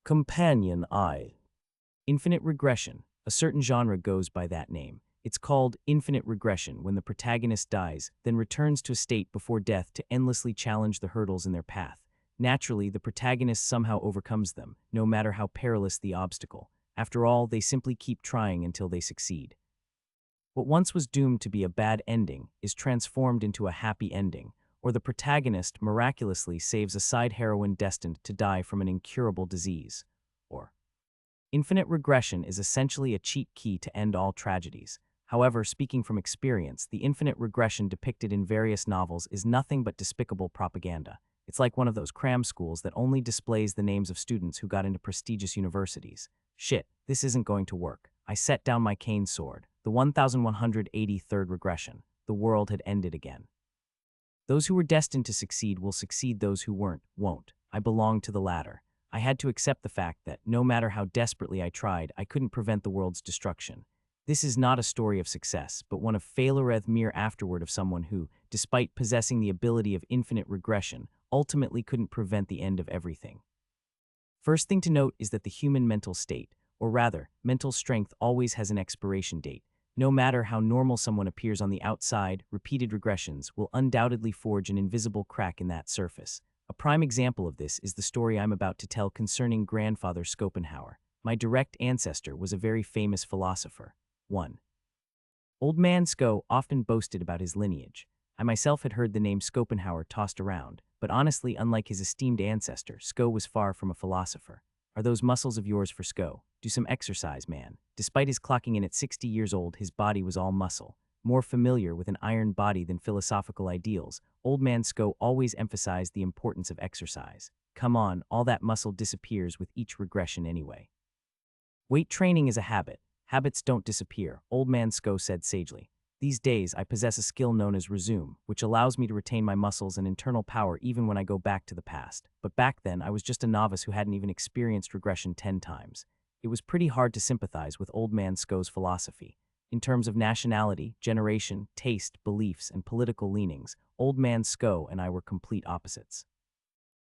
Companion I. Infinite regression. A certain genre goes by that name. It's called infinite regression when the protagonist dies, then returns to a state before death to endlessly challenge the hurdles in their path. Naturally, the protagonist somehow overcomes them, no matter how perilous the obstacle. After all, they simply keep trying until they succeed. What once was doomed to be a bad ending is transformed into a happy ending, or the protagonist miraculously saves a side heroine destined to die from an incurable disease. Or, infinite regression is essentially a cheat key to end all tragedies. However, speaking from experience, the infinite regression depicted in various novels is nothing but despicable propaganda. It's like one of those cram schools that only displays the names of students who got into prestigious universities. Shit, this isn't going to work. I set down my cane sword. The 1183rd regression. The world had ended again. Those who were destined to succeed will succeed, those who weren't, won't. I belonged to the latter. I had to accept the fact that, no matter how desperately I tried, I couldn't prevent the world's destruction. This is not a story of success, but one of failure mere afterward of someone who, despite possessing the ability of infinite regression, ultimately couldn't prevent the end of everything. First thing to note is that the human mental state, or rather, mental strength always has an expiration date. No matter how normal someone appears on the outside, repeated regressions will undoubtedly forge an invisible crack in that surface. A prime example of this is the story I'm about to tell concerning grandfather Schopenhauer. My direct ancestor was a very famous philosopher. 1. Old man Sco often boasted about his lineage. I myself had heard the name Schopenhauer tossed around, but honestly, unlike his esteemed ancestor, Sco was far from a philosopher. Are those muscles of yours for Sco? Do some exercise, man. Despite his clocking in at 60 years old, his body was all muscle. More familiar with an iron body than philosophical ideals, old man Sco always emphasized the importance of exercise. Come on, all that muscle disappears with each regression anyway. Weight training is a habit. Habits don't disappear, old man Sco said sagely. These days, I possess a skill known as resume, which allows me to retain my muscles and internal power even when I go back to the past. But back then, I was just a novice who hadn't even experienced regression 10 times. It was pretty hard to sympathize with old man Sco's philosophy. In terms of nationality, generation, taste, beliefs, and political leanings, old man Sco and I were complete opposites.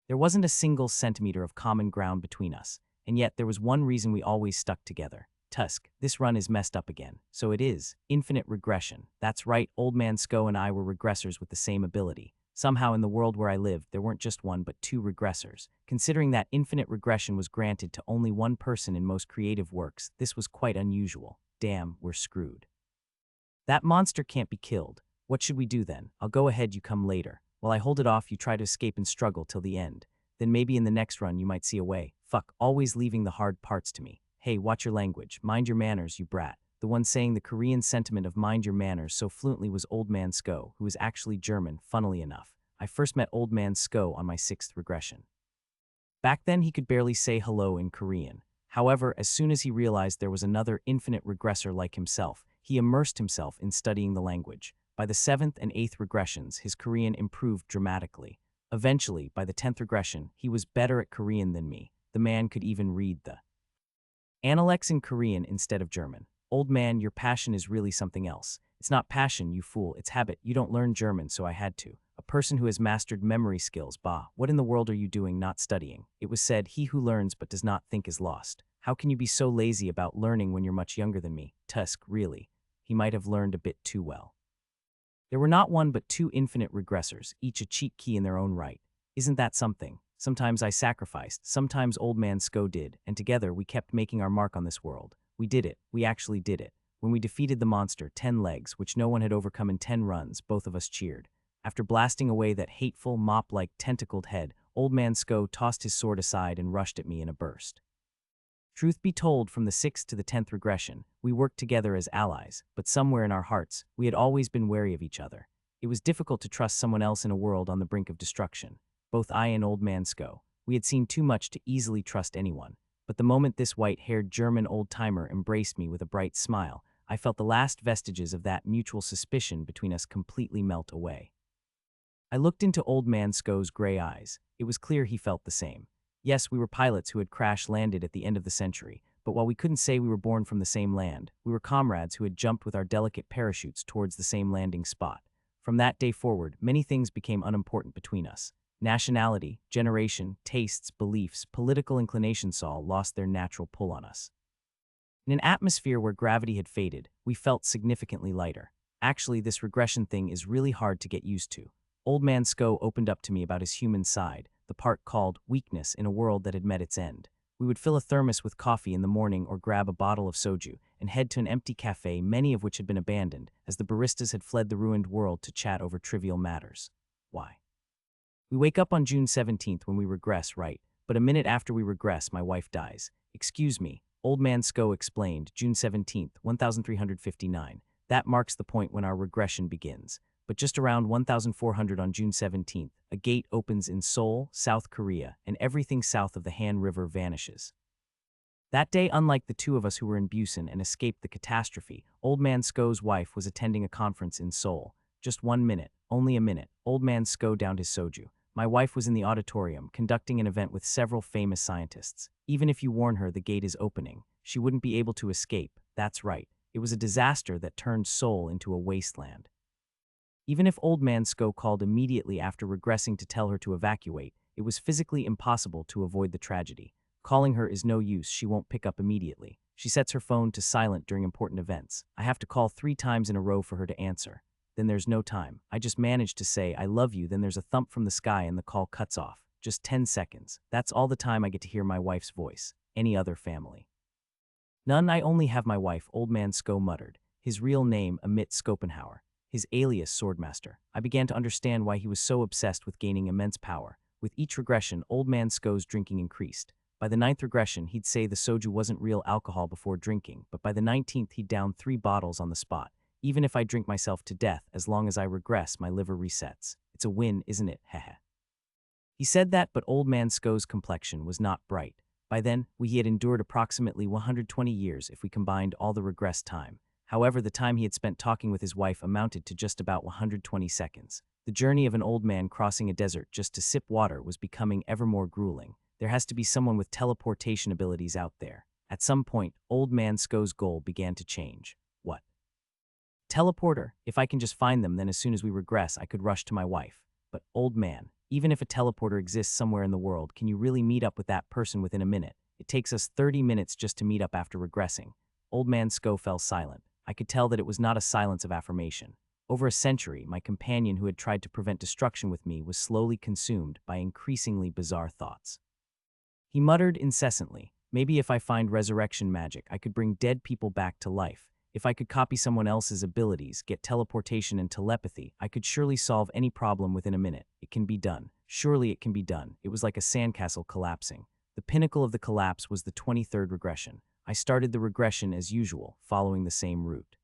There wasn't a single centimeter of common ground between us, and yet there was one reason we always stuck together. Tusk, this run is messed up again. So it is. Infinite regression. That's right, old man Sco and I were regressors with the same ability. Somehow in the world where I lived, there weren't just one but two regressors. Considering that infinite regression was granted to only one person in most creative works, this was quite unusual. Damn, we're screwed. That monster can't be killed. What should we do then? I'll go ahead, you come later. While I hold it off, you try to escape and struggle till the end. Then maybe in the next run you might see a way. Fuck, always leaving the hard parts to me. Hey, watch your language. Mind your manners, you brat. The one saying the Korean sentiment of mind your manners so fluently was old man Sco, who is actually German, funnily enough. I first met old man Sco on my 6th regression. Back then he could barely say hello in Korean. However, as soon as he realized there was another infinite regressor like himself, he immersed himself in studying the language. By the 7th and 8th regressions, his Korean improved dramatically. Eventually, by the 10th regression, he was better at Korean than me. The man could even read the Analects in Korean instead of German. Old man, your passion is really something else. It's not passion, you fool, it's habit. You don't learn German, so I had to. A person who has mastered memory skills, bah, what in the world are you doing not studying? It was said, he who learns but does not think is lost. How can you be so lazy about learning when you're much younger than me? Tusk, really. He might have learned a bit too well. There were not one but two infinite regressors, each a cheat key in their own right. Isn't that something? Sometimes I sacrificed, sometimes old man Sco did, and together we kept making our mark on this world. We did it. We actually did it. When we defeated the monster, 10 legs, which no one had overcome in 10 runs, both of us cheered. After blasting away that hateful, mop-like, tentacled head, old man Sco tossed his sword aside and rushed at me in a burst. Truth be told, from the 6th to the 10th regression, we worked together as allies, but somewhere in our hearts, we had always been wary of each other. It was difficult to trust someone else in a world on the brink of destruction. Both I and old man Sco, we had seen too much to easily trust anyone. But the moment this white-haired German old-timer embraced me with a bright smile, I felt the last vestiges of that mutual suspicion between us completely melt away. I looked into old man Sco's gray eyes. It was clear he felt the same. Yes, we were pilots who had crash-landed at the end of the century, but while we couldn't say we were born from the same land, we were comrades who had jumped with our delicate parachutes towards the same landing spot. From that day forward, many things became unimportant between us. Nationality, generation, tastes, beliefs, political inclinations all lost their natural pull on us. In an atmosphere where gravity had faded, we felt significantly lighter. Actually, this regression thing is really hard to get used to. Old Man Sko opened up to me about his human side, the part called weakness in a world that had met its end. We would fill a thermos with coffee in the morning or grab a bottle of soju and head to an empty cafe, many of which had been abandoned, as the baristas had fled the ruined world to chat over trivial matters. Why? We wake up on June 17th when we regress, right? But a minute after we regress, my wife dies. Excuse me, Old Man Sko explained, June 17th, 1359. That marks the point when our regression begins. But just around 1400 on June 17th, a gate opens in Seoul, South Korea, and everything south of the Han River vanishes. That day, unlike the two of us who were in Busan and escaped the catastrophe, Old Man Sko's wife was attending a conference in Seoul. Just 1 minute, only a minute, Old Man Sko downed his soju. My wife was in the auditorium, conducting an event with several famous scientists. Even if you warn her the gate is opening, she wouldn't be able to escape. That's right. It was a disaster that turned Seoul into a wasteland. Even if Old Man Sko called immediately after regressing to tell her to evacuate, it was physically impossible to avoid the tragedy. Calling her is no use, she won't pick up immediately. She sets her phone to silent during important events. I have to call 3 times in a row for her to answer. Then there's no time. I just manage to say, I love you, then there's a thump from the sky and the call cuts off. Just 10 seconds. That's all the time I get to hear my wife's voice. Any other family? None, I only have my wife, Old Man Sko muttered. His real name, Amit Schopenhauer. His alias, Swordmaster. I began to understand why he was so obsessed with gaining immense power. With each regression, Old Man Sko's drinking increased. By the 9th regression, he'd say the soju wasn't real alcohol before drinking, but by the 19th, he'd down 3 bottles on the spot. Even if I drink myself to death, as long as I regress, my liver resets. It's a win, isn't it? Heh. He said that, but Old Man Sko's complexion was not bright. By then, he had endured approximately 120 years if we combined all the regress time. However, the time he had spent talking with his wife amounted to just about 120 seconds. The journey of an old man crossing a desert just to sip water was becoming ever more grueling. There has to be someone with teleportation abilities out there. At some point, Old Man Sko's goal began to change. What? Teleporter. If I can just find them, then as soon as we regress, I could rush to my wife. But, old man, even if a teleporter exists somewhere in the world, can you really meet up with that person within a minute? It takes us 30 minutes just to meet up after regressing. Old Man Sko fell silent. I could tell that it was not a silence of affirmation. Over a century, my companion who had tried to prevent destruction with me was slowly consumed by increasingly bizarre thoughts. He muttered incessantly, maybe if I find resurrection magic, I could bring dead people back to life. If I could copy someone else's abilities, get teleportation and telepathy, I could surely solve any problem within a minute. It can be done. Surely it can be done. It was like a sandcastle collapsing. The pinnacle of the collapse was the 23rd regression. I started the regression as usual, following the same route.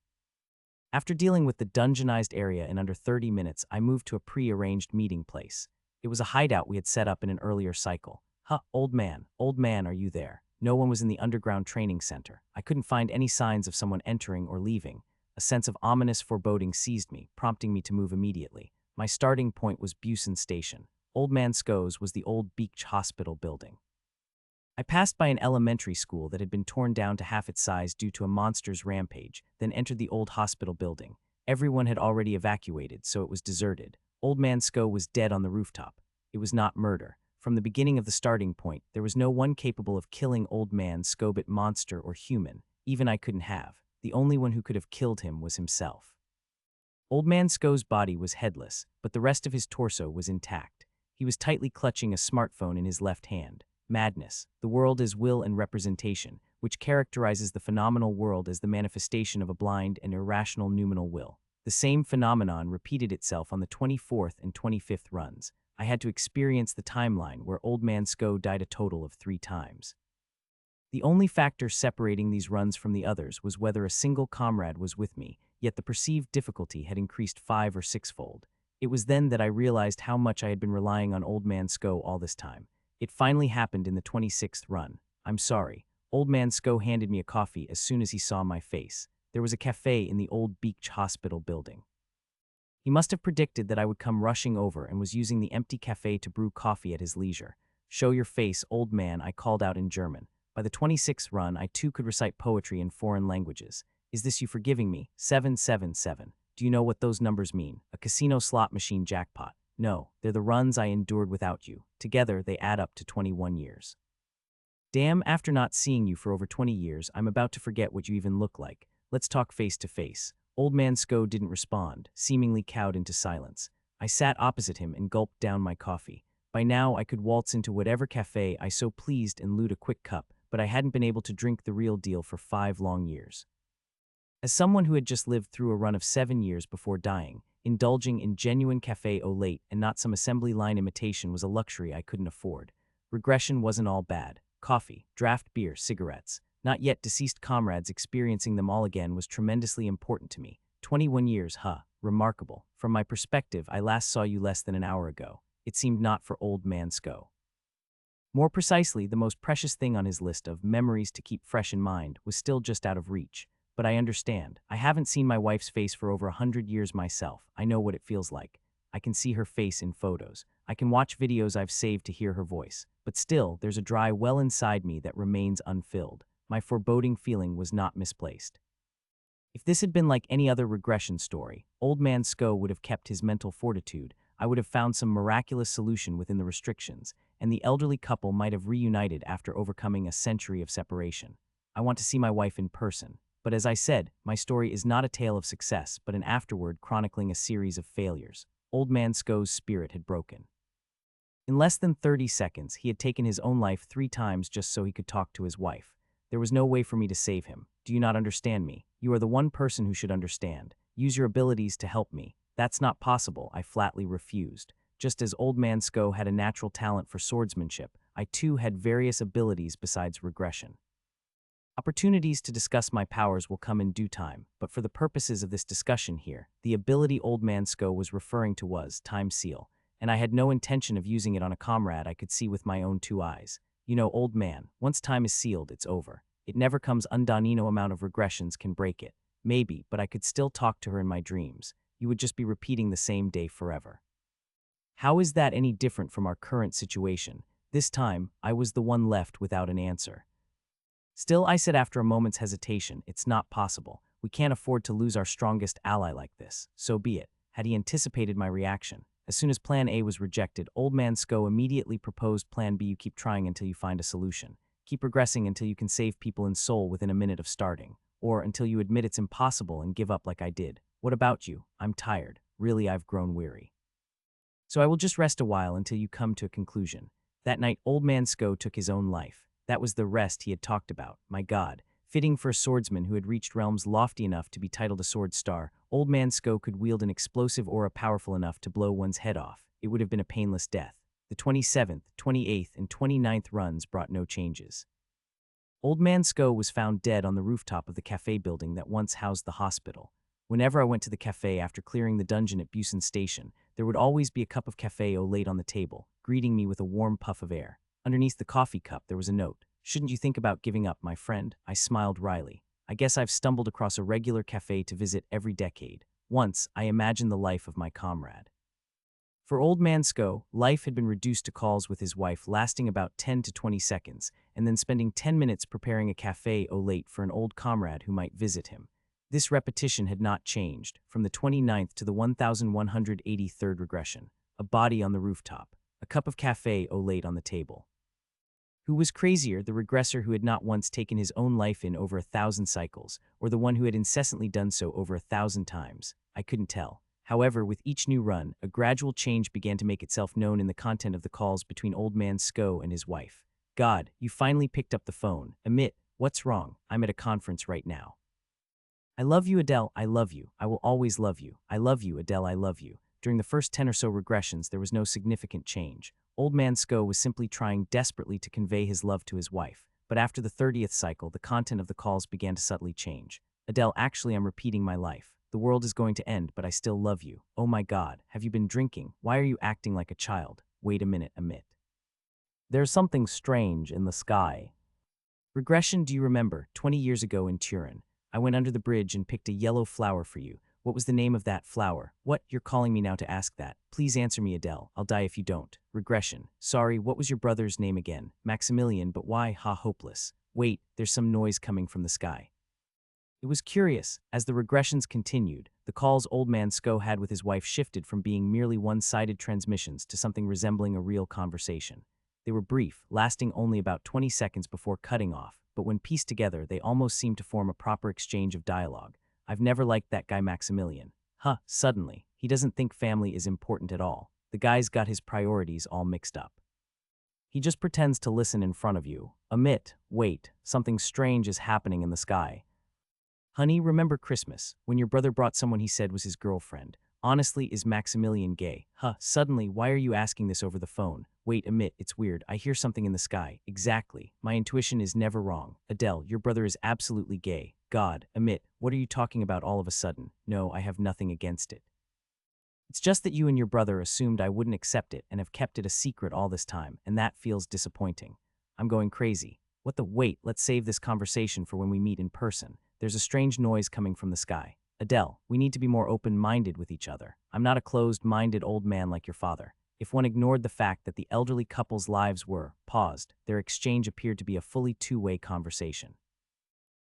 After dealing with the dungeonized area in under 30 minutes, I moved to a pre-arranged meeting place. It was a hideout we had set up in an earlier cycle. Old man, are you there? No one was in the underground training center. I couldn't find any signs of someone entering or leaving. A sense of ominous foreboding seized me, prompting me to move immediately. My starting point was Busan Station. Old Man Sko's was the old beach hospital building. I passed by an elementary school that had been torn down to half its size due to a monster's rampage, then entered the old hospital building. Everyone had already evacuated, so it was deserted. Old Man Sko was dead on the rooftop. It was not murder. From the beginning of the starting point, there was no one capable of killing Old Man Sko but monster or human. Even I couldn't have. The only one who could have killed him was himself. Old Man Sko's body was headless, but the rest of his torso was intact. He was tightly clutching a smartphone in his left hand. Madness, the world as will and representation, which characterizes the phenomenal world as the manifestation of a blind and irrational noumenal will. The same phenomenon repeated itself on the 24th and 25th runs. I had to experience the timeline where Old Man Sko died a total of 3 times. The only factor separating these runs from the others was whether a single comrade was with me, yet the perceived difficulty had increased 5- or 6-fold. It was then that I realized how much I had been relying on Old Man Sko all this time. It finally happened in the 26th run. I'm sorry. Old Man Sko handed me a coffee as soon as he saw my face. There was a cafe in the old beach hospital building. He must have predicted that I would come rushing over and was using the empty cafe to brew coffee at his leisure. Show your face, old man, I called out in German. By the 26th run, I too could recite poetry in foreign languages. Is this you forgiving me? 777. Do you know what those numbers mean? A casino slot machine jackpot. No, they're the runs I endured without you. Together, they add up to 21 years. Damn, after not seeing you for over 20 years, I'm about to forget what you even look like. Let's talk face to face. Old man Sko didn't respond, seemingly cowed into silence. I sat opposite him and gulped down my coffee. By now, I could waltz into whatever cafe I so pleased and loot a quick cup, but I hadn't been able to drink the real deal for 5 long years. As someone who had just lived through a run of 7 years before dying, indulging in genuine café au lait and not some assembly line imitation was a luxury I couldn't afford. Regression wasn't all bad. Coffee, draft beer, cigarettes. Not yet deceased comrades experiencing them all again was tremendously important to me. 21 years, huh? Remarkable. From my perspective, I last saw you less than an hour ago. It seemed not for old man Sko. More precisely, the most precious thing on his list of memories to keep fresh in mind was still just out of reach. But I understand. I haven't seen my wife's face for over 100 years myself. I know what it feels like. I can see her face in photos. I can watch videos I've saved to hear her voice. But still, there's a dry well inside me that remains unfilled. My foreboding feeling was not misplaced. If this had been like any other regression story, old man Sko would have kept his mental fortitude. I would have found some miraculous solution within the restrictions, and the elderly couple might have reunited after overcoming a century of separation. I want to see my wife in person. But as I said, my story is not a tale of success, but an afterword chronicling a series of failures. Old man Sko's spirit had broken. In less than 30 seconds, he had taken his own life 3 times just so he could talk to his wife. There was no way for me to save him. Do you not understand me? You are the one person who should understand. Use your abilities to help me. That's not possible, I flatly refused. Just as old man Sko had a natural talent for swordsmanship, I too had various abilities besides regression. Opportunities to discuss my powers will come in due time, but for the purposes of this discussion here, the ability old man Sko was referring to was Time Seal, and I had no intention of using it on a comrade I could see with my own 2 eyes. You know, old man, once time is sealed, it's over. It never comes undone. No amount of regressions can break it. Maybe, but I could still talk to her in my dreams. You would just be repeating the same day forever. How is that any different from our current situation? This time, I was the one left without an answer. Still, I said after a moment's hesitation, it's not possible. We can't afford to lose our strongest ally like this. So be it. Had he anticipated my reaction? As soon as Plan A was rejected, old man Sko immediately proposed Plan B. You keep trying until you find a solution. Keep regressing until you can save people in Seoul within a minute of starting. Or until you admit it's impossible and give up like I did. What about you? I'm tired. Really, I've grown weary. So I will just rest a while until you come to a conclusion. That night, old man Sko took his own life. That was the rest he had talked about. My God. Fitting for a swordsman who had reached realms lofty enough to be titled a sword star, old man Sko could wield an explosive aura powerful enough to blow one's head off. It would have been a painless death. The 27th, 28th, and 29th runs brought no changes. Old man Sko was found dead on the rooftop of the cafe building that once housed the hospital. Whenever I went to the cafe after clearing the dungeon at Busan Station, there would always be a cup of café au lait on the table, greeting me with a warm puff of air. Underneath the coffee cup there was a note. Shouldn't you think about giving up, my friend? I smiled wryly. I guess I've stumbled across a regular cafe to visit every decade. Once, I imagined the life of my comrade. For old man Sko, life had been reduced to calls with his wife lasting about 10 to 20 seconds, and then spending 10 minutes preparing a café au lait for an old comrade who might visit him. This repetition had not changed, from the 29th to the 1183rd regression. A body on the rooftop, a cup of café au lait on the table. Who was crazier, the regressor who had not once taken his own life in over 1,000 cycles, or the one who had incessantly done so over 1,000 times? I couldn't tell. However, with each new run, a gradual change began to make itself known in the content of the calls between old man Sko and his wife. God, you finally picked up the phone. Admit, what's wrong? I'm at a conference right now. I love you, Adele, I love you. I will always love you. I love you, Adele, I love you. During the first 10 or so regressions, there was no significant change. Old man Sko was simply trying desperately to convey his love to his wife. But after the 30th cycle, the content of the calls began to subtly change. Adele, actually, I'm repeating my life. The world is going to end, but I still love you. Oh my God, have you been drinking? Why are you acting like a child? Wait a minute, admit. There's something strange in the sky. Regression, do you remember? 20 years ago in Turin, I went under the bridge and picked a yellow flower for you. What was the name of that flower? What? You're calling me now to ask that. Please answer me, Adele. I'll die if you don't. Regression. Sorry, what was your brother's name again? Maximilian, but why? Ha, hopeless. Wait, there's some noise coming from the sky. It was curious. As the regressions continued, the calls Old Man Sko had with his wife shifted from being merely one-sided transmissions to something resembling a real conversation. They were brief, lasting only about 20 seconds before cutting off, but when pieced together, they almost seemed to form a proper exchange of dialogue. "I've never liked that guy Maximilian. Huh, suddenly, he doesn't think family is important at all. The guy's got his priorities all mixed up. He just pretends to listen in front of you. Wait, something strange is happening in the sky. Honey, remember Christmas, when your brother brought someone he said was his girlfriend? Honestly, is Maximilian gay? Huh, suddenly, why are you asking this over the phone? Wait, it's weird. I hear something in the sky. Exactly. My intuition is never wrong. Adele, your brother is absolutely gay. God, what are you talking about all of a sudden? No, I have nothing against it. It's just that you and your brother assumed I wouldn't accept it and have kept it a secret all this time, and that feels disappointing. I'm going crazy. Wait, let's save this conversation for when we meet in person. There's a strange noise coming from the sky. Adele, we need to be more open-minded with each other. I'm not a closed-minded old man like your father. If one ignored the fact that the elderly couple's lives were paused, their exchange appeared to be a fully two-way conversation.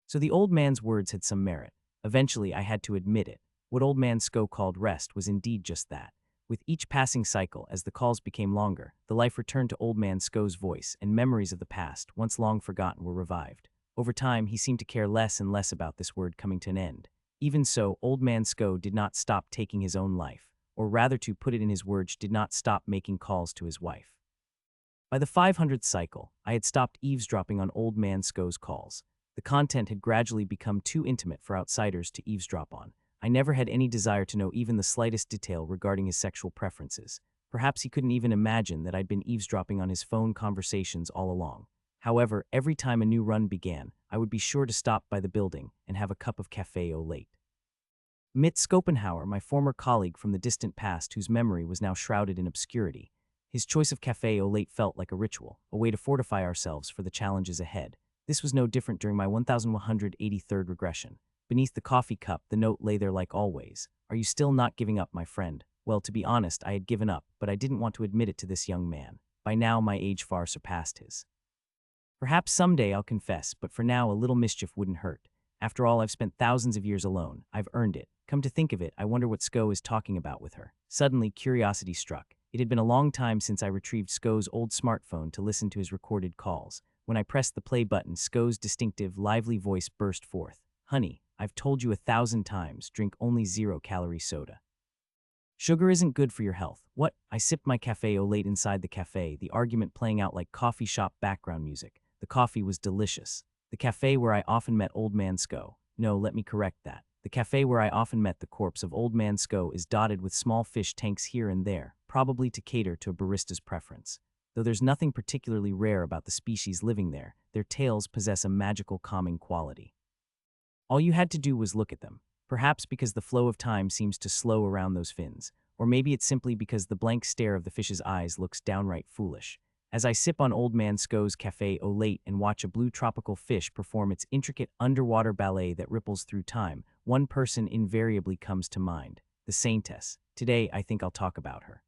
So the old man's words had some merit. Eventually, I had to admit it. What Old Man Sko called rest was indeed just that. With each passing cycle, as the calls became longer, the life returned to Old Man Sko's voice, and memories of the past, once long forgotten, were revived. Over time, he seemed to care less and less about this word coming to an end. Even so, Old Man Sko did not stop taking his own life, or rather, to put it in his words, did not stop making calls to his wife. By the 500th cycle, I had stopped eavesdropping on Old Man Sko's calls. The content had gradually become too intimate for outsiders to eavesdrop on. I never had any desire to know even the slightest detail regarding his sexual preferences. Perhaps he couldn't even imagine that I'd been eavesdropping on his phone conversations all along. However, every time a new run began, I would be sure to stop by the building and have a cup of café au lait. Mitt Schopenhauer, my former colleague from the distant past whose memory was now shrouded in obscurity, his choice of café au lait felt like a ritual, a way to fortify ourselves for the challenges ahead. This was no different during my 1183rd regression. Beneath the coffee cup, the note lay there like always. "Are you still not giving up, my friend?" Well, to be honest, I had given up, but I didn't want to admit it to this young man. By now, my age far surpassed his. Perhaps someday I'll confess, but for now, a little mischief wouldn't hurt. After all, I've spent thousands of years alone. I've earned it. Come to think of it, I wonder what Sko is talking about with her. Suddenly, curiosity struck. It had been a long time since I retrieved Sko's old smartphone to listen to his recorded calls. When I pressed the play button, Sko's distinctive, lively voice burst forth. "Honey, I've told you 1,000 times, drink only 0-calorie soda. Sugar isn't good for your health." What? I sipped my café au lait inside the cafe, the argument playing out like coffee shop background music. The coffee was delicious. The cafe where I often met Old Man Sko. No, let me correct that. The cafe where I often met the corpse of Old Man Sko is dotted with small fish tanks here and there, probably to cater to a barista's preference. Though there's nothing particularly rare about the species living there, their tails possess a magical calming quality. All you had to do was look at them, perhaps because the flow of time seems to slow around those fins, or maybe it's simply because the blank stare of the fish's eyes looks downright foolish. As I sip on Old Man Sko's café au lait and watch a blue tropical fish perform its intricate underwater ballet that ripples through time, one person invariably comes to mind: the Saintess. Today, I think I'll talk about her.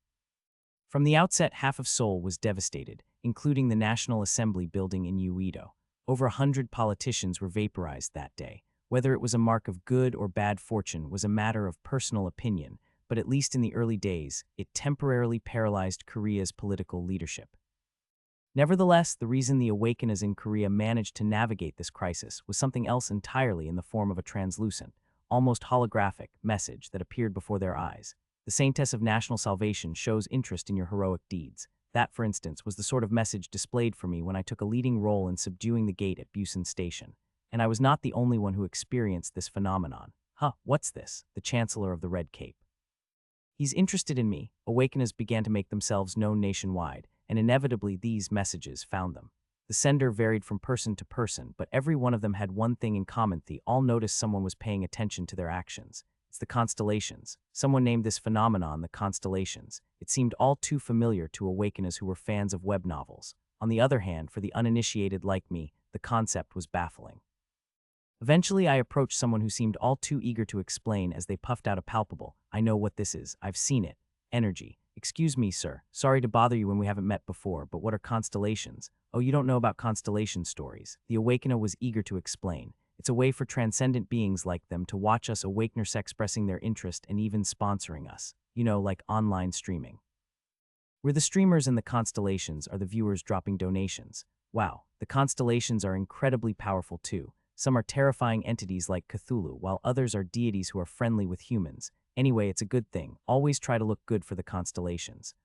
From the outset, half of Seoul was devastated, including the National Assembly building in Uido. Over 100 politicians were vaporized that day. Whether it was a mark of good or bad fortune was a matter of personal opinion, but at least in the early days, it temporarily paralyzed Korea's political leadership. Nevertheless, the reason the Awakeners in Korea managed to navigate this crisis was something else entirely, in the form of a translucent, almost holographic, message that appeared before their eyes. The Saintess of National Salvation shows interest in your heroic deeds. That, for instance, was the sort of message displayed for me when I took a leading role in subduing the gate at Busan Station. And I was not the only one who experienced this phenomenon. Huh, what's this? The Chancellor of the Red Cape. He's interested in me. Awakeners began to make themselves known nationwide, and inevitably these messages found them. The sender varied from person to person, but every one of them had one thing in common: they all noticed someone was paying attention to their actions. It's the constellations. Someone named this phenomenon the constellations. It seemed all too familiar to Awakeners who were fans of web novels. On the other hand, for the uninitiated like me, the concept was baffling. Eventually, I approached someone who seemed all too eager to explain as they puffed out a palpable, "I know what this is. I've seen it." Energy. "Excuse me, sir. Sorry to bother you when we haven't met before, but what are constellations?" "Oh, you don't know about constellation stories." The Awakener was eager to explain. It's a way for transcendent beings like them to watch us awakeners expressing their interest and even sponsoring us. Like online streaming. Where the streamers and the constellations are the viewers dropping donations. Wow, the constellations are incredibly powerful too. Some are terrifying entities like Cthulhu, while others are deities who are friendly with humans. Anyway, it's a good thing. Always try to look good for the constellations.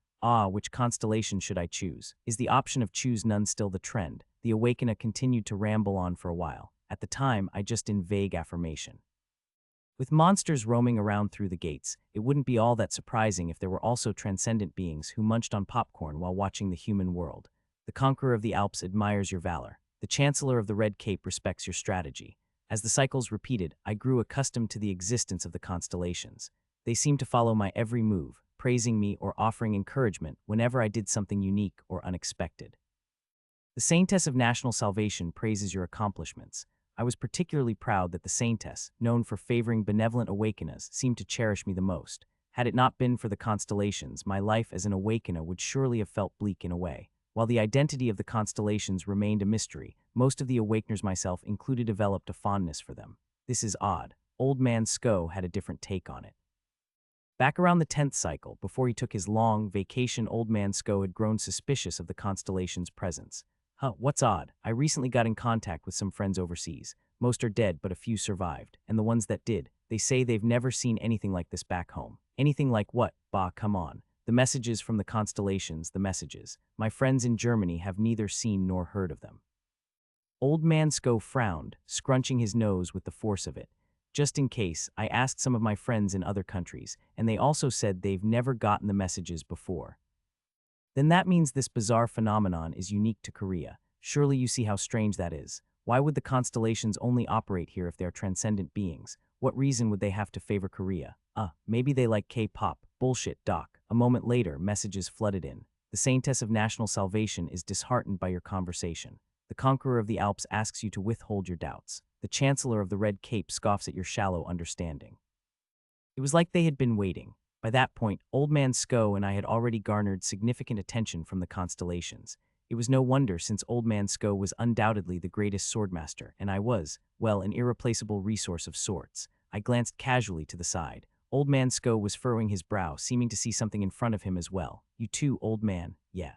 Which constellation should I choose? Is the option of choose none still the trend? The Awakener continued to ramble on for a while. At the time, I just in vague affirmation. With monsters roaming around through the gates, it wouldn't be all that surprising if there were also transcendent beings who munched on popcorn while watching the human world. The Conqueror of the Alps admires your valor. The Chancellor of the Red Cape respects your strategy. As the cycles repeated, I grew accustomed to the existence of the constellations. They seemed to follow my every move, praising me or offering encouragement whenever I did something unique or unexpected. The Saintess of National Salvation praises your accomplishments. I was particularly proud that the Saintess, known for favoring benevolent awakeners, seemed to cherish me the most. Had it not been for the constellations, my life as an awakener would surely have felt bleak in a way. While the identity of the constellations remained a mystery, most of the awakeners, myself included, developed a fondness for them. This is odd. Old Man Sko had a different take on it. Back around the 10th cycle, before he took his long vacation, Old Man Sko had grown suspicious of the constellations' presence. What's odd? I recently got in contact with some friends overseas. Most are dead, but a few survived. And the ones that did, they say they've never seen anything like this back home. Anything like what? Bah, come on. The messages from the constellations, the messages. My friends in Germany have neither seen nor heard of them. Old Man Sko frowned, scrunching his nose with the force of it. Just in case, I asked some of my friends in other countries, and they also said they've never gotten the messages before. Then that means this bizarre phenomenon is unique to Korea. Surely you see how strange that is. Why would the constellations only operate here if they are transcendent beings? What reason would they have to favor Korea? Maybe they like K-pop. Bullshit, doc. A moment later, messages flooded in. The Saintess of National Salvation is disheartened by your conversation. The Conqueror of the Alps asks you to withhold your doubts. The Chancellor of the Red Cape scoffs at your shallow understanding. It was like they had been waiting. By that point, Old Man Sko and I had already garnered significant attention from the constellations. It was no wonder, since Old Man Sko was undoubtedly the greatest swordmaster, and I was, well, an irreplaceable resource of sorts. I glanced casually to the side. Old Man Sko was furrowing his brow, seeming to see something in front of him as well. You too, old man, yeah.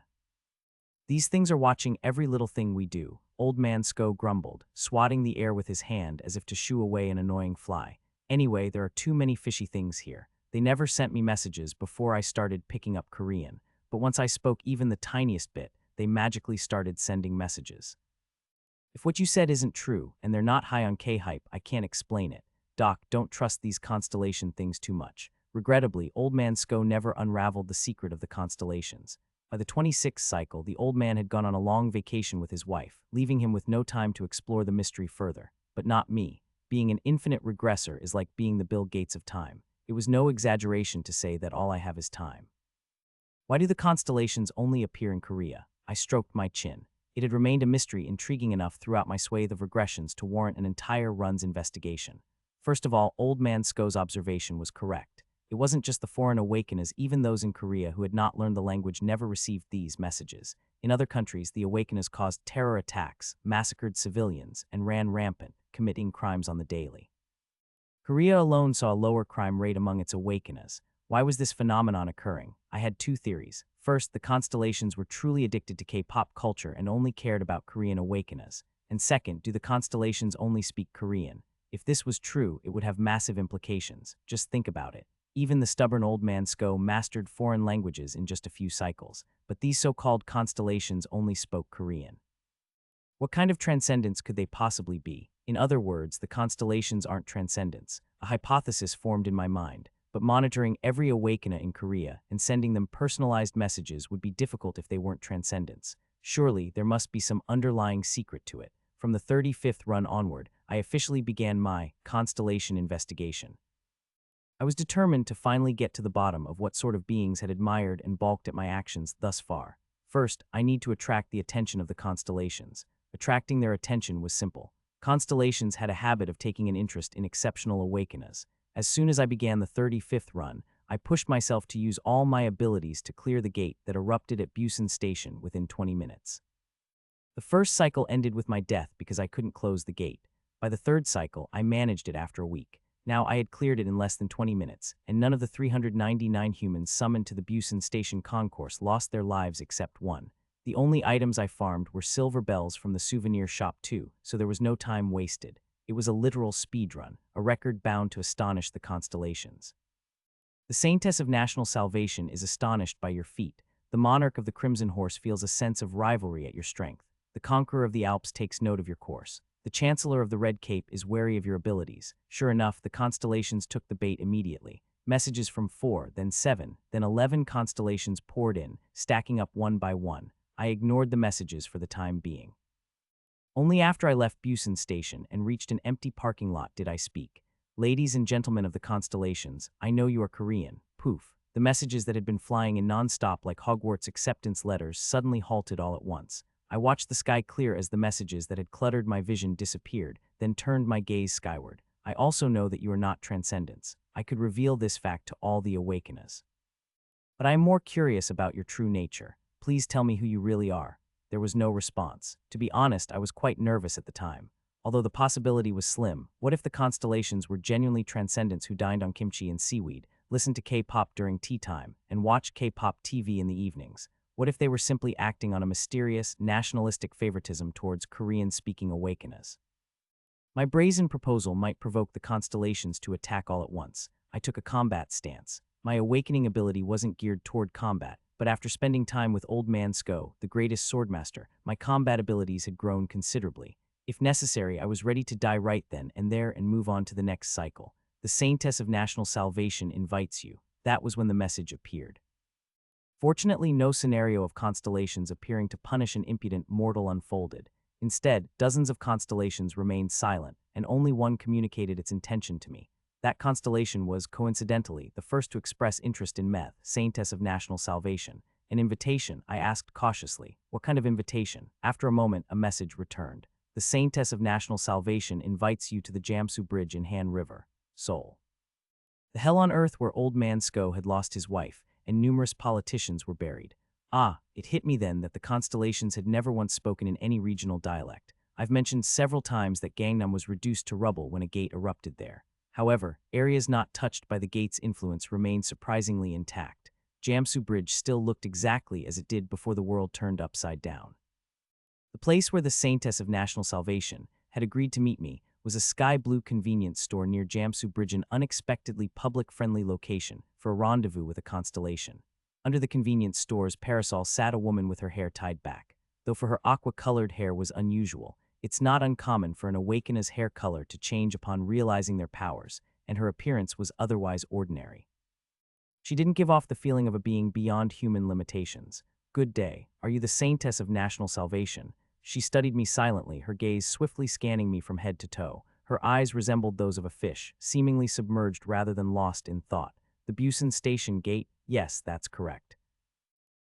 These things are watching every little thing we do, Old Man Sko grumbled, swatting the air with his hand as if to shoo away an annoying fly. Anyway, there are too many fishy things here. They never sent me messages before I started picking up Korean, but once I spoke even the tiniest bit, they magically started sending messages. If what you said isn't true, and they're not high on K-hype, I can't explain it. Doc, don't trust these constellation things too much. Regrettably, Old Man Sko never unraveled the secret of the constellations. By the 26th cycle, the old man had gone on a long vacation with his wife, leaving him with no time to explore the mystery further. But not me. Being an infinite regressor is like being the Bill Gates of time. It was no exaggeration to say that all I have is time. Why do the constellations only appear in Korea? I stroked my chin. It had remained a mystery intriguing enough throughout my swathe of regressions to warrant an entire run's investigation. First of all, Old Man Sko's observation was correct. It wasn't just the foreign awakeners, even those in Korea who had not learned the language never received these messages. In other countries, the awakeners caused terror attacks, massacred civilians, and ran rampant, committing crimes on the daily. Korea alone saw a lower crime rate among its awakeners. Why was this phenomenon occurring? I had two theories. First, the constellations were truly addicted to K-pop culture and only cared about Korean awakeners. And second, do the constellations only speak Korean? If this was true, it would have massive implications. Just think about it. Even the stubborn Old Man Sko mastered foreign languages in just a few cycles, but these so-called constellations only spoke Korean. What kind of transcendence could they possibly be? In other words, the constellations aren't transcendence. A hypothesis formed in my mind, but monitoring every awakener in Korea and sending them personalized messages would be difficult if they weren't transcendence. Surely, there must be some underlying secret to it. From the 35th run onward, I officially began my constellation investigation. I was determined to finally get to the bottom of what sort of beings had admired and balked at my actions thus far. First, I need to attract the attention of the constellations. Attracting their attention was simple. Constellations had a habit of taking an interest in exceptional awakeners. As soon as I began the 35th run, I pushed myself to use all my abilities to clear the gate that erupted at Busan Station within 20 minutes. The first cycle ended with my death because I couldn't close the gate. By the third cycle, I managed it after a week. Now I had cleared it in less than 20 minutes, and none of the 399 humans summoned to the Busan Station concourse lost their lives except one. The only items I farmed were silver bells from the souvenir shop too, so there was no time wasted. It was a literal speedrun, a record bound to astonish the constellations. The Saintess of National Salvation is astonished by your feat. The monarch of the Crimson Horse feels a sense of rivalry at your strength. The conqueror of the Alps takes note of your course. The Chancellor of the Red Cape is wary of your abilities. Sure enough, the constellations took the bait immediately. Messages from 4, then 7, then 11 constellations poured in, stacking up one by one. I ignored the messages for the time being. Only after I left Busan Station and reached an empty parking lot did I speak. Ladies and gentlemen of the constellations, I know you are Korean. Poof. The messages that had been flying in non-stop like Hogwarts acceptance letters suddenly halted all at once. I watched the sky clear as the messages that had cluttered my vision disappeared, then turned my gaze skyward. I also know that you are not transcendents. I could reveal this fact to all the awakeners. But I am more curious about your true nature. Please tell me who you really are. There was no response. To be honest, I was quite nervous at the time. Although the possibility was slim, what if the constellations were genuinely transcendents who dined on kimchi and seaweed, listened to K-pop during tea time, and watched K-pop TV in the evenings? What if they were simply acting on a mysterious, nationalistic favoritism towards Korean-speaking awakeners? My brazen proposal might provoke the constellations to attack all at once. I took a combat stance. My awakening ability wasn't geared toward combat, but after spending time with Old Man Sko, the greatest swordmaster, my combat abilities had grown considerably. If necessary, I was ready to die right then and there and move on to the next cycle. The Saintess of National Salvation invites you. That was when the message appeared. Fortunately, no scenario of constellations appearing to punish an impudent mortal unfolded. Instead, dozens of constellations remained silent, and only one communicated its intention to me. That constellation was, coincidentally, the first to express interest in Meth, Saintess of National Salvation. An invitation, I asked cautiously. What kind of invitation? After a moment, a message returned. The Saintess of National Salvation invites you to the Jamsu Bridge in Han River, Seoul. The hell on earth where Old Man Sko had lost his wife, and numerous politicians were buried. Ah, it hit me then that the constellations had never once spoken in any regional dialect. I've mentioned several times that Gangnam was reduced to rubble when a gate erupted there. However, areas not touched by the gate's influence remained surprisingly intact. Jamsu Bridge still looked exactly as it did before the world turned upside down. The place where the Saintess of National Salvation had agreed to meet me was a sky-blue convenience store near Jamsu Bridge, an unexpectedly public-friendly location for a rendezvous with a constellation. Under the convenience store's parasol sat a woman with her hair tied back. Though for her aqua-colored hair was unusual, it's not uncommon for an awakener's hair color to change upon realizing their powers, and her appearance was otherwise ordinary. She didn't give off the feeling of a being beyond human limitations. Good day. Are you the Saintess of National Salvation? She studied me silently, her gaze swiftly scanning me from head to toe. Her eyes resembled those of a fish, seemingly submerged rather than lost in thought. The Busan Station gate? Yes, that's correct.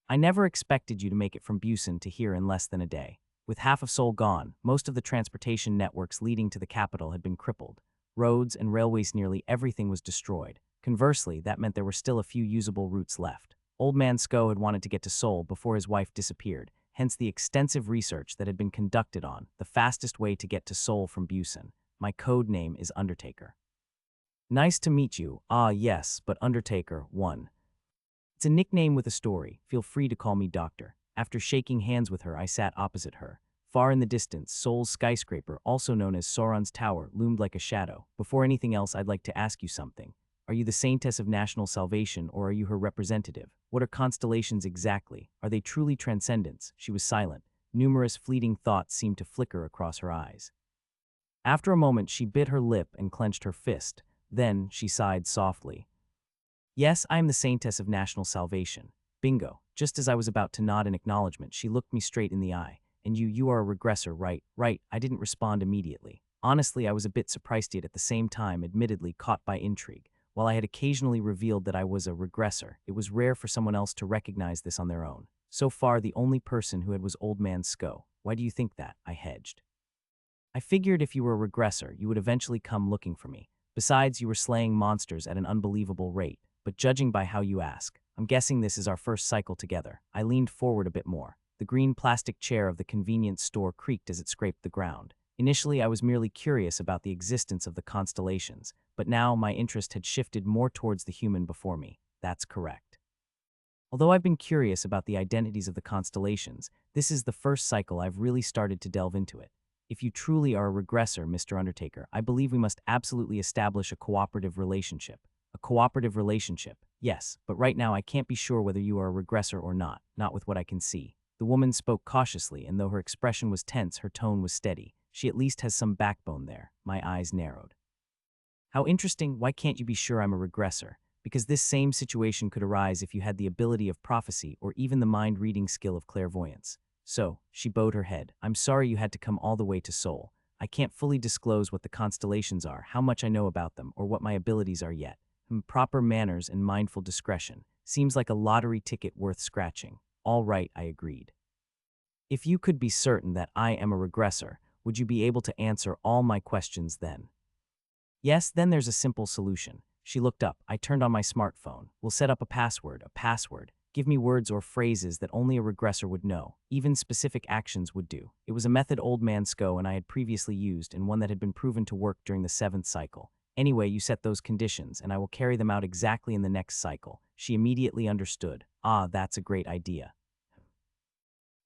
I never expected you to make it from Busan to here in less than a day. With half of Seoul gone, most of the transportation networks leading to the capital had been crippled. Roads and railways, nearly everything was destroyed. Conversely, that meant there were still a few usable routes left. Old Man Sko had wanted to get to Seoul before his wife disappeared, hence the extensive research that had been conducted on the fastest way to get to Seoul from Busan. My code name is Undertaker. Nice to meet you. Ah, yes, but Undertaker, one. It's a nickname with a story. Feel free to call me Doctor. After shaking hands with her, I sat opposite her. Far in the distance, Seoul's skyscraper, also known as Sauron's Tower, loomed like a shadow. Before anything else, I'd like to ask you something. Are you the Saintess of National Salvation, or are you her representative? What are constellations exactly? Are they truly transcendents? She was silent. Numerous fleeting thoughts seemed to flicker across her eyes. After a moment, she bit her lip and clenched her fist. Then she sighed softly. Yes, I am the Saintess of National Salvation. Bingo. Just as I was about to nod in acknowledgement, she looked me straight in the eye. And you are a regressor, right? Right. I didn't respond immediately. Honestly, I was a bit surprised yet at the same time, admittedly caught by intrigue. While I had occasionally revealed that I was a regressor, it was rare for someone else to recognize this on their own. So far, the only person who had was Old Man Sko. Why do you think that? I hedged. I figured if you were a regressor, you would eventually come looking for me. Besides, you were slaying monsters at an unbelievable rate. But judging by how you ask, I'm guessing this is our first cycle together. I leaned forward a bit more. The green plastic chair of the convenience store creaked as it scraped the ground. Initially, I was merely curious about the existence of the constellations, but now my interest had shifted more towards the human before me. That's correct. Although I've been curious about the identities of the constellations, this is the first cycle I've really started to delve into it. If you truly are a regressor, Mr. Undertaker, I believe we must absolutely establish a cooperative relationship. A cooperative relationship, yes, but right now I can't be sure whether you are a regressor or not with what I can see. The woman spoke cautiously, and though her expression was tense, her tone was steady. She at least has some backbone there. My eyes narrowed. How interesting, why can't you be sure I'm a regressor? Because this same situation could arise if you had the ability of prophecy or even the mind-reading skill of clairvoyance. So, she bowed her head. I'm sorry you had to come all the way to Seoul. I can't fully disclose what the constellations are, how much I know about them, or what my abilities are yet. Proper manners and mindful discretion. Seems like a lottery ticket worth scratching. All right, I agreed. If you could be certain that I am a regressor, would you be able to answer all my questions then? Yes, then there's a simple solution. She looked up. I turned on my smartphone. We'll set up a password. A password. Give me words or phrases that only a regressor would know. Even specific actions would do. It was a method Old Man Sko and I had previously used, and one that had been proven to work during the 7th cycle. Anyway, you set those conditions, and I will carry them out exactly in the next cycle. She immediately understood. Ah, that's a great idea.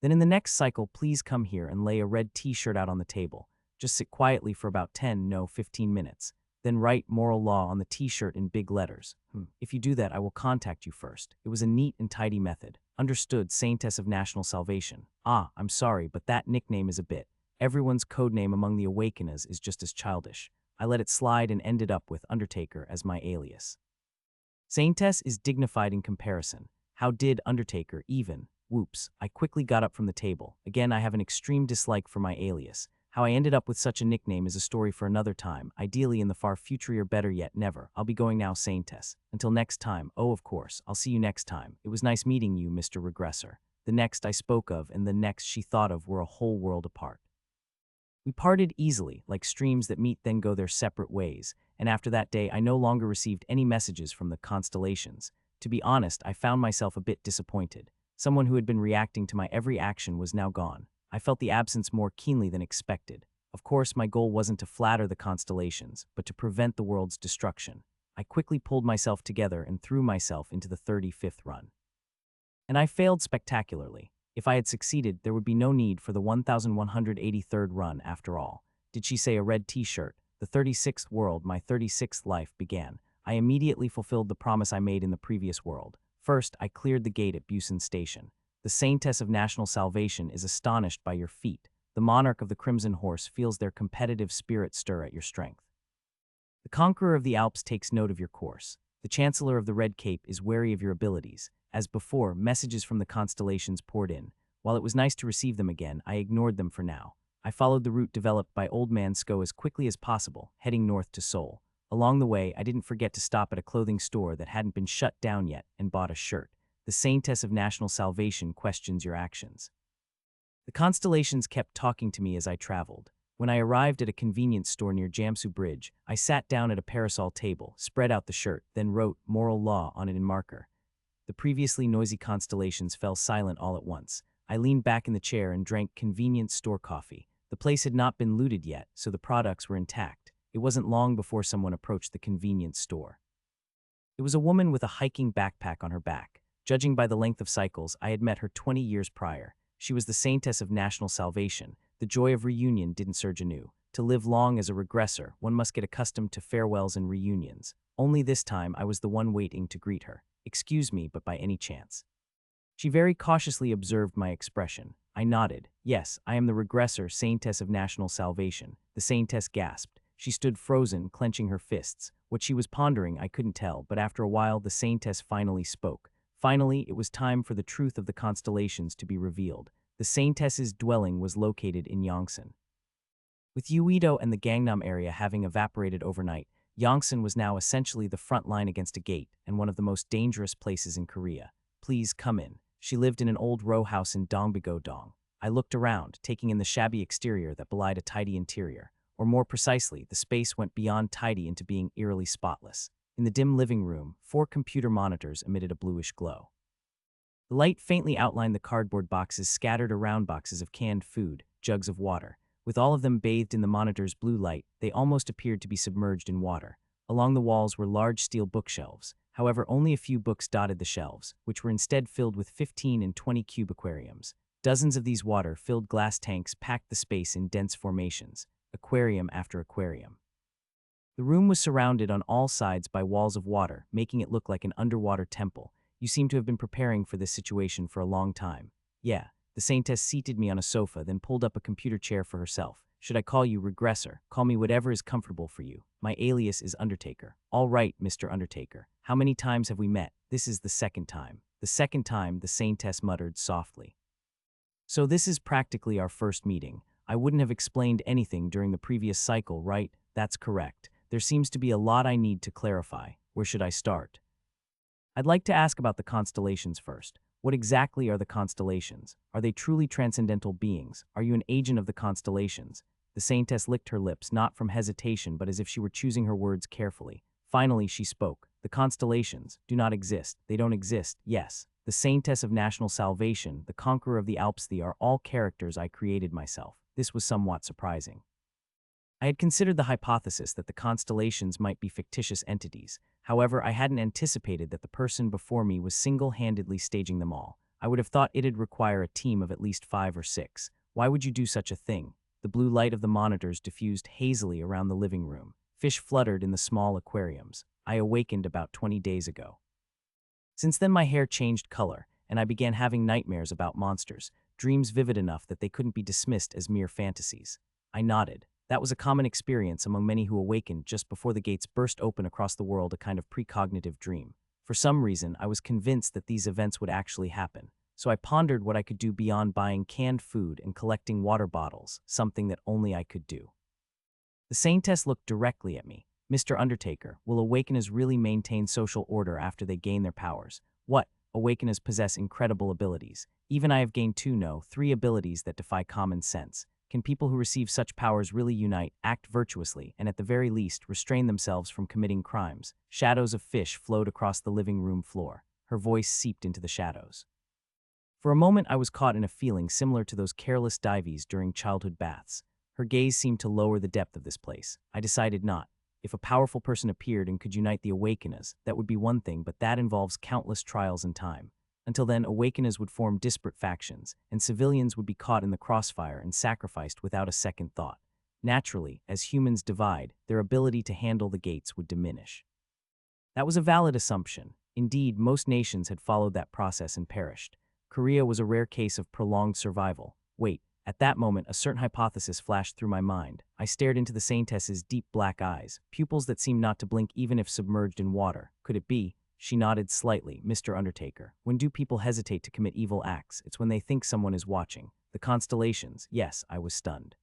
Then in the next cycle, please come here and lay a red t-shirt out on the table. Just sit quietly for about 15 minutes. Then write moral law on the t-shirt in big letters. If you do that, I will contact you first. It was a neat and tidy method. Understood, Saintess of National Salvation. Ah, I'm sorry, but that nickname is a bit. Everyone's codename among the Awakeners is just as childish. I let it slide and ended up with Undertaker as my alias. Saintess is dignified in comparison. How did Undertaker even? Whoops, I quickly got up from the table. Again, I have an extreme dislike for my alias. How I ended up with such a nickname is a story for another time, ideally in the far future or better yet, never. I'll be going now, Saintess. Until next time, oh of course, I'll see you next time. It was nice meeting you, Mr. Regressor. The next I spoke of and the next she thought of were a whole world apart. We parted easily, like streams that meet then go their separate ways, and after that day I no longer received any messages from the constellations. To be honest, I found myself a bit disappointed. Someone who had been reacting to my every action was now gone. I felt the absence more keenly than expected. Of course, my goal wasn't to flatter the constellations, but to prevent the world's destruction. I quickly pulled myself together and threw myself into the 35th run. And I failed spectacularly. If I had succeeded, there would be no need for the 1183rd run after all. Did she say a red t-shirt? The 36th world, my 36th life, began. I immediately fulfilled the promise I made in the previous world. First, I cleared the gate at Busan Station. The Saintess of National Salvation is astonished by your feat. The monarch of the Crimson Horse feels their competitive spirit stir at your strength. The Conqueror of the Alps takes note of your course. The Chancellor of the Red Cape is wary of your abilities. As before, messages from the constellations poured in. While it was nice to receive them again, I ignored them for now. I followed the route developed by Old Man Sko as quickly as possible, heading north to Seoul. Along the way, I didn't forget to stop at a clothing store that hadn't been shut down yet and bought a shirt. The Saintess of National Salvation questions your actions. The constellations kept talking to me as I traveled. When I arrived at a convenience store near Jamsu Bridge, I sat down at a parasol table, spread out the shirt, then wrote moral law on it in marker. The previously noisy constellations fell silent all at once. I leaned back in the chair and drank convenience store coffee. The place had not been looted yet, so the products were intact. It wasn't long before someone approached the convenience store. It was a woman with a hiking backpack on her back. Judging by the length of cycles, I had met her 20 years prior. She was the Saintess of National Salvation. The joy of reunion didn't surge anew. To live long as a regressor, one must get accustomed to farewells and reunions. Only this time, I was the one waiting to greet her. Excuse me, but by any chance? She very cautiously observed my expression. I nodded. Yes, I am the regressor, Saintess of National Salvation. The Saintess gasped. She stood frozen, clenching her fists. What she was pondering, I couldn't tell, but after a while, the Saintess finally spoke. Finally, it was time for the truth of the constellations to be revealed. The Saintess's dwelling was located in Yongsan. With Uido and the Gangnam area having evaporated overnight, Yongsan was now essentially the front line against a gate and one of the most dangerous places in Korea. Please come in. She lived in an old row house in Dongbigo-dong. I looked around, taking in the shabby exterior that belied a tidy interior. Or more precisely, the space went beyond tidy into being eerily spotless. In the dim living room, 4 computer monitors emitted a bluish glow. The light faintly outlined the cardboard boxes scattered around boxes of canned food, jugs of water. With all of them bathed in the monitor's blue light, they almost appeared to be submerged in water. Along the walls were large steel bookshelves. However, only a few books dotted the shelves, which were instead filled with 15 and 20 cube aquariums. Dozens of these water-filled glass tanks packed the space in dense formations, aquarium after aquarium. The room was surrounded on all sides by walls of water, making it look like an underwater temple. You seem to have been preparing for this situation for a long time. Yeah, the Saintess seated me on a sofa, then pulled up a computer chair for herself. Should I call you Regressor? Call me whatever is comfortable for you. My alias is Undertaker. All right, Mr. Undertaker. How many times have we met? This is the second time. The second time, the Saintess muttered softly. So this is practically our first meeting. I wouldn't have explained anything during the previous cycle, right? That's correct. There seems to be a lot I need to clarify. Where should I start? I'd like to ask about the constellations first. What exactly are the constellations? Are they truly transcendental beings? Are you an agent of the constellations? The Saintess licked her lips, not from hesitation, but as if she were choosing her words carefully. Finally, she spoke. The constellations do not exist. They don't exist, yes. The Saintess of National Salvation, the Conqueror of the Alps, they are all characters I created myself. This was somewhat surprising. I had considered the hypothesis that the constellations might be fictitious entities. However, I hadn't anticipated that the person before me was single-handedly staging them all. I would have thought it'd require a team of at least 5 or 6. Why would you do such a thing? The blue light of the monitors diffused hazily around the living room. Fish fluttered in the small aquariums. I awakened about 20 days ago. Since then my hair changed color, and I began having nightmares about monsters, dreams vivid enough that they couldn't be dismissed as mere fantasies. I nodded. That was a common experience among many who awakened just before the gates burst open across the world, a kind of precognitive dream. For some reason, I was convinced that these events would actually happen, so I pondered what I could do beyond buying canned food and collecting water bottles, something that only I could do. The Saintess looked directly at me. Mr. Undertaker, will Awakeners really maintain social order after they gain their powers? What? Awakeners possess incredible abilities. Even I have gained 3 abilities that defy common sense. Can people who receive such powers really unite, act virtuously, and at the very least restrain themselves from committing crimes? Shadows of fish flowed across the living room floor. Her voice seeped into the shadows. For a moment I was caught in a feeling similar to those careless dives during childhood baths. Her gaze seemed to lower the depth of this place. I decided not. If a powerful person appeared and could unite the Awakeners, that would be one thing, but that involves countless trials and time. Until then, Awakeners would form disparate factions, and civilians would be caught in the crossfire and sacrificed without a second thought. Naturally, as humans divide, their ability to handle the gates would diminish. That was a valid assumption. Indeed, most nations had followed that process and perished. Korea was a rare case of prolonged survival. Wait, at that moment, a certain hypothesis flashed through my mind. I stared into the Saintess's deep black eyes, pupils that seemed not to blink even if submerged in water. Could it be? She nodded slightly. Mr. Undertaker, when do people hesitate to commit evil acts? It's when they think someone is watching. The constellations. Yes, I was stunned.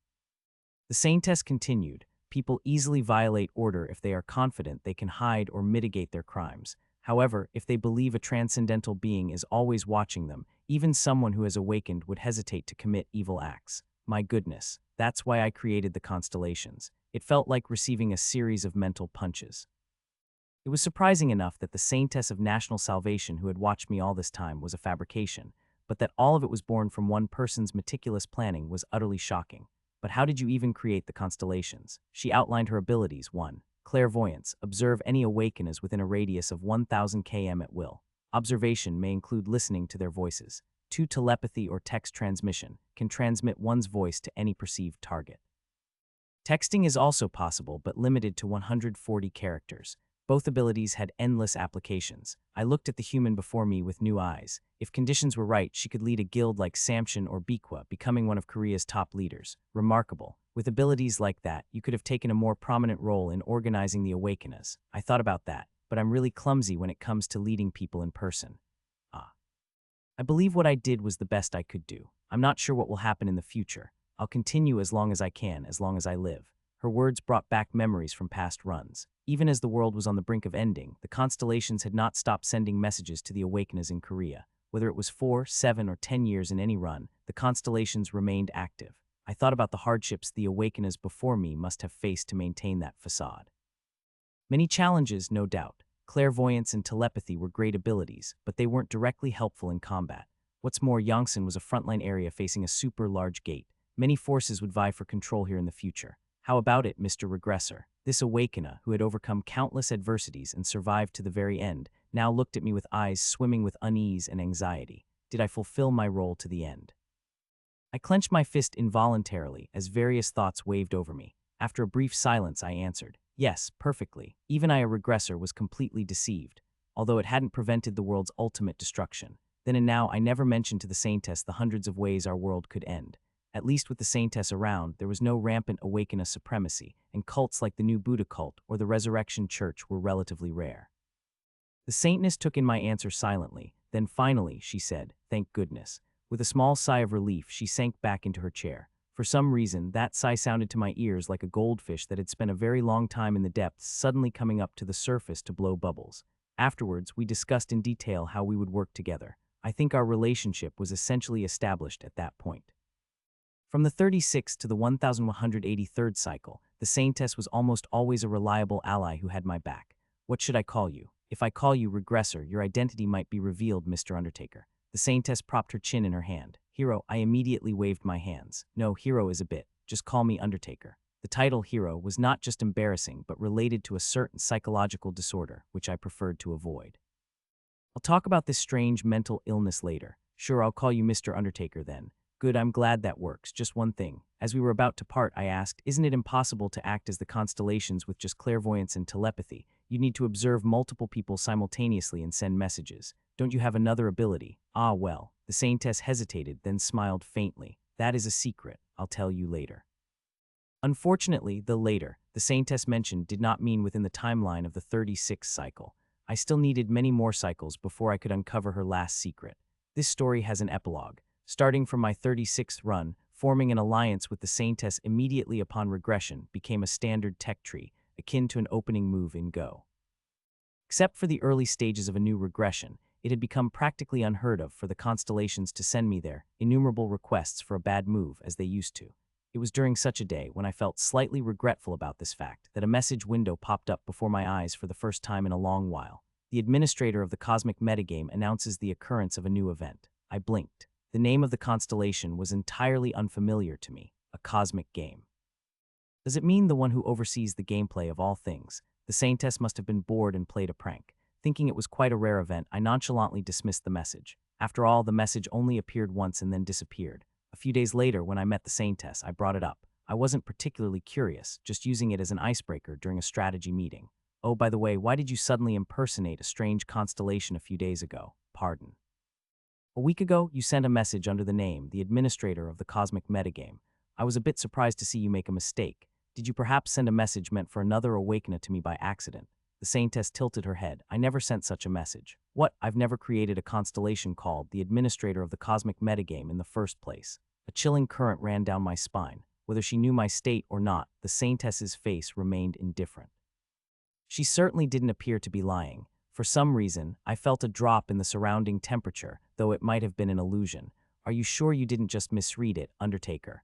The Saintess continued. People easily violate order if they are confident they can hide or mitigate their crimes. However, if they believe a transcendental being is always watching them, even someone who has awakened would hesitate to commit evil acts. My goodness, that's why I created the constellations. It felt like receiving a series of mental punches. It was surprising enough that the Saintess of National Salvation who had watched me all this time was a fabrication, but that all of it was born from one person's meticulous planning was utterly shocking. But how did you even create the constellations? She outlined her abilities. 1. Clairvoyance. Observe any awakeners within a radius of 1,000 km at will. Observation may include listening to their voices. 2. Telepathy or text transmission. Can transmit one's voice to any perceived target. Texting is also possible but limited to 140 characters. Both abilities had endless applications. I looked at the human before me with new eyes. If conditions were right, she could lead a guild like Samcheon or Biqua, becoming one of Korea's top leaders. Remarkable. With abilities like that, you could have taken a more prominent role in organizing the Awakeners. I thought about that, but I'm really clumsy when it comes to leading people in person. I believe what I did was the best I could do. I'm not sure what will happen in the future. I'll continue as long as I can, as long as I live. Her words brought back memories from past runs. Even as the world was on the brink of ending, the constellations had not stopped sending messages to the Awakeners in Korea. Whether it was 4, 7, or 10 years in any run, the constellations remained active. I thought about the hardships the Awakeners before me must have faced to maintain that facade. Many challenges, no doubt. Clairvoyance and telepathy were great abilities, but they weren't directly helpful in combat. What's more, Yongsan was a frontline area facing a super large gate. Many forces would vie for control here in the future. How about it, Mr. Regressor? This awakener, who had overcome countless adversities and survived to the very end, now looked at me with eyes swimming with unease and anxiety. Did I fulfill my role to the end? I clenched my fist involuntarily as various thoughts waved over me. After a brief silence, I answered, yes, perfectly. Even I, a regressor, was completely deceived, although it hadn't prevented the world's ultimate destruction. Then and now, I never mentioned to the Saintess the hundreds of ways our world could end. At least with the Saintess around, there was no rampant awakener supremacy, and cults like the new Buddha cult or the Resurrection Church were relatively rare. The Saintess took in my answer silently. Then finally, she said, thank goodness. With a small sigh of relief, she sank back into her chair. For some reason, that sigh sounded to my ears like a goldfish that had spent a very long time in the depths suddenly coming up to the surface to blow bubbles. Afterwards, we discussed in detail how we would work together. I think our relationship was essentially established at that point. From the 36th to the 1183rd cycle, the Saintess was almost always a reliable ally who had my back. What should I call you? If I call you Regressor, your identity might be revealed, Mr. Undertaker. The Saintess propped her chin in her hand. Hero, I immediately waved my hands. No, Hero is a bit. Just call me Undertaker. The title Hero was not just embarrassing, but related to a certain psychological disorder, which I preferred to avoid. I'll talk about this strange mental illness later. Sure, I'll call you Mr. Undertaker then. Good, I'm glad that works. Just one thing. As we were about to part, I asked, isn't it impossible to act as the constellations with just clairvoyance and telepathy? You need to observe multiple people simultaneously and send messages. Don't you have another ability? Ah, well. The Saintess hesitated, then smiled faintly. That is a secret. I'll tell you later. Unfortunately, the later the Saintess mentioned did not mean within the timeline of the 36th cycle. I still needed many more cycles before I could uncover her last secret. This story has an epilogue. Starting from my 36th run, forming an alliance with the Saintess immediately upon regression became a standard tech tree, akin to an opening move in Go. Except for the early stages of a new regression, it had become practically unheard of for the constellations to send me their innumerable requests for a bad move as they used to. It was during such a day, when I felt slightly regretful about this fact, that a message window popped up before my eyes for the first time in a long while. The administrator of the cosmic metagame announces the occurrence of a new event. I blinked. The name of the constellation was entirely unfamiliar to me, a cosmic game. Does it mean the one who oversees the gameplay of all things? The Saintess must have been bored and played a prank. Thinking it was quite a rare event, I nonchalantly dismissed the message. After all, the message only appeared once and then disappeared. A few days later, when I met the Saintess, I brought it up. I wasn't particularly curious, just using it as an icebreaker during a strategy meeting. Oh, by the way, why did you suddenly impersonate a strange constellation a few days ago? Pardon. A week ago, you sent a message under the name, the administrator of the cosmic metagame. I was a bit surprised to see you make a mistake. Did you perhaps send a message meant for another awakener to me by accident? The Saintess tilted her head. I never sent such a message. What? I've never created a constellation called the administrator of the cosmic metagame in the first place. A chilling current ran down my spine. Whether she knew my state or not, the Saintess's face remained indifferent. She certainly didn't appear to be lying. For some reason, I felt a drop in the surrounding temperature, though it might have been an illusion. Are you sure you didn't just misread it, Undertaker?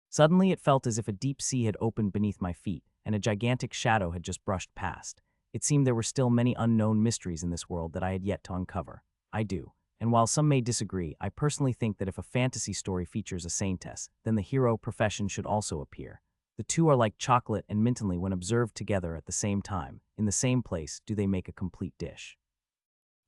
Suddenly it felt as if a deep sea had opened beneath my feet, and a gigantic shadow had just brushed past. It seemed there were still many unknown mysteries in this world that I had yet to uncover. I do. And while some may disagree, I personally think that if a fantasy story features a Saintess, then the hero profession should also appear. The two are like chocolate and mintonly when observed together at the same time. In the same place, do they make a complete dish?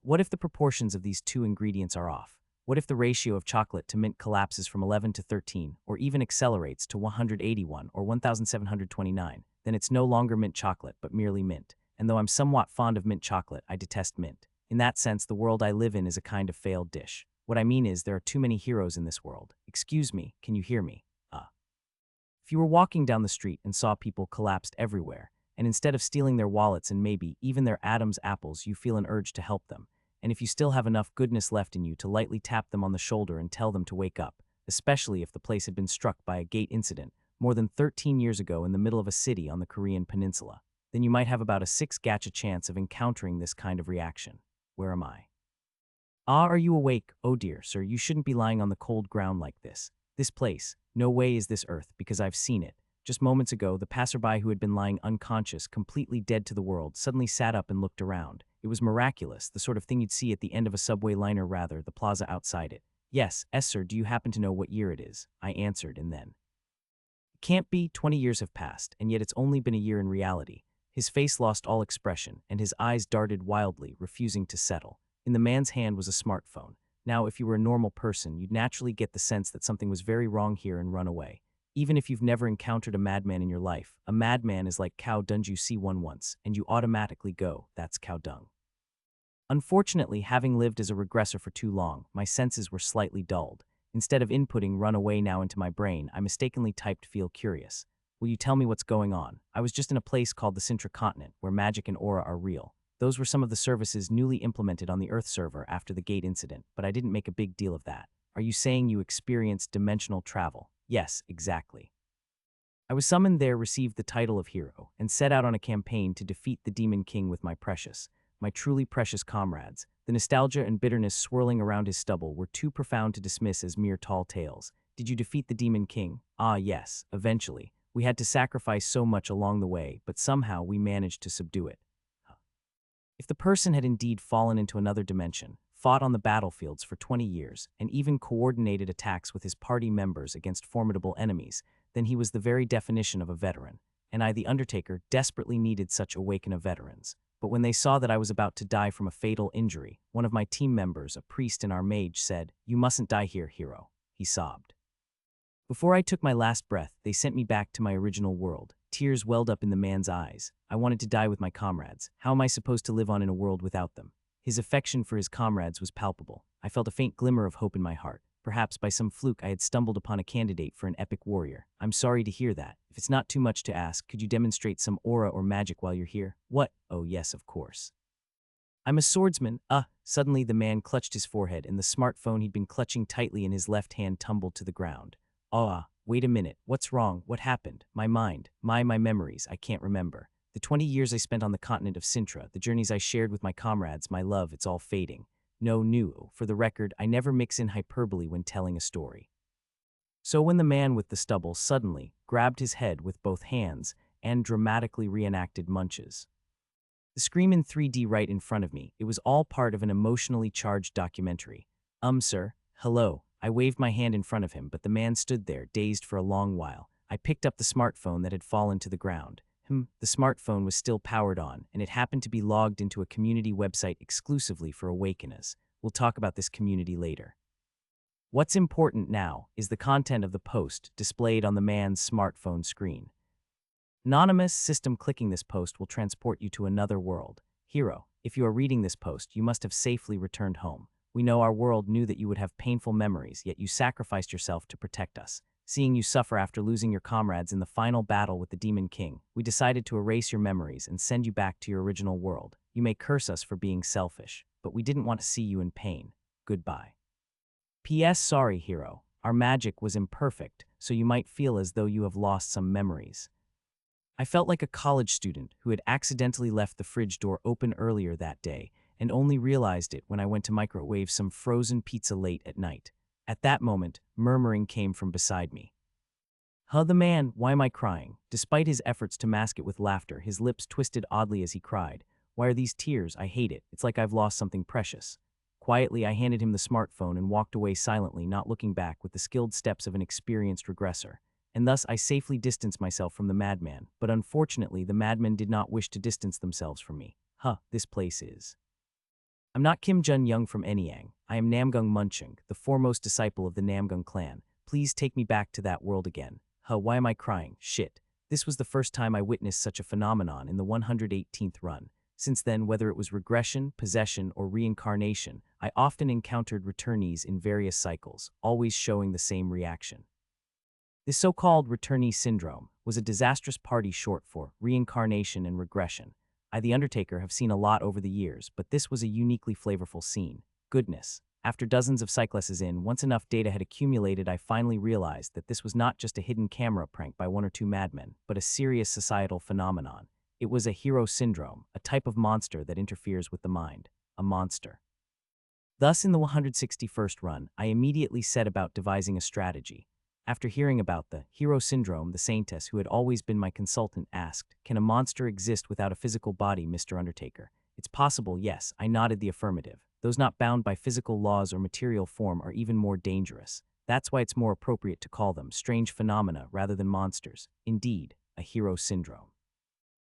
What if the proportions of these two ingredients are off? What if the ratio of chocolate to mint collapses from 11 to 13, or even accelerates to 181 or 1729? Then it's no longer mint chocolate, but merely mint. And though I'm somewhat fond of mint chocolate, I detest mint. In that sense, the world I live in is a kind of failed dish. What I mean is, there are too many heroes in this world. Excuse me, can you hear me? If you were walking down the street and saw people collapsed everywhere, and instead of stealing their wallets and maybe even their Adam's apples, you feel an urge to help them, and if you still have enough goodness left in you to lightly tap them on the shoulder and tell them to wake up, especially if the place had been struck by a gate incident more than 13 years ago in the middle of a city on the Korean peninsula, then you might have about a 6 gacha chance of encountering this kind of reaction. Where am I? Ah, are you awake? Oh dear, sir, you shouldn't be lying on the cold ground like this. This place, no way is this Earth, because I've seen it. Just moments ago, the passerby who had been lying unconscious, completely dead to the world, suddenly sat up and looked around. It was miraculous, the sort of thing you'd see at the end of a subway liner, rather, the plaza outside it. Yes, sir, do you happen to know what year it is? I answered, and then. It can't be, 20 years have passed, and yet it's only been a year in reality. His face lost all expression, and his eyes darted wildly, refusing to settle. In the man's hand was a smartphone. Now, if you were a normal person, you'd naturally get the sense that something was very wrong here and run away. Even if you've never encountered a madman in your life, a madman is like cow dung. You see one once, and you automatically go, that's cow dung. Unfortunately, having lived as a regressor for too long, my senses were slightly dulled. Instead of inputting run away now into my brain, I mistakenly typed feel curious. Will you tell me what's going on? I was just in a place called the Sintra continent, where magic and aura are real. Those were some of the services newly implemented on the Earth server after the gate incident, but I didn't make a big deal of that. Are you saying you experienced dimensional travel? Yes, exactly. I was summoned there, received the title of hero, and set out on a campaign to defeat the Demon King with my truly precious comrades. The nostalgia and bitterness swirling around his stubble were too profound to dismiss as mere tall tales. Did you defeat the Demon King? Ah, yes, eventually. We had to sacrifice so much along the way, but somehow we managed to subdue it. If the person had indeed fallen into another dimension, fought on the battlefields for 20 years, and even coordinated attacks with his party members against formidable enemies, then he was the very definition of a veteran, and I, the Undertaker, desperately needed such awaken of veterans. But when they saw that I was about to die from a fatal injury, one of my team members, a priest in our mage, said, "You mustn't die here, hero." He sobbed. Before I took my last breath, they sent me back to my original world. Tears welled up in the man's eyes. I wanted to die with my comrades. How am I supposed to live on in a world without them? His affection for his comrades was palpable. I felt a faint glimmer of hope in my heart. Perhaps by some fluke I had stumbled upon a candidate for an epic warrior. I'm sorry to hear that. If it's not too much to ask, could you demonstrate some aura or magic while you're here? What? Oh yes, of course. I'm a swordsman. Suddenly the man clutched his forehead and the smartphone he'd been clutching tightly in his left hand tumbled to the ground. Wait a minute. What's wrong? What happened? My mind. My memories. I can't remember. The 20 years I spent on the continent of Sintra, the journeys I shared with my comrades, my love, it's all fading. No, for the record, I never mix in hyperbole when telling a story. So when the man with the stubble suddenly grabbed his head with both hands and dramatically reenacted munches. The scream in 3D right in front of me, it was all part of an emotionally charged documentary. Sir, hello. I waved my hand in front of him, but the man stood there, dazed for a long while. I picked up the smartphone that had fallen to the ground. The smartphone was still powered on, and it happened to be logged into a community website exclusively for Awakeners. We'll talk about this community later. What's important now is the content of the post displayed on the man's smartphone screen. Anonymous system clicking this post will transport you to another world. Hero, if you are reading this post, you must have safely returned home. We know our world knew that you would have painful memories, yet you sacrificed yourself to protect us. Seeing you suffer after losing your comrades in the final battle with the Demon King, we decided to erase your memories and send you back to your original world. You may curse us for being selfish, but we didn't want to see you in pain. Goodbye. P.S. Sorry, hero. Our magic was imperfect, so you might feel as though you have lost some memories. I felt like a college student who had accidentally left the fridge door open earlier that day and only realized it when I went to microwave some frozen pizza late at night. At that moment, murmuring came from beside me. The man, why am I crying? Despite his efforts to mask it with laughter, his lips twisted oddly as he cried. Why are these tears? I hate it. It's like I've lost something precious. Quietly, I handed him the smartphone and walked away silently, not looking back, with the skilled steps of an experienced regressor. And thus I safely distanced myself from the madman. But unfortunately, the madmen did not wish to distance themselves from me. This place is. I'm not Kim Jun-young from Anyang. I am Namgung Munchung, the foremost disciple of the Namgung clan. Please take me back to that world again. Why am I crying? Shit. This was the first time I witnessed such a phenomenon in the 118th run. Since then, whether it was regression, possession, or reincarnation, I often encountered returnees in various cycles, always showing the same reaction. This so-called returnee syndrome was a disastrous party short for reincarnation and regression. I, the Undertaker, have seen a lot over the years, but this was a uniquely flavorful scene. Goodness. After dozens of cycluses in, once enough data had accumulated, I finally realized that this was not just a hidden camera prank by one or two madmen, but a serious societal phenomenon. It was a hero syndrome, a type of monster that interferes with the mind. A monster. Thus, in the 161st run, I immediately set about devising a strategy. After hearing about the hero syndrome, the saintess, who had always been my consultant, asked, "Can a monster exist without a physical body, Mr. Undertaker?" "It's possible, yes." I nodded the affirmative. Those not bound by physical laws or material form are even more dangerous. That's why it's more appropriate to call them strange phenomena rather than monsters. Indeed, a hero syndrome.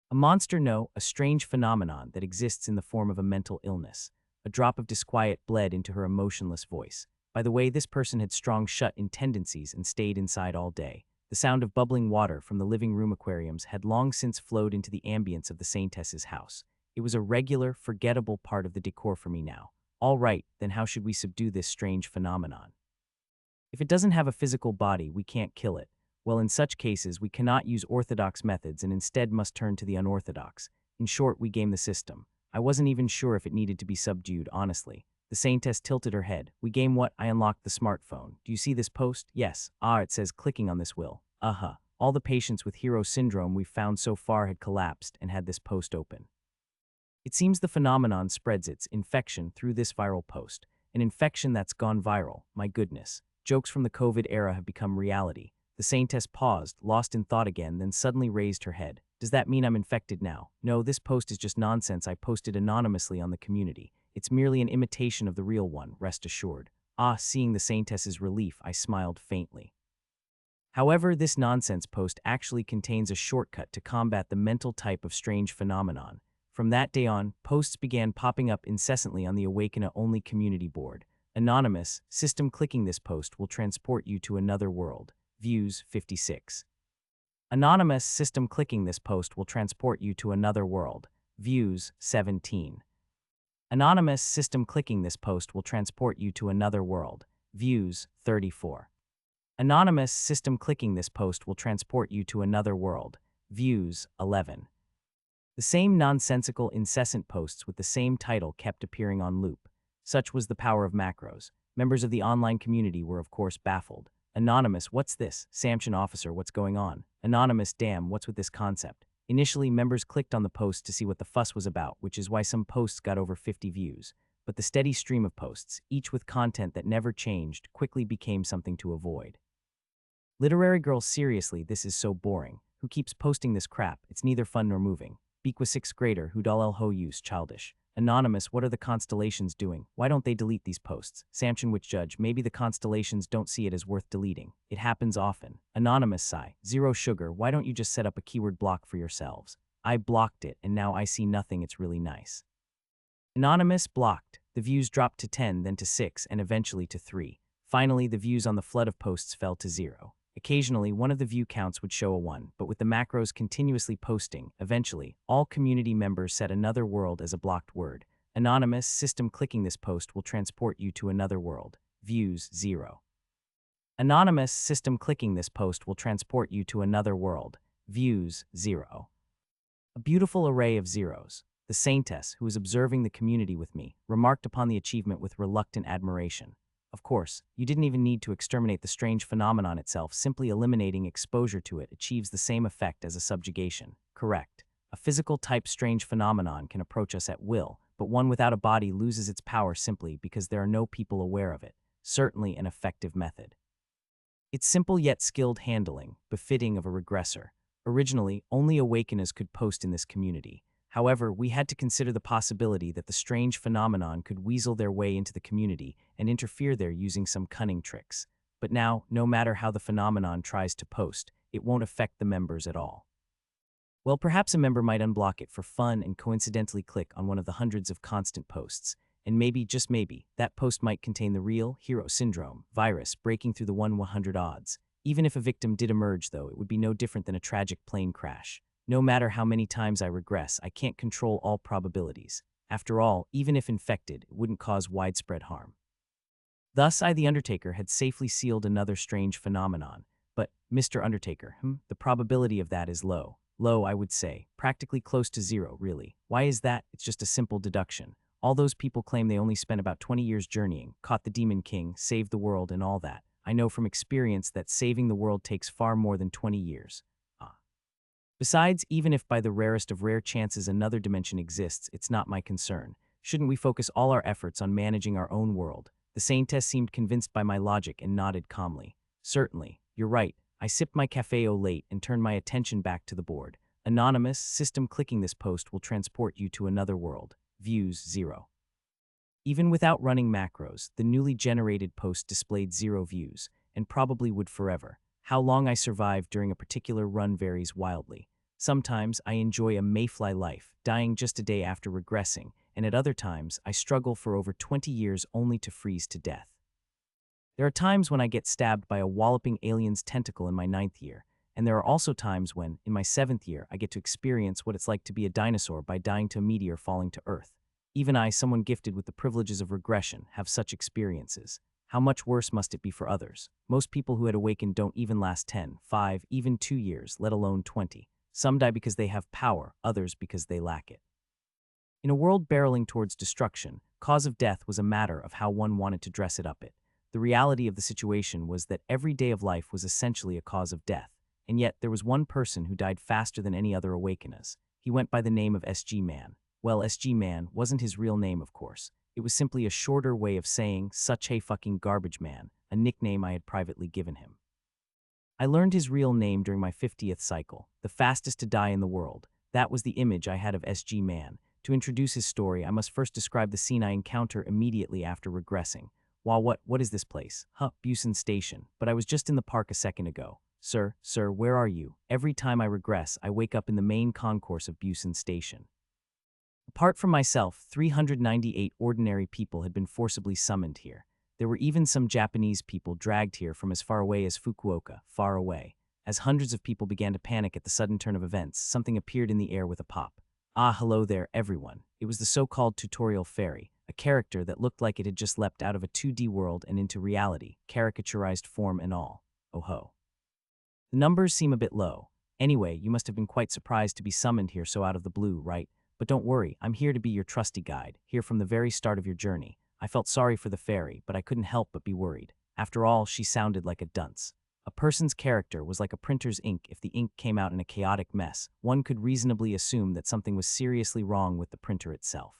A monster, no, a strange phenomenon that exists in the form of a mental illness. A drop of disquiet bled into her emotionless voice. By the way, this person had strong shut-in tendencies and stayed inside all day. The sound of bubbling water from the living room aquariums had long since flowed into the ambience of the Saintess's house. It was a regular, forgettable part of the decor for me now. All right, then how should we subdue this strange phenomenon? If it doesn't have a physical body, we can't kill it. Well, in such cases, we cannot use orthodox methods and instead must turn to the unorthodox. In short, we game the system. I wasn't even sure if it needed to be subdued, honestly. The Saintess tilted her head. We game what? I unlocked the smartphone. Do you see this post? Yes. Ah, it says clicking on this will. All the patients with hero syndrome we've found so far had collapsed and had this post open. It seems the phenomenon spreads its infection through this viral post. An infection that's gone viral. My goodness. Jokes from the COVID era have become reality. The Saintess paused, lost in thought again, then suddenly raised her head. Does that mean I'm infected now? No, this post is just nonsense I posted anonymously on the community. It's merely an imitation of the real one, rest assured. Seeing the Saintess's relief, I smiled faintly. However, this nonsense post actually contains a shortcut to combat the mental type of strange phenomenon. From that day on, posts began popping up incessantly on the Awakena-only community board. Anonymous, system clicking this post will transport you to another world. Views 56. Anonymous, system clicking this post will transport you to another world. Views 17. Anonymous, system clicking this post will transport you to another world. Views 34. Anonymous, system clicking this post will transport you to another world. Views 11. The same nonsensical, incessant posts with the same title kept appearing on loop. Such was the power of macros. Members of the online community were of course baffled. Anonymous, what's this? Samson officer, what's going on? Anonymous, damn, what's with this concept? Initially, members clicked on the post to see what the fuss was about, which is why some posts got over 50 views. But the steady stream of posts, each with content that never changed, quickly became something to avoid. Literary girl, seriously, this is so boring. Who keeps posting this crap? It's neither fun nor moving. Beakwa 6th grader, who dal el ho use, childish. Anonymous, what are the constellations doing? Why don't they delete these posts? Samson Witch Judge, maybe the constellations don't see it as worth deleting. It happens often. Anonymous sigh, Zero Sugar, why don't you just set up a keyword block for yourselves? I blocked it, and now I see nothing, it's really nice. Anonymous blocked. The views dropped to 10, then to 6, and eventually to 3. Finally, the views on the flood of posts fell to 0. Occasionally, one of the view counts would show a 1, but with the macros continuously posting, eventually, all community members set another world as a blocked word. Anonymous, system clicking this post will transport you to another world. Views 0. Anonymous, system clicking this post will transport you to another world. Views 0. A beautiful array of zeros. The Saintess, who was observing the community with me, remarked upon the achievement with reluctant admiration. Of course, you didn't even need to exterminate the strange phenomenon itself. Simply eliminating exposure to it achieves the same effect as a subjugation. Correct. A physical-type strange phenomenon can approach us at will, but one without a body loses its power simply because there are no people aware of it. Certainly an effective method. It's simple yet skilled handling, befitting of a regressor. Originally, only Awakeners could post in this community. However, we had to consider the possibility that the strange phenomenon could weasel their way into the community and interfere there using some cunning tricks. But now, no matter how the phenomenon tries to post, it won't affect the members at all. Well, perhaps a member might unblock it for fun and coincidentally click on one of the hundreds of constant posts. And maybe, just maybe, that post might contain the real hero syndrome virus breaking through the 1/100 odds. Even if a victim did emerge, though, it would be no different than a tragic plane crash. No matter how many times I regress, I can't control all probabilities. After all, even if infected, it wouldn't cause widespread harm. Thus, I, the Undertaker, had safely sealed another strange phenomenon. But, Mr. Undertaker, the probability of that is low. Low, I would say. Practically close to 0, really. Why is that? It's just a simple deduction. All those people claim they only spent about 20 years journeying, caught the Demon King, saved the world, and all that. I know from experience that saving the world takes far more than 20 years. Besides, even if by the rarest of rare chances another dimension exists, it's not my concern. Shouldn't we focus all our efforts on managing our own world? The Saintess seemed convinced by my logic and nodded calmly. Certainly, you're right. I sipped my café au lait and turned my attention back to the board. Anonymous, system clicking this post will transport you to another world. Views 0. Even without running macros, the newly generated post displayed 0 views, and probably would forever. How long I survive during a particular run varies wildly. Sometimes I enjoy a mayfly life, dying just a day after regressing, and at other times I struggle for over 20 years only to freeze to death. There are times when I get stabbed by a walloping alien's tentacle in my 9th year, and there are also times when, in my 7th year, I get to experience what it's like to be a dinosaur by dying to a meteor falling to Earth. Even I, someone gifted with the privileges of regression, have such experiences. How much worse must it be for others? Most people who had awakened don't even last 10, 5, even 2 years, let alone 20. Some die because they have power, others because they lack it. In a world barreling towards destruction, cause of death was a matter of how one wanted to dress it up. The reality of the situation was that every day of life was essentially a cause of death, and yet there was one person who died faster than any other awakeners. He went by the name of SG Man. Well, SG Man wasn't his real name, of course. It was simply a shorter way of saying, such a fucking garbage man, a nickname I had privately given him. I learned his real name during my 50th cycle, the fastest to die in the world. That was the image I had of SG Man. To introduce his story, I must first describe the scene I encounter immediately after regressing. Wow, what is this place? Busan Station. But I was just in the park a second ago. Sir, where are you? Every time I regress, I wake up in the main concourse of Busan Station. Apart from myself, 398 ordinary people had been forcibly summoned here. There were even some Japanese people dragged here from as far away as Fukuoka, far away. As hundreds of people began to panic at the sudden turn of events, something appeared in the air with a pop. Ah, hello there, everyone. It was the so-called tutorial fairy, a character that looked like it had just leapt out of a 2D world and into reality, caricaturized form and all. Oh ho. The numbers seem a bit low. Anyway, you must have been quite surprised to be summoned here so out of the blue, right? But don't worry, I'm here to be your trusty guide, here from the very start of your journey. I felt sorry for the fairy, but I couldn't help but be worried. After all, she sounded like a dunce. A person's character was like a printer's ink. If the ink came out in a chaotic mess, one could reasonably assume that something was seriously wrong with the printer itself.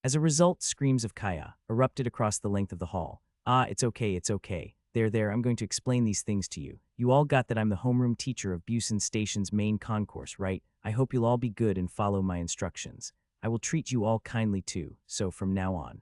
As a result, screams of Kaya erupted across the length of the hall. Ah, it's okay. There, I'm going to explain these things to you. You all got that I'm the homeroom teacher of Busan Station's main concourse, right? I hope you'll all be good and follow my instructions. I will treat you all kindly too, so from now on.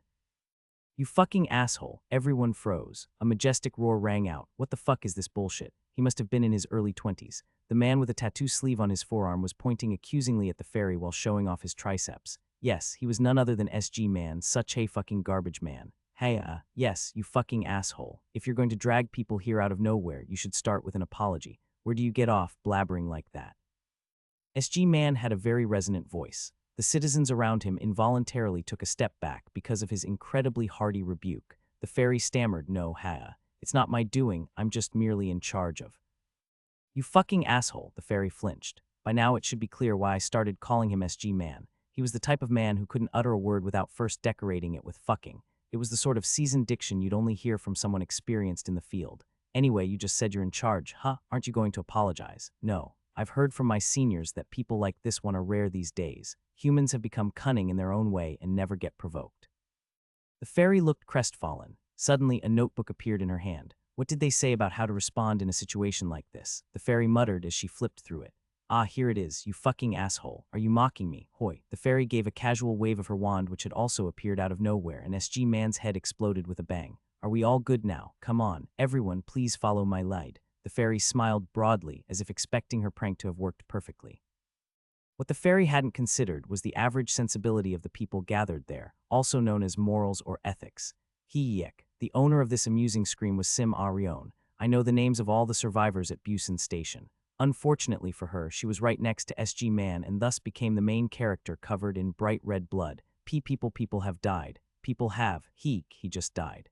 You fucking asshole. Everyone froze. A majestic roar rang out. What the fuck is this bullshit? He must have been in his early 20s. The man with a tattoo sleeve on his forearm was pointing accusingly at the fairy while showing off his triceps. Yes, he was none other than SG Man, such a fucking garbage man. Hey, yes, you fucking asshole. If you're going to drag people here out of nowhere, you should start with an apology. Where do you get off blabbering like that? SG Man had a very resonant voice. The citizens around him involuntarily took a step back because of his incredibly hearty rebuke. The fairy stammered, no, it's not my doing, I'm just merely in charge of. You fucking asshole, the fairy flinched. By now it should be clear why I started calling him SG Man. He was the type of man who couldn't utter a word without first decorating it with fucking. It was the sort of seasoned diction you'd only hear from someone experienced in the field. Anyway, you just said you're in charge, huh? Aren't you going to apologize? No. I've heard from my seniors that people like this one are rare these days. Humans have become cunning in their own way and never get provoked. The fairy looked crestfallen. Suddenly, a notebook appeared in her hand. What did they say about how to respond in a situation like this? The fairy muttered as she flipped through it. Ah, here it is, you fucking asshole. Are you mocking me? Hoi. The fairy gave a casual wave of her wand which had also appeared out of nowhere, and SG Man's head exploded with a bang. Are we all good now? Come on, everyone, please follow my lead. The fairy smiled broadly, as if expecting her prank to have worked perfectly. What the fairy hadn't considered was the average sensibility of the people gathered there, also known as morals or ethics. Yek, the owner of this amusing scream was Sim Arion. I know the names of all the survivors at Busan Station. Unfortunately for her, she was right next to SG Man and thus became the main character covered in bright red blood. People have died. People have. He just died.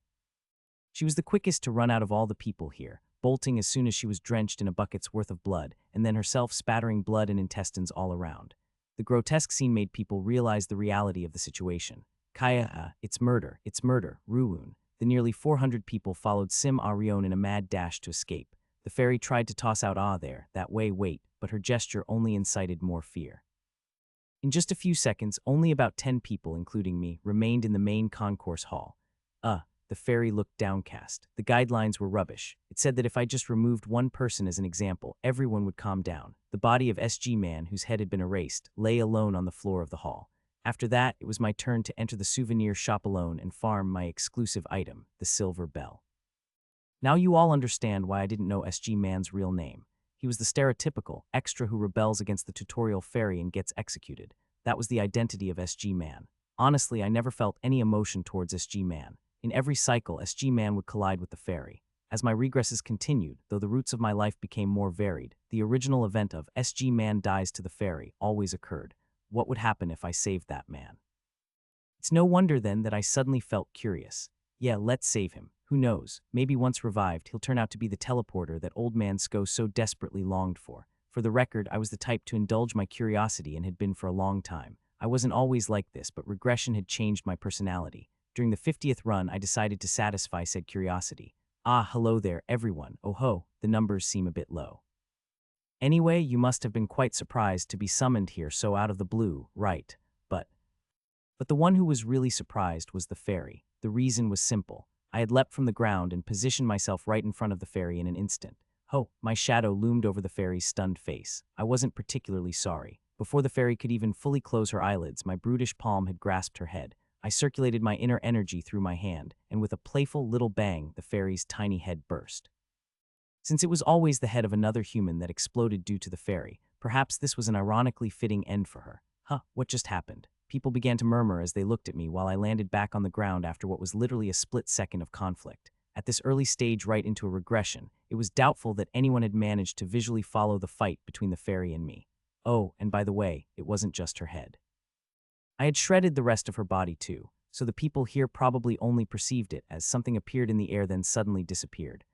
She was the quickest to run out of all the people here, bolting as soon as she was drenched in a bucket's worth of blood, and then herself spattering blood and intestines all around. The grotesque scene made people realize the reality of the situation. Kaya, it's murder, Ruun. The nearly 400 people followed Sim Arion in a mad dash to escape. The fairy tried to toss out that way, wait, but her gesture only incited more fear. In just a few seconds, only about 10 people, including me, remained in the main concourse hall. The fairy looked downcast. The guidelines were rubbish. It said that if I just removed one person as an example, everyone would calm down. The body of SG Man, whose head had been erased, lay alone on the floor of the hall. After that, it was my turn to enter the souvenir shop alone and farm my exclusive item, the silver bell. Now you all understand why I didn't know SG Man's real name. He was the stereotypical extra who rebels against the tutorial fairy and gets executed. That was the identity of SG Man. Honestly, I never felt any emotion towards SG Man. In every cycle, SG Man would collide with the fairy. As my regresses continued, though the roots of my life became more varied, the original event of SG Man dies to the fairy always occurred. What would happen if I saved that man? It's no wonder then that I suddenly felt curious. Yeah, let's save him. Who knows, maybe once revived, he'll turn out to be the teleporter that old man Sko so desperately longed for. For the record, I was the type to indulge my curiosity and had been for a long time. I wasn't always like this, but regression had changed my personality. During the 50th run, I decided to satisfy said curiosity. Ah, hello there, everyone. Oh ho, the numbers seem a bit low. Anyway, you must have been quite surprised to be summoned here so out of the blue, right? But the one who was really surprised was the fairy. The reason was simple. I had leapt from the ground and positioned myself right in front of the fairy in an instant. Ho, my shadow loomed over the fairy's stunned face. I wasn't particularly sorry. Before the fairy could even fully close her eyelids, my brutish palm had grasped her head. I circulated my inner energy through my hand, and with a playful little bang, the fairy's tiny head burst. Since it was always the head of another human that exploded due to the fairy, perhaps this was an ironically fitting end for her. Huh, what just happened? People began to murmur as they looked at me while I landed back on the ground after what was literally a split second of conflict. At this early stage right into a regression, it was doubtful that anyone had managed to visually follow the fight between the fairy and me. Oh, and by the way, it wasn't just her head. I had shredded the rest of her body too, so the people here probably only perceived it as something appeared in the air then suddenly disappeared.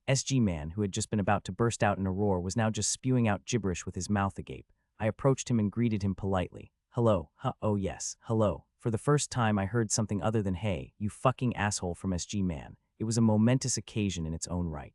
SG Man, who had just been about to burst out in a roar, was now just spewing out gibberish with his mouth agape. I approached him and greeted him politely. Hello, oh yes, hello. For the first time I heard something other than hey, you fucking asshole from SG Man. It was a momentous occasion in its own right.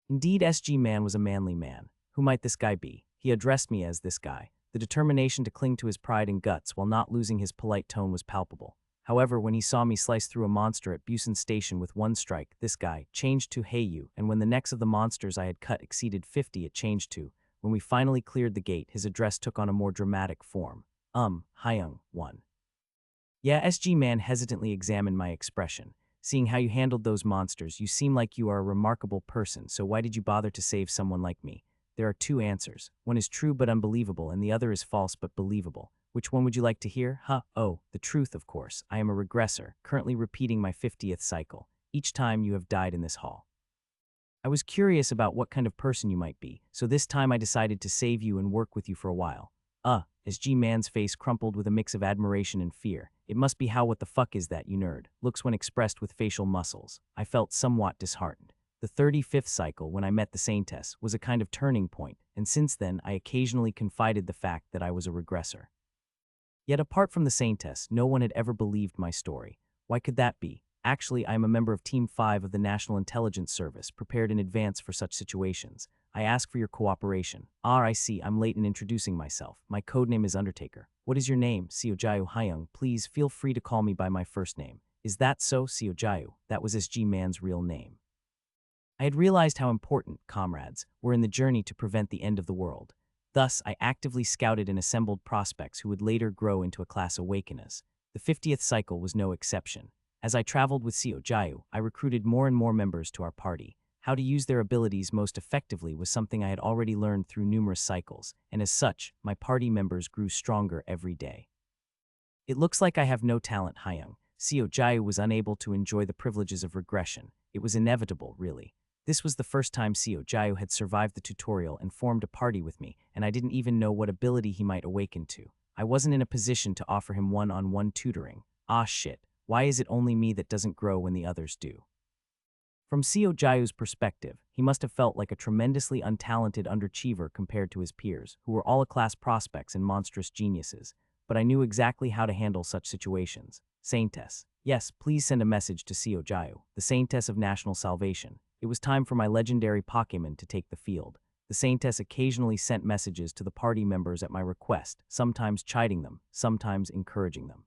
Indeed, SG Man was a manly man. Who might this guy be? He addressed me as this guy. The determination to cling to his pride and guts while not losing his polite tone was palpable. However, when he saw me slice through a monster at Busan Station with one strike, this guy changed to hey you, and when the necks of the monsters I had cut exceeded 50, it changed to, when we finally cleared the gate, his address took on a more dramatic form. Hyung, 1. Yeah, SG Man hesitantly examined my expression. Seeing how you handled those monsters, you seem like you are a remarkable person, so why did you bother to save someone like me? There are two answers. One is true but unbelievable, and the other is false but believable. Which one would you like to hear? Oh, the truth, of course. I am a regressor, currently repeating my 50th cycle. Each time you have died in this hall. I was curious about what kind of person you might be, so this time I decided to save you and work with you for a while. As G-Man's face crumpled with a mix of admiration and fear. It must be how what the fuck is that, you nerd? Looks when expressed with facial muscles. I felt somewhat disheartened. The 35th cycle, when I met the Saintess, was a kind of turning point, and since then I occasionally confided the fact that I was a regressor. Yet apart from the Saintess, no one had ever believed my story. Why could that be? Actually, I am a member of Team 5 of the National Intelligence Service, prepared in advance for such situations. I ask for your cooperation. I see, I'm late in introducing myself. My codename is Undertaker. What is your name? Seojayu Hyung. Please feel free to call me by my first name. Is that so, Seojayu? That was SG Man's real name. I had realized how important, comrades, were in the journey to prevent the end of the world. Thus, I actively scouted and assembled prospects who would later grow into a class awakeners. The 50th cycle was no exception. As I traveled with Seojayu, I recruited more and more members to our party. How to use their abilities most effectively was something I had already learned through numerous cycles, and as such, my party members grew stronger every day. It looks like I have no talent, Hyung. Seojayu was unable to enjoy the privileges of regression. It was inevitable, really. This was the first time Seojayu had survived the tutorial and formed a party with me, and I didn't even know what ability he might awaken to. I wasn't in a position to offer him one-on-one tutoring. Ah shit, why is it only me that doesn't grow when the others do? From Seojayu's perspective, he must have felt like a tremendously untalented underachiever compared to his peers, who were all A-class prospects and monstrous geniuses. But I knew exactly how to handle such situations. Saintess. Yes, please send a message to Seojayu, the Saintess of National Salvation. It was time for my legendary Pokemon to take the field. The Saintess occasionally sent messages to the party members at my request, sometimes chiding them, sometimes encouraging them.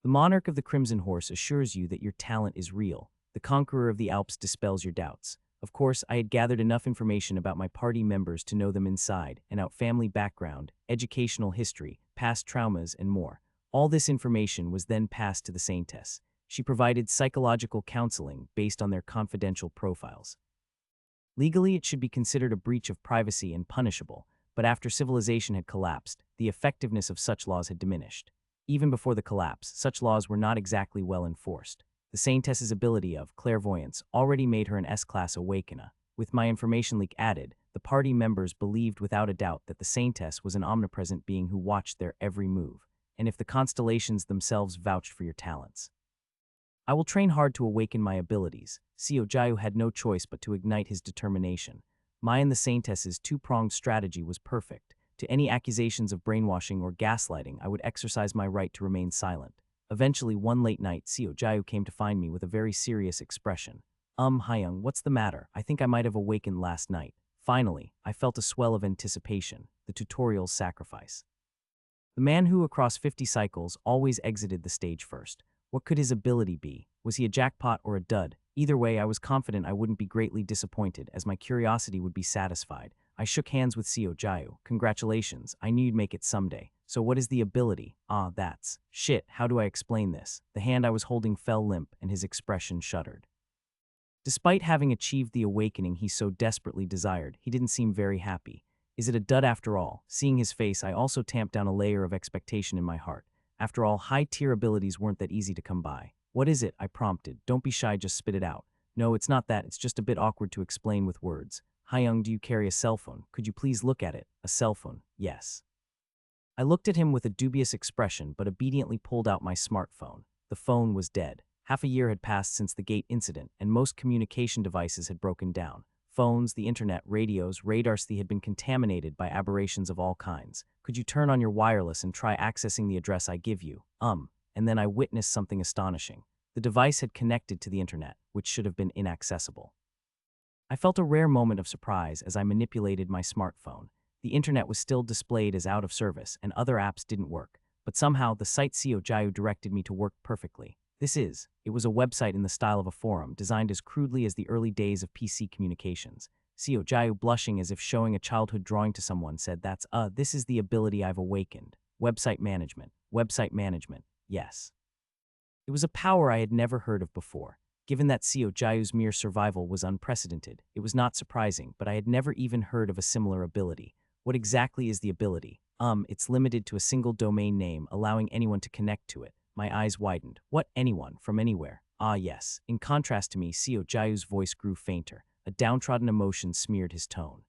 The monarch of the Crimson Horse assures you that your talent is real. The conqueror of the Alps dispels your doubts. Of course, I had gathered enough information about my party members to know them inside and out: family background, educational history, past traumas, and more. All this information was then passed to the saintess. She provided psychological counseling based on their confidential profiles. Legally, it should be considered a breach of privacy and punishable, but after civilization had collapsed, the effectiveness of such laws had diminished. Even before the collapse, such laws were not exactly well enforced. The saintess's ability of clairvoyance already made her an S-class awakener. With my information leak added, the party members believed without a doubt that the saintess was an omnipresent being who watched their every move, and if the constellations themselves vouched for your talents. I will train hard to awaken my abilities. Seo Jiao had no choice but to ignite his determination. My and the saintess's two-pronged strategy was perfect. To any accusations of brainwashing or gaslighting, I would exercise my right to remain silent. Eventually, one late night, Seo Jiao came to find me with a very serious expression. Hyung, what's the matter? I think I might have awakened last night. Finally, I felt a swell of anticipation, the tutorial's sacrifice. The man who, across 50 cycles, always exited the stage first. What could his ability be? Was he a jackpot or a dud? Either way, I was confident I wouldn't be greatly disappointed, as my curiosity would be satisfied. I shook hands with Seo Jiao. Congratulations, I knew you'd make it someday. So what is the ability? That's... Shit, how do I explain this? The hand I was holding fell limp, and his expression shuddered. Despite having achieved the awakening he so desperately desired, he didn't seem very happy. Is it a dud after all? Seeing his face, I also tamped down a layer of expectation in my heart. After all, high-tier abilities weren't that easy to come by. What is it? I prompted. Don't be shy, just spit it out. No, it's not that, it's just a bit awkward to explain with words. Hyung, do you carry a cell phone? Could you please look at it? A cell phone, yes. I looked at him with a dubious expression, but obediently pulled out my smartphone. The phone was dead. Half a year had passed since the gate incident, and most communication devices had broken down. Phones, the internet, radios, radars, they had been contaminated by aberrations of all kinds. Could you turn on your wireless and try accessing the address I give you? And then I witnessed something astonishing. The device had connected to the internet, which should have been inaccessible. I felt a rare moment of surprise as I manipulated my smartphone. The internet was still displayed as out of service, and other apps didn't work, but somehow the site Seo Jiao directed me to work perfectly. It was a website in the style of a forum, designed as crudely as the early days of PC communications. Seo Jiao, blushing as if showing a childhood drawing to someone, said, this is the ability I've awakened. Website management. Website management. Yes. It was a power I had never heard of before. Given that Seo Jiao's mere survival was unprecedented, it was not surprising, but I had never even heard of a similar ability. What exactly is the ability? It's limited to a single domain name, allowing anyone to connect to it. My eyes widened. What, anyone, from anywhere? Yes. In contrast to me, Seo Jiao's voice grew fainter. A downtrodden emotion smeared his tone.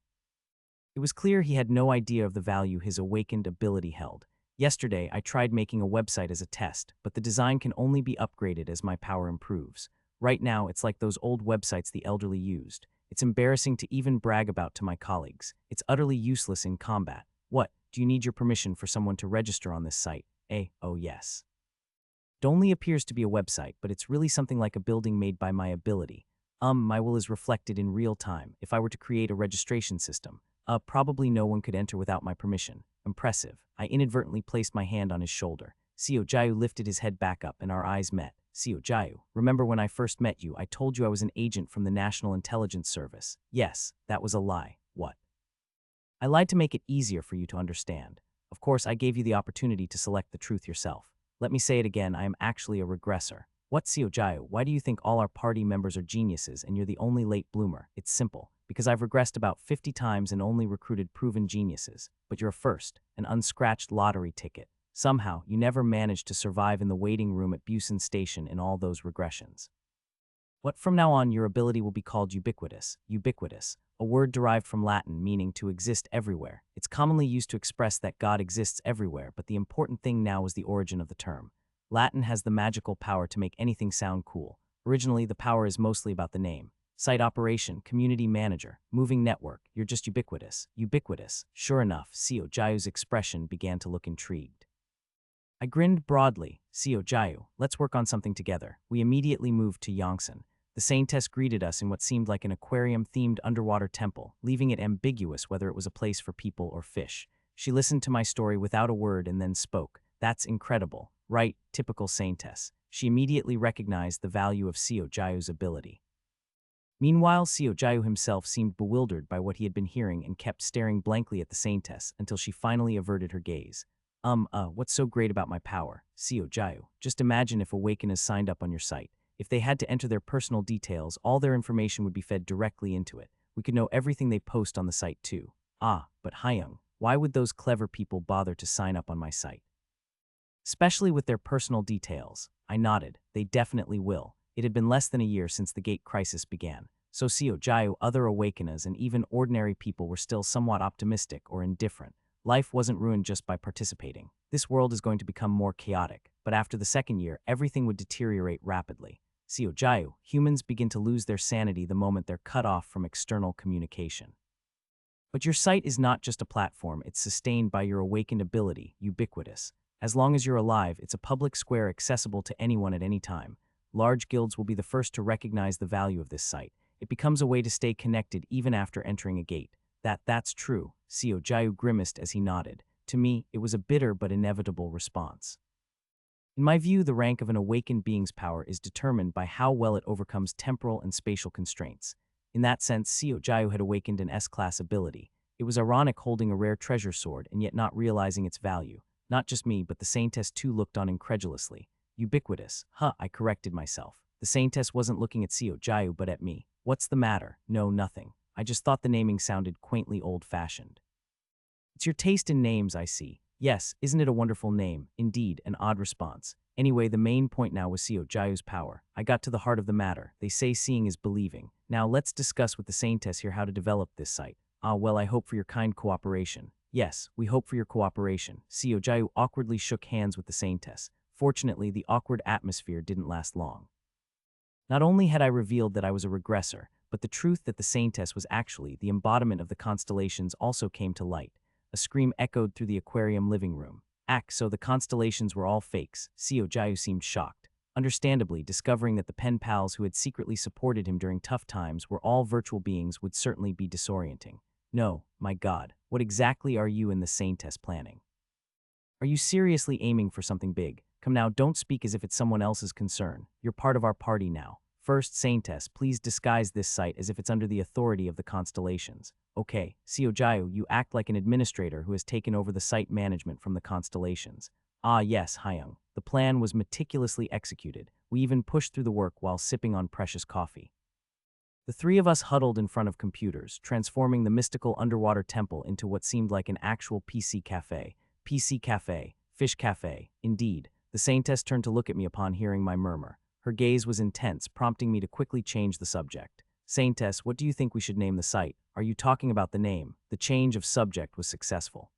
It was clear he had no idea of the value his awakened ability held. Yesterday, I tried making a website as a test, but the design can only be upgraded as my power improves. Right now, it's like those old websites the elderly used. It's embarrassing to even brag about to my colleagues. It's utterly useless in combat. What, do you need your permission for someone to register on this site? Oh yes. It only appears to be a website, but it's really something like a building made by my ability. My will is reflected in real time. If I were to create a registration system, probably no one could enter without my permission. Impressive. I inadvertently placed my hand on his shoulder. Seo Jiao lifted his head back up and our eyes met. Seo Jiao, remember when I first met you, I told you I was an agent from the National Intelligence Service. Yes, that was a lie. What? I lied to make it easier for you to understand. Of course, I gave you the opportunity to select the truth yourself. Let me say it again, I am actually a regressor. What, Seo Jiao, why do you think all our party members are geniuses and you're the only late bloomer? It's simple. Because I've regressed about 50 times and only recruited proven geniuses. But you're a first, an unscratched lottery ticket. Somehow, you never managed to survive in the waiting room at Busan Station in all those regressions. What, from now on, your ability will be called ubiquitous. Ubiquitous, a word derived from Latin meaning to exist everywhere. It's commonly used to express that God exists everywhere, but the important thing now is the origin of the term. Latin has the magical power to make anything sound cool. Originally, the power is mostly about the name. Site operation, community manager, moving network, you're just ubiquitous. Ubiquitous. Sure enough, Seo Jiao's expression began to look intrigued. I grinned broadly. Seo Jiao, let's work on something together. We immediately moved to Yongsan. The saintess greeted us in what seemed like an aquarium-themed underwater temple, leaving it ambiguous whether it was a place for people or fish. She listened to my story without a word and then spoke. That's incredible. Right, typical saintess. She immediately recognized the value of Seo Jiao's ability. Meanwhile, Seo Jiao himself seemed bewildered by what he had been hearing and kept staring blankly at the saintess until she finally averted her gaze. What's so great about my power? Seo Jayu. Just imagine if Awakeners signed up on your site. If they had to enter their personal details, all their information would be fed directly into it. We could know everything they post on the site too. But Hyung, why would those clever people bother to sign up on my site? Especially with their personal details. I nodded. They definitely will. It had been less than a year since the Gate crisis began. So Seo Jayu, other Awakeners, and even ordinary people were still somewhat optimistic or indifferent. Life wasn't ruined just by participating. This world is going to become more chaotic, but after the second year, everything would deteriorate rapidly. Seo Jayu, humans begin to lose their sanity the moment they're cut off from external communication. But your site is not just a platform, it's sustained by your awakened ability, ubiquitous. As long as you're alive, it's a public square accessible to anyone at any time. Large guilds will be the first to recognize the value of this site. It becomes a way to stay connected even after entering a gate. That's true, Seo Jayu grimaced as he nodded. To me, it was a bitter but inevitable response. In my view, the rank of an awakened being's power is determined by how well it overcomes temporal and spatial constraints. In that sense, Seo Jayu had awakened an S-class ability. It was ironic holding a rare treasure sword and yet not realizing its value. Not just me, but the Saintess too looked on incredulously. Ubiquitous. I corrected myself. The Saintess wasn't looking at Seo Jayu but at me. What's the matter? No, nothing. I just thought the naming sounded quaintly old-fashioned. It's your taste in names, I see. Yes, isn't it a wonderful name? Indeed, an odd response. Anyway, the main point now was Seo Jayu's power. I got to the heart of the matter. They say seeing is believing. Now let's discuss with the Saintess here how to develop this site. Well, I hope for your kind cooperation. Yes, we hope for your cooperation. Seo Jayu awkwardly shook hands with the Saintess. Fortunately, the awkward atmosphere didn't last long. Not only had I revealed that I was a regressor, but the truth that the Saintess was actually the embodiment of the constellations also came to light. A scream echoed through the aquarium living room. So the constellations were all fakes. Seo Jayu seemed shocked. Understandably, discovering that the pen pals who had secretly supported him during tough times were all virtual beings would certainly be disorienting. No, my God, what exactly are you and the Saintess planning? Are you seriously aiming for something big? Come now, don't speak as if it's someone else's concern. You're part of our party now. First, Saintess, please disguise this site as if it's under the authority of the constellations. Okay, Seo Jayu, you act like an administrator who has taken over the site management from the constellations. Yes, Hyung. The plan was meticulously executed. We even pushed through the work while sipping on precious coffee. The three of us huddled in front of computers, transforming the mystical underwater temple into what seemed like an actual PC cafe. PC cafe, fish cafe, indeed. The Saintess turned to look at me upon hearing my murmur. Her gaze was intense, prompting me to quickly change the subject. Saintess, what do you think we should name the site? Are you talking about the name? The change of subject was successful.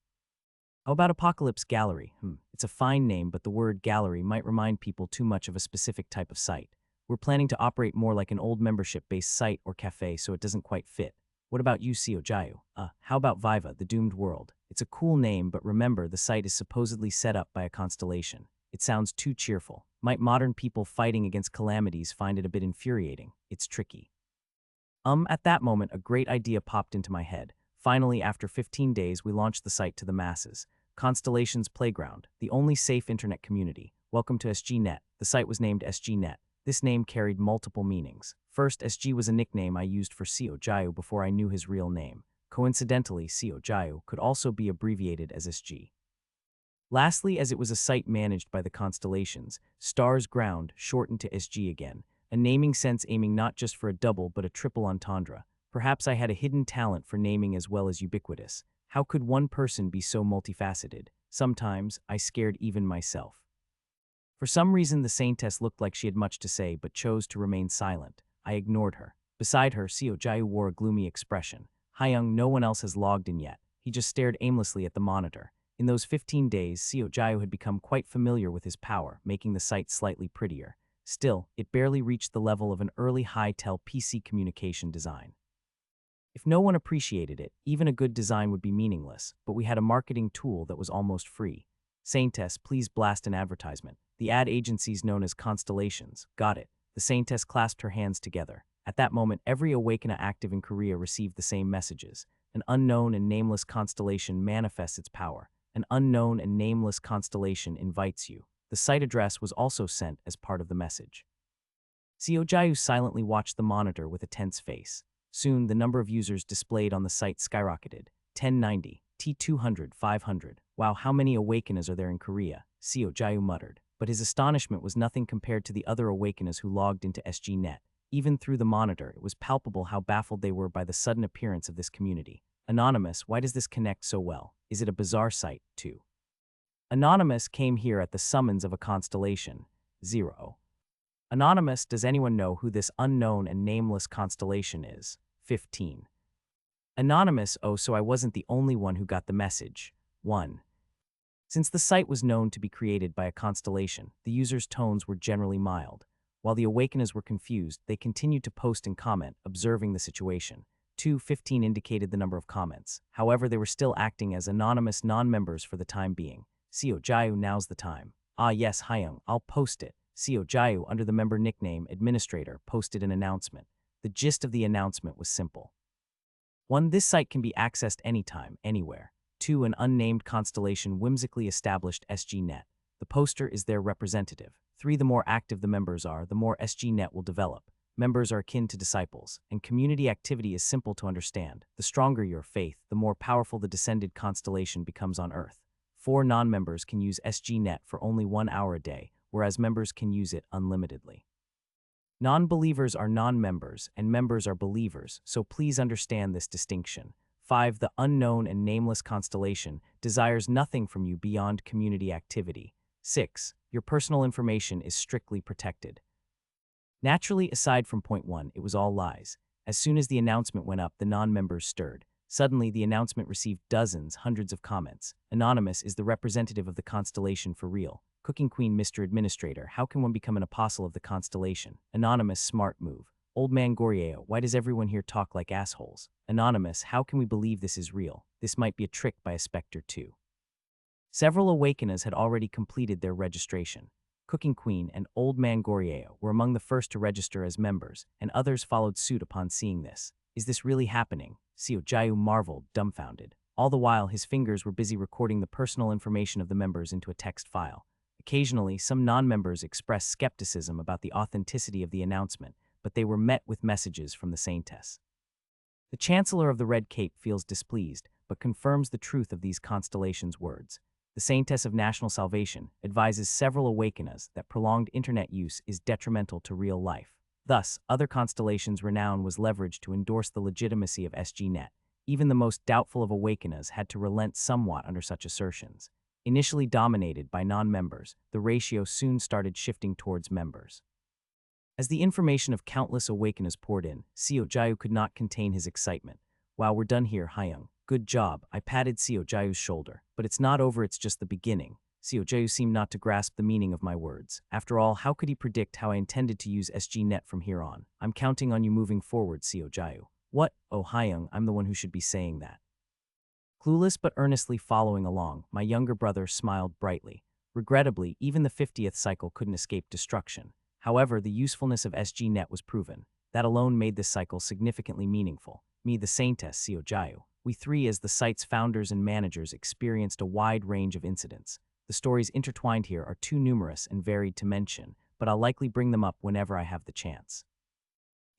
How about Apocalypse Gallery? It's a fine name, but the word gallery might remind people too much of a specific type of site. We're planning to operate more like an old membership-based site or cafe, so it doesn't quite fit. What about you, Seo Jayu? How about Viva, the Doomed World? It's a cool name, but remember, the site is supposedly set up by a constellation. It sounds too cheerful. Might modern people fighting against calamities find it a bit infuriating? It's tricky. At that moment, a great idea popped into my head. Finally, after 15 days, we launched the site to the masses. Constellations Playground, the only safe internet community. Welcome to SGNet. The site was named SGNet. This name carried multiple meanings. First, SG was a nickname I used for Seo Jayu before I knew his real name. Coincidentally, Seo Jayu could also be abbreviated as SG. Lastly, as it was a site managed by the constellations, Stars Ground shortened to SG again, a naming sense aiming not just for a double but a triple entendre. Perhaps I had a hidden talent for naming as well as ubiquitous. How could one person be so multifaceted? Sometimes, I scared even myself. For some reason, the Saintess looked like she had much to say but chose to remain silent. I ignored her. Beside her, Seo Jayu wore a gloomy expression. Hyung, no one else has logged in yet. He just stared aimlessly at the monitor. In those 15 days, Seo Jayu had become quite familiar with his power, making the site slightly prettier. Still, it barely reached the level of an early high-tel PC communication design. If no one appreciated it, even a good design would be meaningless, but we had a marketing tool that was almost free. Saintess, please blast an advertisement. The ad agency's known as Constellations. Got it. The Saintess clasped her hands together. At that moment, every Awakener active in Korea received the same messages. An unknown and nameless constellation manifests its power. An unknown and nameless constellation invites you. The site address was also sent as part of the message. Seo Jayu silently watched the monitor with a tense face. Soon, the number of users displayed on the site skyrocketed. 1090, T200, 500. Wow, how many awakeners are there in Korea? Seo Jae muttered. But his astonishment was nothing compared to the other awakeners who logged into SGNet. Even through the monitor, it was palpable how baffled they were by the sudden appearance of this community. Anonymous, why does this connect so well? Is it a bizarre site, too? Anonymous came here at the summons of a constellation. 0. Anonymous, does anyone know who this unknown and nameless constellation is? 15. Anonymous, oh, so I wasn't the only one who got the message. 1. Since the site was known to be created by a constellation, the users' tones were generally mild. While the awakeners were confused, they continued to post and comment, observing the situation. 2:15 indicated the number of comments. However, they were still acting as anonymous non-members for the time being. Seo Jae, now's the time. Ah yes, Hyung, I'll post it. Seo Jae, under the member nickname Administrator, posted an announcement. The gist of the announcement was simple. 1. This site can be accessed anytime, anywhere. 2. An unnamed constellation whimsically established SGNet. The poster is their representative. 3. The more active the members are, the more SGNet will develop. Members are akin to disciples, and community activity is simple to understand. The stronger your faith, the more powerful the descended constellation becomes on Earth. 4. Non-members can use SGNet for only 1 hour a day, whereas members can use it unlimitedly. Non-believers are non-members, and members are believers, so please understand this distinction. 5. The unknown and nameless constellation desires nothing from you beyond community activity. 6. Your personal information is strictly protected. Naturally, aside from point 1, it was all lies. As soon as the announcement went up, the non-members stirred. Suddenly, the announcement received dozens, hundreds of comments. Anonymous is the representative of the constellation for real. Cooking Queen, Mr. Administrator, how can one become an apostle of the constellation? Anonymous, smart move. Old Man Gorieo, why does everyone here talk like assholes? Anonymous, how can we believe this is real? This might be a trick by a specter too. Several awakeners had already completed their registration. Cooking Queen and Old Man Gorieo were among the first to register as members, and others followed suit upon seeing this. Is this really happening? Seo Jae marveled, dumbfounded. All the while, his fingers were busy recording the personal information of the members into a text file. Occasionally, some non-members expressed skepticism about the authenticity of the announcement, but they were met with messages from the Saintess. The Chancellor of the Red Cape feels displeased, but confirms the truth of these constellations' words. The Saintess of National Salvation advises several awakeners that prolonged internet use is detrimental to real life. Thus, other constellations' renown was leveraged to endorse the legitimacy of SGNet. Even the most doubtful of awakeners had to relent somewhat under such assertions. Initially dominated by non-members, the ratio soon started shifting towards members. As the information of countless awakeners poured in, Seo Jae could not contain his excitement. Wow, we're done here, Hyung. Good job. I patted Seo Jae's shoulder. But it's not over, it's just the beginning. Seo Jae seemed not to grasp the meaning of my words. After all, how could he predict how I intended to use SGNet from here on? I'm counting on you moving forward, Seo Jae. What? Oh, Hyung, I'm the one who should be saying that. Clueless but earnestly following along, my younger brother smiled brightly. Regrettably, even the 50th cycle couldn't escape destruction. However, the usefulness of SGNet was proven. That alone made this cycle significantly meaningful. Me, the Saintess, Seo Jae. We three, as the site's founders and managers, experienced a wide range of incidents. The stories intertwined here are too numerous and varied to mention, but I'll likely bring them up whenever I have the chance.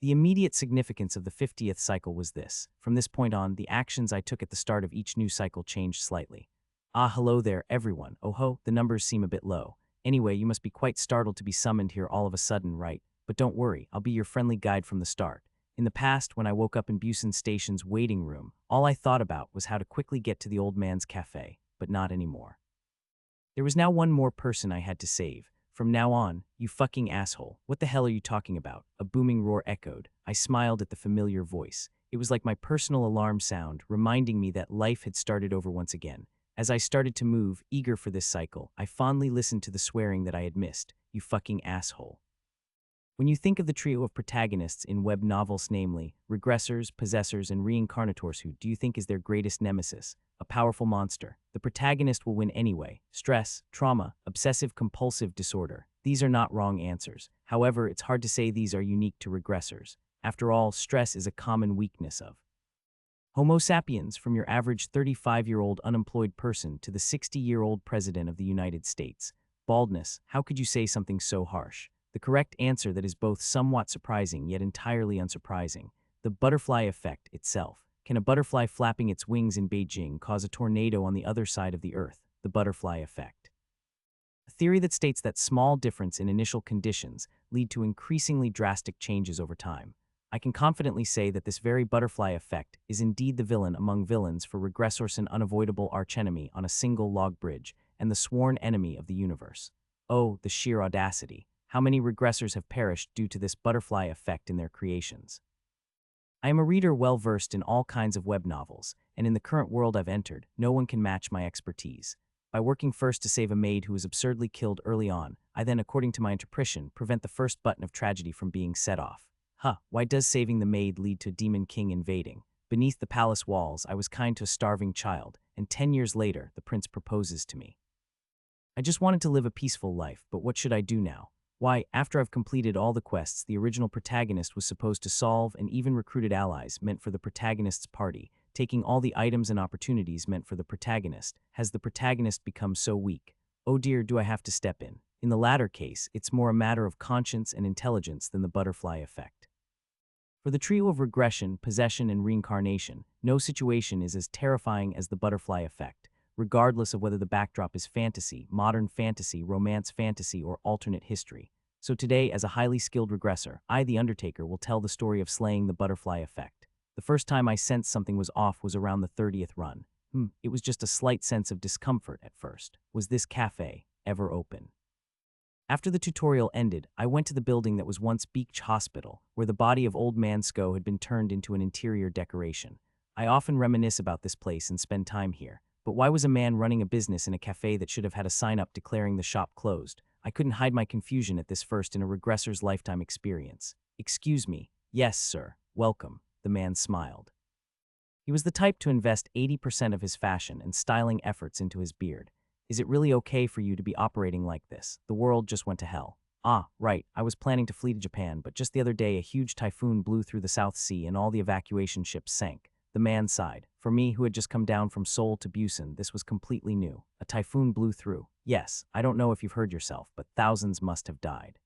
The immediate significance of the 50th cycle was this. From this point on, the actions I took at the start of each new cycle changed slightly. Ah, hello there, everyone. Oh ho, the numbers seem a bit low. Anyway, you must be quite startled to be summoned here all of a sudden, right? But don't worry, I'll be your friendly guide from the start. In the past, when I woke up in Busan Station's waiting room, all I thought about was how to quickly get to the old man's cafe, but not anymore. There was now one more person I had to save. From now on, you fucking asshole. What the hell are you talking about? A booming roar echoed. I smiled at the familiar voice. It was like my personal alarm sound, reminding me that life had started over once again. As I started to move, eager for this cycle, I fondly listened to the swearing that I had missed. You fucking asshole. When you think of the trio of protagonists in web novels, namely, regressors, possessors, and reincarnators, who do you think is their greatest nemesis? A powerful monster. The protagonist will win anyway. Stress, trauma, obsessive-compulsive disorder. These are not wrong answers. However, it's hard to say these are unique to regressors. After all, stress is a common weakness of Homo sapiens, from your average 35-year-old unemployed person to the 60-year-old president of the United States. Baldness, how could you say something so harsh? The correct answer that is both somewhat surprising yet entirely unsurprising. The butterfly effect itself. Can a butterfly flapping its wings in Beijing cause a tornado on the other side of the Earth? The butterfly effect. A theory that states that small difference in initial conditions lead to increasingly drastic changes over time. I can confidently say that this very butterfly effect is indeed the villain among villains for Regressor's an unavoidable archenemy on a single log bridge and the sworn enemy of the universe. Oh, the sheer audacity. How many regressors have perished due to this butterfly effect in their creations? I am a reader well versed in all kinds of web novels, and in the current world I've entered, no one can match my expertise. By working first to save a maid who was absurdly killed early on, I then, according to my interpretation, prevent the first button of tragedy from being set off. Why does saving the maid lead to a demon king invading? Beneath the palace walls, I was kind to a starving child, and 10 years later, the prince proposes to me. I just wanted to live a peaceful life, but what should I do now? Why, after I've completed all the quests the original protagonist was supposed to solve and even recruited allies meant for the protagonist's party, taking all the items and opportunities meant for the protagonist, has the protagonist become so weak? Oh dear, do I have to step in? In the latter case, it's more a matter of conscience and intelligence than the butterfly effect. For the trio of regression, possession, and reincarnation, no situation is as terrifying as the butterfly effect, regardless of whether the backdrop is fantasy, modern fantasy, romance fantasy, or alternate history. So today, as a highly skilled regressor, I, the Undertaker, will tell the story of slaying the butterfly effect. The first time I sensed something was off was around the 30th run. It was just a slight sense of discomfort at first. Was this cafe ever open? After the tutorial ended, I went to the building that was once Beach Hospital, where the body of Old Man Sko had been turned into an interior decoration. I often reminisce about this place and spend time here. But why was a man running a business in a cafe that should have had a sign-up declaring the shop closed? I couldn't hide my confusion at this first in a regressor's lifetime experience. Excuse me. Yes, sir. Welcome. The man smiled. He was the type to invest 80% of his fashion and styling efforts into his beard. Is it really okay for you to be operating like this? The world just went to hell. Right. I was planning to flee to Japan, but just the other day a huge typhoon blew through the South Sea and all the evacuation ships sank. The man sighed. For me, who had just come down from Seoul to Busan, this was completely new. A typhoon blew through. Yes, I don't know if you've heard yourself, but thousands must have died.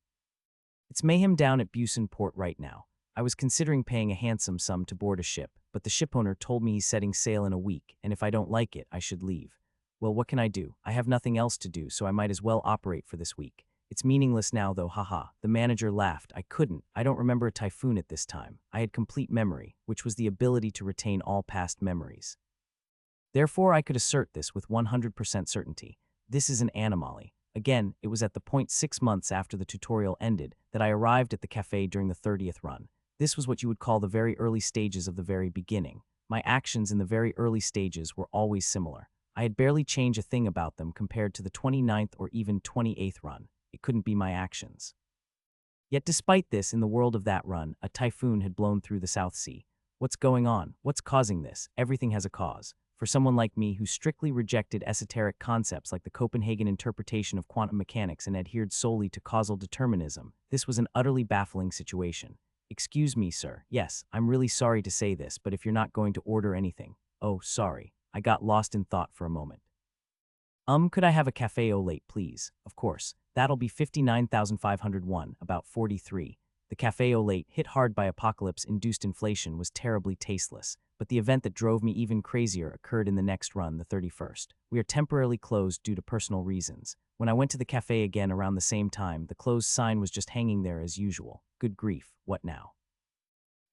It's mayhem down at Busan port right now. I was considering paying a handsome sum to board a ship, but the shipowner told me he's setting sail in a week, and if I don't like it, I should leave. Well, what can I do? I have nothing else to do, so I might as well operate for this week. It's meaningless now, though, haha. The manager laughed. I don't remember a typhoon at this time. I had complete memory, which was the ability to retain all past memories. Therefore, I could assert this with 100% certainty. This is an anomaly. Again, it was at the point 6 months after the tutorial ended that I arrived at the cafe during the 30th run. This was what you would call the very early stages of the very beginning. My actions in the very early stages were always similar. I had barely changed a thing about them compared to the 29th or even 28th run. It couldn't be my actions. Yet despite this, in the world of that run, a typhoon had blown through the South Sea. What's going on? What's causing this? Everything has a cause. For someone like me who strictly rejected esoteric concepts like the Copenhagen interpretation of quantum mechanics and adhered solely to causal determinism, this was an utterly baffling situation. Excuse me, sir. Yes, I'm really sorry to say this, but if you're not going to order anything. Oh, sorry. I got lost in thought for a moment. Could I have a café au lait, please? Of course. That'll be 59,501, about 43. The café au lait, hit hard by apocalypse-induced inflation, was terribly tasteless, but the event that drove me even crazier occurred in the next run, the 31st. We are temporarily closed due to personal reasons. When I went to the café again around the same time, the closed sign was just hanging there as usual. Good grief, what now?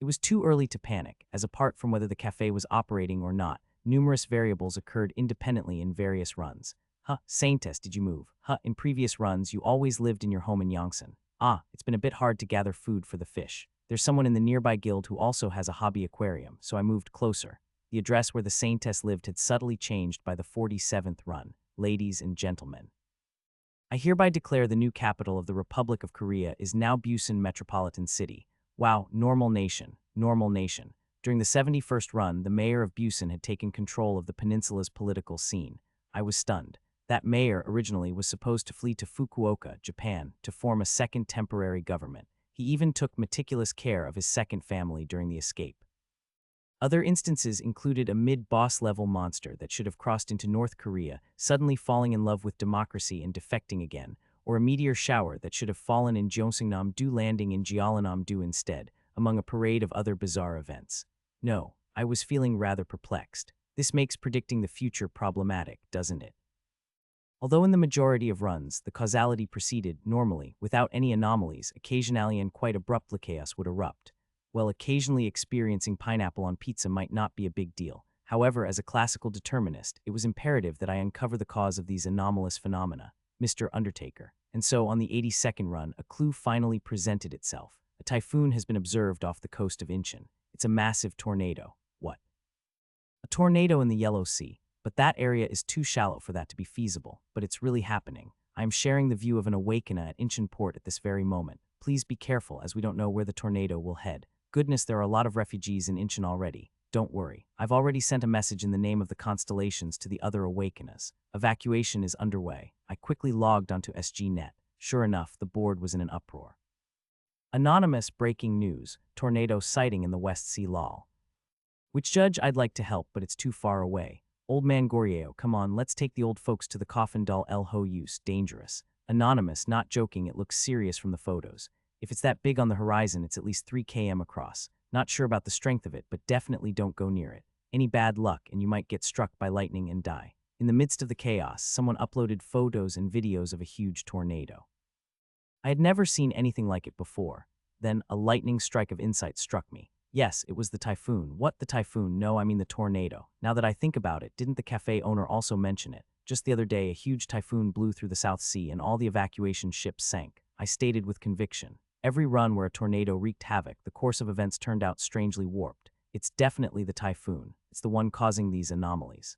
It was too early to panic, as apart from whether the café was operating or not, numerous variables occurred independently in various runs. Saintess, did you move? In previous runs, you always lived in your home in Yongsan. It's been a bit hard to gather food for the fish. There's someone in the nearby guild who also has a hobby aquarium, so I moved closer. The address where the Saintess lived had subtly changed by the 47th run. Ladies and gentlemen, I hereby declare the new capital of the Republic of Korea is now Busan Metropolitan City. Wow, normal nation, normal nation. During the 71st run, the mayor of Busan had taken control of the peninsula's political scene. I was stunned. That mayor originally was supposed to flee to Fukuoka, Japan, to form a second temporary government. He even took meticulous care of his second family during the escape. Other instances included a mid-boss level monster that should have crossed into North Korea, suddenly falling in love with democracy and defecting again, or a meteor shower that should have fallen in Gyeongsangnam-do landing in Jeollanam-do instead, among a parade of other bizarre events. No, I was feeling rather perplexed. This makes predicting the future problematic, doesn't it? Although in the majority of runs, the causality proceeded normally, without any anomalies, occasionally and quite abruptly chaos would erupt. Well, occasionally experiencing pineapple on pizza might not be a big deal. However, as a classical determinist, it was imperative that I uncover the cause of these anomalous phenomena, Mr. Undertaker. And so, on the 82nd run, a clue finally presented itself. A typhoon has been observed off the coast of Incheon. It's a massive tornado. What? A tornado in the Yellow Sea. But that area is too shallow for that to be feasible. But it's really happening. I am sharing the view of an awakener at Incheon Port at this very moment. Please be careful, as we don't know where the tornado will head. Goodness, there are a lot of refugees in Incheon already. Don't worry. I've already sent a message in the name of the constellations to the other awakeners. Evacuation is underway. I quickly logged onto SGNet. Sure enough, the board was in an uproar. Anonymous breaking news. Tornado sighting in the West Sea lol. Which judge I'd like to help, but it's too far away. Old man Goryeo, come on, let's take the old folks to the coffin doll El Ho use. Dangerous. Anonymous, not joking, it looks serious from the photos. If it's that big on the horizon, it's at least 3 km across. Not sure about the strength of it, but definitely don't go near it. Any bad luck and you might get struck by lightning and die. In the midst of the chaos, someone uploaded photos and videos of a huge tornado. I had never seen anything like it before. Then a lightning strike of insight struck me. Yes, it was the typhoon. What, the typhoon? No, I mean the tornado. Now that I think about it, didn't the cafe owner also mention it? Just the other day, a huge typhoon blew through the South Sea and all the evacuation ships sank. I stated with conviction. Every run where a tornado wreaked havoc, the course of events turned out strangely warped. It's definitely the typhoon. It's the one causing these anomalies.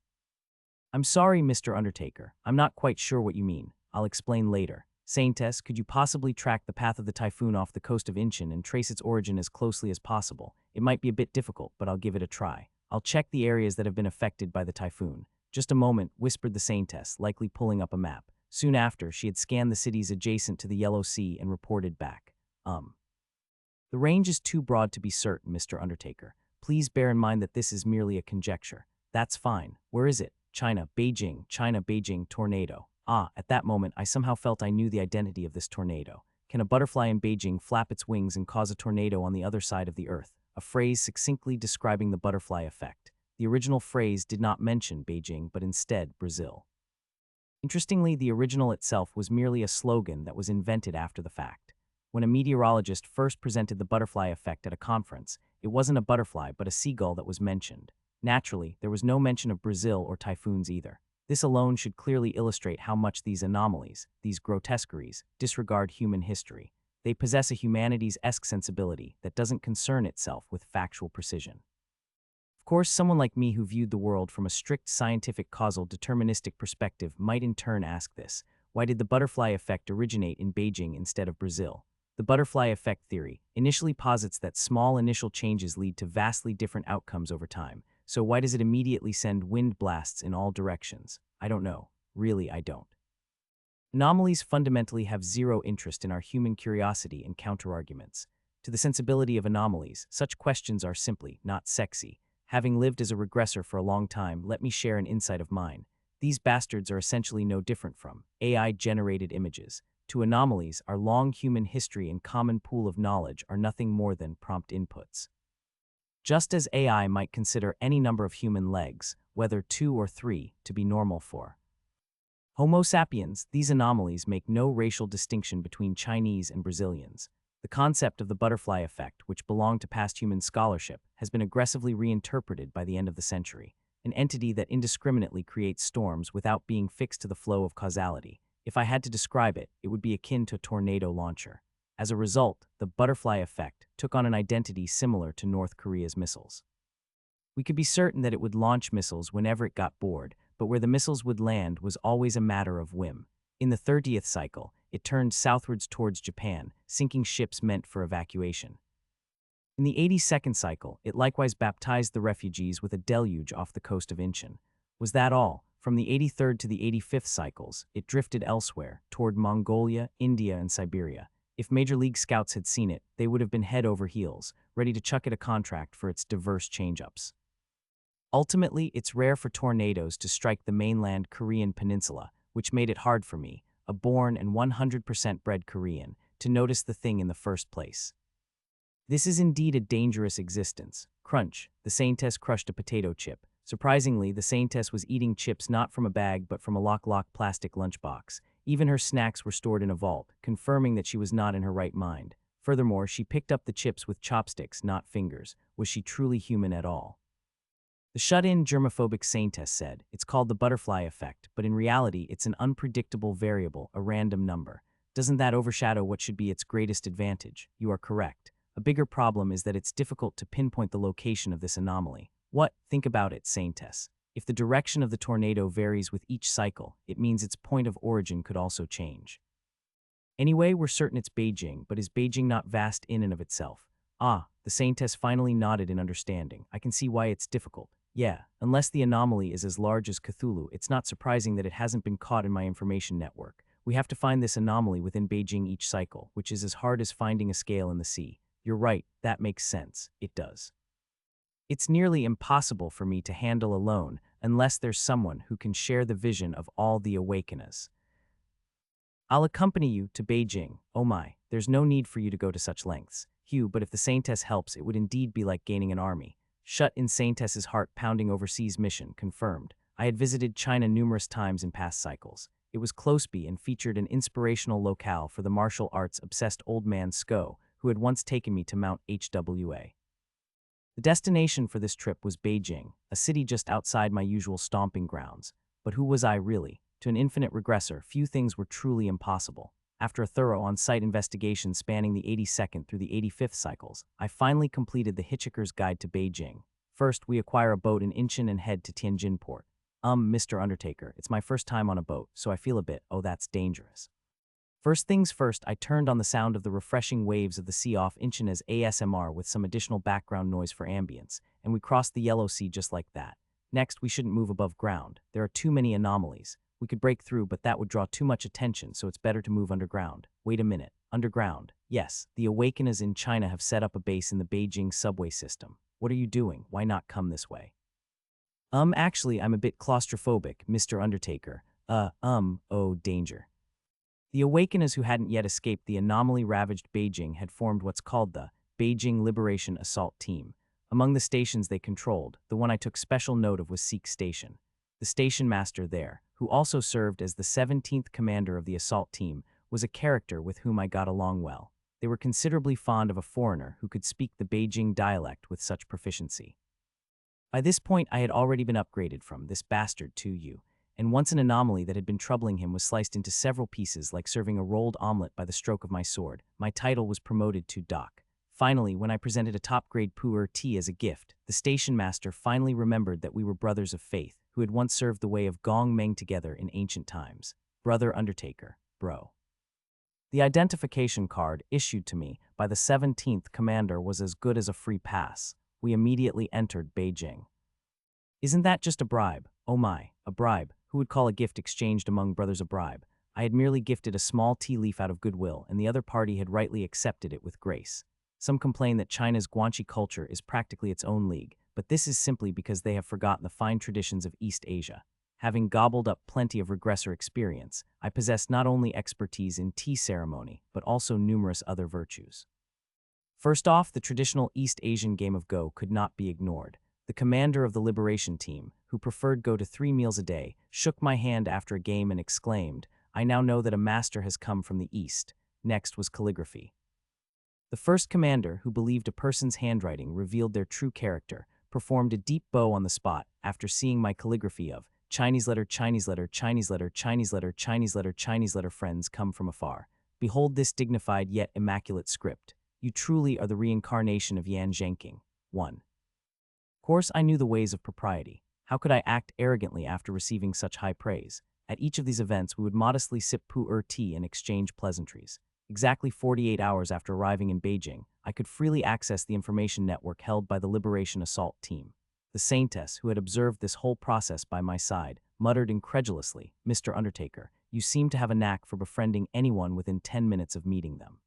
I'm sorry, Mr. Undertaker. I'm not quite sure what you mean. I'll explain later. Saintess, could you possibly track the path of the typhoon off the coast of Incheon and trace its origin as closely as possible? It might be a bit difficult, but I'll give it a try. I'll check the areas that have been affected by the typhoon. Just a moment, whispered the Saintess, likely pulling up a map. Soon after, she had scanned the cities adjacent to the Yellow Sea and reported back. The range is too broad to be certain, Mr. Undertaker. Please bear in mind that this is merely a conjecture. That's fine. Where is it? China, Beijing, tornado. At that moment, I somehow felt I knew the identity of this tornado. Can a butterfly in Beijing flap its wings and cause a tornado on the other side of the earth? A phrase succinctly describing the butterfly effect. The original phrase did not mention Beijing, but instead Brazil. Interestingly, the original itself was merely a slogan that was invented after the fact. When a meteorologist first presented the butterfly effect at a conference, it wasn't a butterfly but a seagull that was mentioned. Naturally, there was no mention of Brazil or typhoons either. This alone should clearly illustrate how much these anomalies, these grotesqueries, disregard human history. They possess a humanities-esque sensibility that doesn't concern itself with factual precision. Of course, someone like me who viewed the world from a strict scientific causal deterministic perspective might in turn ask this: why did the butterfly effect originate in Beijing instead of Brazil? The butterfly effect theory initially posits that small initial changes lead to vastly different outcomes over time. So why does it immediately send wind blasts in all directions? I don't know. Really, I don't. Anomalies fundamentally have zero interest in our human curiosity and counterarguments. To the sensibility of anomalies, such questions are simply not sexy. Having lived as a regressor for a long time, let me share an insight of mine. These bastards are essentially no different from AI-generated images. To anomalies, our long human history and common pool of knowledge are nothing more than prompt inputs. Just as AI might consider any number of human legs, whether 2 or 3, to be normal for Homo sapiens, these anomalies make no racial distinction between Chinese and Brazilians. The concept of the butterfly effect, which belonged to past human scholarship, has been aggressively reinterpreted by the end of the century, an entity that indiscriminately creates storms without being fixed to the flow of causality. If I had to describe it, it would be akin to a tornado launcher. As a result, the butterfly effect took on an identity similar to North Korea's missiles. We could be certain that it would launch missiles whenever it got bored, but where the missiles would land was always a matter of whim. In the 30th cycle, it turned southwards towards Japan, sinking ships meant for evacuation. In the 82nd cycle, it likewise baptized the refugees with a deluge off the coast of Incheon. Was that all? From the 83rd to the 85th cycles, it drifted elsewhere, toward Mongolia, India, and Siberia. If Major League Scouts had seen it, they would have been head over heels, ready to chuck it a contract for its diverse change-ups. Ultimately, it's rare for tornadoes to strike the mainland Korean peninsula, which made it hard for me, a born and 100% bred Korean, to notice the thing in the first place. This is indeed a dangerous existence. Crunch. The Saintess crushed a potato chip. Surprisingly, the Saintess was eating chips not from a bag but from a lock plastic lunchbox. Even her snacks were stored in a vault, confirming that she was not in her right mind. Furthermore, she picked up the chips with chopsticks, not fingers. Was she truly human at all? The shut-in germophobic Saintess said, "It's called the butterfly effect, but in reality it's an unpredictable variable, a random number. Doesn't that overshadow what should be its greatest advantage?" You are correct. A bigger problem is that it's difficult to pinpoint the location of this anomaly. What? Think about it, Saintess. If the direction of the tornado varies with each cycle, it means its point of origin could also change. Anyway, we're certain it's Beijing, but is Beijing not vast in and of itself? Ah, the Saintess finally nodded in understanding. I can see why it's difficult. Yeah, unless the anomaly is as large as Cthulhu, it's not surprising that it hasn't been caught in my information network. We have to find this anomaly within Beijing each cycle, which is as hard as finding a scale in the sea. You're right, that makes sense. It does. It's nearly impossible for me to handle alone unless there's someone who can share the vision of all the awakeners. I'll accompany you to Beijing. Oh my, there's no need for you to go to such lengths. Hugh, but if the Saintess helps, it would indeed be like gaining an army. Shut in Saintess's heart-pounding overseas mission, confirmed. I had visited China numerous times in past cycles. It was close-by and featured an inspirational locale for the martial arts-obsessed old man Sko, who had once taken me to Mount Hwa. The destination for this trip was Beijing, a city just outside my usual stomping grounds. But who was I really? To an infinite regressor, few things were truly impossible. After a thorough on-site investigation spanning the 82nd through the 85th cycles, I finally completed the Hitchhiker's Guide to Beijing. First, we acquire a boat in Incheon and head to Tianjin port. Mr. Undertaker, it's my first time on a boat, so I feel a bit, oh that's dangerous. First things first, I turned on the sound of the refreshing waves of the sea off Incheon as ASMR with some additional background noise for ambience, and we crossed the Yellow Sea just like that. Next, we shouldn't move above ground. There are too many anomalies. We could break through, but that would draw too much attention, so it's better to move underground. Wait a minute. Underground? Yes, the Awakeners in China have set up a base in the Beijing subway system. What are you doing? Why not come this way? Actually, I'm a bit claustrophobic, Mr. Undertaker. Oh, danger. The Awakeners who hadn't yet escaped the anomaly-ravaged Beijing had formed what's called the Beijing Liberation Assault Team. Among the stations they controlled, the one I took special note of was Sikh Station. The station master there, who also served as the 17th commander of the assault team, was a character with whom I got along well. They were considerably fond of a foreigner who could speak the Beijing dialect with such proficiency. By this point, I had already been upgraded from this bastard to you, and once an anomaly that had been troubling him was sliced into several pieces like serving a rolled omelet by the stroke of my sword, my title was promoted to Doc. Finally, when I presented a top-grade pu'er tea as a gift, the station master finally remembered that we were brothers of faith, who had once served the way of Gong Meng together in ancient times. Brother Undertaker, bro. The identification card issued to me by the 17th commander was as good as a free pass. We immediately entered Beijing. Isn't that just a bribe? Oh my, a bribe. Who would call a gift exchanged among brothers a bribe? I had merely gifted a small tea leaf out of goodwill, and the other party had rightly accepted it with grace. Some complain that China's Guanxi culture is practically its own league, but this is simply because they have forgotten the fine traditions of East Asia. Having gobbled up plenty of regressor experience, I possess not only expertise in tea ceremony, but also numerous other virtues. First off, the traditional East Asian game of Go could not be ignored. The commander of the Liberation Team, who preferred Go to 3 meals a day, shook my hand after a game and exclaimed, "I now know that a master has come from the East." Next was calligraphy. The first commander, who believed a person's handwriting revealed their true character, performed a deep bow on the spot after seeing my calligraphy of Chinese letter, Chinese letter, Chinese letter, Chinese letter, Chinese letter, Chinese letter, friends come from afar. Behold this dignified yet immaculate script. You truly are the reincarnation of Yan Zhenking. 1. Of course, I knew the ways of propriety. How could I act arrogantly after receiving such high praise? At each of these events, we would modestly sip pu'er tea and exchange pleasantries. Exactly 48 hours after arriving in Beijing, I could freely access the information network held by the Liberation Assault Team. The Saintess, who had observed this whole process by my side, muttered incredulously, "Mr. Undertaker, you seem to have a knack for befriending anyone within 10 minutes of meeting them."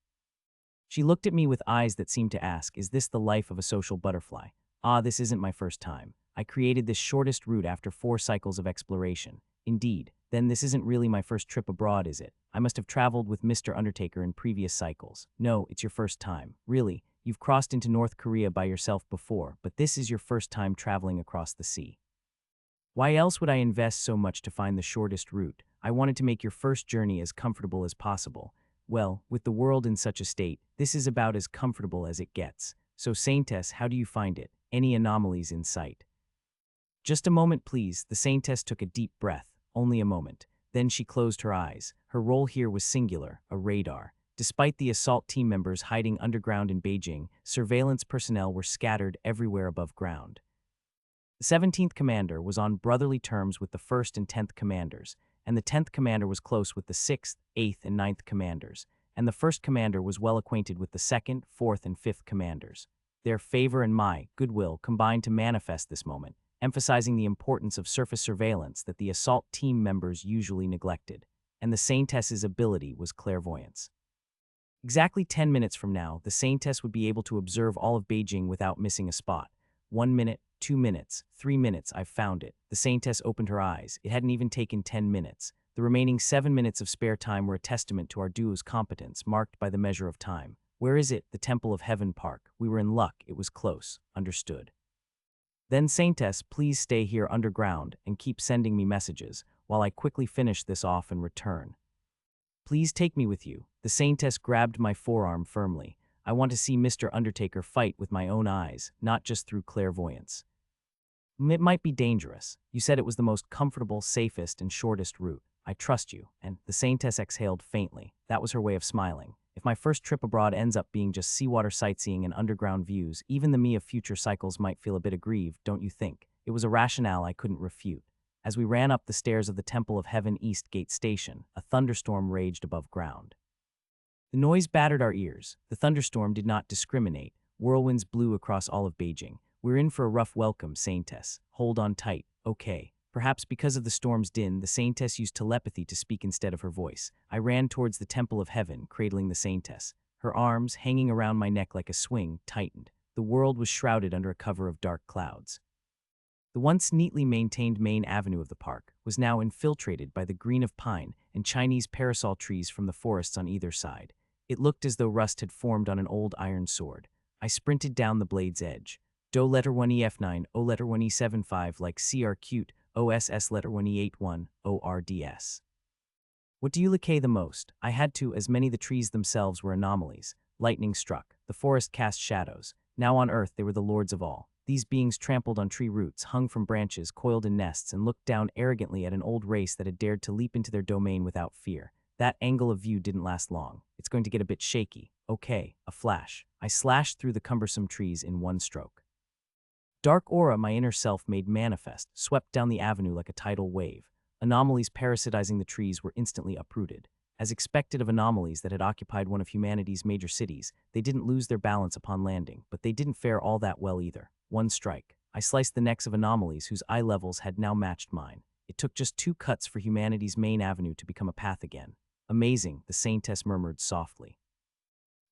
She looked at me with eyes that seemed to ask, "Is this the life of a social butterfly?" Ah, this isn't my first time. I created this shortest route after 4 cycles of exploration. Indeed, then this isn't really my first trip abroad, is it? I must have traveled with Mr. Undertaker in previous cycles. No, it's your first time. Really, You've crossed into North Korea by yourself before, but this is your first time traveling across the sea. Why else would I invest so much to find the shortest route? I wanted to make your first journey as comfortable as possible. Well, with the world in such a state, this is about as comfortable as it gets. So Saintess, how do you find it? Any anomalies in sight? Just a moment, please. The Saintess took a deep breath. Only a moment. Then she closed her eyes. Her role here was singular, a radar. Despite the assault team members hiding underground in Beijing, surveillance personnel were scattered everywhere above ground. The 17th commander was on brotherly terms with the 1st and 10th commanders, and the 10th commander was close with the 6th, 8th, and 9th commanders, and the 1st commander was well acquainted with the 2nd, 4th, and 5th commanders. Their favor and my goodwill combined to manifest this moment, emphasizing the importance of surface surveillance that the assault team members usually neglected, and the Saintess's ability was clairvoyance. Exactly 10 minutes from now, the Saintess would be able to observe all of Beijing without missing a spot. 1 minute, 2 minutes, 3 minutes, I've found it. The Saintess opened her eyes. It hadn't even taken 10 minutes. The remaining 7 minutes of spare time were a testament to our duo's competence, marked by the measure of time. Where is it? The Temple of Heaven Park. We were in luck. It was close. Understood. Then Saintess, please stay here underground and keep sending me messages while I quickly finish this off and return. Please take me with you. The Saintess grabbed my forearm firmly. I want to see Mr. Undertaker fight with my own eyes, not just through clairvoyance. It might be dangerous. You said it was the most comfortable, safest, and shortest route. I trust you. And the Saintess exhaled faintly. That was her way of smiling. If my first trip abroad ends up being just seawater sightseeing and underground views, even the me of future cycles might feel a bit aggrieved, don't you think? It was a rationale I couldn't refute. As we ran up the stairs of the Temple of Heaven East Gate Station, a thunderstorm raged above ground. The noise battered our ears. The thunderstorm did not discriminate. Whirlwinds blew across all of Beijing. We're in for a rough welcome, Saintess. Hold on tight. Okay. Perhaps because of the storm's din, the Saintess used telepathy to speak instead of her voice. I ran towards the Temple of Heaven, cradling the Saintess. Her arms, hanging around my neck like a swing, tightened. The world was shrouded under a cover of dark clouds. The once neatly maintained main avenue of the park was now infiltrated by the green of pine and Chinese parasol trees from the forests on either side. It looked as though rust had formed on an old iron sword. I sprinted down the blade's edge. Do letter 1EF9, O letter 1E75 like CR cute, OSS letter 1E81, ORDS. What do you like the most? I had to, as many the trees themselves were anomalies. Lightning struck. The forest cast shadows. Now on earth they were the lords of all. These beings trampled on tree roots, hung from branches, coiled in nests, and looked down arrogantly at an old race that had dared to leap into their domain without fear. That angle of view didn't last long. It's going to get a bit shaky. Okay, a flash. I slashed through the cumbersome trees in one stroke. Dark aura my inner self made manifest, swept down the avenue like a tidal wave. Anomalies parasitizing the trees were instantly uprooted. As expected of anomalies that had occupied one of humanity's major cities, they didn't lose their balance upon landing, but they didn't fare all that well either. One strike. I sliced the necks of anomalies whose eye levels had now matched mine. It took just 2 cuts for humanity's main avenue to become a path again. Amazing, the Saintess murmured softly.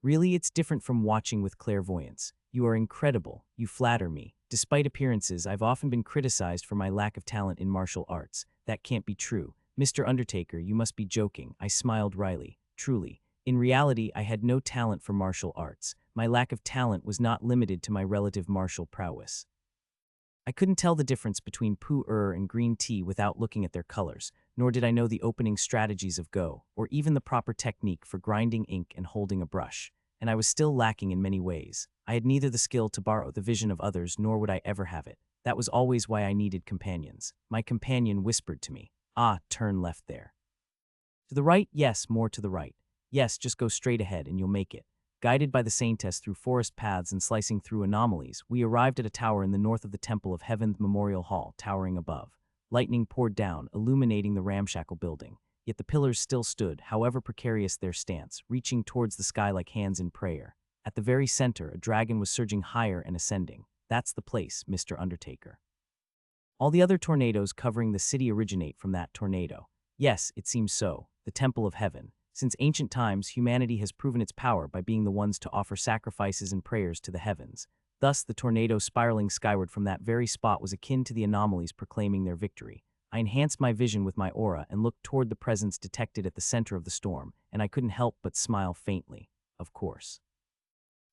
Really, it's different from watching with clairvoyance. You are incredible. You flatter me. Despite appearances, I've often been criticized for my lack of talent in martial arts. That can't be true. Mr. Undertaker, you must be joking. I smiled wryly. Truly. In reality, I had no talent for martial arts. My lack of talent was not limited to my relative martial prowess. I couldn't tell the difference between pu-er and green tea without looking at their colors, nor did I know the opening strategies of Go, or even the proper technique for grinding ink and holding a brush. And I was still lacking in many ways. I had neither the skill to borrow the vision of others, nor would I ever have it. That was always why I needed companions. My companion whispered to me, "Ah, turn left there." To the right? Yes, more to the right. Yes, just go straight ahead and you'll make it. Guided by the Saintess through forest paths and slicing through anomalies, we arrived at a tower in the north of the Temple of Heaven Memorial Hall, towering above. Lightning poured down, illuminating the ramshackle building. Yet the pillars still stood, however precarious their stance, reaching towards the sky like hands in prayer. At the very center, a dragon was surging higher and ascending. That's the place, Mr. Undertaker. All the other tornadoes covering the city originate from that tornado. Yes, it seems so. The Temple of Heaven. Since ancient times, humanity has proven its power by being the ones to offer sacrifices and prayers to the heavens. Thus, the tornado spiraling skyward from that very spot was akin to the anomalies proclaiming their victory. I enhanced my vision with my aura and looked toward the presence detected at the center of the storm, and I couldn't help but smile faintly. Of course.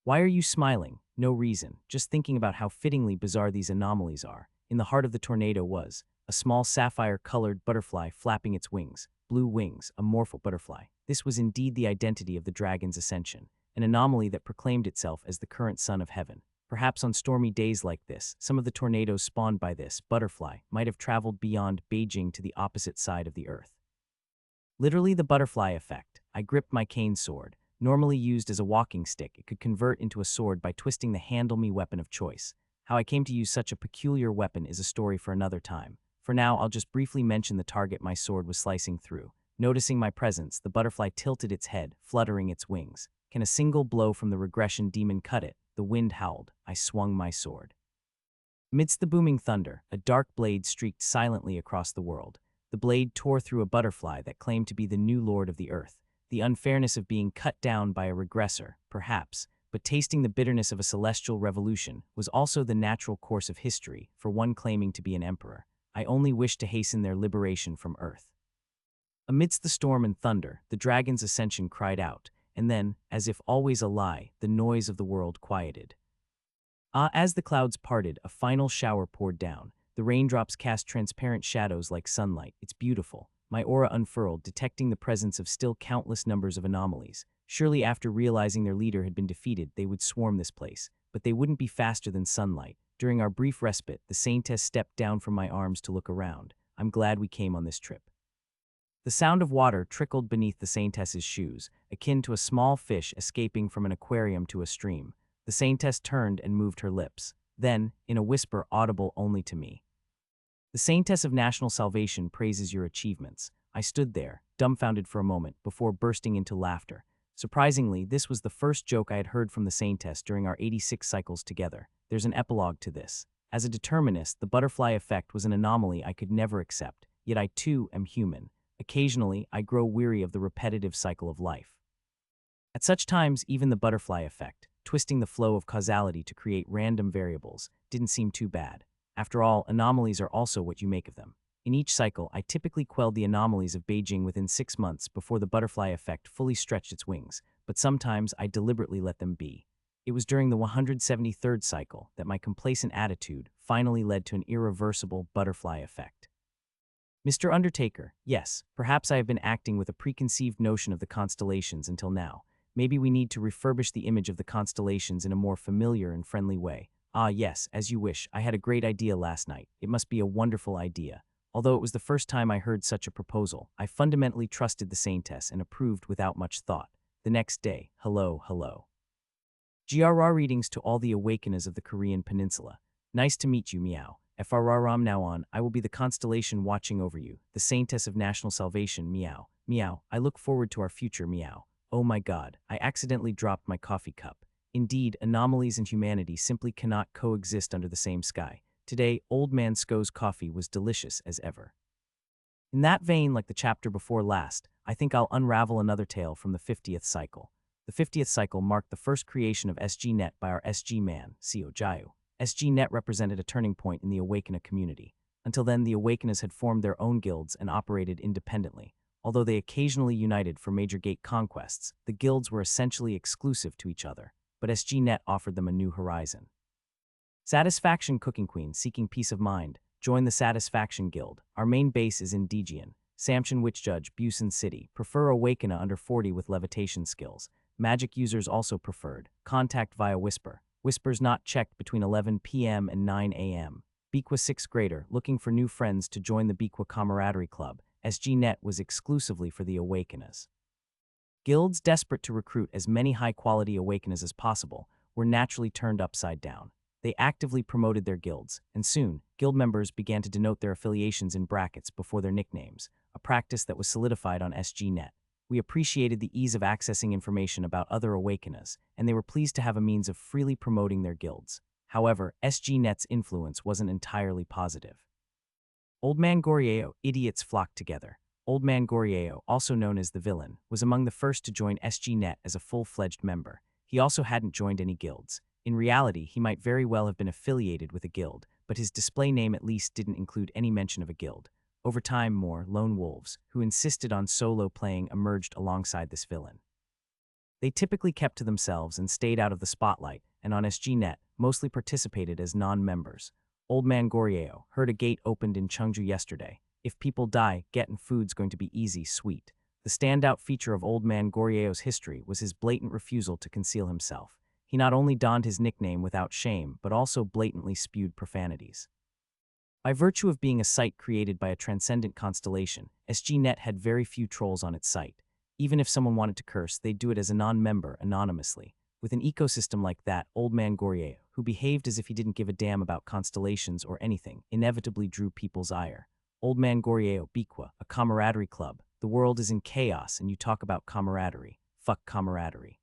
Why are you smiling? No reason, just thinking about how fittingly bizarre these anomalies are. In the heart of the tornado was a small sapphire-colored butterfly flapping its wings. Blue wings, a morpho butterfly. This was indeed the identity of the dragon's ascension, an anomaly that proclaimed itself as the current son of heaven. Perhaps on stormy days like this, some of the tornadoes spawned by this butterfly might have traveled beyond Beijing to the opposite side of the earth. Literally the butterfly effect. I gripped my cane sword. Normally used as a walking stick, it could convert into a sword by twisting the handle-me weapon of choice. How I came to use such a peculiar weapon is a story for another time. For now, I'll just briefly mention the target my sword was slicing through. Noticing my presence, the butterfly tilted its head, fluttering its wings. Can a single blow from the regression demon cut it? The wind howled. I swung my sword. Amidst the booming thunder, a dark blade streaked silently across the world. The blade tore through a butterfly that claimed to be the new lord of the earth. The unfairness of being cut down by a regressor, perhaps, but tasting the bitterness of a celestial revolution was also the natural course of history for one claiming to be an emperor. I only wish to hasten their liberation from earth. Amidst the storm and thunder, the dragon's ascension cried out, and then, as if always a lie, the noise of the world quieted. As the clouds parted, a final shower poured down. The raindrops cast transparent shadows like sunlight. It's beautiful. My aura unfurled, detecting the presence of still countless numbers of anomalies. Surely after realizing their leader had been defeated, they would swarm this place. But they wouldn't be faster than sunlight. During our brief respite, the saintess stepped down from my arms to look around. I'm glad we came on this trip. The sound of water trickled beneath the saintess's shoes, akin to a small fish escaping from an aquarium to a stream. The saintess turned and moved her lips. Then, in a whisper audible only to me, "The Saintess of National Salvation praises your achievements." I stood there, dumbfounded for a moment, before bursting into laughter. Surprisingly, this was the first joke I had heard from the Saintess during our 86 cycles together. There's an epilogue to this. As a determinist, the butterfly effect was an anomaly I could never accept, yet I too am human. Occasionally, I grow weary of the repetitive cycle of life. At such times, even the butterfly effect, twisting the flow of causality to create random variables, didn't seem too bad. After all, anomalies are also what you make of them. In each cycle, I typically quelled the anomalies of Beijing within 6 months before the butterfly effect fully stretched its wings, but sometimes I deliberately let them be. It was during the 173rd cycle that my complacent attitude finally led to an irreversible butterfly effect. Mr. Undertaker, yes, perhaps I have been acting with a preconceived notion of the constellations until now. Maybe we need to refurbish the image of the constellations in a more familiar and friendly way. Ah, yes, as you wish. I had a great idea last night. It must be a wonderful idea. Although it was the first time I heard such a proposal, I fundamentally trusted the Saintess and approved without much thought. The next day, hello. GRR readings to all the awakeners of the Korean peninsula. Nice to meet you, meow. FRRM now on, I will be the constellation watching over you, the Saintess of National Salvation, meow. Meow, I look forward to our future, meow. Oh my god, I accidentally dropped my coffee cup. Indeed, anomalies and humanity simply cannot coexist under the same sky. Today, Old Man Sko's coffee was delicious as ever. In that vein, like the chapter before last, I think I'll unravel another tale from the 50th cycle. The 50th cycle marked the first creation of SGNet by our SG man, Seo Jayu. SGNet represented a turning point in the Awakener community. Until then, the Awakeners had formed their own guilds and operated independently. Although they occasionally united for major gate conquests, the guilds were essentially exclusive to each other. But SGNet offered them a new horizon. Satisfaction Cooking Queen, seeking peace of mind, join the Satisfaction Guild. Our main base is in Dijian. Samson Witch Judge, Busan City. Prefer Awakener under 40 with levitation skills. Magic users also preferred. Contact via Whisper. Whispers not checked between 11 p.m. and 9 a.m. Bequa 6th grader, looking for new friends to join the Bequa Camaraderie Club. SGNet was exclusively for the Awakeners. Guilds desperate to recruit as many high-quality Awakeners as possible were naturally turned upside down. They actively promoted their guilds, and soon, guild members began to denote their affiliations in brackets before their nicknames, a practice that was solidified on SGNet. We appreciated the ease of accessing information about other Awakeners, and they were pleased to have a means of freely promoting their guilds. However, SGNet's influence wasn't entirely positive. Old Man Gorieo, idiots flocked together. Old Man Gorieo, also known as the Villain, was among the first to join SGNet as a full-fledged member. He also hadn't joined any guilds. In reality, he might very well have been affiliated with a guild, but his display name at least didn't include any mention of a guild. Over time, more lone wolves, who insisted on solo playing, emerged alongside this villain. They typically kept to themselves and stayed out of the spotlight, and on SGNet, mostly participated as non-members. Old Man Goryeo heard a gate opened in Cheongju yesterday. If people die, getting food's going to be easy, sweet. The standout feature of Old Man Goryeo's history was his blatant refusal to conceal himself. He not only donned his nickname without shame, but also blatantly spewed profanities. By virtue of being a site created by a transcendent constellation, SGNet had very few trolls on its site. Even if someone wanted to curse, they'd do it as a non-member, anonymously. With an ecosystem like that, Old Man Goryeo, who behaved as if he didn't give a damn about constellations or anything, inevitably drew people's ire. Old Man Goryeo Biqua, a camaraderie club. The world is in chaos and you talk about camaraderie. Fuck camaraderie.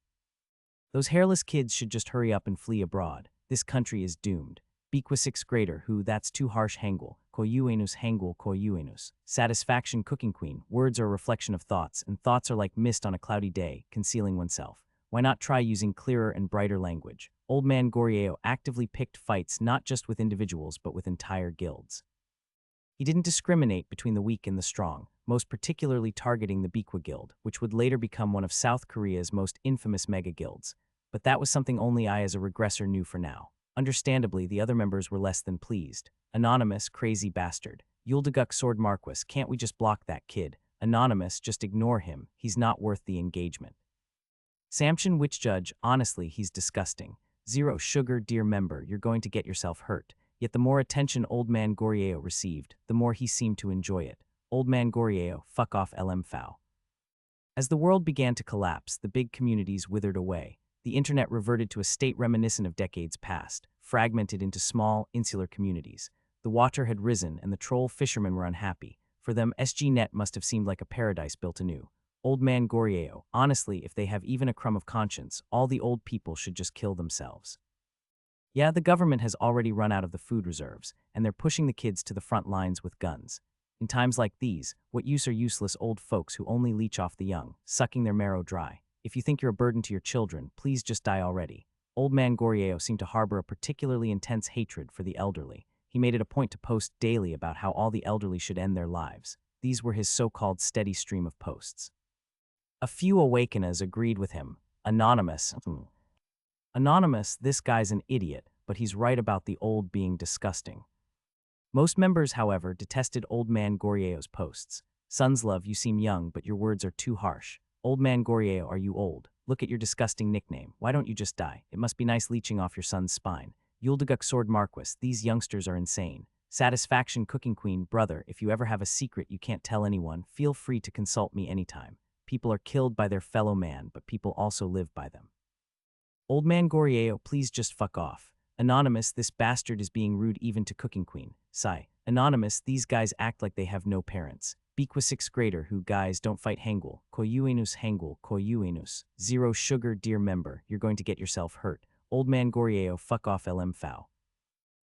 Those hairless kids should just hurry up and flee abroad. This country is doomed. Biqua 6th grader who, that's too harsh hangul, koyuenus hangul koyuenus. Satisfaction cooking queen, words are a reflection of thoughts, and thoughts are like mist on a cloudy day, concealing oneself. Why not try using clearer and brighter language? Old Man Goryeo actively picked fights not just with individuals but with entire guilds. He didn't discriminate between the weak and the strong, most particularly targeting the Biqua Guild, which would later become one of South Korea's most infamous mega guilds. But that was something only I as a regressor knew for now. Understandably, the other members were less than pleased. Anonymous, crazy bastard. Yuldaguk Sword Marquis, can't we just block that kid? Anonymous, just ignore him. He's not worth the engagement. Samchin Witch Judge, honestly, he's disgusting. Zero sugar, dear member, you're going to get yourself hurt. Yet the more attention Old Man Goryeo received, the more he seemed to enjoy it. Old Man Goryeo, fuck off LM Fow. As the world began to collapse, the big communities withered away. The internet reverted to a state reminiscent of decades past, fragmented into small, insular communities. The water had risen and the troll fishermen were unhappy. For them, SGNet must have seemed like a paradise built anew. Old Man Goryeo, honestly, if they have even a crumb of conscience, all the old people should just kill themselves. Yeah, the government has already run out of the food reserves, and they're pushing the kids to the front lines with guns. In times like these, what use are useless old folks who only leech off the young, sucking their marrow dry? If you think you're a burden to your children, please just die already. Old Man Goryeo seemed to harbor a particularly intense hatred for the elderly. He made it a point to post daily about how all the elderly should end their lives. These were his so-called steady stream of posts. A few awakeners agreed with him. Anonymous, this guy's an idiot, but he's right about the old being disgusting. Most members, however, detested Old Man Goryeo's posts. Sons love, you seem young, but your words are too harsh. Old Man Goryeo, are you old? Look at your disgusting nickname. Why don't you just die? It must be nice leeching off your son's spine. Yuldaguk Sword Marquis, these youngsters are insane. Satisfaction Cooking Queen, brother, if you ever have a secret you can't tell anyone, feel free to consult me anytime. People are killed by their fellow man, but people also live by them. Old Man Goryeo, please just fuck off. Anonymous, this bastard is being rude even to Cooking Queen. Sigh. Anonymous, these guys act like they have no parents. Biqua 6th grader who, guys, don't fight hangul. Koyuenus hangul, koyuenus. Zero sugar, dear member, you're going to get yourself hurt. Old Man Goryeo, fuck off LM Fow.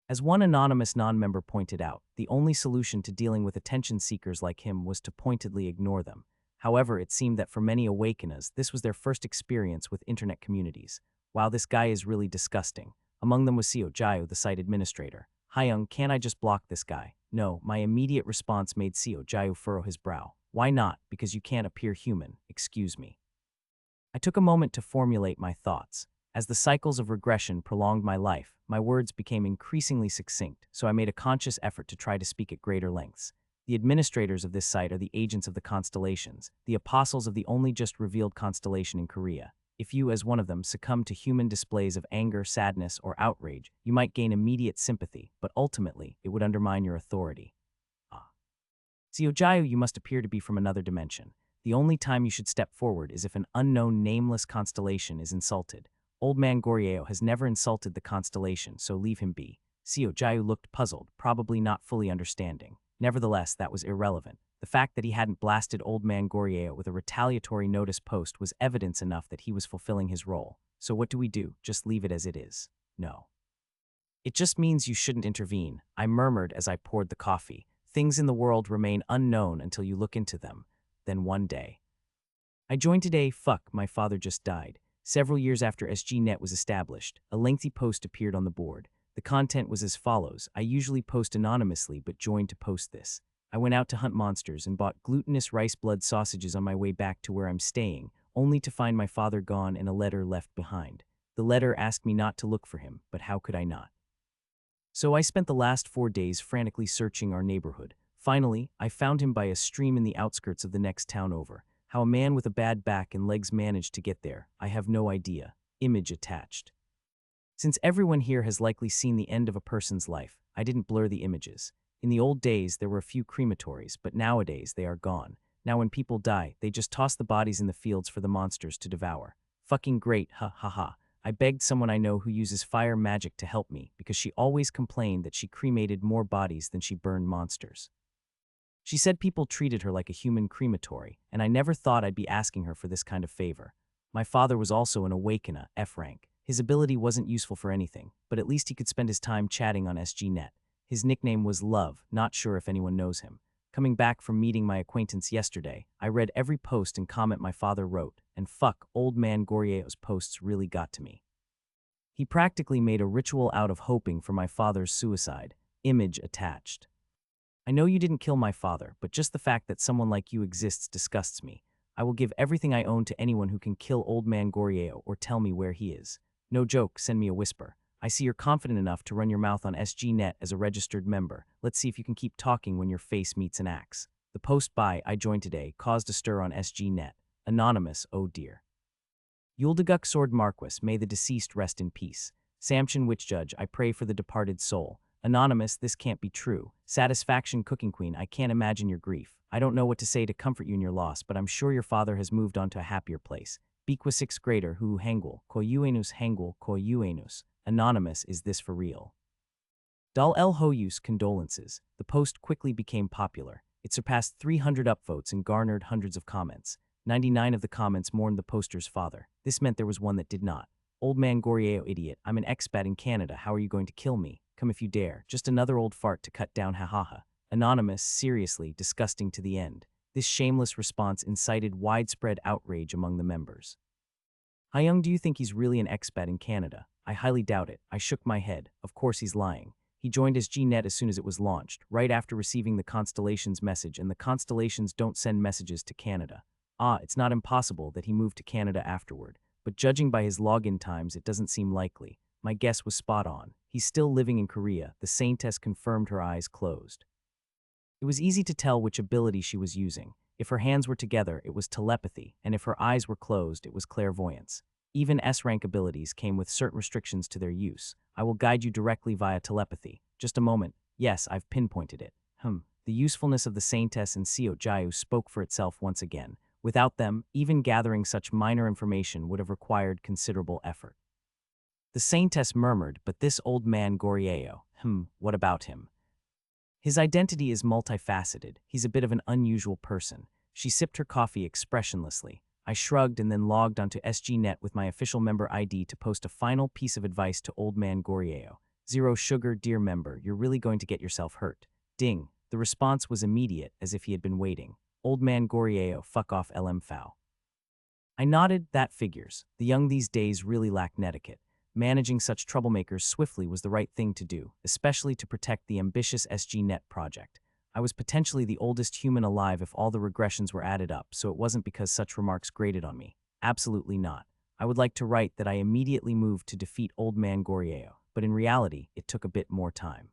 As one anonymous non-member pointed out, the only solution to dealing with attention seekers like him was to pointedly ignore them. However, it seemed that for many awakeners, this was their first experience with internet communities. Wow, this guy is really disgusting. Among them was Seo Jayu, the site administrator. Hyung, can't I just block this guy? No, my immediate response made Seo Jayu furrow his brow. Why not? Because you can't appear human. Excuse me. I took a moment to formulate my thoughts. As the cycles of regression prolonged my life, my words became increasingly succinct, so I made a conscious effort to try to speak at greater lengths. The administrators of this site are the agents of the constellations, the apostles of the only just revealed constellation in Korea. If you, as one of them, succumb to human displays of anger, sadness, or outrage, you might gain immediate sympathy, but ultimately, it would undermine your authority. Seo Jayu, you must appear to be from another dimension. The only time you should step forward is if an unknown nameless constellation is insulted. Old Man Goryeo has never insulted the constellation, so leave him be. Seo Jayu looked puzzled, probably not fully understanding. Nevertheless, that was irrelevant. The fact that he hadn't blasted Old Man Goryeo with a retaliatory notice post was evidence enough that he was fulfilling his role. So what do? Just leave it as it is? No. It just means you shouldn't intervene, I murmured as I poured the coffee. Things in the world remain unknown until you look into them. Then one day. I joined today, fuck, my father just died. Several years after SGNet was established, a lengthy post appeared on the board. The content was as follows. I usually post anonymously but joined to post this. I went out to hunt monsters and bought glutinous rice blood sausages on my way back to where I'm staying, only to find my father gone and a letter left behind. The letter asked me not to look for him, but how could I not? So I spent the last 4 days frantically searching our neighborhood. Finally, I found him by a stream in the outskirts of the next town over. How a man with a bad back and legs managed to get there, I have no idea. Image attached. Since everyone here has likely seen the end of a person's life, I didn't blur the images. In the old days, there were a few crematories, but nowadays they are gone. Now when people die, they just toss the bodies in the fields for the monsters to devour. Fucking great, ha ha ha. I begged someone I know who uses fire magic to help me because she always complained that she cremated more bodies than she burned monsters. She said people treated her like a human crematory, and I never thought I'd be asking her for this kind of favor. My father was also an awakener, F rank. His ability wasn't useful for anything, but at least he could spend his time chatting on SGNet. His nickname was Love, not sure if anyone knows him. Coming back from meeting my acquaintance yesterday, I read every post and comment my father wrote, and fuck, old man Goryeo's posts really got to me. He practically made a ritual out of hoping for my father's suicide. Image attached. I know you didn't kill my father, but just the fact that someone like you exists disgusts me. I will give everything I own to anyone who can kill old man Goryeo or tell me where he is. No joke, send me a whisper. I see you're confident enough to run your mouth on SGNet as a registered member. Let's see if you can keep talking when your face meets an axe. The post by I joined today caused a stir on SGNet. Anonymous, oh dear. Yuldaguk Sword Marquis, may the deceased rest in peace. Samchin Witch Judge, I pray for the departed soul. Anonymous, this can't be true. Satisfaction Cooking Queen, I can't imagine your grief. I don't know what to say to comfort you in your loss, but I'm sure your father has moved on to a happier place. Bequa 6th grader, Hu Hangul, Koyuenus Hangul, Koyuenus. Anonymous, is this for real? Dal El Hoyus, condolences. The post quickly became popular. It surpassed 300 upvotes and garnered hundreds of comments. 99 of the comments mourned the poster's father. This meant there was one that did not. Old man Goryeo idiot, I'm an expat in Canada, how are you going to kill me? Come if you dare, just another old fart to cut down, hahaha. Anonymous, seriously, disgusting to the end. This shameless response incited widespread outrage among the members. How young do you think he's really an expat in Canada? I highly doubt it. I shook my head. Of course he's lying. He joined SGNet as soon as it was launched, right after receiving the Constellations message, and the Constellations don't send messages to Canada. It's not impossible that he moved to Canada afterward, but judging by his login times, it doesn't seem likely. My guess was spot on. He's still living in Korea. The Saintess confirmed, her eyes closed. It was easy to tell which ability she was using. If her hands were together, it was telepathy, and if her eyes were closed, it was clairvoyance. Even S-rank abilities came with certain restrictions to their use. I will guide you directly via telepathy. Just a moment. Yes, I've pinpointed it. The usefulness of the Saintess and Seo Jiu spoke for itself once again. Without them, even gathering such minor information would have required considerable effort. The Saintess murmured, but this old man Goryeo, what about him? His identity is multifaceted. He's a bit of an unusual person. She sipped her coffee expressionlessly. I shrugged and then logged onto SGNet with my official member ID to post a final piece of advice to old man Goryeo. Zero sugar, dear member, you're really going to get yourself hurt. Ding. The response was immediate, as if he had been waiting. Old man Goryeo, fuck off LM Fow. I nodded, that figures. The young these days really lack netiquette. Managing such troublemakers swiftly was the right thing to do, especially to protect the ambitious SGNet project. I was potentially the oldest human alive if all the regressions were added up, so it wasn't because such remarks grated on me. Absolutely not. I would like to write that I immediately moved to defeat old man Goryeo, but in reality, it took a bit more time.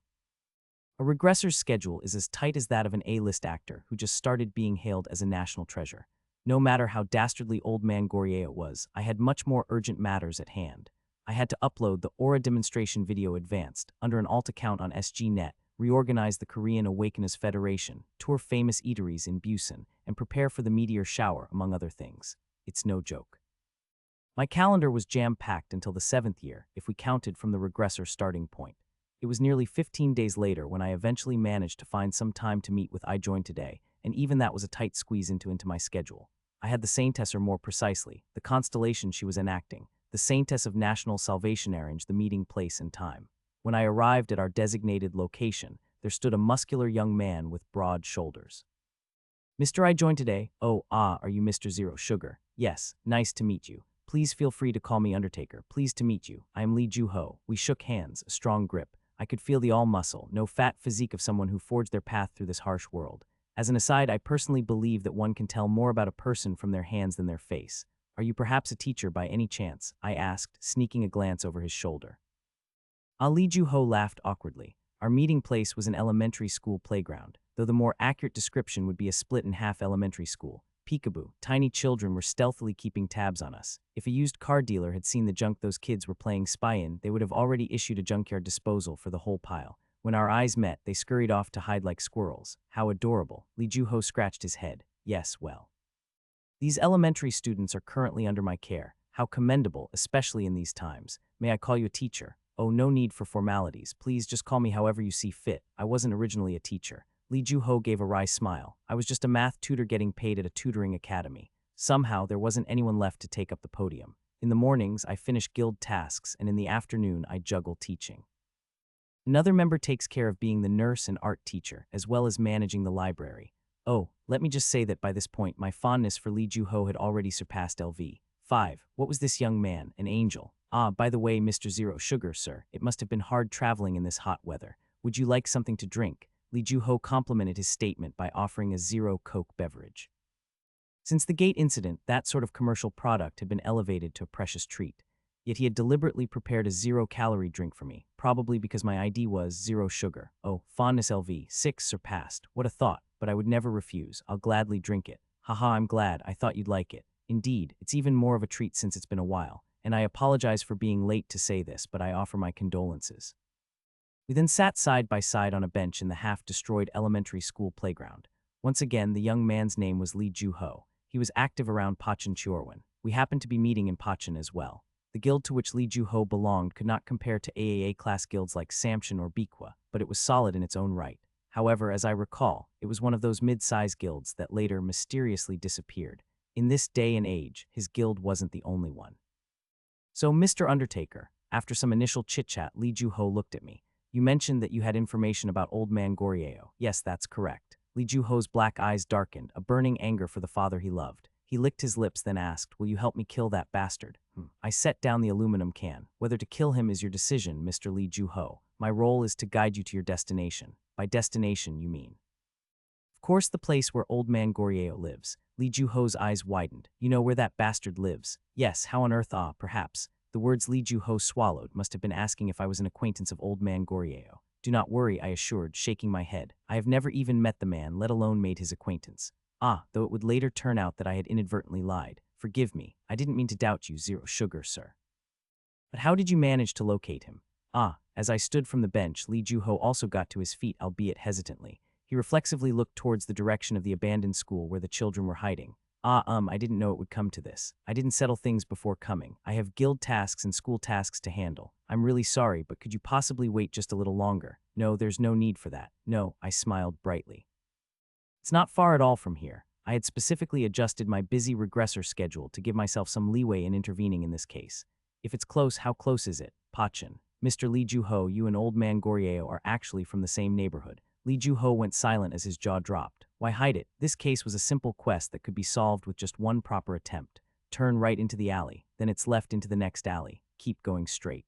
A regressor's schedule is as tight as that of an A-list actor who just started being hailed as a national treasure. No matter how dastardly old man Goryeo was, I had much more urgent matters at hand. I had to upload the Aura demonstration video advanced, under an alt account on SGNet, reorganize the Korean Awakeners Federation, tour famous eateries in Busan, and prepare for the meteor shower, among other things. It's no joke. My calendar was jam-packed until the 7th year, if we counted from the regressor starting point. It was nearly 15 days later when I eventually managed to find some time to meet with I Joined Today, and even that was a tight squeeze into my schedule. I had the Saintess, or more precisely, the constellation she was enacting, the Saintess of National Salvation, arrange the meeting place and time. When I arrived at our designated location, there stood a muscular young man with broad shoulders. Mr. I Joined Today? Are you Mr. Zero Sugar? Yes, nice to meet you. Please feel free to call me Undertaker. Pleased to meet you. I am Lee Ju-ho. We shook hands, a strong grip. I could feel the all-muscle, no fat physique of someone who forged their path through this harsh world. As an aside, I personally believe that one can tell more about a person from their hands than their face. Are you perhaps a teacher by any chance? I asked, sneaking a glance over his shoulder. Lee Ju-ho laughed awkwardly. Our meeting place was an elementary school playground, though the more accurate description would be a split-in-half elementary school. Peekaboo, tiny children were stealthily keeping tabs on us. If a used car dealer had seen the junk those kids were playing spy in, they would have already issued a junkyard disposal for the whole pile. When our eyes met, they scurried off to hide like squirrels. How adorable. Lee Ju-ho scratched his head. Yes, well. These elementary students are currently under my care. How commendable, especially in these times. May I call you a teacher? Oh, no need for formalities. Please just call me however you see fit. I wasn't originally a teacher. Lee Ju-ho gave a wry smile. I was just a math tutor getting paid at a tutoring academy. Somehow, there wasn't anyone left to take up the podium. In the mornings, I finish guild tasks, and in the afternoon, I juggle teaching. Another member takes care of being the nurse and art teacher, as well as managing the library. Oh, let me just say that by this point, my fondness for Lee Ju-ho had already surpassed LV. 5. What was this young man? An angel. By the way, Mr. Zero Sugar, sir, it must have been hard traveling in this hot weather. Would you like something to drink? Lee Ju-ho complimented his statement by offering a zero Coke beverage. Since the gate incident, that sort of commercial product had been elevated to a precious treat. Yet he had deliberately prepared a zero-calorie drink for me, probably because my ID was zero sugar. Oh, fondness LV, 6 surpassed. What a thought, but I would never refuse. I'll gladly drink it. Haha, I'm glad. I thought you'd like it. Indeed, it's even more of a treat since it's been a while, and I apologize for being late to say this, but I offer my condolences. We then sat side by side on a bench in the half-destroyed elementary school playground. Once again, the young man's name was Lee Ju-ho. He was active around Pachin Chiorwan. We happened to be meeting in Pachin as well. The guild to which Lee Ju-ho belonged could not compare to AAA-class guilds like Samshin or Biqua, but it was solid in its own right. However, as I recall, it was one of those mid-sized guilds that later mysteriously disappeared. In this day and age, his guild wasn't the only one. So, Mr. Undertaker, after some initial chit-chat, Lee Ju-ho looked at me. You mentioned that you had information about old man Gorieo. Yes, that's correct. Lee Ju-ho's black eyes darkened, a burning anger for the father he loved. He licked his lips, then asked, will you help me kill that bastard? I set down the aluminum can. Whether to kill him is your decision, Mr. Lee Ju-ho. My role is to guide you to your destination. By destination, you mean. Of course, the place where old man Gorieo lives. Lee Ju-ho's eyes widened. You know where that bastard lives? Yes, how on earth? Perhaps. The words Lee Ju-ho swallowed must have been asking if I was an acquaintance of old man Gorieo. Do not worry, I assured, shaking my head. I have never even met the man, let alone made his acquaintance. Though it would later turn out that I had inadvertently lied. Forgive me, I didn't mean to doubt you, Zero Sugar, sir. But how did you manage to locate him? As I stood from the bench, Lee Ju-ho also got to his feet, albeit hesitantly. He reflexively looked towards the direction of the abandoned school where the children were hiding. I didn't know it would come to this. I didn't settle things before coming. I have guild tasks and school tasks to handle. I'm really sorry, but could you possibly wait just a little longer? No, there's no need for that. No, I smiled brightly. It's not far at all from here. I had specifically adjusted my busy regressor schedule to give myself some leeway in intervening in this case. If it's close, how close is it? Pachin. Mr. Lee Ju-ho, you and old man Gorieo are actually from the same neighborhood. Lee Ju-ho went silent as his jaw dropped. Why hide it? This case was a simple quest that could be solved with just one proper attempt. Turn right into the alley, then it's left into the next alley. Keep going straight.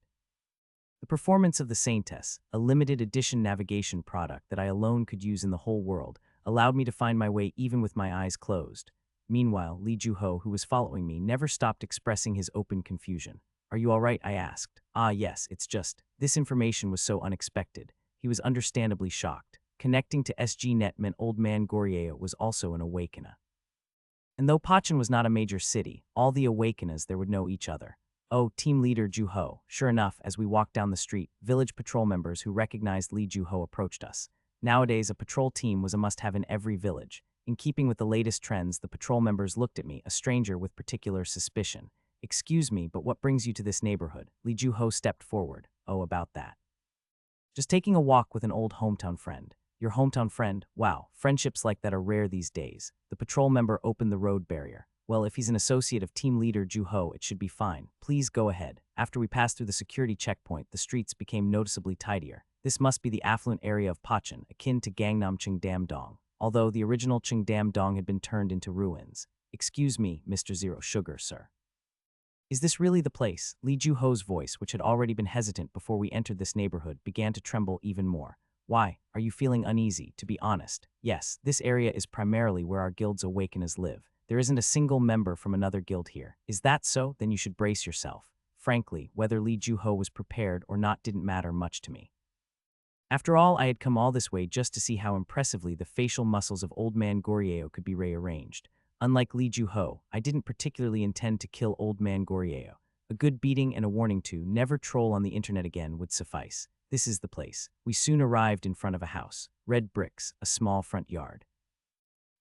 The performance of the Saintess, a limited edition navigation product that I alone could use in the whole world, allowed me to find my way even with my eyes closed. Meanwhile, Lee Ju-ho, who was following me, never stopped expressing his open confusion. Are you all right? I asked. Yes, it's just, this information was so unexpected. He was understandably shocked. Connecting to SGNet meant old man Gorieo was also an awakener. And though Pachin was not a major city, all the awakeners there would know each other. Oh, team leader Ju-ho. Sure enough, as we walked down the street, village patrol members who recognized Lee Ju-ho approached us. Nowadays, a patrol team was a must-have in every village. In keeping with the latest trends, the patrol members looked at me, a stranger, with particular suspicion. Excuse me, but what brings you to this neighborhood? Lee Ju-ho stepped forward. Oh, about that. Just taking a walk with an old hometown friend. Your hometown friend? Wow, friendships like that are rare these days. The patrol member opened the road barrier. Well, if he's an associate of team leader Ju-ho, it should be fine. Please go ahead. After we passed through the security checkpoint, the streets became noticeably tidier. This must be the affluent area of Pachin, akin to Gangnam Cheongdam-dong, although the original Cheongdam-dong had been turned into ruins. Excuse me, Mr. Zero Sugar, sir. Is this really the place? Lee Ju-ho's voice, which had already been hesitant before we entered this neighborhood, began to tremble even more. Why, are you feeling uneasy? To be honest, yes, this area is primarily where our guild's awakeners live. There isn't a single member from another guild here. Is that so? Then you should brace yourself. Frankly, whether Li Juho was prepared or not didn't matter much to me. After all, I had come all this way just to see how impressively the facial muscles of Old Man Gorieo could be rearranged. Unlike Li Juho, I didn't particularly intend to kill Old Man Gorieo. A good beating and a warning to never troll on the internet again would suffice. This is the place. We soon arrived in front of a house. Red bricks, a small front yard.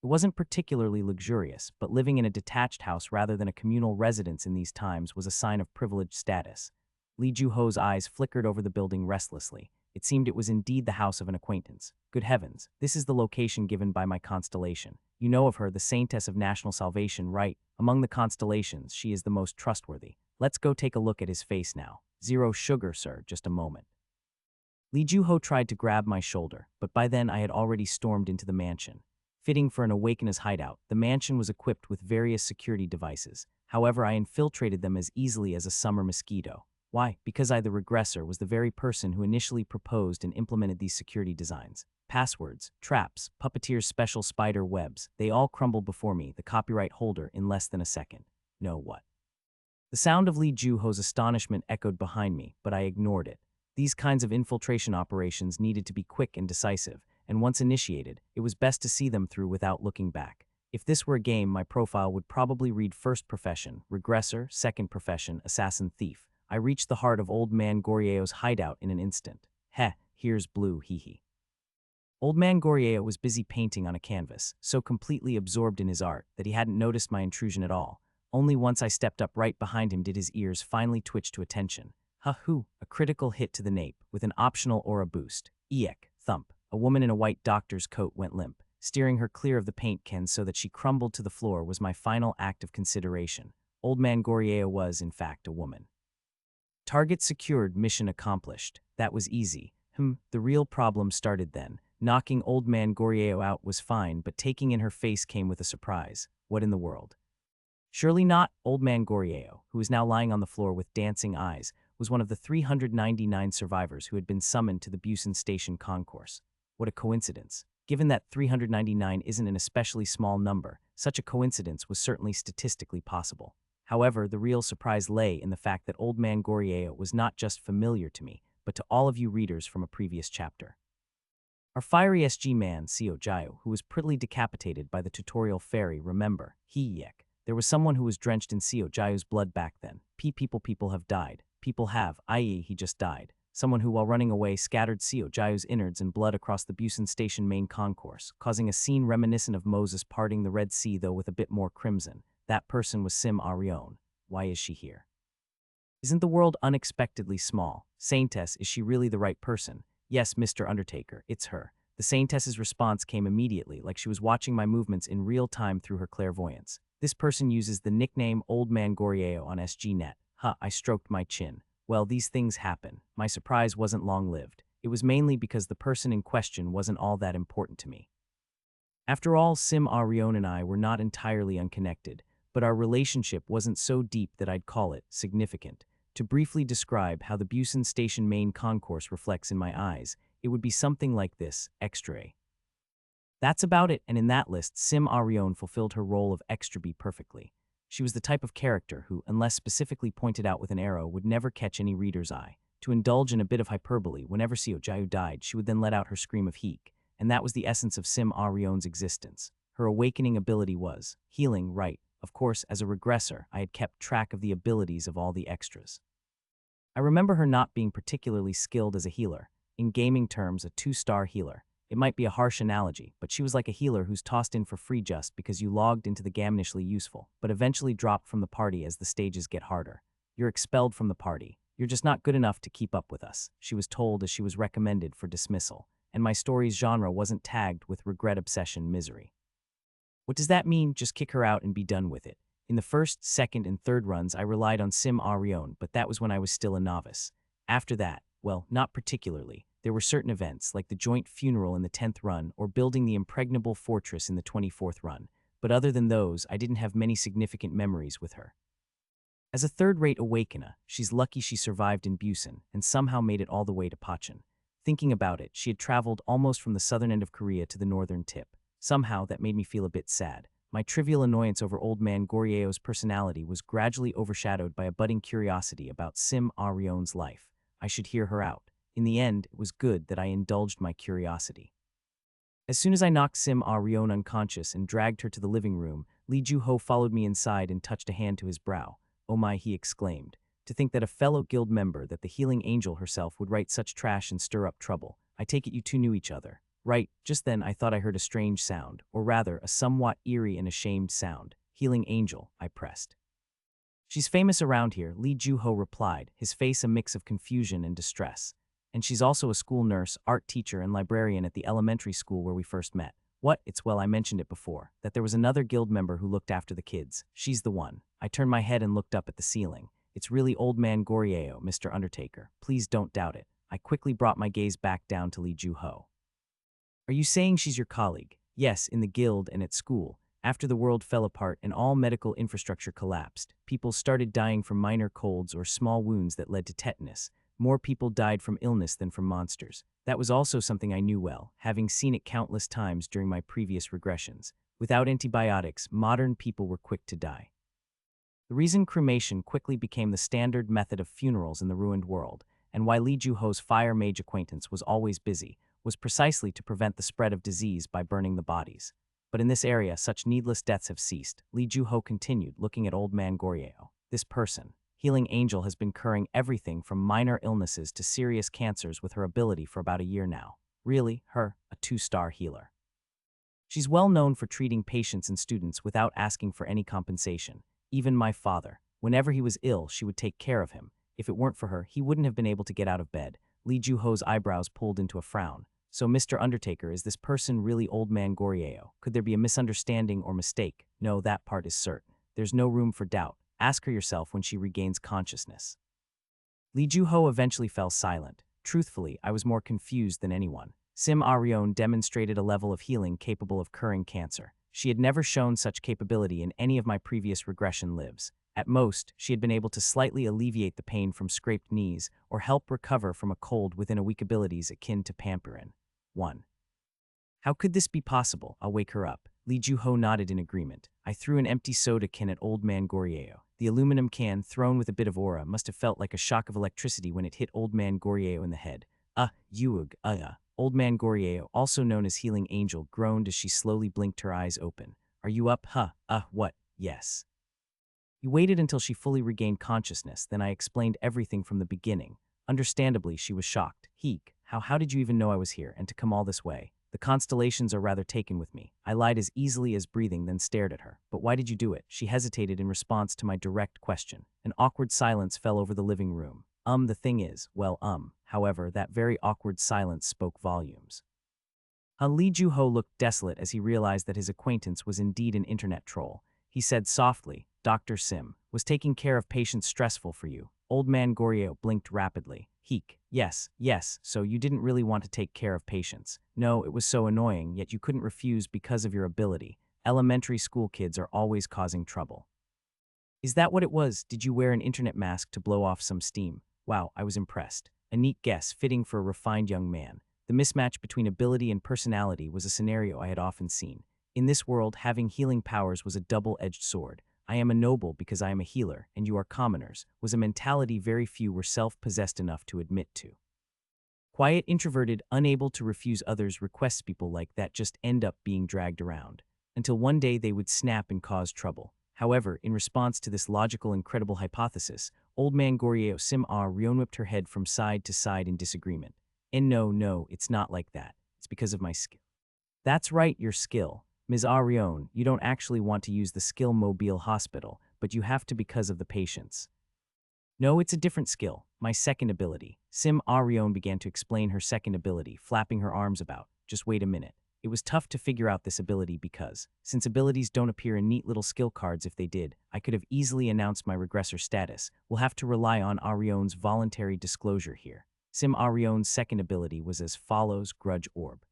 It wasn't particularly luxurious, but living in a detached house rather than a communal residence in these times was a sign of privileged status. Li Juho's eyes flickered over the building restlessly. It seemed it was indeed the house of an acquaintance. Good heavens, this is the location given by my constellation. You know of her, the saintess of national salvation, right? Among the constellations, she is the most trustworthy. Let's go take a look at his face now. Zero sugar, sir, just a moment. Li Juho tried to grab my shoulder, but by then I had already stormed into the mansion. Fitting for an awakener's hideout, the mansion was equipped with various security devices. However, I infiltrated them as easily as a summer mosquito. Why? Because I, the regressor, was the very person who initially proposed and implemented these security designs. Passwords, traps, puppeteer's special spider webs, they all crumbled before me, the copyright holder, in less than a second. No what? The sound of Li Juho's astonishment echoed behind me, but I ignored it. These kinds of infiltration operations needed to be quick and decisive, and once initiated, it was best to see them through without looking back. If this were a game, my profile would probably read first profession, regressor, second profession, assassin thief. I reached the heart of Old Man Gorieo's hideout in an instant. Heh, here's blue, hee. Old Man Gorieo was busy painting on a canvas, so completely absorbed in his art that he hadn't noticed my intrusion at all. Only once I stepped up right behind him did his ears finally twitch to attention. Ha-hoo, a critical hit to the nape, with an optional aura boost. Eek, thump. A woman in a white doctor's coat went limp. Steering her clear of the paint can so that she crumbled to the floor was my final act of consideration. Old Man Gorieo was, in fact, a woman. Target secured, mission accomplished. That was easy. The real problem started then. Knocking Old Man Gorieo out was fine, but taking in her face came with a surprise. What in the world? Surely not. Old Man Gorieo, who was now lying on the floor with dancing eyes, was one of the 399 survivors who had been summoned to the Busan Station concourse. What a coincidence. Given that 399 isn't an especially small number, such a coincidence was certainly statistically possible. However, the real surprise lay in the fact that Old Man Gorieo was not just familiar to me, but to all of you readers from a previous chapter. Our fiery SG man, Seo Jiao, who was prettily decapitated by the tutorial fairy, remember, there was someone who was drenched in Seo Jiao's blood back then. People have died. People have, i.e. he just died. Someone who, while running away, scattered Seo Jiao's innards and blood across the Busan Station main concourse, causing a scene reminiscent of Moses parting the Red Sea, though with a bit more crimson. That person was Sim Arion. Why is she here? Isn't the world unexpectedly small? Saintess, is she really the right person? Yes, Mr. Undertaker, it's her. The Saintess's response came immediately, like she was watching my movements in real time through her clairvoyance. This person uses the nickname Old Man Gorieo on SGNet. I stroked my chin. Well, these things happen. My surprise wasn't long-lived. It was mainly because the person in question wasn't all that important to me. After all, Sim Arion and I were not entirely unconnected, but our relationship wasn't so deep that I'd call it significant. To briefly describe how the Busan Station main concourse reflects in my eyes, it would be something like this, extra A. That's about it, and in that list, Sim Arion fulfilled her role of extra B perfectly. She was the type of character who, unless specifically pointed out with an arrow, would never catch any reader's eye. To indulge in a bit of hyperbole, whenever Seo Jiao died, she would then let out her scream of heek, and that was the essence of Sim Arion's existence. Her awakening ability was healing, right. Of course, as a regressor, I had kept track of the abilities of all the extras. I remember her not being particularly skilled as a healer. In gaming terms, a 2-star healer. It might be a harsh analogy, but she was like a healer who's tossed in for free just because you logged into the game initially useful, but eventually dropped from the party as the stages get harder. You're expelled from the party. You're just not good enough to keep up with us, she was told as she was recommended for dismissal, and my story's genre wasn't tagged with regret, obsession, misery. What does that mean? Just kick her out and be done with it. In the first, second, and third runs, I relied on Sim Arion, but that was when I was still a novice. After that, well, not particularly. There were certain events, like the joint funeral in the 10th run or building the impregnable fortress in the 24th run, but other than those, I didn't have many significant memories with her. As a third-rate awakener, she's lucky she survived in Busan and somehow made it all the way to Pachon. Thinking about it, she had traveled almost from the southern end of Korea to the northern tip. Somehow, that made me feel a bit sad. My trivial annoyance over old man Goryeo's personality was gradually overshadowed by a budding curiosity about Sim Arion's life. I should hear her out. In the end, it was good that I indulged my curiosity. As soon as I knocked Sim Arion unconscious and dragged her to the living room, Lee Ju-ho followed me inside and touched a hand to his brow. "Oh my," he exclaimed. "To think that a fellow guild member, that the healing angel herself, would write such trash and stir up trouble. I take it you two knew each other." Right, just then I thought I heard a strange sound, or rather, a somewhat eerie and ashamed sound. "Healing angel," I pressed. "She's famous around here," Lee Ju-ho replied, his face a mix of confusion and distress. "And she's also a school nurse, art teacher, and librarian at the elementary school where we first met." "What? It's well, I mentioned it before, that there was another guild member who looked after the kids. She's the one." I turned my head and looked up at the ceiling. "It's really old man Goryeo, Mr. Undertaker. Please don't doubt it." I quickly brought my gaze back down to Lee Ju-ho. "Are you saying she's your colleague?" "Yes, in the guild and at school. After the world fell apart and all medical infrastructure collapsed, people started dying from minor colds or small wounds that led to tetanus. More people died from illness than from monsters. That was also something I knew well, having seen it countless times during my previous regressions. Without antibiotics, modern people were quick to die. The reason cremation quickly became the standard method of funerals in the ruined world, and why Lee Ju-ho's fire mage acquaintance was always busy, was precisely to prevent the spread of disease by burning the bodies. But in this area, such needless deaths have ceased." Lee Ju-ho continued, looking at old man Goryeo. "This person, Healing Angel, has been curing everything from minor illnesses to serious cancers with her ability for about a year now. Really, her, a 2-star healer. She's well known for treating patients and students without asking for any compensation. Even my father, whenever he was ill, she would take care of him. If it weren't for her, he wouldn't have been able to get out of bed." Lee Ju-ho's eyebrows pulled into a frown. "So, Mr. Undertaker, is this person really old man Goryeo? Could there be a misunderstanding or mistake?" "No, that part is certain. There's no room for doubt. Ask her yourself when she regains consciousness." Lee Ju-ho eventually fell silent. Truthfully, I was more confused than anyone. Sim Arion demonstrated a level of healing capable of curing cancer. She had never shown such capability in any of my previous regression lives. At most, she had been able to slightly alleviate the pain from scraped knees or help recover from a cold within a week, abilities akin to pamperin. 1. "How could this be possible? I'll wake her up." Lee Ju-ho nodded in agreement. I threw an empty soda can at old man Goryeo. The aluminum can, thrown with a bit of aura, must have felt like a shock of electricity when it hit old man Goryeo in the head. Yuug, Old man Goryeo, also known as Healing Angel, groaned as she slowly blinked her eyes open. "Are you up? What? Yes." He waited until she fully regained consciousness, then I explained everything from the beginning. Understandably, she was shocked. "Heek, how did you even know I was here, and to come all this way?" "The constellations are rather taken with me." I lied as easily as breathing, then stared at her. "But why did you do it?" She hesitated in response to my direct question. An awkward silence fell over the living room. The thing is, however, that very awkward silence spoke volumes. Lee Ju-ho looked desolate as he realized that his acquaintance was indeed an internet troll. He said softly, "Dr. Sim, was taking care of patients stressful for you?" Old man Goryeo blinked rapidly. "Heek, yes, so you didn't really want to take care of patients." "No, it was so annoying, yet you couldn't refuse because of your ability. Elementary school kids are always causing trouble." "Is that what it was? Did you wear an internet mask to blow off some steam?" Wow, I was impressed. A neat guess, fitting for a refined young man. The mismatch between ability and personality was a scenario I had often seen. In this world, having healing powers was a double-edged sword. "I am a noble because I am a healer, and you are commoners," was a mentality very few were self-possessed enough to admit to. Quiet, introverted, unable to refuse others' requests, people like that just end up being dragged around. Until one day they would snap and cause trouble. However, in response to this logical and credible hypothesis, old man Goryeo Sim Rion whipped her head from side to side in disagreement. "And no, it's not like that. It's because of my skill." "That's right, your skill. Ms. Arion, you don't actually want to use the skill mobile hospital, but you have to because of the patients." "No, it's a different skill. My second ability." Sim Arion began to explain her second ability, flapping her arms about. "Just wait a minute." It was tough to figure out this ability because, since abilities don't appear in neat little skill cards, if they did, I could have easily announced my regressor status. We'll have to rely on Arion's voluntary disclosure here. Sim Arion's second ability was as follows: Grudge Orb.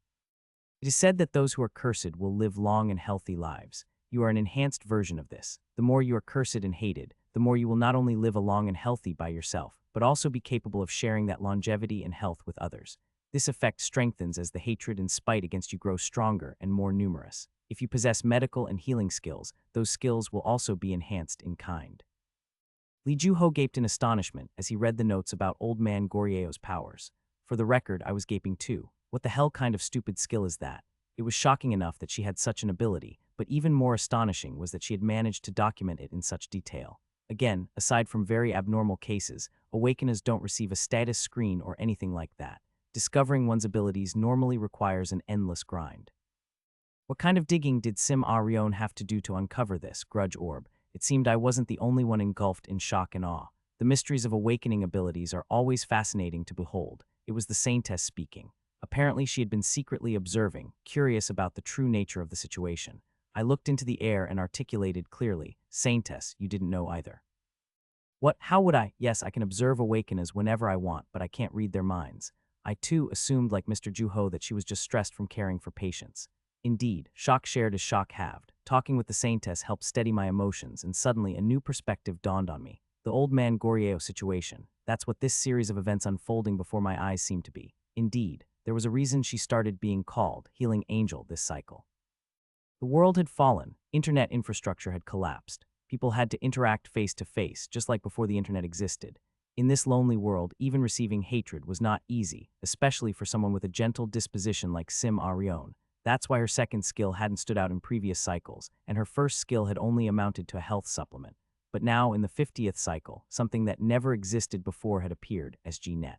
It is said that those who are cursed will live long and healthy lives. You are an enhanced version of this. The more you are cursed and hated, the more you will not only live a long and healthy by yourself, but also be capable of sharing that longevity and health with others. This effect strengthens as the hatred and spite against you grow stronger and more numerous. If you possess medical and healing skills, those skills will also be enhanced in kind. Lee Ju-ho gaped in astonishment as he read the notes about Old Man Goryeo's powers. For the record, I was gaping too. What the hell kind of stupid skill is that? It was shocking enough that she had such an ability, but even more astonishing was that she had managed to document it in such detail. Again, aside from very abnormal cases, awakeners don't receive a status screen or anything like that. Discovering one's abilities normally requires an endless grind. What kind of digging did Sim Arion have to do to uncover this grudge orb? It seemed I wasn't the only one engulfed in shock and awe. The mysteries of awakening abilities are always fascinating to behold. It was the Saintess speaking. Apparently she had been secretly observing, curious about the true nature of the situation. I looked into the air and articulated clearly, Saintess, you didn't know either. What? How would I? Yes, I can observe awakeners whenever I want, but I can't read their minds. I too assumed like Mr. Ju-ho that she was just stressed from caring for patients. Indeed, shock shared is shock halved. Talking with the Saintess helped steady my emotions, and suddenly a new perspective dawned on me. The Old Man Goryeo situation. That's what this series of events unfolding before my eyes seemed to be. Indeed, there was a reason she started being called Healing Angel this cycle. The world had fallen, internet infrastructure had collapsed. People had to interact face to face, just like before the internet existed. In this lonely world, even receiving hatred was not easy, especially for someone with a gentle disposition like Sim Arion. That's why her second skill hadn't stood out in previous cycles, and her first skill had only amounted to a health supplement. But now, in the 50th cycle, something that never existed before had appeared, SGNet.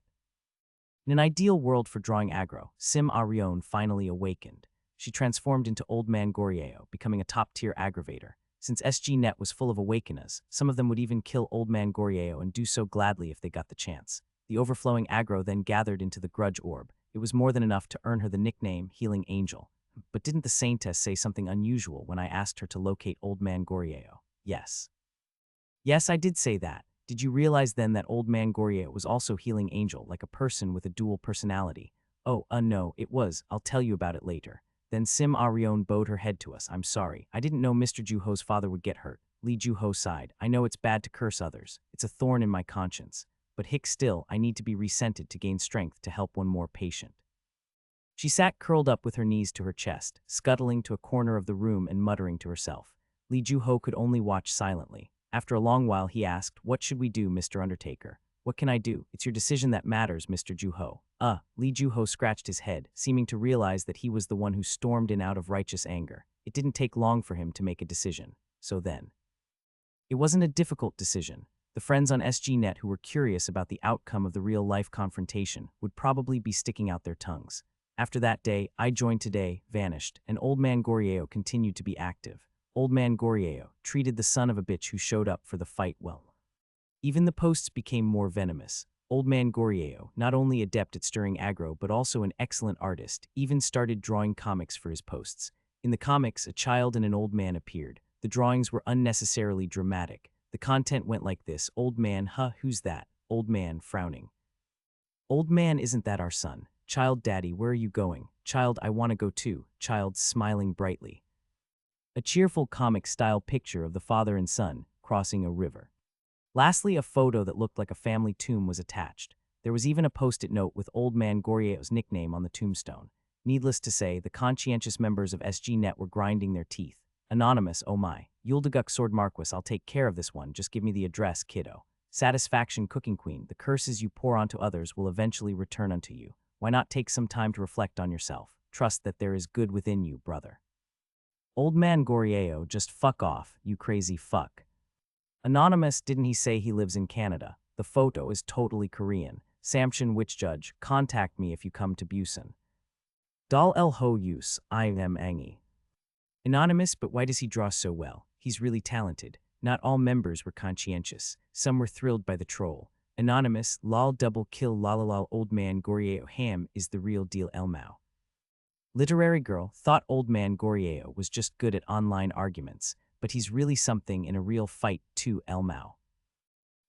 In an ideal world for drawing aggro, Sim Arion finally awakened. She transformed into Old Man Goryeo, becoming a top-tier aggravator. Since SGNet was full of awakeners, some of them would even kill Old Man Goryeo and do so gladly if they got the chance. The overflowing aggro then gathered into the grudge orb. It was more than enough to earn her the nickname Healing Angel. But didn't the Saintess say something unusual when I asked her to locate Old Man Goryeo? Yes. Yes, I did say that. Did you realize then that Old Man Goryeo was also Healing Angel, like a person with a dual personality? Oh, no, it was. I'll tell you about it later. Then Sim Arion bowed her head to us. I'm sorry. I didn't know Mr. Ju-ho's father would get hurt. Lee Ju-ho sighed. I know it's bad to curse others. It's a thorn in my conscience. But hick still, I need to be resented to gain strength to help one more patient. She sat curled up with her knees to her chest, scuttling to a corner of the room and muttering to herself. Lee Ju-ho could only watch silently. After a long while, he asked, What should we do, Mr. Undertaker? What can I do? It's your decision that matters, Mr. Ju-ho. Lee Ju-ho scratched his head, seeming to realize that he was the one who stormed in out of righteous anger. It didn't take long for him to make a decision. So then. It wasn't a difficult decision. The friends on SGNet who were curious about the outcome of the real-life confrontation would probably be sticking out their tongues. After that day, I joined today, vanished, and Old Man Goryeo continued to be active. Old Man Goryeo treated the son of a bitch who showed up for the fight well. Even the posts became more venomous. Old Man Goryeo, not only adept at stirring aggro but also an excellent artist, even started drawing comics for his posts. In the comics, a child and an old man appeared. The drawings were unnecessarily dramatic. The content went like this: Old man, who's that? Old man, frowning. Old man, isn't that our son? Child, daddy, where are you going? Child, I want to go too. Child, smiling brightly. A cheerful comic-style picture of the father and son crossing a river. Lastly, a photo that looked like a family tomb was attached. There was even a post-it note with Old Man Goryeo's nickname on the tombstone. Needless to say, the conscientious members of SGNet were grinding their teeth. Anonymous, oh my. Yuldaguk Sword Marquis, I'll take care of this one, just give me the address, kiddo. Satisfaction Cooking Queen, the curses you pour onto others will eventually return unto you. Why not take some time to reflect on yourself? Trust that there is good within you, brother. Old Man Goryeo, just fuck off, you crazy fuck. Anonymous, didn't he say he lives in Canada? The photo is totally Korean. Samshin Witch Judge, contact me if you come to Busan. Dal El Ho Use, I am Angie. Anonymous, but why does he draw so well? He's really talented. Not all members were conscientious. Some were thrilled by the troll. Anonymous, lol double kill lolalol Old Man Goryeo ham is the real deal Elmao. Literary Girl thought Old Man Goryeo was just good at online arguments, but he's really something in a real fight too, Elmao.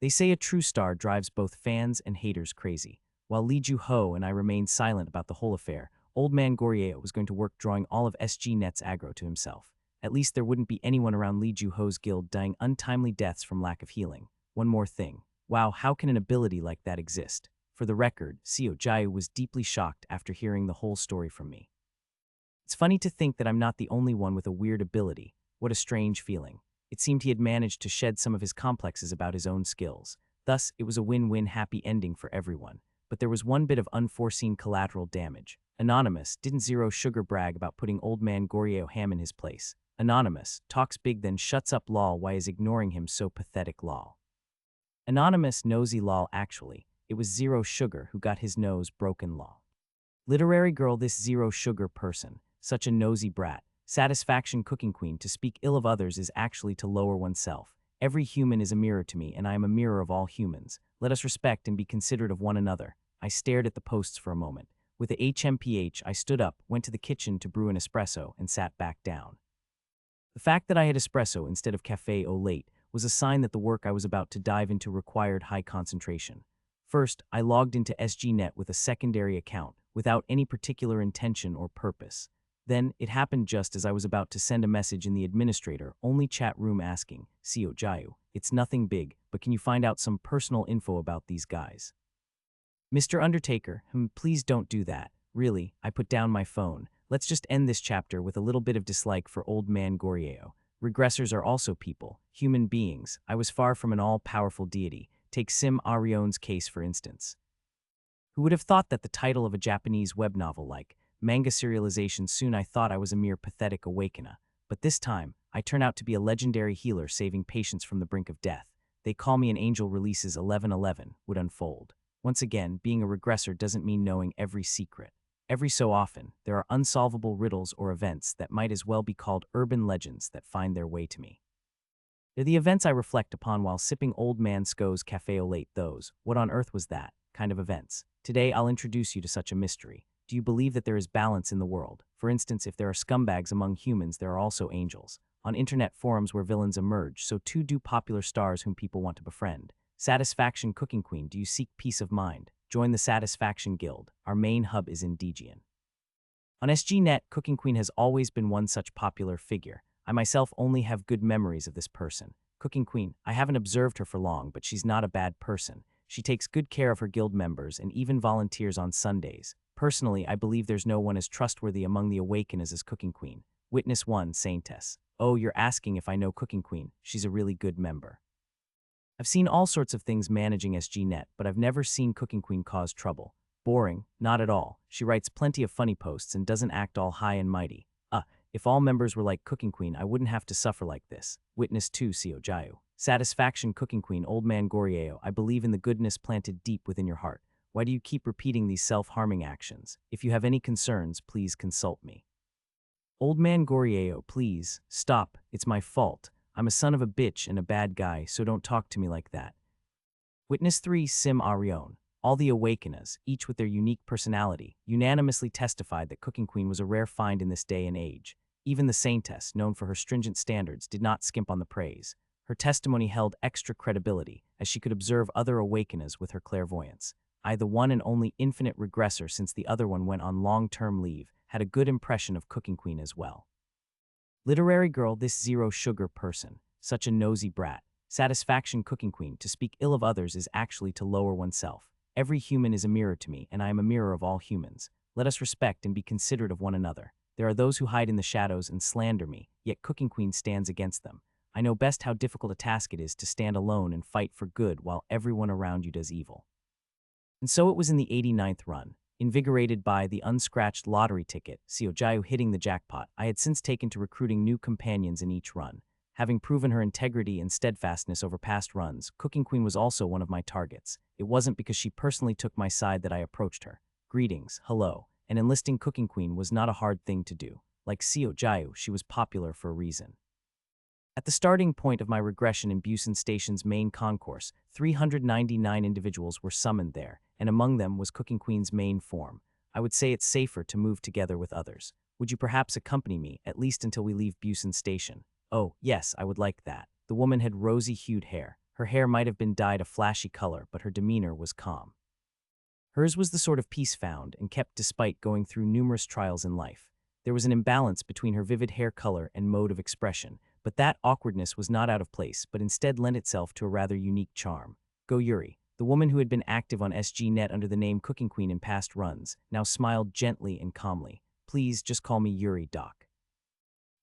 They say a true star drives both fans and haters crazy. While Lee Ju-ho and I remained silent about the whole affair, Old Man Goryeo was going to work drawing all of SGNet's aggro to himself. At least there wouldn't be anyone around Lee Ju-ho's guild dying untimely deaths from lack of healing. One more thing. Wow, how can an ability like that exist? For the record, Seo Jayu was deeply shocked after hearing the whole story from me. It's funny to think that I'm not the only one with a weird ability. What a strange feeling. It seemed he had managed to shed some of his complexes about his own skills. Thus, it was a win-win happy ending for everyone. But there was one bit of unforeseen collateral damage. Anonymous didn't Zero Sugar brag about putting old man Goryo Ham in his place. Anonymous talks big then shuts up lol why is ignoring him so pathetic lol. Anonymous nosy lol actually. It was Zero Sugar who got his nose broken lol. Literary girl this Zero Sugar person. Such a nosy brat. Satisfaction cooking queen to speak ill of others is actually to lower oneself. Every human is a mirror to me and I am a mirror of all humans. Let us respect and be considerate of one another. I stared at the posts for a moment. With the HMPH, I stood up, went to the kitchen to brew an espresso, and sat back down. The fact that I had espresso instead of café au lait was a sign that the work I was about to dive into required high concentration. First, I logged into SGNet with a secondary account, without any particular intention or purpose. Then, it happened just as I was about to send a message in the administrator-only chat room asking, Seo Jayu, it's nothing big, but can you find out some personal info about these guys? Mr. Undertaker, please don't do that. Really, I put down my phone. Let's just end this chapter with a little bit of dislike for old man Goryo. Regressors are also people, human beings. I was far from an all-powerful deity. Take Sim Arion's case, for instance. Who would have thought that the title of a Japanese web novel like manga serialization soon I thought I was a mere pathetic awakener. But this time, I turn out to be a legendary healer saving patients from the brink of death. They call me an angel releases 1111 would unfold. Once again, being a regressor doesn't mean knowing every secret. Every so often, there are unsolvable riddles or events that might as well be called urban legends that find their way to me. They're the events I reflect upon while sipping Old Man Sco's Café au Lait. Those, what on earth was that, kind of events. Today, I'll introduce you to such a mystery. Do you believe that there is balance in the world? For instance, if there are scumbags among humans, there are also angels. On internet forums where villains emerge, so too do popular stars whom people want to befriend. Satisfaction Cooking Queen, do you seek peace of mind? Join the Satisfaction Guild. Our main hub is in Dijian. On SGNet, Cooking Queen has always been one such popular figure. I myself only have good memories of this person. Cooking Queen, I haven't observed her for long, but she's not a bad person. She takes good care of her guild members and even volunteers on Sundays. Personally, I believe there's no one as trustworthy among the Awakeners as Cooking Queen. Witness 1, Saintess. Oh, you're asking if I know Cooking Queen. She's a really good member. I've seen all sorts of things managing SGNet, but I've never seen Cooking Queen cause trouble. Boring? Not at all. She writes plenty of funny posts and doesn't act all high and mighty. If all members were like Cooking Queen, I wouldn't have to suffer like this. Witness 2, Seo Jayu. Satisfaction Cooking Queen, Old Man Goryo, I believe in the goodness planted deep within your heart. Why do you keep repeating these self-harming actions? If you have any concerns, please consult me. Old Man Goryo, please, stop. It's my fault. I'm a son of a bitch and a bad guy, so don't talk to me like that. Witness 3, Sim Arion. All the Awakeners, each with their unique personality, unanimously testified that Cooking Queen was a rare find in this day and age. Even the Saintess, known for her stringent standards, did not skimp on the praise. Her testimony held extra credibility, as she could observe other Awakeners with her clairvoyance. I, the one and only infinite regressor since the other one went on long-term leave, had a good impression of Cooking Queen as well. Literary girl, this Zero Sugar person. Such a nosy brat. Satisfaction Cooking Queen, to speak ill of others is actually to lower oneself. Every human is a mirror to me, and I am a mirror of all humans. Let us respect and be considerate of one another. There are those who hide in the shadows and slander me, yet Cooking Queen stands against them. I know best how difficult a task it is to stand alone and fight for good while everyone around you does evil. And so it was in the 89th run. Invigorated by the unscratched lottery ticket, Seo Jayu hitting the jackpot, I had since taken to recruiting new companions in each run. Having proven her integrity and steadfastness over past runs, Cooking Queen was also one of my targets. It wasn't because she personally took my side that I approached her. Greetings, hello, and enlisting Cooking Queen was not a hard thing to do. Like Seo Jayu, she was popular for a reason. At the starting point of my regression in Busan Station's main concourse, 399 individuals were summoned there, and among them was Cooking Queen's main form. I would say it's safer to move together with others. Would you perhaps accompany me, at least until we leave Busan Station? Oh, yes, I would like that. The woman had rosy-hued hair. Her hair might have been dyed a flashy color, but her demeanor was calm. Hers was the sort of peace found and kept despite going through numerous trials in life. There was an imbalance between her vivid hair color and mode of expression, but that awkwardness was not out of place, but instead lent itself to a rather unique charm. Go Yuri, the woman who had been active on SGNet under the name Cooking Queen in past runs, now smiled gently and calmly. Please just call me Yuri, Doc.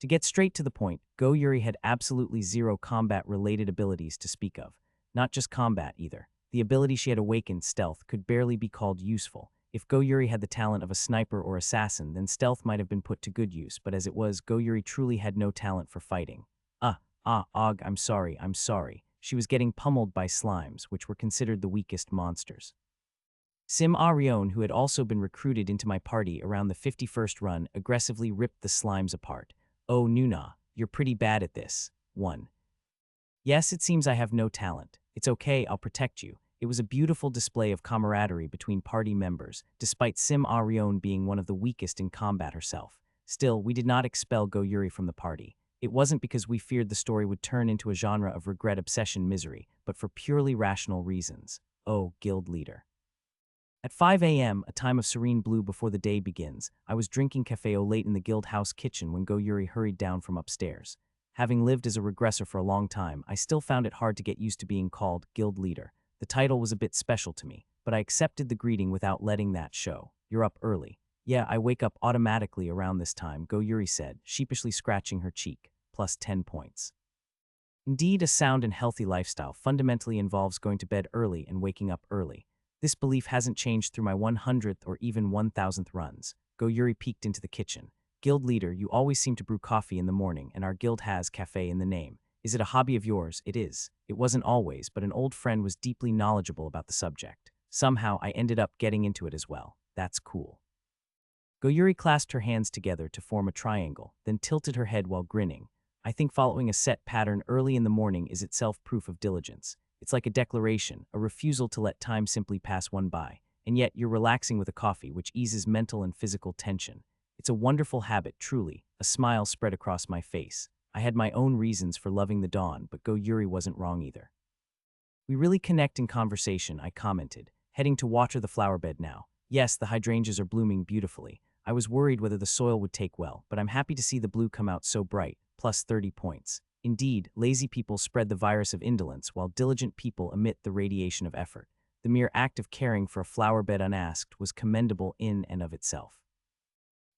To get straight to the point, Go Yuri had absolutely zero combat-related abilities to speak of. Not just combat, either. The ability she had awakened, stealth, could barely be called useful. If Go Yuri had the talent of a sniper or assassin, then stealth might have been put to good use, but as it was, Go Yuri truly had no talent for fighting. I'm sorry. She was getting pummeled by slimes, which were considered the weakest monsters. Sim Arion, who had also been recruited into my party around the 51st run, aggressively ripped the slimes apart. Oh, Nuna, you're pretty bad at this. 1. Yes, it seems I have no talent. It's okay, I'll protect you. It was a beautiful display of camaraderie between party members, despite Sim Arion being one of the weakest in combat herself. Still, we did not expel Go Yuri from the party. It wasn't because we feared the story would turn into a genre of regret, obsession, misery, but for purely rational reasons. Oh, guild leader. At 5 a.m., a time of serene blue before the day begins, I was drinking café late in the guild house kitchen when Go Yuri hurried down from upstairs. Having lived as a regressor for a long time, I still found it hard to get used to being called guild leader. The title was a bit special to me, but I accepted the greeting without letting that show. You're up early. Yeah, I wake up automatically around this time, Go Yuri said, sheepishly scratching her cheek. Plus 10 points. Indeed, a sound and healthy lifestyle fundamentally involves going to bed early and waking up early. This belief hasn't changed through my 100th or even 1000th runs. Go Yuri peeked into the kitchen. Guild leader, you always seem to brew coffee in the morning, and our guild has cafe in the name. Is it a hobby of yours? It is. It wasn't always, but an old friend was deeply knowledgeable about the subject. Somehow, I ended up getting into it as well. That's cool. Go Yuri clasped her hands together to form a triangle, then tilted her head while grinning. I think following a set pattern early in the morning is itself proof of diligence. It's like a declaration, a refusal to let time simply pass one by, and yet you're relaxing with a coffee, which eases mental and physical tension. It's a wonderful habit, truly. A smile spread across my face. I had my own reasons for loving the dawn, but Go Yuri wasn't wrong either. We really connect in conversation, I commented, heading to water the flower bed now. Yes, the hydrangeas are blooming beautifully. I was worried whether the soil would take well, but I'm happy to see the blue come out so bright. Plus 30 points. Indeed, lazy people spread the virus of indolence while diligent people emit the radiation of effort. The mere act of caring for a flower bed unasked was commendable in and of itself.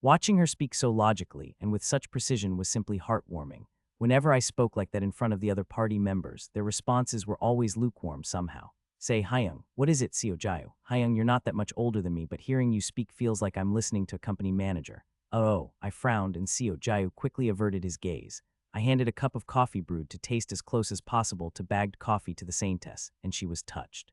Watching her speak so logically and with such precision was simply heartwarming. Whenever I spoke like that in front of the other party members, their responses were always lukewarm somehow. Say, Hyung, what is it, Seo Jayu? Hyung, you're not that much older than me, but hearing you speak feels like I'm listening to a company manager. Oh, I frowned and Seo Jayu quickly averted his gaze. I handed a cup of coffee brewed to taste as close as possible to bagged coffee to the saintess, and she was touched.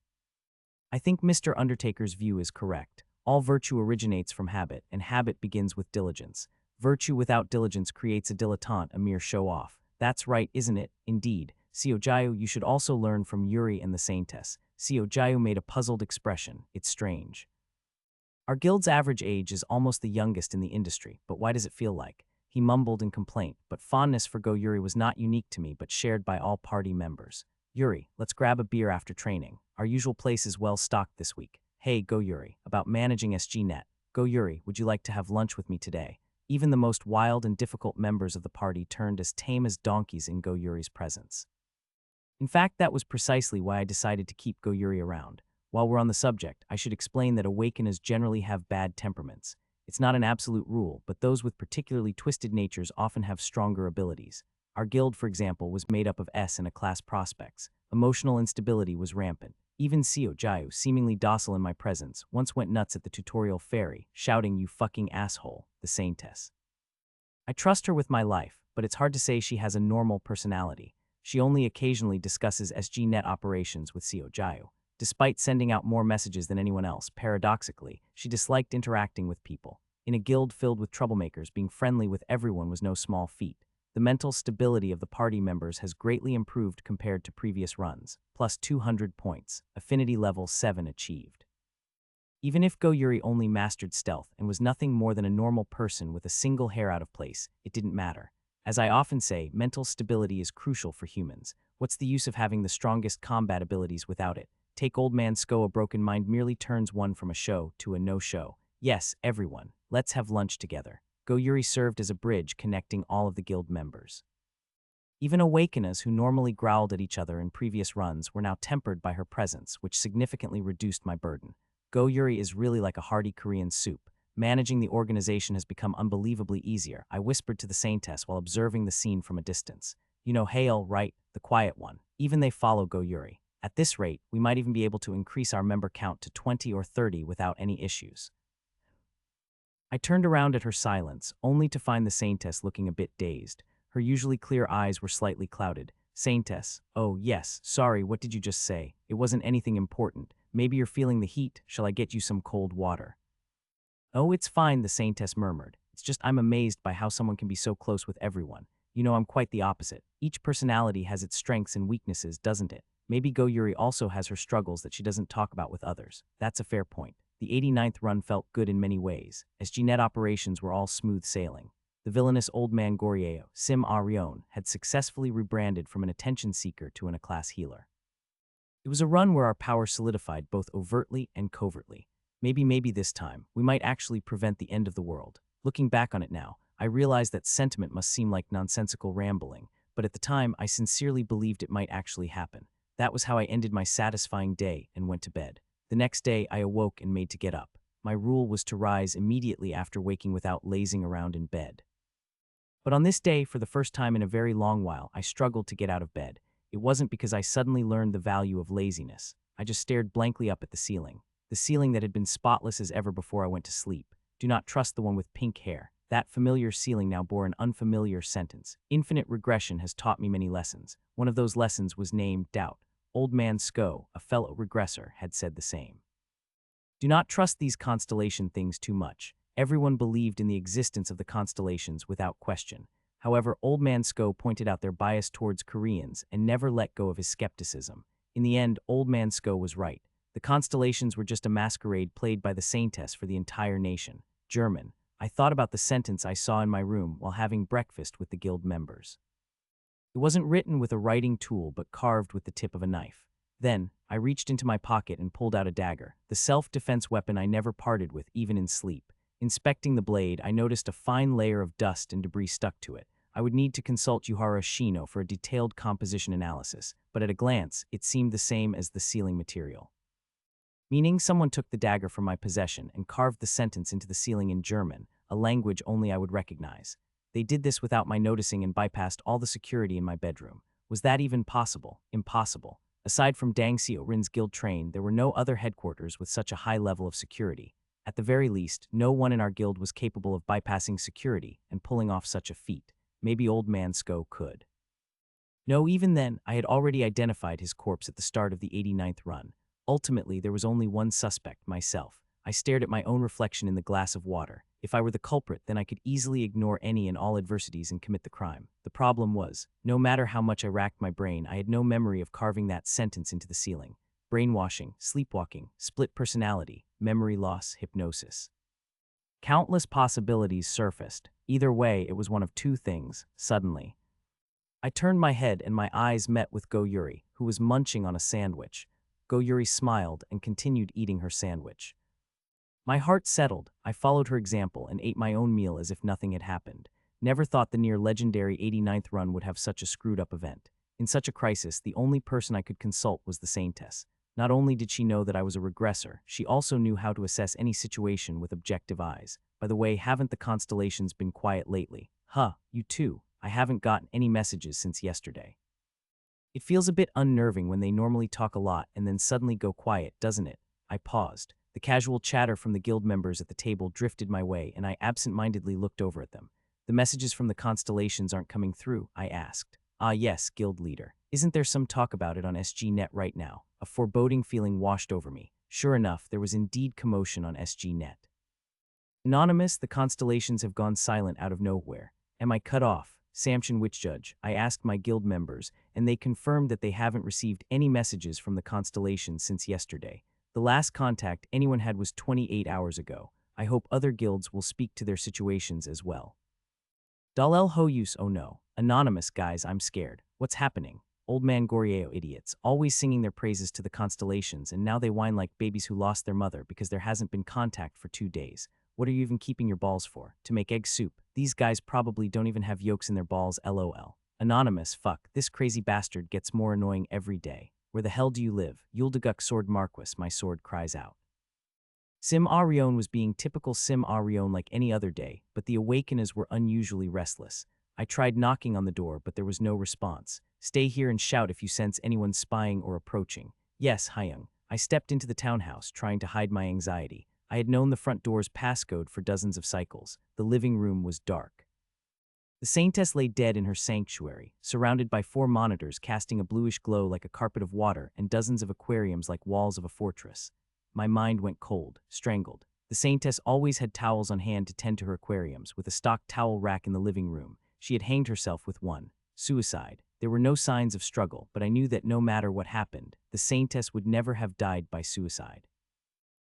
I think Mr. Undertaker's view is correct. All virtue originates from habit, and habit begins with diligence. Virtue without diligence creates a dilettante, a mere show-off. That's right, isn't it? Indeed. Seo Jayu, you should also learn from Yuri and the saintess. Seo Jayu made a puzzled expression. It's strange. Our guild's average age is almost the youngest in the industry, but why does it feel like? He mumbled in complaint, but fondness for Go Yuri was not unique to me but shared by all party members. Yuri, let's grab a beer after training. Our usual place is well stocked this week. Hey, Go Yuri, about managing SGNet. Go Yuri, would you like to have lunch with me today? Even the most wild and difficult members of the party turned as tame as donkeys in Go Yuri's presence. In fact, that was precisely why I decided to keep Go Yuri around. While we're on the subject, I should explain that awakeners generally have bad temperaments. It's not an absolute rule, but those with particularly twisted natures often have stronger abilities. Our guild, for example, was made up of S and A-class prospects. Emotional instability was rampant. Even Seo Jayu, seemingly docile in my presence, once went nuts at the tutorial fairy, shouting, "You fucking asshole," the saintess. I trust her with my life, but it's hard to say she has a normal personality. She only occasionally discusses SGNet operations with Seo Jayu. Despite sending out more messages than anyone else, paradoxically, she disliked interacting with people. In a guild filled with troublemakers, being friendly with everyone was no small feat. The mental stability of the party members has greatly improved compared to previous runs. Plus 200 points, affinity level 7 achieved. Even if Go Yuri only mastered stealth and was nothing more than a normal person with a single hair out of place, it didn't matter. As I often say, mental stability is crucial for humans. What's the use of having the strongest combat abilities without it? Take Old Man Sko, a broken mind merely turns one from a show to a no-show. Yes, everyone, let's have lunch together. Go Yuri served as a bridge connecting all of the guild members. Even awakeners who normally growled at each other in previous runs were now tempered by her presence, which significantly reduced my burden. Go Yuri is really like a hearty Korean soup. Managing the organization has become unbelievably easier, I whispered to the Saintess while observing the scene from a distance. You know Hale, right? The quiet one. Even they follow Go Yuri. At this rate, we might even be able to increase our member count to 20 or 30 without any issues. I turned around at her silence, only to find the Saintess looking a bit dazed. Her usually clear eyes were slightly clouded. Saintess, oh yes, sorry, what did you just say? It wasn't anything important. Maybe you're feeling the heat. Shall I get you some cold water? Oh, it's fine, the Saintess murmured. It's just I'm amazed by how someone can be so close with everyone. You know, I'm quite the opposite. Each personality has its strengths and weaknesses, doesn't it? Maybe Go Yuri also has her struggles that she doesn't talk about with others. That's a fair point. The 89th run felt good in many ways, as G-Net operations were all smooth sailing. The villainous old man Gorieo, Sim Arion, had successfully rebranded from an attention seeker to a class healer. It was a run where our power solidified both overtly and covertly. Maybe this time, we might actually prevent the end of the world. Looking back on it now, I realized that sentiment must seem like nonsensical rambling, but at the time, I sincerely believed it might actually happen. That was how I ended my satisfying day and went to bed. The next day, I awoke and made to get up. My rule was to rise immediately after waking without lazing around in bed. But on this day, for the first time in a very long while, I struggled to get out of bed. It wasn't because I suddenly learned the value of laziness. I just stared blankly up at the ceiling that had been spotless as ever before I went to sleep. Do not trust the one with pink hair. That familiar ceiling now bore an unfamiliar sentence. Infinite regression has taught me many lessons. One of those lessons was named doubt. Old man Sko, a fellow regressor, had said the same. Do not trust these constellation things too much. Everyone believed in the existence of the constellations without question. However, Old Man Sko pointed out their bias towards Koreans and never let go of his skepticism. In the end, Old Man Sko was right. The constellations were just a masquerade played by the Saintess for the entire nation. German. I thought about the sentence I saw in my room while having breakfast with the guild members. It wasn't written with a writing tool but carved with the tip of a knife. Then, I reached into my pocket and pulled out a dagger, the self-defense weapon I never parted with, even in sleep. Inspecting the blade, I noticed a fine layer of dust and debris stuck to it. I would need to consult Yuhara Shino for a detailed composition analysis, but at a glance, it seemed the same as the sealing material. Meaning someone took the dagger from my possession and carved the sentence into the ceiling in German, a language only I would recognize. They did this without my noticing and bypassed all the security in my bedroom. Was that even possible? Impossible. Aside from Dang Seo Rin's guild train, there were no other headquarters with such a high level of security. At the very least, no one in our guild was capable of bypassing security and pulling off such a feat. Maybe Old Man Sko could. No, even then, I had already identified his corpse at the start of the 89th run. Ultimately, there was only one suspect, myself. I stared at my own reflection in the glass of water. If I were the culprit, then I could easily ignore any and all adversities and commit the crime. The problem was, no matter how much I racked my brain, I had no memory of carving that sentence into the ceiling. Brainwashing, sleepwalking, split personality, memory loss, hypnosis. Countless possibilities surfaced. Either way, it was one of two things, suddenly. I turned my head and my eyes met with Go Yuri, who was munching on a sandwich. Go Yuri smiled and continued eating her sandwich. My heart settled. I followed her example and ate my own meal as if nothing had happened. Never thought the near-legendary 89th run would have such a screwed-up event. In such a crisis, the only person I could consult was the Saintess. Not only did she know that I was a regressor, she also knew how to assess any situation with objective eyes. By the way, haven't the constellations been quiet lately? Huh, you too. I haven't gotten any messages since yesterday. It feels a bit unnerving when they normally talk a lot and then suddenly go quiet, doesn't it? I paused. The casual chatter from the guild members at the table drifted my way, and I absent-mindedly looked over at them. The messages from the constellations aren't coming through, I asked. Ah yes, guild leader. Isn't there some talk about it on SG-Net right now? A foreboding feeling washed over me. Sure enough, there was indeed commotion on SG-Net. Anonymous, the constellations have gone silent out of nowhere. Am I cut off? Samson Witch Judge, I asked my guild members, and they confirmed that they haven't received any messages from the constellations since yesterday. The last contact anyone had was 28 hours ago. I hope other guilds will speak to their situations as well. Dalel Hoyus, oh no. Anonymous, guys, I'm scared. What's happening? Old man Gorieo idiots, always singing their praises to the constellations, and now they whine like babies who lost their mother because there hasn't been contact for 2 days. What are you even keeping your balls for? To make egg soup? These guys probably don't even have yolks in their balls, lol. Anonymous, fuck, this crazy bastard gets more annoying every day. Where the hell do you live? Yuldaguk Sword Marquis, my sword cries out. Sim Arion was being typical Sim Arion like any other day, but the Awakeners were unusually restless. I tried knocking on the door, but there was no response. Stay here and shout if you sense anyone spying or approaching. Yes, Hyung. I stepped into the townhouse, trying to hide my anxiety. I had known the front door's passcode for dozens of cycles. The living room was dark. The Saintess lay dead in her sanctuary, surrounded by 4 monitors casting a bluish glow like a carpet of water and dozens of aquariums like walls of a fortress. My mind went cold, strangled. The Saintess always had towels on hand to tend to her aquariums, with a stock towel rack in the living room. She had hanged herself with one. Suicide. There were no signs of struggle, but I knew that no matter what happened, the Saintess would never have died by suicide.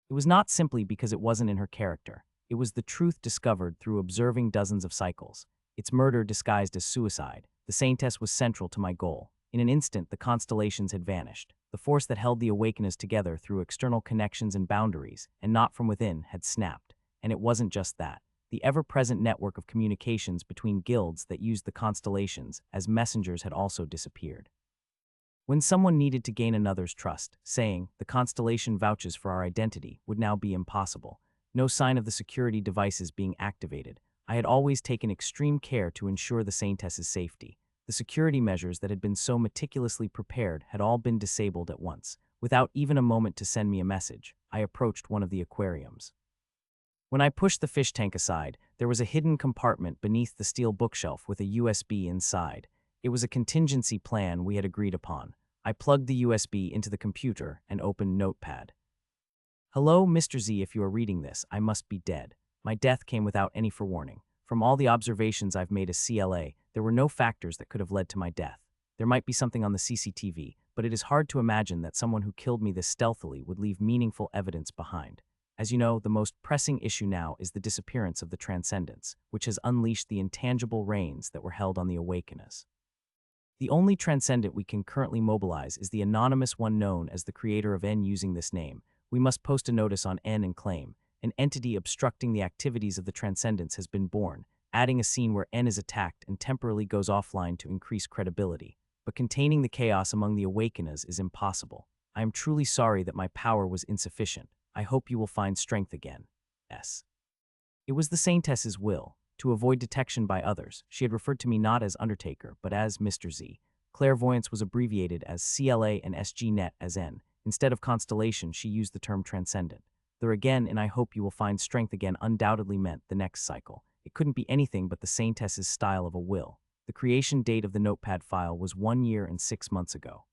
It was not simply because it wasn't in her character. It was the truth discovered through observing dozens of cycles. Its murder disguised as suicide. The Saintess was central to my goal. In an instant, the constellations had vanished. The force that held the Awakeners together through external connections and boundaries, and not from within, had snapped. And it wasn't just that. The ever-present network of communications between guilds that used the constellations as messengers had also disappeared. When someone needed to gain another's trust, saying, "The constellation vouches for our identity," would now be impossible. No sign of the security devices being activated. I had always taken extreme care to ensure the Saintess's safety. The security measures that had been so meticulously prepared had all been disabled at once. Without even a moment to send me a message, I approached one of the aquariums. When I pushed the fish tank aside, there was a hidden compartment beneath the steel bookshelf with a USB inside. It was a contingency plan we had agreed upon. I plugged the USB into the computer and opened Notepad. Hello, Mr. Z, if you are reading this, I must be dead. My death came without any forewarning. From all the observations I've made as CLA, there were no factors that could have led to my death. There might be something on the CCTV, but it is hard to imagine that someone who killed me this stealthily would leave meaningful evidence behind. As you know, the most pressing issue now is the disappearance of the Transcendence, which has unleashed the intangible reins that were held on the Awakeners. The only Transcendent we can currently mobilize is the anonymous one known as the creator of N. Using this name, we must post a notice on N and claim, an entity obstructing the activities of the Transcendence has been born, adding a scene where N is attacked and temporarily goes offline to increase credibility. But containing the chaos among the Awakeners is impossible. I am truly sorry that my power was insufficient. I hope you will find strength again. S. It was the Saintess's will. To avoid detection by others, she had referred to me not as Undertaker, but as Mr. Z. Clairvoyance was abbreviated as CLA and SGNet as N. Instead of constellation, she used the term transcendent. There again, and I hope you will find strength again undoubtedly meant the next cycle. It couldn't be anything but the Saintess's style of a will. The creation date of the Notepad file was 1 year and 6 months ago.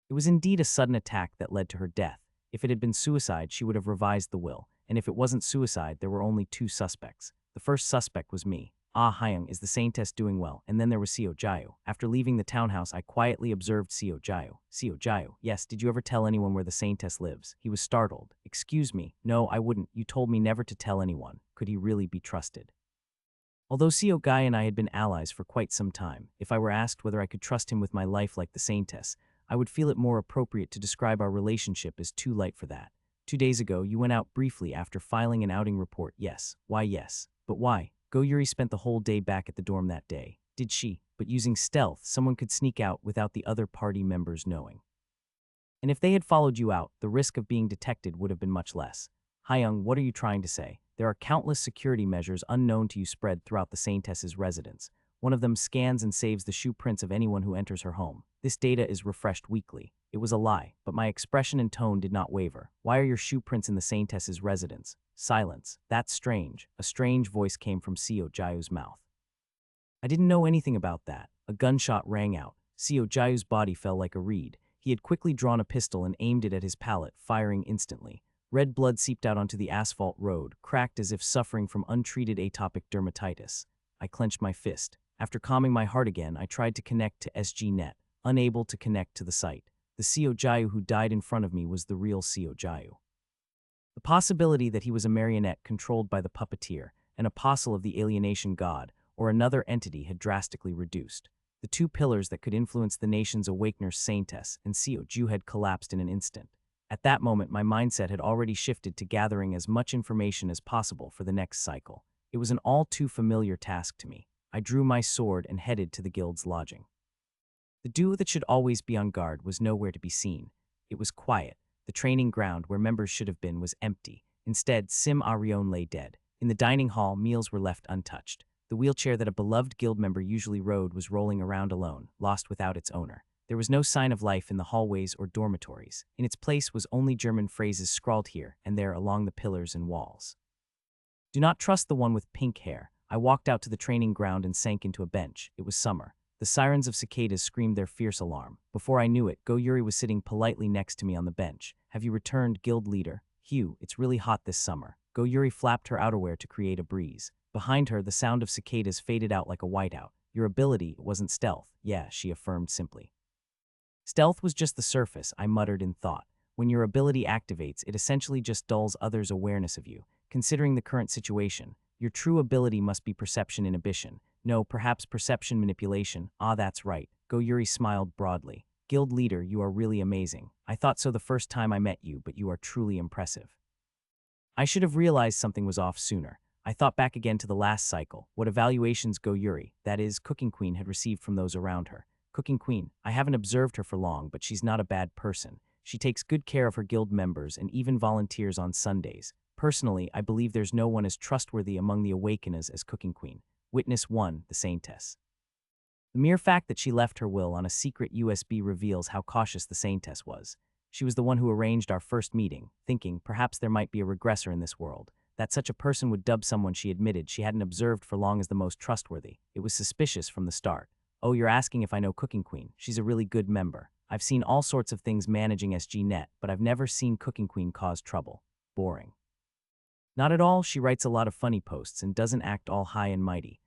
It was indeed a sudden attack that led to her death. If it had been suicide, she would have revised the will, and if it wasn't suicide, there were only 2 suspects. The first suspect was me. Hyung, is the Saintess doing well? And then there was Seo Jayu. After leaving the townhouse, I quietly observed Seo Jayu. Seo Jayu, yes, did you ever tell anyone where the Saintess lives? He was startled. Excuse me. No, I wouldn't. You told me never to tell anyone. Could he really be trusted? Although Seo Gai and I had been allies for quite some time, if I were asked whether I could trust him with my life like the Saintess, I would feel it more appropriate to describe our relationship as too light for that. 2 days ago, you went out briefly after filing an outing report. Yes. Why yes? But why? Go-Yuri spent the whole day back at the dorm that day. Did she? But using stealth, someone could sneak out without the other party members knowing. And if they had followed you out, the risk of being detected would have been much less. Hyung, what are you trying to say? There are countless security measures unknown to you spread throughout the Saintess's residence. One of them scans and saves the shoe prints of anyone who enters her home. This data is refreshed weekly. It was a lie, but my expression and tone did not waver. Why are your shoe prints in the Saintess's residence? Silence. That's strange. A strange voice came from Seo Jayu's mouth. I didn't know anything about that. A gunshot rang out. Seo Jayu's body fell like a reed. He had quickly drawn a pistol and aimed it at his palate, firing instantly. Red blood seeped out onto the asphalt road, cracked as if suffering from untreated atopic dermatitis. I clenched my fist. After calming my heart again, I tried to connect to SGNet, unable to connect to the site. The Seo Jayu who died in front of me was the real Seo Jayu. The possibility that he was a marionette controlled by the puppeteer, an apostle of the alienation god, or another entity had drastically reduced. The 2 pillars that could influence the nation's Awakener Saintess and Seo Ju had collapsed in an instant. At that moment, my mindset had already shifted to gathering as much information as possible for the next cycle. It was an all too familiar task to me. I drew my sword and headed to the guild's lodging. The duo that should always be on guard was nowhere to be seen. It was quiet. The training ground where members should have been was empty. Instead, Sim Arion lay dead. In the dining hall, meals were left untouched. The wheelchair that a beloved guild member usually rode was rolling around alone, lost without its owner. There was no sign of life in the hallways or dormitories. In its place was only German phrases scrawled here and there along the pillars and walls. Do not trust the one with pink hair. I walked out to the training ground and sank into a bench. It was summer. The sirens of cicadas screamed their fierce alarm. Before I knew it, Go-Yuri was sitting politely next to me on the bench. Have you returned, guild leader? Hugh, it's really hot this summer. Go-Yuri flapped her outerwear to create a breeze. Behind her, the sound of cicadas faded out like a whiteout. Your ability wasn't stealth. Yeah, she affirmed simply. Stealth was just the surface, I muttered in thought. When your ability activates, it essentially just dulls others' awareness of you. Considering the current situation, your true ability must be perception inhibition. No, perhaps perception manipulation. Ah, that's right. Go-Yuri smiled broadly. Guild leader, you are really amazing. I thought so the first time I met you, but you are truly impressive. I should have realized something was off sooner. I thought back again to the last cycle, what evaluations Go-Yuri, that is, Cooking Queen, had received from those around her. Cooking Queen, I haven't observed her for long, but she's not a bad person. She takes good care of her guild members and even volunteers on Sundays. Personally, I believe there's no one as trustworthy among the Awakeners as Cooking Queen. Witness 1, the Saintess. The mere fact that she left her will on a secret USB reveals how cautious the Saintess was. She was the one who arranged our first meeting, thinking perhaps there might be a regressor in this world. That such a person would dub someone she admitted she hadn't observed for long as the most trustworthy. It was suspicious from the start. Oh, you're asking if I know Cooking Queen. She's a really good member. I've seen all sorts of things managing SGNet, but I've never seen Cooking Queen cause trouble. Boring. Not at all, she writes a lot of funny posts and doesn't act all high and mighty.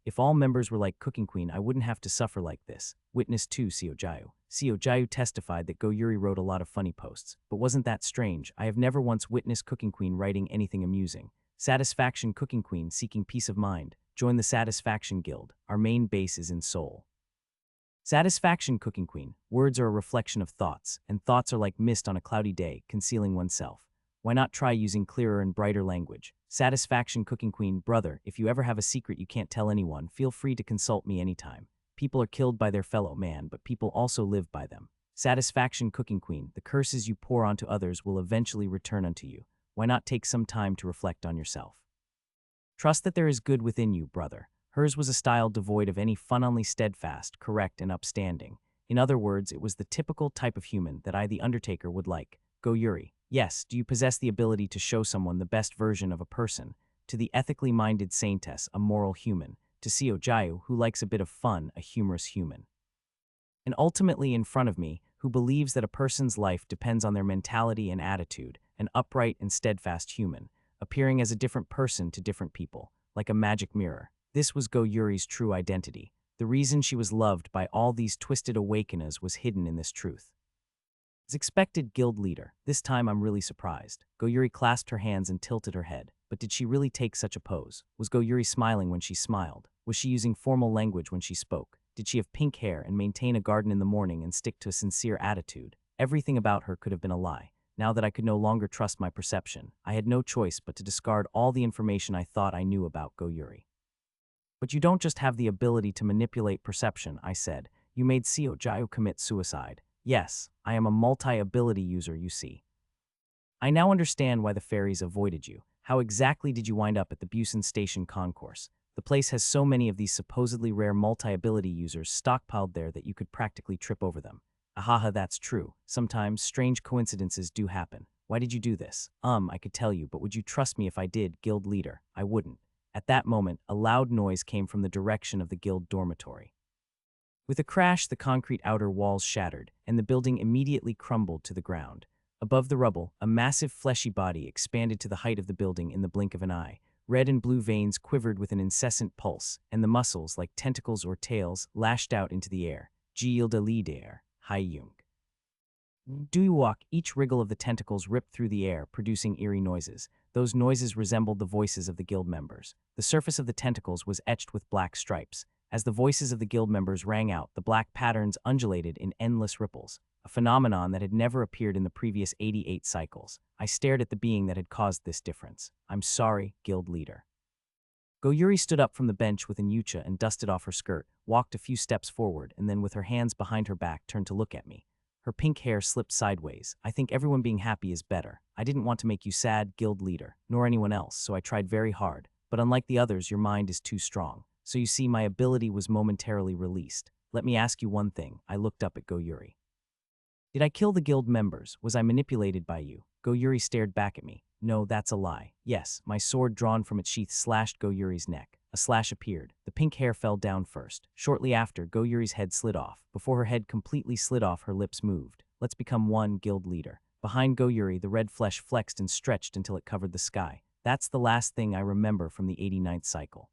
If all members were like Cooking Queen, I wouldn't have to suffer like this. Witness 2, Seojayu. Seojayu testified that Go-Yuri wrote a lot of funny posts. But wasn't that strange? I have never once witnessed Cooking Queen writing anything amusing. Satisfaction Cooking Queen, seeking peace of mind. Join the Satisfaction Guild. Our main base is in Seoul. Satisfaction Cooking Queen. Words are a reflection of thoughts, and thoughts are like mist on a cloudy day, concealing oneself. Why not try using clearer and brighter language? Satisfaction Cooking Queen, brother, if you ever have a secret you can't tell anyone, feel free to consult me anytime. People are killed by their fellow man, but people also live by them. Satisfaction Cooking Queen, the curses you pour onto others will eventually return unto you. Why not take some time to reflect on yourself? Trust that there is good within you, brother. Hers was a style devoid of any fun, only steadfast, correct, and upstanding. In other words, it was the typical type of human that I, the Undertaker, would like. Go-Yuri. Yes, do you possess the ability to show someone the best version of a person? To the ethically minded Saintess, a moral human. To Seojayu, who likes a bit of fun, a humorous human. And ultimately in front of me, who believes that a person's life depends on their mentality and attitude, an upright and steadfast human, appearing as a different person to different people, like a magic mirror. This was Go-Yuri's true identity. The reason she was loved by all these twisted awakeners was hidden in this truth. As expected, guild leader, this time I'm really surprised. Go-Yuri clasped her hands and tilted her head. But did she really take such a pose? Was Go-Yuri smiling when she smiled? Was she using formal language when she spoke? Did she have pink hair and maintain a garden in the morning and stick to a sincere attitude? Everything about her could have been a lie. Now that I could no longer trust my perception, I had no choice but to discard all the information I thought I knew about Go-Yuri. But you don't just have the ability to manipulate perception, I said. You made Seojayu commit suicide. Yes, I am a multi-ability user, you see. I now understand why the fairies avoided you. How exactly did you wind up at the Busan Station concourse? The place has so many of these supposedly rare multi-ability users stockpiled there that you could practically trip over them. Ahaha, that's true. Sometimes strange coincidences do happen. Why did you do this? I could tell you, but would you trust me if I did, guild leader? I wouldn't. At that moment, a loud noise came from the direction of the guild dormitory. With a crash, the concrete outer walls shattered, and the building immediately crumbled to the ground. Above the rubble, a massive fleshy body expanded to the height of the building in the blink of an eye. Red and blue veins quivered with an incessant pulse, and the muscles, like tentacles or tails, lashed out into the air. Gilda Lidair, Haiyung. Duyuok, each wriggle of the tentacles ripped through the air, producing eerie noises. Those noises resembled the voices of the guild members. The surface of the tentacles was etched with black stripes. As the voices of the guild members rang out, the black patterns undulated in endless ripples, a phenomenon that had never appeared in the previous 88 cycles. I stared at the being that had caused this difference. I'm sorry, guild leader. Go-Yuri stood up from the bench with Inyucha and dusted off her skirt, walked a few steps forward, and then with her hands behind her back turned to look at me. Her pink hair slipped sideways. I think everyone being happy is better. I didn't want to make you sad, guild leader, nor anyone else, so I tried very hard. But unlike the others, your mind is too strong. So you see, my ability was momentarily released. Let me ask you one thing. I looked up at Go-Yuri. Did I kill the guild members? Was I manipulated by you? Go-Yuri stared back at me. No, that's a lie. Yes, my sword drawn from its sheath slashed Go-Yuri's neck. A slash appeared. The pink hair fell down first. Shortly after, Go-Yuri's head slid off. Before her head completely slid off, her lips moved. Let's become one, guild leader. Behind Go-Yuri, the red flesh flexed and stretched until it covered the sky. That's the last thing I remember from the 89th cycle.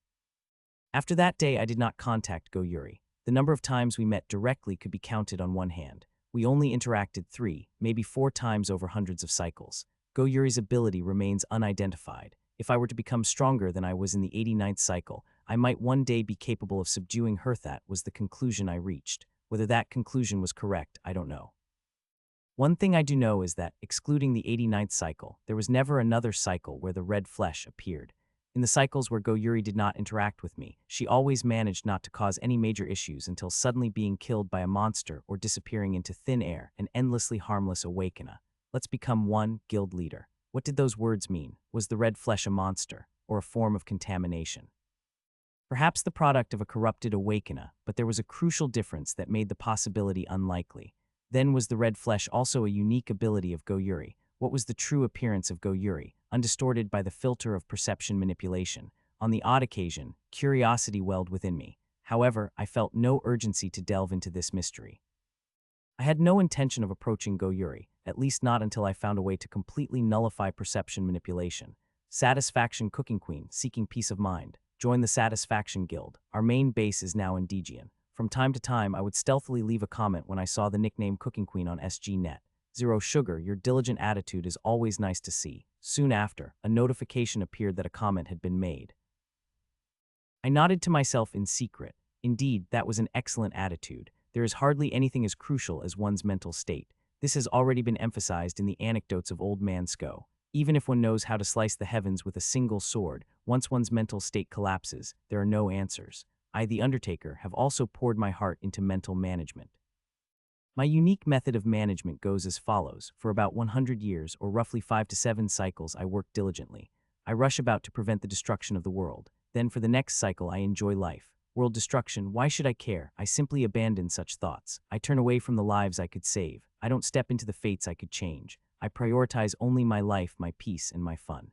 After that day, I did not contact Go-Yuri. The number of times we met directly could be counted on one hand. We only interacted 3, maybe 4 times over hundreds of cycles. Go-Yuri's ability remains unidentified. If I were to become stronger than I was in the 89th cycle, I might one day be capable of subduing her. That was the conclusion I reached. Whether that conclusion was correct, I don't know. One thing I do know is that, excluding the 89th cycle, there was never another cycle where the red flesh appeared. In the cycles where Go-Yuri did not interact with me, she always managed not to cause any major issues until suddenly being killed by a monster or disappearing into thin air, an endlessly harmless awakener. Let's become one, guild leader. What did those words mean? Was the red flesh a monster, or a form of contamination? Perhaps the product of a corrupted awakener, but there was a crucial difference that made the possibility unlikely. Then was the red flesh also a unique ability of Go-Yuri? What was the true appearance of Go-Yuri, undistorted by the filter of perception manipulation? On the odd occasion, curiosity welled within me. However, I felt no urgency to delve into this mystery. I had no intention of approaching Go-Yuri, at least not until I found a way to completely nullify perception manipulation. Satisfaction Cooking Queen, seeking peace of mind. Join the Satisfaction Guild. Our main base is now in Degian. From time to time, I would stealthily leave a comment when I saw the nickname Cooking Queen on SGNet. Zero Sugar, your diligent attitude is always nice to see. Soon after, a notification appeared that a comment had been made. I nodded to myself in secret. Indeed, that was an excellent attitude. There is hardly anything as crucial as one's mental state. This has already been emphasized in the anecdotes of Old Man Sko. Even if one knows how to slice the heavens with a single sword, once one's mental state collapses, there are no answers. I, the Undertaker, have also poured my heart into mental management. My unique method of management goes as follows. For about 100 years, or roughly 5 to 7 cycles, I work diligently. I rush about to prevent the destruction of the world. Then for the next cycle, I enjoy life. World destruction, why should I care? I simply abandon such thoughts. I turn away from the lives I could save. I don't step into the fates I could change. I prioritize only my life, my peace, and my fun.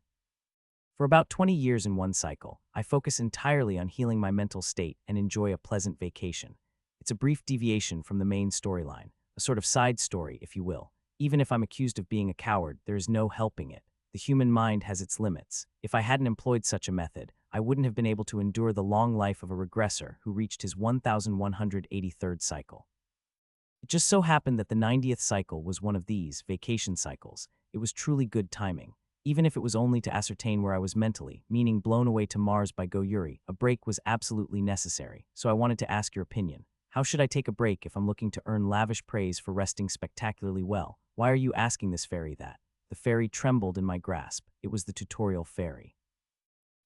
For about 20 years in one cycle, I focus entirely on healing my mental state and enjoy a pleasant vacation. It's a brief deviation from the main storyline, a sort of side story, if you will. Even if I'm accused of being a coward, there is no helping it. The human mind has its limits. If I hadn't employed such a method, I wouldn't have been able to endure the long life of a regressor who reached his 1183rd cycle. It just so happened that the 90th cycle was one of these vacation cycles. It was truly good timing. Even if it was only to ascertain where I was mentally, meaning blown away to Mars by Go-Yuri, a break was absolutely necessary. So I wanted to ask your opinion. How should I take a break if I'm looking to earn lavish praise for resting spectacularly well? Why are you asking this fairy that? The fairy trembled in my grasp. It was the tutorial fairy.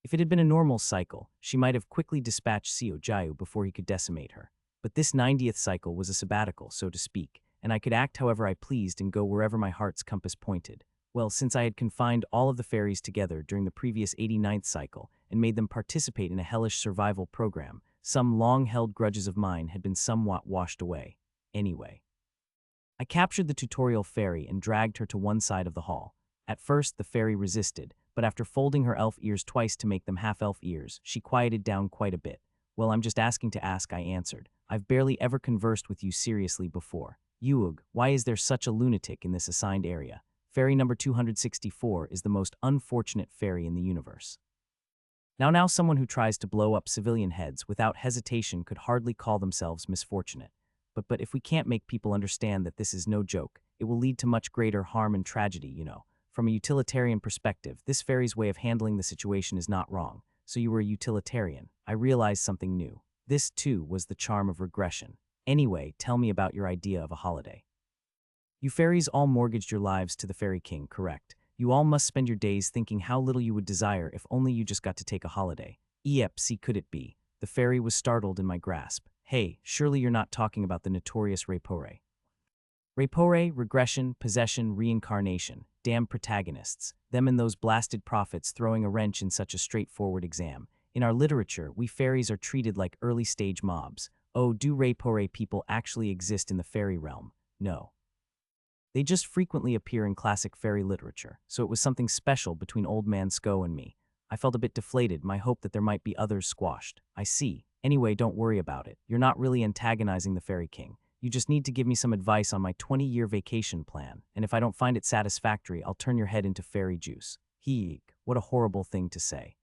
If it had been a normal cycle, she might have quickly dispatched Seo Jiu before he could decimate her. But this 90th cycle was a sabbatical, so to speak, and I could act however I pleased and go wherever my heart's compass pointed. Well, since I had confined all of the fairies together during the previous 89th cycle and made them participate in a hellish survival program, some long-held grudges of mine had been somewhat washed away. Anyway, I captured the tutorial fairy and dragged her to one side of the hall. At first, the fairy resisted, but after folding her elf ears twice to make them half-elf ears, she quieted down quite a bit. Well, I'm just asking to ask, I answered. I've barely ever conversed with you seriously before. Yuug, why is there such a lunatic in this assigned area? Fairy number 264 is the most unfortunate fairy in the universe. Now someone who tries to blow up civilian heads without hesitation could hardly call themselves misfortunate. But if we can't make people understand that this is no joke, it will lead to much greater harm and tragedy, you know. From a utilitarian perspective, this fairy's way of handling the situation is not wrong. So you were a utilitarian. I realized something new. This, too, was the charm of regression. Anyway, tell me about your idea of a holiday. You fairies all mortgaged your lives to the Fairy King, correct? You all must spend your days thinking how little you would desire if only you just got to take a holiday. See, could it be? The fairy was startled in my grasp. Hey, surely you're not talking about the notorious Repore. Repore, regression, possession, reincarnation. Damn protagonists. Them and those blasted prophets throwing a wrench in such a straightforward exam. In our literature, we fairies are treated like early-stage mobs. Oh, do Repore people actually exist in the fairy realm? No. They just frequently appear in classic fairy literature, so it was something special between Old Man Sko and me. I felt a bit deflated, my hope that there might be others squashed. I see. Anyway, don't worry about it. You're not really antagonizing the Fairy King. You just need to give me some advice on my 20-year vacation plan, and if I don't find it satisfactory, I'll turn your head into fairy juice. Heek, what a horrible thing to say.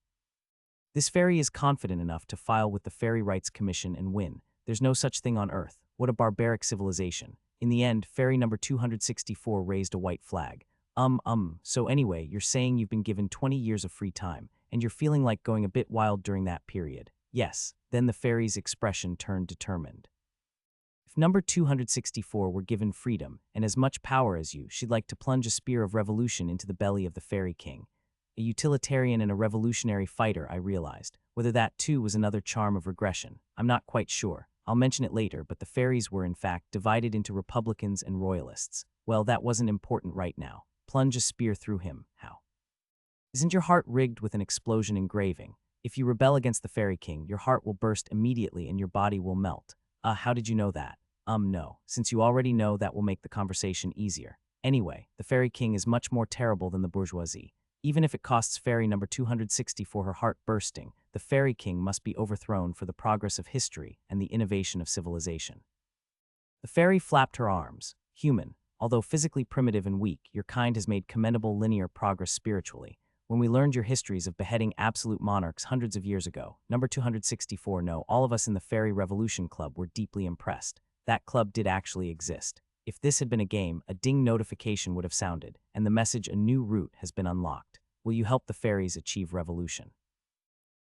This fairy is confident enough to file with the Fairy Rights Commission and win. There's no such thing on Earth. What a barbaric civilization. In the end, fairy number 264 raised a white flag. So anyway, you're saying you've been given 20 years of free time, and you're feeling like going a bit wild during that period. Yes, then the fairy's expression turned determined. If number 264 were given freedom and as much power as you, she'd like to plunge a spear of revolution into the belly of the Fairy King. A utilitarian and a revolutionary fighter, I realized. Whether that too was another charm of regression, I'm not quite sure. I'll mention it later, but the fairies were in fact divided into Republicans and Royalists. Well, that wasn't important right now. Plunge a spear through him. How? Isn't your heart rigged with an explosion engraving? If you rebel against the Fairy King, your heart will burst immediately and your body will melt. How did you know that? No. Since you already know, that will make the conversation easier. Anyway, the Fairy King is much more terrible than the bourgeoisie. Even if it costs fairy number 264 her heart bursting, the Fairy King must be overthrown for the progress of history and the innovation of civilization. The fairy flapped her arms. Human, although physically primitive and weak, your kind has made commendable linear progress spiritually. When we learned your histories of beheading absolute monarchs hundreds of years ago, number 264, no, all of us in the Fairy Revolution Club were deeply impressed. That club did actually exist. If this had been a game, a ding notification would have sounded, and the message "a new route has been unlocked. Will you help the fairies achieve revolution?"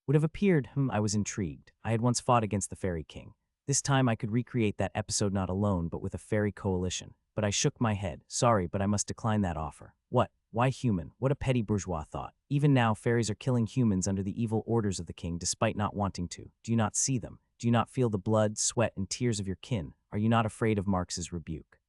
Would have appeared. I was intrigued. I had once fought against the Fairy King. This time I could recreate that episode not alone, but with a fairy coalition. But I shook my head. Sorry, but I must decline that offer. What? Why human? What a petty bourgeois thought. Even now, fairies are killing humans under the evil orders of the king despite not wanting to. Do you not see them? Do you not feel the blood, sweat, and tears of your kin? Are you not afraid of Marx's rebuke?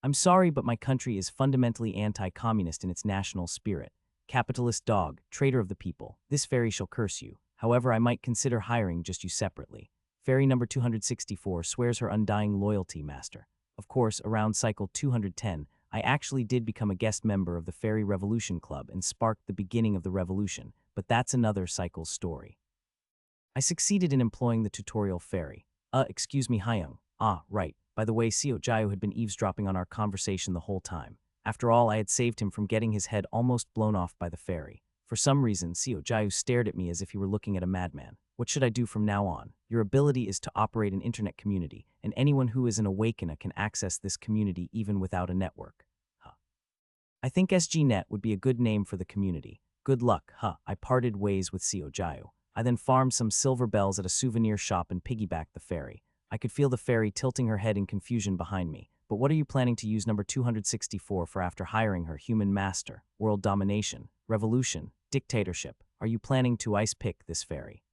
I'm sorry, but my country is fundamentally anti-communist in its national spirit. Capitalist dog, traitor of the people, this fairy shall curse you. However, I might consider hiring just you separately. Fairy number 264 swears her undying loyalty, master. Of course, around cycle 210, I actually did become a guest member of the Fairy Revolution Club and sparked the beginning of the revolution, but that's another cycle's story. I succeeded in employing the tutorial fairy. Excuse me, Hyung. Right. By the way, Seo Jiao had been eavesdropping on our conversation the whole time. After all, I had saved him from getting his head almost blown off by the fairy. For some reason, Seo Jiao stared at me as if he were looking at a madman. What should I do from now on? Your ability is to operate an internet community, and anyone who is an awakener can access this community even without a network. I think SGNet would be a good name for the community. Good luck, I parted ways with Seo Jiao. I then farmed some silver bells at a souvenir shop and piggybacked the fairy. I could feel the fairy tilting her head in confusion behind me. But what are you planning to use number 264 for after hiring her? Human master, world domination, revolution, dictatorship. Are you planning to ice pick this fairy?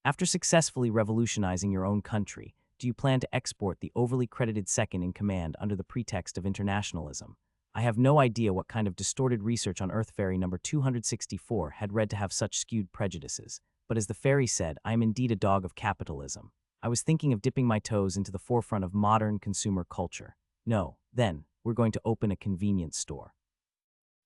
After successfully revolutionizing your own country, do you plan to export the overly credited second in command under the pretext of internationalism? I have no idea what kind of distorted research on Earth Fairy number 264 had read to have such skewed prejudices, but as the fairy said, I am indeed a dog of capitalism. I was thinking of dipping my toes into the forefront of modern consumer culture. No, then, we're going to open a convenience store.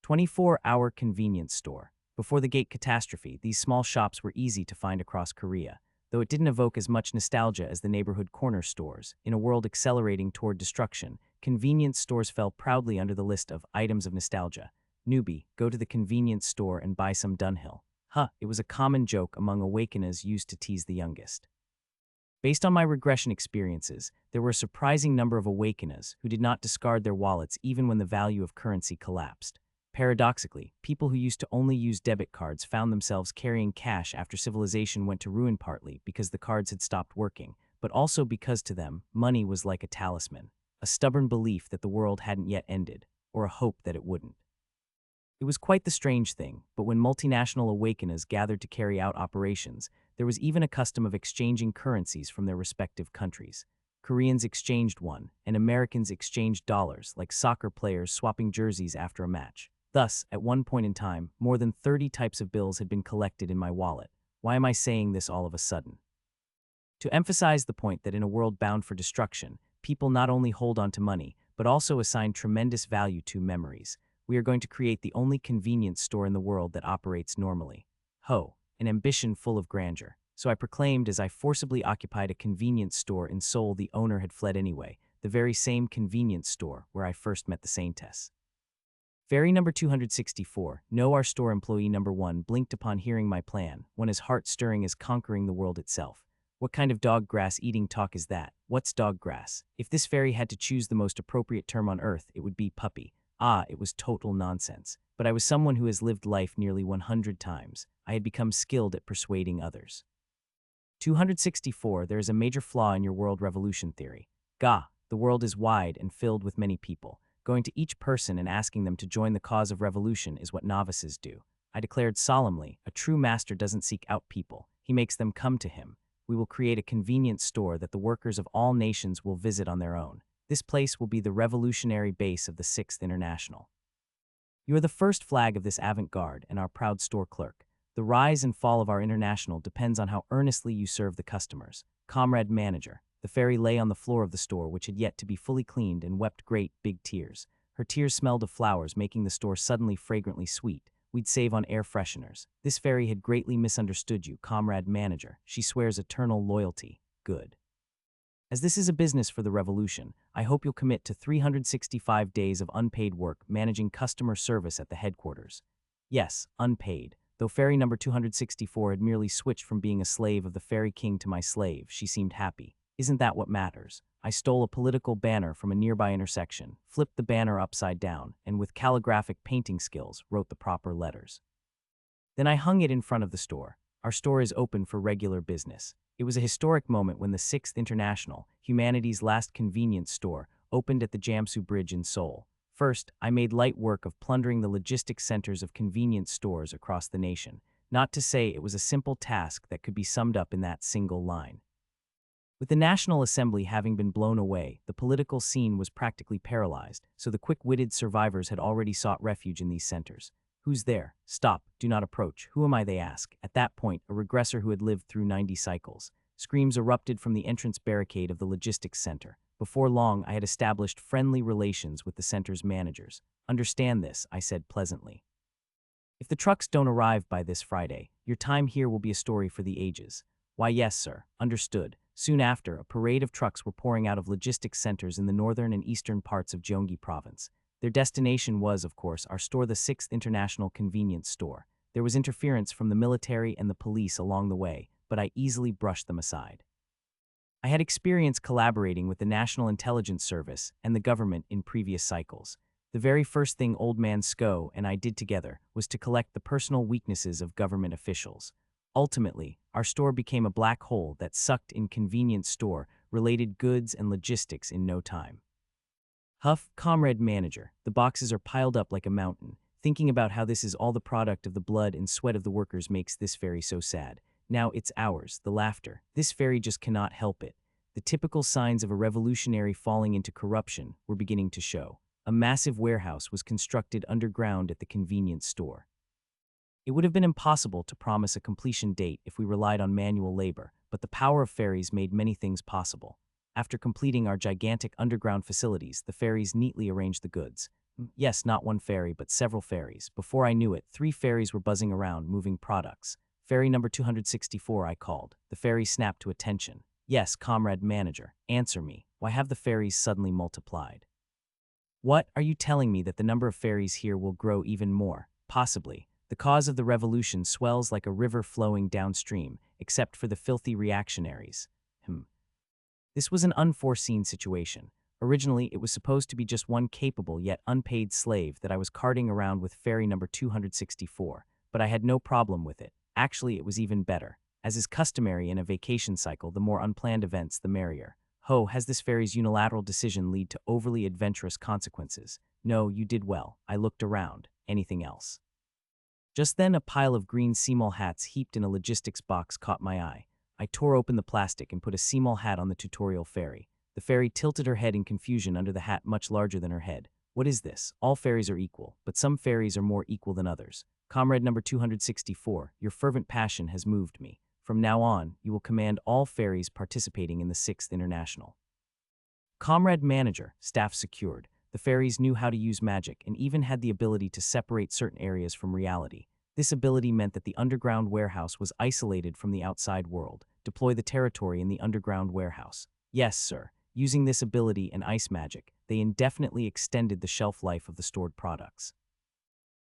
24-hour convenience store. Before the Gate catastrophe, these small shops were easy to find across Korea, though it didn't evoke as much nostalgia as the neighborhood corner stores. In a world accelerating toward destruction, convenience stores fell proudly under the list of items of nostalgia. Newbie, go to the convenience store and buy some Dunhill. It was a common joke among awakeners used to tease the youngest. Based on my regression experiences, there were a surprising number of awakeners who did not discard their wallets even when the value of currency collapsed. Paradoxically, people who used to only use debit cards found themselves carrying cash after civilization went to ruin, partly because the cards had stopped working, but also because to them, money was like a talisman, a stubborn belief that the world hadn't yet ended, or a hope that it wouldn't. It was quite the strange thing, but when multinational awakeners gathered to carry out operations, there was even a custom of exchanging currencies from their respective countries. Koreans exchanged one, and Americans exchanged dollars, like soccer players swapping jerseys after a match. Thus, at one point in time, more than 30 types of bills had been collected in my wallet. Why am I saying this all of a sudden? To emphasize the point that in a world bound for destruction, people not only hold on to money, but also assign tremendous value to memories. We are going to create the only convenience store in the world that operates normally. Ho, an ambition full of grandeur. So I proclaimed as I forcibly occupied a convenience store in Seoul the owner had fled anyway, the very same convenience store where I first met the Saintess. Fairy number 264, no, our store employee number 1 blinked upon hearing my plan, one as heart-stirring as conquering the world itself. What kind of dog grass eating talk is that? What's dog grass? If this fairy had to choose the most appropriate term on earth, it would be puppy. Ah, it was total nonsense. But I was someone who has lived life nearly 100 times. I had become skilled at persuading others. 264, there is a major flaw in your world revolution theory. Gah, the world is wide and filled with many people. Going to each person and asking them to join the cause of revolution is what novices do. I declared solemnly, a true master doesn't seek out people. He makes them come to him. We will create a convenience store that the workers of all nations will visit on their own. This place will be the revolutionary base of the 6th International. You are the first flag of this avant-garde and our proud store clerk. The rise and fall of our international depends on how earnestly you serve the customers. Comrade manager. The fairy lay on the floor of the store, which had yet to be fully cleaned, and wept great, big tears. Her tears smelled of flowers, making the store suddenly fragrantly sweet. We'd save on air fresheners. This fairy had greatly misunderstood you, comrade manager. She swears eternal loyalty. Good. As this is a business for the revolution, I hope you'll commit to 365 days of unpaid work managing customer service at the headquarters. Yes, unpaid. Though fairy number 264 had merely switched from being a slave of the fairy king to my slave, she seemed happy. Isn't that what matters? I stole a political banner from a nearby intersection, flipped the banner upside down, and with calligraphic painting skills, wrote the proper letters. Then I hung it in front of the store. Our store is open for regular business. It was a historic moment when the 6th International, humanity's last convenience store, opened at the Jamsu Bridge in Seoul. First, I made light work of plundering the logistics centers of convenience stores across the nation. Not to say it was a simple task that could be summed up in that single line. With the National Assembly having been blown away, the political scene was practically paralyzed, so the quick-witted survivors had already sought refuge in these centers. Who's there? Stop, do not approach. Who am I, they ask. At that point, a regressor who had lived through 90 cycles. Screams erupted from the entrance barricade of the logistics center. Before long, I had established friendly relations with the center's managers. Understand this, I said pleasantly. If the trucks don't arrive by this Friday, your time here will be a story for the ages. Why, yes, sir. Understood. Soon after, a parade of trucks were pouring out of logistics centers in the northern and eastern parts of Gyeonggi province. Their destination was, of course, our store, the 6th International Convenience Store. There was interference from the military and the police along the way, but I easily brushed them aside. I had experience collaborating with the National Intelligence Service and the government in previous cycles. The very first thing Old Man Sko and I did together was to collect the personal weaknesses of government officials. Ultimately, our store became a black hole that sucked in convenience store-related goods and logistics in no time. Huff, comrade manager, the boxes are piled up like a mountain. Thinking about how this is all the product of the blood and sweat of the workers makes this fairy so sad. Now it's ours, the laughter. This fairy just cannot help it. The typical signs of a revolutionary falling into corruption were beginning to show. A massive warehouse was constructed underground at the convenience store. It would have been impossible to promise a completion date if we relied on manual labor, but the power of fairies made many things possible. After completing our gigantic underground facilities, the fairies neatly arranged the goods. Yes, not one fairy, but several fairies. Before I knew it, 3 fairies were buzzing around, moving products. Fairy number 264, I called. The fairy snapped to attention. Yes, comrade manager, answer me. Why have the fairies suddenly multiplied? What, are you telling me that the number of fairies here will grow even more? Possibly. The cause of the revolution swells like a river flowing downstream, except for the filthy reactionaries. This was an unforeseen situation. Originally, it was supposed to be just one capable yet unpaid slave that I was carting around with fairy number 264, but I had no problem with it. Actually, it was even better. As is customary in a vacation cycle, the more unplanned events, the merrier. Ho, has this fairy's unilateral decision lead to overly adventurous consequences? No, you did well. I looked around. Anything else? Just then, a pile of green seamall hats heaped in a logistics box caught my eye. I tore open the plastic and put a seamall hat on the tutorial fairy. The fairy tilted her head in confusion under the hat much larger than her head. What is this? All fairies are equal, but some fairies are more equal than others. Comrade number 264, your fervent passion has moved me. From now on, you will command all fairies participating in the 6th International. Comrade manager, staff secured. The fairies knew how to use magic and even had the ability to separate certain areas from reality. This ability meant that the underground warehouse was isolated from the outside world. Deploy the territory in the underground warehouse. Yes, sir. Using this ability and ice magic, they indefinitely extended the shelf life of the stored products.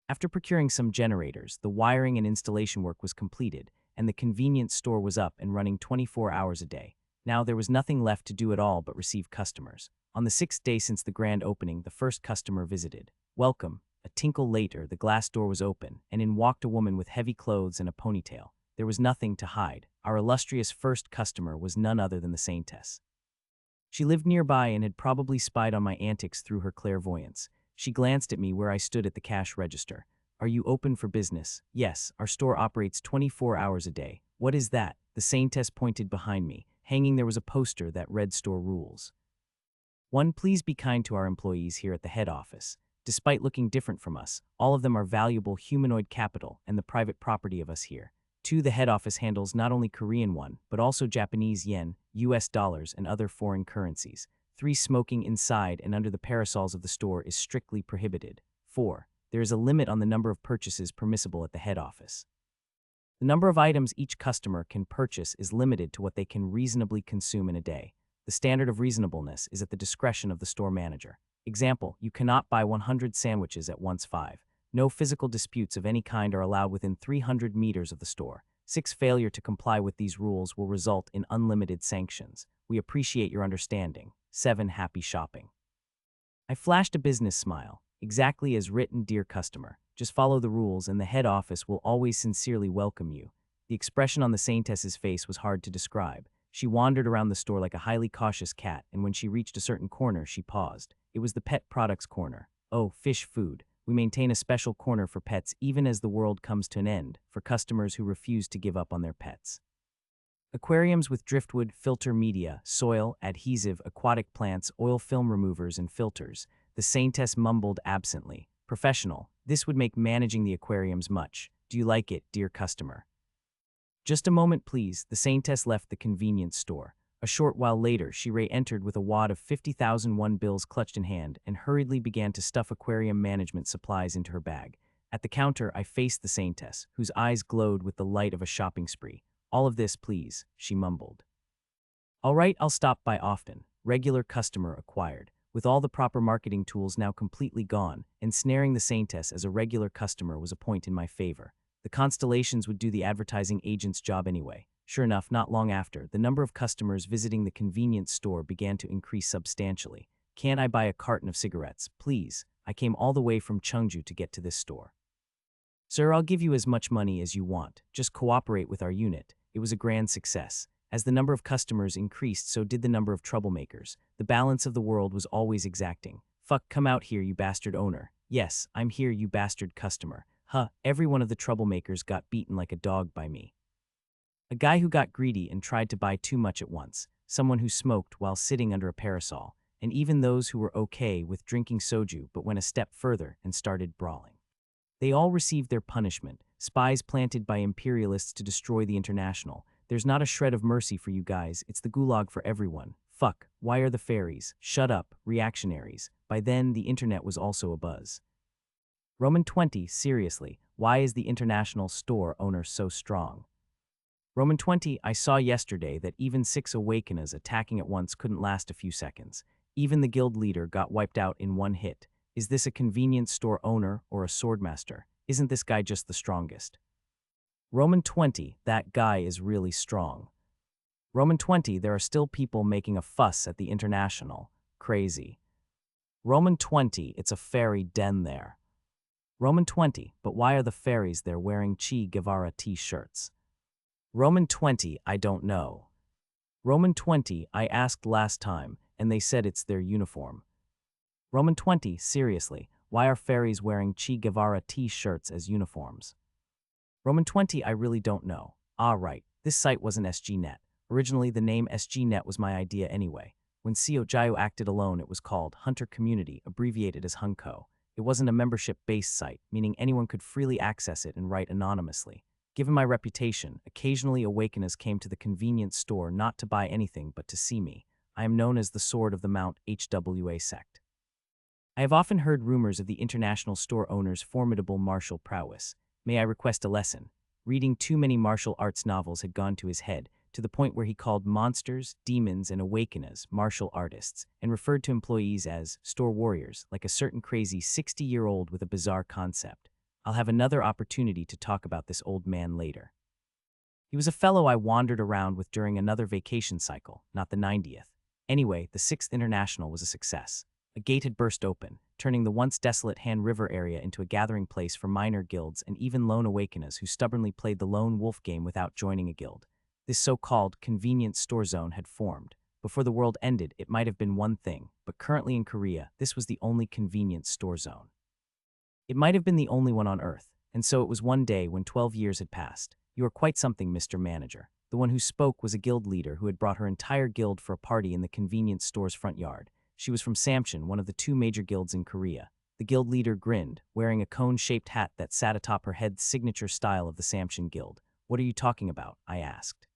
After procuring some generators, the wiring and installation work was completed, and the convenience store was up and running 24 hours a day. Now there was nothing left to do at all but receive customers. On the 6th day since the grand opening, the first customer visited. Welcome. A tinkle later, the glass door was open, and in walked a woman with heavy clothes and a ponytail. There was nothing to hide. Our illustrious first customer was none other than the Saintess. She lived nearby and had probably spied on my antics through her clairvoyance. She glanced at me where I stood at the cash register. Are you open for business? Yes, our store operates 24 hours a day. What is that? The Saintess pointed behind me. Hanging there was a poster that read store rules. 1. Please be kind to our employees here at the head office. Despite looking different from us, all of them are valuable humanoid capital and the private property of us here. 2. The head office handles not only Korean won, but also Japanese yen, US dollars, and other foreign currencies. 3. Smoking inside and under the parasols of the store is strictly prohibited. 4. There is a limit on the number of purchases permissible at the head office. The number of items each customer can purchase is limited to what they can reasonably consume in a day. The standard of reasonableness is at the discretion of the store manager. Example, you cannot buy 100 sandwiches at once. 5. No physical disputes of any kind are allowed within 300 meters of the store. 6. Failure to comply with these rules will result in unlimited sanctions. We appreciate your understanding. 7. Happy shopping. I flashed a business smile. Exactly as written, dear customer. Just follow the rules and the head office will always sincerely welcome you. The expression on the Saintess's face was hard to describe. She wandered around the store like a highly cautious cat, and when she reached a certain corner, she paused. It was the pet products corner. Oh, fish food. We maintain a special corner for pets even as the world comes to an end, for customers who refuse to give up on their pets. Aquariums with driftwood, filter media, soil, adhesive, aquatic plants, oil film removers, and filters. The Saintess mumbled absently. Professional. This would make managing the aquariums much. Do you like it, dear customer? Just a moment, please. The Saintess left the convenience store. A short while later, she re-entered with a wad of 50,000 won bills clutched in hand and hurriedly began to stuff aquarium management supplies into her bag. At the counter, I faced the Saintess, whose eyes glowed with the light of a shopping spree. All of this, please, she mumbled. All right, I'll stop by often. Regular customer acquired. With all the proper marketing tools now completely gone, ensnaring the Saintess as a regular customer was a point in my favor. The constellations would do the advertising agent's job anyway. Sure enough, not long after, the number of customers visiting the convenience store began to increase substantially. Can't I buy a carton of cigarettes, please? I came all the way from Cheongju to get to this store. Sir, I'll give you as much money as you want. Just cooperate with our unit. It was a grand success. As the number of customers increased, so did the number of troublemakers. The balance of the world was always exacting. Fuck, come out here, you bastard owner. Yes, I'm here, you bastard customer. Huh, every one of the troublemakers got beaten like a dog by me. A guy who got greedy and tried to buy too much at once. Someone who smoked while sitting under a parasol. And even those who were okay with drinking soju but went a step further and started brawling. They all received their punishment. Spies planted by imperialists to destroy the international. There's not a shred of mercy for you guys. It's the gulag for everyone. Fuck, why are the fairies? Shut up, reactionaries. By then, the internet was also abuzz. Roman 20, seriously, why is the international store owner so strong? Roman 20, I saw yesterday that even 6 awakeners attacking at once couldn't last a few seconds. Even the guild leader got wiped out in one hit. Is this a convenience store owner or a swordmaster? Isn't this guy just the strongest? Roman 20, that guy is really strong. Roman 20, there are still people making a fuss at the international. Crazy. Roman 20, it's a fairy den there. Roman 20, but why are the fairies there wearing Che Guevara t-shirts? Roman 20, I don't know. Roman 20, I asked last time, and they said it's their uniform. Roman 20, seriously, why are fairies wearing Che Guevara t-shirts as uniforms? Roman 20, I really don't know. Ah, right, this site wasn't SGNet. Originally, the name SGNet was my idea anyway. When Seo Jiao acted alone, it was called Hunter Community, abbreviated as Hunko. It wasn't a membership-based site, meaning anyone could freely access it and write anonymously. Given my reputation, occasionally awakeners came to the convenience store not to buy anything but to see me. I am known as the Sword of the Mount HWA sect. I have often heard rumors of the international store owner's formidable martial prowess. May I request a lesson? Reading too many martial arts novels had gone to his head, to the point where he called monsters, demons, and awakeners martial artists, and referred to employees as store warriors, like a certain crazy 60-year-old with a bizarre concept. I'll have another opportunity to talk about this old man later. He was a fellow I wandered around with during another vacation cycle, not the 90th. Anyway, the 6th International was a success. A gate had burst open, turning the once desolate Han River area into a gathering place for minor guilds and even lone awakeners who stubbornly played the lone wolf game without joining a guild. This so-called convenience store zone had formed. Before the world ended, it might have been one thing, but currently in Korea, this was the only convenience store zone. It might have been the only one on Earth, and so it was one day when 12 years had passed. You are quite something, Mr. Manager. The one who spoke was a guild leader who had brought her entire guild for a party in the convenience store's front yard. She was from Samcheon, one of the 2 major guilds in Korea. The guild leader grinned, wearing a cone-shaped hat that sat atop her head's signature style of the Samcheon guild. "What are you talking about?" I asked.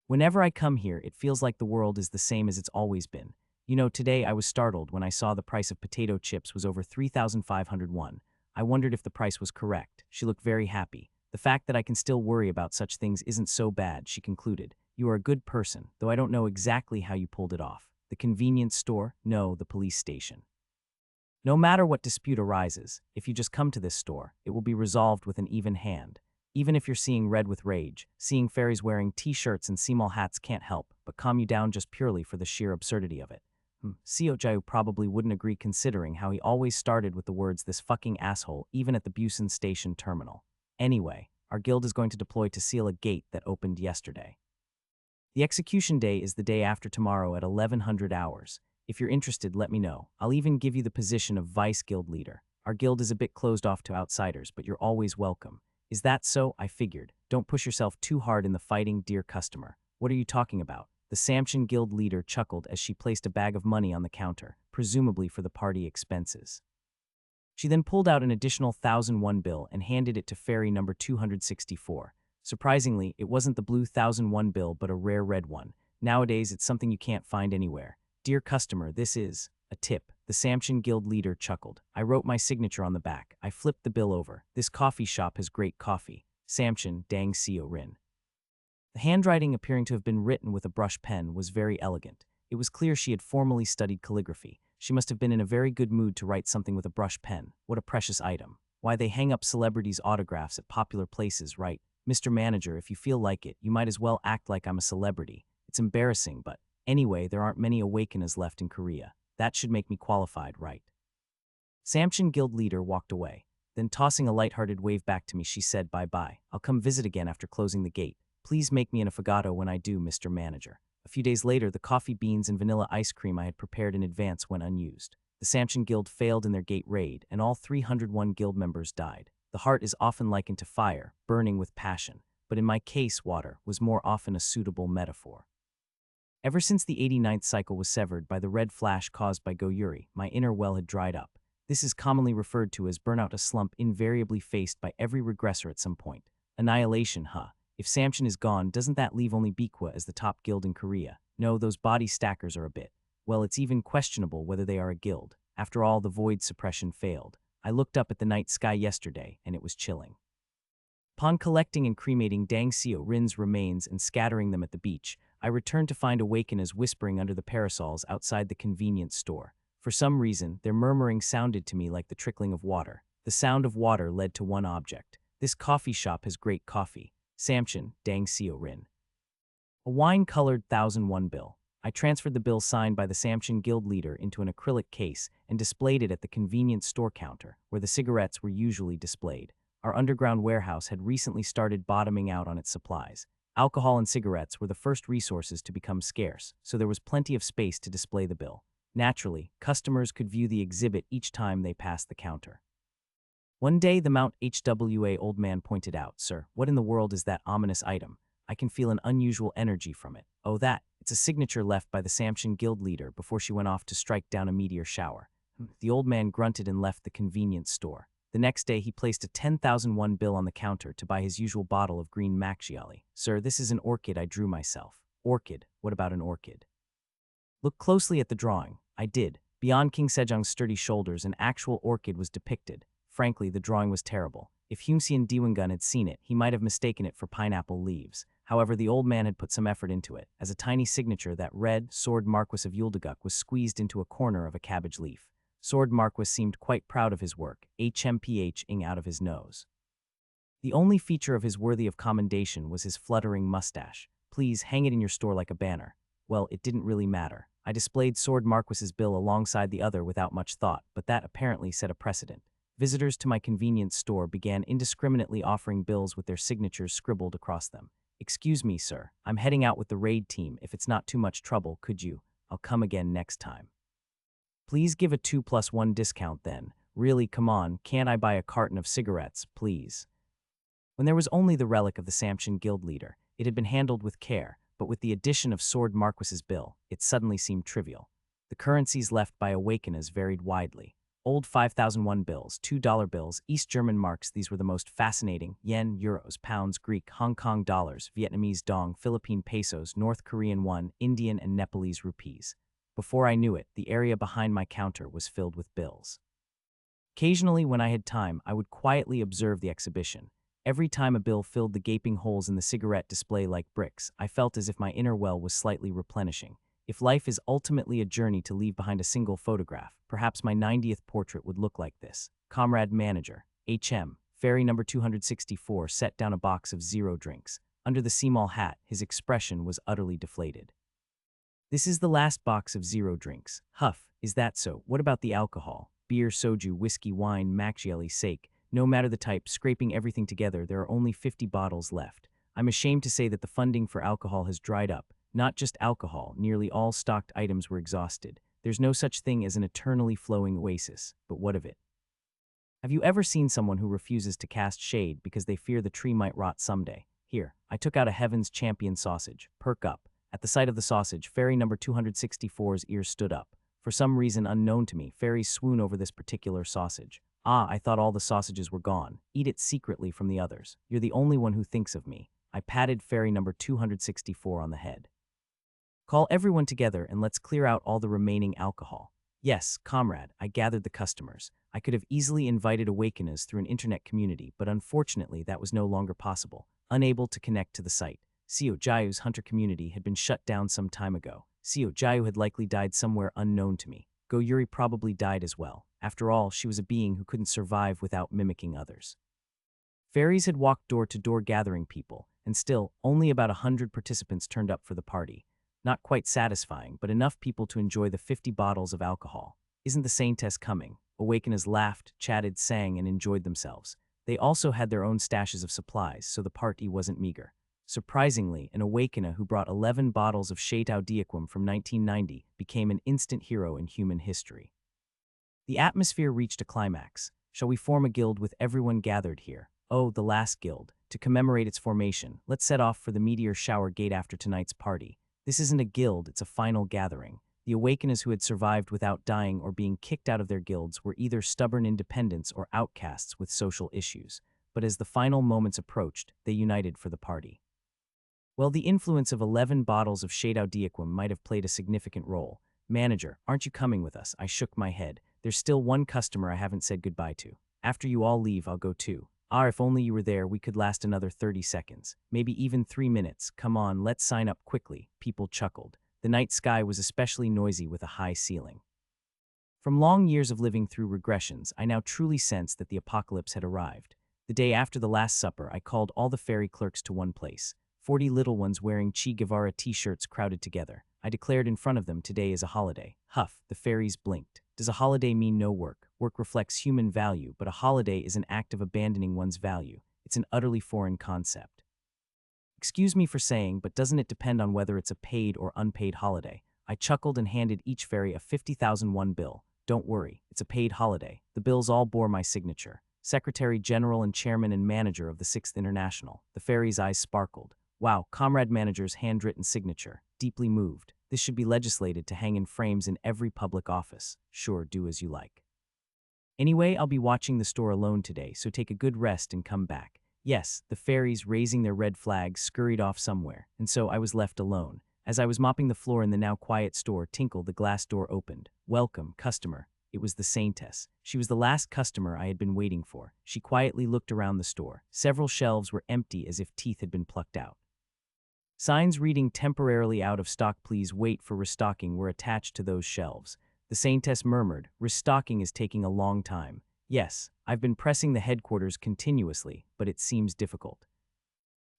"Whenever I come here, it feels like the world is the same as it's always been. You know, today I was startled when I saw the price of potato chips was over 3,500 won. I wondered if the price was correct." She looked very happy. "The fact that I can still worry about such things isn't so bad," she concluded. "You are a good person, though I don't know exactly how you pulled it off. The convenience store? No, the police station. No matter what dispute arises, if you just come to this store, it will be resolved with an even hand. Even if you're seeing red with rage, seeing fairies wearing t-shirts and seamal hats can't help but calm you down just purely for the sheer absurdity of it." Seo Jiao probably wouldn't agree, considering how he always started with the words "this fucking asshole" even at the Busan station terminal. Anyway, our guild is going to deploy to seal a gate that opened yesterday. The execution day is the day after tomorrow at 1100 hours. If you're interested, let me know. I'll even give you the position of vice guild leader. Our guild is a bit closed off to outsiders, but you're always welcome. "Is that so?" I figured. "Don't push yourself too hard in the fighting, dear customer." "What are you talking about?" The Samcheon guild leader chuckled as she placed a bag of money on the counter, presumably for the party expenses. She then pulled out an additional 1,001 bill and handed it to fairy number 264. Surprisingly, it wasn't the blue 1,001 bill but a rare red one. Nowadays, it's something you can't find anywhere. "Dear customer, this is a tip." The Samcheon guild leader chuckled. I wrote my signature on the back. I flipped the bill over. "This coffee shop has great coffee. Samcheon, Dang Seo Rin." The handwriting, appearing to have been written with a brush pen, was very elegant. It was clear she had formally studied calligraphy. She must have been in a very good mood to write something with a brush pen. What a precious item. Why, they hang up celebrities' autographs at popular places, right? "Mr. Manager, if you feel like it, you might as well act like I'm a celebrity. It's embarrassing, but anyway, there aren't many awakeners left in Korea. That should make me qualified, right?" Samcheon guild leader walked away. Then, tossing a lighthearted wave back to me, she said, "Bye-bye. I'll come visit again after closing the gate. Please make me an affogato when I do, Mr. Manager." A few days later, the coffee beans and vanilla ice cream I had prepared in advance went unused. The Samcheon guild failed in their gate raid, and all 301 guild members died. The heart is often likened to fire, burning with passion, but in my case, water was more often a suitable metaphor. Ever since the 89th cycle was severed by the red flash caused by Goyuri, my inner well had dried up. This is commonly referred to as burnout, a slump invariably faced by every regressor at some point. Annihilation, huh? If Samcheon is gone, doesn't that leave only Biqua as the top guild in Korea? No, those body stackers are a bit. Well, it's even questionable whether they are a guild. After all, the void suppression failed. I looked up at the night sky yesterday, and it was chilling. Upon collecting and cremating Dang Seo Rin's remains and scattering them at the beach, I returned to find awakeners whispering under the parasols outside the convenience store. For some reason, their murmuring sounded to me like the trickling of water. The sound of water led to one object. "This coffee shop has great coffee. Samcheon, Dang Seo Rin." A wine-colored 1,001 bill. I transferred the bill signed by the Samcheon guild leader into an acrylic case and displayed it at the convenience store counter, where the cigarettes were usually displayed. Our underground warehouse had recently started bottoming out on its supplies. Alcohol and cigarettes were the first resources to become scarce, so there was plenty of space to display the bill. Naturally, customers could view the exhibit each time they passed the counter. One day, the Mount HWA old man pointed out, "Sir, what in the world is that ominous item? I can feel an unusual energy from it." "Oh, that. It's It's a signature left by the Samson Guild leader before she went off to strike down a meteor shower. The old man grunted and left the convenience store. The next day, he placed a 10,001 bill on the counter to buy his usual bottle of green macchiali. Sir, this is an orchid I drew myself. Orchid? What about an orchid? Look closely at the drawing. I did. Beyond King Sejong's sturdy shoulders, an actual orchid was depicted. Frankly, the drawing was terrible. If Humseon Diwangun had seen it, he might have mistaken it for pineapple leaves. However, the old man had put some effort into it, as a tiny signature that read, Sword Marquis of Yuldaguk, was squeezed into a corner of a cabbage leaf. Sword Marquis seemed quite proud of his work, HMPH-ing out of his nose. The only feature of his worthy of commendation was his fluttering mustache. Please hang it in your store like a banner. Well, it didn't really matter. I displayed Sword Marquis's bill alongside the other without much thought, but that apparently set a precedent. Visitors to my convenience store began indiscriminately offering bills with their signatures scribbled across them. Excuse me, sir. I'm heading out with the raid team. If it's not too much trouble, could you? I'll come again next time. Please give a 2+1 discount then. Really, come on, can't I buy a carton of cigarettes, please? When there was only the relic of the Samson Guild leader, it had been handled with care, but with the addition of Sword Marquis's bill, it suddenly seemed trivial. The currencies left by awakeners varied widely. Old 5,001 bills, $2 bills, East German marks, these were the most fascinating, yen, euros, pounds, Greek, Hong Kong dollars, Vietnamese dong, Philippine pesos, North Korean won, Indian and Nepalese rupees. Before I knew it, the area behind my counter was filled with bills. Occasionally, when I had time, I would quietly observe the exhibition. Every time a bill filled the gaping holes in the cigarette display like bricks, I felt as if my inner well was slightly replenishing. If life is ultimately a journey to leave behind a single photograph, perhaps my 90th portrait would look like this. Comrade Manager, HM, Ferry number 264 set down a box of zero drinks. Under the Seamall hat, his expression was utterly deflated. This is the last box of zero drinks. Huff, is that so? What about the alcohol? Beer, soju, whiskey, wine, macchiali, sake. No matter the type, scraping everything together, there are only 50 bottles left. I'm ashamed to say that the funding for alcohol has dried up. Not just alcohol, nearly all stocked items were exhausted. There's no such thing as an eternally flowing oasis, but what of it? Have you ever seen someone who refuses to cast shade because they fear the tree might rot someday? Here, I took out a Heaven's Champion sausage. Perk up. At the sight of the sausage, Fairy number 264's ears stood up. For some reason unknown to me, fairies swoon over this particular sausage. Ah, I thought all the sausages were gone. Eat it secretly from the others. You're the only one who thinks of me. I patted Fairy number 264 on the head. Call everyone together and let's clear out all the remaining alcohol. Yes, comrade, I gathered the customers. I could have easily invited awakeners through an internet community, but unfortunately that was no longer possible. Unable to connect to the site. Seo Jayu's hunter community had been shut down some time ago. Seo Jayu had likely died somewhere unknown to me. Go Yuri probably died as well. After all, she was a being who couldn't survive without mimicking others. Fairies had walked door to door gathering people, and still, only about 100 participants turned up for the party. Not quite satisfying, but enough people to enjoy the 50 bottles of alcohol. Isn't the Saintess coming? Awakeners laughed, chatted, sang, and enjoyed themselves. They also had their own stashes of supplies, so the party wasn't meager. Surprisingly, an awakener who brought 11 bottles of Shatao Diaquim from 1990 became an instant hero in human history. The atmosphere reached a climax. Shall we form a guild with everyone gathered here? Oh, the last guild. To commemorate its formation, let's set off for the meteor shower gate after tonight's party. This isn't a guild, it's a final gathering. The awakeners who had survived without dying or being kicked out of their guilds were either stubborn independents or outcasts with social issues. But as the final moments approached, they united for the party. Well, the influence of 11 bottles of Shatao Diaquim might have played a significant role. Manager, aren't you coming with us? I shook my head. There's still one customer I haven't said goodbye to. After you all leave, I'll go too. Ah, if only you were there, we could last another 30 seconds. Maybe even 3 minutes. Come on, let's sign up quickly. People chuckled. The night sky was especially noisy with a high ceiling. From long years of living through regressions, I now truly sensed that the apocalypse had arrived. The day after the Last Supper, I called all the fairy clerks to one place. 40 little ones wearing Che Guevara t-shirts crowded together. I declared in front of them today is a holiday. Huff, the fairies blinked. Does a holiday mean no work? Work reflects human value, but a holiday is an act of abandoning one's value. It's an utterly foreign concept. Excuse me for saying, but doesn't it depend on whether it's a paid or unpaid holiday? I chuckled and handed each fairy a 50,001 bill. Don't worry, it's a paid holiday. The bills all bore my signature. Secretary General and Chairman and Manager of the 6th International. The fairies' eyes sparkled. Wow, comrade manager's handwritten signature. Deeply moved. This should be legislated to hang in frames in every public office. Sure, do as you like. Anyway, I'll be watching the store alone today, so take a good rest and come back. Yes, the fairies raising their red flags scurried off somewhere, and so I was left alone. As I was mopping the floor in the now quiet store, tinkle, the glass door opened. Welcome, customer. It was the Saintess. She was the last customer I had been waiting for. She quietly looked around the store. Several shelves were empty as if teeth had been plucked out. Signs reading temporarily out of stock, please wait for restocking, were attached to those shelves. The Saintess murmured, restocking is taking a long time. Yes, I've been pressing the headquarters continuously, but it seems difficult.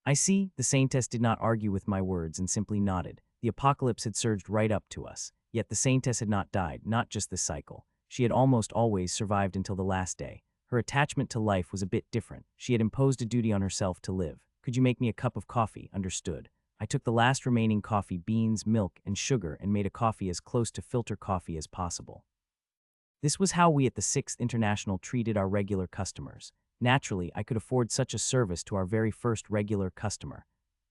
I see, the Saintess did not argue with my words and simply nodded. The apocalypse had surged right up to us. Yet the Saintess had not died, not just this cycle. She had almost always survived until the last day. Her attachment to life was a bit different. She had imposed a duty on herself to live. Could you make me a cup of coffee? Understood. I took the last remaining coffee, beans, milk, and sugar, and made a coffee as close to filter coffee as possible. This was how we at the 6th International treated our regular customers. Naturally, I could afford such a service to our very first regular customer.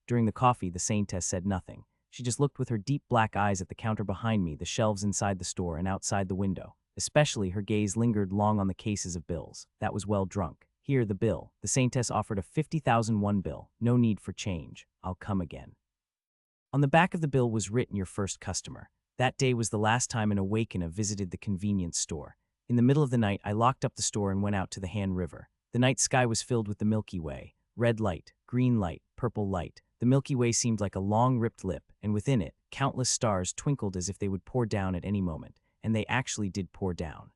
During the coffee, the Saintess said nothing. She just looked with her deep black eyes at the counter behind me, the shelves inside the store, and outside the window. Especially, her gaze lingered long on the cases of bills. That was well drunk. Here, the bill. The Saintess offered a 50,001 bill. No need for change. I'll come again. On the back of the bill was written, your first customer. That day was the last time an Awakener visited the convenience store. In the middle of the night, I locked up the store and went out to the Han River. The night sky was filled with the Milky Way. Red light, green light, purple light. The Milky Way seemed like a long ripped lip, and within it, countless stars twinkled as if they would pour down at any moment, and they actually did pour down.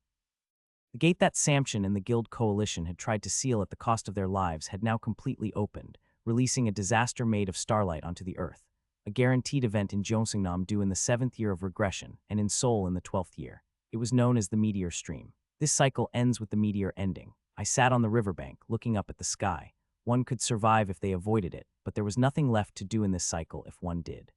The gate that Samson and the Guild Coalition had tried to seal at the cost of their lives had now completely opened, releasing a disaster made of starlight onto the earth. A guaranteed event in Gyeongsangnam due in the 7th year of regression, and in Seoul in the 12th year. It was known as the meteor stream. This cycle ends with the meteor ending. I sat on the riverbank, looking up at the sky. One could survive if they avoided it, but there was nothing left to do in this cycle if one did.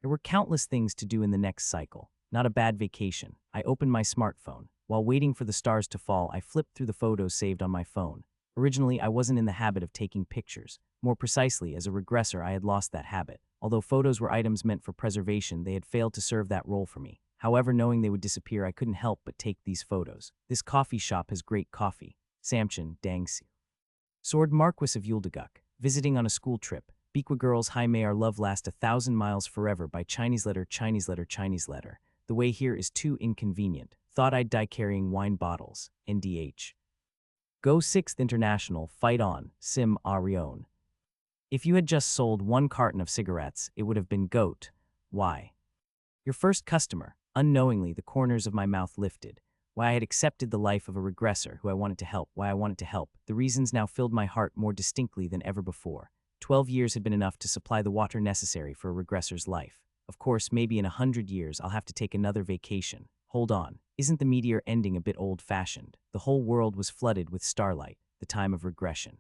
There were countless things to do in the next cycle. Not a bad vacation. I opened my smartphone. While waiting for the stars to fall, I flipped through the photos saved on my phone. Originally, I wasn't in the habit of taking pictures. More precisely, as a regressor, I had lost that habit. Although photos were items meant for preservation, they had failed to serve that role for me. However, knowing they would disappear, I couldn't help but take these photos. This coffee shop has great coffee. Samson, Dangsi. Sword Marquis of Yuldaguk. Visiting on a school trip. Bikwa girls, hi, may our love last 1,000 miles forever by Chinese letter, Chinese letter, Chinese letter. The way here is too inconvenient. Thought I'd die carrying wine bottles. NDH. Go 6th International, fight on. Sim Arion. If you had just sold 1 carton of cigarettes, it would have been goat. Why? Your first customer. Unknowingly, the corners of my mouth lifted. Why I had accepted the life of a regressor who I wanted to help. Why I wanted to help. The reasons now filled my heart more distinctly than ever before. 12 years had been enough to supply the water necessary for a regressor's life. Of course, maybe in 100 years I'll have to take another vacation. Hold on. Isn't the meteor ending a bit old-fashioned? The whole world was flooded with starlight, the time of regression.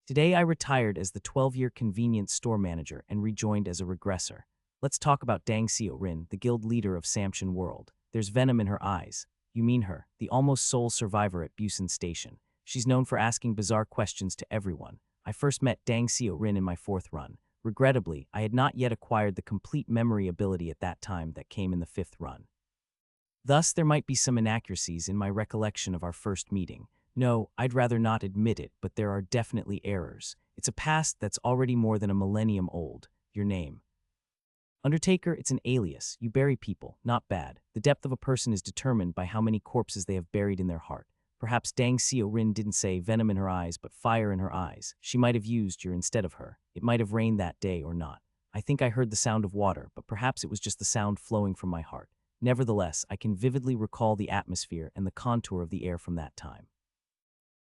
Today I retired as the 12-year convenience store manager and rejoined as a regressor. Let's talk about Dang Seo-rin, the guild leader of Samson World. There's venom in her eyes. You mean her, the almost sole survivor at Busan Station. She's known for asking bizarre questions to everyone. I first met Dang Seo-rin in my 4th run. Regrettably, I had not yet acquired the complete memory ability at that time that came in the 5th run. Thus, there might be some inaccuracies in my recollection of our first meeting. No, I'd rather not admit it, but there are definitely errors. It's a past that's already more than a millennium old. Your name. Undertaker, it's an alias. You bury people. Not bad. The depth of a person is determined by how many corpses they have buried in their heart. Perhaps Dang Seo-rin didn't say venom in her eyes, but fire in her eyes. She might have used your instead of her. It might have rained that day or not. I think I heard the sound of water, but perhaps it was just the sound flowing from my heart. Nevertheless, I can vividly recall the atmosphere and the contour of the air from that time.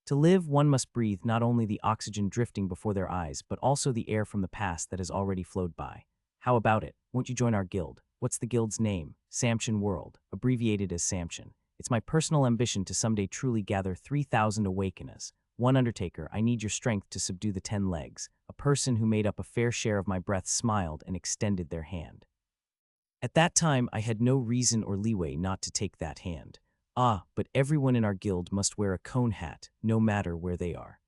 To live, one must breathe not only the oxygen drifting before their eyes, but also the air from the past that has already flowed by. How about it? Won't you join our guild? What's the guild's name? Samson World, abbreviated as Samson. It's my personal ambition to someday truly gather 3,000 Awakeners. One Undertaker, I need your strength to subdue the 10 legs. A person who made up a fair share of my breath smiled and extended their hand. At that time, I had no reason or leeway not to take that hand. Ah, but everyone in our guild must wear a cone hat, no matter where they are.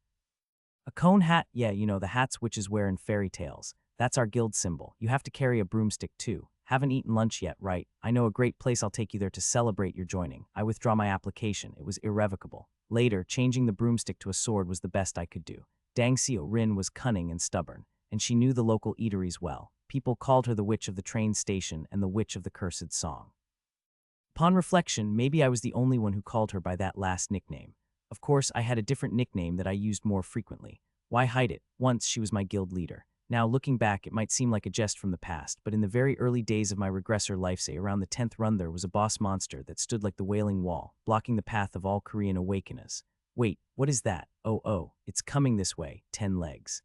A cone hat? Yeah, you know, the hats witches wear in fairy tales. That's our guild symbol. You have to carry a broomstick too. Haven't eaten lunch yet, right? I know a great place, I'll take you there to celebrate your joining. I withdraw my application. It was irrevocable. Later, changing the broomstick to a sword was the best I could do. Dang Seo Rin was cunning and stubborn, and she knew the local eateries well. People called her the Witch of the Train Station and the Witch of the Cursed Song. Upon reflection, maybe I was the only one who called her by that last nickname. Of course, I had a different nickname that I used more frequently. Why hide it? Once she was my guild leader. Now, looking back, it might seem like a jest from the past, but in the very early days of my regressor life, say around the 10th run, there was a boss monster that stood like the Wailing Wall, blocking the path of all Korean awakeners. Wait, what is that? Oh, it's coming this way, 10 legs.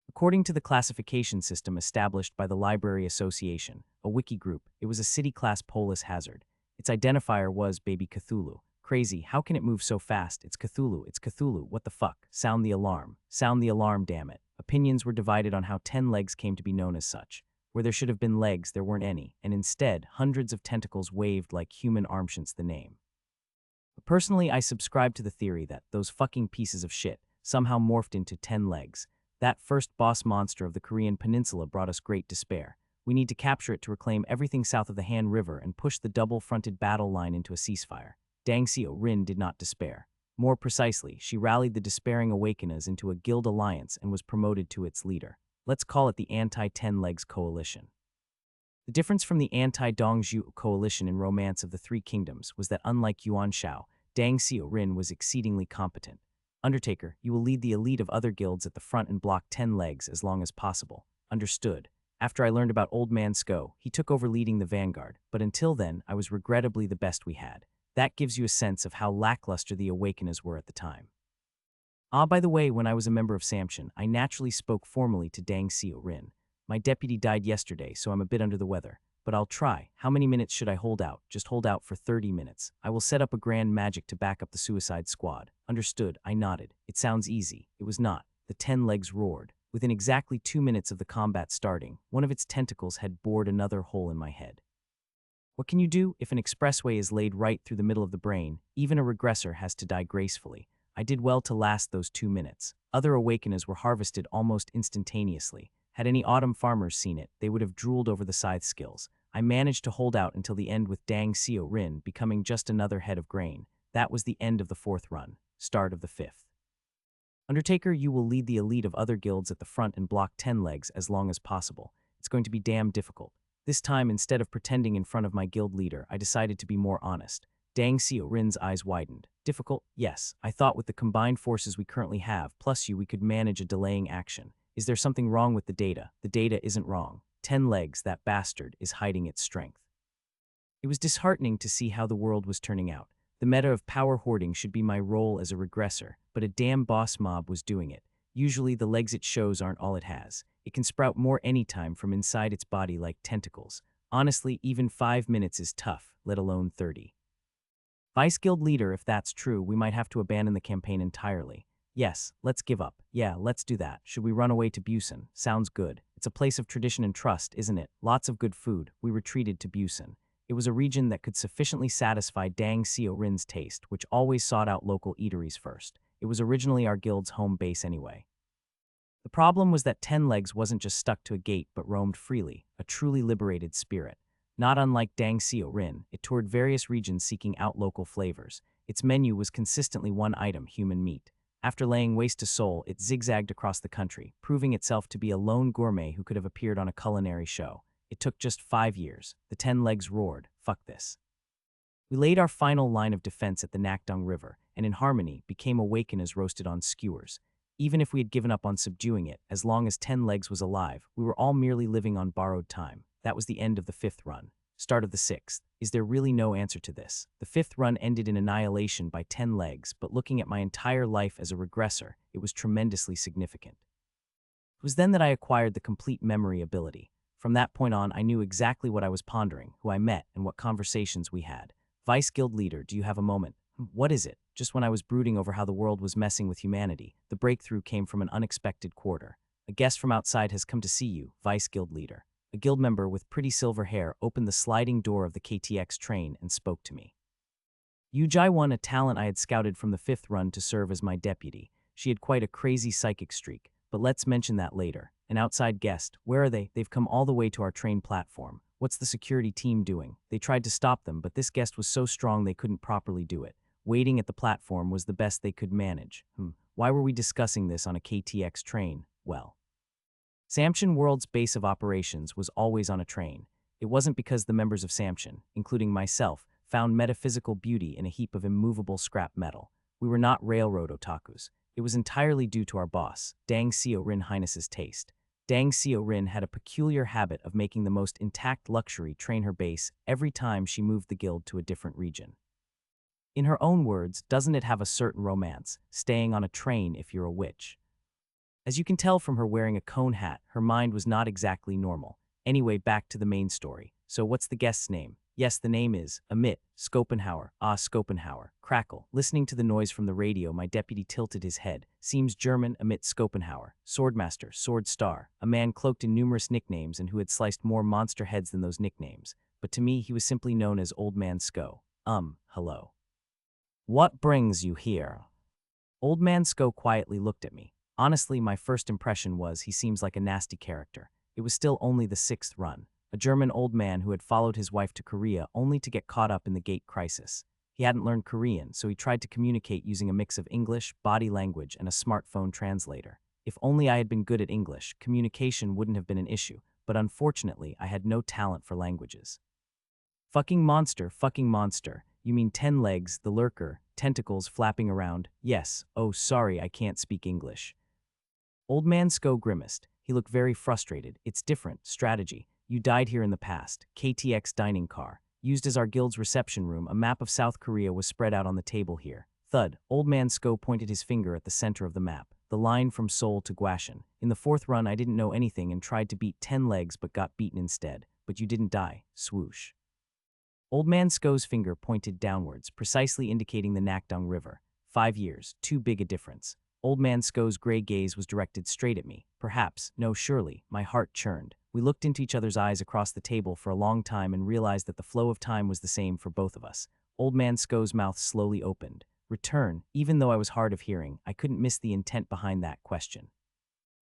According to the classification system established by the Library Association, a wiki group, it was a city-class polis hazard. Its identifier was Baby Cthulhu. Crazy, how can it move so fast? It's Cthulhu, what the fuck? Sound the alarm, damn it. Opinions were divided on how 10 legs came to be known as such. Where there should have been legs, there weren't any, and instead, hundreds of tentacles waved like human arms, hence the name. But personally, I subscribe to the theory that those fucking pieces of shit somehow morphed into 10 legs. That first boss monster of the Korean peninsula brought us great despair. We need to capture it to reclaim everything south of the Han River and push the double-fronted battle line into a ceasefire. Dang Seo Rin did not despair. More precisely, she rallied the despairing awakeners into a guild alliance and was promoted to its leader. Let's call it the Anti-10 Legs Coalition. The difference from the Anti-Dongzhu Coalition in Romance of the Three Kingdoms was that unlike Yuan Shao, Dang Seo Rin was exceedingly competent. Undertaker, you will lead the elite of other guilds at the front and block 10 legs as long as possible. Understood. After I learned about Old Man Sko, he took over leading the vanguard, but until then, I was regrettably the best we had. That gives you a sense of how lackluster the awakeners were at the time. By the way, when I was a member of Samchin, I naturally spoke formally to Dang Seo Rin. My deputy died yesterday, so I'm a bit under the weather. But I'll try. How many minutes should I hold out? Just hold out for 30 minutes. I will set up a grand magic to back up the suicide squad. Understood, I nodded. It sounds easy. It was not. The 10 legs roared. Within exactly 2 minutes of the combat starting, one of its tentacles had bored another hole in my head. What can you do? If an expressway is laid right through the middle of the brain, even a regressor has to die gracefully. I did well to last those 2 minutes. Other awakeners were harvested almost instantaneously. Had any autumn farmers seen it, they would have drooled over the scythe skills. I managed to hold out until the end with Dang Seo Rin becoming just another head of grain. That was the end of the 4th run, start of the 5th. Undertaker, you will lead the elite of other guilds at the front and block 10 legs as long as possible. It's going to be damn difficult. This time, instead of pretending in front of my guild leader, I decided to be more honest. Dang Seo Rin's eyes widened. Difficult? Yes. I thought with the combined forces we currently have, plus you, we could manage a delaying action. Is there something wrong with the data? The data isn't wrong. 10 legs, that bastard, is hiding its strength. It was disheartening to see how the world was turning out. The meta of power hoarding should be my role as a regressor, but a damn boss mob was doing it. Usually the legs it shows aren't all it has. It can sprout more anytime from inside its body like tentacles. Honestly, even 5 minutes is tough, let alone 30. Vice Guild Leader, if that's true, we might have to abandon the campaign entirely. Yes, let's give up. Yeah, let's do that. Should we run away to Busan? Sounds good. It's a place of tradition and trust, isn't it? Lots of good food. We retreated to Busan. It was a region that could sufficiently satisfy Dang Seo Rin's taste, which always sought out local eateries first. It was originally our guild's home base anyway. The problem was that 10 legs wasn't just stuck to a gate but roamed freely, a truly liberated spirit. Not unlike Dang Seo Rin, it toured various regions seeking out local flavors. Its menu was consistently one item, human meat. After laying waste to Seoul, it zigzagged across the country, proving itself to be a lone gourmet who could have appeared on a culinary show. It took just 5 years. The 10 legs roared, fuck this. We laid our final line of defense at the Nakdong River, and in harmony, became awakeners roasted on skewers. Even if we had given up on subduing it, as long as 10 legs was alive, we were all merely living on borrowed time. That was the end of the 5th run. Start of the 6th. Is there really no answer to this? The 5th run ended in annihilation by 10 legs, but looking at my entire life as a regressor, it was tremendously significant. It was then that I acquired the complete memory ability. From that point on, I knew exactly what I was pondering, who I met, and what conversations we had. Vice Guild Leader, do you have a moment? What is it? Just when I was brooding over how the world was messing with humanity, the breakthrough came from an unexpected quarter. A guest from outside has come to see you, Vice Guild Leader. A guild member with pretty silver hair opened the sliding door of the KTX train and spoke to me. Yu Jai-won, a talent I had scouted from the 5th run to serve as my deputy. She had quite a crazy psychic streak, but let's mention that later. An outside guest. Where are they? They've come all the way to our train platform. What's the security team doing? They tried to stop them, but this guest was so strong they couldn't properly do it. Waiting at the platform was the best they could manage. Why were we discussing this on a KTX train? Well, Samshin World's base of operations was always on a train. It wasn't because the members of Samshin, including myself, found metaphysical beauty in a heap of immovable scrap metal. We were not railroad otakus. It was entirely due to our boss, Dang Seo Rin Highness's taste. Dang Seo Rin had a peculiar habit of making the most intact luxury train her base every time she moved the guild to a different region. In her own words, doesn't it have a certain romance, staying on a train if you're a witch? As you can tell from her wearing a cone hat, her mind was not exactly normal. Anyway, back to the main story. So what's the guest's name? Yes, the name is Amit Schopenhauer. Ah, Schopenhauer. Crackle. Listening to the noise from the radio, my deputy tilted his head. Seems German. Amit Schopenhauer. Swordmaster, Sword Star. A man cloaked in numerous nicknames and who had sliced more monster heads than those nicknames. But to me, he was simply known as Old Man Sko. Hello. What brings you here? Old Man Sko quietly looked at me. Honestly, my first impression was he seems like a nasty character. It was still only the 6th run. A German old man who had followed his wife to Korea only to get caught up in the Gate Crisis. He hadn't learned Korean, so he tried to communicate using a mix of English, body language, and a smartphone translator. If only I had been good at English, communication wouldn't have been an issue, but unfortunately, I had no talent for languages. Fucking monster. You mean 10 legs, the lurker, tentacles flapping around? Yes. Oh, sorry, I can't speak English. Old Man Sko grimaced. He looked very frustrated. It's different. Strategy. You died here in the past. KTX dining car. Used as our guild's reception room, a map of South Korea was spread out on the table here. Thud. Old Man Sko pointed his finger at the center of the map. The line from Seoul to Gwacheon. In the 4th run, I didn't know anything and tried to beat 10 legs but got beaten instead. But you didn't die. Swoosh. Old Man Sko's finger pointed downwards, precisely indicating the Nakdong River. 5 years. Too big a difference. Old Man Sko's gray gaze was directed straight at me. Perhaps, no, surely. My heart churned. We looked into each other's eyes across the table for a long time and realized that the flow of time was the same for both of us. Old Man Sko's mouth slowly opened. Return. Even though I was hard of hearing, I couldn't miss the intent behind that question.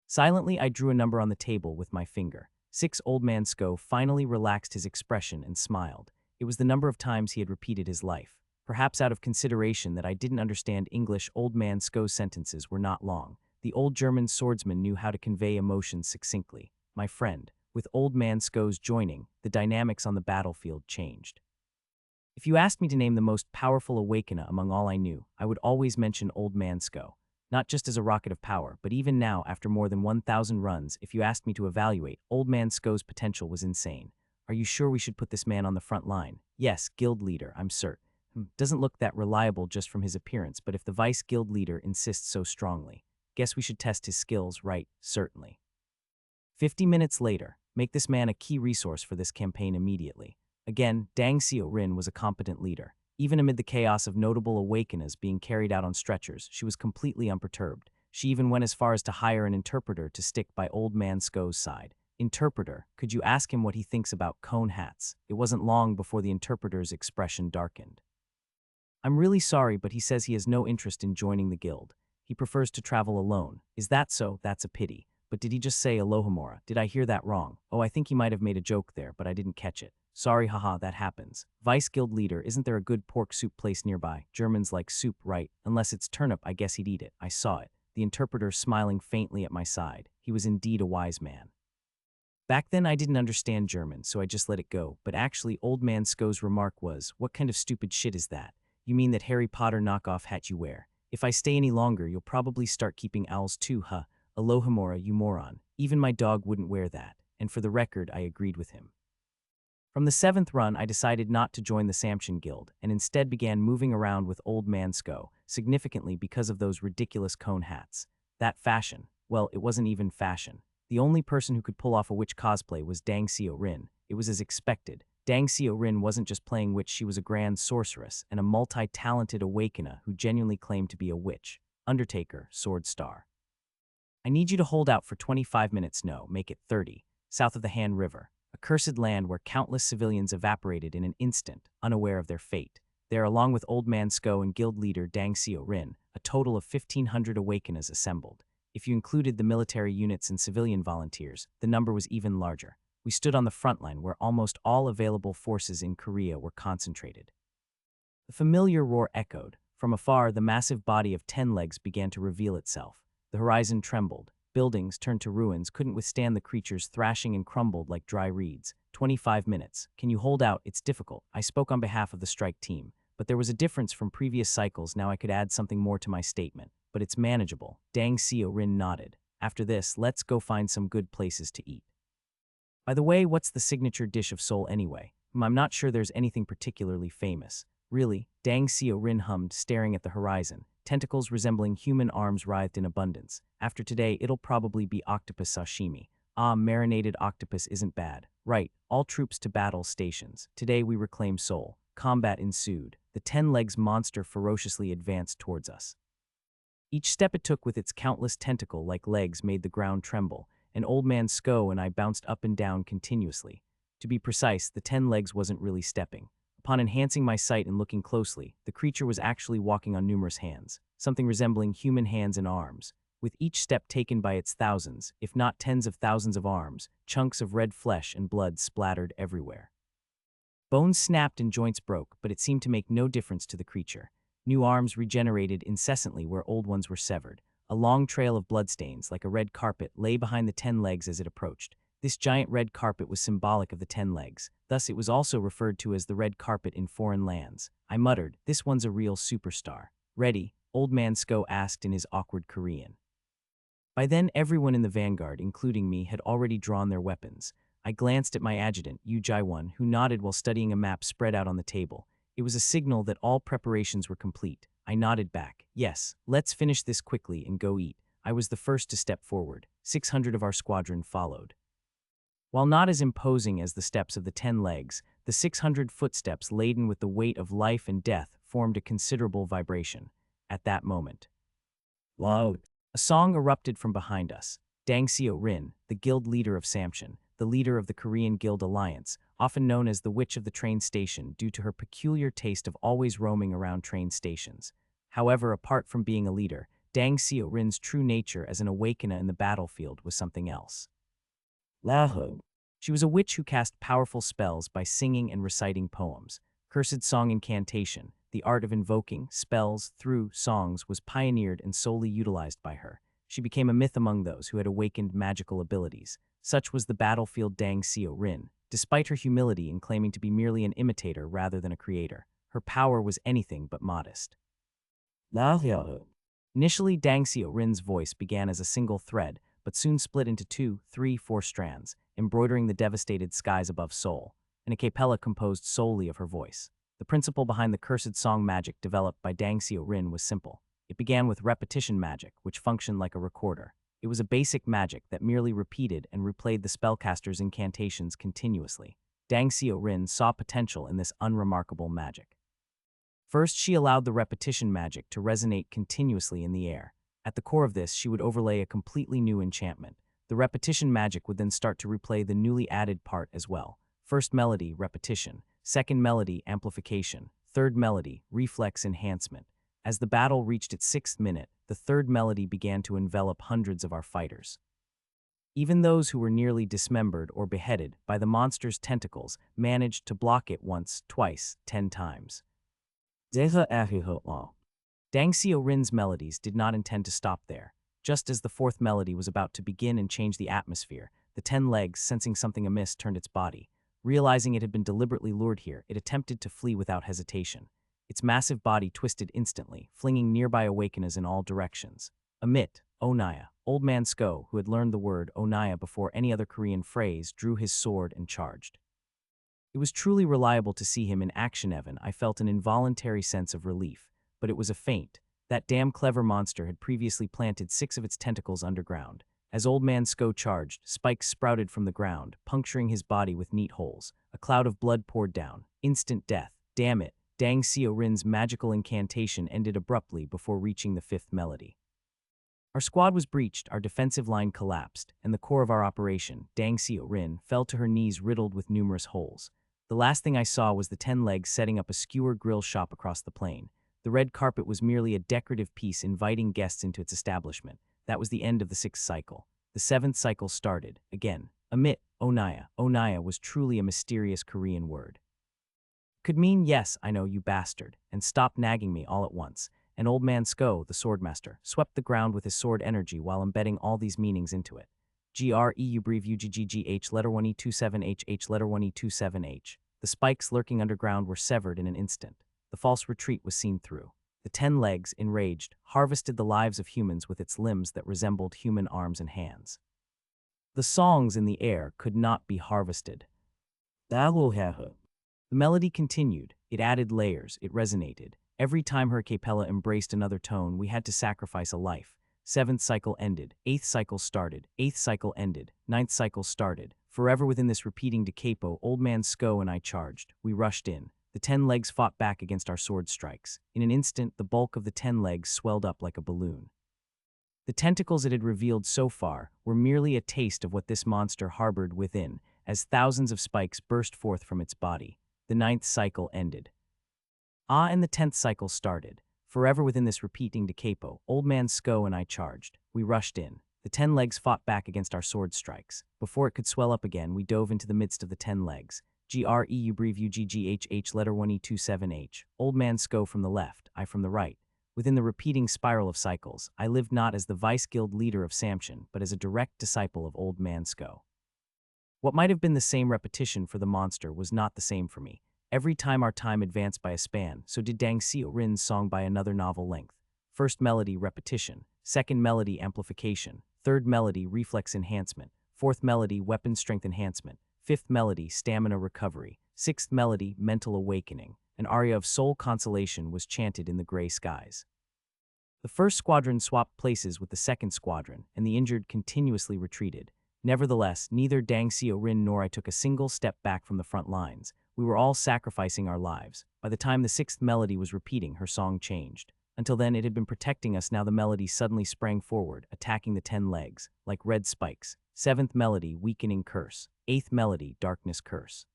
Silently, I drew a number on the table with my finger. 6. Old Man Sko finally relaxed his expression and smiled. It was the number of times he had repeated his life. Perhaps out of consideration that I didn't understand English, Old Man Sko's sentences were not long. The old German swordsman knew how to convey emotions succinctly. My friend, with Old Man Sko's joining, the dynamics on the battlefield changed. If you asked me to name the most powerful awakener among all I knew, I would always mention Old Man Sko. Not just as a rocket of power, but even now, after more than 1,000 runs, if you asked me to evaluate, Old Man Sko's potential was insane. Are you sure we should put this man on the front line? Yes, guild leader, I'm certain. Doesn't look that reliable just from his appearance, but if the vice guild leader insists so strongly, guess we should test his skills, right? Certainly. 50 minutes later, make this man a key resource for this campaign immediately. Again, Dang Seo Rin was a competent leader. Even amid the chaos of notable awakeners being carried out on stretchers, she was completely unperturbed. She even went as far as to hire an interpreter to stick by Old Man Sko's side. Interpreter, could you ask him what he thinks about cone hats? It wasn't long before the interpreter's expression darkened. I'm really sorry, but he says he has no interest in joining the guild. He prefers to travel alone. Is that so? That's a pity. But did he just say Alohomora? Did I hear that wrong? Oh, I think he might have made a joke there, but I didn't catch it. Sorry, haha, that happens. Vice guild leader, isn't there a good pork soup place nearby? Germans like soup, right? Unless it's turnip, I guess he'd eat it. I saw it. The interpreter smiling faintly at my side. He was indeed a wise man. Back then I didn't understand German, so I just let it go, but actually Old Man Sko's remark was, what kind of stupid shit is that? You mean that Harry Potter knockoff hat you wear? If I stay any longer, you'll probably start keeping owls too, huh? Alohomora, you moron. Even my dog wouldn't wear that. And for the record, I agreed with him. From the 7th run, I decided not to join the Samshin Guild, and instead began moving around with Old Man Sko, significantly because of those ridiculous cone hats. That fashion, well, it wasn't even fashion. The only person who could pull off a witch cosplay was Dang Seo Rin. It was as expected. Dang Seo Rin wasn't just playing witch, she was a grand sorceress and a multi-talented awakener who genuinely claimed to be a witch. Undertaker, Sword Star. I need you to hold out for 25 minutes, no, make it 30, south of the Han River, a cursed land where countless civilians evaporated in an instant, unaware of their fate. There, along with Old Man Sko and guild leader Dang Seo Rin, a total of 1,500 awakeners assembled. If you included the military units and civilian volunteers, the number was even larger. We stood on the front line where almost all available forces in Korea were concentrated. The familiar roar echoed. From afar, the massive body of 10 legs began to reveal itself. The horizon trembled. Buildings turned to ruins, couldn't withstand the creatures thrashing and crumbled like dry reeds. 25 minutes. Can you hold out? It's difficult. I spoke on behalf of the strike team. But there was a difference from previous cycles. Now I could add something more to my statement. But it's manageable. Dang Seo Rin nodded. After this, let's go find some good places to eat. By the way, what's the signature dish of Seoul anyway? I'm not sure there's anything particularly famous. Really? Dang Seo Rin hummed, staring at the horizon. Tentacles resembling human arms writhed in abundance. After today, it'll probably be octopus sashimi. Ah, marinated octopus isn't bad. Right, all troops to battle stations. Today we reclaim Seoul. Combat ensued. The 10 legs monster ferociously advanced towards us. Each step it took with its countless tentacle-like legs made the ground tremble, and Old Man Sko and I bounced up and down continuously. To be precise, the 10 legs wasn't really stepping. Upon enhancing my sight and looking closely, the creature was actually walking on numerous hands, something resembling human hands and arms. With each step taken by its thousands, if not tens of thousands of arms, chunks of red flesh and blood splattered everywhere. Bones snapped and joints broke, but it seemed to make no difference to the creature. New arms regenerated incessantly where old ones were severed. A long trail of bloodstains, like a red carpet, lay behind the 10 legs as it approached. This giant red carpet was symbolic of the 10 legs. Thus, it was also referred to as the red carpet in foreign lands. I muttered, "This one's a real superstar." "Ready?" Old Man Sko asked in his awkward Korean. By then, everyone in the vanguard, including me, had already drawn their weapons. I glanced at my adjutant, Yu Jai-won, who nodded while studying a map spread out on the table. It was a signal that all preparations were complete. I nodded back. Yes, let's finish this quickly and go eat. I was the first to step forward. 600 of our squadron followed. While not as imposing as the steps of the 10 legs, the 600 footsteps laden with the weight of life and death formed a considerable vibration. At that moment, wow! A song erupted from behind us. Dang Seo Rin, the guild leader of Samcheon, the leader of the Korean Guild Alliance, often known as the Witch of the Train Station due to her peculiar taste of always roaming around train stations. However, apart from being a leader, Dang Seo Rin's true nature as an awakener in the battlefield was something else. Lahu. She was a witch who cast powerful spells by singing and reciting poems. Cursed song incantation, the art of invoking spells through songs, was pioneered and solely utilized by her. She became a myth among those who had awakened magical abilities. Such was the battlefield Dang Seo Rin. Despite her humility in claiming to be merely an imitator rather than a creator, her power was anything but modest. Initially, Dang Seo Rin's voice began as a single thread, but soon split into 2, 3, 4 strands, embroidering the devastated skies above Seoul, and a cappella composed solely of her voice. The principle behind the cursed song magic developed by Dang Seo Rin was simple. It began with repetition magic, which functioned like a recorder. It was a basic magic that merely repeated and replayed the spellcaster's incantations continuously. Dang Seo Rin saw potential in this unremarkable magic. First, she allowed the repetition magic to resonate continuously in the air. At the core of this, she would overlay a completely new enchantment. The repetition magic would then start to replay the newly added part as well. First melody, repetition. Second melody, amplification. Third melody, reflex enhancement. As the battle reached its 6th minute, the third melody began to envelop hundreds of our fighters. Even those who were nearly dismembered or beheaded by the monster's tentacles managed to block it once, twice, 10 times. Dang Seo Rin's melodies did not intend to stop there. Just as the 4th melody was about to begin and change the atmosphere, the 10 legs, sensing something amiss, turned its body. Realizing it had been deliberately lured here, it attempted to flee without hesitation. Its massive body twisted instantly, flinging nearby awakeners in all directions. Amid, Onaya, Old Man Sko, who had learned the word Onaya before any other Korean phrase, drew his sword and charged. It was truly reliable to see him in action, Evan. I felt an involuntary sense of relief. But it was a feint. That damn clever monster had previously planted 6 of its tentacles underground. As Old Man Sko charged, spikes sprouted from the ground, puncturing his body with neat holes. A cloud of blood poured down. Instant death. Damn it. Dang Seo Rin's magical incantation ended abruptly before reaching the 5th melody. Our squad was breached, our defensive line collapsed, and the core of our operation, Dang Seo Rin, fell to her knees riddled with numerous holes. The last thing I saw was the 10 legs setting up a skewer grill shop across the plain. The red carpet was merely a decorative piece inviting guests into its establishment. That was the end of the 6th cycle. The 7th cycle started, again. Amit, Onaya. Onaya was truly a mysterious Korean word. Could mean yes, I know, you bastard, and stop nagging me all at once. And Old Man Sko, the swordmaster, swept the ground with his sword energy while embedding all these meanings into it. GREU brev UGGGH letter 1E27H letter 1E27H. The spikes lurking underground were severed in an instant. The false retreat was seen through. The 10 legs, enraged, harvested the lives of humans with its limbs that resembled human arms and hands. The songs in the air could not be harvested. The melody continued. It added layers. It resonated. Every time her cappella embraced another tone, we had to sacrifice a life. 7th cycle ended. 8th cycle started. 8th cycle ended. 9th cycle started. Forever within this repeating da capo, Old Man Sko and I charged. We rushed in. The 10 legs fought back against our sword strikes. In an instant, the bulk of the 10 legs swelled up like a balloon. The tentacles it had revealed so far were merely a taste of what this monster harbored within, as thousands of spikes burst forth from its body. The 9th cycle ended. And the 10th cycle started. Forever within this repeating da capo, Old Man Sko and I charged. We rushed in. The 10 legs fought back against our sword strikes. Before it could swell up again, we dove into the midst of the 10 legs. GREU brev UGGHH letter 1E27H. Old Man Sko from the left, I from the right. Within the repeating spiral of cycles, I lived not as the Vice Guild leader of Samchin, but as a direct disciple of Old Man Sko. What might have been the same repetition for the monster was not the same for me. Every time our time advanced by a span, so did Dang Seo Rin's song by another novel length. First melody, repetition. Second melody, amplification. Third melody, reflex enhancement. Fourth melody, weapon strength enhancement. Fifth melody, stamina recovery. Sixth melody, mental awakening. An aria of soul consolation was chanted in the gray skies. The first squadron swapped places with the second squadron, and the injured continuously retreated. Nevertheless, neither Dang Seo Rin nor I took a single step back from the front lines. We were all sacrificing our lives. By the time the 6th melody was repeating, her song changed. Until then, it had been protecting us. Now the melody suddenly sprang forward, attacking the 10 legs, like red spikes. 7th melody, weakening curse. 8th melody, darkness curse.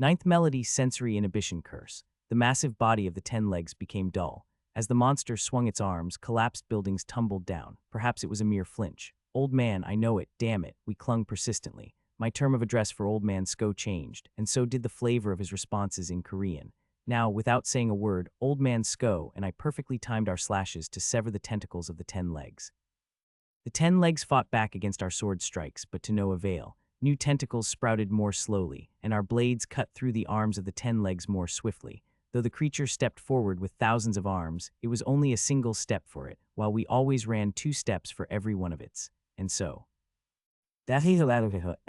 9th melody, sensory inhibition curse. The massive body of the 10 legs became dull. As the monster swung its arms, collapsed buildings tumbled down. Perhaps it was a mere flinch. Old man, I know it, damn it, we clung persistently. My term of address for Old Man Sko changed, and so did the flavor of his responses in Korean. Now, without saying a word, Old Man Sko and I perfectly timed our slashes to sever the tentacles of the 10 legs. The 10 legs fought back against our sword strikes, but to no avail. New tentacles sprouted more slowly, and our blades cut through the arms of the 10 legs more swiftly. Though the creature stepped forward with thousands of arms, it was only a single step for it, while we always ran 2 steps for every one of its. And so. 10th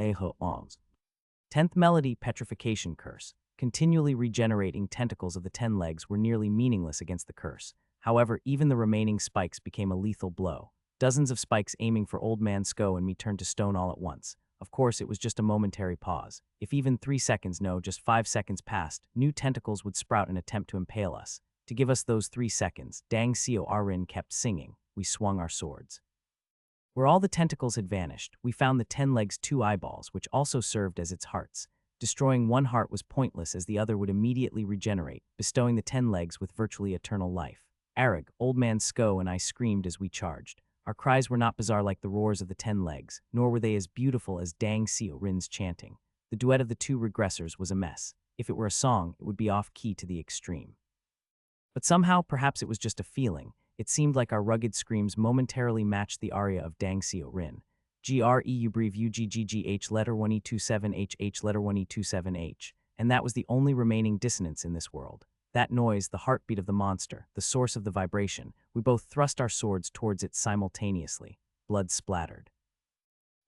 melody, petrification curse. Continually regenerating tentacles of the 10 legs were nearly meaningless against the curse. However, even the remaining spikes became a lethal blow. Dozens of spikes aiming for Old Man Sko and me turned to stone all at once. Of course, it was just a momentary pause. If even 3 seconds, no, just 5 seconds passed, new tentacles would sprout and attempt to impale us. To give us those 3 seconds, Dang Seo Rin kept singing. We swung our swords. Where all the tentacles had vanished, we found the 10 legs 2 eyeballs, which also served as its hearts. Destroying one heart was pointless as the other would immediately regenerate, bestowing the 10 legs with virtually eternal life. Arag, Old Man Sko and I screamed as we charged. Our cries were not bizarre like the roars of the 10 legs, nor were they as beautiful as Dang Seo Rin's chanting. The duet of the 2 regressors was a mess. If it were a song, it would be off-key to the extreme. But somehow, perhaps it was just a feeling, it seemed like our rugged screams momentarily matched the aria of Dang Seo Rin. GREU brev UGGGH letter 1E27HH letter 1E27H. And that was the only remaining dissonance in this world. That noise, the heartbeat of the monster, the source of the vibration, we both thrust our swords towards it simultaneously. Blood splattered.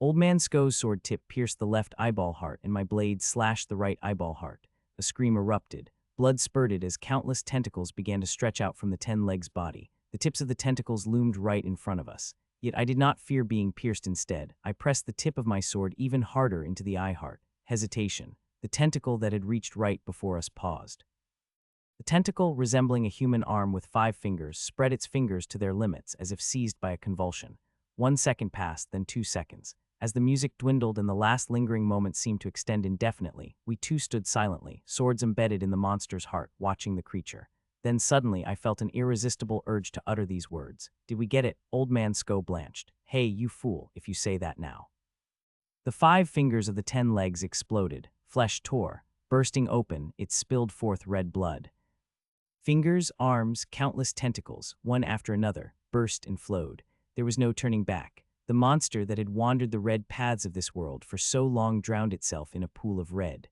Old Man Sko's sword tip pierced the left eyeball heart and my blade slashed the right eyeball heart. A scream erupted. Blood spurted as countless tentacles began to stretch out from the 10 legs' body. The tips of the tentacles loomed right in front of us. Yet I did not fear being pierced instead. I pressed the tip of my sword even harder into the eye heart. Hesitation. The tentacle that had reached right before us paused. The tentacle, resembling a human arm with 5 fingers, spread its fingers to their limits as if seized by a convulsion. 1 second passed, then 2 seconds. As the music dwindled and the last lingering moments seemed to extend indefinitely, we too stood silently, swords embedded in the monster's heart, watching the creature. Then suddenly I felt an irresistible urge to utter these words. Did we get it? Old man Sko blanched. Hey, you fool, if you say that now. The 5 fingers of the 10 legs exploded. Flesh tore. Bursting open, it spilled forth red blood. Fingers, arms, countless tentacles, one after another, burst and flowed. There was no turning back. The monster that had wandered the red paths of this world for so long drowned itself in a pool of red.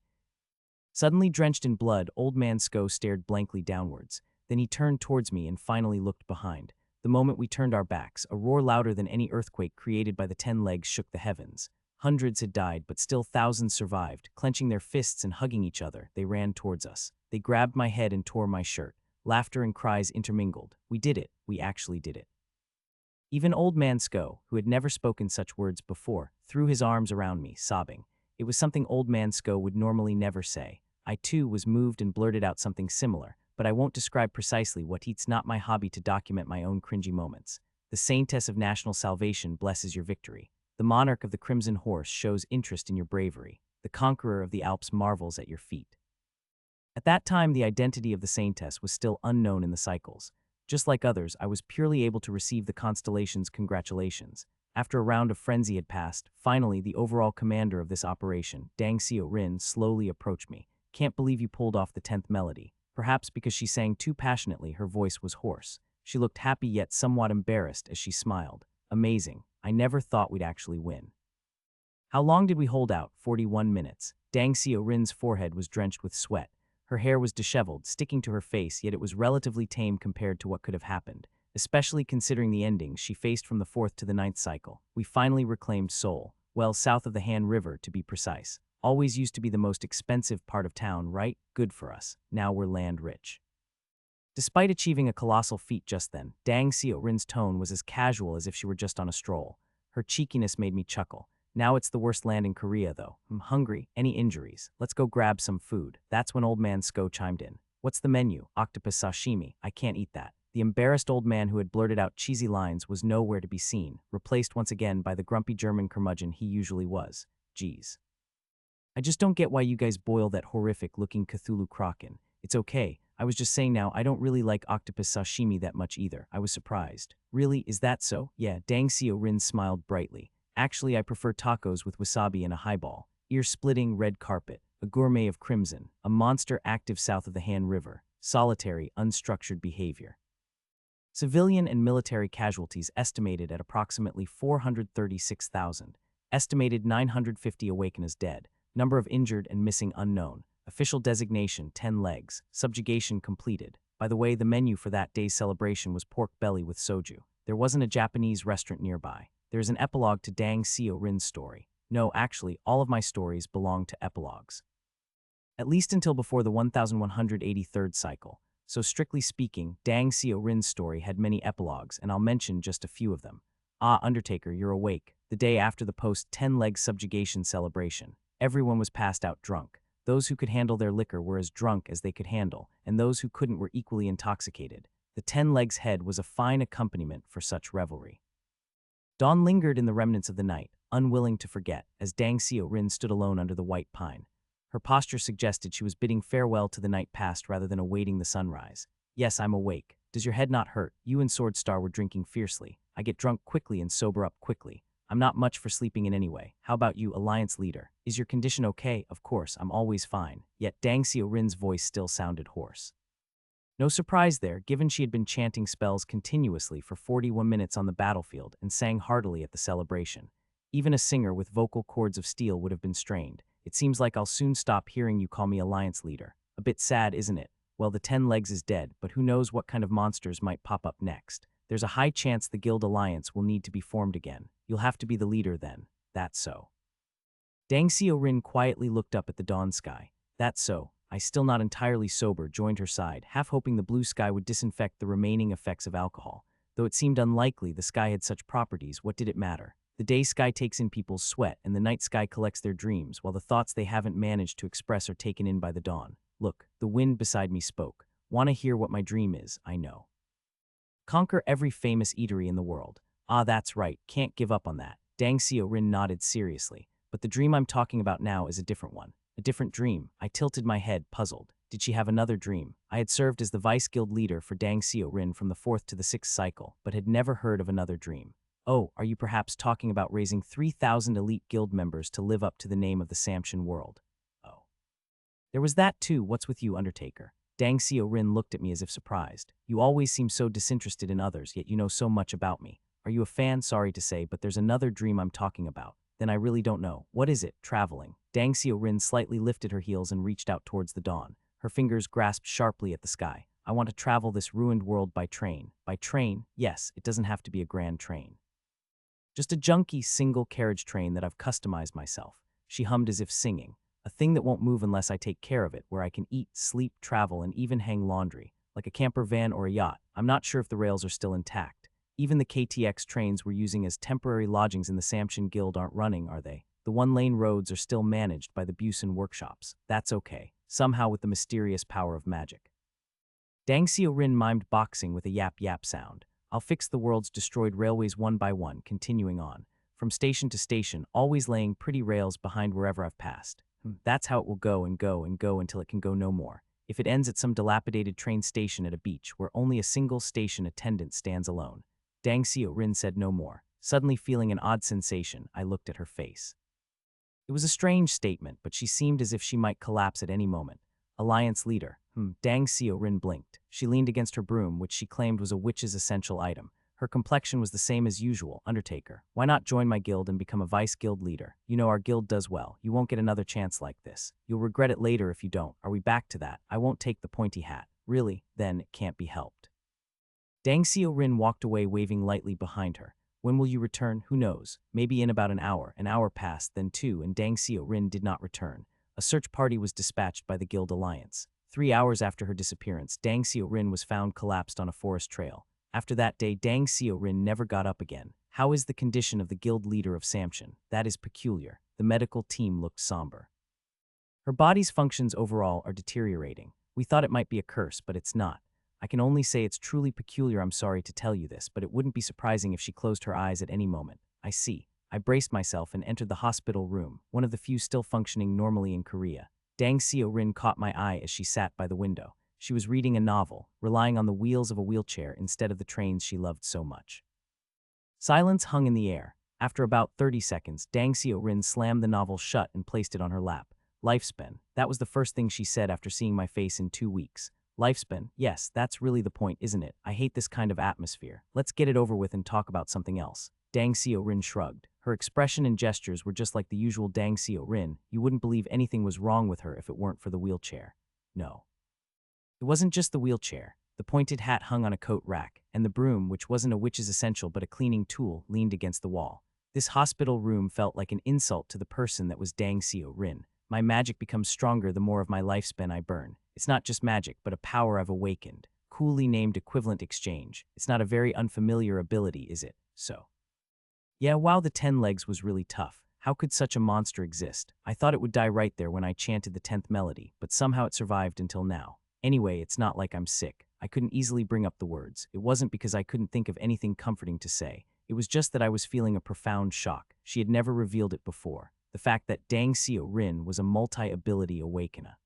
Suddenly drenched in blood, Old Man Sko stared blankly downwards. Then he turned towards me and finally looked behind. The moment we turned our backs, a roar louder than any earthquake created by the 10 legs shook the heavens. Hundreds had died, but still thousands survived. Clenching their fists and hugging each other, they ran towards us. They grabbed my head and tore my shirt. Laughter and cries intermingled. We did it. We actually did it. Even Old Man Sko, who had never spoken such words before, threw his arms around me, sobbing. It was something Old Man Sko would normally never say. I too was moved and blurted out something similar, but I won't describe precisely what it's not my hobby to document my own cringy moments. The saintess of national salvation blesses your victory. The monarch of the Crimson Horse shows interest in your bravery. The conqueror of the Alps marvels at your feat. At that time, the identity of the saintess was still unknown in the cycles. Just like others, I was purely able to receive the constellation's congratulations. After a round of frenzy had passed, finally the overall commander of this operation, Dang Seo Rin, slowly approached me. Can't believe you pulled off the 10th melody. Perhaps because she sang too passionately, her voice was hoarse. She looked happy yet somewhat embarrassed as she smiled. Amazing. I never thought we'd actually win. How long did we hold out? 41 minutes. Dang Seo Rin's forehead was drenched with sweat. Her hair was disheveled, sticking to her face, yet it was relatively tame compared to what could have happened, especially considering the endings she faced from the 4th to the 9th cycle. We finally reclaimed Seoul, well south of the Han River to be precise. Always used to be the most expensive part of town, right? Good for us. Now we're land rich. Despite achieving a colossal feat just then, Dang Seo Rin's tone was as casual as if she were just on a stroll. Her cheekiness made me chuckle. Now it's the worst land in Korea, though. I'm hungry. Any injuries? Let's go grab some food. That's when Old Man Sko chimed in. What's the menu? Octopus sashimi. I can't eat that. The embarrassed old man who had blurted out cheesy lines was nowhere to be seen, replaced once again by the grumpy German curmudgeon he usually was. Geez. I just don't get why you guys boil that horrific-looking Cthulhu kraken. It's okay. I was just saying now, I don't really like octopus sashimi that much either. I was surprised. Really? Is that so? Yeah, Dang Seo Rin smiled brightly. Actually, I prefer tacos with wasabi and a highball. Ear-splitting red carpet. A gourmet of crimson. A monster active south of the Han River. Solitary, unstructured behavior. Civilian and military casualties estimated at approximately 436,000. Estimated 950 awaken as dead. Number of injured and missing unknown. Official designation 10 legs. Subjugation completed. By the way, the menu for that day's celebration was pork belly with soju. There wasn't a Japanese restaurant nearby. There is an epilogue to Dang Seo Rin's story. No, actually, all of my stories belong to epilogues. At least until before the 1183rd cycle. So strictly speaking, Dang Seo Rin's story had many epilogues, and I'll mention just a few of them. Ah, Undertaker, you're awake. The day after the post-10-leg subjugation celebration. Everyone was passed out drunk. Those who could handle their liquor were as drunk as they could handle, and those who couldn't were equally intoxicated. The 10 legs head was a fine accompaniment for such revelry. Dawn lingered in the remnants of the night, unwilling to forget, as Dang Seo Rin stood alone under the white pine. Her posture suggested she was bidding farewell to the night past rather than awaiting the sunrise. Yes, I'm awake. Does your head not hurt? You and Sword Star were drinking fiercely. I get drunk quickly and sober up quickly. I'm not much for sleeping in anyway. How about you, Alliance Leader? Is your condition okay? Of course, I'm always fine. Yet Dang Seo Rin's voice still sounded hoarse. No surprise there, given she had been chanting spells continuously for 41 minutes on the battlefield and sang heartily at the celebration. Even a singer with vocal cords of steel would have been strained. It seems like I'll soon stop hearing you call me Alliance Leader. A bit sad, isn't it? Well, the 10 legs is dead, but who knows what kind of monsters might pop up next. There's a high chance the Guild Alliance will need to be formed again. You'll have to be the leader then. That's so. Dang Seo Rin quietly looked up at the dawn sky. That's so. I, still not entirely sober, joined her side, half hoping the blue sky would disinfect the remaining effects of alcohol. Though it seemed unlikely the sky had such properties, what did it matter? The day sky takes in people's sweat, and the night sky collects their dreams, while the thoughts they haven't managed to express are taken in by the dawn. Look, the wind beside me spoke. Wanna hear what my dream is? I know. Conquer every famous eatery in the world. Ah, that's right, can't give up on that. Dang Seo Rin nodded seriously. But the dream I'm talking about now is a different one. A different dream. I tilted my head, puzzled. Did she have another dream? I had served as the vice guild leader for Dang Seo Rin from the 4th to the 6th cycle, but had never heard of another dream. Oh, are you perhaps talking about raising 3,000 elite guild members to live up to the name of the Samtian world? Oh. There was that too. What's with you, Undertaker? Dang Seo Rin looked at me as if surprised. You always seem so disinterested in others, yet you know so much about me. Are you a fan? Sorry to say, but there's another dream I'm talking about. Then I really don't know. What is it? Traveling. Dang Seo Rin slightly lifted her heels and reached out towards the dawn. Her fingers grasped sharply at the sky. I want to travel this ruined world by train. By train? Yes, it doesn't have to be a grand train. Just a junky single-carriage train that I've customized myself. She hummed as if singing. A thing that won't move unless I take care of it, where I can eat, sleep, travel, and even hang laundry. Like a camper van or a yacht. I'm not sure if the rails are still intact. Even the KTX trains we're using as temporary lodgings in the Samtian Guild aren't running, are they? The one-lane roads are still managed by the Busan workshops. That's okay. Somehow with the mysterious power of magic. Dang Seo Rin mimed boxing with a yap-yap sound. I'll fix the world's destroyed railways one by one, continuing on. From station to station, always laying pretty rails behind wherever I've passed. That's how it will go and go and go until it can go no more. If it ends at some dilapidated train station at a beach where only a single station attendant stands alone. Dang Seo Rin said no more. Suddenly feeling an odd sensation, I looked at her face. It was a strange statement, but she seemed as if she might collapse at any moment. Alliance leader. Dang Seo Rin blinked. She leaned against her broom, which she claimed was a witch's essential item. Her complexion was the same as usual. Undertaker. Why not join my guild and become a vice guild leader? You know our guild does well. You won't get another chance like this. You'll regret it later if you don't. Are we back to that? I won't take the pointy hat. Really? Then it can't be helped. Dang Seo Rin walked away, waving lightly behind her. When will you return? Who knows? Maybe in about an hour. An hour passed, then 2, and Dang Seo Rin did not return. A search party was dispatched by the Guild Alliance. 3 hours after her disappearance, Dang Seo Rin was found collapsed on a forest trail. After that day, Dang Seo Rin never got up again. How is the condition of the guild leader of Samtian? That is peculiar. The medical team looked somber. Her body's functions overall are deteriorating. We thought it might be a curse, but it's not. I can only say it's truly peculiar. I'm sorry to tell you this, but it wouldn't be surprising if she closed her eyes at any moment. I see. I braced myself and entered the hospital room, one of the few still functioning normally in Korea. Dang Seo Rin caught my eye as she sat by the window. She was reading a novel, relying on the wheels of a wheelchair instead of the trains she loved so much. Silence hung in the air. After about 30 seconds, Dang Seo Rin slammed the novel shut and placed it on her lap. Lifespan. That was the first thing she said after seeing my face in 2 weeks. Lifespan. Yes, that's really the point, isn't it? I hate this kind of atmosphere. Let's get it over with and talk about something else. Dang Seo Rin shrugged. Her expression and gestures were just like the usual Dang Seo Rin. You wouldn't believe anything was wrong with her if it weren't for the wheelchair. No. It wasn't just the wheelchair. The pointed hat hung on a coat rack, and the broom, which wasn't a witch's essential but a cleaning tool, leaned against the wall. This hospital room felt like an insult to the person that was Dang Seo Rin. My magic becomes stronger the more of my lifespan I burn. It's not just magic, but a power I've awakened. Coolly named equivalent exchange. It's not a very unfamiliar ability, is it? So. Yeah, wow, the 10 legs was really tough. How could such a monster exist? I thought it would die right there when I chanted the 10th melody, but somehow it survived until now. Anyway, it's not like I'm sick. I couldn't easily bring up the words. It wasn't because I couldn't think of anything comforting to say. It was just that I was feeling a profound shock. She had never revealed it before. The fact that Dang Seo Rin was a multi-ability awakener.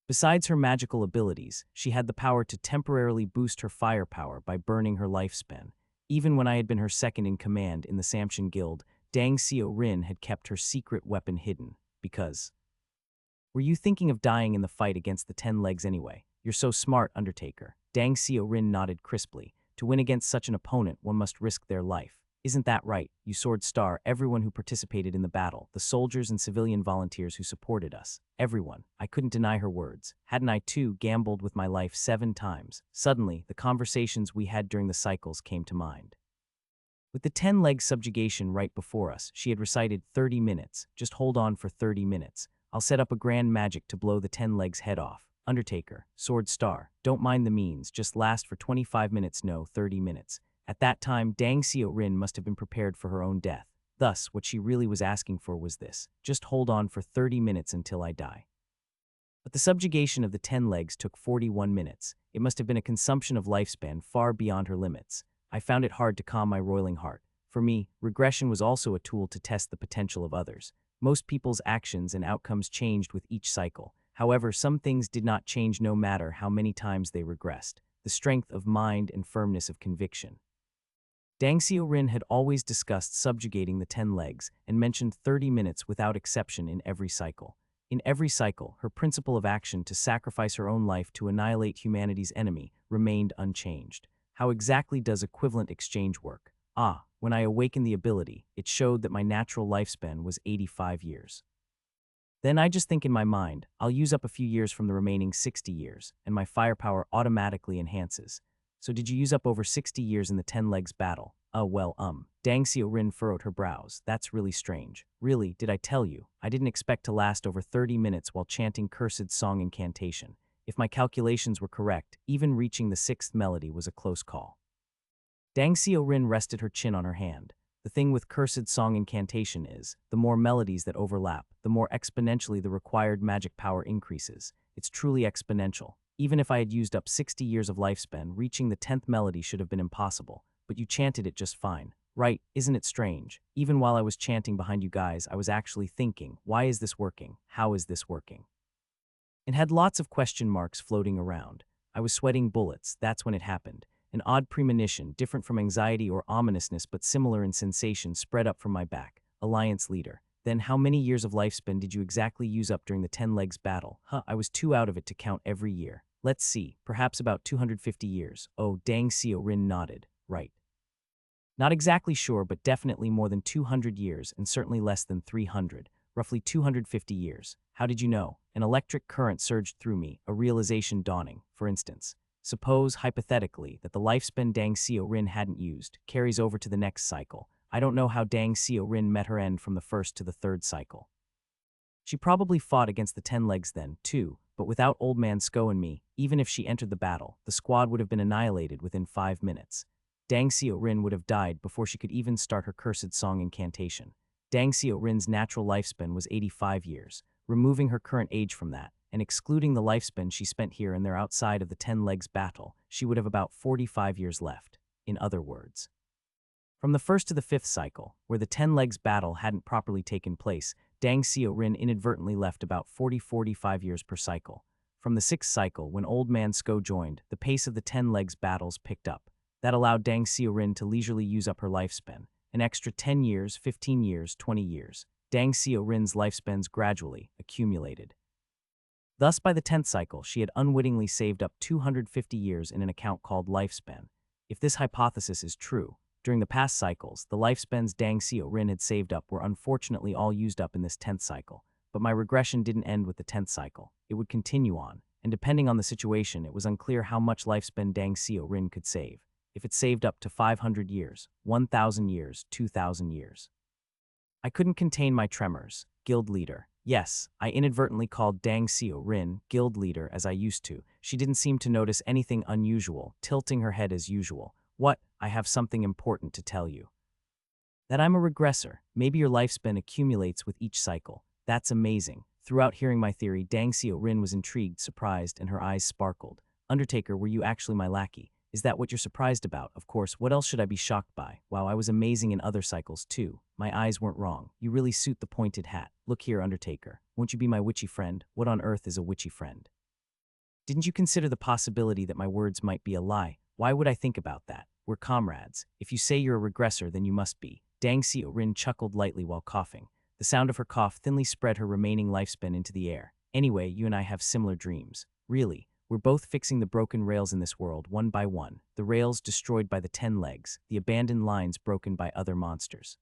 Besides her magical abilities, she had the power to temporarily boost her firepower by burning her lifespan. Even when I had been her second in command in the Samtian Guild, Dang Seo Rin had kept her secret weapon hidden. Because. Were you thinking of dying in the fight against the 10 legs anyway? You're so smart, Undertaker. Dang Seo Rin nodded crisply. To win against such an opponent, one must risk their life. Isn't that right, you Sword Star? Everyone who participated in the battle, the soldiers and civilian volunteers who supported us. Everyone. I couldn't deny her words. Hadn't I too gambled with my life 7 times? Suddenly, the conversations we had during the cycles came to mind. With the 10-leg subjugation right before us, she had recited 30 minutes. Just hold on for 30 minutes. I'll set up a grand magic to blow the 10 legs head off. Undertaker, Sword Star, don't mind the means, just last for 25 minutes, no, 30 minutes. At that time, Dang Seo Rin must have been prepared for her own death. Thus, what she really was asking for was this: just hold on for 30 minutes until I die. But the subjugation of the 10 legs took 41 minutes. It must have been a consumption of lifespan far beyond her limits. I found it hard to calm my roiling heart. For me, regression was also a tool to test the potential of others. Most people's actions and outcomes changed with each cycle. However, some things did not change no matter how many times they regressed. The strength of mind and firmness of conviction. Dang Xiaorin had always discussed subjugating the 10 legs and mentioned 30 minutes without exception in every cycle. In every cycle, her principle of action to sacrifice her own life to annihilate humanity's enemy remained unchanged. How exactly does equivalent exchange work? When I awakened the ability, it showed that my natural lifespan was 85 years. Then I just think in my mind, I'll use up a few years from the remaining 60 years, and my firepower automatically enhances. So did you use up over 60 years in the 10 legs battle? Dang Xiaorin furrowed her brows. That's really strange. Really, did I tell you? I didn't expect to last over 30 minutes while chanting cursed song incantation. If my calculations were correct, even reaching the 6th melody was a close call. Dang Xiaorin rested her chin on her hand. The thing with cursed song incantation is, the more melodies that overlap, the more exponentially the required magic power increases. It's truly exponential. Even if I had used up 60 years of lifespan, reaching the 10th melody should have been impossible. But you chanted it just fine. Right, isn't it strange? Even while I was chanting behind you guys, I was actually thinking, why is this working? How is this working? And had lots of question marks floating around. I was sweating bullets. That's when it happened. An odd premonition, different from anxiety or ominousness but similar in sensation, spread up from my back. Alliance leader. Then how many years of lifespan did you exactly use up during the 10 legs battle? I was too out of it to count every year. Let's see, perhaps about 250 years. Oh, Dang Xiaorin nodded. Right. Not exactly sure, but definitely more than 200 years and certainly less than 300. Roughly 250 years. How did you know? An electric current surged through me, a realization dawning. For instance, suppose, hypothetically, that the lifespan Dang Xiaorin hadn't used carries over to the next cycle. I don't know how Dang Xiaorin met her end from the first to the third cycle. She probably fought against the 10 legs then, too, but without Old Man Sko and me, even if she entered the battle, the squad would have been annihilated within 5 minutes. Dang Xiaorin would have died before she could even start her cursed song incantation. Dang Xiaorin's natural lifespan was 85 years. Removing her current age from that, and excluding the lifespan she spent here and there outside of the 10 legs battle, she would have about 45 years left. In other words, from the first to the 5th cycle, where the 10 legs battle hadn't properly taken place, Dang Xiaorin inadvertently left about 45 years per cycle. From the 6th cycle, when Old Man Sko joined, the pace of the 10 legs battles picked up. That allowed Dang Xiaorin to leisurely use up her lifespan, an extra 10 years, 15 years, 20 years. Dang Xiaorin's lifespans gradually accumulated. Thus, by the 10th cycle, she had unwittingly saved up 250 years in an account called lifespan. If this hypothesis is true, during the past cycles, the lifespans Dang Xiaorin had saved up were unfortunately all used up in this 10th cycle. But my regression didn't end with the 10th cycle. It would continue on, and depending on the situation, it was unclear how much lifespan Dang Xiaorin could save. If it saved up to 500 years, 1,000 years, 2,000 years. I couldn't contain my tremors. Guild leader. Yes, I inadvertently called Dang Xiaorin guild leader as I used to. She didn't seem to notice anything unusual, tilting her head as usual. What? I have something important to tell you. That I'm a regressor. Maybe your lifespan accumulates with each cycle. That's amazing. Throughout hearing my theory, Dang Xiaorin was intrigued, surprised, and her eyes sparkled. Undertaker, were you actually my lackey? Is that what you're surprised about? Of course, what else should I be shocked by? Wow, I was amazing in other cycles too. My eyes weren't wrong. You really suit the pointed hat. Look here, Undertaker. Won't you be my witchy friend? What on earth is a witchy friend? Didn't you consider the possibility that my words might be a lie? Why would I think about that? We're comrades. If you say you're a regressor, then you must be. Dang Xiaorin chuckled lightly while coughing. The sound of her cough thinly spread her remaining lifespan into the air. Anyway, you and I have similar dreams. Really. We're both fixing the broken rails in this world, one by one. The rails destroyed by the 10 legs, the abandoned lines broken by other monsters.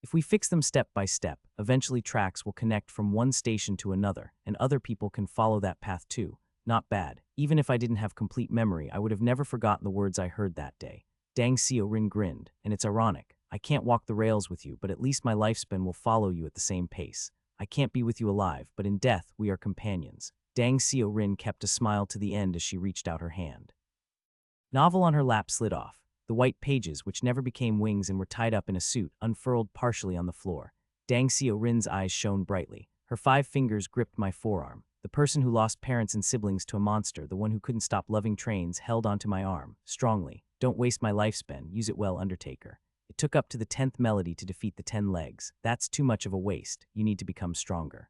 If we fix them step by step, eventually tracks will connect from one station to another, and other people can follow that path too. Not bad. Even if I didn't have complete memory, I would have never forgotten the words I heard that day. Dang Xiaorin grinned, and it's ironic. I can't walk the rails with you, but at least my lifespan will follow you at the same pace. I can't be with you alive, but in death, we are companions. Dang Xiaorin kept a smile to the end as she reached out her hand. Novel on her lap slid off. The white pages, which never became wings and were tied up in a suit, unfurled partially on the floor. Dang Xiaorin's eyes shone brightly. Her 5 fingers gripped my forearm. The person who lost parents and siblings to a monster, the one who couldn't stop loving trains, held onto my arm, strongly. Don't waste my lifespan, use it well, Undertaker. It took up to the 10th melody to defeat the 10 legs. That's too much of a waste. You need to become stronger.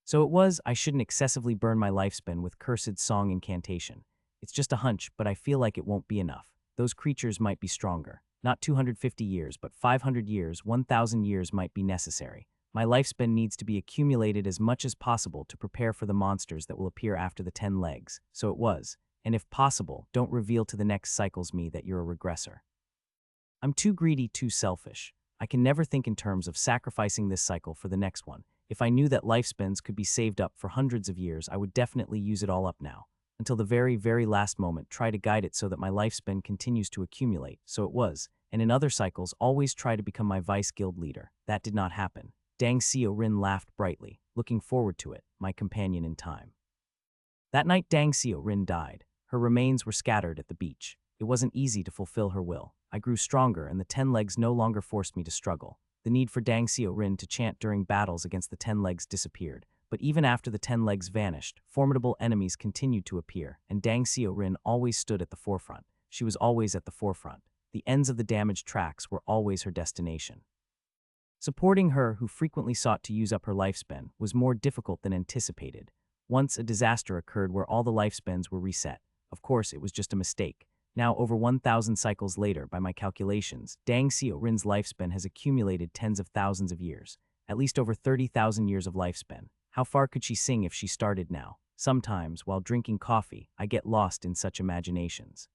So it was, I shouldn't excessively burn my lifespan with cursed song incantation. It's just a hunch, but I feel like it won't be enough. Those creatures might be stronger. Not 250 years, but 500 years, 1,000 years might be necessary. My lifespan needs to be accumulated as much as possible to prepare for the monsters that will appear after the 10 legs. So it was. And if possible, don't reveal to the next cycle's me that you're a regressor. I'm too greedy, too selfish. I can never think in terms of sacrificing this cycle for the next one. If I knew that lifespans could be saved up for hundreds of years, I would definitely use it all up now. Until the very, very last moment, try to guide it so that my lifespan continues to accumulate. So it was. And in other cycles, always try to become my vice guild leader. That did not happen. Dang Seo Rin laughed brightly, looking forward to it, my companion in time. That night Dang Seo Rin died. Her remains were scattered at the beach. It wasn't easy to fulfill her will. I grew stronger and the 10 legs no longer forced me to struggle. The need for Dang Seo Rin to chant during battles against the 10 legs disappeared. But even after the 10 legs vanished, formidable enemies continued to appear, and Dang Seo Rin always stood at the forefront. She was always at the forefront. The ends of the damaged tracks were always her destination. Supporting her, who frequently sought to use up her lifespan, was more difficult than anticipated. Once a disaster occurred where all the lifespans were reset. Of course, it was just a mistake. Now, over 1,000 cycles later, by my calculations, Dang Seo Rin's lifespan has accumulated tens of thousands of years, at least over 30,000 years of lifespan. How far could she sing if she started now? Sometimes, while drinking coffee, I get lost in such imaginations.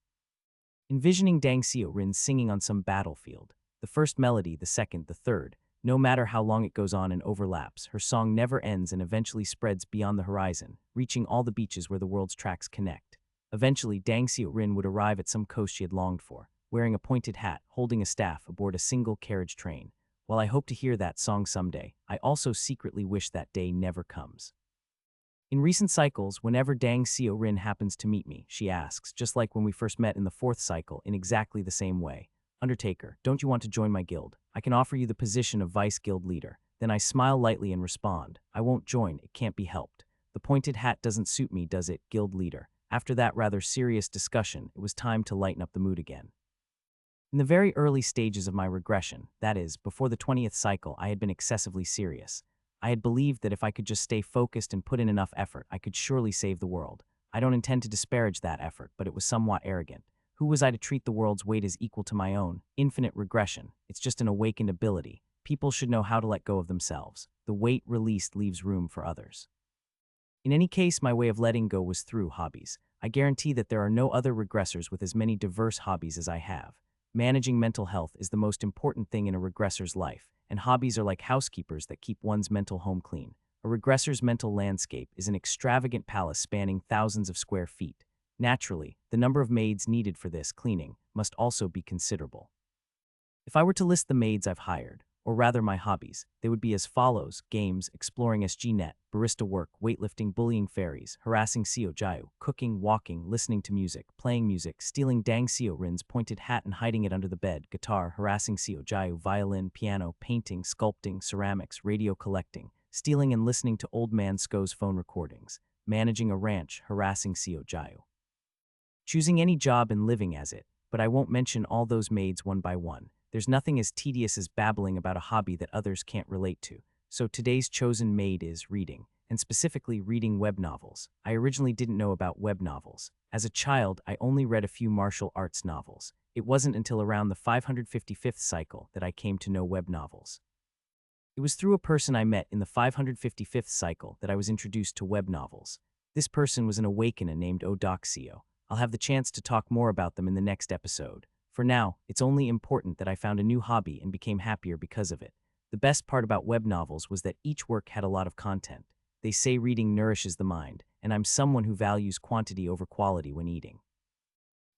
Envisioning Dang Seo Rin singing on some battlefield. The first melody, the second, the third. No matter how long it goes on and overlaps, her song never ends and eventually spreads beyond the horizon, reaching all the beaches where the world's tracks connect. Eventually, Dang Seo Rin would arrive at some coast she had longed for, wearing a pointed hat, holding a staff aboard a single carriage train. While I hope to hear that song someday, I also secretly wish that day never comes. In recent cycles, whenever Dang Seo Rin happens to meet me, she asks, just like when we first met in the 4th cycle, in exactly the same way. Undertaker, don't you want to join my guild? I can offer you the position of vice guild leader. Then I smile lightly and respond, I won't join, it can't be helped. The pointed hat doesn't suit me, does it, guild leader? After that rather serious discussion, it was time to lighten up the mood again. In the very early stages of my regression, that is, before the 20th cycle, I had been excessively serious. I had believed that if I could just stay focused and put in enough effort, I could surely save the world. I don't intend to disparage that effort, but it was somewhat arrogant. Who was I to treat the world's weight as equal to my own? Infinite regression. It's just an awakened ability. People should know how to let go of themselves. The weight released leaves room for others. In any case, my way of letting go was through hobbies. I guarantee that there are no other regressors with as many diverse hobbies as I have. Managing mental health is the most important thing in a regressor's life, and hobbies are like housekeepers that keep one's mental home clean. A regressor's mental landscape is an extravagant palace spanning thousands of square feet. Naturally, the number of maids needed for this cleaning must also be considerable. If I were to list the maids I've hired, or rather my hobbies, they would be as follows: games, exploring SGNet, barista work, weightlifting, bullying fairies, harassing Seo Jayu, cooking, walking, listening to music, playing music, stealing Dang Seo Rin's pointed hat and hiding it under the bed, guitar, harassing Seo Jayu, violin, piano, painting, sculpting, ceramics, radio collecting, stealing and listening to Old Man Sko's phone recordings, managing a ranch, harassing Seo Jayu. Choosing any job and living as it, but I won't mention all those maids one by one. There's nothing as tedious as babbling about a hobby that others can't relate to. So today's chosen maid is reading, and specifically reading web novels. I originally didn't know about web novels. As a child, I only read a few martial arts novels. It wasn't until around the 555th cycle that I came to know web novels. It was through a person I met in the 555th cycle that I was introduced to web novels. This person was an awakener named Odoxio. I'll have the chance to talk more about them in the next episode. For now, it's only important that I found a new hobby and became happier because of it. The best part about web novels was that each work had a lot of content. They say reading nourishes the mind, and I'm someone who values quantity over quality when eating.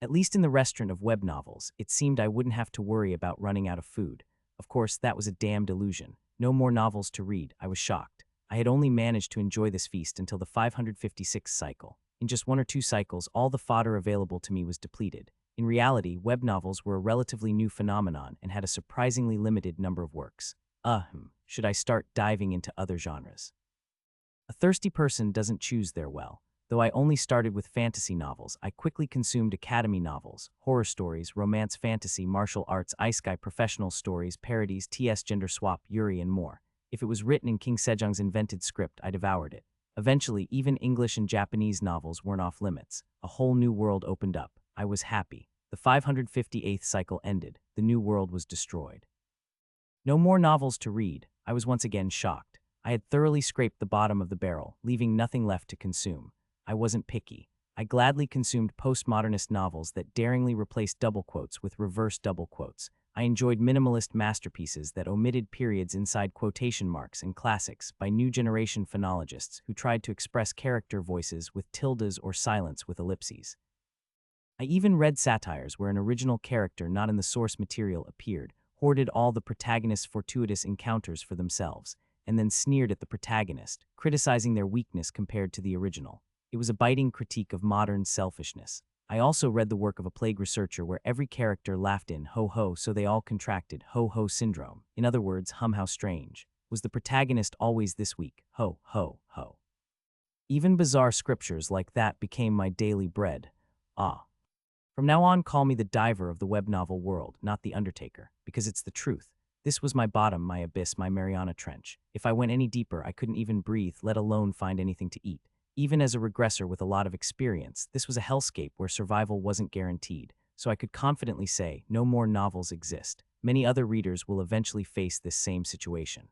At least in the restaurant of web novels, it seemed I wouldn't have to worry about running out of food. Of course, that was a damned illusion. No more novels to read. I was shocked. I had only managed to enjoy this feast until the 556th cycle. In just 1 or 2 cycles, all the fodder available to me was depleted. In reality, web novels were a relatively new phenomenon and had a surprisingly limited number of works. Should I start diving into other genres? A thirsty person doesn't choose their well. Though I only started with fantasy novels, I quickly consumed academy novels, horror stories, romance fantasy, martial arts, isekai, professional stories, parodies, TS gender swap, Yuri, and more. If it was written in King Sejong's invented script, I devoured it. Eventually, even English and Japanese novels weren't off limits. A whole new world opened up. I was happy. The 558th cycle ended. The new world was destroyed. No more novels to read. I was once again shocked. I had thoroughly scraped the bottom of the barrel, leaving nothing left to consume. I wasn't picky. I gladly consumed postmodernist novels that daringly replaced double quotes with reverse double quotes. I enjoyed minimalist masterpieces that omitted periods inside quotation marks and classics by new generation phonologists who tried to express character voices with tildes or silence with ellipses. I even read satires where an original character not in the source material appeared, hoarded all the protagonist's fortuitous encounters for themselves, and then sneered at the protagonist, criticizing their weakness compared to the original. It was a biting critique of modern selfishness. I also read the work of a plague researcher where every character laughed in ho-ho so they all contracted ho-ho syndrome. In other words, how strange. Was the protagonist always this weak? Ho, ho, ho. Even bizarre scriptures like that became my daily bread. From now on, call me the diver of the web novel world, not the Undertaker, because it's the truth. This was my bottom, my abyss, my Mariana Trench. If I went any deeper, I couldn't even breathe, let alone find anything to eat. Even as a regressor with a lot of experience, this was a hellscape where survival wasn't guaranteed, so I could confidently say, no more novels exist. Many other readers will eventually face this same situation.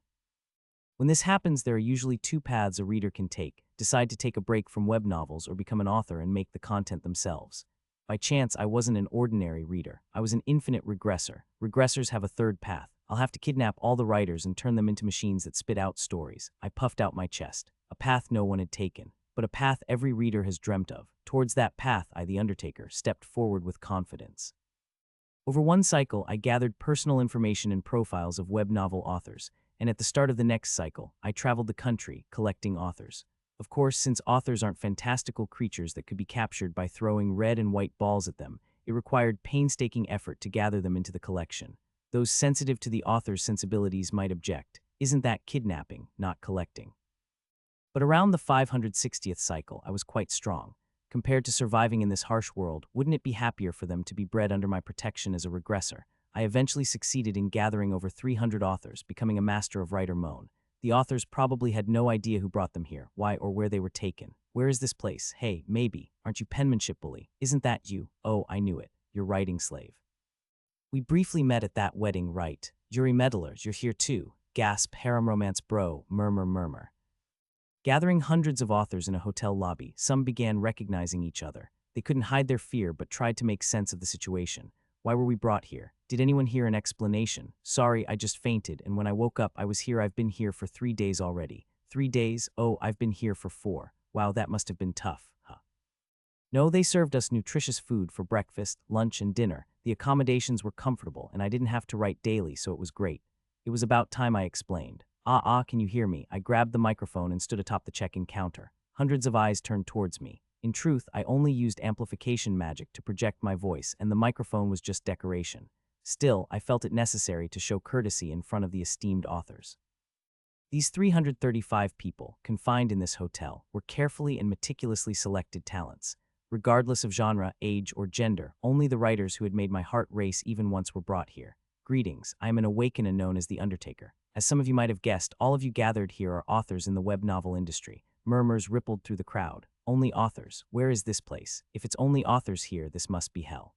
When this happens, there are usually two paths a reader can take: decide to take a break from web novels or become an author and make the content themselves. By chance, I wasn't an ordinary reader. I was an infinite regressor. Regressors have a third path. I'll have to kidnap all the writers and turn them into machines that spit out stories. I puffed out my chest. A path no one had taken, but a path every reader has dreamt of. Towards that path, I, the Undertaker, stepped forward with confidence. Over one cycle, I gathered personal information and profiles of web novel authors, and at the start of the next cycle, I traveled the country collecting authors. Of course, since authors aren't fantastical creatures that could be captured by throwing red and white balls at them, it required painstaking effort to gather them into the collection. Those sensitive to the author's sensibilities might object. Isn't that kidnapping, not collecting? But around the 560th cycle, I was quite strong. Compared to surviving in this harsh world, wouldn't it be happier for them to be bred under my protection as a regressor? I eventually succeeded in gathering over 300 authors, becoming a master of writer moan. The authors probably had no idea who brought them here, why, or where they were taken. Where is this place? Hey, maybe. Aren't you penmanship bully? Isn't that you? Oh, I knew it. Your writing slave. We briefly met at that wedding, right? Yuri meddlers, you're here too. Gasp, harem romance bro, murmur, murmur. Gathering hundreds of authors in a hotel lobby, some began recognizing each other. They couldn't hide their fear but tried to make sense of the situation. Why were we brought here? Did anyone hear an explanation? Sorry, I just fainted, and when I woke up, I was here. I've been here for 3 days already. 3 days? Oh, I've been here for 4. Wow, that must have been tough, huh? No, they served us nutritious food for breakfast, lunch, and dinner. The accommodations were comfortable, and I didn't have to write daily, so it was great. It was about time I explained. Can you hear me? I grabbed the microphone and stood atop the check-in counter. Hundreds of eyes turned towards me. In truth, I only used amplification magic to project my voice, and the microphone was just decoration. Still, I felt it necessary to show courtesy in front of the esteemed authors. These 335 people, confined in this hotel, were carefully and meticulously selected talents. Regardless of genre, age, or gender, only the writers who had made my heart race even once were brought here. Greetings, I am an awakener known as the Undertaker. As some of you might have guessed, all of you gathered here are authors in the web novel industry. Murmurs rippled through the crowd. Only authors. Where is this place? If it's only authors here, this must be hell.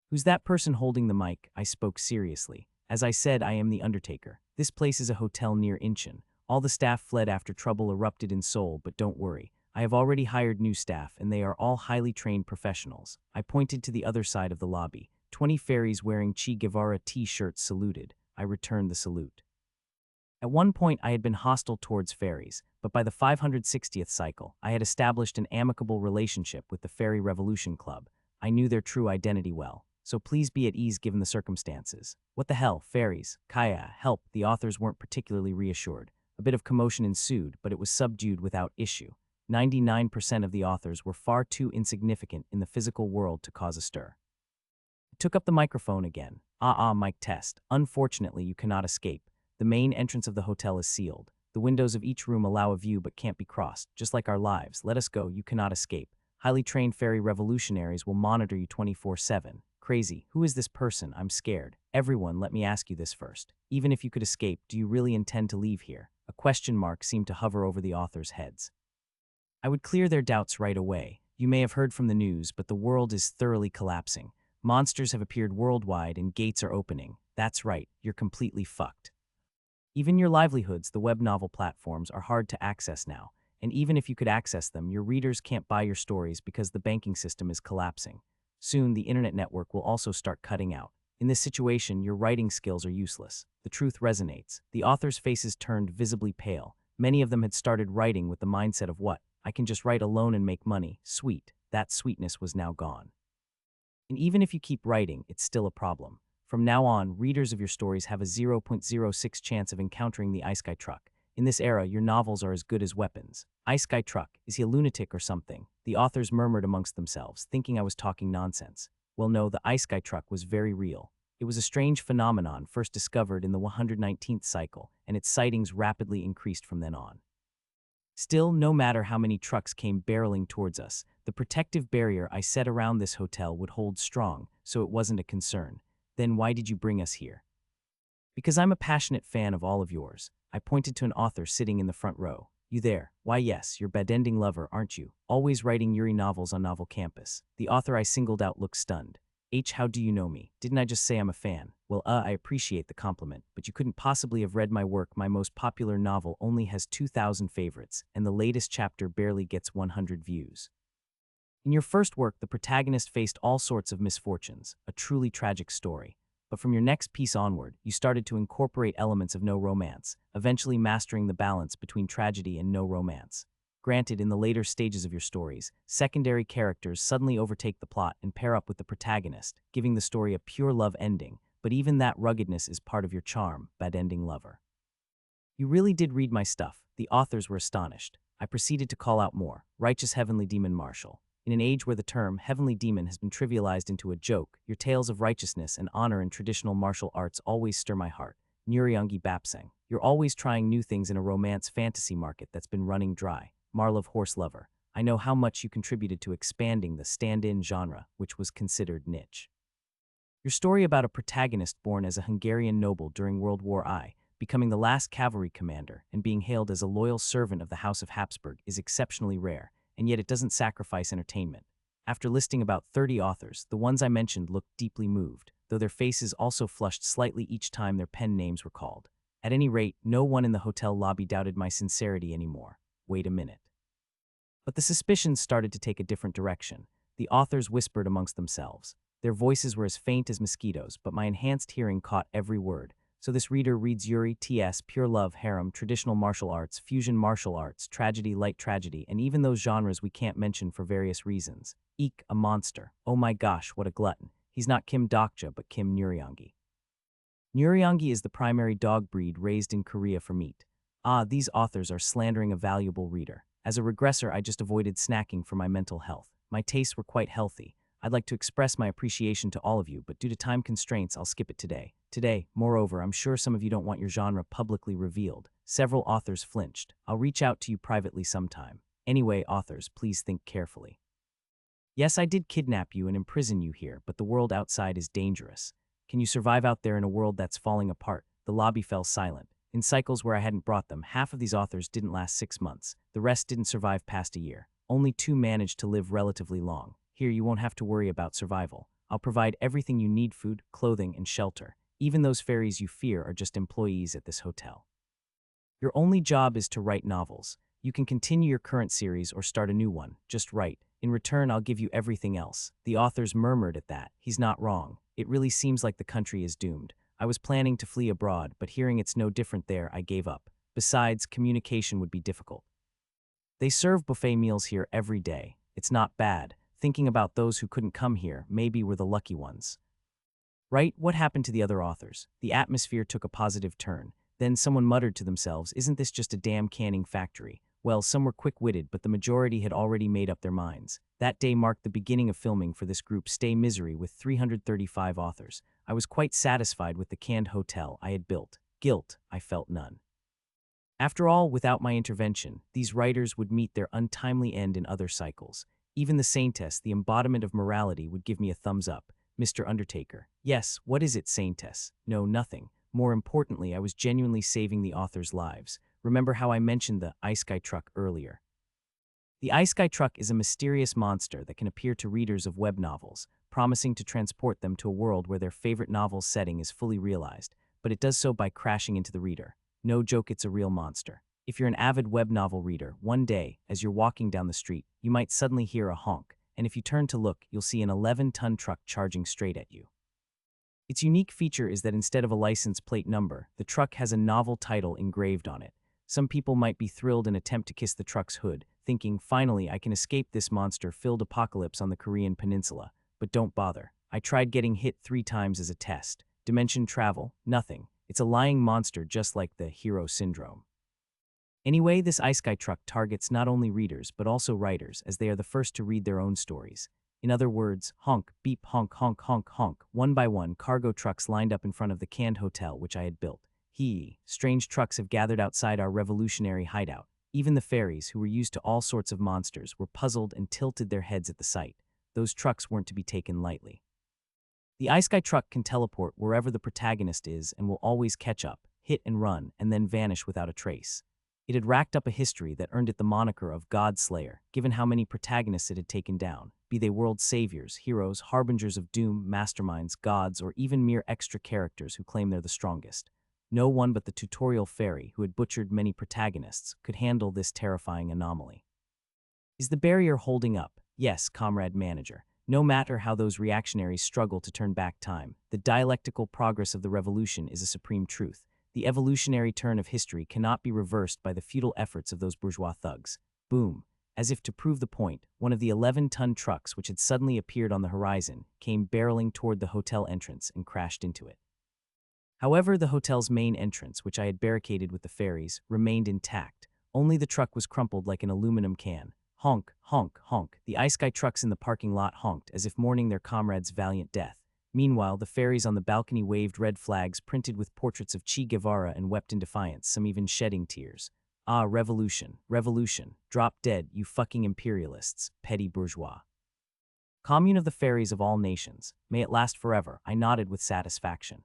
Who's that person holding the mic? I spoke seriously. As I said, I am the Undertaker. This place is a hotel near Incheon. All the staff fled after trouble erupted in Seoul, but don't worry. I have already hired new staff, and they are all highly trained professionals. I pointed to the other side of the lobby. 20 fairies wearing Che Guevara t-shirts saluted. I returned the salute. At one point, I had been hostile towards fairies, but by the 560th cycle, I had established an amicable relationship with the Fairy Revolution Club. I knew their true identity well, so please be at ease given the circumstances. What the hell, fairies? Kaya, help. The authors weren't particularly reassured. A bit of commotion ensued, but it was subdued without issue. 99% of the authors were far too insignificant in the physical world to cause a stir. I took up the microphone again. Mic test. Unfortunately, you cannot escape. The main entrance of the hotel is sealed. The windows of each room allow a view but can't be crossed, just like our lives. Let us go, you cannot escape. Highly trained fairy revolutionaries will monitor you 24/7. crazy. Who is this person? I'm scared. Everyone, let me ask you this first. Even if you could escape, do you really intend to leave here? A question mark seemed to hover over the authors' heads. I would clear their doubts right away. You may have heard from the news, but the world is thoroughly collapsing. Monsters have appeared worldwide and gates are opening. That's right, you're completely fucked. Even your livelihoods, the web novel platforms, are hard to access now. And even if you could access them, your readers can't buy your stories because the banking system is collapsing. Soon, the internet network will also start cutting out. In this situation, your writing skills are useless. The truth resonates. The authors' faces turned visibly pale. Many of them had started writing with the mindset of what? I can just write alone and make money. Sweet. That sweetness was now gone. And even if you keep writing, it's still a problem. From now on, readers of your stories have a 0.06 chance of encountering the Ice Guy truck. In this era, your novels are as good as weapons. Ice Guy truck, is he a lunatic or something? The authors murmured amongst themselves, thinking I was talking nonsense. Well, no, the Ice Guy truck was very real. It was a strange phenomenon first discovered in the 119th cycle, and its sightings rapidly increased from then on. Still, no matter how many trucks came barreling towards us, the protective barrier I set around this hotel would hold strong, so it wasn't a concern. Then why did you bring us here? Because I'm a passionate fan of all of yours. I pointed to an author sitting in the front row. You there? Why yes, your bed-ending lover, aren't you? Always writing Yuri novels on Novel Campus. The author I singled out looked stunned. How do you know me? Didn't I just say I'm a fan? Well, I appreciate the compliment, but you couldn't possibly have read my work. My most popular novel only has 2,000 favorites, and the latest chapter barely gets 100 views. In your first work, the protagonist faced all sorts of misfortunes, a truly tragic story. But from your next piece onward, you started to incorporate elements of no romance, eventually mastering the balance between tragedy and no romance. Granted, in the later stages of your stories, secondary characters suddenly overtake the plot and pair up with the protagonist, giving the story a pure love ending, but even that ruggedness is part of your charm, bad-ending lover. You really did read my stuff. The authors were astonished. I proceeded to call out more. Righteous Heavenly Demon Marshal. In an age where the term heavenly demon has been trivialized into a joke, your tales of righteousness and honor in traditional martial arts always stir my heart. Nuryangi Bapsang. You're always trying new things in a romance fantasy market that's been running dry. Marlov Horse Lover. I know how much you contributed to expanding the stand-in genre, which was considered niche. Your story about a protagonist born as a Hungarian noble during World War I, becoming the last cavalry commander, and being hailed as a loyal servant of the House of Habsburg is exceptionally rare, and yet it doesn't sacrifice entertainment. After listing about 30 authors, the ones I mentioned looked deeply moved, though their faces also flushed slightly each time their pen names were called. At any rate, no one in the hotel lobby doubted my sincerity anymore. Wait a minute. But the suspicions started to take a different direction. The authors whispered amongst themselves. Their voices were as faint as mosquitoes, but my enhanced hearing caught every word. So this reader reads Yuri, TS, pure love, harem, traditional martial arts, fusion martial arts, tragedy, light tragedy, and even those genres we can't mention for various reasons. Eek, a monster. Oh my gosh, what a glutton. He's not Kim Dokja, but Kim Nuryangi. Nuryangi is the primary dog breed raised in Korea for meat. These authors are slandering a valuable reader. As a regressor, I just avoided snacking for my mental health. My tastes were quite healthy. I'd like to express my appreciation to all of you, but due to time constraints, I'll skip it today. Moreover, I'm sure some of you don't want your genre publicly revealed. Several authors flinched. I'll reach out to you privately sometime. Anyway, authors, please think carefully. Yes, I did kidnap you and imprison you here, but the world outside is dangerous. Can you survive out there in a world that's falling apart? The lobby fell silent. In cycles where I hadn't brought them, half of these authors didn't last 6 months. The rest didn't survive past a year. Only 2 managed to live relatively long. Here, you won't have to worry about survival. I'll provide everything you need: food, clothing, and shelter. Even those fairies you fear are just employees at this hotel. Your only job is to write novels. You can continue your current series or start a new one. Just write. In return, I'll give you everything else. The authors murmured at that. He's not wrong. It really seems like the country is doomed. I was planning to flee abroad, but hearing it's no different there, I gave up. Besides, communication would be difficult. They serve buffet meals here every day. It's not bad. Thinking about those who couldn't come here, maybe we're the lucky ones. Right? What happened to the other authors? The atmosphere took a positive turn. Then someone muttered to themselves, isn't this just a damn canning factory? Well, some were quick-witted, but the majority had already made up their minds. That day marked the beginning of filming for this group Stay Misery with 335 authors. I was quite satisfied with the canned hotel I had built. Guilt, I felt none. After all, without my intervention, these writers would meet their untimely end in other cycles. Even the saintess, the embodiment of morality, would give me a thumbs up. Mr. Undertaker. Yes, what is it, Saintess? No, nothing. More importantly, I was genuinely saving the author's lives. Remember how I mentioned the Ice Guy truck earlier? The Ice Guy truck is a mysterious monster that can appear to readers of web novels, promising to transport them to a world where their favorite novel's setting is fully realized, but it does so by crashing into the reader. No joke, it's a real monster. If you're an avid web novel reader, one day, as you're walking down the street, you might suddenly hear a honk, and if you turn to look, you'll see an 11-ton truck charging straight at you. Its unique feature is that instead of a license plate number, the truck has a novel title engraved on it. Some people might be thrilled and attempt to kiss the truck's hood, thinking, finally, I can escape this monster-filled apocalypse on the Korean peninsula. But don't bother. I tried getting hit 3 times as a test. Dimension travel? Nothing. It's a lying monster just like the hero syndrome. Anyway, this Ice Guy truck targets not only readers but also writers, as they are the first to read their own stories. In other words, honk, beep, honk, honk, honk, honk. One by one, cargo trucks lined up in front of the canned hotel which I had built. Strange trucks have gathered outside our revolutionary hideout. Even the fairies, who were used to all sorts of monsters, were puzzled and tilted their heads at the sight. Those trucks weren't to be taken lightly. The Ice Guy truck can teleport wherever the protagonist is and will always catch up, hit and run, and then vanish without a trace. It had racked up a history that earned it the moniker of God Slayer, given how many protagonists it had taken down, be they world saviors, heroes, harbingers of doom, masterminds, gods, or even mere extra characters who claim they're the strongest. No one but the tutorial fairy, who had butchered many protagonists, could handle this terrifying anomaly. Is the barrier holding up? Yes, comrade manager. No matter how those reactionaries struggle to turn back time, the dialectical progress of the revolution is a supreme truth. The evolutionary turn of history cannot be reversed by the futile efforts of those bourgeois thugs. Boom. As if to prove the point, one of the 11-ton trucks which had suddenly appeared on the horizon came barreling toward the hotel entrance and crashed into it. However, the hotel's main entrance, which I had barricaded with the fairies, remained intact. Only the truck was crumpled like an aluminum can. Honk, honk, honk. The Ice Guy trucks in the parking lot honked as if mourning their comrade's valiant death. Meanwhile, the fairies on the balcony waved red flags printed with portraits of Che Guevara and wept in defiance, some even shedding tears. Ah, revolution, revolution. Drop dead, you fucking imperialists, petty bourgeois. Commune of the fairies of all nations. May it last forever, I nodded with satisfaction.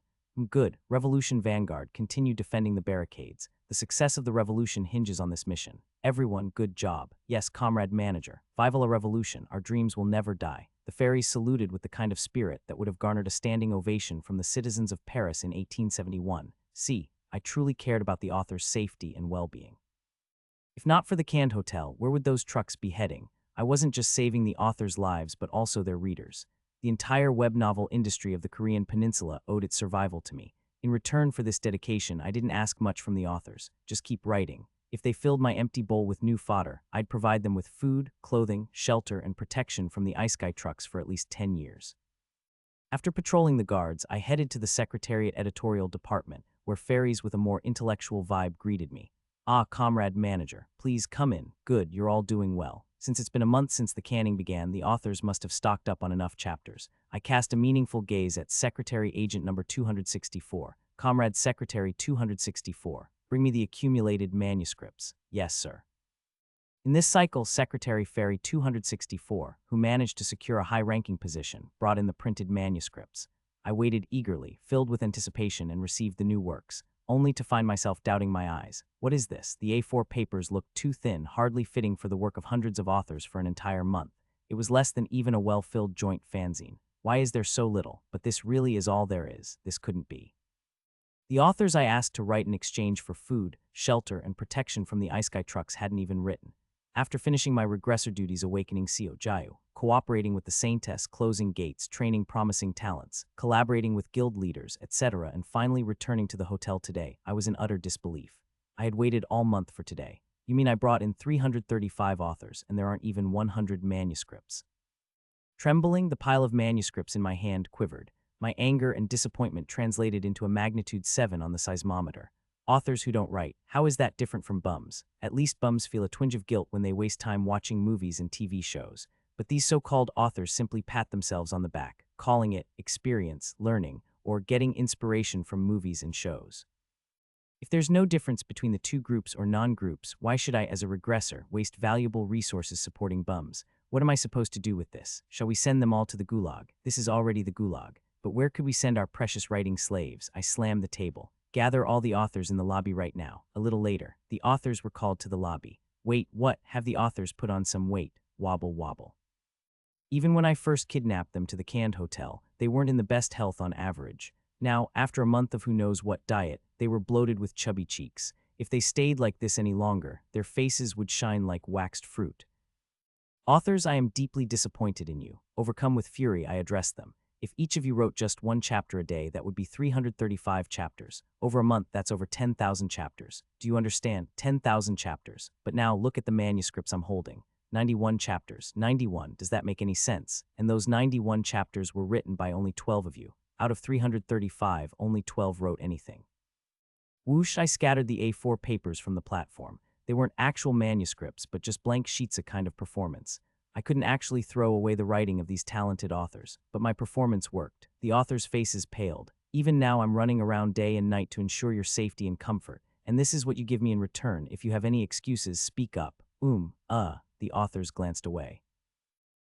Good. Revolution Vanguard, continue defending the barricades. The success of the revolution hinges on this mission. Everyone, good job. Yes, comrade manager. Viva la revolution, our dreams will never die. The fairies saluted with the kind of spirit that would have garnered a standing ovation from the citizens of Paris in 1871. See, I truly cared about the author's safety and well-being. If not for the canned hotel, where would those trucks be heading? I wasn't just saving the author's lives, but also their readers. The entire web novel industry of the Korean peninsula owed its survival to me. In return for this dedication, I didn't ask much from the authors. Just keep writing. If they filled my empty bowl with new fodder, I'd provide them with food, clothing, shelter, and protection from the Ice Guy trucks for at least 10 years. After patrolling the guards, I headed to the Secretariat Editorial Department, where fairies with a more intellectual vibe greeted me. Ah, comrade manager, please come in. Good, you're all doing well. Since it's been a month since the canning began, the authors must have stocked up on enough chapters. I cast a meaningful gaze at Secretary Agent number 264. Comrade Secretary 264, bring me the accumulated manuscripts. Yes, sir. In this cycle, Secretary Fairy 264, who managed to secure a high-ranking position, brought in the printed manuscripts. I waited eagerly, filled with anticipation, and received the new works, only to find myself doubting my eyes. What is this? The A4 papers looked too thin, hardly fitting for the work of hundreds of authors for an entire month. It was less than even a well-filled joint fanzine. Why is there so little? But this really is all there is. This couldn't be. The authors I asked to write in exchange for food, shelter, and protection from the Ice Guy trucks hadn't even written. After finishing my regressor duties awakening Seo Jayu, cooperating with the Saintess, closing gates, training promising talents, collaborating with guild leaders, etc., and finally returning to the hotel today, I was in utter disbelief. I had waited all month for today. You mean I brought in 335 authors, and there aren't even 100 manuscripts? Trembling, the pile of manuscripts in my hand quivered. My anger and disappointment translated into a magnitude 7 on the seismometer. Authors who don't write, how is that different from bums? At least bums feel a twinge of guilt when they waste time watching movies and TV shows. But these so-called authors simply pat themselves on the back, calling it experience, learning, or getting inspiration from movies and shows. If there's no difference between the two groups or non-groups, why should I, as a regressor, waste valuable resources supporting bums? What am I supposed to do with this? Shall we send them all to the gulag? This is already the gulag. But where could we send our precious writing slaves? I slammed the table. Gather all the authors in the lobby right now. A little later, the authors were called to the lobby. Wait, what? Have the authors put on some weight? Wobble wobble. Even when I first kidnapped them to the canned hotel, they weren't in the best health on average. Now, after a month of who knows what diet, they were bloated with chubby cheeks. If they stayed like this any longer, their faces would shine like waxed fruit. Authors, I am deeply disappointed in you. Overcome with fury, I addressed them. If each of you wrote just one chapter a day, that would be 335 chapters. Over a month, that's over 10,000 chapters. Do you understand? 10,000 chapters. But now look at the manuscripts I'm holding. 91 chapters. 91. Does that make any sense? And those 91 chapters were written by only 12 of you. Out of 335, only 12 wrote anything. Whoosh, I scattered the A4 papers from the platform. They weren't actual manuscripts, but just blank sheets, a kind of performance. I couldn't actually throw away the writing of these talented authors, but my performance worked. The authors' faces paled. Even now I'm running around day and night to ensure your safety and comfort, and this is what you give me in return. If you have any excuses, speak up. The authors glanced away.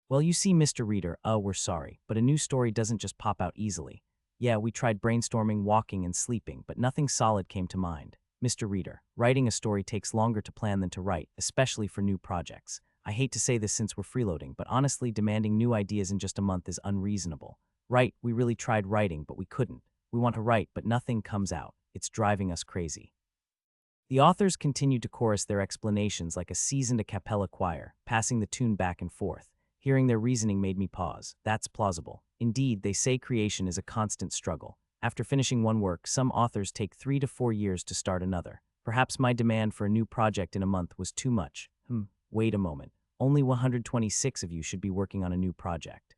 Well, you see, Mr. Reader, we're sorry, but a new story doesn't just pop out easily. Yeah, we tried brainstorming, walking, and sleeping, but nothing solid came to mind. Mr. Reader, writing a story takes longer to plan than to write, especially for new projects. I hate to say this since we're freeloading, but honestly, demanding new ideas in just a month is unreasonable. Right, we really tried writing, but we couldn't. We want to write, but nothing comes out. It's driving us crazy. The authors continued to chorus their explanations like a seasoned a cappella choir, passing the tune back and forth. Hearing their reasoning made me pause. That's plausible. Indeed, they say creation is a constant struggle. After finishing one work, some authors take 3 to 4 years to start another. Perhaps my demand for a new project in a month was too much. Wait a moment. Only 126 of you should be working on a new project.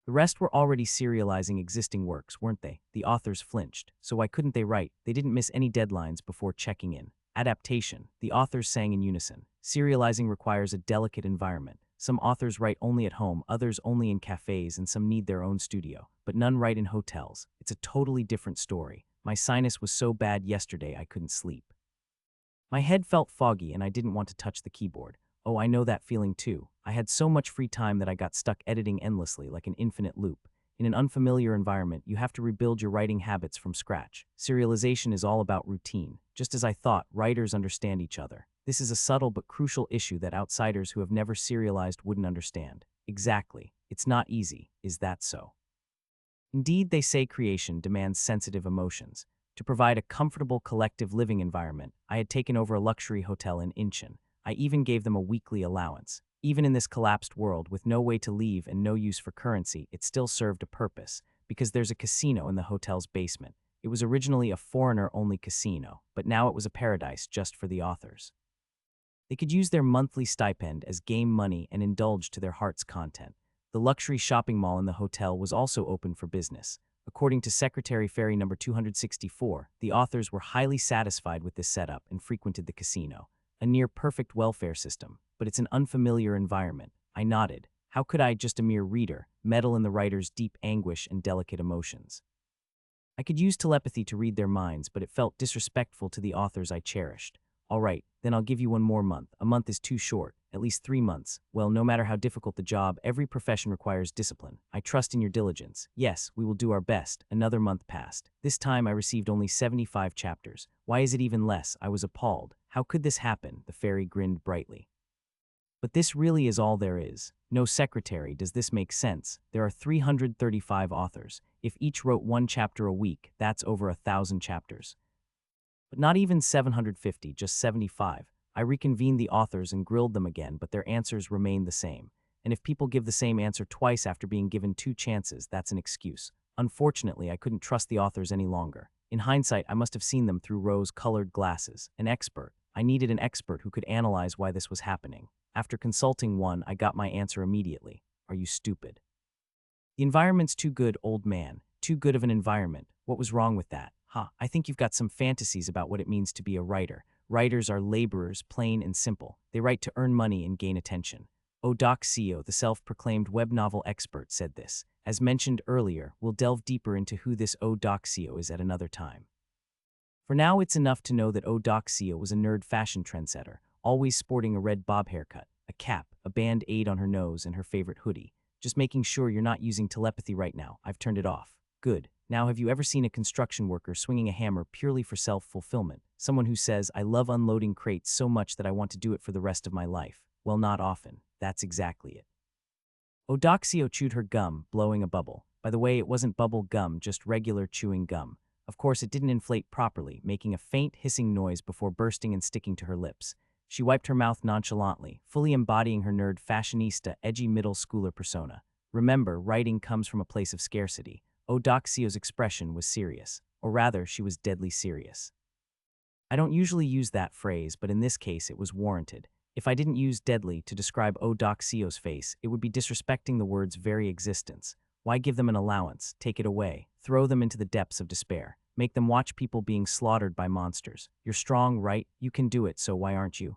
The rest were already serializing existing works, weren't they? The authors flinched. So why couldn't they write? They didn't miss any deadlines before checking in. Adaptation. The authors sang in unison. Serializing requires a delicate environment. Some authors write only at home, others only in cafes, and some need their own studio. But none write in hotels. It's a totally different story. My sinus was so bad yesterday I couldn't sleep. My head felt foggy and I didn't want to touch the keyboard. Oh, I know that feeling too. I had so much free time that I got stuck editing endlessly like an infinite loop. In an unfamiliar environment, you have to rebuild your writing habits from scratch. Serialization is all about routine. Just as I thought, writers understand each other. This is a subtle but crucial issue that outsiders who have never serialized wouldn't understand. Exactly. It's not easy. Is that so? Indeed, they say creation demands sensitive emotions. To provide a comfortable collective living environment, I had taken over a luxury hotel in Incheon. I even gave them a weekly allowance. Even in this collapsed world with no way to leave and no use for currency, it still served a purpose, because there's a casino in the hotel's basement. It was originally a foreigner-only casino, but now it was a paradise just for the authors. They could use their monthly stipend as game money and indulge to their heart's content. The luxury shopping mall in the hotel was also open for business. According to Secretary Ferry number 264, the authors were highly satisfied with this setup and frequented the casino. A near-perfect welfare system, but it's an unfamiliar environment. I nodded. How could I, just a mere reader, meddle in the writer's deep anguish and delicate emotions? I could use telepathy to read their minds, but it felt disrespectful to the authors I cherished. All right, then I'll give you one more month. A month is too short. At least 3 months. Well, no matter how difficult the job, every profession requires discipline. I trust in your diligence. Yes, we will do our best. Another month passed. This time I received only 75 chapters. Why is it even less? I was appalled. How could this happen? The fairy grinned brightly. But this really is all there is. No secretary, does this make sense? There are 335 authors. If each wrote 1 chapter a week, that's over 1,000 chapters. But not even 750, just 75. I reconvened the authors and grilled them again, but their answers remained the same. And if people give the same answer twice after being given 2 chances, that's an excuse. Unfortunately, I couldn't trust the authors any longer. In hindsight, I must have seen them through rose-colored glasses. An expert. I needed an expert who could analyze why this was happening. After consulting one, I got my answer immediately. Are you stupid? The environment's too good, old man. Too good of an environment. What was wrong with that? I think you've got some fantasies about what it means to be a writer. Writers are laborers, plain and simple. They write to earn money and gain attention. Doc, the self-proclaimed web novel expert, said this. As mentioned earlier, we'll delve deeper into who this Doc is at another time. For now, it's enough to know that Doc was a nerd fashion trendsetter, always sporting a red bob haircut, a cap, a band-aid on her nose, and her favorite hoodie. Just making sure you're not using telepathy right now. I've turned it off. Good. Now, have you ever seen a construction worker swinging a hammer purely for self-fulfillment? Someone who says, I love unloading crates so much that I want to do it for the rest of my life. Well, not often. That's exactly it. Eudoxio chewed her gum, blowing a bubble. By the way, it wasn't bubble gum, just regular chewing gum. Of course, it didn't inflate properly, making a faint hissing noise before bursting and sticking to her lips. She wiped her mouth nonchalantly, fully embodying her nerd fashionista, edgy middle schooler persona. Remember, writing comes from a place of scarcity. Eudoxio's expression was serious. Or rather, she was deadly serious. I don't usually use that phrase, but in this case it was warranted. If I didn't use deadly to describe Eudoxio's face, it would be disrespecting the word's very existence. Why give them an allowance, take it away, throw them into the depths of despair, make them watch people being slaughtered by monsters? You're strong, right? You can do it, so why aren't you?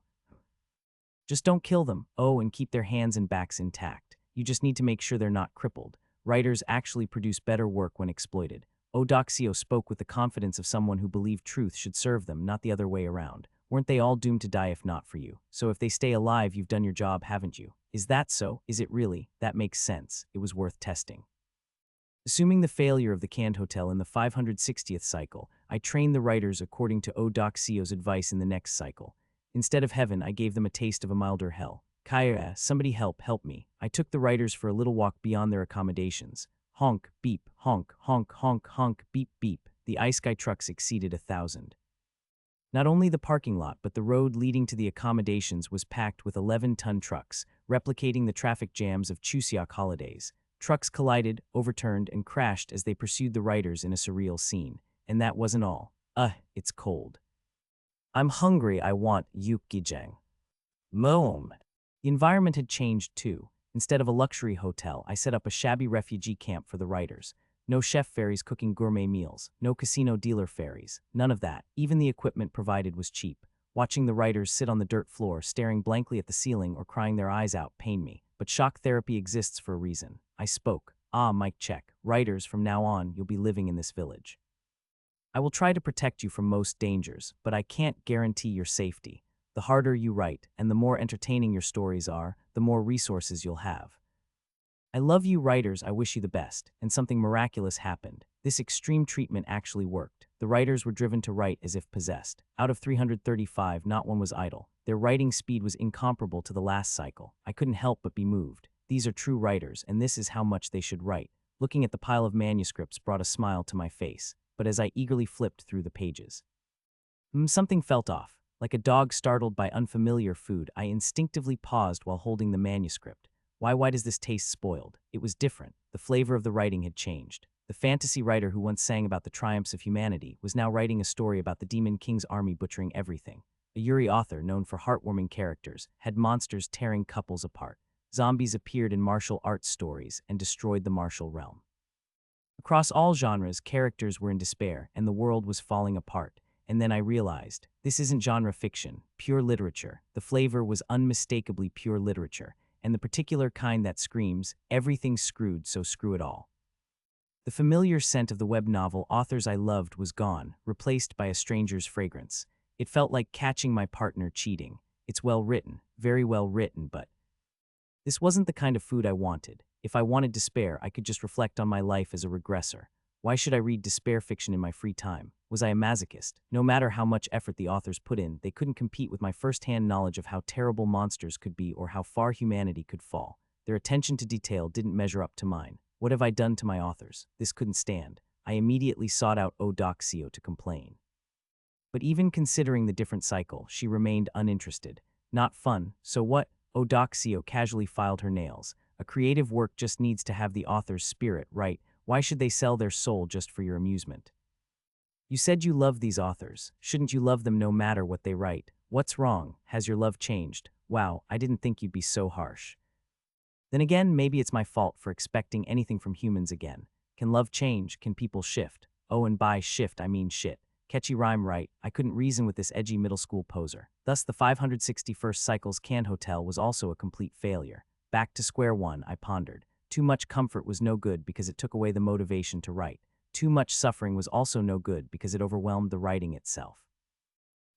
Just don't kill them, and keep their hands and backs intact. You just need to make sure they're not crippled. Writers actually produce better work when exploited. Eudoxio spoke with the confidence of someone who believed truth should serve them, not the other way around. Weren't they all doomed to die if not for you? So if they stay alive, you've done your job, haven't you? Is that so? Is it really? That makes sense. It was worth testing. Assuming the failure of the canned hotel in the 560th cycle, I trained the writers according to Eudoxio's advice in the next cycle. Instead of heaven, I gave them a taste of a milder hell. Kaya, somebody help me. I took the writers for a little walk beyond their accommodations. Honk, beep, honk, honk, honk, honk, beep, beep. The ice sky trucks exceeded 1,000. Not only the parking lot, but the road leading to the accommodations was packed with 11-ton trucks, replicating the traffic jams of Chuseok holidays. Trucks collided, overturned, and crashed as they pursued the writers in a surreal scene. And that wasn't all. It's cold. I'm hungry, I want yukgijang. Moom. The environment had changed too. Instead of a luxury hotel, I set up a shabby refugee camp for the writers. No chef fairies cooking gourmet meals, no casino dealer fairies, none of that. Even the equipment provided was cheap. Watching the writers sit on the dirt floor, staring blankly at the ceiling or crying their eyes out pained me. But shock therapy exists for a reason. I spoke. Mic check. Writers, from now on, you'll be living in this village. I will try to protect you from most dangers, but I can't guarantee your safety. The harder you write, and the more entertaining your stories are, the more resources you'll have. I love you writers, I wish you the best, and something miraculous happened. This extreme treatment actually worked. The writers were driven to write as if possessed. Out of 335, not one was idle. Their writing speed was incomparable to the last cycle. I couldn't help but be moved. These are true writers, and this is how much they should write. Looking at the pile of manuscripts brought a smile to my face, but as I eagerly flipped through the pages, something felt off. Like a dog startled by unfamiliar food, I instinctively paused while holding the manuscript. Why does this taste spoiled? It was different. The flavor of the writing had changed. The fantasy writer who once sang about the triumphs of humanity was now writing a story about the Demon King's army butchering everything. A Yuri author known for heartwarming characters had monsters tearing couples apart. Zombies appeared in martial arts stories and destroyed the martial realm. Across all genres, characters were in despair and the world was falling apart. And then I realized, this isn't genre fiction, pure literature. The flavor was unmistakably pure literature, and the particular kind that screams, everything's screwed, so screw it all. The familiar scent of the web novel authors I loved was gone, replaced by a stranger's fragrance. It felt like catching my partner cheating. It's well written, very well written, but this wasn't the kind of food I wanted. If I wanted despair, I could just reflect on my life as a regressor. Why should I read despair fiction in my free time? Was I a masochist? No matter how much effort the authors put in, they couldn't compete with my first-hand knowledge of how terrible monsters could be or how far humanity could fall. Their attention to detail didn't measure up to mine. What have I done to my authors? This couldn't stand. I immediately sought out Eudoxio to complain. But even considering the different cycle, she remained uninterested. Not fun, so what? Eudoxio casually filed her nails. A creative work just needs to have the author's spirit, right? Why should they sell their soul just for your amusement? You said you love these authors. Shouldn't you love them no matter what they write? What's wrong? Has your love changed? Wow, I didn't think you'd be so harsh. Then again, maybe it's my fault for expecting anything from humans again. Can love change? Can people shift? Oh, and by shift, I mean shit. Catchy rhyme, right? I couldn't reason with this edgy middle school poser. Thus, the 561st cycle's Can Hotel was also a complete failure. Back to square one, I pondered. Too much comfort was no good because it took away the motivation to write. Too much suffering was also no good because it overwhelmed the writing itself.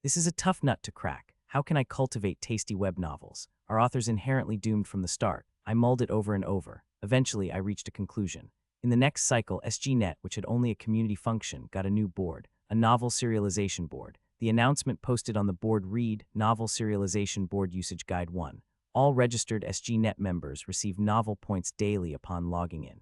This is a tough nut to crack. How can I cultivate tasty web novels? Are authors inherently doomed from the start? I mulled it over and over. Eventually, I reached a conclusion. In the next cycle, SGNet, which had only a community function, got a new board, a novel serialization board. The announcement posted on the board read, Novel Serialization Board Usage Guide 1. All registered SGNet members receive novel points daily upon logging in.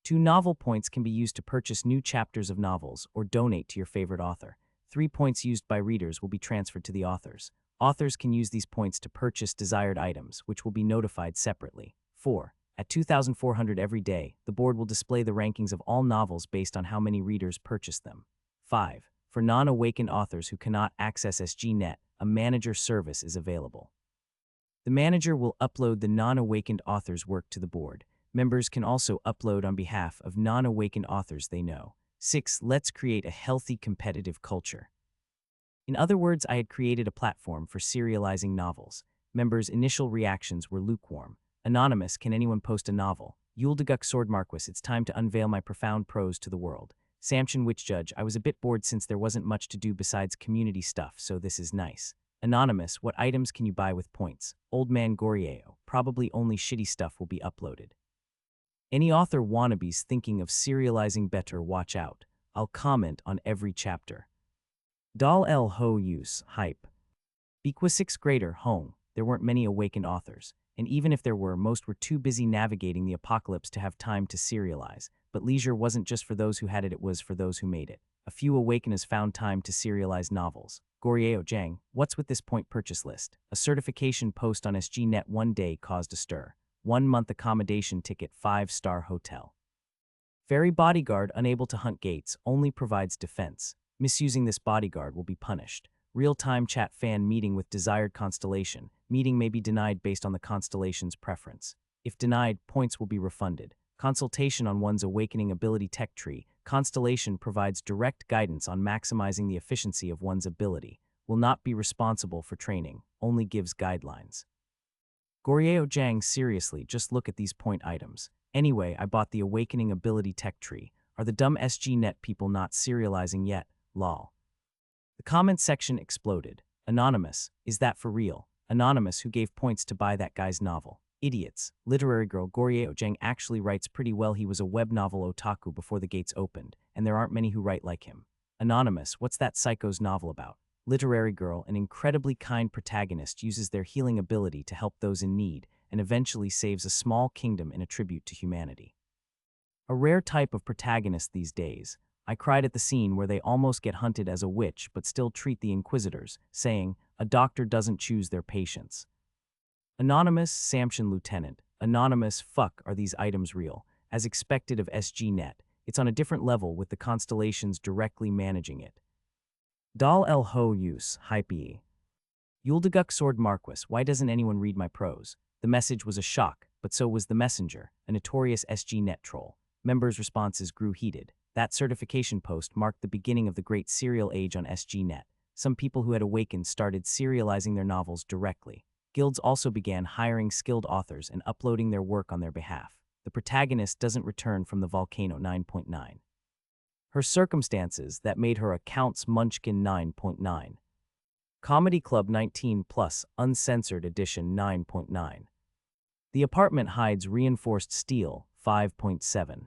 2 novel points can be used to purchase new chapters of novels or donate to your favorite author. 3 points used by readers will be transferred to the authors. Authors can use these points to purchase desired items, which will be notified separately. 4. At 2,400 every day, the board will display the rankings of all novels based on how many readers purchased them. 5. For non-awakened authors who cannot access SGNet, a manager service is available. The manager will upload the non-awakened author's work to the board. Members can also upload on behalf of non-awakened authors they know. 6. Let's create a healthy competitive culture. In other words, I had created a platform for serializing novels. Members' initial reactions were lukewarm. Anonymous, can anyone post a novel? Yuldaguk Sword Marquis, it's time to unveil my profound prose to the world. Samchin Witch Judge, I was a bit bored since there wasn't much to do besides community stuff, so this is nice. Anonymous, what items can you buy with points? Old Man Gorieo, probably only shitty stuff will be uploaded. Any author wannabes thinking of serializing better, watch out. I'll comment on every chapter. Dal El Ho Use, hype. Bequa 6th grader, home. There weren't many awakened authors, and even if there were, most were too busy navigating the apocalypse to have time to serialize. But leisure wasn't just for those who had it was for those who made it. A few awakeners found time to serialize novels. Gorieo Jang, what's with this point purchase list? A certification post on SGNet one day caused a stir. 1 month accommodation ticket 5-star hotel. Fairy bodyguard unable to hunt gates, only provides defense. Misusing this bodyguard will be punished. Real-time chat fan meeting with desired constellation. Meeting may be denied based on the constellation's preference. If denied, points will be refunded. Consultation on one's awakening ability tech tree. Constellation provides direct guidance on maximizing the efficiency of one's ability. Will not be responsible for training, only gives guidelines. Gorieo Jang, seriously, just look at these point items. Anyway, I bought the awakening ability tech tree. Are the dumb SGNet people not serializing yet? Lol. The comment section exploded. Anonymous, is that for real? Anonymous, who gave points to buy that guy's novel. Idiots. Literary girl Gorieo Jang actually writes pretty well. He was a web novel otaku before the gates opened, and there aren't many who write like him. Anonymous, what's that psycho's novel about? Literary girl, an incredibly kind protagonist, uses their healing ability to help those in need and eventually saves a small kingdom in a tribute to humanity. A rare type of protagonist these days. I cried at the scene where they almost get hunted as a witch but still treat the inquisitors, saying, a doctor doesn't choose their patients. Anonymous, Samchin Lieutenant. Anonymous, fuck, are these items real? As expected of SGNet, it's on a different level with the constellations directly managing it. Dal El Ho Use, hype. Yuldaguk Sword Marquis, why doesn't anyone read my prose? The message was a shock, but so was the messenger, a notorious SGNet troll. Members' responses grew heated. That certification post marked the beginning of the great serial age on SGNet. Some people who had awakened started serializing their novels directly. Guilds also began hiring skilled authors and uploading their work on their behalf. The protagonist doesn't return from the volcano 9.9. Her circumstances that made her a Count's Munchkin 9.9. Comedy Club 19 Plus Uncensored Edition 9.9. The Apartment Hides Reinforced Steel 5.7.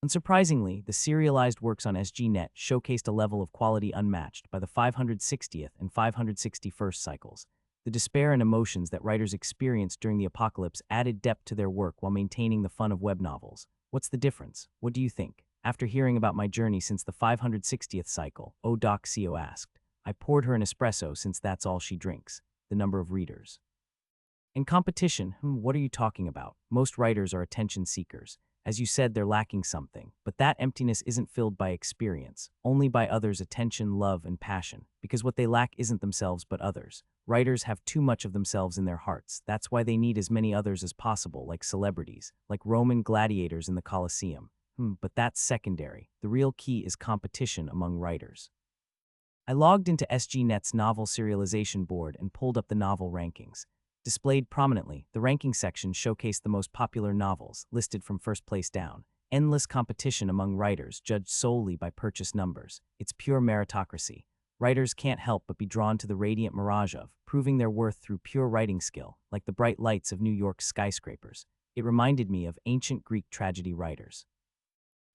Unsurprisingly, the serialized works on SGNet showcased a level of quality unmatched by the 560th and 561st cycles. The despair and emotions that writers experienced during the apocalypse added depth to their work while maintaining the fun of web novels. What's the difference? What do you think? After hearing about my journey since the 560th cycle, Doc.co asked. I poured her an espresso since that's all she drinks. The number of readers. In competition, what are you talking about? Most writers are attention seekers. As you said, they're lacking something, but that emptiness isn't filled by experience, only by others' attention, love, and passion, because what they lack isn't themselves but others. Writers have too much of themselves in their hearts. That's why they need as many others as possible, like celebrities, like Roman gladiators in the Colosseum. But that's secondary. The real key is competition among writers. I logged into SGNet's novel serialization board and pulled up the novel rankings. Displayed prominently, the ranking section showcased the most popular novels, listed from first place down. Endless competition among writers, judged solely by purchase numbers. It's pure meritocracy. Writers can't help but be drawn to the radiant mirage of, proving their worth through pure writing skill, like the bright lights of New York's skyscrapers. It reminded me of ancient Greek tragedy writers.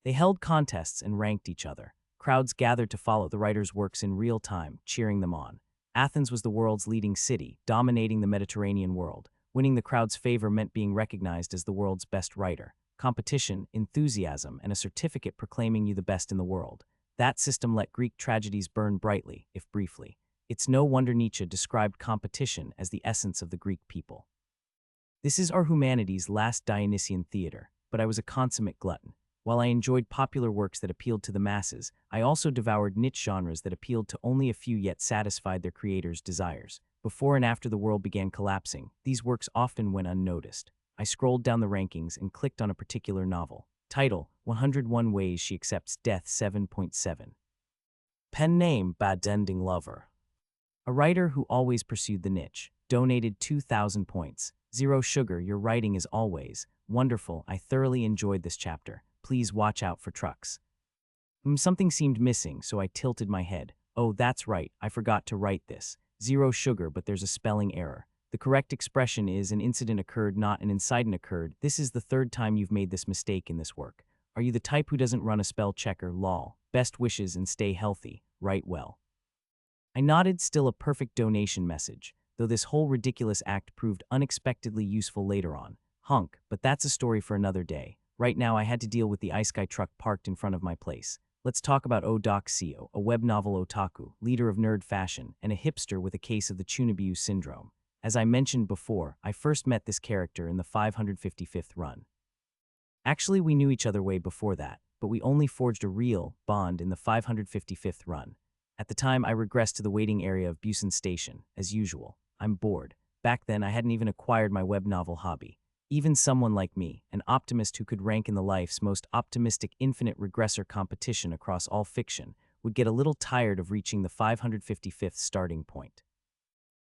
They held contests and ranked each other. Crowds gathered to follow the writers' works in real time, cheering them on. Athens was the world's leading city, dominating the Mediterranean world. Winning the crowd's favor meant being recognized as the world's best writer. Competition, enthusiasm, and a certificate proclaiming you the best in the world. That system let Greek tragedies burn brightly, if briefly. It's no wonder Nietzsche described competition as the essence of the Greek people. This is our humanity's last Dionysian theater, but I was a consummate glutton. While I enjoyed popular works that appealed to the masses, I also devoured niche genres that appealed to only a few yet satisfied their creators' desires. Before and after the world began collapsing, these works often went unnoticed. I scrolled down the rankings and clicked on a particular novel. Title: 101 Ways She Accepts Death 7.7. Pen name: Bad Ending Lover. A writer who always pursued the niche. Donated 2,000 points. Zero Sugar, your writing is always wonderful. I thoroughly enjoyed this chapter. Please watch out for trucks. Something seemed missing, so I tilted my head. Oh, that's right, I forgot to write this. Zero Sugar, but there's a spelling error. The correct expression is an incident occurred, not an incident occurred. This is the third time you've made this mistake in this work. Are you the type who doesn't run a spell checker? Lol. Best wishes and stay healthy. Write well. I nodded, still a perfect donation message, though this whole ridiculous act proved unexpectedly useful later on. Hunk, but that's a story for another day. Right now I had to deal with the ice guy truck parked in front of my place. Let's talk about Odoxio, a web novel otaku, leader of nerd fashion, and a hipster with a case of the Chunibyo syndrome. As I mentioned before, I first met this character in the 555th run. Actually, we knew each other way before that, but we only forged a real bond in the 555th run. At the time, I regressed to the waiting area of Busan Station, as usual. I'm bored. Back then, I hadn't even acquired my web novel hobby. Even someone like me, an optimist who could rank in the life's most optimistic infinite regressor competition across all fiction, would get a little tired of reaching the 555th starting point.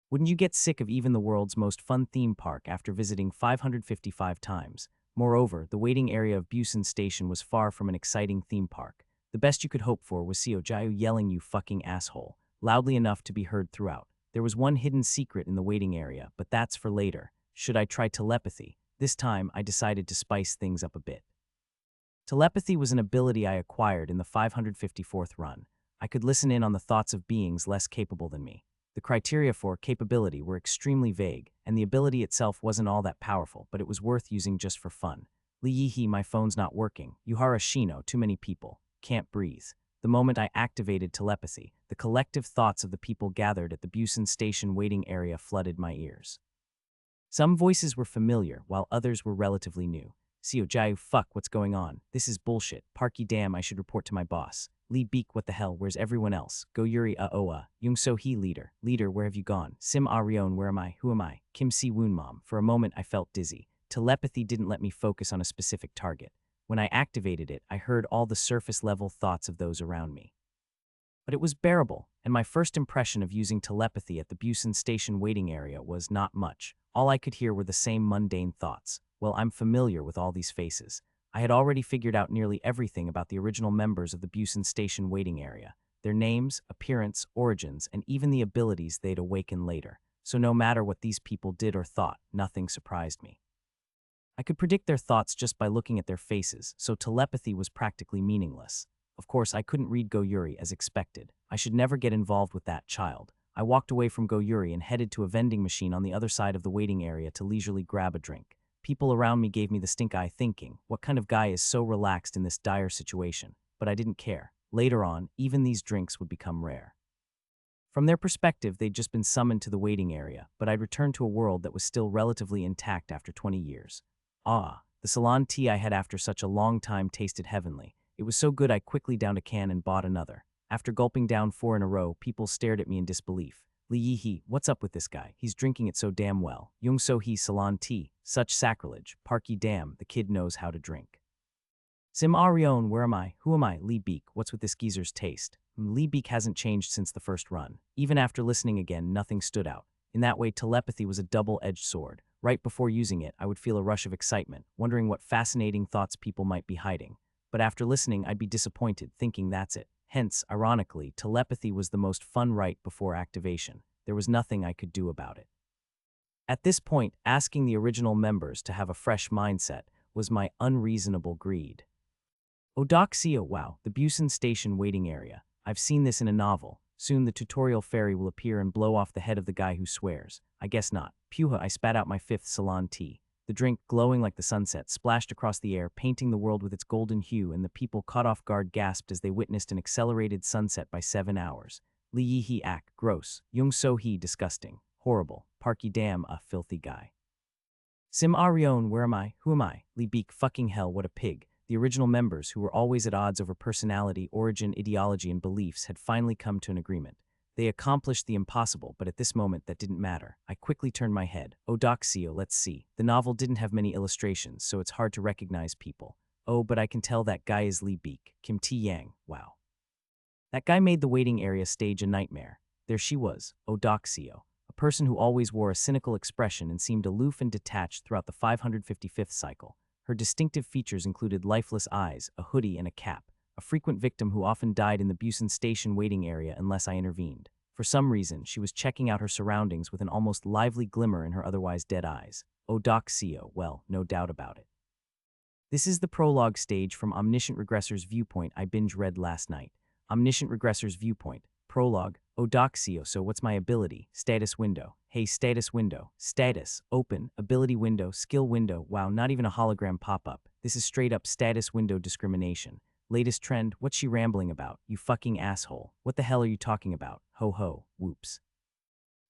Wouldn't you get sick of even the world's most fun theme park after visiting 555 times? Moreover, the waiting area of Busan Station was far from an exciting theme park. The best you could hope for was Seo Jiu yelling "you fucking asshole," loudly enough to be heard throughout. There was one hidden secret in the waiting area, but that's for later. Should I try telepathy? This time, I decided to spice things up a bit. Telepathy was an ability I acquired in the 554th run. I could listen in on the thoughts of beings less capable than me. The criteria for capability were extremely vague, and the ability itself wasn't all that powerful, but it was worth using just for fun. Liyihi, my phone's not working. Yuhara Shino, too many people. Can't breathe. The moment I activated telepathy, the collective thoughts of the people gathered at the Busan Station waiting area flooded my ears. Some voices were familiar, while others were relatively new. Seo Jiu, fuck, what's going on? This is bullshit. Parky, damn, I should report to my boss. Lee Beek, what the hell, where's everyone else? Go Yuri, Oa. Young So Hee, leader. Leader, where have you gone? Sim Arion, where am I? Who am I? Kim Si Woon, mom. For a moment, I felt dizzy. Telepathy didn't let me focus on a specific target. When I activated it, I heard all the surface-level thoughts of those around me. But it was bearable, and my first impression of using telepathy at the Busan Station waiting area was not much. All I could hear were the same mundane thoughts. Well, I'm familiar with all these faces. I had already figured out nearly everything about the original members of the Busan Station waiting area, their names, appearance, origins, and even the abilities they'd awaken later. So no matter what these people did or thought, nothing surprised me. I could predict their thoughts just by looking at their faces, so telepathy was practically meaningless. Of course, I couldn't read Go-Yuri as expected. I should never get involved with that child. I walked away from Go-Yuri and headed to a vending machine on the other side of the waiting area to leisurely grab a drink. People around me gave me the stink eye, thinking, what kind of guy is so relaxed in this dire situation? But I didn't care. Later on, even these drinks would become rare. From their perspective, they'd just been summoned to the waiting area, but I'd returned to a world that was still relatively intact after 20 years. Ah, the Ceylon tea I had after such a long time tasted heavenly. It was so good I quickly downed a can and bought another. After gulping down 4 in a row, people stared at me in disbelief. Li Yi, what's up with this guy? He's drinking it so damn well. Yung So Hee Ceylon tea. Such sacrilege. Parky damn, the kid knows how to drink. Sim Arion, where am I? Who am I? Lee Beek, what's with this geezer's taste? Lee Beek hasn't changed since the first run. Even after listening again, nothing stood out. In that way, telepathy was a double-edged sword. Right before using it, I would feel a rush of excitement, wondering what fascinating thoughts people might be hiding. But after listening, I'd be disappointed, thinking that's it. Hence, ironically, telepathy was the most fun right before activation. There was nothing I could do about it. At this point, asking the original members to have a fresh mindset was my unreasonable greed. Odoxio, wow, the Busan Station waiting area. I've seen this in a novel. Soon the tutorial fairy will appear and blow off the head of the guy who swears. I guess not. Puha, I spat out my 5th Ceylon tea. The drink, glowing like the sunset, splashed across the air, painting the world with its golden hue, and the people caught off guard gasped as they witnessed an accelerated sunset by 7 hours. Li Yi He Ak, gross. Yung So He, disgusting. Horrible. Parky damn, a filthy guy. Sim Arion, where am I? Who am I? Li Beak, fucking hell, what a pig. The original members, who were always at odds over personality, origin, ideology, and beliefs, had finally come to an agreement. They accomplished the impossible, but at this moment that didn't matter. I quickly turned my head. Odoxio, let's see. The novel didn't have many illustrations, so it's hard to recognize people. Oh, but I can tell that guy is Li Beak. Kim T Yang, wow. That guy made the waiting area stage a nightmare. There she was, Odoxio, a person who always wore a cynical expression and seemed aloof and detached throughout the 555th cycle. Her distinctive features included lifeless eyes, a hoodie, and a cap, a frequent victim who often died in the Busan Station waiting area unless I intervened. For some reason, she was checking out her surroundings with an almost lively glimmer in her otherwise dead eyes. Odoxio, well, no doubt about it. This is the prologue stage from Omniscient Regressor's viewpoint I binge-read last night. Omniscient Regressor's viewpoint. Prologue. Odoxio, so what's my ability? Status window. Hey, status window. Status. Open. Ability window. Skill window. Wow, not even a hologram pop-up. This is straight up status window discrimination. Latest trend, what's she rambling about? You fucking asshole. What the hell are you talking about? Ho ho. Whoops.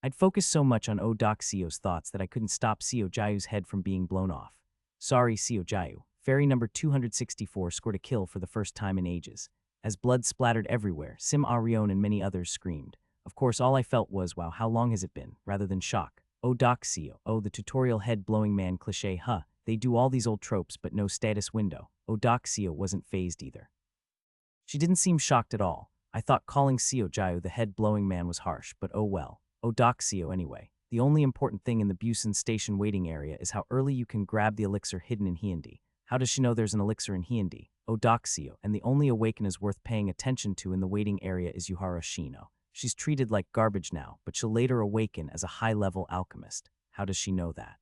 I'd focused so much on Odoxio's thoughts that I couldn't stop Seo Jayu's head from being blown off. Sorry, Seo Jayu. Fairy number 264 scored a kill for the first time in ages. As blood splattered everywhere, Sim Arion and many others screamed. Of course, all I felt was, wow, how long has it been, rather than shock. Odoxio, oh, the tutorial head-blowing man cliché, huh, they do all these old tropes but no status window. Odoxio wasn't fazed either. She didn't seem shocked at all. I thought calling Seo Jayu the head-blowing man was harsh, but oh well. Odoxio anyway. The only important thing in the Busan Station waiting area is how early you can grab the elixir hidden in Hyundai. How does she know there's an elixir in Hyundai? Odoxio, and the only awakeners worth paying attention to in the waiting area is Yuhara Shino. She's treated like garbage now, but she'll later awaken as a high-level alchemist. How does she know that?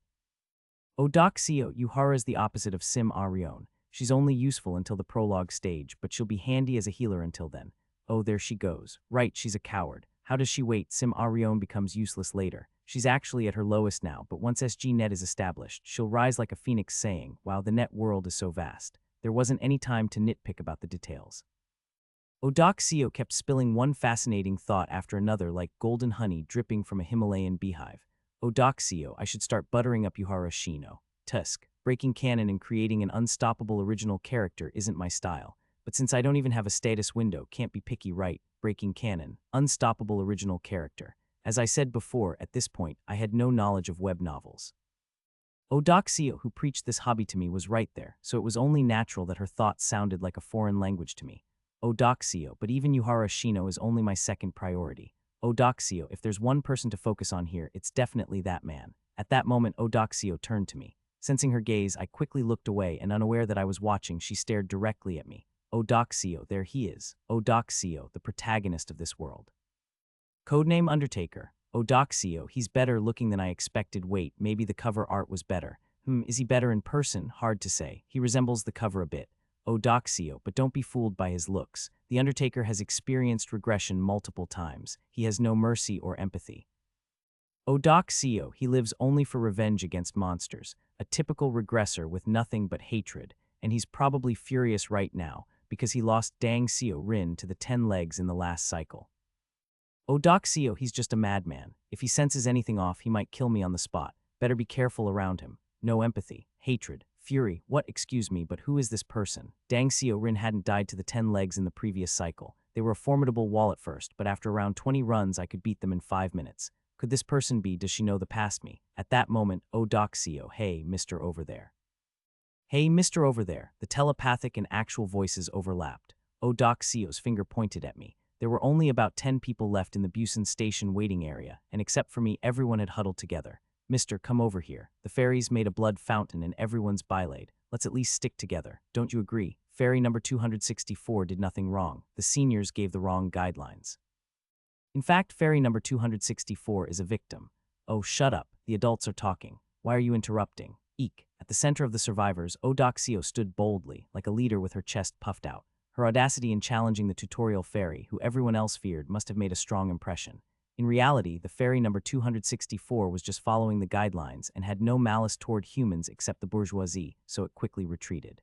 Odoxio, Yuhara is the opposite of Sim Arion. She's only useful until the prologue stage, but she'll be handy as a healer until then. Oh, there she goes. Right, she's a coward. How does she wait? Sim Arion becomes useless later. She's actually at her lowest now, but once SG-Net is established, she'll rise like a phoenix saying, wow, the net world is so vast. There wasn't any time to nitpick about the details. Odoxio kept spilling one fascinating thought after another like golden honey dripping from a Himalayan beehive. Odoxio, I should start buttering up Yuhara Shino. Tusk, breaking canon and creating an unstoppable original character isn't my style. But since I don't even have a status window, can't be picky, right? Breaking canon, unstoppable original character. As I said before, at this point, I had no knowledge of web novels. Odoxio, who preached this hobby to me, was right there, so it was only natural that her thoughts sounded like a foreign language to me. Odoxio, but even Yuhara Shino is only my second priority. Odoxio, if there's one person to focus on here, it's definitely that man. At that moment, Odoxio turned to me. Sensing her gaze, I quickly looked away, and unaware that I was watching, she stared directly at me. Odoxio, there he is. Odoxio, the protagonist of this world. Codename Undertaker. Odoxio, he's better looking than I expected. Wait, maybe the cover art was better. Is he better in person? Hard to say. He resembles the cover a bit. Odoxio, but don't be fooled by his looks. The Undertaker has experienced regression multiple times. He has no mercy or empathy. Odoxio, he lives only for revenge against monsters. A typical regressor with nothing but hatred. And he's probably furious right now because he lost Dang Seo Rin to the 10 legs in the last cycle. Odoxio, he's just a madman. If he senses anything off, he might kill me on the spot. Better be careful around him. No empathy, hatred, fury. What, excuse me, but who is this person? Dang Seo Rin hadn't died to the 10 legs in the previous cycle. They were a formidable wall at first, but after around 20 runs, I could beat them in 5 minutes. Could this person be? Does she know the past me? At that moment, Odoxio, hey, Mr. Over There. Hey, Mr. Over There. The telepathic and actual voices overlapped. Odoxio's finger pointed at me. There were only about 10 people left in the Busan Station waiting area, and except for me, everyone had huddled together. Mister, come over here. The fairies made a blood fountain and everyone's bilayed. Let's at least stick together. Don't you agree? Fairy number 264 did nothing wrong. The seniors gave the wrong guidelines. In fact, fairy number 264 is a victim. Oh, shut up. The adults are talking. Why are you interrupting? Eek. At the center of the survivors, Odoxio stood boldly, like a leader with her chest puffed out. Her audacity in challenging the tutorial fairy, who everyone else feared, must have made a strong impression. In reality, the fairy number 264 was just following the guidelines and had no malice toward humans except the bourgeoisie, so it quickly retreated.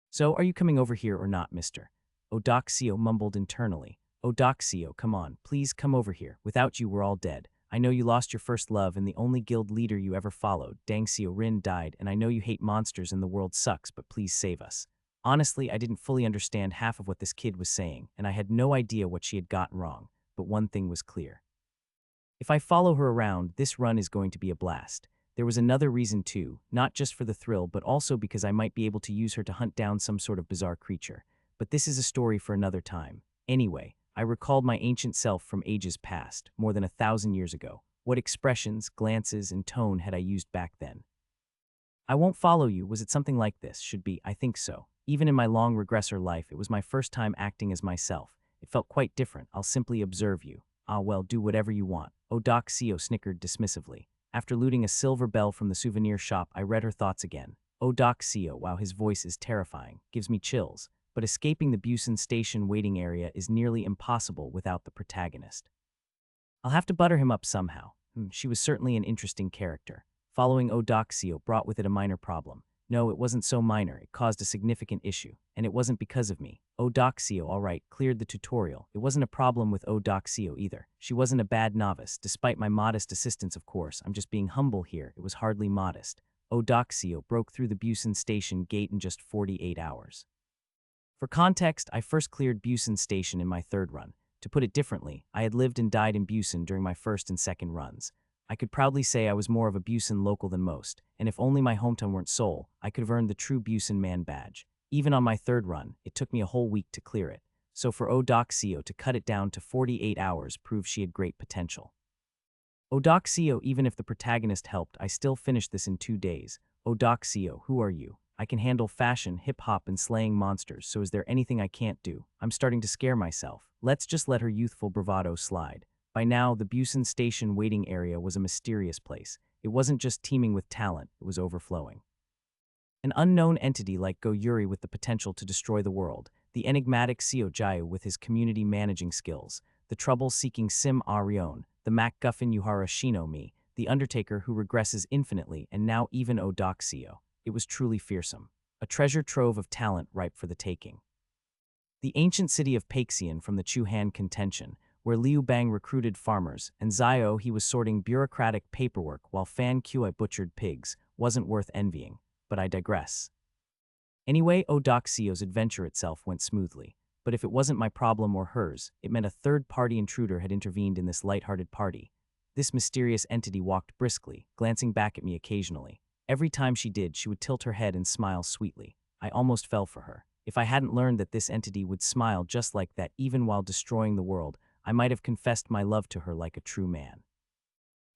So, are you coming over here or not, mister? Odoxio mumbled internally. Odoxio, come on, please come over here. Without you, we're all dead. I know you lost your first love and the only guild leader you ever followed, Dangxio Rin, died, and I know you hate monsters and the world sucks, but please save us. Honestly, I didn't fully understand half of what this kid was saying, and I had no idea what she had gotten wrong, but one thing was clear. If I follow her around, this run is going to be a blast. There was another reason too, not just for the thrill, but also because I might be able to use her to hunt down some sort of bizarre creature. But this is a story for another time. Anyway, I recalled my ancient self from ages past, more than 1,000 years ago. What expressions, glances, and tone had I used back then? I won't follow you. Was it something like this? Should be, I think so. Even in my long regressor life, it was my first time acting as myself. It felt quite different. I'll simply observe you. Ah well, do whatever you want. Odoxio snickered dismissively. After looting a silver bell from the souvenir shop, I read her thoughts again. Odoxio, wow, his voice is terrifying, gives me chills, but escaping the Busan station waiting area is nearly impossible without the protagonist. I'll have to butter him up somehow. She was certainly an interesting character. Following Odoxio brought with it a minor problem. No, it wasn't so minor, it caused a significant issue, and it wasn't because of me. Odoxio, alright, cleared the tutorial. It wasn't a problem with Odoxio either. She wasn't a bad novice, despite my modest assistance of course. I'm just being humble here, it was hardly modest. Odoxio broke through the Busan station gate in just 48 hours. For context, I first cleared Busan station in my third run. To put it differently, I had lived and died in Busan during my first and second runs. I could proudly say I was more of a Busan local than most, and if only my hometown weren't Seoul, I could have earned the true Busan man badge. Even on my third run, it took me a whole week to clear it. So for Odoxio to cut it down to 48 hours proved she had great potential. Odoxio, even if the protagonist helped, I still finished this in 2 days. Odoxio, who are you? I can handle fashion, hip-hop, and slaying monsters, so is there anything I can't do? I'm starting to scare myself. Let's just let her youthful bravado slide. By now, the Busan station waiting area was a mysterious place. It wasn't just teeming with talent, it was overflowing. An unknown entity like Go Yuri with the potential to destroy the world, the enigmatic Seo Jayu with his community managing skills, the trouble-seeking Sim Arion, the MacGuffin Yuhara Shinomi, the Undertaker who regresses infinitely, and now even Odoxio. It was truly fearsome. A treasure trove of talent ripe for the taking. The ancient city of Paxian from the Chu-Han contention, where Liu Bang recruited farmers, and Zio he was sorting bureaucratic paperwork while Fan Kui butchered pigs, wasn't worth envying. But I digress. Anyway, Odoxio's adventure itself went smoothly. But if it wasn't my problem or hers, it meant a third-party intruder had intervened in this light-hearted party. This mysterious entity walked briskly, glancing back at me occasionally. Every time she did, she would tilt her head and smile sweetly. I almost fell for her. If I hadn't learned that this entity would smile just like that even while destroying the world, I might have confessed my love to her like a true man.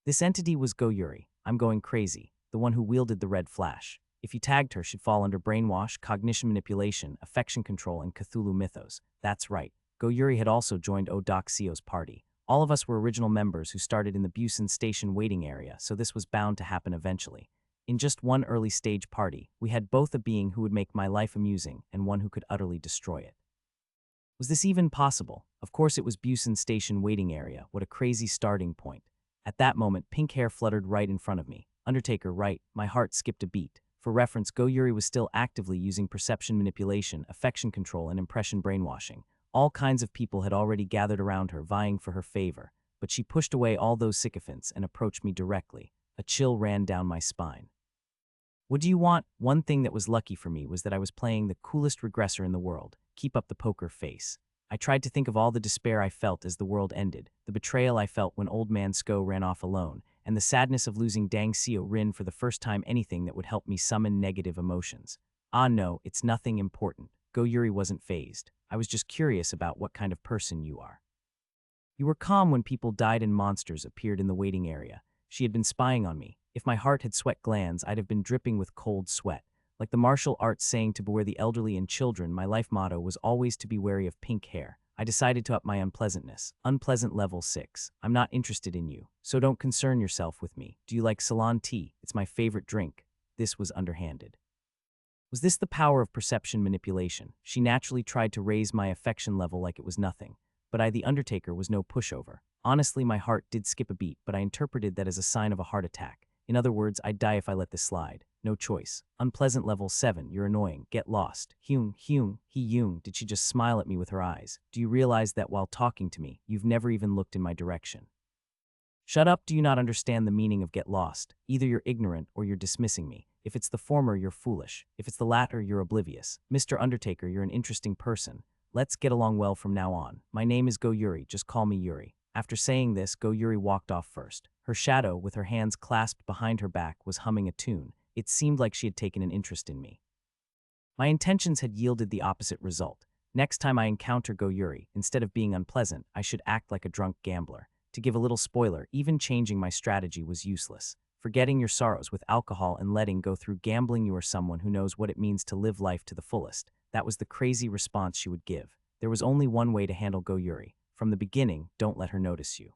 This entity was Go Yuri. I'm going crazy, the one who wielded the red flash. If you tagged her, she'd fall under brainwash, cognition manipulation, affection control, and Cthulhu mythos. That's right. Go Yuri had also joined Odoxio's party. All of us were original members who started in the Busan station waiting area, so this was bound to happen eventually. In just one early stage party, we had both a being who would make my life amusing and one who could utterly destroy it. Was this even possible? Of course it was Busan station waiting area. What a crazy starting point. At that moment, pink hair fluttered right in front of me. Undertaker, right. My heart skipped a beat. For reference, Go Yuri was still actively using perception manipulation, affection control, and impression brainwashing. All kinds of people had already gathered around her, vying for her favor. But she pushed away all those sycophants and approached me directly. A chill ran down my spine. What do you want? One thing that was lucky for me was that I was playing the coolest regressor in the world. Keep up the poker face. I tried to think of all the despair I felt as the world ended, the betrayal I felt when old man Sko ran off alone, and the sadness of losing Dangxio Rin for the first time. Anything that would help me summon negative emotions. Ah no, it's nothing important. Go Yuri wasn't fazed. I was just curious about what kind of person you are. You were calm when people died and monsters appeared in the waiting area. She had been spying on me. If my heart had sweat glands, I'd have been dripping with cold sweat. Like the martial arts saying to beware the elderly and children, my life motto was always to be wary of pink hair. I decided to up my unpleasantness. Unpleasant level 6. I'm not interested in you, so don't concern yourself with me. Do you like Ceylon tea? It's my favorite drink. This was underhanded. Was this the power of perception manipulation? She naturally tried to raise my affection level like it was nothing. But I, the Undertaker, was no pushover. Honestly, my heart did skip a beat, but I interpreted that as a sign of a heart attack. In other words, I'd die if I let this slide. No choice. Unpleasant level 7. You're annoying. Get lost. Hyung. Did she just smile at me with her eyes? Do you realize that while talking to me, you've never even looked in my direction? Shut up, do you not understand the meaning of get lost? Either you're ignorant or you're dismissing me. If it's the former, you're foolish. If it's the latter, you're oblivious. Mr. Undertaker, you're an interesting person. Let's get along well from now on. My name is Go Yuri, just call me Yuri. After saying this, Go Yuri walked off first. Her shadow, with her hands clasped behind her back, was humming a tune. It seemed like she had taken an interest in me. My intentions had yielded the opposite result. Next time I encounter Go Yuri, instead of being unpleasant, I should act like a drunk gambler. To give a little spoiler, even changing my strategy was useless. Forgetting your sorrows with alcohol and letting go through gambling, you are someone who knows what it means to live life to the fullest. That was the crazy response she would give. There was only one way to handle Go Yuri. From the beginning, don't let her notice you.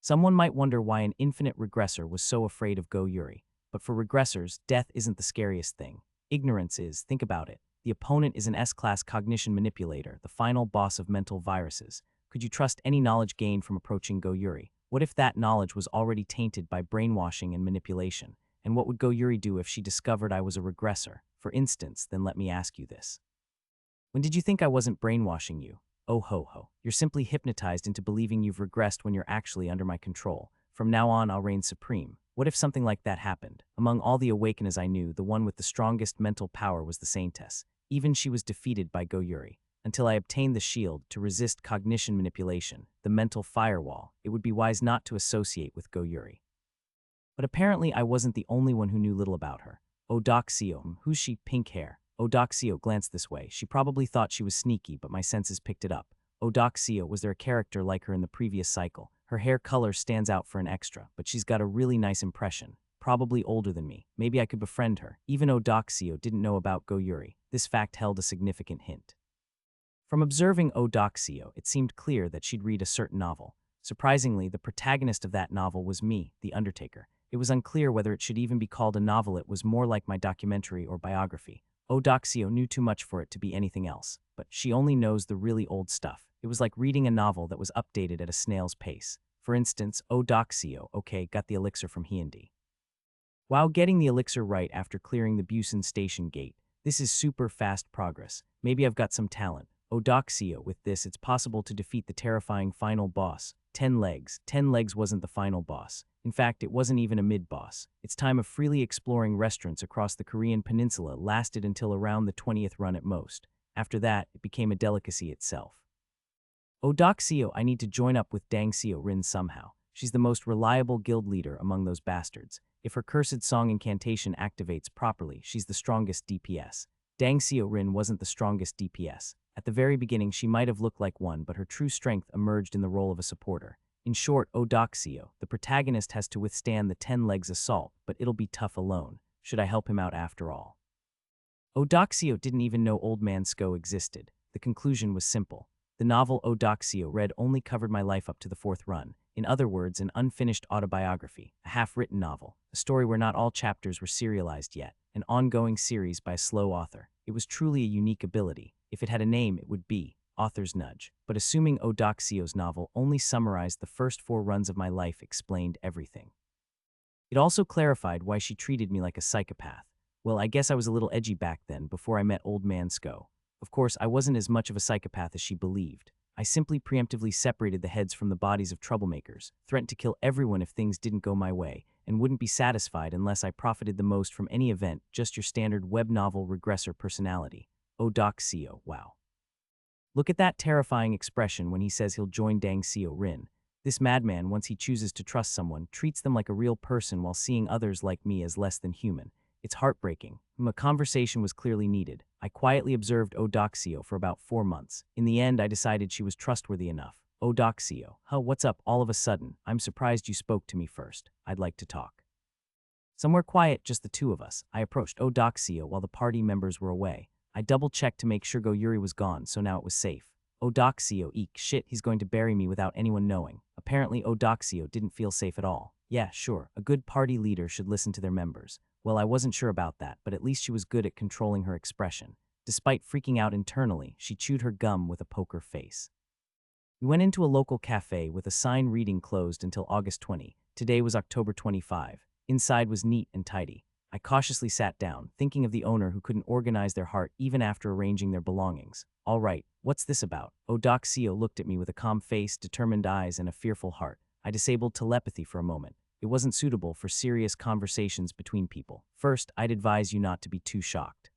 Someone might wonder why an infinite regressor was so afraid of Go Yuri. But for regressors, death isn't the scariest thing. Ignorance is. Think about it. The opponent is an S-class cognition manipulator, the final boss of mental viruses. Could you trust any knowledge gained from approaching Go Yuri? What if that knowledge was already tainted by brainwashing and manipulation? And what would Go Yuri do if she discovered I was a regressor? For instance, then let me ask you this. When did you think I wasn't brainwashing you? Oh ho ho. You're simply hypnotized into believing you've regressed when you're actually under my control. From now on, I'll reign supreme. What if something like that happened? Among all the awakeners I knew, the one with the strongest mental power was the Saintess. Even she was defeated by Go Yuri. Until I obtained the shield to resist cognition manipulation, the mental firewall, it would be wise not to associate with Go Yuri. But apparently I wasn't the only one who knew little about her. Odoxio, who's she? Pink hair. Odoxio glanced this way. She probably thought she was sneaky, but my senses picked it up. Odoxio, was there a character like her in the previous cycle? Her hair color stands out for an extra, but she's got a really nice impression. Probably older than me. Maybe I could befriend her. Even Odoxio didn't know about Go Yuri. This fact held a significant hint. From observing Odoxio, it seemed clear that she'd read a certain novel. Surprisingly, the protagonist of that novel was me, the Undertaker. It was unclear whether it should even be called a novel. It was more like my documentary or biography. Odoxio knew too much for it to be anything else, but she only knows the really old stuff. It was like reading a novel that was updated at a snail's pace. For instance, Odoxio, got the elixir from Hyundi. Wow, getting the elixir right after clearing the Busan station gate. This is super fast progress. Maybe I've got some talent. Odoxio, with this, it's possible to defeat the terrifying final boss. 10 legs. 10 legs wasn't the final boss. In fact, it wasn't even a mid-boss. Its time of freely exploring restaurants across the Korean peninsula lasted until around the 20th run at most. After that, it became a delicacy itself. Odoxio, I need to join up with Dangsio Rin somehow. She's the most reliable guild leader among those bastards. If her cursed song incantation activates properly, she's the strongest DPS. Dangsio Rin wasn't the strongest DPS. At the very beginning, she might have looked like one, but her true strength emerged in the role of a supporter. In short, Odoxio, the protagonist, has to withstand the 10 legs assault, but it'll be tough alone. Should I help him out after all? Odoxio didn't even know Old Man Sko existed. The conclusion was simple. The novel Odoxio read only covered my life up to the 4th run. In other words, an unfinished autobiography, a half-written novel, a story where not all chapters were serialized yet, an ongoing series by a slow author. It was truly a unique ability. If it had a name, it would be Author's Nudge. But assuming Odoxio's novel only summarized the first 4 runs of my life, explained everything. It also clarified why she treated me like a psychopath. Well, I guess I was a little edgy back then, before I met Old Man Sko. Of course, I wasn't as much of a psychopath as she believed. I simply preemptively separated the heads from the bodies of troublemakers, threatened to kill everyone if things didn't go my way, and wouldn't be satisfied unless I profited the most from any event. Just your standard web novel regressor personality. Odoxio, wow. Look at that terrifying expression when he says he'll join Dangsio Rin. This madman, once he chooses to trust someone, treats them like a real person while seeing others like me as less than human. It's heartbreaking. A conversation was clearly needed. I quietly observed Odoxio for about 4 months. In the end, I decided she was trustworthy enough. Odoxio, what's up all of a sudden? I'm surprised you spoke to me first. I'd like to talk. Somewhere quiet, just the two of us, I approached Odoxio while the party members were away. I double-checked to make sure Yuri was gone, so now it was safe. Odoxio, eek, shit, he's going to bury me without anyone knowing. Apparently Odoxio didn't feel safe at all. Yeah, sure, a good party leader should listen to their members. Well, I wasn't sure about that, but at least she was good at controlling her expression. Despite freaking out internally, she chewed her gum with a poker face. We went into a local cafe with a sign reading closed until August 20. Today was October 25. Inside was neat and tidy. I cautiously sat down, thinking of the owner who couldn't organize their heart even after arranging their belongings. All right, what's this about? Odoxio looked at me with a calm face, determined eyes, and a fearful heart. I disabled telepathy for a moment. It wasn't suitable for serious conversations between people. First, I'd advise you not to be too shocked.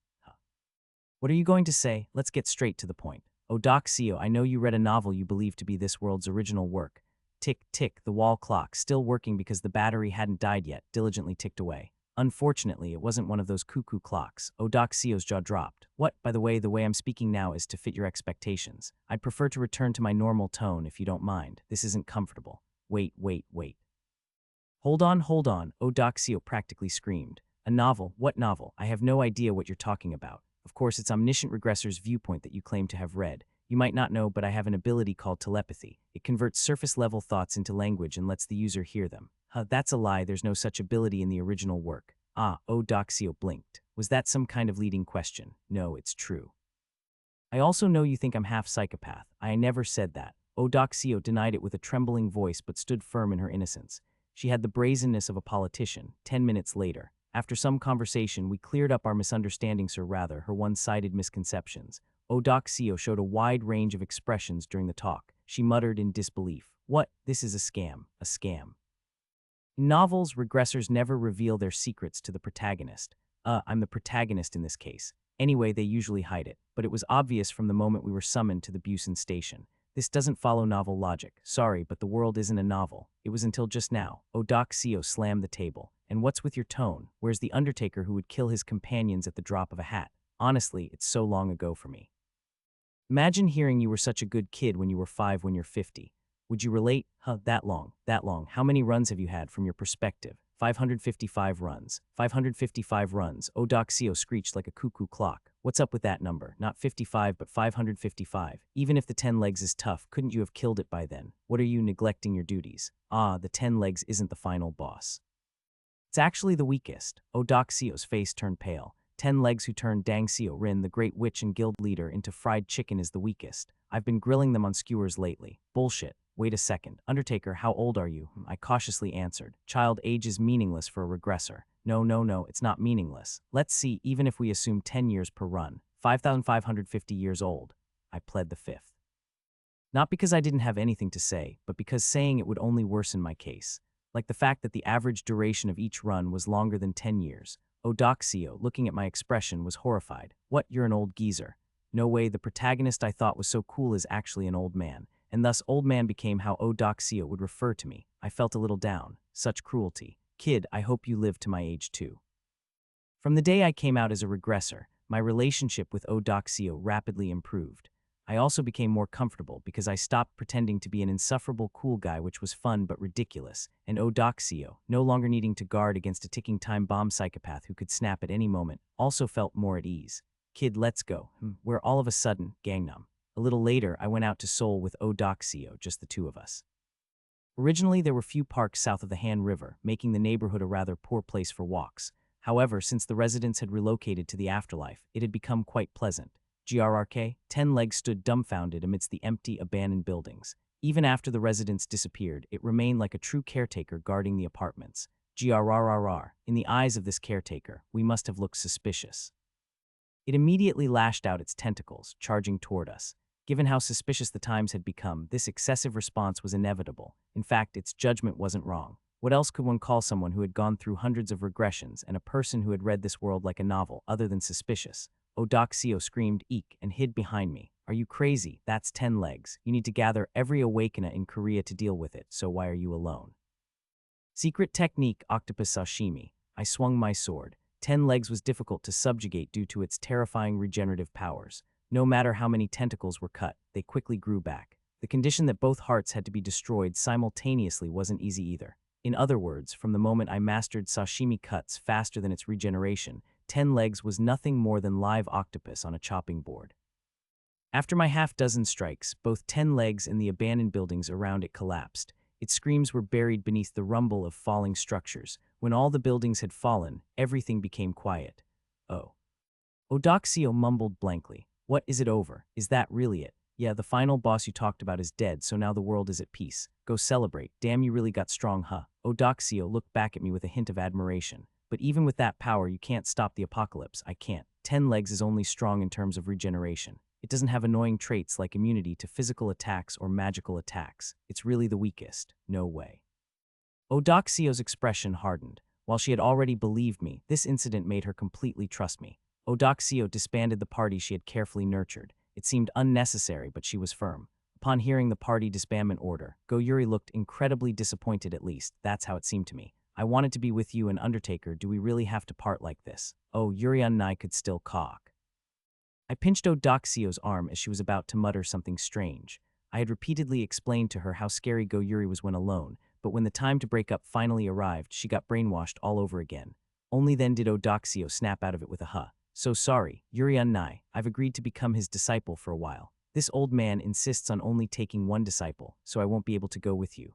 What are you going to say? Let's get straight to the point. Odoxio, I know you read a novel you believe to be this world's original work. Tick, tick, the wall clock, still working because the battery hadn't died yet, diligently ticked away. Unfortunately, it wasn't one of those cuckoo clocks. Odoxio's jaw dropped. What, by the way I'm speaking now is to fit your expectations. I'd prefer to return to my normal tone if you don't mind. This isn't comfortable. Wait. Hold on, Odoxio practically screamed. A novel? What novel? I have no idea what you're talking about. Of course, it's Omniscient Regressor's viewpoint that you claim to have read. You might not know, but I have an ability called telepathy. It converts surface-level thoughts into language and lets the user hear them. That's a lie. There's no such ability in the original work. Odoxio blinked. Was that some kind of leading question? No, it's true. I also know you think I'm half psychopath. I never said that. Odoxio denied it with a trembling voice but stood firm in her innocence. She had the brazenness of a politician. 10 minutes later, after some conversation, we cleared up our misunderstandings, or rather, her one-sided misconceptions. Odoxio showed a wide range of expressions during the talk. She muttered in disbelief. What? This is a scam. A scam. In novels, regressors never reveal their secrets to the protagonist. I'm the protagonist in this case. Anyway, they usually hide it, but it was obvious from the moment we were summoned to the Busan station. This doesn't follow novel logic. Sorry, but the world isn't a novel. It was until just now. Odoxio slammed the table. And what's with your tone? Where's the Undertaker who would kill his companions at the drop of a hat? Honestly, it's so long ago for me. Imagine hearing you were such a good kid when you were 5 when you're 50. Would you relate? That long. How many runs have you had from your perspective? 555 runs. 555 runs. Odoxio screeched like a cuckoo clock. What's up with that number? Not 55, but 555. Even if the 10 legs is tough, couldn't you have killed it by then? What are you neglecting your duties? The 10 legs isn't the final boss. It's actually the weakest. Odoxio's face turned pale. 10 legs who turned Dangxio Rin, the great witch and guild leader, into fried chicken is the weakest. I've been grilling them on skewers lately. Bullshit. Wait a second. Undertaker, how old are you? I cautiously answered. Child age is meaningless for a regressor. No, it's not meaningless. Let's see, even if we assume 10 years per run. 5,550 years old. I pled the fifth. Not because I didn't have anything to say, but because saying it would only worsen my case. Like the fact that the average duration of each run was longer than 10 years. Odoxio, looking at my expression, was horrified. What, you're an old geezer? No way, the protagonist I thought was so cool is actually an old man. And thus old man became how Odoxio would refer to me. I felt a little down. Such cruelty. Kid, I hope you live to my age too. From the day I came out as a regressor, my relationship with Odoxio rapidly improved. I also became more comfortable because I stopped pretending to be an insufferable cool guy, which was fun but ridiculous, and Odoxio, no longer needing to guard against a ticking time bomb psychopath who could snap at any moment, also felt more at ease. Kid, let's go. Where all of a sudden, Gangnam. A little later, I went out to Seoul with Odoxio, just the two of us. Originally, there were few parks south of the Han River, making the neighborhood a rather poor place for walks. However, since the residents had relocated to the afterlife, it had become quite pleasant. GRRK, 10 legs stood dumbfounded amidst the empty, abandoned buildings. Even after the residents disappeared, it remained like a true caretaker guarding the apartments. GRRRR, in the eyes of this caretaker, we must have looked suspicious. It immediately lashed out its tentacles, charging toward us. Given how suspicious the times had become, this excessive response was inevitable. In fact, its judgment wasn't wrong. What else could one call someone who had gone through hundreds of regressions and a person who had read this world like a novel other than suspicious? Odoxio screamed, eek, and hid behind me. Are you crazy? That's 10 legs. You need to gather every awakener in Korea to deal with it, so why are you alone? Secret technique, octopus sashimi. I swung my sword. 10 legs was difficult to subjugate due to its terrifying regenerative powers. No matter how many tentacles were cut, they quickly grew back. The condition that both hearts had to be destroyed simultaneously wasn't easy either. In other words, from the moment I mastered sashimi cuts faster than its regeneration, 10 legs was nothing more than live octopus on a chopping board. After my half-dozen strikes, both 10 legs and the abandoned buildings around it collapsed. Its screams were buried beneath the rumble of falling structures. When all the buildings had fallen, everything became quiet. Oh. Odoxio mumbled blankly. What, is it over? Is that really it? Yeah, the final boss you talked about is dead, so now the world is at peace. Go celebrate. Damn, you really got strong, huh? Odoxio looked back at me with a hint of admiration. But even with that power, you can't stop the apocalypse. I can't. 10 legs is only strong in terms of regeneration. It doesn't have annoying traits like immunity to physical attacks or magical attacks. It's really the weakest. No way. Odoxio's expression hardened. While she had already believed me, this incident made her completely trust me. Odoxio disbanded the party she had carefully nurtured. It seemed unnecessary, but she was firm. Upon hearing the party disbandment order, Go-Yuri looked incredibly disappointed. At least, that's how it seemed to me. I wanted to be with you and Undertaker. Do we really have to part like this? Oh, Yuri and I could still cock. I pinched Odoxio's arm as she was about to mutter something strange. I had repeatedly explained to her how scary Go-Yuri was when alone, but when the time to break up finally arrived, she got brainwashed all over again. Only then did Odoxio snap out of it with a huh. So sorry, Yuri Unnai, I've agreed to become his disciple for a while. This old man insists on only taking one disciple, so I won't be able to go with you.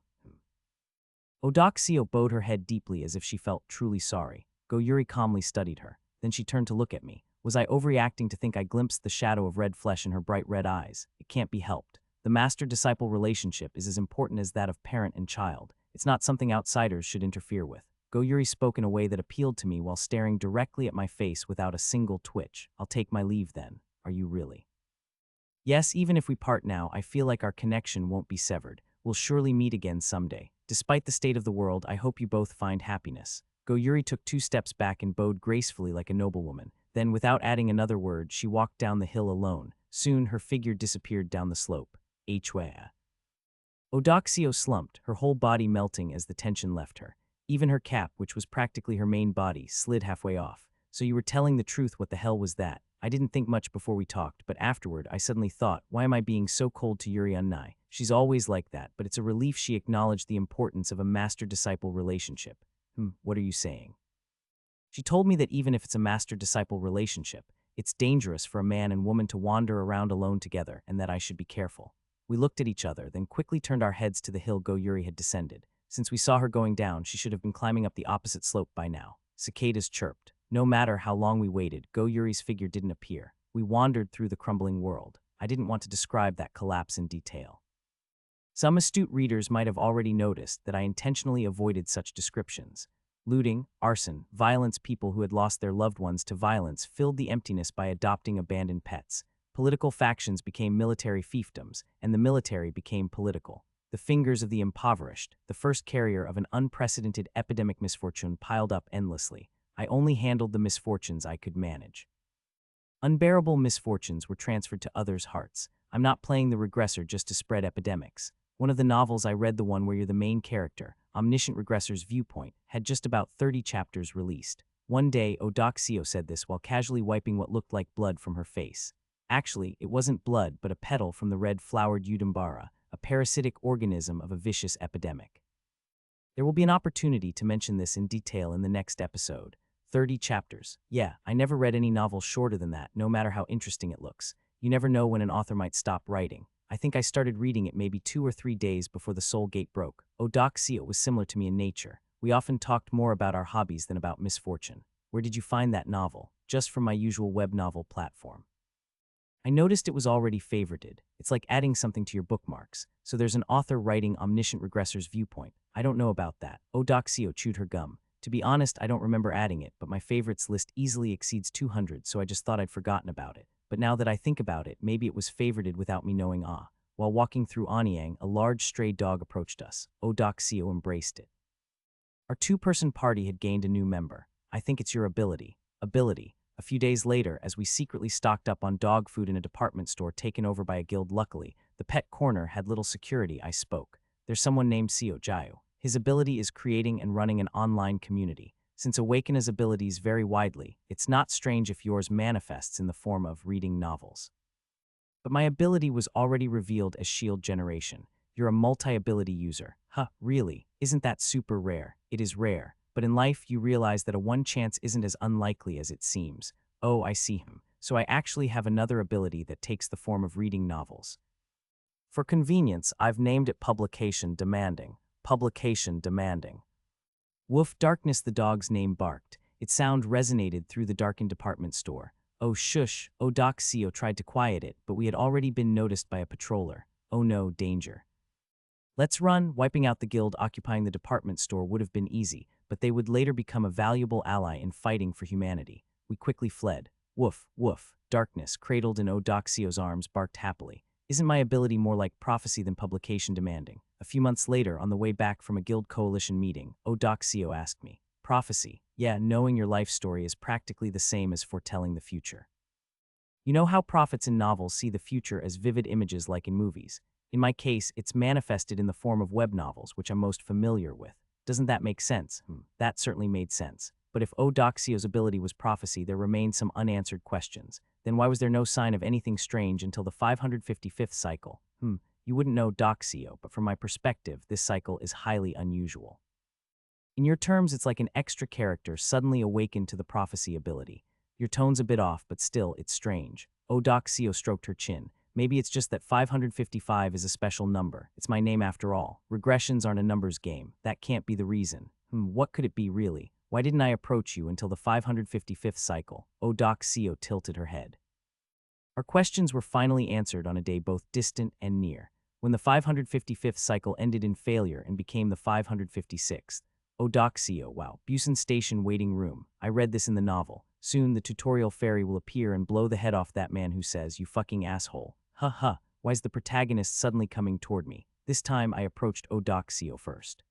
Odoxio bowed her head deeply as if she felt truly sorry. Go-Yuri calmly studied her. Then she turned to look at me. Was I overreacting to think I glimpsed the shadow of red flesh in her bright red eyes? It can't be helped. The master-disciple relationship is as important as that of parent and child. It's not something outsiders should interfere with. Go-Yuri spoke in a way that appealed to me while staring directly at my face without a single twitch. I'll take my leave then. Are you really? Yes, even if we part now, I feel like our connection won't be severed. We'll surely meet again someday. Despite the state of the world, I hope you both find happiness. Go-Yuri took 2 steps back and bowed gracefully like a noblewoman. Then, without adding another word, she walked down the hill alone. Soon, her figure disappeared down the slope. Hwaa. Odoxio slumped, her whole body melting as the tension left her. Even her cap, which was practically her main body, slid halfway off. So you were telling the truth, what the hell was that? I didn't think much before we talked, but afterward I suddenly thought, why am I being so cold to Yuri Unnai? She's always like that, but it's a relief she acknowledged the importance of a master-disciple relationship. What are you saying? She told me that even if it's a master-disciple relationship, it's dangerous for a man and woman to wander around alone together, and that I should be careful. We looked at each other, then quickly turned our heads to the hill Go-Yuri had descended. Since we saw her going down, she should have been climbing up the opposite slope by now. Cicadas chirped. No matter how long we waited, Go-Yuri's figure didn't appear. We wandered through the crumbling world. I didn't want to describe that collapse in detail. Some astute readers might have already noticed that I intentionally avoided such descriptions. Looting, arson, violence, people who had lost their loved ones to violence filled the emptiness by adopting abandoned pets. Political factions became military fiefdoms, and the military became political. The fingers of the impoverished, the first carrier of an unprecedented epidemic misfortune, piled up endlessly. I only handled the misfortunes I could manage. Unbearable misfortunes were transferred to others' hearts. I'm not playing the regressor just to spread epidemics. One of the novels I read, the one where you're the main character, Omniscient Regressor's Viewpoint, had just about 30 chapters released. One day, Odoxio said this while casually wiping what looked like blood from her face. Actually, it wasn't blood, but a petal from the red-flowered Udambara, a parasitic organism of a vicious epidemic. There will be an opportunity to mention this in detail in the next episode. 30 chapters. Yeah, I never read any novel shorter than that, no matter how interesting it looks. You never know when an author might stop writing. I think I started reading it maybe 2 or 3 days before the soul gate broke. Odoxio was similar to me in nature. We often talked more about our hobbies than about misfortune. Where did you find that novel? Just from my usual web novel platform. I noticed it was already favorited. It's like adding something to your bookmarks. So there's an author writing Omniscient Regressor's Viewpoint. I don't know about that. Odoxio chewed her gum. To be honest, I don't remember adding it, but my favorites list easily exceeds 200, so I just thought I'd forgotten about it. But now that I think about it, maybe it was favorited without me knowing. While walking through Anyang, a large stray dog approached us. Odoxio embraced it. Our 2-person party had gained a new member. I think it's your ability. A few days later, as we secretly stocked up on dog food in a department store taken over by a guild, luckily, the pet corner had little security. I spoke. There's someone named Seo Jiu. His ability is creating and running an online community. Since Awakena's abilities vary widely, it's not strange if yours manifests in the form of reading novels. But my ability was already revealed as Shield Generation. You're a multi-ability user. Huh, really? Isn't that super rare? It is rare. But in life, you realize that a one chance isn't as unlikely as it seems. Oh, I see him. So I actually have another ability that takes the form of reading novels. For convenience, I've named it Publication Demanding. Publication Demanding. Woof, darkness, the dog's name barked. Its sound resonated through the darkened department store. Oh shush, oh Doxio tried to quiet it, but we had already been noticed by a patroller. Oh no, danger. Let's run. Wiping out the guild occupying the department store would have been easy, but they would later become a valuable ally in fighting for humanity. We quickly fled. Woof, woof. Darkness, cradled in Odoxio's arms, barked happily. Isn't my ability more like prophecy than publication demanding? A few months later, on the way back from a guild coalition meeting, Odoxio asked me, prophecy? Yeah, knowing your life story is practically the same as foretelling the future. You know how prophets in novels see the future as vivid images like in movies? In my case, it's manifested in the form of web novels, which I'm most familiar with. Doesn't that make sense? That certainly made sense. But if Odoxio's ability was prophecy, there remained some unanswered questions. Then why was there no sign of anything strange until the 555th cycle? You wouldn't know Doxio, but from my perspective, this cycle is highly unusual. In your terms, it's like an extra character suddenly awakened to the prophecy ability. Your tone's a bit off, but still, it's strange. Odoxio stroked her chin. Maybe it's just that 555 is a special number. It's my name after all. Regressions aren't a numbers game. That can't be the reason. What could it be really? Why didn't I approach you until the 555th cycle? Odoxio tilted her head. Our questions were finally answered on a day both distant and near. When the 555th cycle ended in failure and became the 556th. Odoxio, wow, Busan Station waiting room. I read this in the novel. Soon the tutorial fairy will appear and blow the head off that man who says, "You fucking asshole." Ha ha, why's the protagonist suddenly coming toward me? This time I approached Odoxio first.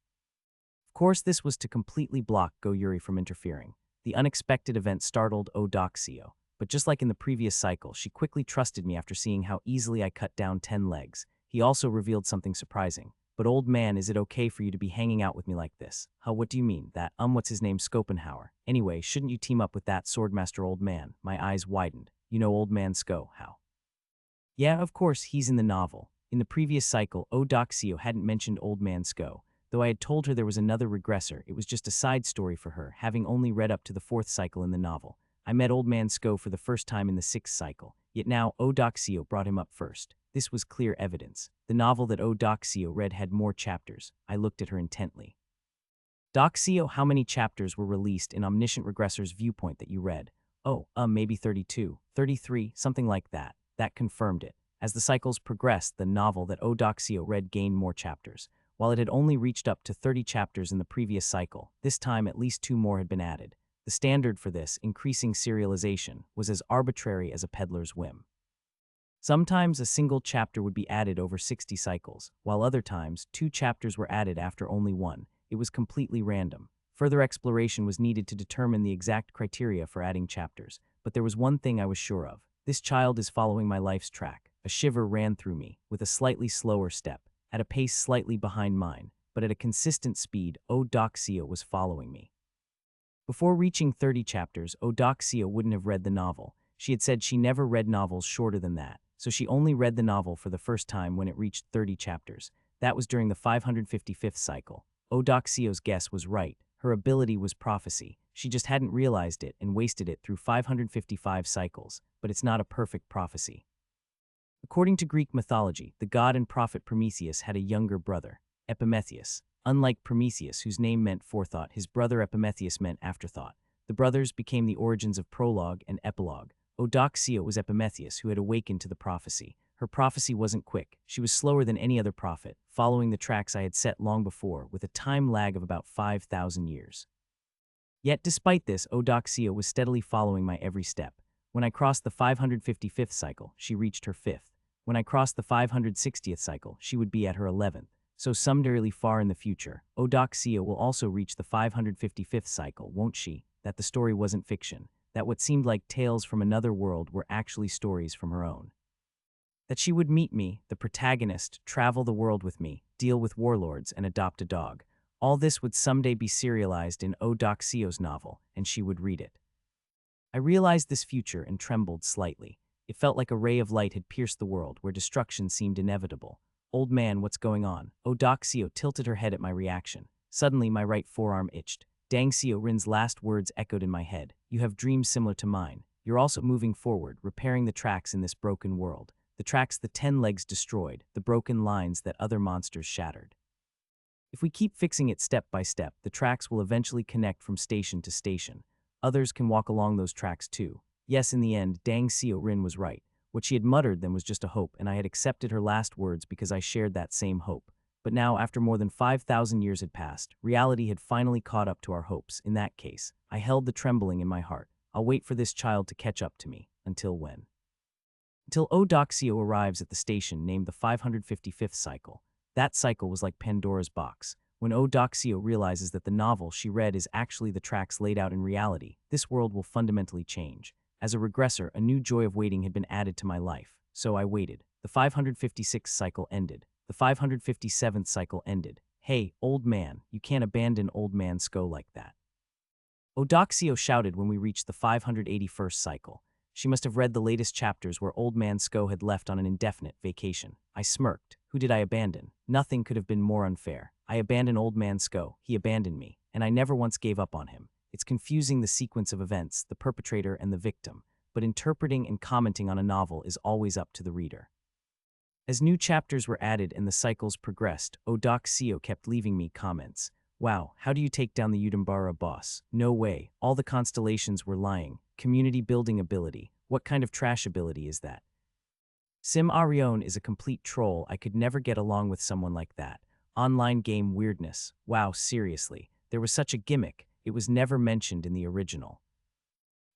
Of course, this was to completely block Go-Yuri from interfering. The unexpected event startled Odoxio, but just like in the previous cycle, she quickly trusted me after seeing how easily I cut down 10 legs. He also revealed something surprising. But old man, is it okay for you to be hanging out with me like this? Huh, what do you mean? That, what's his name, Schopenhauer? Anyway, shouldn't you team up with that swordmaster old man? My eyes widened. You know old man Sko, how? Yeah, of course, he's in the novel. In the previous cycle, Odoxio hadn't mentioned old man Sko. Though I had told her there was another regressor, it was just a side story for her, having only read up to the 4th cycle in the novel. I met old man Sko for the first time in the 6th cycle, yet now Odoxio brought him up first. This was clear evidence. The novel that Odoxio read had more chapters. I looked at her intently. Doxio, how many chapters were released in Omniscient Regressor's viewpoint that you read? Oh, maybe 32, 33, something like that. That confirmed it. As the cycles progressed, the novel that Odoxio read gained more chapters. While it had only reached up to 30 chapters in the previous cycle, this time at least 2 more had been added. The standard for this, increasing serialization, was as arbitrary as a peddler's whim. Sometimes a single chapter would be added over 60 cycles, while other times 2 chapters were added after only 1. It was completely random. Further exploration was needed to determine the exact criteria for adding chapters, but there was one thing I was sure of. This child is following my life's track. A shiver ran through me, with a slightly slower step, at a pace slightly behind mine, but at a consistent speed. Odoxio was following me. Before reaching 30 chapters, Odoxio wouldn't have read the novel. She had said she never read novels shorter than that, so she only read the novel for the first time when it reached 30 chapters. That was during the 555th cycle. Odoxio's guess was right. Her ability was prophecy. She just hadn't realized it and wasted it through 555 cycles, but it's not a perfect prophecy. According to Greek mythology, the god and prophet Prometheus had a younger brother, Epimetheus. Unlike Prometheus, whose name meant forethought, his brother Epimetheus meant afterthought. The brothers became the origins of prologue and epilogue. Odoxio was Epimetheus, who had awakened to the prophecy. Her prophecy wasn't quick. She was slower than any other prophet, following the tracks I had set long before, with a time lag of about 5,000 years. Yet despite this, Odoxio was steadily following my every step. When I crossed the 555th cycle, she reached her 5th. When I crossed the 560th cycle, she would be at her 11th. So someday far in the future, Odoxio will also reach the 555th cycle, won't she? That the story wasn't fiction. That what seemed like tales from another world were actually stories from her own. That she would meet me, the protagonist, travel the world with me, deal with warlords, and adopt a dog. All this would someday be serialized in Odoxio's novel, and she would read it. I realized this future and trembled slightly. It felt like a ray of light had pierced the world where destruction seemed inevitable. Old man, what's going on? Odoxio tilted her head at my reaction. Suddenly, my right forearm itched. Dang, Seo Rin's last words echoed in my head. You have dreams similar to mine. You're also moving forward, repairing the tracks in this broken world. The tracks the 10 legs destroyed, the broken lines that other monsters shattered. If we keep fixing it step by step, the tracks will eventually connect from station to station. Others can walk along those tracks too. Yes, in the end, Dang Seo Rin was right. What she had muttered then was just a hope, and I had accepted her last words because I shared that same hope. But now, after more than 5,000 years had passed, reality had finally caught up to our hopes. In that case, I held the trembling in my heart. I'll wait for this child to catch up to me. Until when? Until Odoxio arrives at the station named the 555th cycle. That cycle was like Pandora's box. When Odoxio realizes that the novel she read is actually the tracks laid out in reality, this world will fundamentally change. As a regressor, a new joy of waiting had been added to my life. So I waited. The 556th cycle ended. The 557th cycle ended. Hey, old man, you can't abandon old man Sko like that. Odoxio shouted when we reached the 581st cycle. She must have read the latest chapters where old man Sko had left on an indefinite vacation. I smirked. Who did I abandon? Nothing could have been more unfair. I abandoned old man Sko. He abandoned me, and I never once gave up on him. It's confusing the sequence of events, the perpetrator and the victim, but interpreting and commenting on a novel is always up to the reader. As new chapters were added and the cycles progressed, Odoxio kept leaving me comments. Wow, how do you take down the Udambara boss? No way, all the constellations were lying. Community building ability. What kind of trash ability is that? Sim Arion is a complete troll. I could never get along with someone like that. Online game weirdness. Wow, seriously. There was such a gimmick. It was never mentioned in the original.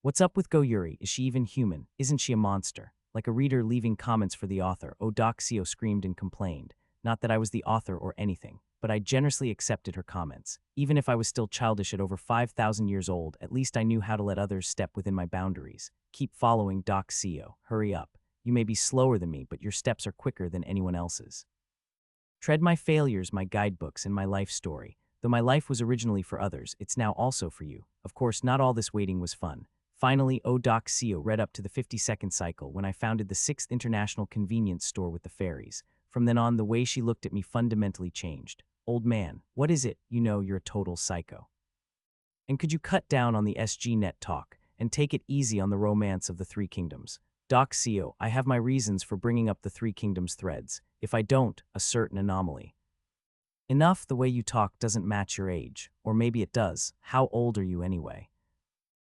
What's up with Goyuri? Is she even human? Isn't she a monster? Like a reader leaving comments for the author, Odoxio screamed and complained. Not that I was the author or anything, but I generously accepted her comments. Even if I was still childish at over 5,000 years old, at least I knew how to let others step within my boundaries. Keep following Doxio. Hurry up. You may be slower than me, but your steps are quicker than anyone else's. Tread my failures, my guidebooks, and my life story. Though my life was originally for others, it's now also for you. Of course, not all this waiting was fun. Finally, Odoxio read up to the 52nd cycle when I founded the 6th International Convenience Store with the fairies. From then on, the way she looked at me fundamentally changed. Old man, what is it? You know you're a total psycho. And could you cut down on the SG net talk and take it easy on the romance of the Three Kingdoms? Doxio, I have my reasons for bringing up the Three Kingdoms threads. If I don't, a certain anomaly. Enough, the way you talk doesn't match your age. Or maybe it does. How old are you anyway?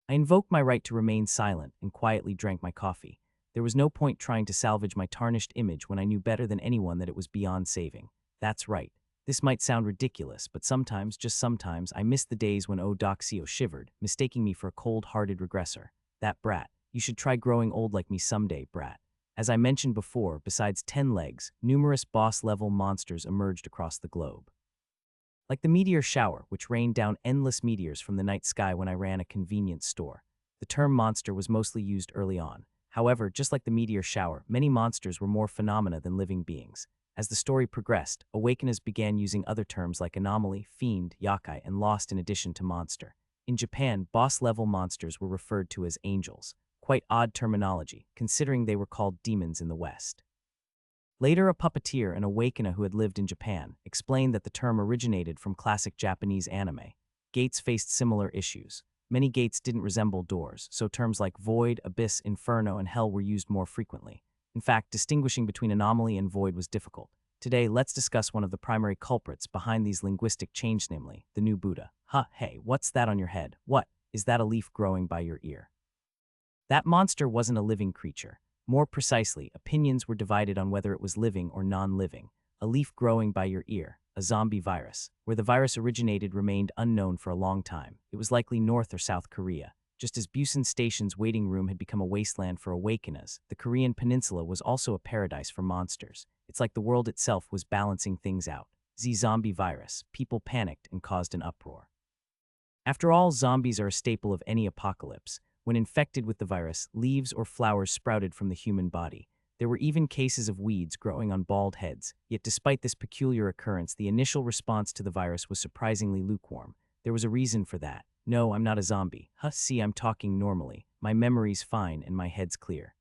I invoked my right to remain silent and quietly drank my coffee. There was no point trying to salvage my tarnished image when I knew better than anyone that it was beyond saving. That's right. This might sound ridiculous, but sometimes, just sometimes, I miss the days when Odoxio shivered, mistaking me for a cold-hearted regressor. That brat. You should try growing old like me someday, brat. As I mentioned before, besides 10 legs, numerous boss-level monsters emerged across the globe. Like the meteor shower, which rained down endless meteors from the night sky when I ran a convenience store. The term monster was mostly used early on. However, just like the meteor shower, many monsters were more phenomena than living beings. As the story progressed, awakeners began using other terms like anomaly, fiend, yakai, and lost in addition to monster. In Japan, boss-level monsters were referred to as angels. Quite odd terminology, considering they were called demons in the West. Later, a puppeteer and awakener who had lived in Japan explained that the term originated from classic Japanese anime. Gates faced similar issues. Many gates didn't resemble doors, so terms like void, abyss, inferno, and hell were used more frequently. In fact, distinguishing between anomaly and void was difficult. Today, let's discuss one of the primary culprits behind these linguistic changes, namely, the new Buddha. Hey, what's that on your head? What? Is that a leaf growing by your ear? That monster wasn't a living creature. More precisely, opinions were divided on whether it was living or non-living. A leaf growing by your ear, a zombie virus. Where the virus originated remained unknown for a long time. It was likely North or South Korea. Just as Busan Station's waiting room had become a wasteland for awakeners, the Korean peninsula was also a paradise for monsters. It's like the world itself was balancing things out. Zombie virus. People panicked and caused an uproar. After all, zombies are a staple of any apocalypse. When infected with the virus, leaves or flowers sprouted from the human body. There were even cases of weeds growing on bald heads, yet despite this peculiar occurrence, the initial response to the virus was surprisingly lukewarm. There was a reason for that. No, I'm not a zombie. See, I'm talking normally. My memory's fine and my head's clear.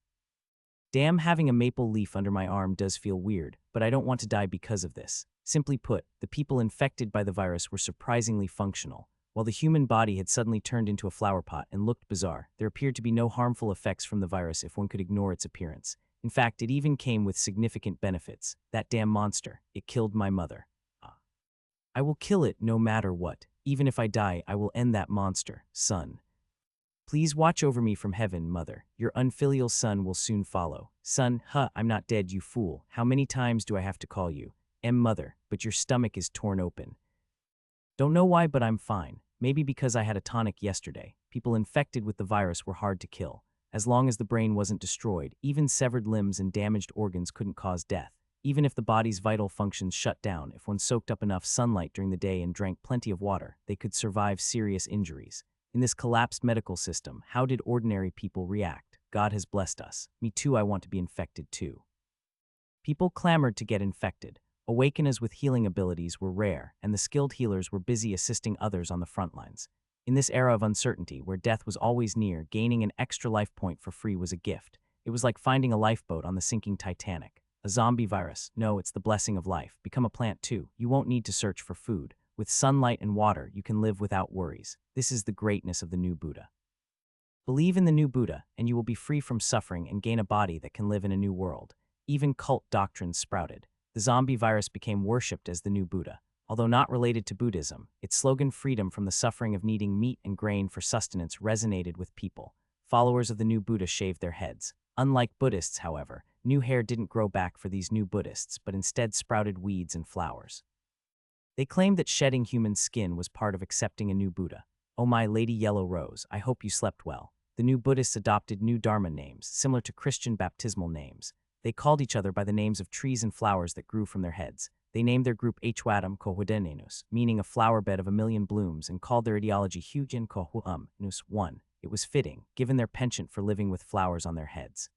Damn, having a maple leaf under my arm does feel weird, but I don't want to die because of this. Simply put, the people infected by the virus were surprisingly functional. While the human body had suddenly turned into a flower pot and looked bizarre, there appeared to be no harmful effects from the virus if one could ignore its appearance. In fact, it even came with significant benefits. That damn monster, it killed my mother. I will kill it no matter what. Even if I die, I will end that monster, son. Please watch over me from heaven, mother. Your unfilial son will soon follow. Son, I'm not dead, you fool. How many times do I have to call you? Mother, but your stomach is torn open. Don't know why, but I'm fine. Maybe because I had a tonic yesterday. People infected with the virus were hard to kill. As long as the brain wasn't destroyed, even severed limbs and damaged organs couldn't cause death. Even if the body's vital functions shut down, if one soaked up enough sunlight during the day and drank plenty of water, they could survive serious injuries. In this collapsed medical system, how did ordinary people react? God has blessed us. Me too, I want to be infected too. People clamored to get infected. Awakeners with healing abilities were rare, and the skilled healers were busy assisting others on the front lines. In this era of uncertainty, where death was always near, gaining an extra life point for free was a gift. It was like finding a lifeboat on the sinking Titanic. A zombie virus. No, it's the blessing of life. Become a plant too. You won't need to search for food. With sunlight and water, you can live without worries. This is the greatness of the new Buddha. Believe in the new Buddha, and you will be free from suffering and gain a body that can live in a new world. Even cult doctrines sprouted. The zombie virus became worshipped as the new Buddha. Although not related to Buddhism, its slogan freedom from the suffering of needing meat and grain for sustenance resonated with people. Followers of the new Buddha shaved their heads. Unlike Buddhists, however, new hair didn't grow back for these new Buddhists, but instead sprouted weeds and flowers. They claimed that shedding human skin was part of accepting a new Buddha. Oh my Lady Yellow Rose, I hope you slept well. The new Buddhists adopted new Dharma names, similar to Christian baptismal names. They called each other by the names of trees and flowers that grew from their heads. They named their group Hwadam Kohudenenus, meaning a flower bed of a million blooms, and called their ideology Hujin Kohu'um-nus 1. It was fitting, given their penchant for living with flowers on their heads.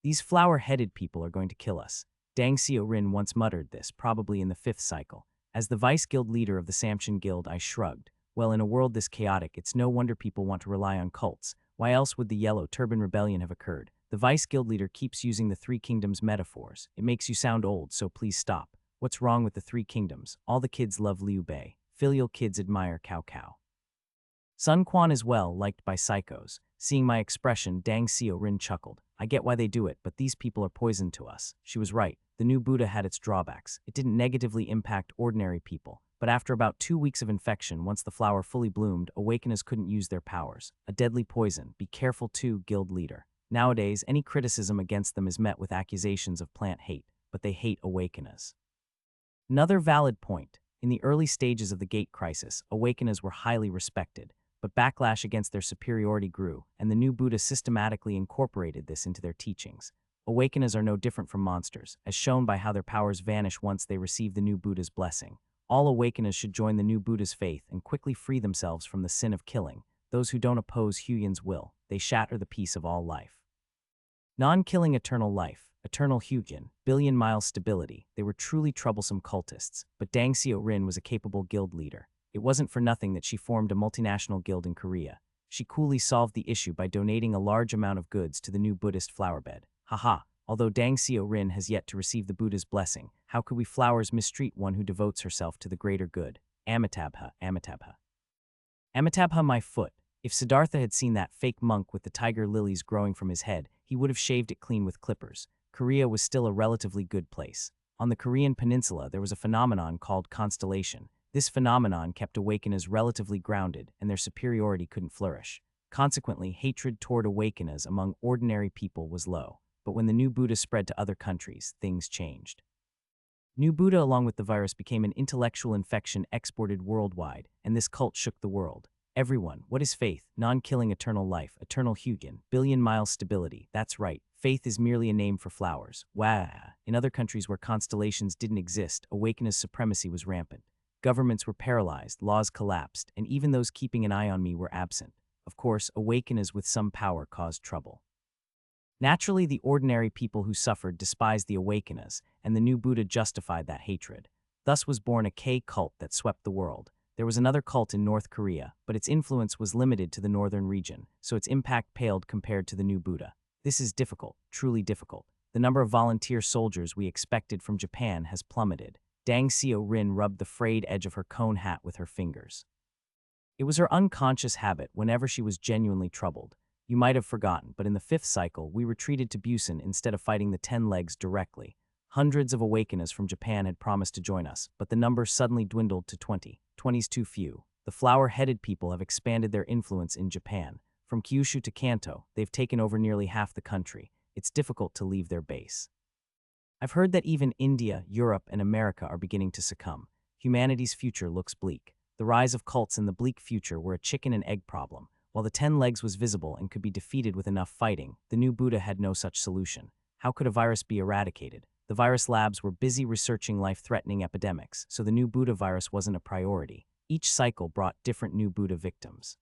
These flower-headed people are going to kill us. Dang Xiao-rin once muttered this, probably in the 5th cycle. As the vice guild leader of the Samshin Guild, I shrugged. Well, in a world this chaotic, it's no wonder people want to rely on cults. Why else would the Yellow Turban Rebellion have occurred? The vice guild leader keeps using the Three Kingdoms metaphors. It makes you sound old, so please stop. What's wrong with the Three Kingdoms? All the kids love Liu Bei. Filial kids admire Cao Cao. Sun Quan is well liked by psychos. Seeing my expression, Dang Xiao-rin chuckled. I get why they do it, but these people are poison to us. She was right. The new Buddha had its drawbacks. It didn't negatively impact ordinary people. But after about 2 weeks of infection, once the flower fully bloomed, awakeners couldn't use their powers. A deadly poison. Be careful too, guild leader. Nowadays, any criticism against them is met with accusations of plant hate, but they hate awakeners. Another valid point. In the early stages of the Gate Crisis, awakeners were highly respected, but backlash against their superiority grew, and the new Buddha systematically incorporated this into their teachings. Awakeners are no different from monsters, as shown by how their powers vanish once they receive the new Buddha's blessing. All awakeners should join the new Buddha's faith and quickly free themselves from the sin of killing. Those who don't oppose Huyin's will, they shatter the peace of all life. Non-killing eternal life, eternal Huyin, billion-mile stability, they were truly troublesome cultists, but Dang Xiao-rin was a capable guild leader. It wasn't for nothing that she formed a multinational guild in Korea. She coolly solved the issue by donating a large amount of goods to the new Buddhist flowerbed. Haha, although Dang Xiao-rin has yet to receive the Buddha's blessing, how could we flowers mistreat one who devotes herself to the greater good? Amitabha, Amitabha. Amitabha, my foot. If Siddhartha had seen that fake monk with the tiger lilies growing from his head, he would have shaved it clean with clippers. Korea was still a relatively good place. On the Korean peninsula, there was a phenomenon called constellation. This phenomenon kept awakeners relatively grounded, and their superiority couldn't flourish. Consequently, hatred toward awakeners among ordinary people was low. But when the new Buddha spread to other countries, things changed. New Buddha, along with the virus, became an intellectual infection exported worldwide, and this cult shook the world. Everyone, what is faith? Non-killing eternal life, eternal Huyin, billion-mile stability. That's right, faith is merely a name for flowers. Wah! In other countries where constellations didn't exist, awakeners' supremacy was rampant. Governments were paralyzed, laws collapsed, and even those keeping an eye on me were absent. Of course, awakeners with some power caused trouble. Naturally, the ordinary people who suffered despised the awakeners, and the new Buddha justified that hatred. Thus was born a K-cult that swept the world. There was another cult in North Korea, but its influence was limited to the northern region, so its impact paled compared to the new Buddha. This is difficult, truly difficult. The number of volunteer soldiers we expected from Japan has plummeted. Dang Seo Rin rubbed the frayed edge of her cone hat with her fingers. It was her unconscious habit whenever she was genuinely troubled. You might have forgotten, but in the 5th cycle, we retreated to Busan instead of fighting the 10 legs directly. Hundreds of awakeners from Japan had promised to join us, but the number suddenly dwindled to 20. 20's too few. The flower-headed people have expanded their influence in Japan. From Kyushu to Kanto, they've taken over nearly half the country. It's difficult to leave their base. I've heard that even India, Europe, and America are beginning to succumb. Humanity's future looks bleak. The rise of cults in the bleak future were a chicken and egg problem. While the 10 legs was visible and could be defeated with enough fighting, the new Buddha had no such solution. How could a virus be eradicated? The virus labs were busy researching life-threatening epidemics, so the new Buddha virus wasn't a priority. Each cycle brought different new Buddha victims.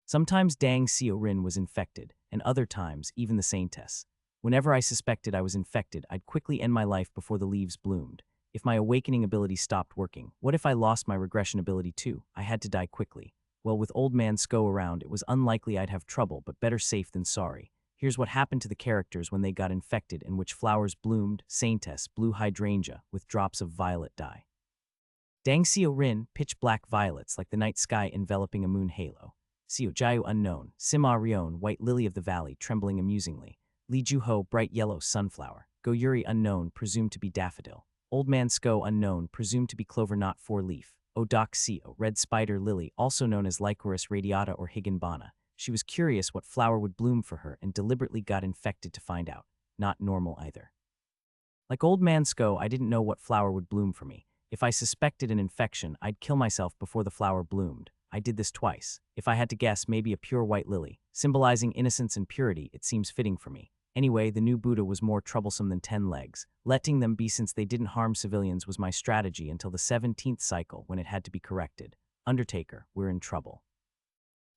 Sometimes Dang Seo Rin was infected, and other times, even the saintess. Whenever I suspected I was infected, I'd quickly end my life before the leaves bloomed. If my awakening ability stopped working, what if I lost my regression ability too? I had to die quickly. Well, with Old Man Sko around, it was unlikely I'd have trouble, but better safe than sorry. Here's what happened to the characters when they got infected and which flowers bloomed: saintess, blue hydrangea, with drops of violet dye. Dang Seo Rin, pitch black violets like the night sky enveloping a moon halo. Seo Jiu unknown, Sima Rion, white lily of the valley, trembling amusingly. Li Juho, bright yellow sunflower. Go Yuri unknown, presumed to be daffodil. Old Man Sko unknown, presumed to be clover knot four-leaf. Odak Seo, red spider lily, also known as Lycoris radiata or higginbana. She was curious what flower would bloom for her and deliberately got infected to find out. Not normal either. Like Old Man Sko, I didn't know what flower would bloom for me. If I suspected an infection, I'd kill myself before the flower bloomed. I did this twice. If I had to guess, maybe a pure white lily. Symbolizing innocence and purity, it seems fitting for me. Anyway, the new Buddha was more troublesome than 10 legs. Letting them be since they didn't harm civilians was my strategy until the 17th cycle when it had to be corrected. Undertaker, we're in trouble.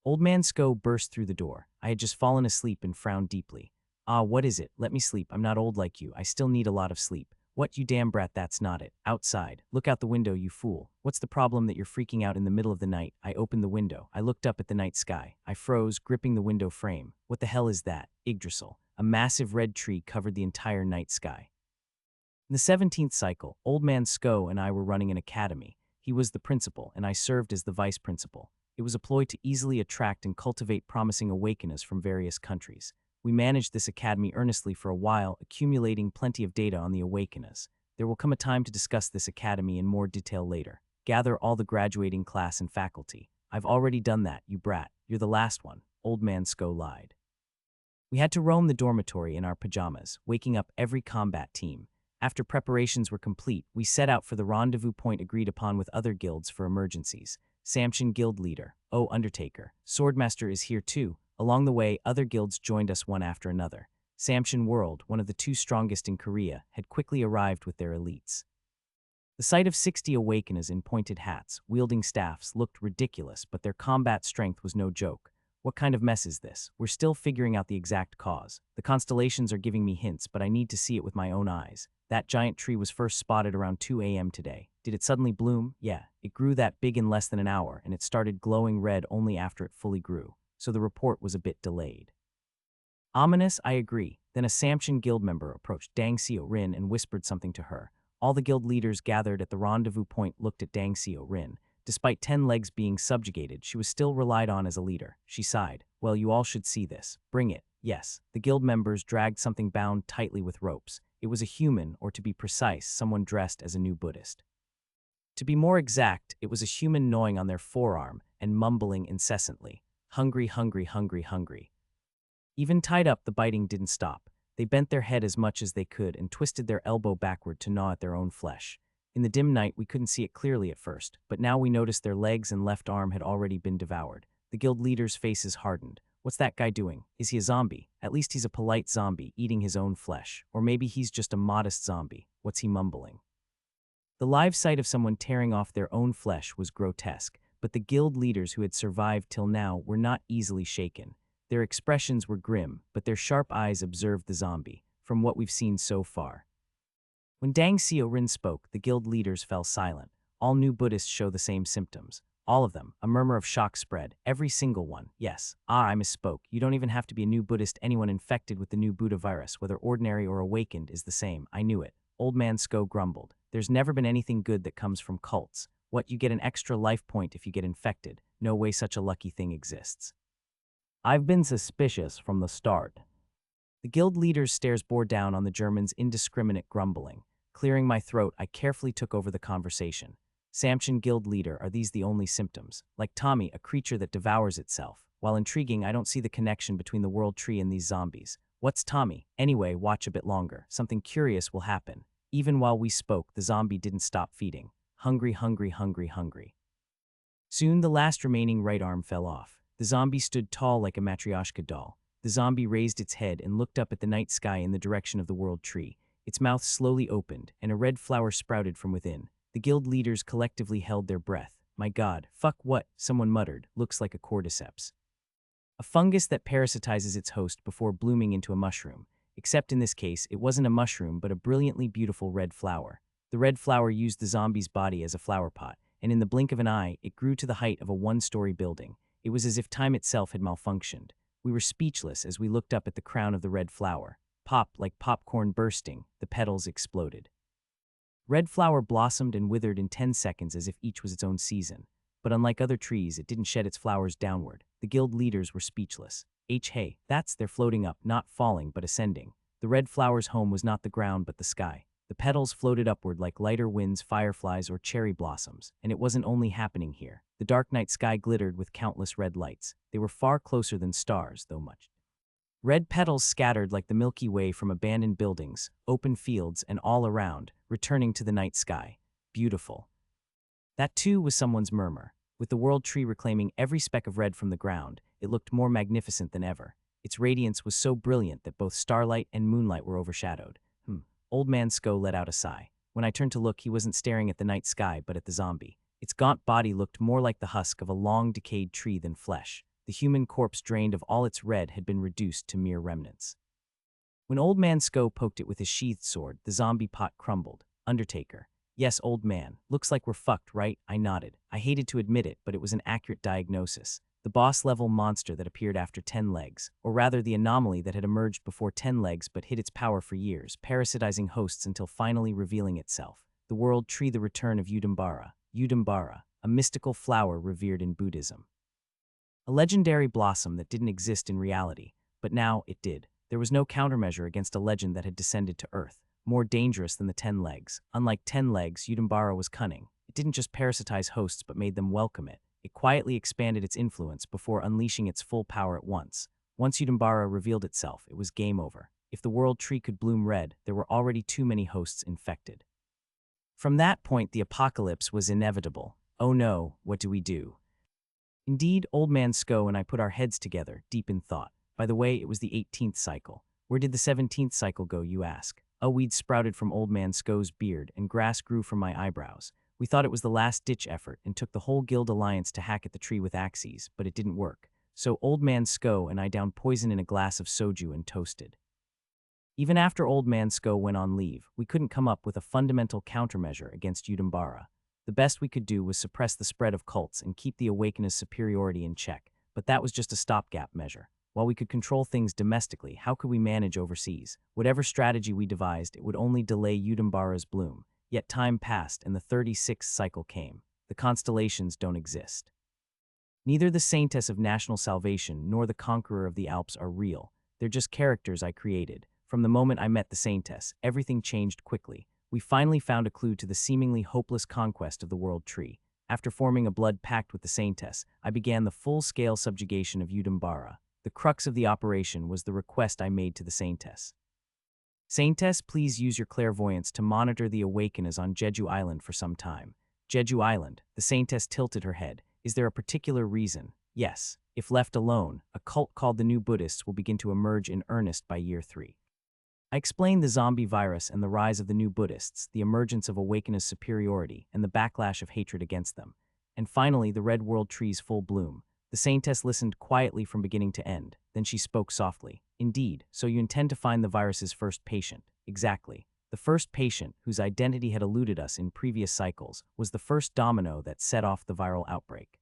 Old Man Sko burst through the door. I had just fallen asleep and frowned deeply. Ah, what is it? Let me sleep. I'm not old like you. I still need a lot of sleep. What, you damn brat, that's not it. Outside. Look out the window, you fool. What's the problem that you're freaking out in the middle of the night? I opened the window. I looked up at the night sky. I froze, gripping the window frame. What the hell is that? Yggdrasil. A massive red tree covered the entire night sky. In the 17th cycle, Old Man Sko and I were running an academy. He was the principal, and I served as the vice principal. It was a ploy to easily attract and cultivate promising awakeners from various countries. We managed this academy earnestly for a while, accumulating plenty of data on the awakeners. There will come a time to discuss this academy in more detail later. Gather all the graduating class and faculty. I've already done that, you brat. You're the last one. Old Man Sko lied. We had to roam the dormitory in our pajamas, waking up every combat team. After preparations were complete, we set out for the rendezvous point agreed upon with other guilds for emergencies. Samshin Guild Leader, oh Undertaker, Swordmaster is here too. Along the way, other guilds joined us one after another. Samshin World, one of the 2 strongest in Korea, had quickly arrived with their elites. The sight of 60 awakeners in pointed hats, wielding staffs, looked ridiculous, but their combat strength was no joke. What kind of mess is this? We're still figuring out the exact cause. The constellations are giving me hints, but I need to see it with my own eyes. That giant tree was first spotted around 2 a.m. today. Did it suddenly bloom? Yeah, it grew that big in less than an hour, and it started glowing red only after it fully grew. So the report was a bit delayed. Ominous, I agree. Then a Samshin guild member approached Dang Seo Rin and whispered something to her. All the guild leaders gathered at the rendezvous point looked at Dang Seo Rin. Despite 10 legs being subjugated, she was still relied on as a leader. She sighed. Well, you all should see this. Bring it. Yes. The guild members dragged something bound tightly with ropes. It was a human, or to be precise, someone dressed as a new Buddhist. To be more exact, it was a human gnawing on their forearm and mumbling incessantly. Hungry, hungry, hungry, hungry. Even tied up, the biting didn't stop. They bent their head as much as they could and twisted their elbow backward to gnaw at their own flesh. In the dim night, we couldn't see it clearly at first, but now we noticed their legs and left arm had already been devoured. The guild leaders' faces hardened. What's that guy doing? Is he a zombie? At least he's a polite zombie, eating his own flesh. Or maybe he's just a modest zombie. What's he mumbling? The live sight of someone tearing off their own flesh was grotesque, but the guild leaders who had survived till now were not easily shaken. Their expressions were grim, but their sharp eyes observed the zombie, from what we've seen so far. When Dang Seo Rin spoke, the guild leaders fell silent. All new Buddhists show the same symptoms. All of them. A murmur of shock spread. Every single one. Yes. I misspoke. You don't even have to be a new Buddhist. Anyone infected with the new Buddha virus, whether ordinary or awakened, is the same. I knew it. Old Man Sko grumbled. There's never been anything good that comes from cults. What, you get an extra life point if you get infected? No way such a lucky thing exists. I've been suspicious from the start. The guild leader's stares bore down on the German's indiscriminate grumbling. Clearing my throat, I carefully took over the conversation. Samchin, guild leader, are these the only symptoms? Like Tommy, a creature that devours itself. While intriguing, I don't see the connection between the world tree and these zombies. What's Tommy? Anyway, watch a bit longer. Something curious will happen. Even while we spoke, the zombie didn't stop feeding. Hungry, hungry, hungry, hungry. Soon the last remaining right arm fell off. The zombie stood tall like a matryoshka doll. The zombie raised its head and looked up at the night sky in the direction of the world tree. Its mouth slowly opened, and a red flower sprouted from within. The guild leaders collectively held their breath. My God, fuck what? Someone muttered. Looks like a cordyceps. A fungus that parasitizes its host before blooming into a mushroom. Except in this case, it wasn't a mushroom but a brilliantly beautiful red flower. The red flower used the zombie's body as a flower pot, and in the blink of an eye, it grew to the height of a one-story building. It was as if time itself had malfunctioned. We were speechless as we looked up at the crown of the red flower. Pop, like popcorn bursting, the petals exploded. Red flower blossomed and withered in 10 seconds as if each was its own season. But unlike other trees, it didn't shed its flowers downward. The guild leaders were speechless. Hey, they're floating up, not falling, but ascending. The red flower's home was not the ground but the sky. The petals floated upward like lighter winds, fireflies, or cherry blossoms, and it wasn't only happening here. The dark night sky glittered with countless red lights. They were far closer than stars, though much. Red petals scattered like the Milky Way from abandoned buildings, open fields, and all around, returning to the night sky. Beautiful. That too was someone's murmur. With the world tree reclaiming every speck of red from the ground, it looked more magnificent than ever. Its radiance was so brilliant that both starlight and moonlight were overshadowed. Old Man Sko let out a sigh. When I turned to look, he wasn't staring at the night sky, but at the zombie. Its gaunt body looked more like the husk of a long, decayed tree than flesh. The human corpse, drained of all its red, had been reduced to mere remnants. When Old Man Sko poked it with his sheathed sword, the zombie pot crumbled. Undertaker. Yes, old man. Looks like we're fucked, right? I nodded. I hated to admit it, but it was an accurate diagnosis. The boss-level monster that appeared after 10 legs, or rather the anomaly that had emerged before 10 legs but hid its power for years, parasitizing hosts until finally revealing itself. The world tree, the return of Udambara. Udambara, a mystical flower revered in Buddhism. A legendary blossom that didn't exist in reality, but now it did. There was no countermeasure against a legend that had descended to Earth, more dangerous than the 10 legs. Unlike 10 legs, Udambara was cunning. It didn't just parasitize hosts but made them welcome it. It quietly expanded its influence before unleashing its full power at once. Once Udambara revealed itself, it was game over. If the world tree could bloom red, there were already too many hosts infected. From that point, the apocalypse was inevitable. Oh no, what do we do? Indeed, Old Man Sko and I put our heads together, deep in thought. By the way, it was the 18th cycle. Where did the 17th cycle go, you ask? A weed sprouted from Old Man Sko's beard, and grass grew from my eyebrows. We thought it was the last-ditch effort and took the whole guild alliance to hack at the tree with axes, but it didn't work. So Old Man Sko and I downed poison in a glass of soju and toasted. Even after Old Man Sko went on leave, we couldn't come up with a fundamental countermeasure against Udambara. The best we could do was suppress the spread of cults and keep the Awakener's superiority in check, but that was just a stopgap measure. While we could control things domestically, how could we manage overseas? Whatever strategy we devised, it would only delay Udambara's bloom. Yet time passed and the 36th cycle came. The constellations don't exist. Neither the Saintess of National Salvation nor the Conqueror of the Alps are real. They're just characters I created. From the moment I met the Saintess, everything changed quickly. We finally found a clue to the seemingly hopeless conquest of the world tree. After forming a blood pact with the Saintess, I began the full-scale subjugation of Udambara. The crux of the operation was the request I made to the Saintess. Saintess, please use your clairvoyance to monitor the Awakeners on Jeju Island for some time. Jeju Island, the Saintess tilted her head. Is there a particular reason? Yes. If left alone, a cult called the New Buddhists will begin to emerge in earnest by year 3. I explained the zombie virus and the rise of the New Buddhists, the emergence of Awakeners' superiority, and the backlash of hatred against them. And finally, the Red World Tree's full bloom. The Saintess listened quietly from beginning to end. Then she spoke softly. Indeed, so you intend to find the virus's first patient. Exactly. The first patient, whose identity had eluded us in previous cycles, was the first domino that set off the viral outbreak.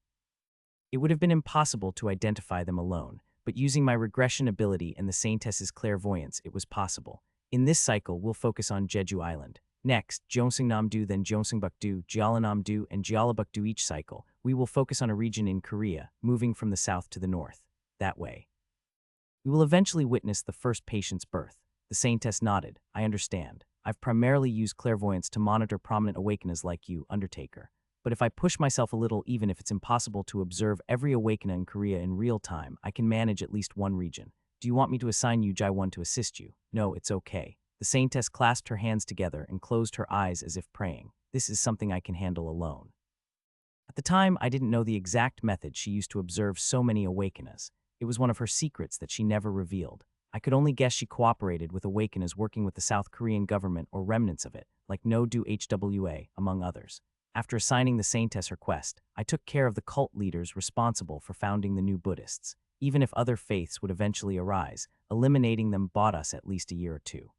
It would have been impossible to identify them alone, but using my regression ability and the Saintess's clairvoyance, it was possible. In this cycle, we'll focus on Jeju Island. Next, Gyeongsangnam-do, then Gyeongsangbuk-do, Jeollanam-do, and Jeollabuk-do. Each cycle, we will focus on a region in Korea, moving from the south to the north. That way, we will eventually witness the first patient's birth. The Saintess nodded. I understand. I've primarily used clairvoyance to monitor prominent awakeners like you, Undertaker. But if I push myself a little, even if it's impossible to observe every awakener in Korea in real time, I can manage at least one region. Do you want me to assign you Jai-1 to assist you? No, it's okay. The Saintess clasped her hands together and closed her eyes as if praying. This is something I can handle alone. At the time, I didn't know the exact method she used to observe so many awakeners. It was one of her secrets that she never revealed. I could only guess she cooperated with awakeners working with the South Korean government or remnants of it, like No-do HWA, among others. After assigning the Saintess her quest, I took care of the cult leaders responsible for founding the new Buddhists. Even if other faiths would eventually arise, eliminating them bought us at least a year or two.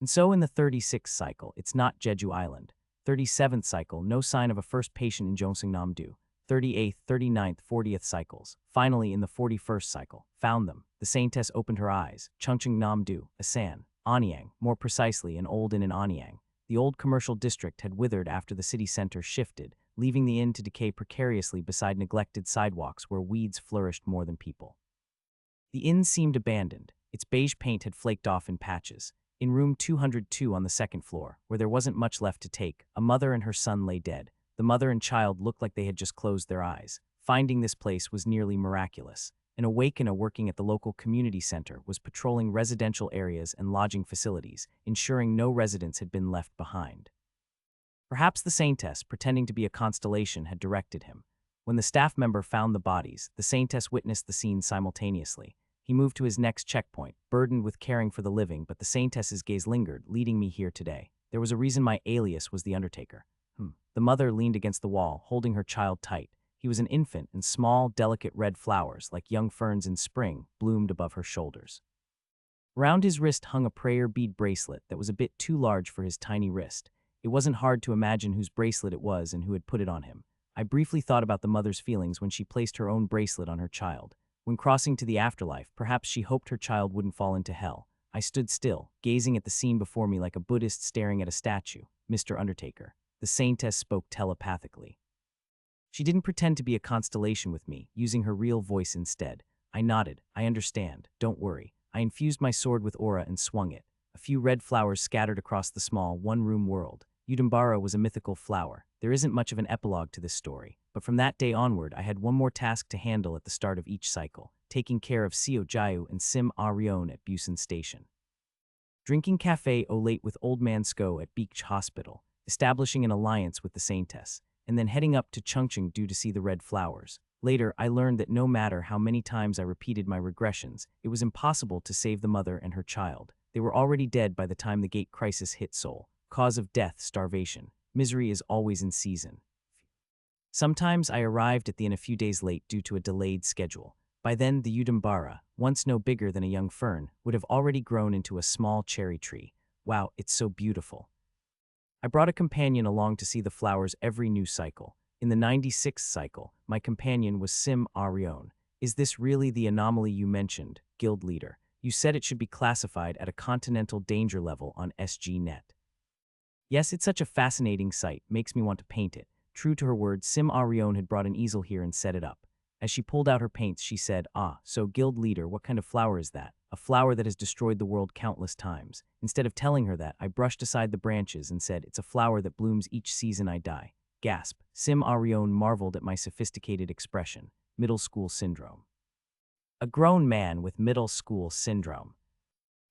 And so in the 36th cycle, it's not Jeju Island. 37th cycle, no sign of a first patient in Gyeongsangnam-do. 38th, 39th, 40th cycles. Finally, in the 41st cycle, found them. The Saintess opened her eyes. Cheongsangnam-do, Asan, Anyang, more precisely an old inn in Anyang. The old commercial district had withered after the city center shifted, leaving the inn to decay precariously beside neglected sidewalks where weeds flourished more than people. The inn seemed abandoned. Its beige paint had flaked off in patches. In room 202 on the second floor, where there wasn't much left to take, a mother and her son lay dead. The mother and child looked like they had just closed their eyes. Finding this place was nearly miraculous. An awakener working at the local community center was patrolling residential areas and lodging facilities, ensuring no residents had been left behind. Perhaps the Saintess, pretending to be a constellation, had directed him. When the staff member found the bodies, the Saintess witnessed the scene simultaneously. He moved to his next checkpoint, burdened with caring for the living, but the Saintess's gaze lingered, leading me here today. There was a reason my alias was the Undertaker. The mother leaned against the wall, holding her child tight. He was an infant, and small, delicate red flowers, like young ferns in spring, bloomed above her shoulders. Round his wrist hung a prayer bead bracelet that was a bit too large for his tiny wrist. It wasn't hard to imagine whose bracelet it was and who had put it on him. I briefly thought about the mother's feelings when she placed her own bracelet on her child. When crossing to the afterlife, perhaps she hoped her child wouldn't fall into hell. I stood still, gazing at the scene before me like a Buddhist staring at a statue. Mr. Undertaker. The Saintess spoke telepathically. She didn't pretend to be a constellation with me, using her real voice instead. I nodded. I understand. Don't worry. I infused my sword with aura and swung it. A few red flowers scattered across the small, one-room world. Udambara was a mythical flower. There isn't much of an epilogue to this story, but from that day onward I had one more task to handle at the start of each cycle, taking care of Seo Jayu and Sim Arion at Busan Station. Drinking cafe au lait with Old Man Sko at Beach Hospital, establishing an alliance with the Saintess, and then heading up to Chungcheong-do to see the red flowers. Later, I learned that no matter how many times I repeated my regressions, it was impossible to save the mother and her child. They were already dead by the time the gate crisis hit Seoul. Cause of death, starvation. Misery is always in season. Sometimes I arrived at the inn a few days late due to a delayed schedule. By then, the Udambara, once no bigger than a young fern, would have already grown into a small cherry tree. Wow, it's so beautiful. I brought a companion along to see the flowers every new cycle. In the 96th cycle, my companion was Sim Arion. Is this really the anomaly you mentioned, guild leader? You said it should be classified at a continental danger level on SGNet. Yes, it's such a fascinating sight, makes me want to paint it. True to her word, Sim Arion had brought an easel here and set it up. As she pulled out her paints, she said, so guild leader, what kind of flower is that? A flower that has destroyed the world countless times. Instead of telling her that, I brushed aside the branches and said, it's a flower that blooms each season I die. Gasp. Sim Arion marveled at my sophisticated expression. Middle school syndrome. A grown man with middle school syndrome.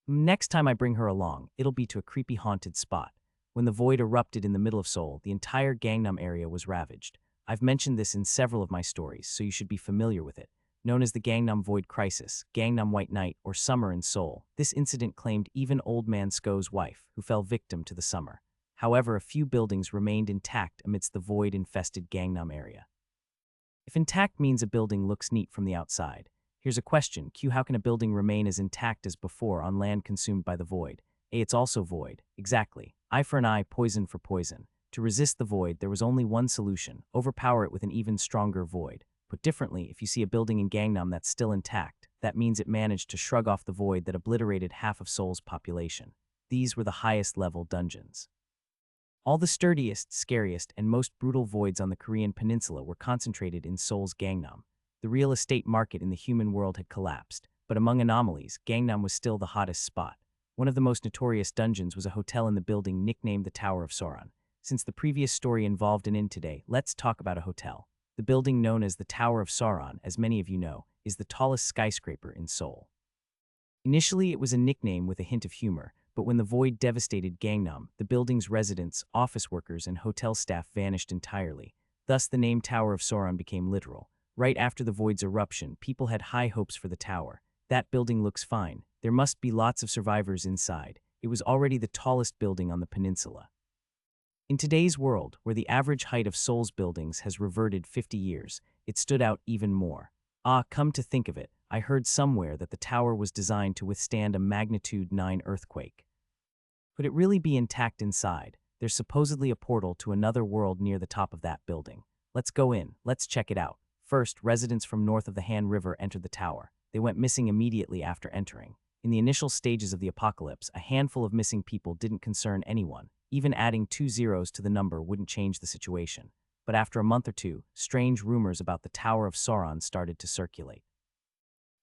Next time I bring her along, it'll be to a creepy haunted spot. When the void erupted in the middle of Seoul, the entire Gangnam area was ravaged. I've mentioned this in several of my stories, so you should be familiar with it. Known as the Gangnam Void Crisis, Gangnam White Night, or Summer in Seoul, this incident claimed even Old Man Sko's wife, who fell victim to the summer. However, a few buildings remained intact amidst the void-infested Gangnam area. If intact means a building looks neat from the outside, here's a question. Q. How can a building remain as intact as before on land consumed by the void? It's also void. Exactly. Eye for an eye, poison for poison. To resist the void, there was only one solution: overpower it with an even stronger void. Put differently, if you see a building in Gangnam that's still intact, that means it managed to shrug off the void that obliterated half of Seoul's population. These were the highest-level dungeons. All the sturdiest, scariest, and most brutal voids on the Korean peninsula were concentrated in Seoul's Gangnam. The real estate market in the human world had collapsed, but among anomalies, Gangnam was still the hottest spot. One of the most notorious dungeons was a hotel in the building nicknamed the Tower of Sauron. Since the previous story involved an inn today, let's talk about a hotel. The building known as the Tower of Sauron, as many of you know, is the tallest skyscraper in Seoul. Initially, it was a nickname with a hint of humor, but when the void devastated Gangnam, the building's residents, office workers, and hotel staff vanished entirely. Thus, the name Tower of Sauron became literal. Right after the void's eruption, people had high hopes for the tower. That building looks fine. There must be lots of survivors inside. It was already the tallest building on the peninsula. In today's world, where the average height of Seoul's buildings has reverted 50 years, it stood out even more. Come to think of it, I heard somewhere that the tower was designed to withstand a magnitude 9 earthquake. Could it really be intact inside? There's supposedly a portal to another world near the top of that building. Let's go in, let's check it out. First, residents from north of the Han River entered the tower. They went missing immediately after entering. In the initial stages of the apocalypse, a handful of missing people didn't concern anyone. Even adding 2 zeros to the number wouldn't change the situation. But after a month or two, strange rumors about the Tower of Sauron started to circulate.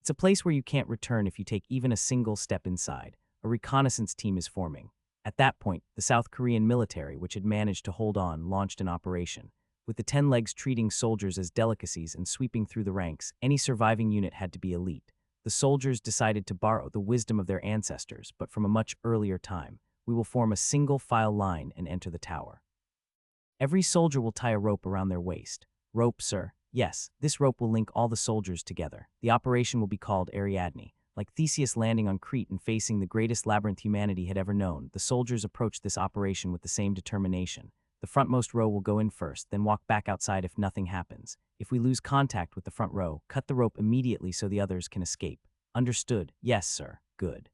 It's a place where you can't return if you take even a single step inside. A reconnaissance team is forming. At that point, the South Korean military, which had managed to hold on, launched an operation. With the 10 legs treating soldiers as delicacies and sweeping through the ranks, any surviving unit had to be elite. The soldiers decided to borrow the wisdom of their ancestors, but from a much earlier time. We will form a single file line and enter the tower. Every soldier will tie a rope around their waist. Rope, sir? Yes, this rope will link all the soldiers together. The operation will be called Ariadne. Like Theseus landing on Crete and facing the greatest labyrinth humanity had ever known, the soldiers approached this operation with the same determination. The frontmost row will go in first, then walk back outside if nothing happens. If we lose contact with the front row, cut the rope immediately so the others can escape. Understood? Yes, sir. Good.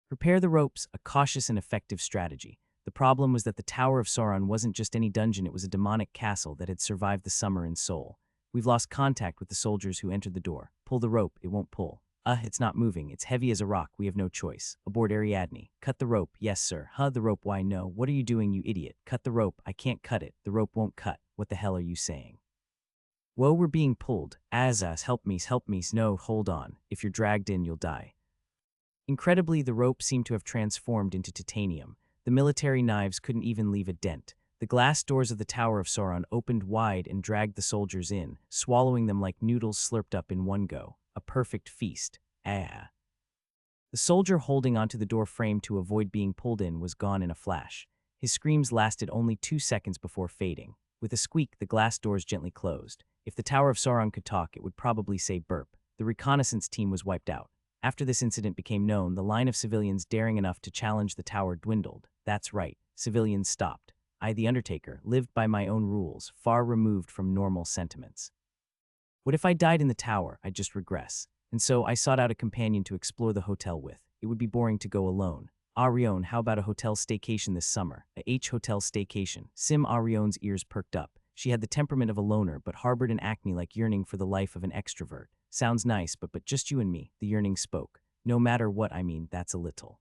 Prepare the ropes, a cautious and effective strategy. The problem was that the Tower of Sauron wasn't just any dungeon, it was a demonic castle that had survived the summer in Seoul. We've lost contact with the soldiers who entered the door. Pull the rope, it won't pull. It's not moving, it's heavy as a rock, we have no choice. Aboard Ariadne. Cut the rope, yes sir. The rope, why no? What are you doing, you idiot? Cut the rope, I can't cut it, the rope won't cut. What the hell are you saying? Whoa, we're being pulled. Help me, no, hold on. If you're dragged in, you'll die. Incredibly, the rope seemed to have transformed into titanium. The military knives couldn't even leave a dent. The glass doors of the Tower of Sauron opened wide and dragged the soldiers in, swallowing them like noodles slurped up in one go. A perfect feast. The soldier holding onto the door frame to avoid being pulled in was gone in a flash. His screams lasted only 2 seconds before fading. With a squeak, the glass doors gently closed. If the Tower of Sauron could talk, it would probably say burp. The reconnaissance team was wiped out. After this incident became known, the line of civilians daring enough to challenge the tower dwindled. That's right, civilians stopped. I, the Undertaker, lived by my own rules, far removed from normal sentiments. What if I died in the tower? I'd just regress. And so I sought out a companion to explore the hotel with. It would be boring to go alone. Rion, how about a hotel staycation this summer? A hotel staycation. Sim Rion's ears perked up. She had the temperament of a loner, but harbored an acne-like yearning for the life of an extrovert. Sounds nice, but just you and me, the yearning spoke. No matter what I mean, that's a little.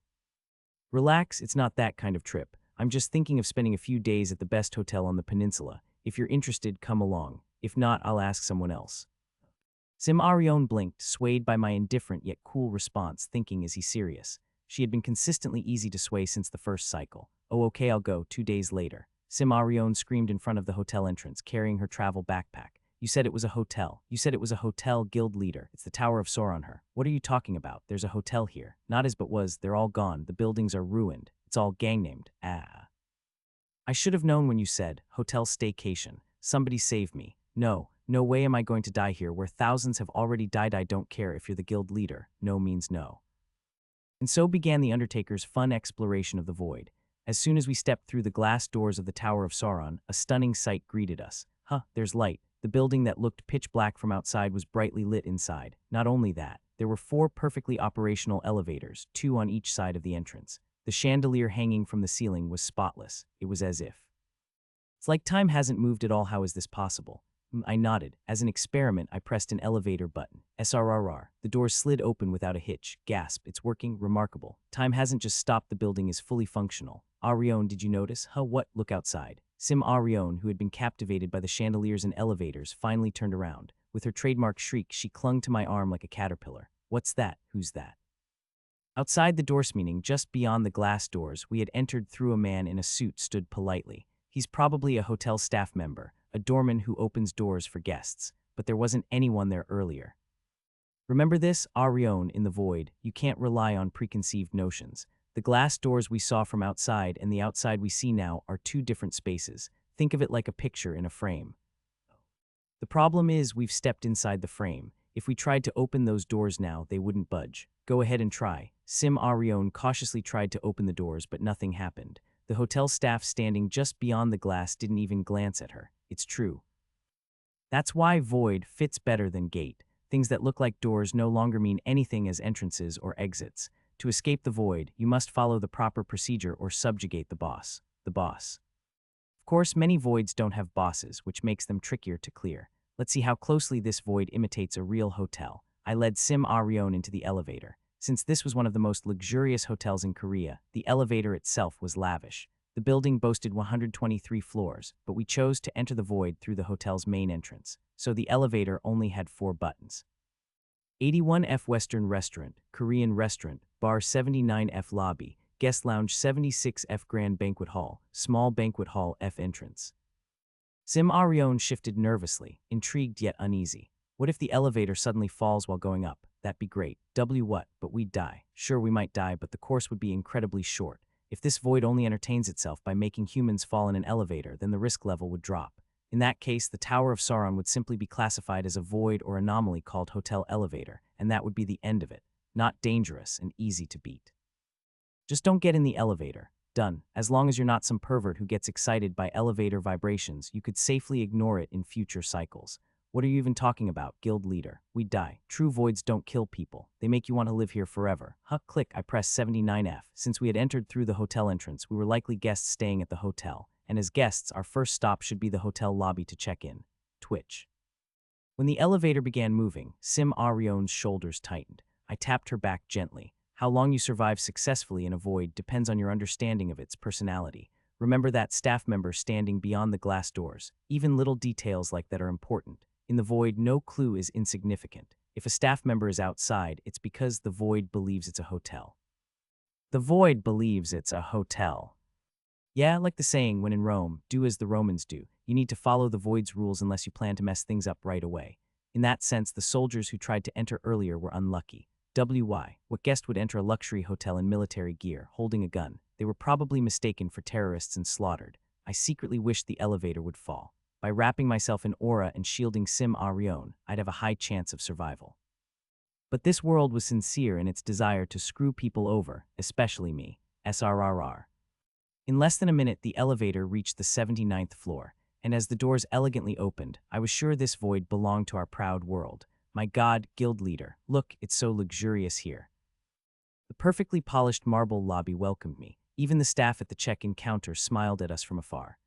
Relax, it's not that kind of trip. I'm just thinking of spending a few days at the best hotel on the peninsula. If you're interested, come along. If not, I'll ask someone else. Sim Arion blinked, swayed by my indifferent yet cool response, thinking, is he serious? She had been consistently easy to sway since the first cycle. Oh, okay, I'll go. 2 days later. Sim Arion screamed in front of the hotel entrance, carrying her travel backpack. You said it was a hotel. You said it was a hotel, guild leader. It's the Tower of Sauron. What are you talking about? There's a hotel here. Not as but was, they're all gone. The buildings are ruined. It's all gang-named. I should have known when you said, hotel staycation. Somebody save me. No way am I going to die here where thousands have already died. I don't care if you're the guild leader. No means no. And so began the Undertaker's fun exploration of the void. As soon as we stepped through the glass doors of the Tower of Sauron, a stunning sight greeted us. There's light. The building that looked pitch black from outside was brightly lit inside. Not only that, there were 4 perfectly operational elevators, 2 on each side of the entrance. The chandelier hanging from the ceiling was spotless. It was as if. It's like time hasn't moved at all. How is this possible? I nodded. As an experiment, I pressed an elevator button. SRRR. The doors slid open without a hitch. Gasp. It's working. Remarkable. Time hasn't just stopped. The building is fully functional. Arion, did you notice? Huh, what? Look outside. Sim Arion, who had been captivated by the chandeliers and elevators, finally turned around. With her trademark shriek, she clung to my arm like a caterpillar. What's that? Who's that? Outside the doors, meaning just beyond the glass doors, we had entered through. A man in a suit stood politely. He's probably a hotel staff member, a doorman who opens doors for guests, but there wasn't anyone there earlier. Remember this, Arion, in the void, you can't rely on preconceived notions. The glass doors we saw from outside and the outside we see now are two different spaces. Think of it like a picture in a frame. The problem is we've stepped inside the frame. If we tried to open those doors now, they wouldn't budge. Go ahead and try. Sim Arion cautiously tried to open the doors, but nothing happened. The hotel staff standing just beyond the glass didn't even glance at her. It's true. That's why void fits better than gate. Things that look like doors no longer mean anything as entrances or exits. To escape the void, you must follow the proper procedure or subjugate the boss. The boss. Of course, many voids don't have bosses, which makes them trickier to clear. Let's see how closely this void imitates a real hotel. I led Sim Arion into the elevator. Since this was one of the most luxurious hotels in Korea, the elevator itself was lavish. The building boasted 123 floors, but we chose to enter the void through the hotel's main entrance, so the elevator only had 4 buttons. 81F Western Restaurant, Korean Restaurant, Bar 79F Lobby, Guest Lounge 76F Grand Banquet Hall, Small Banquet Hall F Entrance. Sim Arion shifted nervously, intrigued yet uneasy. What if the elevator suddenly falls while going up? That'd be great. What? But we'd die. Sure, we might die, but the course would be incredibly short. If this void only entertains itself by making humans fall in an elevator, then the risk level would drop. In that case, the Tower of Sauron would simply be classified as a void or anomaly called Hotel Elevator, and that would be the end of it. Not dangerous and easy to beat. Just don't get in the elevator. Done. As long as you're not some pervert who gets excited by elevator vibrations, you could safely ignore it in future cycles. What are you even talking about, guild leader? We'd die. True voids don't kill people. They make you want to live here forever. Click, I pressed 79F. Since we had entered through the hotel entrance, we were likely guests staying at the hotel. And as guests, our first stop should be the hotel lobby to check in. Twitch. When the elevator began moving, Sim Arion's shoulders tightened. I tapped her back gently. How long you survive successfully in a void depends on your understanding of its personality. Remember that staff member standing beyond the glass doors. Even little details like that are important. In the void, no clue is insignificant. If a staff member is outside, it's because the void believes it's a hotel. The void believes it's a hotel. Yeah, like the saying, when in Rome, do as the Romans do. You need to follow the void's rules unless you plan to mess things up right away. In that sense, the soldiers who tried to enter earlier were unlucky. What guest would enter a luxury hotel in military gear, holding a gun? They were probably mistaken for terrorists and slaughtered. I secretly wished the elevator would fall. By wrapping myself in aura and shielding Sim Arion, I'd have a high chance of survival. But this world was sincere in its desire to screw people over, especially me. SRRR. In less than a minute, the elevator reached the 79th floor, and as the doors elegantly opened, I was sure this void belonged to our proud world. My god, guild leader, look, it's so luxurious here. The perfectly polished marble lobby welcomed me. Even the staff at the check-in counter smiled at us from afar.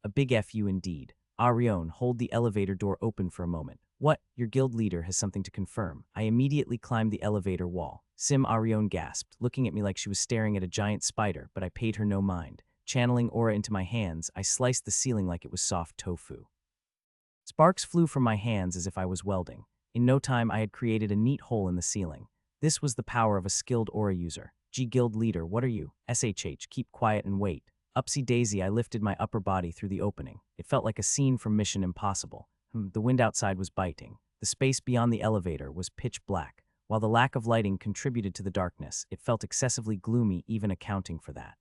A big FU indeed. Arion, hold the elevator door open for a moment. What? Your guild leader has something to confirm. I immediately climbed the elevator wall. Sim Arion gasped, looking at me like she was staring at a giant spider, but I paid her no mind. Channeling aura into my hands, I sliced the ceiling like it was soft tofu. Sparks flew from my hands as if I was welding. In no time, I had created a neat hole in the ceiling. This was the power of a skilled aura user. Guild leader, what are you? SHH, keep quiet and wait. Upsy daisy, I lifted my upper body through the opening. It felt like a scene from Mission Impossible. The wind outside was biting. The space beyond the elevator was pitch black. While the lack of lighting contributed to the darkness, it felt excessively gloomy even accounting for that.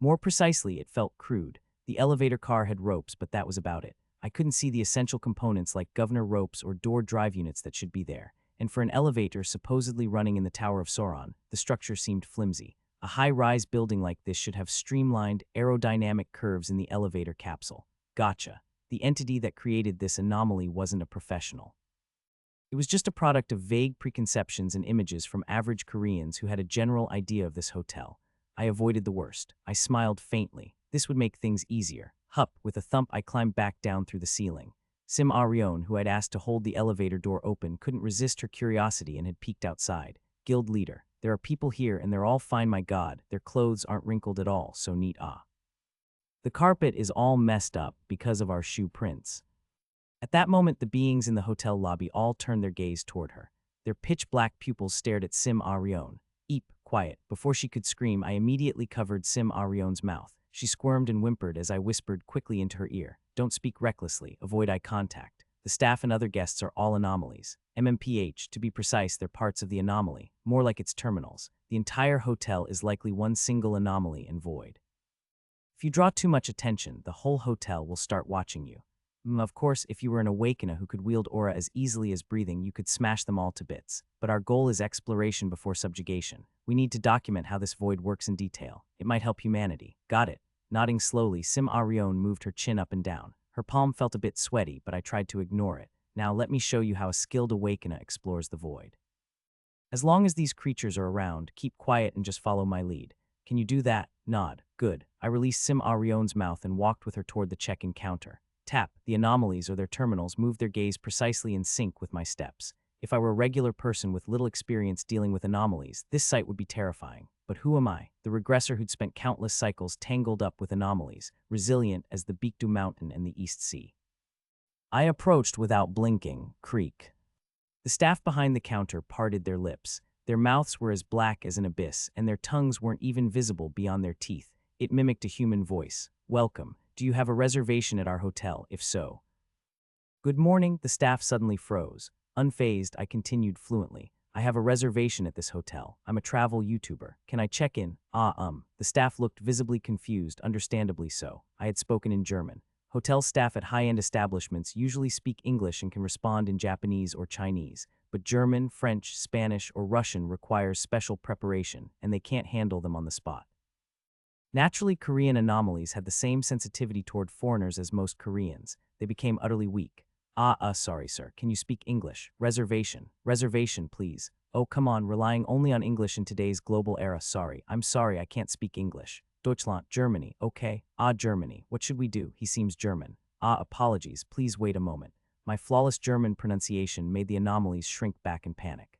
More precisely, it felt crude. The elevator car had ropes, but that was about it. I couldn't see the essential components like governor ropes or door drive units that should be there. And for an elevator supposedly running in the Tower of Sauron, the structure seemed flimsy. A high-rise building like this should have streamlined, aerodynamic curves in the elevator capsule. Gotcha. The entity that created this anomaly wasn't a professional. It was just a product of vague preconceptions and images from average Koreans who had a general idea of this hotel. I avoided the worst. I smiled faintly. This would make things easier. Hup, with a thump I climbed back down through the ceiling. Sim Arion, who I'd asked to hold the elevator door open, couldn't resist her curiosity and had peeked outside. Guild leader. There are people here and they're all fine, my god. Their clothes aren't wrinkled at all, so neat. The carpet is all messed up because of our shoe prints. At that moment, the beings in the hotel lobby all turned their gaze toward her. Their pitch-black pupils stared at Sim Arion. Eep, quiet. Before she could scream, I immediately covered Sim Arion's mouth. She squirmed and whimpered as I whispered quickly into her ear. Don't speak recklessly. Avoid eye contact. The staff and other guests are all anomalies. MMPH, to be precise, they're parts of the anomaly, more like its terminals. The entire hotel is likely one single anomaly and void. If you draw too much attention, the whole hotel will start watching you. Of course, if you were an awakener who could wield aura as easily as breathing, you could smash them all to bits. But our goal is exploration before subjugation. We need to document how this void works in detail. It might help humanity. Got it. Nodding slowly, Sim Arion moved her chin up and down. Her palm felt a bit sweaty, but I tried to ignore it. Now let me show you how a skilled awakener explores the void. As long as these creatures are around, keep quiet and just follow my lead. Can you do that? Nod. Good. I released Sim Arion's mouth and walked with her toward the check-in counter. Tap. The anomalies or their terminals moved their gaze precisely in sync with my steps. If I were a regular person with little experience dealing with anomalies, this sight would be terrifying. But who am I? The regressor who'd spent countless cycles tangled up with anomalies, resilient as the Bikdu Mountain and the East Sea. I approached without blinking. Creak. The staff behind the counter parted their lips. Their mouths were as black as an abyss, and their tongues weren't even visible beyond their teeth. It mimicked a human voice. Welcome. Do you have a reservation at our hotel? If so. Good morning. The staff suddenly froze. Unfazed, I continued fluently. I have a reservation at this hotel. I'm a travel YouTuber. Can I check in? The staff looked visibly confused, understandably so. I had spoken in German. Hotel staff at high-end establishments usually speak English and can respond in Japanese or Chinese, but German, French, Spanish, or Russian requires special preparation, and they can't handle them on the spot. Naturally, Korean anomalies had the same sensitivity toward foreigners as most Koreans. They became utterly weak. Sorry, sir. Can you speak English? Reservation, please. Oh, come on, relying only on English in today's global era. Sorry, I'm sorry, I can't speak English. Deutschland, Germany, okay. Germany. What should we do? He seems German. Apologies. Please wait a moment. My flawless German pronunciation made the anomalies shrink back in panic.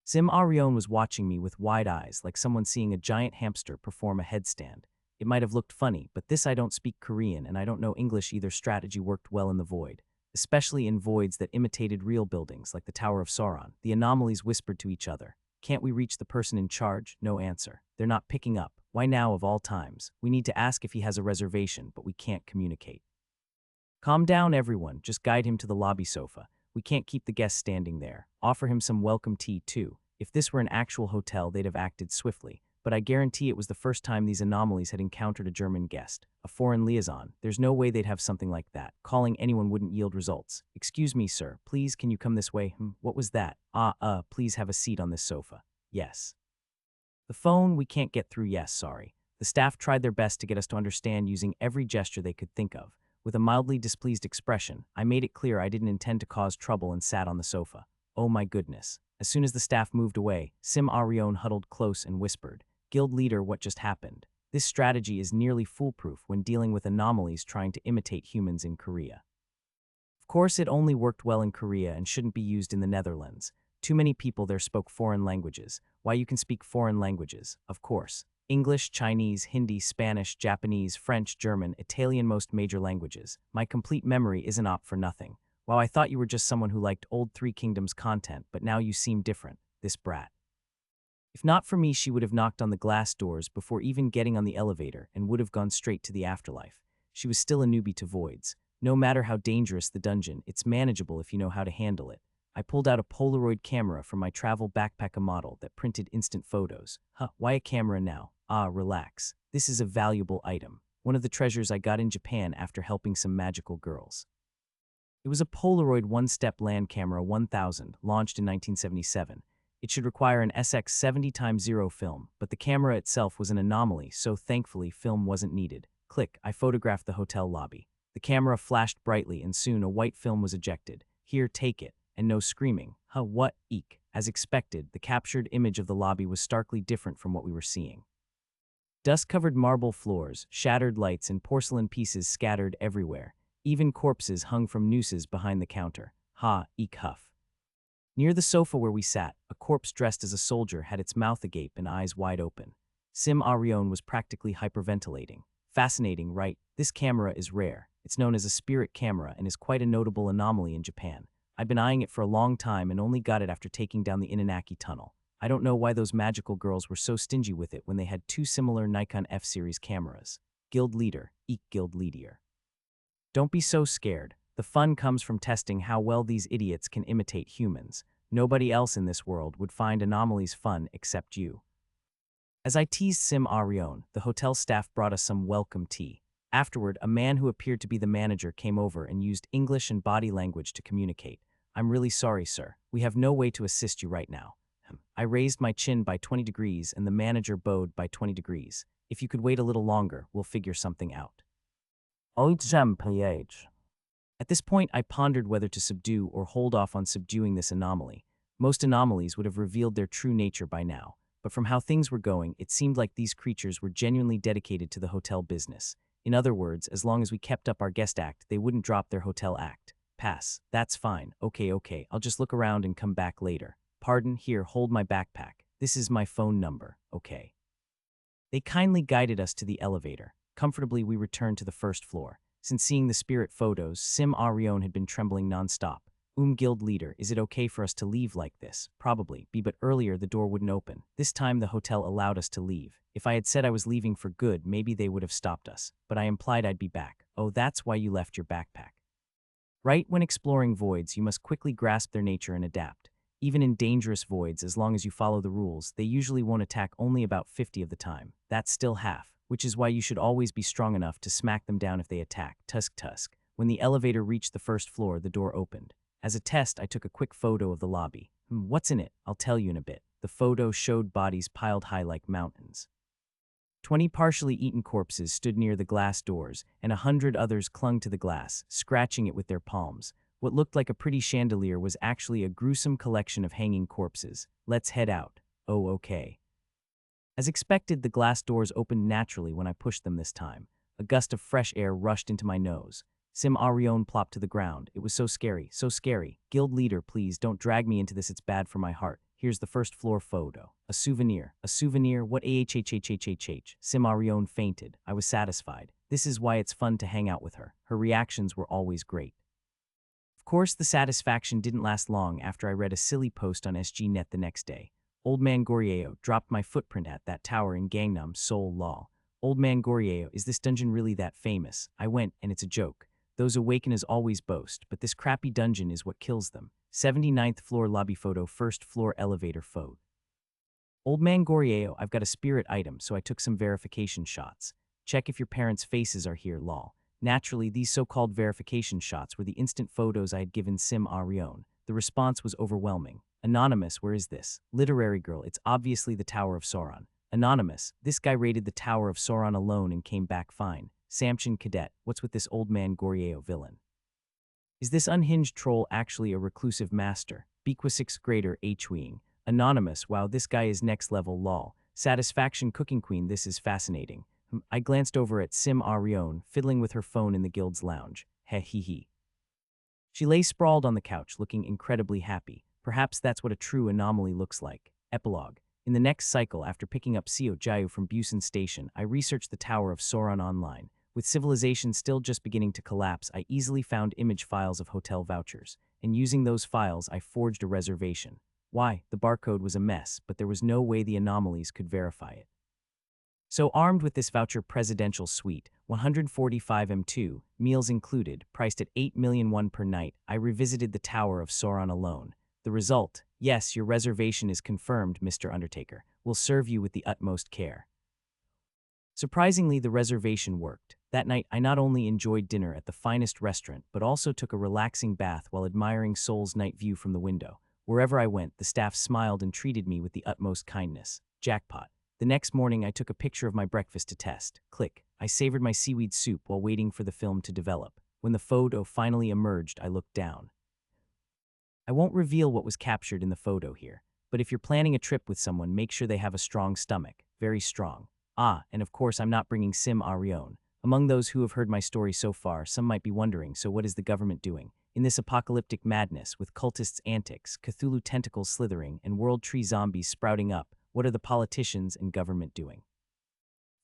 Sim Arion was watching me with wide eyes, like someone seeing a giant hamster perform a headstand. It might have looked funny, but this I don't speak Korean and I don't know English either. Strategy worked well in the void, especially in voids that imitated real buildings like the Tower of Sauron. The anomalies whispered to each other. Can't we reach the person in charge? No answer. They're not picking up. Why now of all times? We need to ask if he has a reservation, but we can't communicate. Calm down, everyone. Just guide him to the lobby sofa. We can't keep the guest standing there. Offer him some welcome tea, too. If this were an actual hotel, they'd have acted swiftly. But I guarantee it was the first time these anomalies had encountered a German guest, a foreign liaison. There's no way they'd have something like that. Calling anyone wouldn't yield results. Excuse me, sir. Please, can you come this way? What was that? Please have a seat on this sofa. Yes. The phone, we can't get through. Yes, sorry. The staff tried their best to get us to understand using every gesture they could think of. With a mildly displeased expression, I made it clear I didn't intend to cause trouble and sat on the sofa. Oh my goodness. As soon as the staff moved away, Sim Arion huddled close and whispered, Guild leader, what just happened? This strategy is nearly foolproof when dealing with anomalies trying to imitate humans in Korea. Of course, it only worked well in Korea and shouldn't be used in the Netherlands. Too many people there spoke foreign languages. Why you can speak foreign languages, of course. English, Chinese, Hindi, Spanish, Japanese, French, German, Italian, most major languages. My complete memory isn't op for nothing. Wow, I thought you were just someone who liked old Three Kingdoms content, but now you seem different, this brat. If not for me, she would have knocked on the glass doors before even getting on the elevator and would have gone straight to the afterlife. She was still a newbie to voids. No matter how dangerous the dungeon, it's manageable if you know how to handle it. I pulled out a Polaroid camera from my travel backpack, a model that printed instant photos. Why a camera now? Relax. This is a valuable item. One of the treasures I got in Japan after helping some magical girls. It was a Polaroid one-step land camera 1000, launched in 1977. It should require an SX70x0 film, but the camera itself was an anomaly, so thankfully film wasn't needed. Click, I photographed the hotel lobby. The camera flashed brightly and soon a white film was ejected. Here, take it. And no screaming. What? Eek. As expected, the captured image of the lobby was starkly different from what we were seeing. Dust-covered marble floors, shattered lights, and porcelain pieces scattered everywhere. Even corpses hung from nooses behind the counter. Ha, eek huff. Near the sofa where we sat, a corpse dressed as a soldier had its mouth agape and eyes wide open. Sim Arion was practically hyperventilating. Fascinating, right? This camera is rare. It's known as a spirit camera and is quite a notable anomaly in Japan. I've been eyeing it for a long time and only got it after taking down the Inanaki tunnel. I don't know why those magical girls were so stingy with it when they had two similar Nikon F-series cameras. Guild leader, eek guild leader. Don't be so scared. The fun comes from testing how well these idiots can imitate humans. Nobody else in this world would find anomalies fun except you. As I teased Sim Arion, the hotel staff brought us some welcome tea. Afterward, a man who appeared to be the manager came over and used English and body language to communicate. I'm really sorry, sir. We have no way to assist you right now. I raised my chin by 20 degrees and the manager bowed by 20 degrees. If you could wait a little longer, we'll figure something out. At this point, I pondered whether to subdue or hold off on subduing this anomaly. Most anomalies would have revealed their true nature by now, but from how things were going, it seemed like these creatures were genuinely dedicated to the hotel business. In other words, as long as we kept up our guest act, they wouldn't drop their hotel act. Pass. That's fine. Okay, I'll just look around and come back later. Pardon, here, hold my backpack. This is my phone number, okay. They kindly guided us to the elevator. Comfortably, we returned to the first floor. Since seeing the spirit photos, Sim Arion had been trembling nonstop. Guild leader, is it okay for us to leave like this? Probably, but earlier the door wouldn't open. This time the hotel allowed us to leave. If I had said I was leaving for good, maybe they would have stopped us. But I implied I'd be back. Oh, that's why you left your backpack. Right when exploring voids, you must quickly grasp their nature and adapt. Even in dangerous voids, as long as you follow the rules, they usually won't attack only about 50 of the time. That's still half, which is why you should always be strong enough to smack them down if they attack. Tusk. When the elevator reached the first floor, the door opened. As a test, I took a quick photo of the lobby. What's in it? I'll tell you in a bit. The photo showed bodies piled high like mountains. 20 partially eaten corpses stood near the glass doors, and 100 others clung to the glass, scratching it with their palms. What looked like a pretty chandelier was actually a gruesome collection of hanging corpses. Let's head out. Oh, okay. As expected, the glass doors opened naturally when I pushed them this time. A gust of fresh air rushed into my nose. Sim Arion plopped to the ground. It was so scary, so scary. Guild leader, please don't drag me into this, it's bad for my heart. Here's the first floor photo. A souvenir, what ahhhhhhh. Sim Arion fainted. I was satisfied. This is why it's fun to hang out with her. Her reactions were always great. Of course, the satisfaction didn't last long after I read a silly post on SGNet the next day. Old Man Gorieo dropped my footprint at that tower in Gangnam, Seoul, lol. Old Man Gorieo, is this dungeon really that famous? I went, and it's a joke. Those awakeners always boast, but this crappy dungeon is what kills them. 79th floor lobby photo, first floor elevator photo. Old Man Gorieo, I've got a spirit item, so I took some verification shots. Check if your parents' faces are here, lol. Naturally, these so-called verification shots were the instant photos I had given Sim Arion. The response was overwhelming. Anonymous, where is this? Literary girl, it's obviously the Tower of Sauron. Anonymous, this guy raided the Tower of Sauron alone and came back fine. Samson Cadet, what's with this Old Man Gorieo villain? Is this unhinged troll actually a reclusive master? Bequa 6th grader H-Wing. Anonymous, wow, this guy is next level, lol. Satisfaction Cooking Queen, this is fascinating. I glanced over at Sim Arion, fiddling with her phone in the guild's lounge. Hee. She lay sprawled on the couch, looking incredibly happy. Perhaps that's what a true anomaly looks like. Epilogue. In the next cycle, after picking up Seo Jiao from Busan Station, I researched the Tower of Sauron online. With civilization still just beginning to collapse, I easily found image files of hotel vouchers. And using those files, I forged a reservation. Why? The barcode was a mess, but there was no way the anomalies could verify it. So armed with this voucher presidential suite, 145 M2, meals included, priced at 8 million won per night, I revisited the Tower of Sauron alone. The result, yes, your reservation is confirmed, Mr. Undertaker. We'll serve you with the utmost care. Surprisingly, the reservation worked. That night, I not only enjoyed dinner at the finest restaurant, but also took a relaxing bath while admiring Seoul's night view from the window. Wherever I went, the staff smiled and treated me with the utmost kindness. Jackpot. The next morning, I took a picture of my breakfast to test. Click. I savored my seaweed soup while waiting for the film to develop. When the photo finally emerged, I looked down. I won't reveal what was captured in the photo here, but if you're planning a trip with someone, make sure they have a strong stomach. Very strong. And of course I'm not bringing Sim Arion. Among those who have heard my story so far, some might be wondering, so what is the government doing? In this apocalyptic madness, with cultists' antics, Cthulhu tentacles slithering, and world tree zombies sprouting up, what are the politicians and government doing?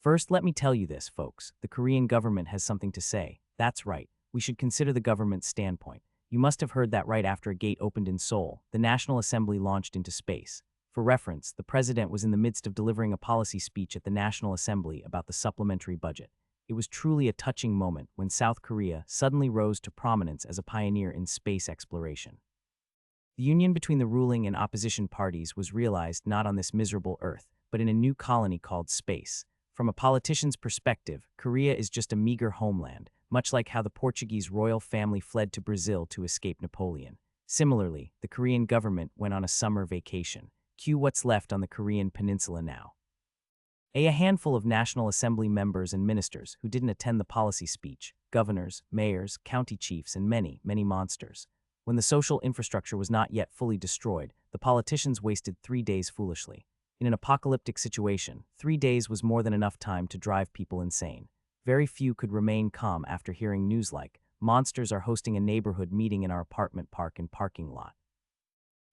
First, let me tell you this, folks. The Korean government has something to say. That's right. We should consider the government's standpoint. You must have heard that right after a gate opened in Seoul, the National Assembly launched into space. For reference, the president was in the midst of delivering a policy speech at the National Assembly about the supplementary budget. It was truly a touching moment when South Korea suddenly rose to prominence as a pioneer in space exploration. The union between the ruling and opposition parties was realized not on this miserable Earth, but in a new colony called space. From a politician's perspective, Korea is just a meager homeland, much like how the Portuguese royal family fled to Brazil to escape Napoleon. Similarly, the Korean government went on a summer vacation. Cue what's left on the Korean peninsula now. A handful of National Assembly members and ministers who didn't attend the policy speech, governors, mayors, county chiefs, and many, many monsters. When the social infrastructure was not yet fully destroyed, the politicians wasted 3 days foolishly. In an apocalyptic situation, 3 days was more than enough time to drive people insane. Very few could remain calm after hearing news like, monsters are hosting a neighborhood meeting in our apartment park and parking lot.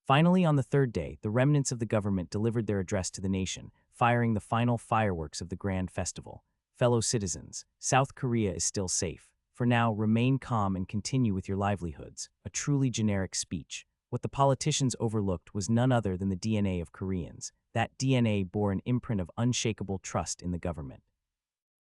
Finally, on the third day, the remnants of the government delivered their address to the nation, firing the final fireworks of the grand festival. Fellow citizens, South Korea is still safe. For now, remain calm and continue with your livelihoods. A truly generic speech. What the politicians overlooked was none other than the DNA of Koreans. That DNA bore an imprint of unshakable trust in the government.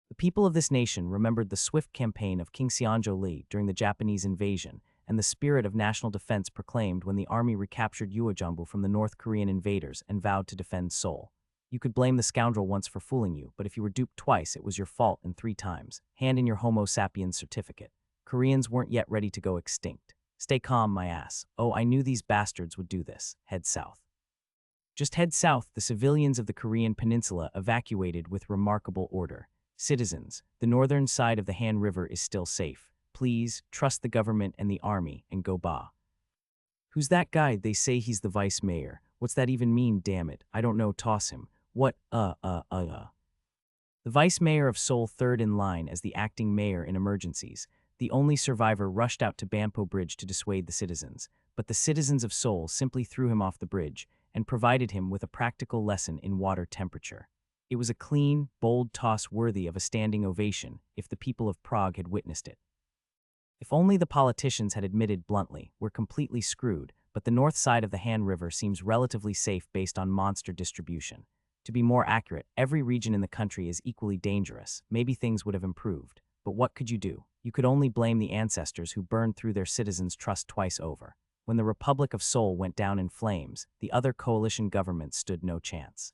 The people of this nation remembered the swift campaign of King Seonjo-lee during the Japanese invasion, and the spirit of national defense proclaimed when the army recaptured Uejongbu from the North Korean invaders and vowed to defend Seoul. You could blame the scoundrel once for fooling you, but if you were duped twice, it was your fault, and 3 times. Hand in your Homo sapiens certificate. Koreans weren't yet ready to go extinct. Stay calm, my ass. Oh, I knew these bastards would do this. Head south. Just head south, the civilians of the Korean peninsula evacuated with remarkable order. Citizens, the northern side of the Han River is still safe. Please, trust the government and the army, and go ba. Who's that guy? They say he's the vice mayor. What's that even mean, damn it? I don't know, toss him. What, The vice mayor of Seoul, third in line as the acting mayor in emergencies. The only survivor rushed out to Bampo Bridge to dissuade the citizens, but the citizens of Seoul simply threw him off the bridge and provided him with a practical lesson in water temperature. It was a clean, bold toss worthy of a standing ovation if the people of Prague had witnessed it. If only the politicians had admitted bluntly, we're completely screwed, but the north side of the Han River seems relatively safe based on monster distribution. To be more accurate, every region in the country is equally dangerous. Maybe things would have improved. But what could you do? You could only blame the ancestors who burned through their citizens' trust twice over. When the Republic of Seoul went down in flames, the other coalition governments stood no chance.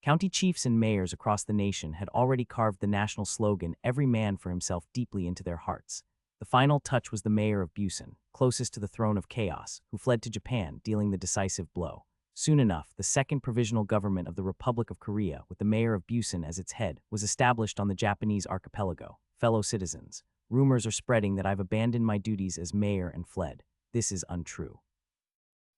County chiefs and mayors across the nation had already carved the national slogan, "Every man for himself," deeply into their hearts. The final touch was the mayor of Busan, closest to the throne of chaos, who fled to Japan, dealing the decisive blow. Soon enough, the second provisional government of the Republic of Korea, with the mayor of Busan as its head, was established on the Japanese archipelago. Fellow citizens, rumors are spreading that I've abandoned my duties as mayor and fled. This is untrue.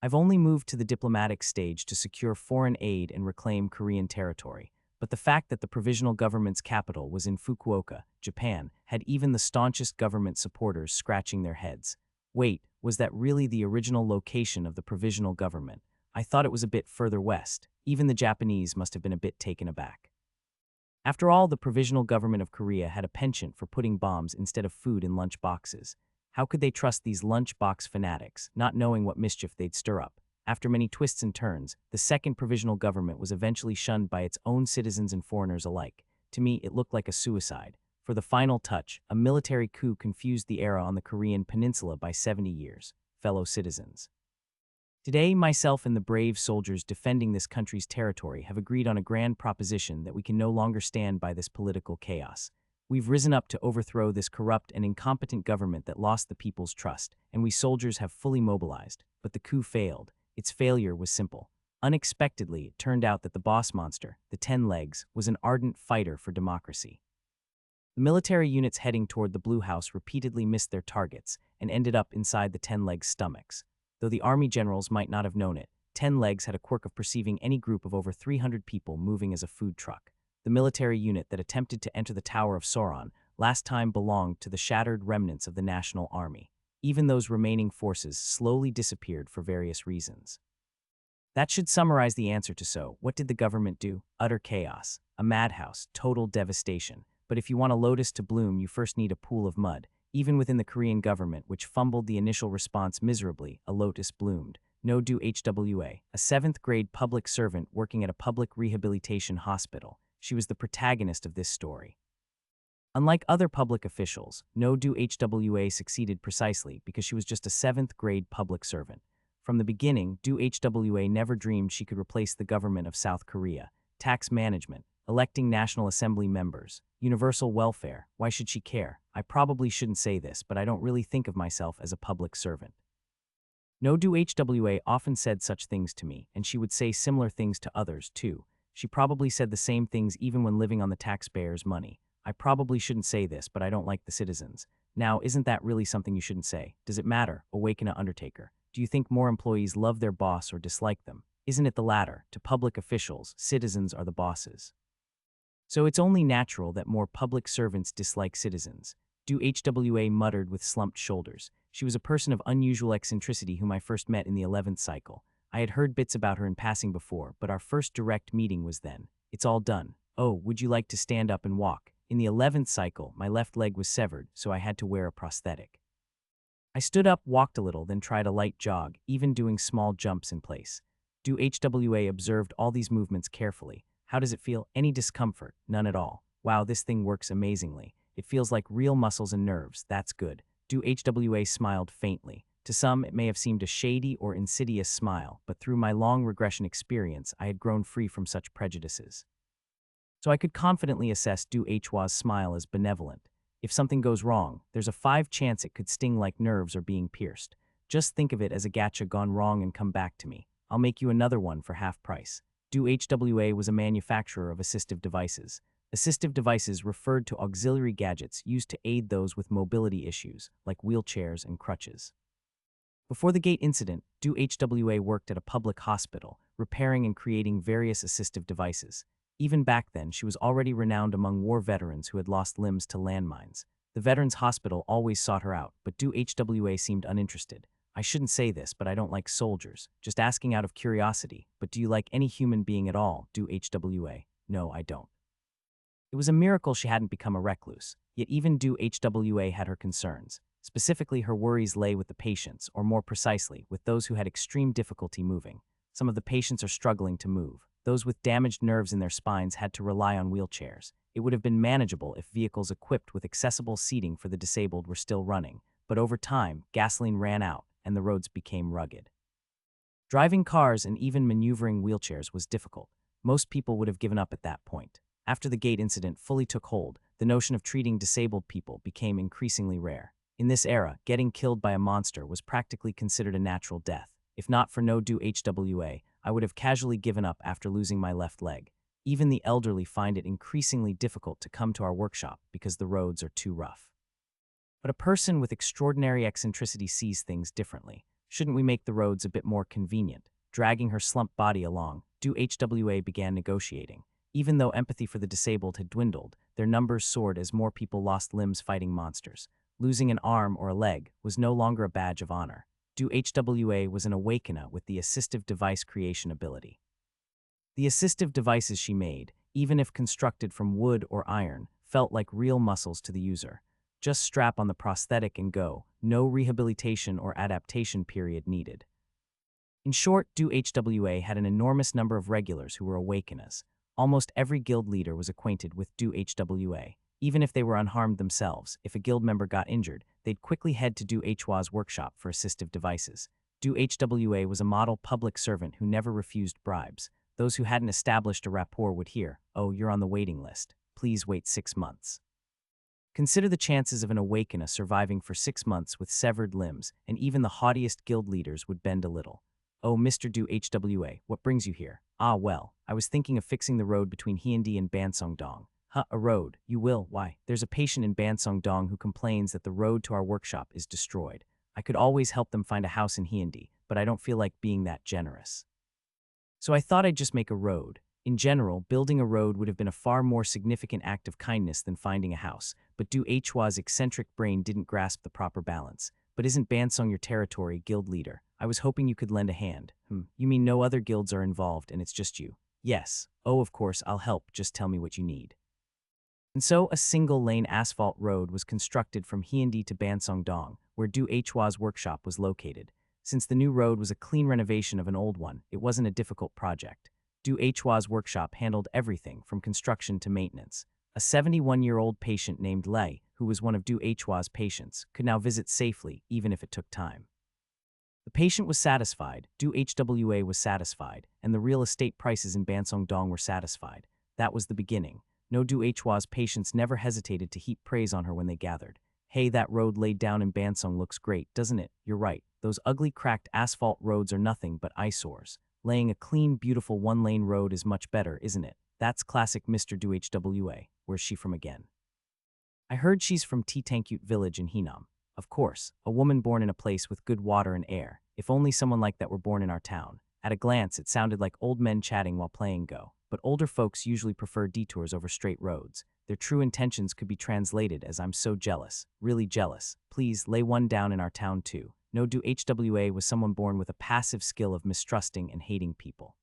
I've only moved to the diplomatic stage to secure foreign aid and reclaim Korean territory. But the fact that the provisional government's capital was in Fukuoka, Japan, had even the staunchest government supporters scratching their heads. Wait, was that really the original location of the provisional government? I thought it was a bit further west. Even the Japanese must have been a bit taken aback. After all, the provisional government of Korea had a penchant for putting bombs instead of food in lunch boxes. How could they trust these lunchbox fanatics, not knowing what mischief they'd stir up? After many twists and turns, the second provisional government was eventually shunned by its own citizens and foreigners alike. To me, it looked like a suicide. For the final touch, a military coup confused the era on the Korean peninsula by 70 years. Fellow citizens. Today, myself and the brave soldiers defending this country's territory have agreed on a grand proposition that we can no longer stand by this political chaos. We've risen up to overthrow this corrupt and incompetent government that lost the people's trust, and we soldiers have fully mobilized. But the coup failed. Its failure was simple. Unexpectedly, it turned out that the boss monster, the 10 Legs, was an ardent fighter for democracy. The military units heading toward the Blue House repeatedly missed their targets and ended up inside the 10 Legs' stomachs. Though the army generals might not have known it, 10 Legs had a quirk of perceiving any group of over 300 people moving as a food truck. the military unit that attempted to enter the Tower of Sauron, last time belonged to the shattered remnants of the National Army. Even those remaining forces slowly disappeared for various reasons. That should summarize the answer to so, what did the government do? Utter chaos, a madhouse, total devastation. But if you want a lotus to bloom, you first need a pool of mud. Even within the Korean government, which fumbled the initial response miserably, a lotus bloomed. No do HWA, a 7th grade public servant working at a public rehabilitation hospital. She was the protagonist of this story. Unlike other public officials, No do HWA succeeded precisely because she was just a 7th grade public servant. From the beginning, Do HWA never dreamed she could replace the government of South Korea. Tax management, electing National Assembly members, universal welfare, why should she care? I probably shouldn't say this, but I don't really think of myself as a public servant. No do HWA often said such things to me, and she would say similar things to others, too. She probably said the same things even when living on the taxpayers' money. I probably shouldn't say this, but I don't like the citizens. Now, isn't that really something you shouldn't say? Does it matter? Awaken a Undertaker. Do you think more employees love their boss or dislike them? Isn't it the latter? To public officials, citizens are the bosses. So it's only natural that more public servants dislike citizens. Do HWA muttered with slumped shoulders. She was a person of unusual eccentricity whom I first met in the 11th cycle. I had heard bits about her in passing before, but our first direct meeting was then. It's all done. Oh, would you like to stand up and walk? In the 11th cycle, my left leg was severed, so I had to wear a prosthetic. I stood up, walked a little, then tried a light jog, even doing small jumps in place. Do HWA observed all these movements carefully. How does it feel? Any discomfort? None at all. Wow, this thing works amazingly. It feels like real muscles and nerves. That's good. Do HWA smiled faintly. To some, it may have seemed a shady or insidious smile, but through my long regression experience, I had grown free from such prejudices. So I could confidently assess Do HWA's smile as benevolent. If something goes wrong, there's a 5 chance it could sting like nerves or being pierced. Just think of it as a gacha gone wrong and come back to me. I'll make you another one for half price. Do HWA was a manufacturer of assistive devices. Assistive devices referred to auxiliary gadgets used to aid those with mobility issues, like wheelchairs and crutches. Before the gate incident, Do HWA worked at a public hospital, repairing and creating various assistive devices. Even back then, she was already renowned among war veterans who had lost limbs to landmines. The Veterans Hospital always sought her out, but Do HWA seemed uninterested. I shouldn't say this, but I don't like soldiers. Just asking out of curiosity. But do you like any human being at all? Do HWA? No, I don't. It was a miracle she hadn't become a recluse. Yet even Do HWA had her concerns. Specifically, her worries lay with the patients, or more precisely, with those who had extreme difficulty moving. Some of the patients are struggling to move. Those with damaged nerves in their spines had to rely on wheelchairs. It would have been manageable if vehicles equipped with accessible seating for the disabled were still running. But over time, gasoline ran out, and the roads became rugged. Driving cars and even maneuvering wheelchairs was difficult. Most people would have given up at that point. After the gate incident fully took hold, the notion of treating disabled people became increasingly rare. In this era, getting killed by a monster was practically considered a natural death. If not for No Do HWA, I would have casually given up after losing my left leg. Even the elderly find it increasingly difficult to come to our workshop because the roads are too rough. But a person with extraordinary eccentricity sees things differently. Shouldn't we make the roads a bit more convenient? Dragging her slumped body along, Do HWA began negotiating. Even though empathy for the disabled had dwindled, their numbers soared as more people lost limbs fighting monsters. Losing an arm or a leg was no longer a badge of honor. Do HWA was an awakener with the assistive device creation ability. The assistive devices she made, even if constructed from wood or iron, felt like real muscles to the user. Just strap on the prosthetic and go, no rehabilitation or adaptation period needed. In short, Do HWA had an enormous number of regulars who were awakeners. Almost every guild leader was acquainted with Do HWA. Even if they were unharmed themselves, if a guild member got injured, they'd quickly head to Do HWA's workshop for assistive devices. Do HWA was a model public servant who never refused bribes. Those who hadn't established a rapport would hear, "Oh, you're on the waiting list. Please wait 6 months." Consider the chances of an awakener surviving for 6 months with severed limbs, and even the haughtiest guild leaders would bend a little. "Oh, Mr. Do HWA, what brings you here?" "Ah, well, I was thinking of fixing the road between Hyundai and Bansongdong." "Huh, a road? You will? Why, there's a patient in Bansongdong who complains that the road to our workshop is destroyed. I could always help them find a house in Hyundai, but I don't feel like being that generous. So I thought I'd just make a road. In general, building a road would have been a far more significant act of kindness than finding a house, but Du Hwa's eccentric brain didn't grasp the proper balance. But isn't Bansong your territory, guild leader? I was hoping you could lend a hand. You mean no other guilds are involved and it's just you? Yes. Oh, of course, I'll help, just tell me what you need. And so a single-lane asphalt road was constructed from Hyundai to Bansongdong, where Du Hwa's workshop was located. Since the new road was a clean renovation of an old one, it wasn't a difficult project. Du Hwa's workshop handled everything from construction to maintenance. A 71-year-old patient named Lei, who was one of Du Hwa's patients, could now visit safely, even if it took time. The patient was satisfied, Du Hwa was satisfied, and the real estate prices in Bansongdong were satisfied. That was the beginning. No, Du Hwa's patients never hesitated to heap praise on her when they gathered. Hey, that road laid down in Bansong looks great, doesn't it? You're right. Those ugly, cracked asphalt roads are nothing but eyesores. Laying a clean, beautiful one-lane road is much better, isn't it? That's classic Mr. Du Hwa. Where's she from again? I heard she's from Tankute village in Henan. Of course, a woman born in a place with good water and air. If only someone like that were born in our town. At a glance, it sounded like old men chatting while playing Go. But older folks usually prefer detours over straight roads. Their true intentions could be translated as I'm so jealous, really jealous. Please lay one down in our town too. No, Du Hwa was someone born with a passive skill of mistrusting and hating people.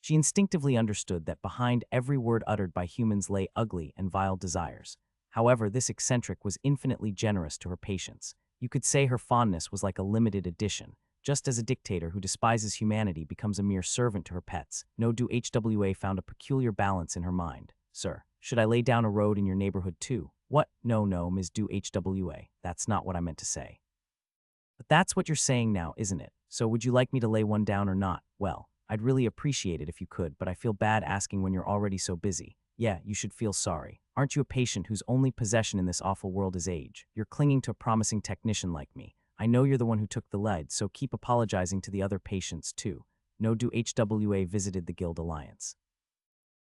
She instinctively understood that behind every word uttered by humans lay ugly and vile desires. However, this eccentric was infinitely generous to her patients. You could say her fondness was like a limited edition. Just as a dictator who despises humanity becomes a mere servant to her pets, No Du Hwa found a peculiar balance in her mind. Sir, should I lay down a road in your neighborhood too? What? No, Ms. Du Hwa. That's not what I meant to say. But that's what you're saying now, isn't it? So would you like me to lay one down or not? Well, I'd really appreciate it if you could, but I feel bad asking when you're already so busy. Yeah, you should feel sorry. Aren't you a patient whose only possession in this awful world is age? You're clinging to a promising technician like me. I know you're the one who took the lead, so keep apologizing to the other patients too. No Du Hwa visited the Guild Alliance.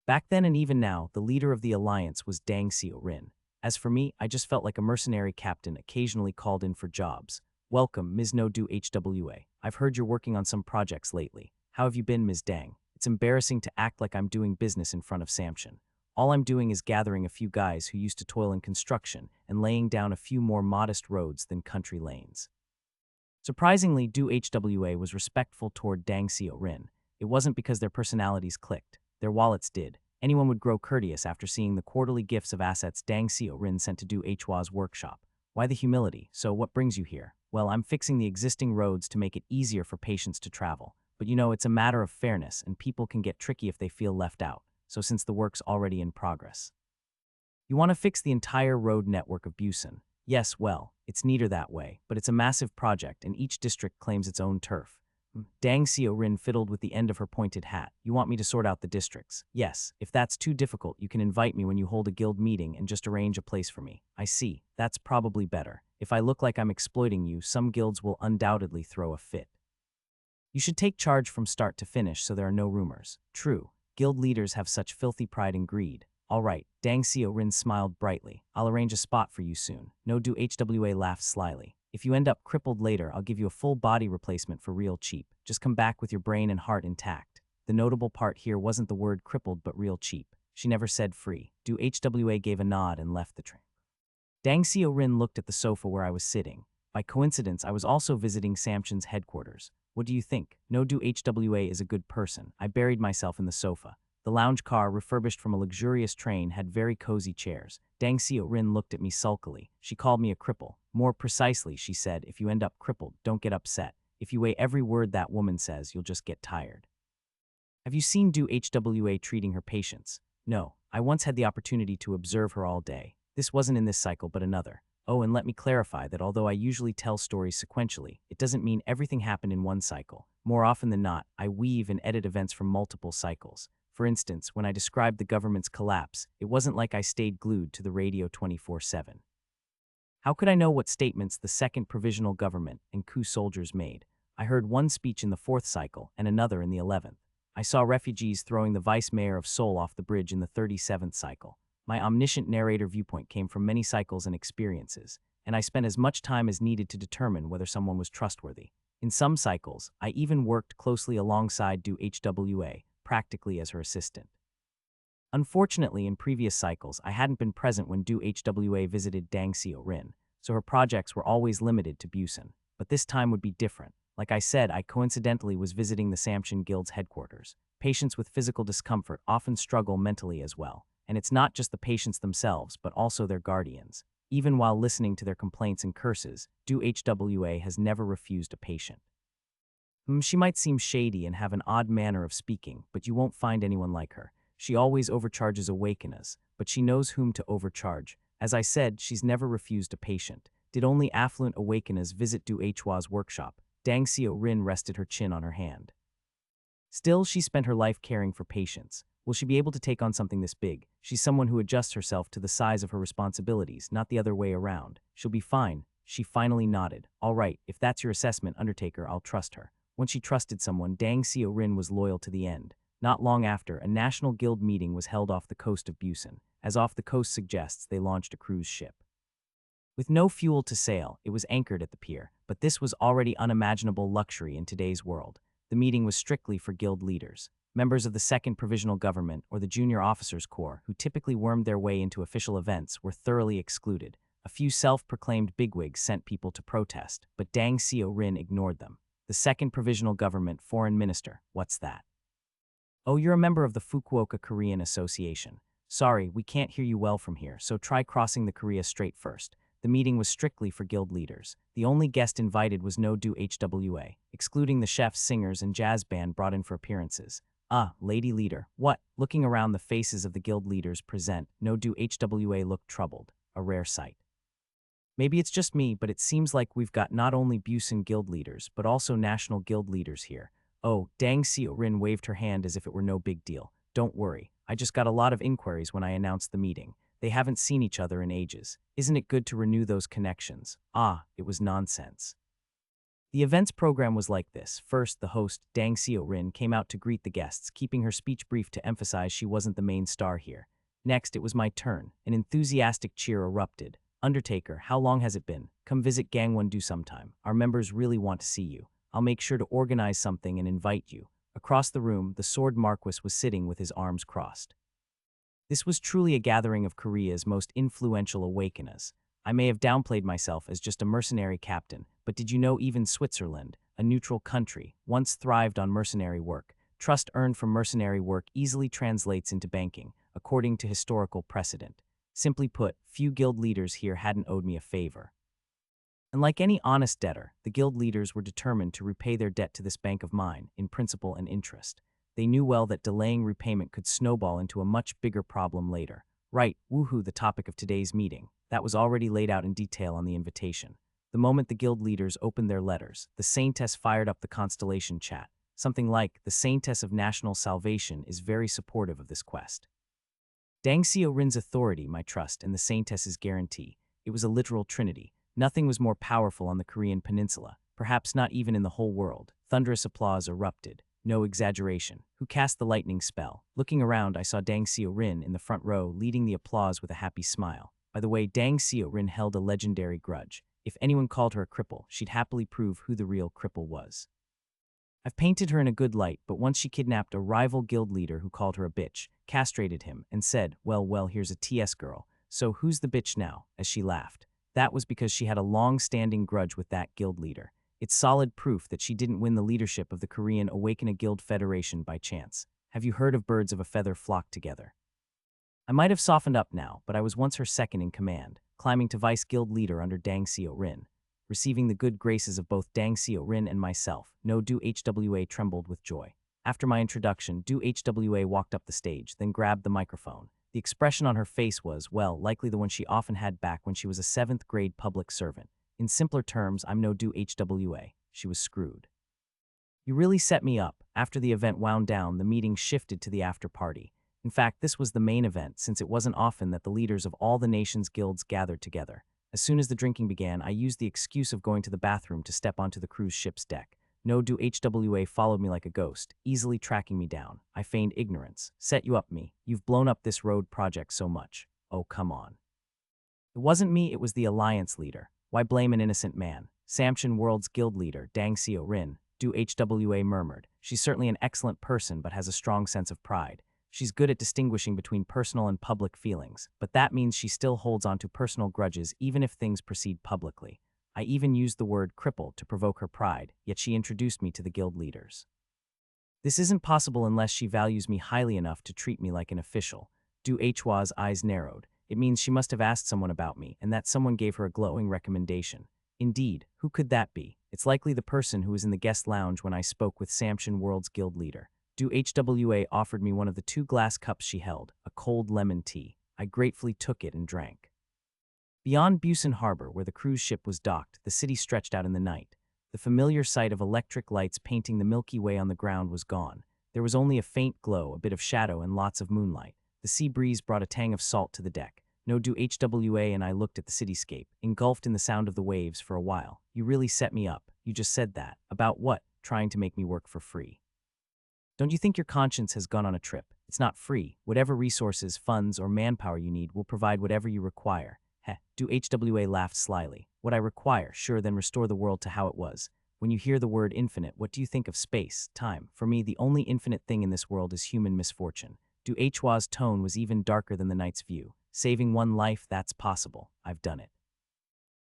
Back then and even now, the leader of the alliance was Dang Xiao-rin. As for me, I just felt like a mercenary captain occasionally called in for jobs. Welcome, Ms. No Du Hwa. I've heard you're working on some projects lately. How have you been, Ms. Dang? It's embarrassing to act like I'm doing business in front of Samson. All I'm doing is gathering a few guys who used to toil in construction and laying down a few more modest roads than country lanes. Surprisingly, Du Hwa was respectful toward Dang Xiao-rin. It wasn't because their personalities clicked. Their wallets did. Anyone would grow courteous after seeing the quarterly gifts of assets Dang Xiao-rin sent to Du Hwa's workshop. Why the humility? So what brings you here? Well, I'm fixing the existing roads to make it easier for patients to travel. But you know, it's a matter of fairness, and people can get tricky if they feel left out. So since the work's already in progress. You want to fix the entire road network of Busan. Yes, well, it's neater that way, but it's a massive project and each district claims its own turf. Dang Xiao-rin fiddled with the end of her pointed hat. You want me to sort out the districts? Yes, if that's too difficult, you can invite me when you hold a guild meeting and just arrange a place for me. I see, that's probably better. If I look like I'm exploiting you, some guilds will undoubtedly throw a fit. You should take charge from start to finish so there are no rumors. True, guild leaders have such filthy pride and greed. All right, Dang Xiao-rin smiled brightly. I'll arrange a spot for you soon. No Du Hwa laughed slyly. If you end up crippled later, I'll give you a full body replacement for real cheap. Just come back with your brain and heart intact. The notable part here wasn't the word crippled but real cheap. She never said free. Du Hwa gave a nod and left the train. Dang Xiao-rin looked at the sofa where I was sitting. By coincidence, I was also visiting Samson's headquarters. What do you think? No Du Hwa is a good person. I buried myself in the sofa. The lounge car, refurbished from a luxurious train, had very cozy chairs. Dang Xiao-rin looked at me sulkily. She called me a cripple. More precisely, she said, if you end up crippled, don't get upset. If you weigh every word that woman says, you'll just get tired. Have you seen Du Hwa treating her patients? No, I once had the opportunity to observe her all day. This wasn't in this cycle, but another. Oh, and let me clarify that although I usually tell stories sequentially, it doesn't mean everything happened in one cycle. More often than not, I weave and edit events from multiple cycles. For instance, when I described the government's collapse, it wasn't like I stayed glued to the radio 24/7. How could I know what statements the second provisional government and coup soldiers made? I heard one speech in the 4th cycle and another in the 11th. I saw refugees throwing the vice mayor of Seoul off the bridge in the 37th cycle. My omniscient narrator viewpoint came from many cycles and experiences, and I spent as much time as needed to determine whether someone was trustworthy. In some cycles, I even worked closely alongside Du Hwa, practically as her assistant. Unfortunately, in previous cycles, I hadn't been present when Du Hwa visited Dang Seo Rin, so her projects were always limited to Busan. But this time would be different. Like I said, I coincidentally was visiting the Samshin Guild's headquarters. Patients with physical discomfort often struggle mentally as well, and it's not just the patients themselves, but also their guardians. Even while listening to their complaints and curses, Du Hwa has never refused a patient. She might seem shady and have an odd manner of speaking, but you won't find anyone like her. She always overcharges awakeners, but she knows whom to overcharge. As I said, she's never refused a patient. Did only affluent awakeners visit Du Hwa's workshop? Dang Seo Rin rested her chin on her hand. Still, she spent her life caring for patients. Will she be able to take on something this big? She's someone who adjusts herself to the size of her responsibilities, not the other way around. She'll be fine. She finally nodded. All right, if that's your assessment, Undertaker, I'll trust her. Once she trusted someone, Dang Seo Rin was loyal to the end. Not long after, a national guild meeting was held off the coast of Busan. As off the coast suggests, they launched a cruise ship. With no fuel to sail, it was anchored at the pier, but this was already unimaginable luxury in today's world. The meeting was strictly for guild leaders. Members of the Second Provisional Government or the Junior Officers Corps, who typically wormed their way into official events, were thoroughly excluded. A few self-proclaimed bigwigs sent people to protest, but Dang Seo Rin ignored them. The Second Provisional Government Foreign Minister, what's that? Oh, you're a member of the Fukuoka Korean Association. Sorry, we can't hear you well from here, so try crossing the Korea Strait first. The meeting was strictly for guild leaders. The only guest invited was no Du Hwa, excluding the chefs, singers, and jazz band brought in for appearances. Ah, lady leader, what? Looking around, the faces of the guild leaders present, no Du Hwa looked troubled, a rare sight. Maybe it's just me, but it seems like we've got not only Busan guild leaders, but also national guild leaders here. Oh, Dang Seo Rin waved her hand as if it were no big deal. Don't worry, I just got a lot of inquiries when I announced the meeting. They haven't seen each other in ages. Isn't it good to renew those connections? Ah, it was nonsense. The event's program was like this. First, the host, Dang Seo Rin, came out to greet the guests, keeping her speech brief to emphasize she wasn't the main star here. Next, it was my turn. An enthusiastic cheer erupted. Undertaker, how long has it been? Come visit Gangwon-do sometime. Our members really want to see you. I'll make sure to organize something and invite you. Across the room, the Sword Marquis was sitting with his arms crossed. This was truly a gathering of Korea's most influential awakeners. I may have downplayed myself as just a mercenary captain, but did you know even Switzerland, a neutral country, once thrived on mercenary work? Trust earned from mercenary work easily translates into banking, according to historical precedent. Simply put, few guild leaders here hadn't owed me a favor. And like any honest debtor, the guild leaders were determined to repay their debt to this bank of mine, in principal and interest. They knew well that delaying repayment could snowball into a much bigger problem later. Right, woohoo, the topic of today's meeting. That was already laid out in detail on the invitation. The moment the guild leaders opened their letters, the Saintess fired up the constellation chat. Something like, the Saintess of National Salvation is very supportive of this quest. Dang Seo Rin's authority, my trust, and the Saintess's guarantee. It was a literal trinity. Nothing was more powerful on the Korean peninsula, perhaps not even in the whole world. Thunderous applause erupted. No exaggeration. Who cast the lightning spell? Looking around, I saw Dang Seo Rin in the front row, leading the applause with a happy smile. By the way, Dang Seo Rin held a legendary grudge. If anyone called her a cripple, she'd happily prove who the real cripple was. I've painted her in a good light, but once she kidnapped a rival guild leader who called her a bitch, castrated him, and said, well, here's a TS girl, so who's the bitch now? As she laughed. That was because she had a long-standing grudge with that guild leader. It's solid proof that she didn't win the leadership of the Korean Awaken a Guild Federation by chance. Have you heard of birds of a feather flock together? I might have softened up now, but I was once her second in command, climbing to vice guild leader under Dang Seo Rin. Receiving the good graces of both Dang Seo Rin and myself, no Du Hwa trembled with joy. After my introduction, Du Hwa walked up the stage, then grabbed the microphone. The expression on her face was, well, likely the one she often had back when she was a 7th grade public servant. In simpler terms, I'm no Du Hwa. She was screwed. You really set me up. After the event wound down, the meeting shifted to the after party. In fact, this was the main event, since it wasn't often that the leaders of all the nation's guilds gathered together. As soon as the drinking began, I used the excuse of going to the bathroom to step onto the cruise ship's deck. No Du Hwa followed me like a ghost, easily tracking me down. I feigned ignorance. Set you up, me. You've blown up this road project so much. Oh, come on. It wasn't me, it was the alliance leader. Why blame an innocent man? Samshin World's guild leader, Dang Seo Rin. Do HWA murmured. She's certainly an excellent person but has a strong sense of pride. She's good at distinguishing between personal and public feelings, but that means she still holds on to personal grudges even if things proceed publicly. I even used the word cripple to provoke her pride, yet she introduced me to the guild leaders. This isn't possible unless she values me highly enough to treat me like an official. Do Hwa's eyes narrowed. It means she must have asked someone about me, and that someone gave her a glowing recommendation. Indeed, who could that be? It's likely the person who was in the guest lounge when I spoke with Samson World's guild leader. Do HWA offered me one of the 2 glass cups she held, a cold lemon tea. I gratefully took it and drank. Beyond Busan Harbor, where the cruise ship was docked, the city stretched out in the night. The familiar sight of electric lights painting the Milky Way on the ground was gone. There was only a faint glow, a bit of shadow, and lots of moonlight. The sea breeze brought a tang of salt to the deck. No do HWA and I looked at the cityscape, engulfed in the sound of the waves for a while. You really set me up. You just said that. About what? Trying to make me work for free. Don't you think your conscience has gone on a trip? It's not free. Whatever resources, funds, or manpower you need will provide whatever you require. Heh, do HWA laughed slyly. What I require, sure, then restore the world to how it was. When you hear the word infinite, what do you think of space, time? For me, the only infinite thing in this world is human misfortune. Do Hwa's tone was even darker than the night's view. Saving one life, that's possible. I've done it.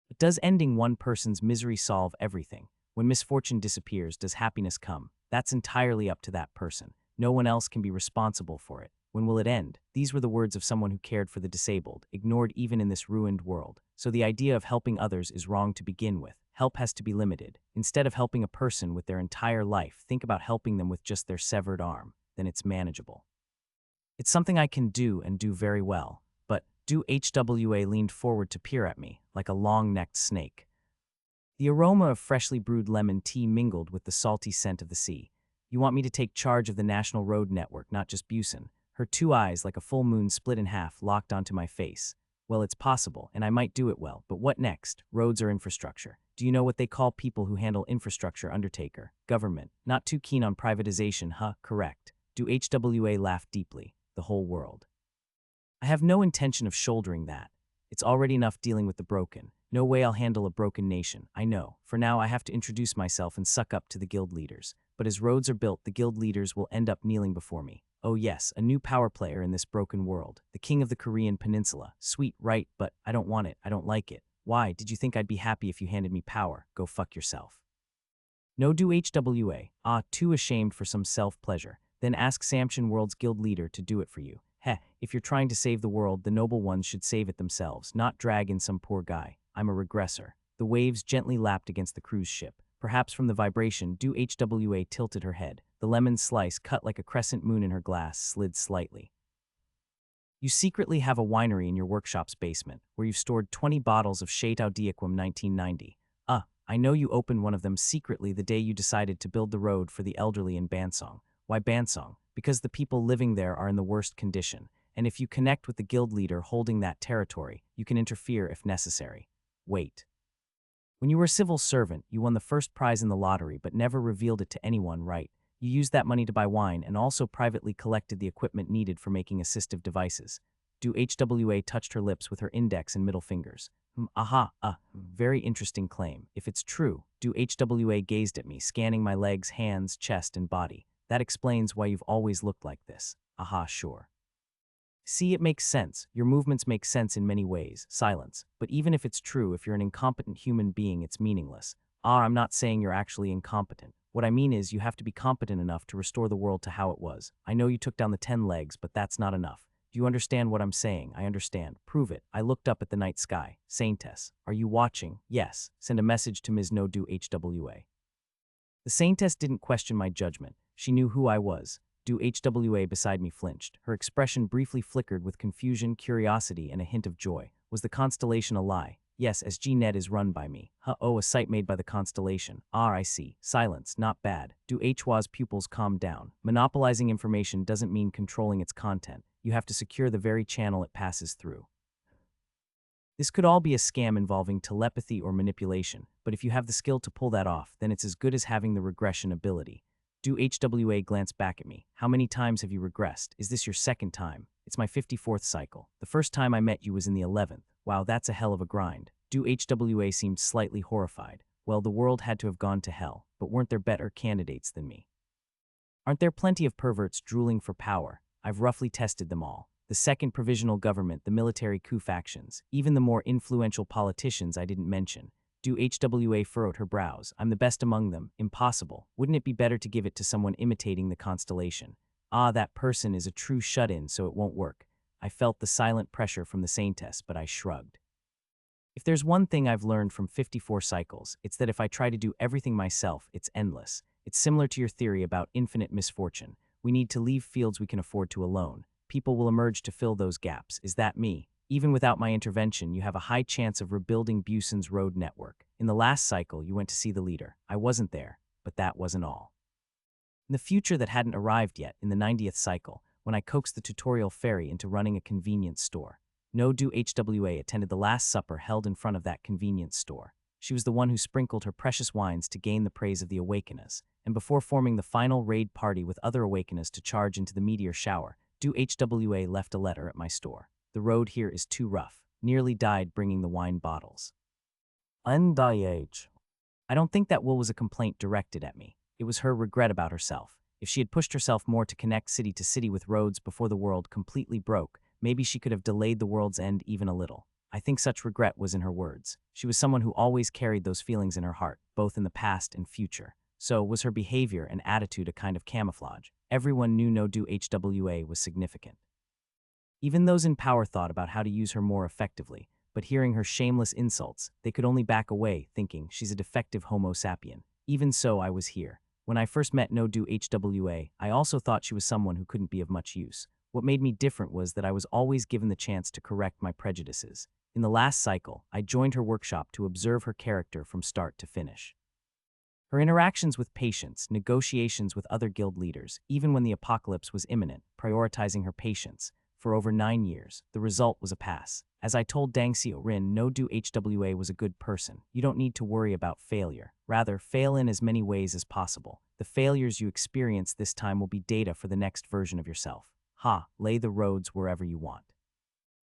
But does ending one person's misery solve everything? When misfortune disappears, does happiness come? That's entirely up to that person. No one else can be responsible for it. When will it end? These were the words of someone who cared for the disabled, ignored even in this ruined world. So the idea of helping others is wrong to begin with. Help has to be limited. Instead of helping a person with their entire life, think about helping them with just their severed arm. Then it's manageable. It's something I can do and do very well. But do HWA leaned forward to peer at me, like a long-necked snake. The aroma of freshly brewed lemon tea mingled with the salty scent of the sea. You want me to take charge of the national road network, not just Busan. Her 2 eyes, like a full moon split in half, locked onto my face. Well, it's possible, and I might do it well, but what next? Roads or infrastructure? Do you know what they call people who handle infrastructure? Undertaker. Government. Not too keen on privatization, huh? Correct. Do HWA laugh deeply? The whole world. I have no intention of shouldering that. It's already enough dealing with the broken. No way I'll handle a broken nation, I know. For now, I have to introduce myself and suck up to the guild leaders. But as roads are built, the guild leaders will end up kneeling before me. Oh yes, a new power player in this broken world. The king of the Korean peninsula. Sweet, right, but I don't want it. I don't like it. Why? Did you think I'd be happy if you handed me power? Go fuck yourself. No do HWA. Too ashamed for some self-pleasure. Then ask Samson World's guild leader to do it for you. Heh, if you're trying to save the world, the noble ones should save it themselves, not drag in some poor guy. I'm a regressor. The waves gently lapped against the cruise ship. Perhaps from the vibration, do HWA tilted her head. The lemon slice, cut like a crescent moon in her glass, slid slightly. You secretly have a winery in your workshop's basement, where you've stored 20 bottles of Chateau d'Yquem 1990. I know you opened one of them secretly the day you decided to build the road for the elderly in Bansong. Why Bansong? Because the people living there are in the worst condition, and if you connect with the guild leader holding that territory, you can interfere if necessary. Wait. When you were a civil servant, you won the first prize in the lottery but never revealed it to anyone, right? You used that money to buy wine and also privately collected the equipment needed for making assistive devices. Do HWA touched her lips with her index and middle fingers. Very interesting claim. If it's true, do HWA gazed at me, scanning my legs, hands, chest, and body. That explains why you've always looked like this. Sure. See, it makes sense. Your movements make sense in many ways. Silence. But even if it's true, if you're an incompetent human being, it's meaningless. I'm not saying you're actually incompetent. What I mean is you have to be competent enough to restore the world to how it was. I know you took down the 10 legs, but that's not enough. Do you understand what I'm saying? I understand. Prove it. I looked up at the night sky. Saintess, are you watching? Yes. Send a message to Ms. No Do HWA. The Saintess didn't question my judgment. She knew who I was. Do HWA beside me flinched. Her expression briefly flickered with confusion, curiosity, and a hint of joy. Was the constellation a lie? Yes, as G-Net is run by me. A site made by the constellation. I see. Silence, not bad. Do HWA's pupils calm down? Monopolizing information doesn't mean controlling its content. You have to secure the very channel it passes through. This could all be a scam involving telepathy or manipulation, but if you have the skill to pull that off, then it's as good as having the regression ability. Do HWA glance back at me. How many times have you regressed? Is this your second time? It's my 54th cycle. The first time I met you was in the 11th. Wow, that's a hell of a grind. Do HWA seemed slightly horrified. Well, the world had to have gone to hell, but weren't there better candidates than me? Aren't there plenty of perverts drooling for power? I've roughly tested them all. The second provisional government, the military coup factions, even the more influential politicians I didn't mention. HWA furrowed her brows. I'm the best among them. Impossible. Wouldn't it be better to give it to someone imitating the constellation? Ah, that person is a true shut-in, so it won't work. I felt the silent pressure from the saintess, but I shrugged. If there's one thing I've learned from 54 cycles, it's that if I try to do everything myself, it's endless. It's similar to your theory about infinite misfortune. We need to leave fields we can afford to alone. People will emerge to fill those gaps. Is that me? Even without my intervention, you have a high chance of rebuilding Buson's road network. In the last cycle, you went to see the leader. I wasn't there, but that wasn't all. In the future that hadn't arrived yet, in the 90th cycle, when I coaxed the tutorial fairy into running a convenience store. HWA attended the Last Supper held in front of that convenience store. She was the one who sprinkled her precious wines to gain the praise of the Awakeners, and before forming the final raid party with other Awakeners to charge into the meteor shower, HWA left a letter at my store. The road here is too rough. Nearly died bringing the wine bottles. Undie. I don't think that will was a complaint directed at me. It was her regret about herself. If she had pushed herself more to connect city to city with roads before the world completely broke, maybe she could have delayed the world's end even a little. I think such regret was in her words. She was someone who always carried those feelings in her heart, both in the past and future. So was her behavior and attitude a kind of camouflage. Everyone knew no do HWA was significant. Even those in power thought about how to use her more effectively, but hearing her shameless insults, they could only back away, thinking she's a defective homo sapien. Even so, I was here. When I first met No Do HWA, I also thought she was someone who couldn't be of much use. What made me different was that I was always given the chance to correct my prejudices. In the last cycle, I joined her workshop to observe her character from start to finish. Her interactions with patients, negotiations with other guild leaders, even when the apocalypse was imminent, prioritizing her patience. For over 9 years, the result was a pass. As I told Dang Seo Rin, No Do HWA was a good person. You don't need to worry about failure. Rather, fail in as many ways as possible. The failures you experience this time will be data for the next version of yourself. Lay the roads wherever you want.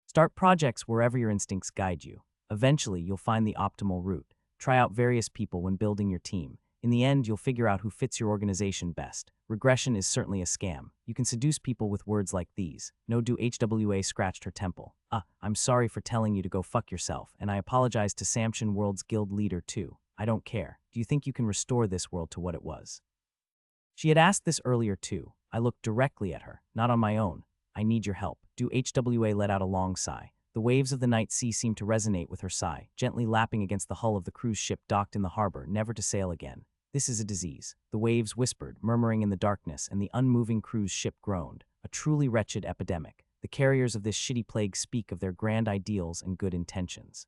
Start projects wherever your instincts guide you. Eventually, you'll find the optimal route. Try out various people when building your team. In the end, you'll figure out who fits your organization best. Regression is certainly a scam. You can seduce people with words like these. No Do HWA scratched her temple. I'm sorry for telling you to go fuck yourself, and I apologize to Samshin World's guild leader too. I don't care. Do you think you can restore this world to what it was? She had asked this earlier too. I looked directly at her, not on my own. I need your help. Do HWA let out a long sigh. The waves of the night sea seemed to resonate with her sigh, gently lapping against the hull of the cruise ship docked in the harbor, never to sail again. This is a disease. The waves whispered, murmuring in the darkness, and the unmoving cruise ship groaned. A truly wretched epidemic. The carriers of this shitty plague speak of their grand ideals and good intentions.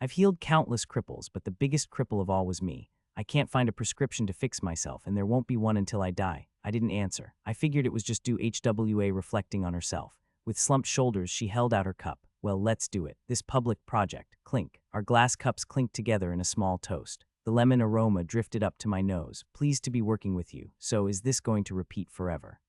I've healed countless cripples, but the biggest cripple of all was me. I can't find a prescription to fix myself, and there won't be one until I die. I didn't answer. I figured it was just Do HWA reflecting on herself. With slumped shoulders, she held out her cup. Well, let's do it. This public project. Clink. Our glass cups clinked together in a small toast. The lemon aroma drifted up to my nose. Pleased to be working with you. So is this going to repeat forever?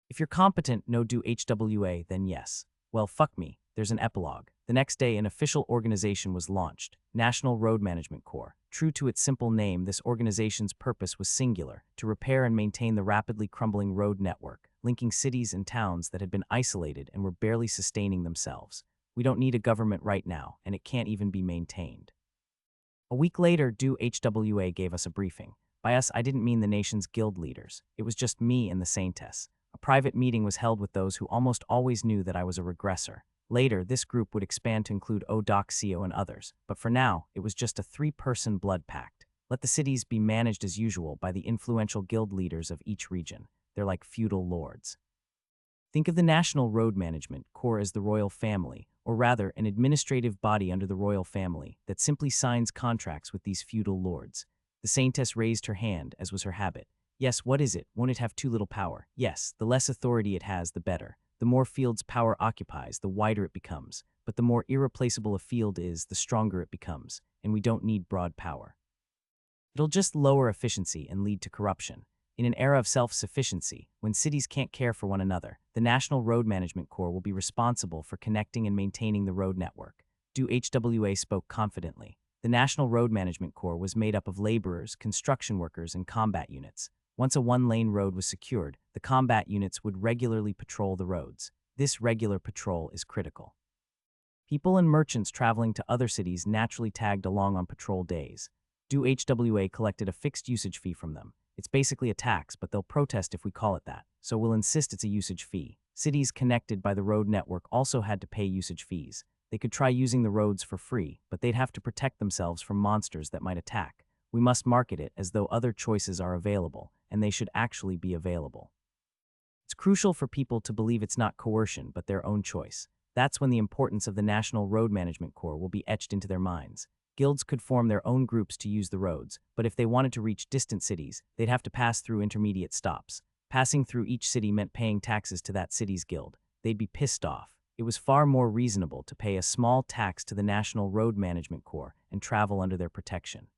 If you're competent, No Do HWA, then yes. Well, fuck me. There's an epilogue. The next day, an official organization was launched, National Road Management Corps. True to its simple name, this organization's purpose was singular, to repair and maintain the rapidly crumbling road network, linking cities and towns that had been isolated and were barely sustaining themselves. We don't need a government right now, and it can't even be maintained. A week later, Do HWA gave us a briefing. By us, I didn't mean the nation's guild leaders. It was just me and the Saintess. A private meeting was held with those who almost always knew that I was a regressor. Later, this group would expand to include Odoxio and others, but for now, it was just a 3-person blood pact. Let the cities be managed as usual by the influential guild leaders of each region. They're like feudal lords. Think of the National Road Management Corps as the royal family, or rather, an administrative body under the royal family that simply signs contracts with these feudal lords. The Saintess raised her hand, as was her habit. Yes, what is it? Won't it have too little power? Yes, the less authority it has, the better. The more fields power occupies, the wider it becomes. But the more irreplaceable a field is, the stronger it becomes. And we don't need broad power. It'll just lower efficiency and lead to corruption. In an era of self-sufficiency, when cities can't care for one another, the National Road Management Corps will be responsible for connecting and maintaining the road network. Do HWA spoke confidently. The National Road Management Corps was made up of laborers, construction workers, and combat units. Once a one-lane road was secured, the combat units would regularly patrol the roads. This regular patrol is critical. People and merchants traveling to other cities naturally tagged along on patrol days. DOHWA collected a fixed usage fee from them. It's basically a tax, but they'll protest if we call it that, so we'll insist it's a usage fee. Cities connected by the road network also had to pay usage fees. They could try using the roads for free, but they'd have to protect themselves from monsters that might attack. We must market it as though other choices are available, and they should actually be available. It's crucial for people to believe it's not coercion, but their own choice. That's when the importance of the National Road Management Corps will be etched into their minds. Guilds could form their own groups to use the roads, but if they wanted to reach distant cities, they'd have to pass through intermediate stops. Passing through each city meant paying taxes to that city's guild. They'd be pissed off. It was far more reasonable to pay a small tax to the National Road Management Corps and travel under their protection.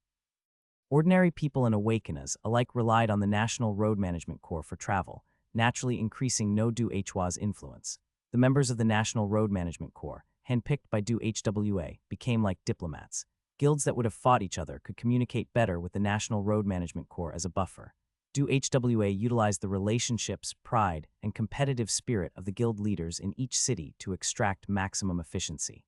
Ordinary people and awakeners alike relied on the National Road Management Corps for travel, naturally increasing DOHWA's influence. The members of the National Road Management Corps, handpicked by DOHWA, became like diplomats. Guilds that would have fought each other could communicate better with the National Road Management Corps as a buffer. DOHWA utilized the relationships, pride, and competitive spirit of the guild leaders in each city to extract maximum efficiency.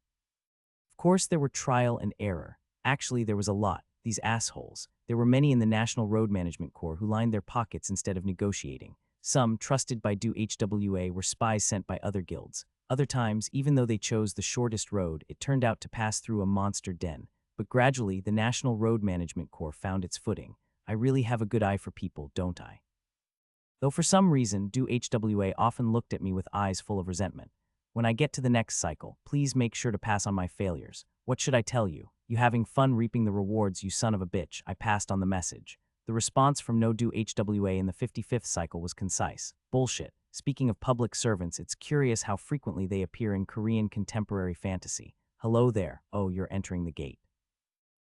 Of course, there were trial and error. Actually, there was a lot. These assholes. There were many in the National Road Management Corps who lined their pockets instead of negotiating. Some, trusted by DOHWA, were spies sent by other guilds. Other times, even though they chose the shortest road, it turned out to pass through a monster den. But gradually, the National Road Management Corps found its footing. I really have a good eye for people, don't I? Though for some reason, DOHWA often looked at me with eyes full of resentment. When I get to the next cycle, please make sure to pass on my failures. What should I tell you? You having fun reaping the rewards, you son of a bitch. I passed on the message. The response from no DOHWA in the 55th cycle was concise. Bullshit. Speaking of public servants, it's curious how frequently they appear in Korean contemporary fantasy. Hello there. Oh, you're entering the gate.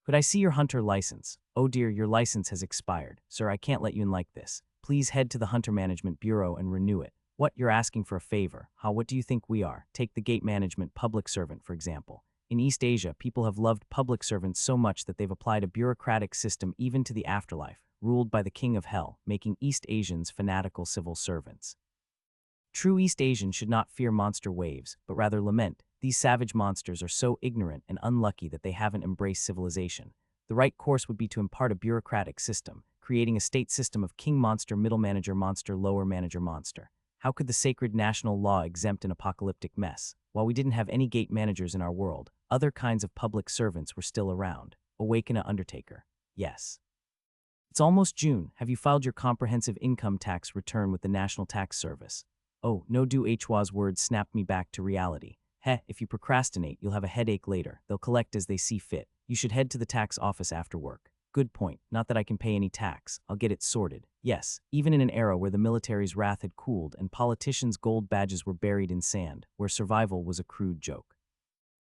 Could I see your hunter license? Oh dear, your license has expired. Sir, I can't let you in like this. Please head to the Hunter Management Bureau and renew it. What, you're asking for a favor? How, what do you think we are? Take the gate management public servant, for example. In East Asia, people have loved public servants so much that they've applied a bureaucratic system even to the afterlife, ruled by the King of Hell, making East Asians fanatical civil servants. True East Asians should not fear monster waves, but rather lament. These savage monsters are so ignorant and unlucky that they haven't embraced civilization. The right course would be to impart a bureaucratic system, creating a state system of king monster, middle manager monster, lower manager monster. How could the sacred national law exempt an apocalyptic mess? While we didn't have any gate managers in our world, other kinds of public servants were still around. Awaken a Undertaker. Yes. It's almost June. Have you filed your comprehensive income tax return with the National Tax Service? Oh, no, DOHWA's words snapped me back to reality. Heh, if you procrastinate, you'll have a headache later. They'll collect as they see fit. You should head to the tax office after work. Good point. Not that I can pay any tax. I'll get it sorted. Yes, even in an era where the military's wrath had cooled and politicians' gold badges were buried in sand, where survival was a crude joke.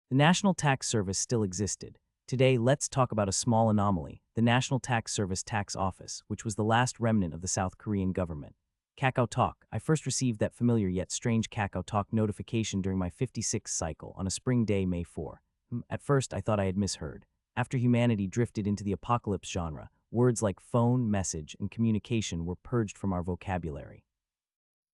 The National Tax Service still existed. Today, let's talk about a small anomaly, the National Tax Service Tax Office, which was the last remnant of the South Korean government. Kakao Talk. I first received that familiar yet strange Kakao Talk notification during my 56th cycle on a spring day, May 4. At first, I thought I had misheard. After humanity drifted into the apocalypse genre, words like phone, message, and communication were purged from our vocabulary.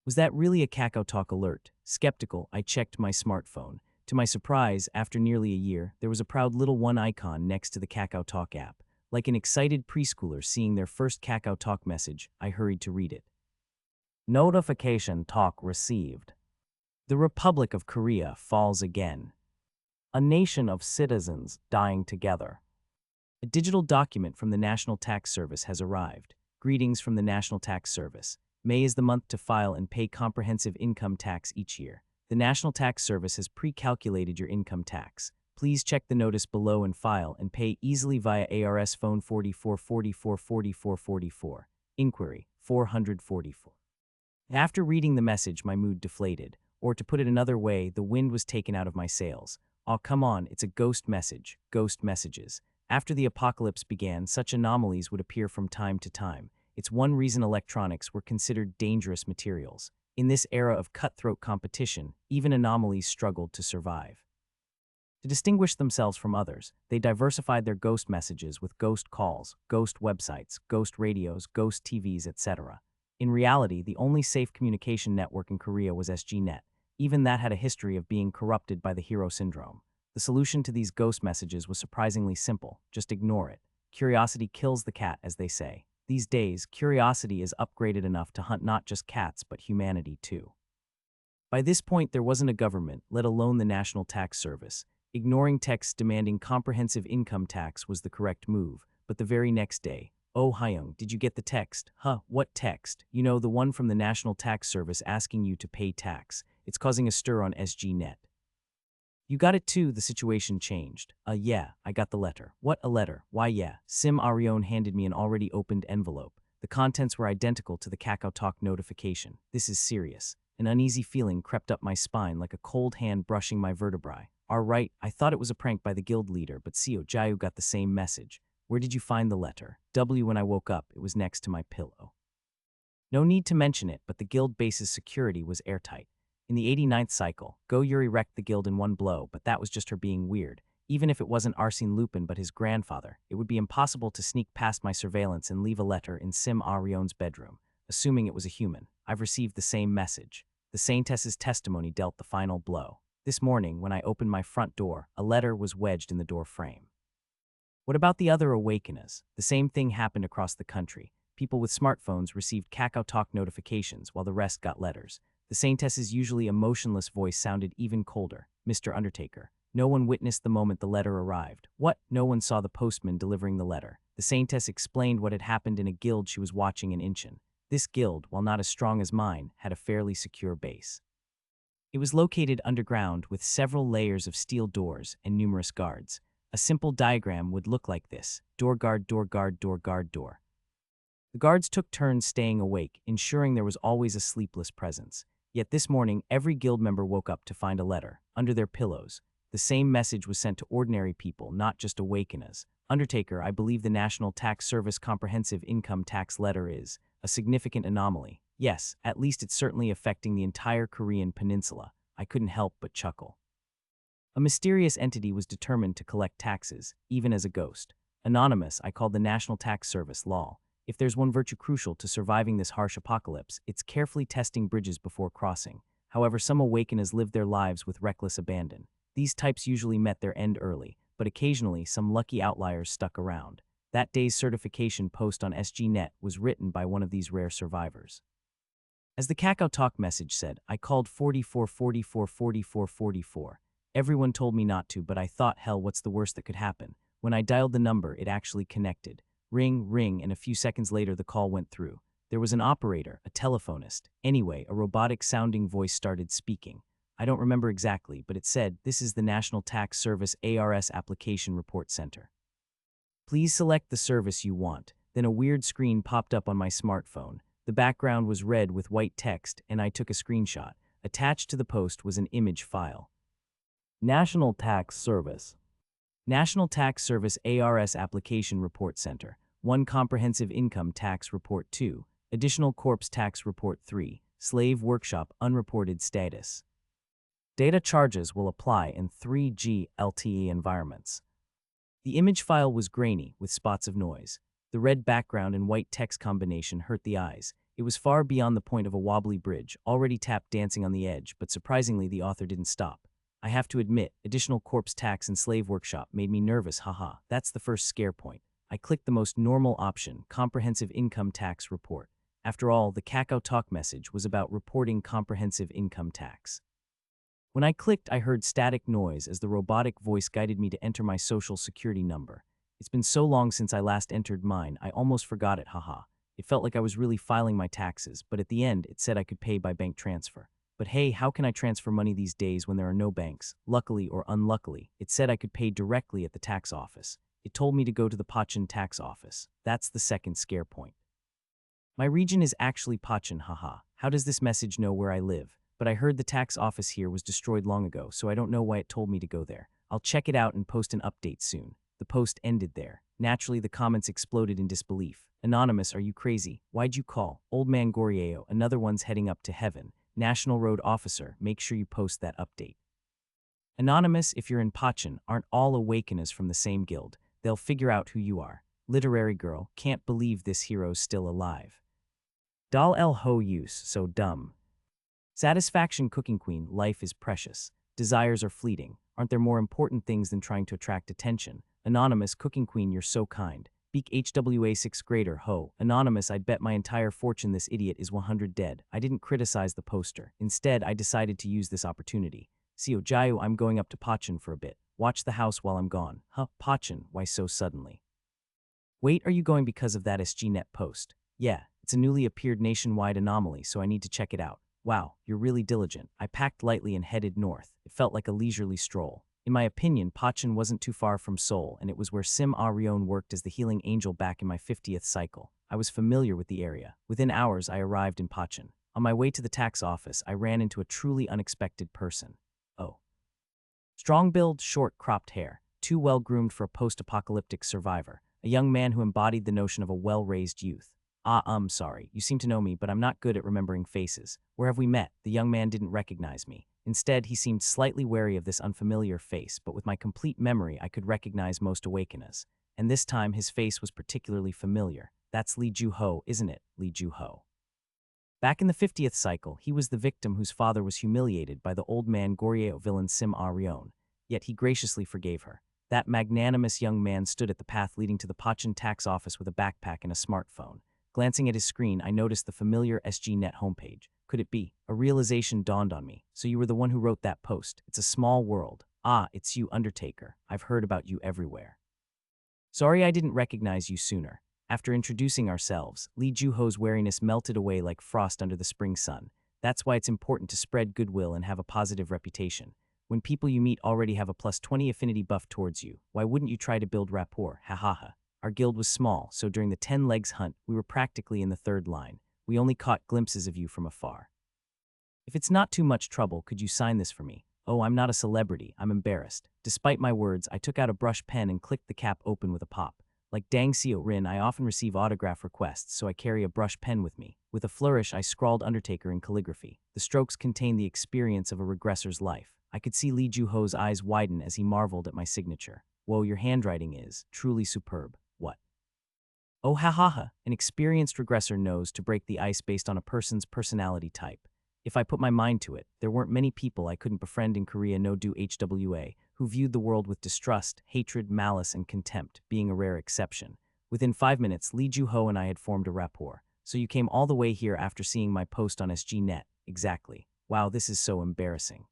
Was that really a Kakao Talk alert? Skeptical, I checked my smartphone. To my surprise, after nearly a year, there was a proud little one icon next to the Kakao Talk app. Like an excited preschooler seeing their first Kakao Talk message, I hurried to read it. Notification talk received. The Republic of Korea falls again. A nation of citizens dying together. A digital document from the National Tax Service has arrived. Greetings from the National Tax Service. May is the month to file and pay comprehensive income tax each year. The National Tax Service has pre-calculated your income tax. Please check the notice below and file and pay easily via ARS phone 44444444. Inquiry 444. After reading the message, my mood deflated. Or to put it another way, the wind was taken out of my sails. Oh, come on, it's a ghost message. Ghost messages. After the apocalypse began, such anomalies would appear from time to time. It's one reason electronics were considered dangerous materials. In this era of cutthroat competition, even anomalies struggled to survive. To distinguish themselves from others, they diversified their ghost messages with ghost calls, ghost websites, ghost radios, ghost TVs, etc. In reality, the only safe communication network in Korea was SGNet. Even that had a history of being corrupted by the hero syndrome. The solution to these ghost messages was surprisingly simple: just ignore it. Curiosity kills the cat, as they say. These days, curiosity is upgraded enough to hunt not just cats but humanity too. By this point, there wasn't a government, let alone the National Tax Service. Ignoring texts demanding comprehensive income tax was the correct move, but the very next day, "Oh, Hyung, did you get the text?" "Huh, what text?" "You know, the one from the National Tax Service asking you to pay tax. It's causing a stir on SGNet." "You got it too," the situation changed. Yeah, I got the letter." "What, a letter?" "Why yeah." Sim Arion handed me an already opened envelope. The contents were identical to the Kakao Talk notification. "This is serious." An uneasy feeling crept up my spine like a cold hand brushing my vertebrae. "All right, I thought it was a prank by the guild leader, but Seo Jayu got the same message." "Where did you find the letter?" When I woke up, it was next to my pillow." No need to mention it, but the guild base's security was airtight. In the 89th cycle, Go Yuri wrecked the guild in one blow, but that was just her being weird. Even if it wasn't Arsene Lupin but his grandfather, it would be impossible to sneak past my surveillance and leave a letter in Sim Arion's bedroom. Assuming it was a human, I've received the same message. The Saintess's testimony dealt the final blow. This morning, when I opened my front door, a letter was wedged in the door frame. What about the other awakeners? The same thing happened across the country. People with smartphones received Kakao Talk notifications while the rest got letters. The Saintess's usually emotionless voice sounded even colder. "Mr. Undertaker." No one witnessed the moment the letter arrived. "What?" No one saw the postman delivering the letter. The Saintess explained what had happened in a guild she was watching in Incheon. This guild, while not as strong as mine, had a fairly secure base. It was located underground with several layers of steel doors and numerous guards. A simple diagram would look like this: door guard, door guard, door guard, door. The guards took turns staying awake, ensuring there was always a sleepless presence. Yet this morning, every guild member woke up to find a letter under their pillows. The same message was sent to ordinary people, not just awakeners. "Undertaker, I believe the National Tax Service comprehensive income tax letter is a significant anomaly." "Yes, at least it's certainly affecting the entire Korean peninsula." I couldn't help but chuckle. A mysterious entity was determined to collect taxes, even as a ghost. Anonymous, I called the National Tax Service, lol. If there's one virtue crucial to surviving this harsh apocalypse, it's carefully testing bridges before crossing. However, some awakeners lived their lives with reckless abandon. These types usually met their end early, but occasionally some lucky outliers stuck around. That day's certification post on SGNet was written by one of these rare survivors. As the Kakao Talk message said, I called 44444444. Everyone told me not to, but I thought, hell, what's the worst that could happen? When I dialed the number, it actually connected. Ring, ring, and a few seconds later the call went through. There was an operator, a telephonist. Anyway, a robotic-sounding voice started speaking. I don't remember exactly, but it said, "This is the National Tax Service ARS Application Report Center. Please select the service you want." Then a weird screen popped up on my smartphone. The background was red with white text, and I took a screenshot. Attached to the post was an image file. National Tax Service. National Tax Service ARS Application Report Center. 1. Comprehensive Income Tax Report. 2. Additional Corpse Tax Report. 3. Slave Workshop Unreported Status. Data charges will apply in 3G LTE environments. The image file was grainy, with spots of noise. The red background and white text combination hurt the eyes. It was far beyond the point of a wobbly bridge, already tap dancing on the edge, but surprisingly the author didn't stop. I have to admit, additional corpse tax and slave workshop made me nervous, haha. That's the first scare point. I clicked the most normal option, comprehensive income tax report. After all, the Kakao Talk message was about reporting comprehensive income tax. When I clicked, I heard static noise as the robotic voice guided me to enter my social security number. It's been so long since I last entered mine, I almost forgot it, haha. It felt like I was really filing my taxes, but at the end, it said I could pay by bank transfer. But hey, how can I transfer money these days when there are no banks? Luckily or unluckily, it said I could pay directly at the tax office. It told me to go to the Pochin tax office. That's the second scare point. My region is actually Pochin, haha. How does this message know where I live? But I heard the tax office here was destroyed long ago, so I don't know why it told me to go there. I'll check it out and post an update soon. The post ended there. Naturally, the comments exploded in disbelief. Anonymous, are you crazy? Why'd you call? Old man Gorieo, another one's heading up to heaven. National Road Officer, make sure you post that update. Anonymous, if you're in Pachin, aren't all awakeners from the same guild. They'll figure out who you are. Literary girl, can't believe this hero's still alive. Dal el ho use, so dumb. Satisfaction cooking queen, life is precious. Desires are fleeting. Aren't there more important things than trying to attract attention? Anonymous, cooking queen, you're so kind. Beak HWA 6th grader, ho. Anonymous, I'd bet my entire fortune this idiot is 100 dead. I didn't criticize the poster. Instead, I decided to use this opportunity. Sio Jayu, I'm going up to Pachin for a bit. Watch the house while I'm gone. Huh, Pachin, why so suddenly? Wait, are you going because of that SGNet post? Yeah, it's a newly appeared nationwide anomaly, so I need to check it out. Wow, you're really diligent. I packed lightly and headed north. It felt like a leisurely stroll. In my opinion, Pachin wasn't too far from Seoul, and it was where Sim Arion worked as the healing angel back in my 50th cycle. I was familiar with the area. Within hours, I arrived in Pachin. On my way to the tax office, I ran into a truly unexpected person. Oh. Strong build, short, cropped hair. Too well-groomed for a post-apocalyptic survivor. A young man who embodied the notion of a well-raised youth. Sorry, you seem to know me, but I'm not good at remembering faces. Where have we met? The young man didn't recognize me. Instead, he seemed slightly wary of this unfamiliar face, but with my complete memory, I could recognize most awakeners. And this time, his face was particularly familiar. That's Lee Ju-ho, isn't it, Lee Ju-ho? Back in the 50th cycle, he was the victim whose father was humiliated by the old man Goryeo villain Sim Arion. Yet he graciously forgave her. That magnanimous young man stood at the path leading to the Pachin tax office with a backpack and a smartphone. Glancing at his screen, I noticed the familiar SGNet homepage. Could it be? A realization dawned on me. So you were the one who wrote that post. It's a small world. It's you, Undertaker. I've heard about you everywhere. Sorry I didn't recognize you sooner. After introducing ourselves, Lee Ju-ho's wariness melted away like frost under the spring sun. That's why it's important to spread goodwill and have a positive reputation. When people you meet already have a +20 affinity buff towards you, why wouldn't you try to build rapport? Ha ha ha. Our guild was small, so during the 10 legs hunt, we were practically in the third line. We only caught glimpses of you from afar. If it's not too much trouble, could you sign this for me? Oh, I'm not a celebrity. I'm embarrassed. Despite my words, I took out a brush pen and clicked the cap open with a pop. Like Dang Seo Rin, I often receive autograph requests, so I carry a brush pen with me. With a flourish, I scrawled Undertaker in calligraphy. The strokes contained the experience of a regressor's life. I could see Lee Ju-ho's eyes widen as he marveled at my signature. Whoa, your handwriting is truly superb. What? Oh, ha ha ha. An experienced regressor knows to break the ice based on a person's personality type. If I put my mind to it, there weren't many people I couldn't befriend in Korea no do HWA who viewed the world with distrust, hatred, malice, and contempt, being a rare exception. Within 5 minutes, Lee Ju-ho and I had formed a rapport. So you came all the way here after seeing my post on SGNet. Exactly. Wow, this is so embarrassing.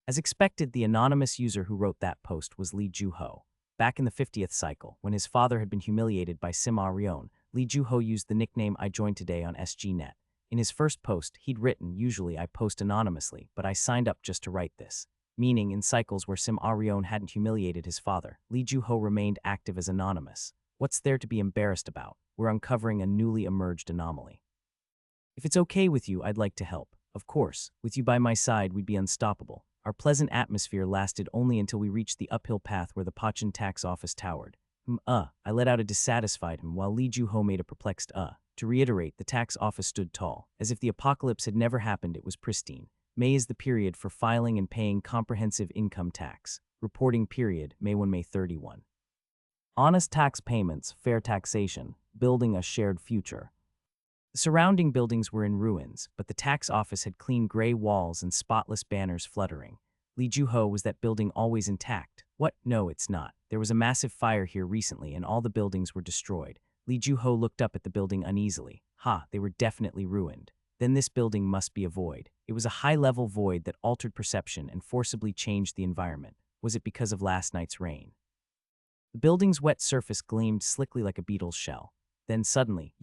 As expected, the anonymous user who wrote that post was Lee Ju-ho. Back in the 50th cycle, when his father had been humiliated by Sim Arion, Lee Ju-ho used the nickname I joined today on SGNet. In his first post, he'd written, usually I post anonymously, but I signed up just to write this. Meaning, in cycles where Sim Arion hadn't humiliated his father, Lee Ju-ho remained active as anonymous. What's there to be embarrassed about? We're uncovering a newly emerged anomaly. If it's okay with you, I'd like to help. Of course, with you by my side, we'd be unstoppable. Our pleasant atmosphere lasted only until we reached the uphill path where the Pachin tax office towered. I let out a dissatisfied while Lee Ju-ho made a perplexed To reiterate, the tax office stood tall. As if the apocalypse had never happened, it was pristine. May is the period for filing and paying comprehensive income tax. Reporting period, May 1, May 31. Honest tax payments, fair taxation, building a shared future. The surrounding buildings were in ruins, but the tax office had clean gray walls and spotless banners fluttering. Lee Ju-ho, was that building always intact? What? No, it's not. There was a massive fire here recently and all the buildings were destroyed. Lee Ju-ho looked up at the building uneasily. They were definitely ruined. Then this building must be a void. It was a high-level void that altered perception and forcibly changed the environment. Was it because of last night's rain? The building's wet surface gleamed slickly like a beetle's shell. Then suddenly,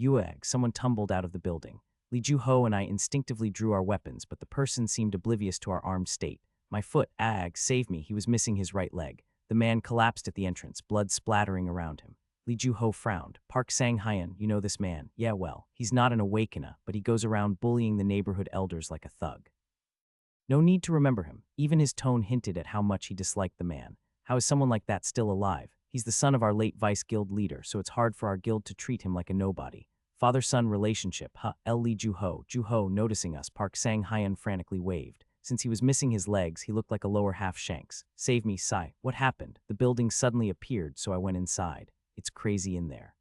someone tumbled out of the building. Lee Ju-ho and I instinctively drew our weapons, but the person seemed oblivious to our armed state. My foot, save me, he was missing his right leg. The man collapsed at the entrance, blood splattering around him. Lee Ju-ho frowned. Park Sang-hyun, you know this man. Yeah, well, he's not an awakener, but he goes around bullying the neighborhood elders like a thug. No need to remember him. Even his tone hinted at how much he disliked the man. How is someone like that still alive? He's the son of our late vice guild leader, so it's hard for our guild to treat him like a nobody. Father-son relationship, Lee Ju-ho, noticing us, Park Sang-hyun frantically waved. Since he was missing his legs, he looked like a lower half Shanks. Save me, sigh. What happened? The building suddenly appeared, so I went inside. It's crazy in there.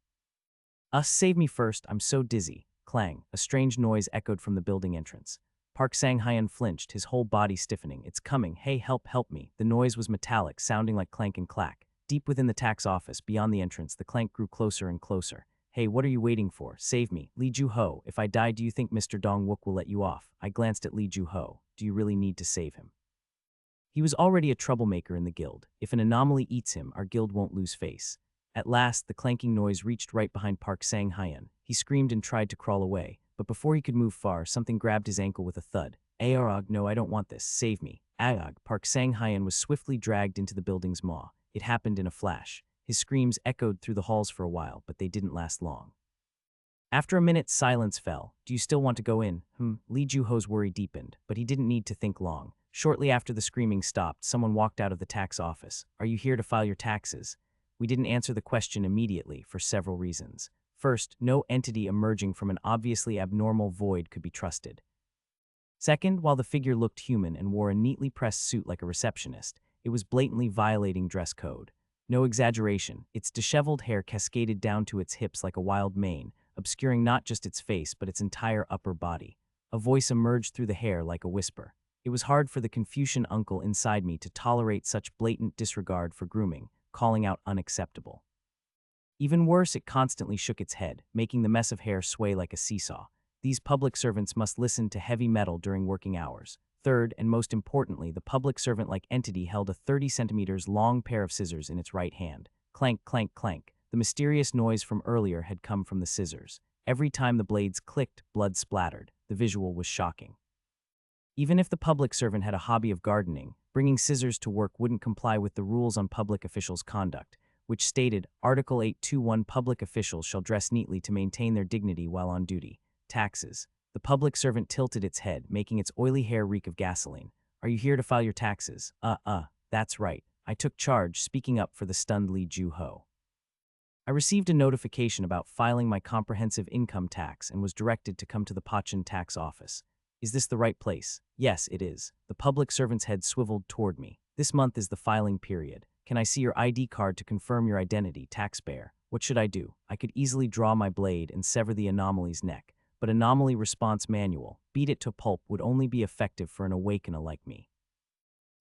Save me first, I'm so dizzy. Clang, a strange noise echoed from the building entrance. Park Sang-hyun flinched, his whole body stiffening. It's coming, hey help me. The noise was metallic, sounding like clank and clack. Deep within the tax office, beyond the entrance, the clank grew closer and closer. Hey, what are you waiting for? Save me. Lee Ju-ho, if I die, do you think Mr. Dong-wook will let you off? I glanced at Lee Ju-ho. Do you really need to save him? He was already a troublemaker in the guild. If an anomaly eats him, our guild won't lose face. At last, the clanking noise reached right behind Park Sang-hyun. He screamed and tried to crawl away, but before he could move far, something grabbed his ankle with a thud. Aorog, no, I don't want this. Save me. Aog, Park Sang-hyun was swiftly dragged into the building's maw. It happened in a flash. His screams echoed through the halls for a while, but they didn't last long. After a minute, silence fell. Do you still want to go in? Lee Ju-ho's worry deepened, but he didn't need to think long. Shortly after the screaming stopped, someone walked out of the tax office. Are you here to file your taxes? We didn't answer the question immediately for several reasons. First, no entity emerging from an obviously abnormal void could be trusted. Second, while the figure looked human and wore a neatly pressed suit like a receptionist, it was blatantly violating dress code. No exaggeration, its disheveled hair cascaded down to its hips like a wild mane, obscuring not just its face but its entire upper body. A voice emerged through the hair like a whisper. It was hard for the Confucian uncle inside me to tolerate such blatant disregard for grooming, calling out unacceptable. Even worse, it constantly shook its head, making the mess of hair sway like a seesaw. These public servants must listen to heavy metal during working hours. Third, and most importantly, the public servant-like entity held a 30 centimeters long pair of scissors in its right hand. Clank, clank, clank. The mysterious noise from earlier had come from the scissors. Every time the blades clicked, blood splattered. The visual was shocking. Even if the public servant had a hobby of gardening, bringing scissors to work wouldn't comply with the rules on public officials' conduct, which stated, Article 821, public officials shall dress neatly to maintain their dignity while on duty. Taxes. The public servant tilted its head, making its oily hair reek of gasoline. Are you here to file your taxes? That's right. I took charge, speaking up for the stunned Lee Ju-ho. I received a notification about filing my comprehensive income tax and was directed to come to the Pachin tax office. Is this the right place? Yes, it is. The public servant's head swiveled toward me. This month is the filing period. Can I see your ID card to confirm your identity, taxpayer? What should I do? I could easily draw my blade and sever the anomaly's neck, but anomaly response manual, beat it to pulp, would only be effective for an awakener like me.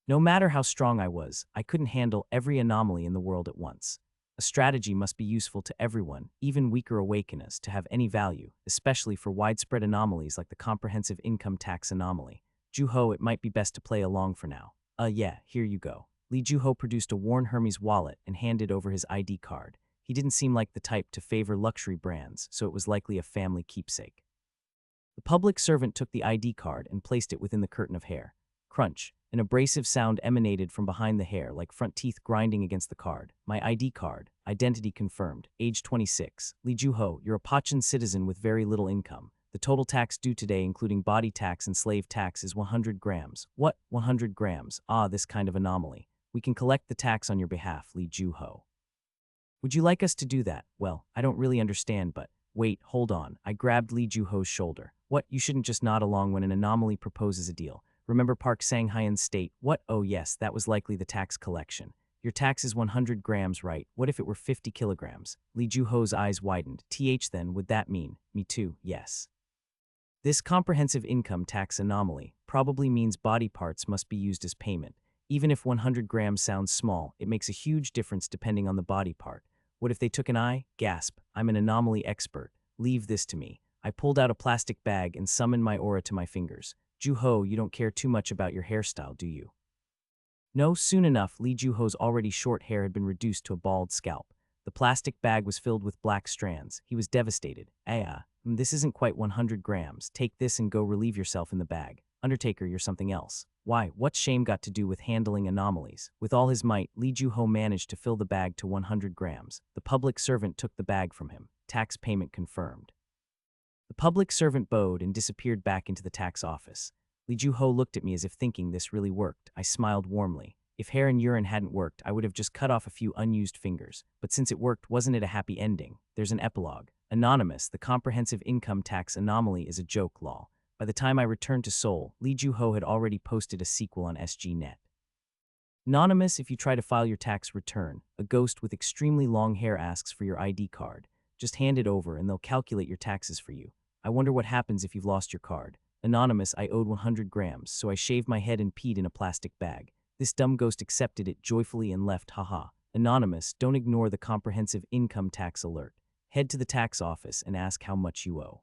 No matter how strong I was, I couldn't handle every anomaly in the world at once. A strategy must be useful to everyone, even weaker awakeners, to have any value, especially for widespread anomalies like the comprehensive income tax anomaly. Ju-ho, it might be best to play along for now. Yeah, here you go. Lee Ju-ho produced a worn Hermes wallet and handed over his ID card. He didn't seem like the type to favor luxury brands, so it was likely a family keepsake. The public servant took the ID card and placed it within the curtain of hair. Crunch. An abrasive sound emanated from behind the hair, like front teeth grinding against the card. My ID card. Identity confirmed. Age 26. Lee Ju-ho, you're a Pachin citizen with very little income. The total tax due today, including body tax and slave tax, is 100 grams. What? 100 grams? This kind of anomaly. We can collect the tax on your behalf, Lee Ju-ho. Would you like us to do that? Well, I don't really understand, but... Wait, hold on. I grabbed Lee Ju-ho's shoulder. What? You shouldn't just nod along when an anomaly proposes a deal. Remember Park Sang-hyun's state? What? Oh yes, that was likely the tax collection. Your tax is 100 grams, right? What if it were 50 kilograms? Lee Ju-ho's eyes widened. Then, would that mean? Me too, yes. This comprehensive income tax anomaly probably means body parts must be used as payment. Even if 100 grams sounds small, it makes a huge difference depending on the body part. What if they took an eye? Gasp. I'm an anomaly expert. Leave this to me. I pulled out a plastic bag and summoned my aura to my fingers. Ju-ho, you don't care too much about your hairstyle, do you? No, soon enough, Lee Ju-ho's already short hair had been reduced to a bald scalp. The plastic bag was filled with black strands. He was devastated. This isn't quite 100 grams. Take this and go relieve yourself in the bag. Undertaker, you're something else. Why, what's shame got to do with handling anomalies? With all his might, Lee Ju-ho managed to fill the bag to 100 grams. The public servant took the bag from him. Tax payment confirmed. The public servant bowed and disappeared back into the tax office. Lee Ju-ho looked at me as if thinking this really worked. I smiled warmly. If hair and urine hadn't worked, I would have just cut off a few unused fingers. But since it worked, wasn't it a happy ending? There's an epilogue. Anonymous, the comprehensive income tax anomaly is a joke, lol. By the time I returned to Seoul, Lee Ju-ho had already posted a sequel on SGNet. Anonymous, if you try to file your tax return, a ghost with extremely long hair asks for your ID card. Just hand it over and they'll calculate your taxes for you. I wonder what happens if you've lost your card. Anonymous, I owed 100 grams, so I shaved my head and peed in a plastic bag. This dumb ghost accepted it joyfully and left, haha. Anonymous, don't ignore the comprehensive income tax alert. Head to the tax office and ask how much you owe.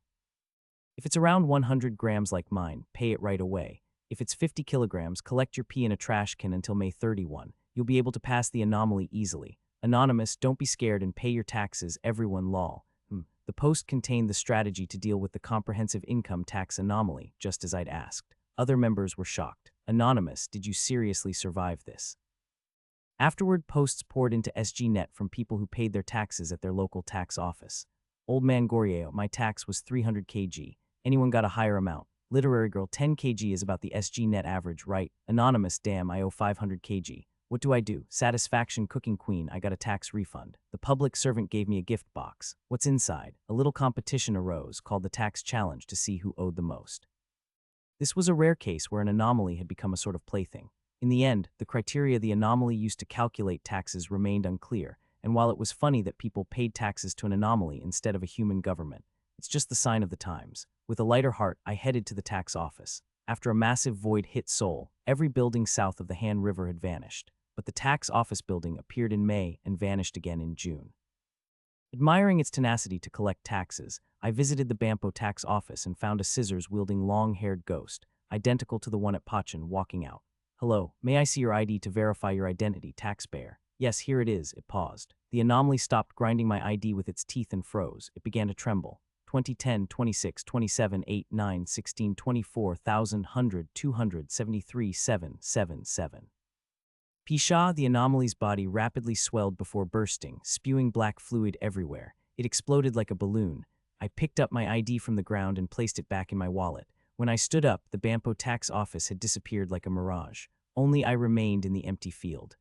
If it's around 100 grams like mine, pay it right away. If it's 50 kilograms, collect your pee in a trash can until May 31. You'll be able to pass the anomaly easily. Anonymous, don't be scared and pay your taxes, everyone lol. The post contained the strategy to deal with the comprehensive income tax anomaly, just as I'd asked. Other members were shocked. Anonymous, did you seriously survive this? Afterward, posts poured into SGNet from people who paid their taxes at their local tax office. Old man Goryeo, my tax was 300 kg. Anyone got a higher amount? Literary girl, 10 kg is about the SGNet average, right? Anonymous, damn, I owe 500 kg. What do I do? Satisfaction cooking queen, I got a tax refund. The public servant gave me a gift box. What's inside? A little competition arose called the tax challenge to see who owed the most. This was a rare case where an anomaly had become a sort of plaything. In the end, the criteria the anomaly used to calculate taxes remained unclear, and while it was funny that people paid taxes to an anomaly instead of a human government, it's just the sign of the times. With a lighter heart, I headed to the tax office. After a massive void hit Seoul, every building south of the Han River had vanished, but the tax office building appeared in May and vanished again in June. Admiring its tenacity to collect taxes, I visited the Bampo tax office and found a scissors-wielding long-haired ghost, identical to the one at Pachin, walking out. Hello, may I see your ID to verify your identity, taxpayer? Yes, here it is. It paused. The anomaly stopped grinding my ID with its teeth and froze. It began to tremble. 2010, 26, 27, 8, 9, 16, 24, 1000, 100, 200, 73, 7, 7, 7. Pisha, the anomaly's body rapidly swelled before bursting, spewing black fluid everywhere. It exploded like a balloon. I picked up my ID from the ground and placed it back in my wallet. When I stood up, the Bampo tax office had disappeared like a mirage. Only I remained in the empty field.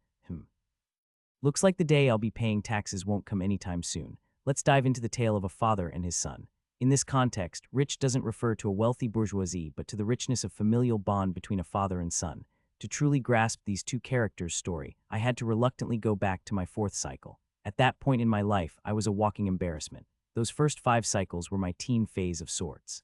Looks like the day I'll be paying taxes won't come anytime soon. Let's dive into the tale of a father and his son. In this context, rich doesn't refer to a wealthy bourgeoisie but to the richness of familial bond between a father and son. To truly grasp these two characters' story, I had to reluctantly go back to my fourth cycle. At that point in my life, I was a walking embarrassment. Those first 5 cycles were my teen phase of sorts.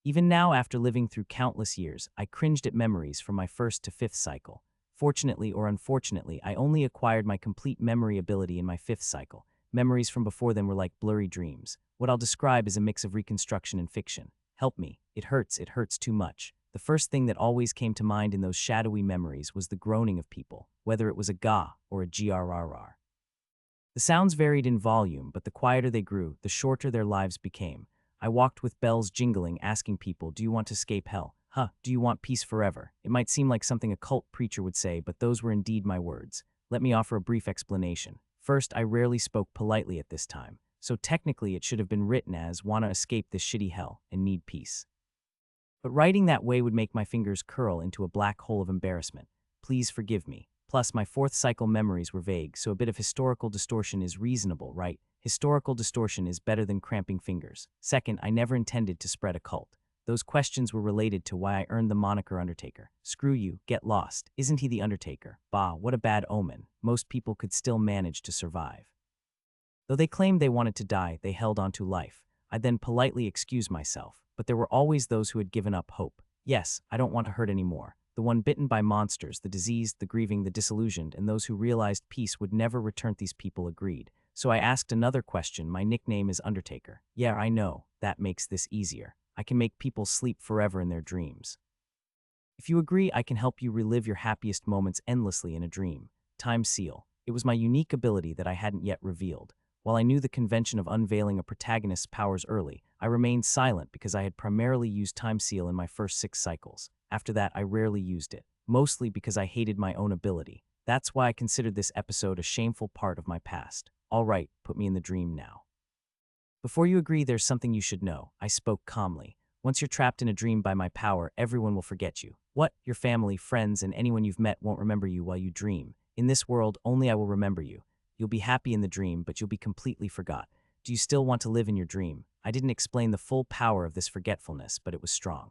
Even now, after living through countless years, I cringed at memories from my first to 5th cycle. Fortunately or unfortunately, I only acquired my complete memory ability in my 5th cycle. Memories from before then were like blurry dreams. What I'll describe is a mix of reconstruction and fiction. Help me. It hurts too much. The first thing that always came to mind in those shadowy memories was the groaning of people, whether it was a ga or a grrr. The sounds varied in volume, but the quieter they grew, the shorter their lives became. I walked with bells jingling, asking people, do you want to escape hell? Do you want peace forever? It might seem like something a cult preacher would say, but those were indeed my words. Let me offer a brief explanation. First, I rarely spoke politely at this time, so technically it should have been written as, wanna escape this shitty hell and need peace. But writing that way would make my fingers curl into a black hole of embarrassment. Please forgive me. Plus, my 4th cycle memories were vague, so a bit of historical distortion is reasonable, right? Historical distortion is better than cramping fingers. Second, I never intended to spread a cult. Those questions were related to why I earned the moniker Undertaker. Screw you, get lost. Isn't he the Undertaker? Bah, what a bad omen. Most people could still manage to survive. Though they claimed they wanted to die, they held on to life. I then politely excused myself, but there were always those who had given up hope. Yes, I don't want to hurt anymore. The one bitten by monsters, the diseased, the grieving, the disillusioned, and those who realized peace would never return. These people agreed. So I asked another question. My nickname is Undertaker. Yeah, I know. That makes this easier. I can make people sleep forever in their dreams. If you agree, I can help you relive your happiest moments endlessly in a dream. Time Seal. It was my unique ability that I hadn't yet revealed. While I knew the convention of unveiling a protagonist's powers early, I remained silent because I had primarily used Time Seal in my first 6 cycles. After that, I rarely used it, mostly because I hated my own ability. That's why I considered this episode a shameful part of my past. All right, put me in the dream now. Before you agree, there's something you should know. I spoke calmly. Once you're trapped in a dream by my power, everyone will forget you. What? Your family, friends, and anyone you've met won't remember you while you dream. In this world, only I will remember you. You'll be happy in the dream, but you'll be completely forgot. Do you still want to live in your dream? I didn't explain the full power of this forgetfulness, but it was strong.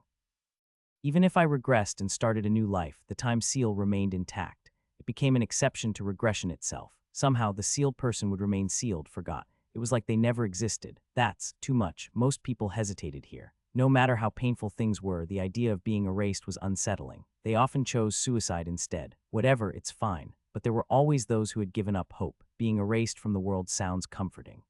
Even if I regressed and started a new life, the time seal remained intact. It became an exception to regression itself. Somehow, the sealed person would remain sealed, forgot. It was like they never existed. That's too much. Most people hesitated here. No matter how painful things were, the idea of being erased was unsettling. They often chose suicide instead. Whatever, it's fine. But there were always those who had given up hope. Being erased from the world sounds comforting.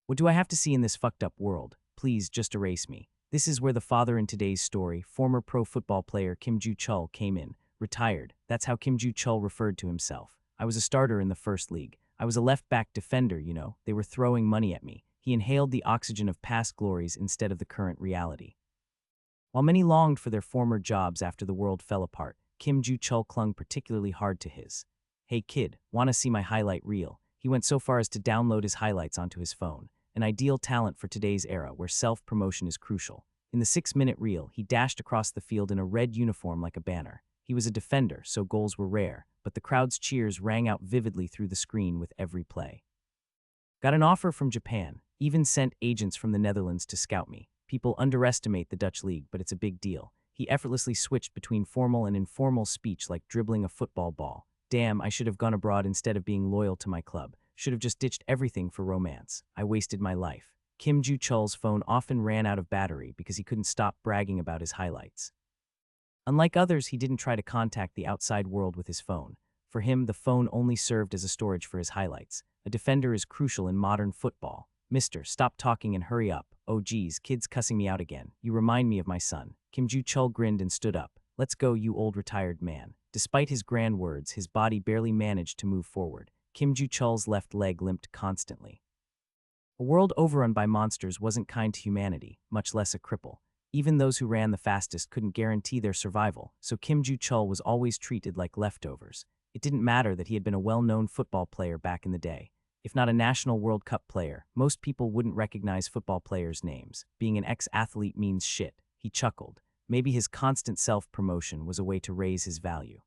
What do I have to see in this fucked up world? Please, just erase me. This is where the father in today's story, former pro football player Kim Joo-chul, came in. Retired. That's how Kim Joo-chul referred to himself. I was a starter in the first league. I was a left-back defender, you know. They were throwing money at me. He inhaled the oxygen of past glories instead of the current reality. While many longed for their former jobs after the world fell apart, Kim Joo-chul clung particularly hard to his. Hey kid, wanna see my highlight reel? He went so far as to download his highlights onto his phone. An ideal talent for today's era where self-promotion is crucial. In the 6-minute reel, he dashed across the field in a red uniform like a banner. He was a defender, so goals were rare, but the crowd's cheers rang out vividly through the screen with every play. Got an offer from Japan, even sent agents from the Netherlands to scout me. People underestimate the Dutch league, but it's a big deal. He effortlessly switched between formal and informal speech like dribbling a football ball. Damn, I should have gone abroad instead of being loyal to my club. Should have just ditched everything for romance. I wasted my life. Kim Joo-chul's phone often ran out of battery because he couldn't stop bragging about his highlights. Unlike others, he didn't try to contact the outside world with his phone. For him, the phone only served as a storage for his highlights. A defender is crucial in modern football. Mister, stop talking and hurry up. Oh geez, kid's cussing me out again. You remind me of my son. Kim Joo-chul grinned and stood up. Let's go, you old retired man. Despite his grand words, his body barely managed to move forward. Kim Joo-chul's left leg limped constantly. A world overrun by monsters wasn't kind to humanity, much less a cripple. Even those who ran the fastest couldn't guarantee their survival, so Kim Joo-chul was always treated like leftovers. It didn't matter that he had been a well-known football player back in the day. If not a national World Cup player, most people wouldn't recognize football players' names. Being an ex-athlete means shit. He chuckled. Maybe his constant self-promotion was a way to raise his value.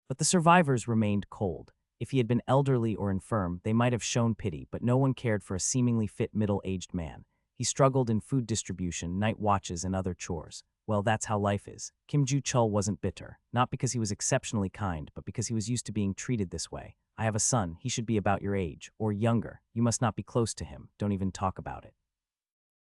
But the survivors remained cold. If he had been elderly or infirm, they might have shown pity, but no one cared for a seemingly fit middle-aged man. He struggled in food distribution, night watches, and other chores. Well, that's how life is. Kim Joo-chul wasn't bitter, not because he was exceptionally kind, but because he was used to being treated this way. I have a son, he should be about your age, or younger. You must not be close to him, don't even talk about it.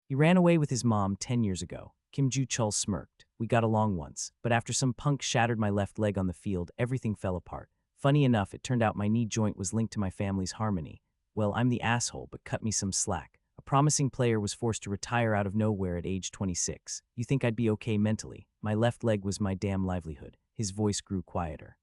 He ran away with his mom 10 years ago. Kim Joo-chul smirked. We got along once, but after some punk shattered my left leg on the field, everything fell apart. Funny enough, it turned out my knee joint was linked to my family's harmony. Well, I'm the asshole, but cut me some slack. A promising player was forced to retire out of nowhere at age 26. You think I'd be okay mentally? My left leg was my damn livelihood. His voice grew quieter.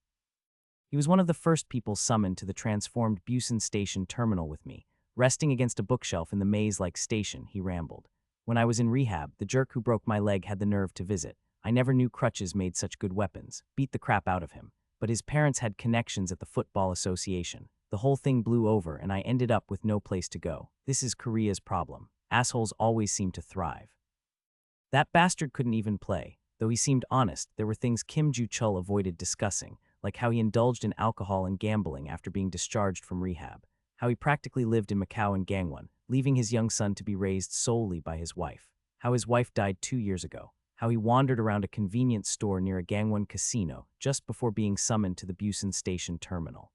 He was one of the first people summoned to the transformed Busan Station terminal with me. Resting against a bookshelf in the maze-like station, he rambled. When I was in rehab, the jerk who broke my leg had the nerve to visit. I never knew crutches made such good weapons. Beat the crap out of him. But his parents had connections at the Football Association. The whole thing blew over and I ended up with no place to go. This is Korea's problem. Assholes always seem to thrive. That bastard couldn't even play. Though he seemed honest, there were things Kim Joo-chul avoided discussing, like how he indulged in alcohol and gambling after being discharged from rehab, how he practically lived in Macau and Gangwon, leaving his young son to be raised solely by his wife, how his wife died 2 years ago, how he wandered around a convenience store near a Gangwon casino just before being summoned to the Busan Station terminal,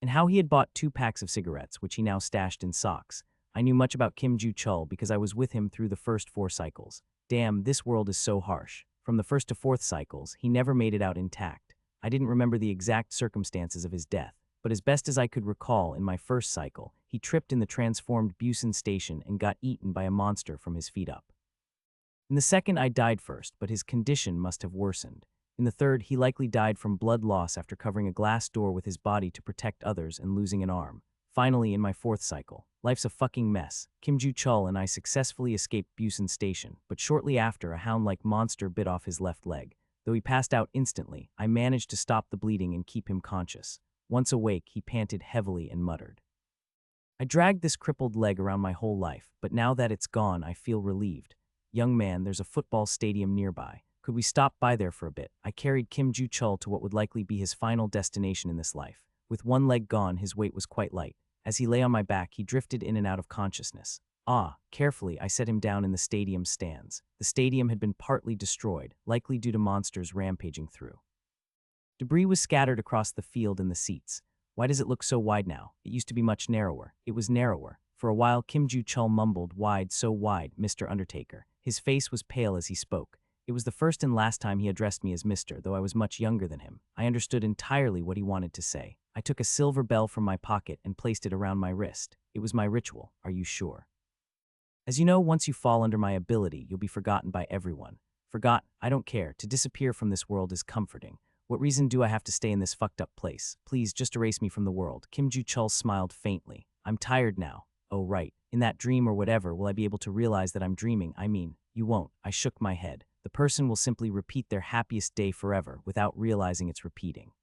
and how he had bought 2 packs of cigarettes, which he now stashed in socks. I knew much about Kim Joo-chul because I was with him through the first 4 cycles. Damn, this world is so harsh. From the 1st to 4th cycles, he never made it out intact. I didn't remember the exact circumstances of his death, but as best as I could recall in my first cycle, he tripped in the transformed Busan Station and got eaten by a monster from his feet up. In the 2nd, I died first, but his condition must have worsened. In the 3rd, he likely died from blood loss after covering a glass door with his body to protect others and losing an arm. Finally, in my 4th cycle, life's a fucking mess. Kim Joo-chul and I successfully escaped Busan Station, but shortly after, a hound-like monster bit off his left leg. Though he passed out instantly, I managed to stop the bleeding and keep him conscious. Once awake, he panted heavily and muttered. I dragged this crippled leg around my whole life, but now that it's gone, I feel relieved. Young man, there's a football stadium nearby. Could we stop by there for a bit? I carried Kim Joo-chul to what would likely be his final destination in this life. With one leg gone, his weight was quite light. As he lay on my back, he drifted in and out of consciousness. Carefully, I set him down in the stadium stands. The stadium had been partly destroyed, likely due to monsters rampaging through. Debris was scattered across the field and the seats. Why does it look so wide now? It used to be much narrower. It was narrower. For a while, Kim Joo-chul mumbled, "Wide, so wide, Mr. Undertaker." His face was pale as he spoke. It was the first and last time he addressed me as Mr., though I was much younger than him. I understood entirely what he wanted to say. I took a silver bell from my pocket and placed it around my wrist. It was my ritual. Are you sure? As you know, once you fall under my ability, you'll be forgotten by everyone. Forgot? I don't care. To disappear from this world is comforting. What reason do I have to stay in this fucked up place? Please, just erase me from the world. Kim Joo-chul smiled faintly. I'm tired now. Oh, right. In that dream or whatever, will I be able to realize that I'm dreaming? I mean, you won't. I shook my head. The person will simply repeat their happiest day forever without realizing it's repeating.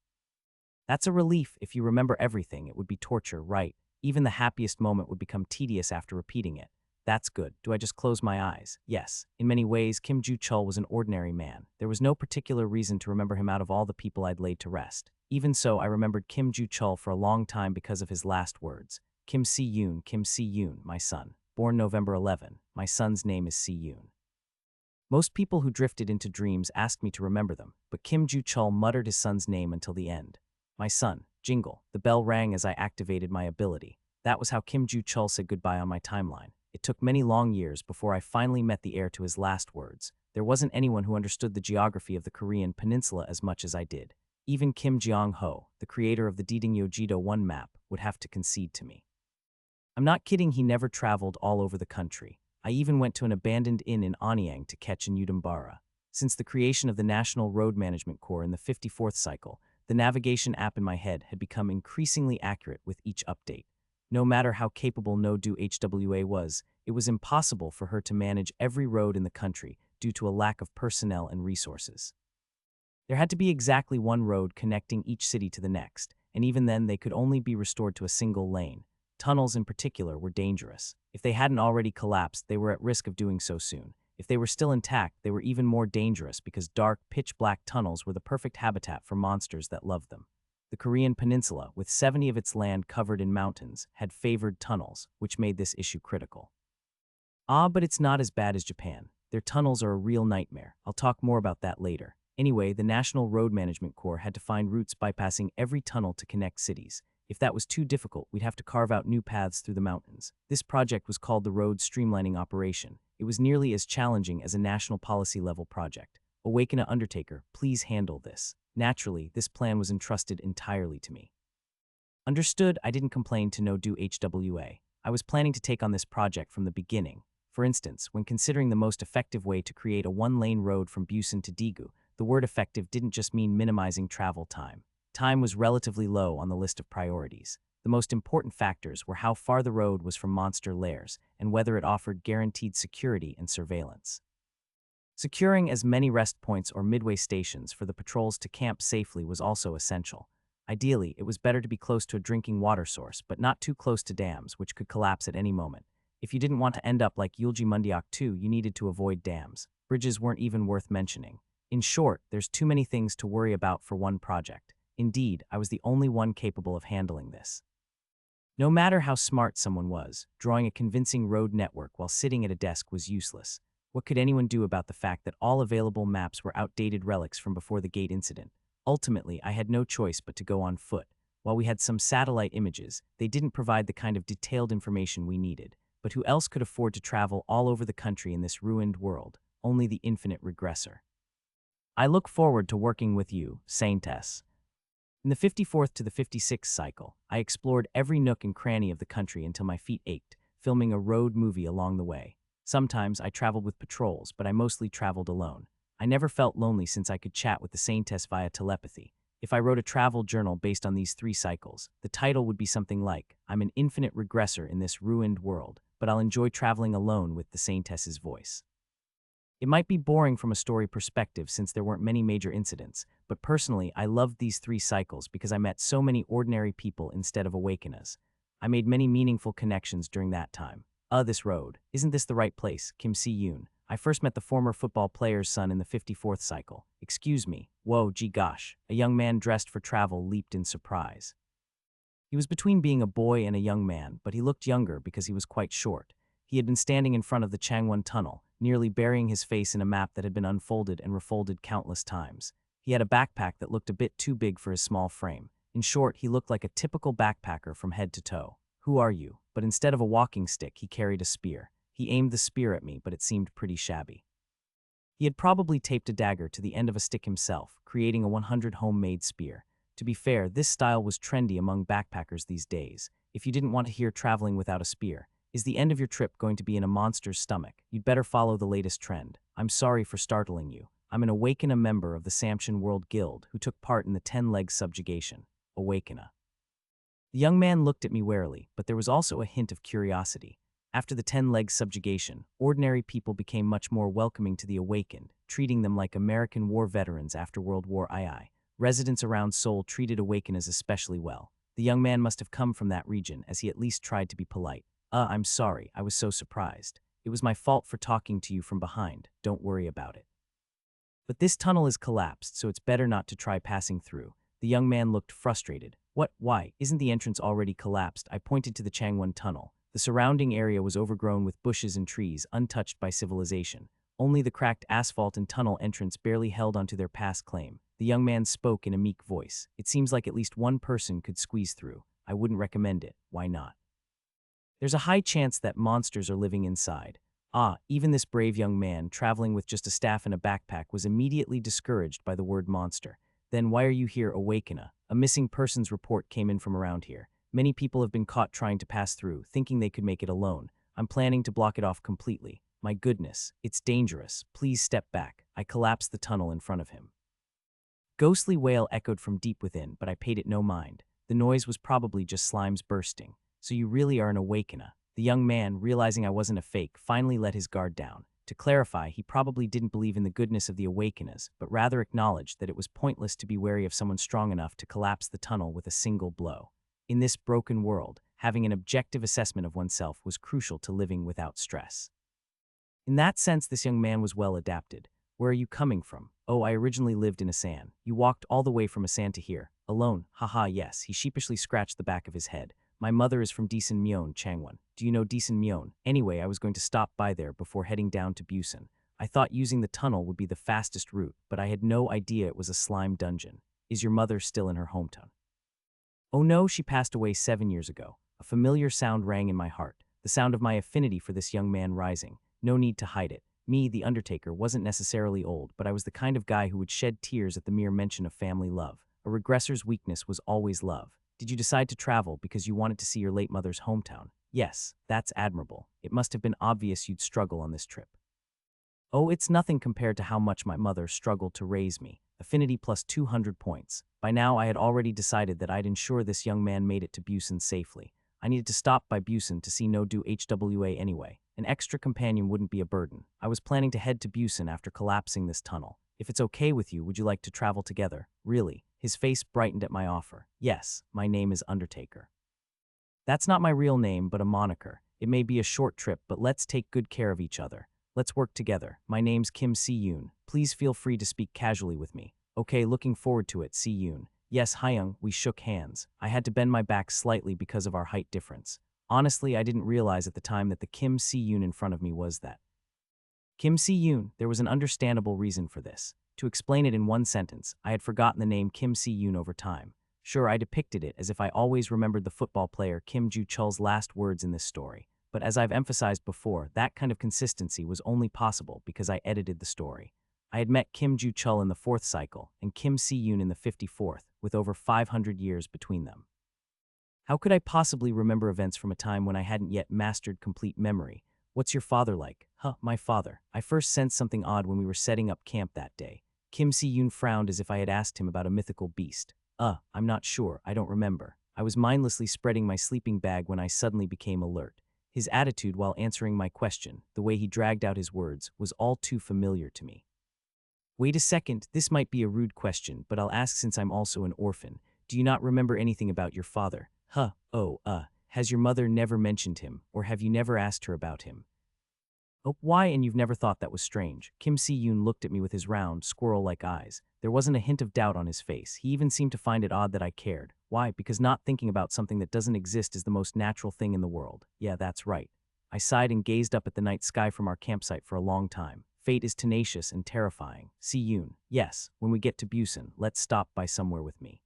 That's a relief. If you remember everything, it would be torture, right? Even the happiest moment would become tedious after repeating it. That's good. Do I just close my eyes? Yes. In many ways, Kim Joo-chul was an ordinary man. There was no particular reason to remember him out of all the people I'd laid to rest. Even so, I remembered Kim Joo-chul for a long time because of his last words. Kim Si-yoon, my son. Born November 11. My son's name is Si-yoon. Most people who drifted into dreams asked me to remember them, but Kim Joo-chul muttered his son's name until the end. My son. Jingle. The bell rang as I activated my ability. That was how Kim Joo-chul said goodbye on my timeline. It took many long years before I finally met the heir to his last words. There wasn't anyone who understood the geography of the Korean peninsula as much as I did. Even Kim Jeong-ho, the creator of the Didingyo-jido 1 map, would have to concede to me. I'm not kidding, he never traveled all over the country. I even went to an abandoned inn in Anyang to catch an Udambara. Since the creation of the National Road Management Corps in the 54th cycle, the navigation app in my head had become increasingly accurate with each update. No matter how capable No-Do HWA was, it was impossible for her to manage every road in the country due to a lack of personnel and resources. There had to be exactly one road connecting each city to the next, and even then they could only be restored to a single lane. Tunnels in particular were dangerous. If they hadn't already collapsed, they were at risk of doing so soon. If they were still intact, they were even more dangerous because dark, pitch-black tunnels were the perfect habitat for monsters that loved them. The Korean peninsula, with 70% of its land covered in mountains, had favored tunnels, which made this issue critical. But it's not as bad as Japan. Their tunnels are a real nightmare. I'll talk more about that later. Anyway, the National Road Management Corps had to find routes bypassing every tunnel to connect cities. If that was too difficult, we'd have to carve out new paths through the mountains. This project was called the Road Streamlining Operation. It was nearly as challenging as a national policy-level project. Awaken a Undertaker, please handle this. Naturally, this plan was entrusted entirely to me. Understood, I didn't complain to No-Do HWA. I was planning to take on this project from the beginning. For instance, when considering the most effective way to create a one-lane road from Busan to Daegu, the word effective didn't just mean minimizing travel time. Time was relatively low on the list of priorities. The most important factors were how far the road was from monster lairs and whether it offered guaranteed security and surveillance. Securing as many rest points or midway stations for the patrols to camp safely was also essential. Ideally, it was better to be close to a drinking water source, but not too close to dams, which could collapse at any moment. If you didn't want to end up like Yulji Mundiok 2, you needed to avoid dams. Bridges weren't even worth mentioning. In short, there's too many things to worry about for one project. Indeed, I was the only one capable of handling this. No matter how smart someone was, drawing a convincing road network while sitting at a desk was useless. What could anyone do about the fact that all available maps were outdated relics from before the gate incident? Ultimately, I had no choice but to go on foot. While we had some satellite images, they didn't provide the kind of detailed information we needed. But who else could afford to travel all over the country in this ruined world? Only the infinite regressor. I look forward to working with you, Saintess. In the 54th to the 56th cycle, I explored every nook and cranny of the country until my feet ached, filming a road movie along the way. Sometimes I traveled with patrols, but I mostly traveled alone. I never felt lonely since I could chat with the Saintess via telepathy. If I wrote a travel journal based on these 3 cycles, the title would be something like, I'm an infinite regressor in this ruined world, but I'll enjoy traveling alone with the Saintess's voice. It might be boring from a story perspective since there weren't many major incidents, but personally I loved these 3 cycles because I met so many ordinary people instead of awakeners. I made many meaningful connections during that time. This road. Isn't this the right place? Kim Si-yoon. I first met the former football player's son in the 54th cycle. Excuse me. Whoa, gee gosh. A young man dressed for travel leaped in surprise. He was between being a boy and a young man, but he looked younger because he was quite short. He had been standing in front of the Changwon Tunnel, nearly burying his face in a map that had been unfolded and refolded countless times. He had a backpack that looked a bit too big for his small frame. In short, he looked like a typical backpacker from head to toe. "Who are you?" But instead of a walking stick, he carried a spear. He aimed the spear at me, but it seemed pretty shabby. He had probably taped a dagger to the end of a stick himself, creating a 100 homemade spear. To be fair, this style was trendy among backpackers these days. If you didn't want to hear traveling without a spear, is the end of your trip going to be in a monster's stomach? You'd better follow the latest trend. I'm sorry for startling you. I'm an Awakena member of the Samshin World Guild who took part in the 10-leg subjugation. Awakena. The young man looked at me warily, but there was also a hint of curiosity. After the 10-leg subjugation, ordinary people became much more welcoming to the awakened, treating them like American war veterans after World War II. Residents around Seoul treated Awakeners especially well. The young man must have come from that region, as he at least tried to be polite. I'm sorry, I was so surprised. It was my fault for talking to you from behind. Don't worry about it. But this tunnel is collapsed, so it's better not to try passing through. The young man looked frustrated. What? Why? Isn't the entrance already collapsed? I pointed to the Changwon Tunnel. The surrounding area was overgrown with bushes and trees, untouched by civilization. Only the cracked asphalt and tunnel entrance barely held onto their past claim. The young man spoke in a meek voice. It seems like at least one person could squeeze through. I wouldn't recommend it. Why not? There's a high chance that monsters are living inside. Even this brave young man, traveling with just a staff and a backpack, was immediately discouraged by the word monster. Then why are you here, Awakena? A missing persons report came in from around here. Many people have been caught trying to pass through, thinking they could make it alone. I'm planning to block it off completely. My goodness, it's dangerous. Please step back. I collapsed the tunnel in front of him. Ghostly wail echoed from deep within, but I paid it no mind. The noise was probably just slimes bursting. So you really are an Awakena. The young man, realizing I wasn't a fake, finally let his guard down. To clarify, he probably didn't believe in the goodness of the Awakeners, but rather acknowledged that it was pointless to be wary of someone strong enough to collapse the tunnel with a single blow. In this broken world, having an objective assessment of oneself was crucial to living without stress. In that sense, this young man was well adapted. Where are you coming from? Oh, I originally lived in Asan. You walked all the way from Asan to here. Alone? Haha, yes. He sheepishly scratched the back of his head. My mother is from Daesan-myeon, Changwon. Do you know Daesan-myeon? Anyway, I was going to stop by there before heading down to Busan. I thought using the tunnel would be the fastest route, but I had no idea it was a slime dungeon. Is your mother still in her hometown? Oh no, she passed away 7 years ago. A familiar sound rang in my heart, the sound of my affinity for this young man rising. No need to hide it. Me, the Undertaker, wasn't necessarily old, but I was the kind of guy who would shed tears at the mere mention of family love. A regressor's weakness was always love. Did you decide to travel because you wanted to see your late mother's hometown? Yes, that's admirable. It must have been obvious you'd struggle on this trip. Oh, it's nothing compared to how much my mother struggled to raise me. Affinity plus 200 points. By now, I had already decided that I'd ensure this young man made it to Busan safely. I needed to stop by Busan to see No-Do HWA anyway. An extra companion wouldn't be a burden. I was planning to head to Busan after collapsing this tunnel. If it's okay with you, would you like to travel together? Really? His face brightened at my offer. Yes, my name is Undertaker. That's not my real name, but a moniker. It may be a short trip, but let's take good care of each other. Let's work together. My name's Kim Si-yoon. Please feel free to speak casually with me. Okay, looking forward to it, Si-yoon. Yes, Hyung, we shook hands. I had to bend my back slightly because of our height difference. Honestly, I didn't realize at the time that the Kim Si-yoon in front of me was that. Kim Si-yoon, there was an understandable reason for this. To explain it in one sentence, I had forgotten the name Kim Si-yoon over time. Sure, I depicted it as if I always remembered the football player Kim Ju-chul's last words in this story. But as I've emphasized before, that kind of consistency was only possible because I edited the story. I had met Kim Ju-chul in the 4th cycle and Kim Si-yoon in the 54th, with over 500 years between them. How could I possibly remember events from a time when I hadn't yet mastered complete memory? What's your father like? My father. I first sensed something odd when we were setting up camp that day. Kim Si-yoon frowned as if I had asked him about a mythical beast. I'm not sure. I don't remember. I was mindlessly spreading my sleeping bag when I suddenly became alert. His attitude while answering my question, the way he dragged out his words, was all too familiar to me. Wait a second, this might be a rude question, but I'll ask since I'm also an orphan. Do you not remember anything about your father? Has your mother never mentioned him, or have you never asked her about him? Oh, why, and you've never thought that was strange? Kim Si-yoon looked at me with his round, squirrel-like eyes. There wasn't a hint of doubt on his face. He even seemed to find it odd that I cared. Why? Because not thinking about something that doesn't exist is the most natural thing in the world. Yeah, that's right. I sighed and gazed up at the night sky from our campsite for a long time. Fate is tenacious and terrifying. Si-yoon. Yes, when we get to Busan, let's stop by somewhere with me.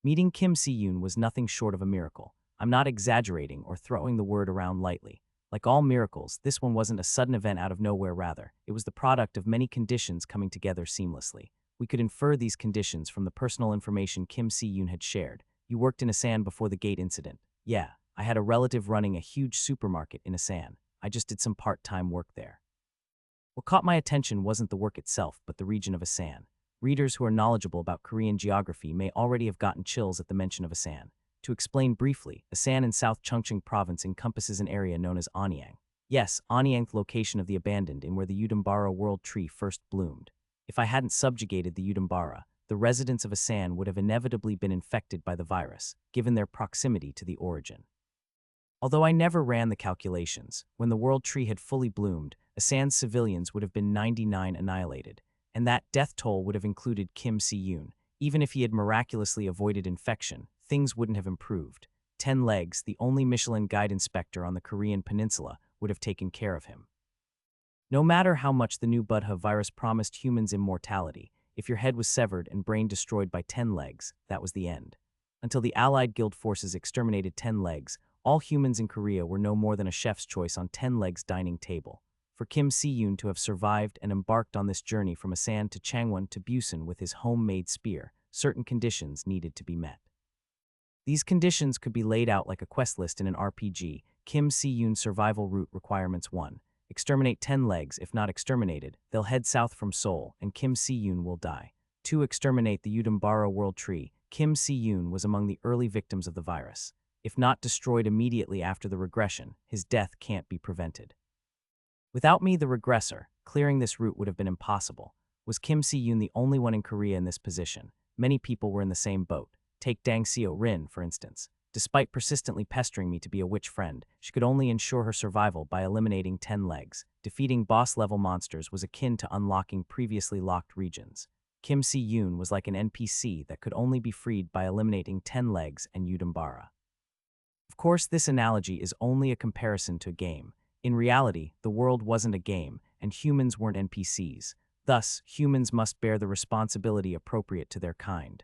Meeting Kim Si-yoon was nothing short of a miracle. I'm not exaggerating or throwing the word around lightly. Like all miracles, this one wasn't a sudden event out of nowhere, rather. It was the product of many conditions coming together seamlessly. We could infer these conditions from the personal information Kim Si-yoon had shared. You worked in Asan before the gate incident. Yeah, I had a relative running a huge supermarket in Asan. I just did some part-time work there. What caught my attention wasn't the work itself, but the region of Asan. Readers who are knowledgeable about Korean geography may already have gotten chills at the mention of Asan. To explain briefly, Asan in South Chungcheong province encompasses an area known as Anyang. Yes, Anyang, location of the abandoned in where the Udambara world tree first bloomed. If I hadn't subjugated the Udambara, the residents of Asan would have inevitably been infected by the virus, given their proximity to the origin. Although I never ran the calculations, when the world tree had fully bloomed, Asan's civilians would have been 99 annihilated, and that death toll would have included Kim Si-yoon. Even if he had miraculously avoided infection, things wouldn't have improved. 10 Legs, the only Michelin guide inspector on the Korean peninsula, would have taken care of him. No matter how much the new Budha virus promised humans immortality, if your head was severed and brain destroyed by 10 Legs, that was the end. Until the Allied guild forces exterminated 10 Legs, all humans in Korea were no more than a chef's choice on 10 Legs' dining table. For Kim Si-yoon to have survived and embarked on this journey from Asan to Changwon to Busan with his homemade spear, certain conditions needed to be met. These conditions could be laid out like a quest list in an RPG. Kim Si-yoon's survival route requirements: 1. Exterminate 10 Legs. If not exterminated, they'll head south from Seoul, and Kim Si-yoon will die. 2. Exterminate the Udambara world tree. Kim Si-yoon was among the early victims of the virus. If not destroyed immediately after the regression, his death can't be prevented. Without me, the regressor, clearing this route would have been impossible. Was Kim Si-yoon the only one in Korea in this position? Many people were in the same boat. Take Dang Seo-rin, for instance. Despite persistently pestering me to be a witch friend, she could only ensure her survival by eliminating 10 Legs. Defeating boss-level monsters was akin to unlocking previously locked regions. Kim Si-yoon was like an NPC that could only be freed by eliminating 10 Legs and Udambara. Of course, this analogy is only a comparison to a game. In reality, the world wasn't a game, and humans weren't NPCs. Thus, humans must bear the responsibility appropriate to their kind.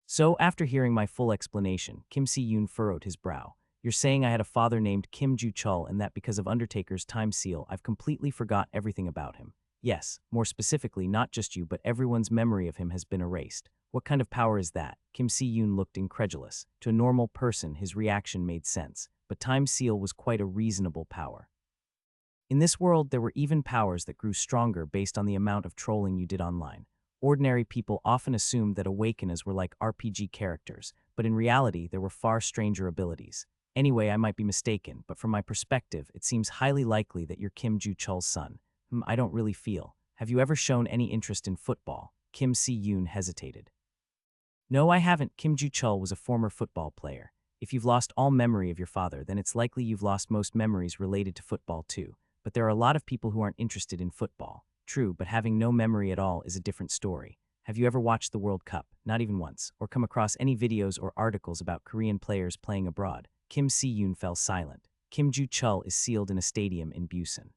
So, after hearing my full explanation, Kim Si-yoon furrowed his brow. You're saying I had a father named Kim Ju-chul and that because of Undertaker's time seal, I've completely forgot everything about him. Yes, more specifically, not just you, but everyone's memory of him has been erased. What kind of power is that? Kim Si-yoon looked incredulous. To a normal person, his reaction made sense, but time seal was quite a reasonable power. In this world, there were even powers that grew stronger based on the amount of trolling you did online. Ordinary people often assumed that awakeners were like RPG characters, but in reality, there were far stranger abilities. Anyway, I might be mistaken, but from my perspective, it seems highly likely that you're Kim Ju-chul's son. I don't really feel. Have you ever shown any interest in football? Kim Si-yoon hesitated. No, I haven't. Kim Ju-chul was a former football player. If you've lost all memory of your father, then it's likely you've lost most memories related to football too. But there are a lot of people who aren't interested in football. True, but having no memory at all is a different story. Have you ever watched the World Cup? Not even once. Or come across any videos or articles about Korean players playing abroad? Kim Si-yoon fell silent. Kim Ju-chul is sealed in a stadium in Busan.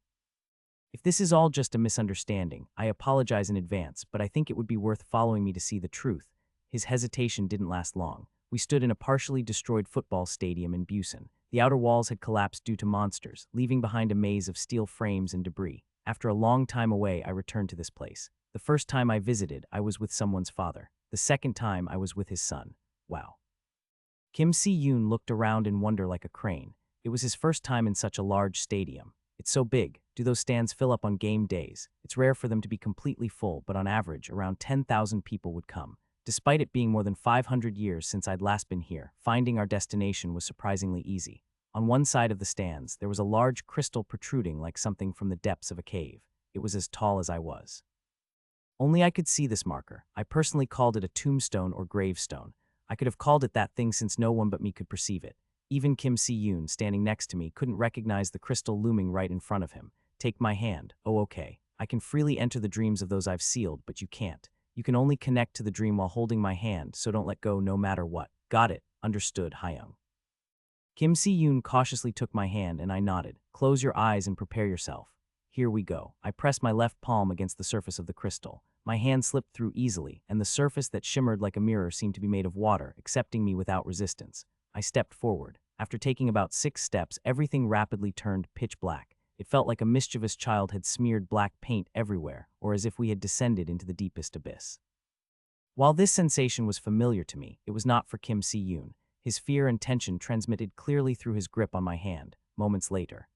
If this is all just a misunderstanding, I apologize in advance, but I think it would be worth following me to see the truth. His hesitation didn't last long. We stood in a partially destroyed football stadium in Busan. The outer walls had collapsed due to monsters, leaving behind a maze of steel frames and debris. After a long time away, I returned to this place. The first time I visited, I was with someone's father. The second time, I was with his son. Wow. Kim Si-yoon looked around in wonder like a crane. It was his first time in such a large stadium. It's so big. Do those stands fill up on game days? It's rare for them to be completely full, but on average, around 10,000 people would come. Despite it being more than 500 years since I'd last been here, finding our destination was surprisingly easy. On one side of the stands, there was a large crystal protruding like something from the depths of a cave. It was as tall as I was. Only I could see this marker. I personally called it a tombstone or gravestone. I could have called it that thing since no one but me could perceive it. Even Kim Si-yoon, standing next to me, couldn't recognize the crystal looming right in front of him. Take my hand. Oh, okay. I can freely enter the dreams of those I've sealed, but you can't. You can only connect to the dream while holding my hand, so don't let go no matter what. Got it. Understood, Hyung. Kim Si-yoon cautiously took my hand and I nodded. Close your eyes and prepare yourself. Here we go. I pressed my left palm against the surface of the crystal. My hand slipped through easily, and the surface that shimmered like a mirror seemed to be made of water, accepting me without resistance. I stepped forward. After taking about 6 steps, everything rapidly turned pitch black. It felt like a mischievous child had smeared black paint everywhere, or as if we had descended into the deepest abyss. While this sensation was familiar to me, it was not for Kim Si-yoon. His fear and tension transmitted clearly through his grip on my hand. Moments later,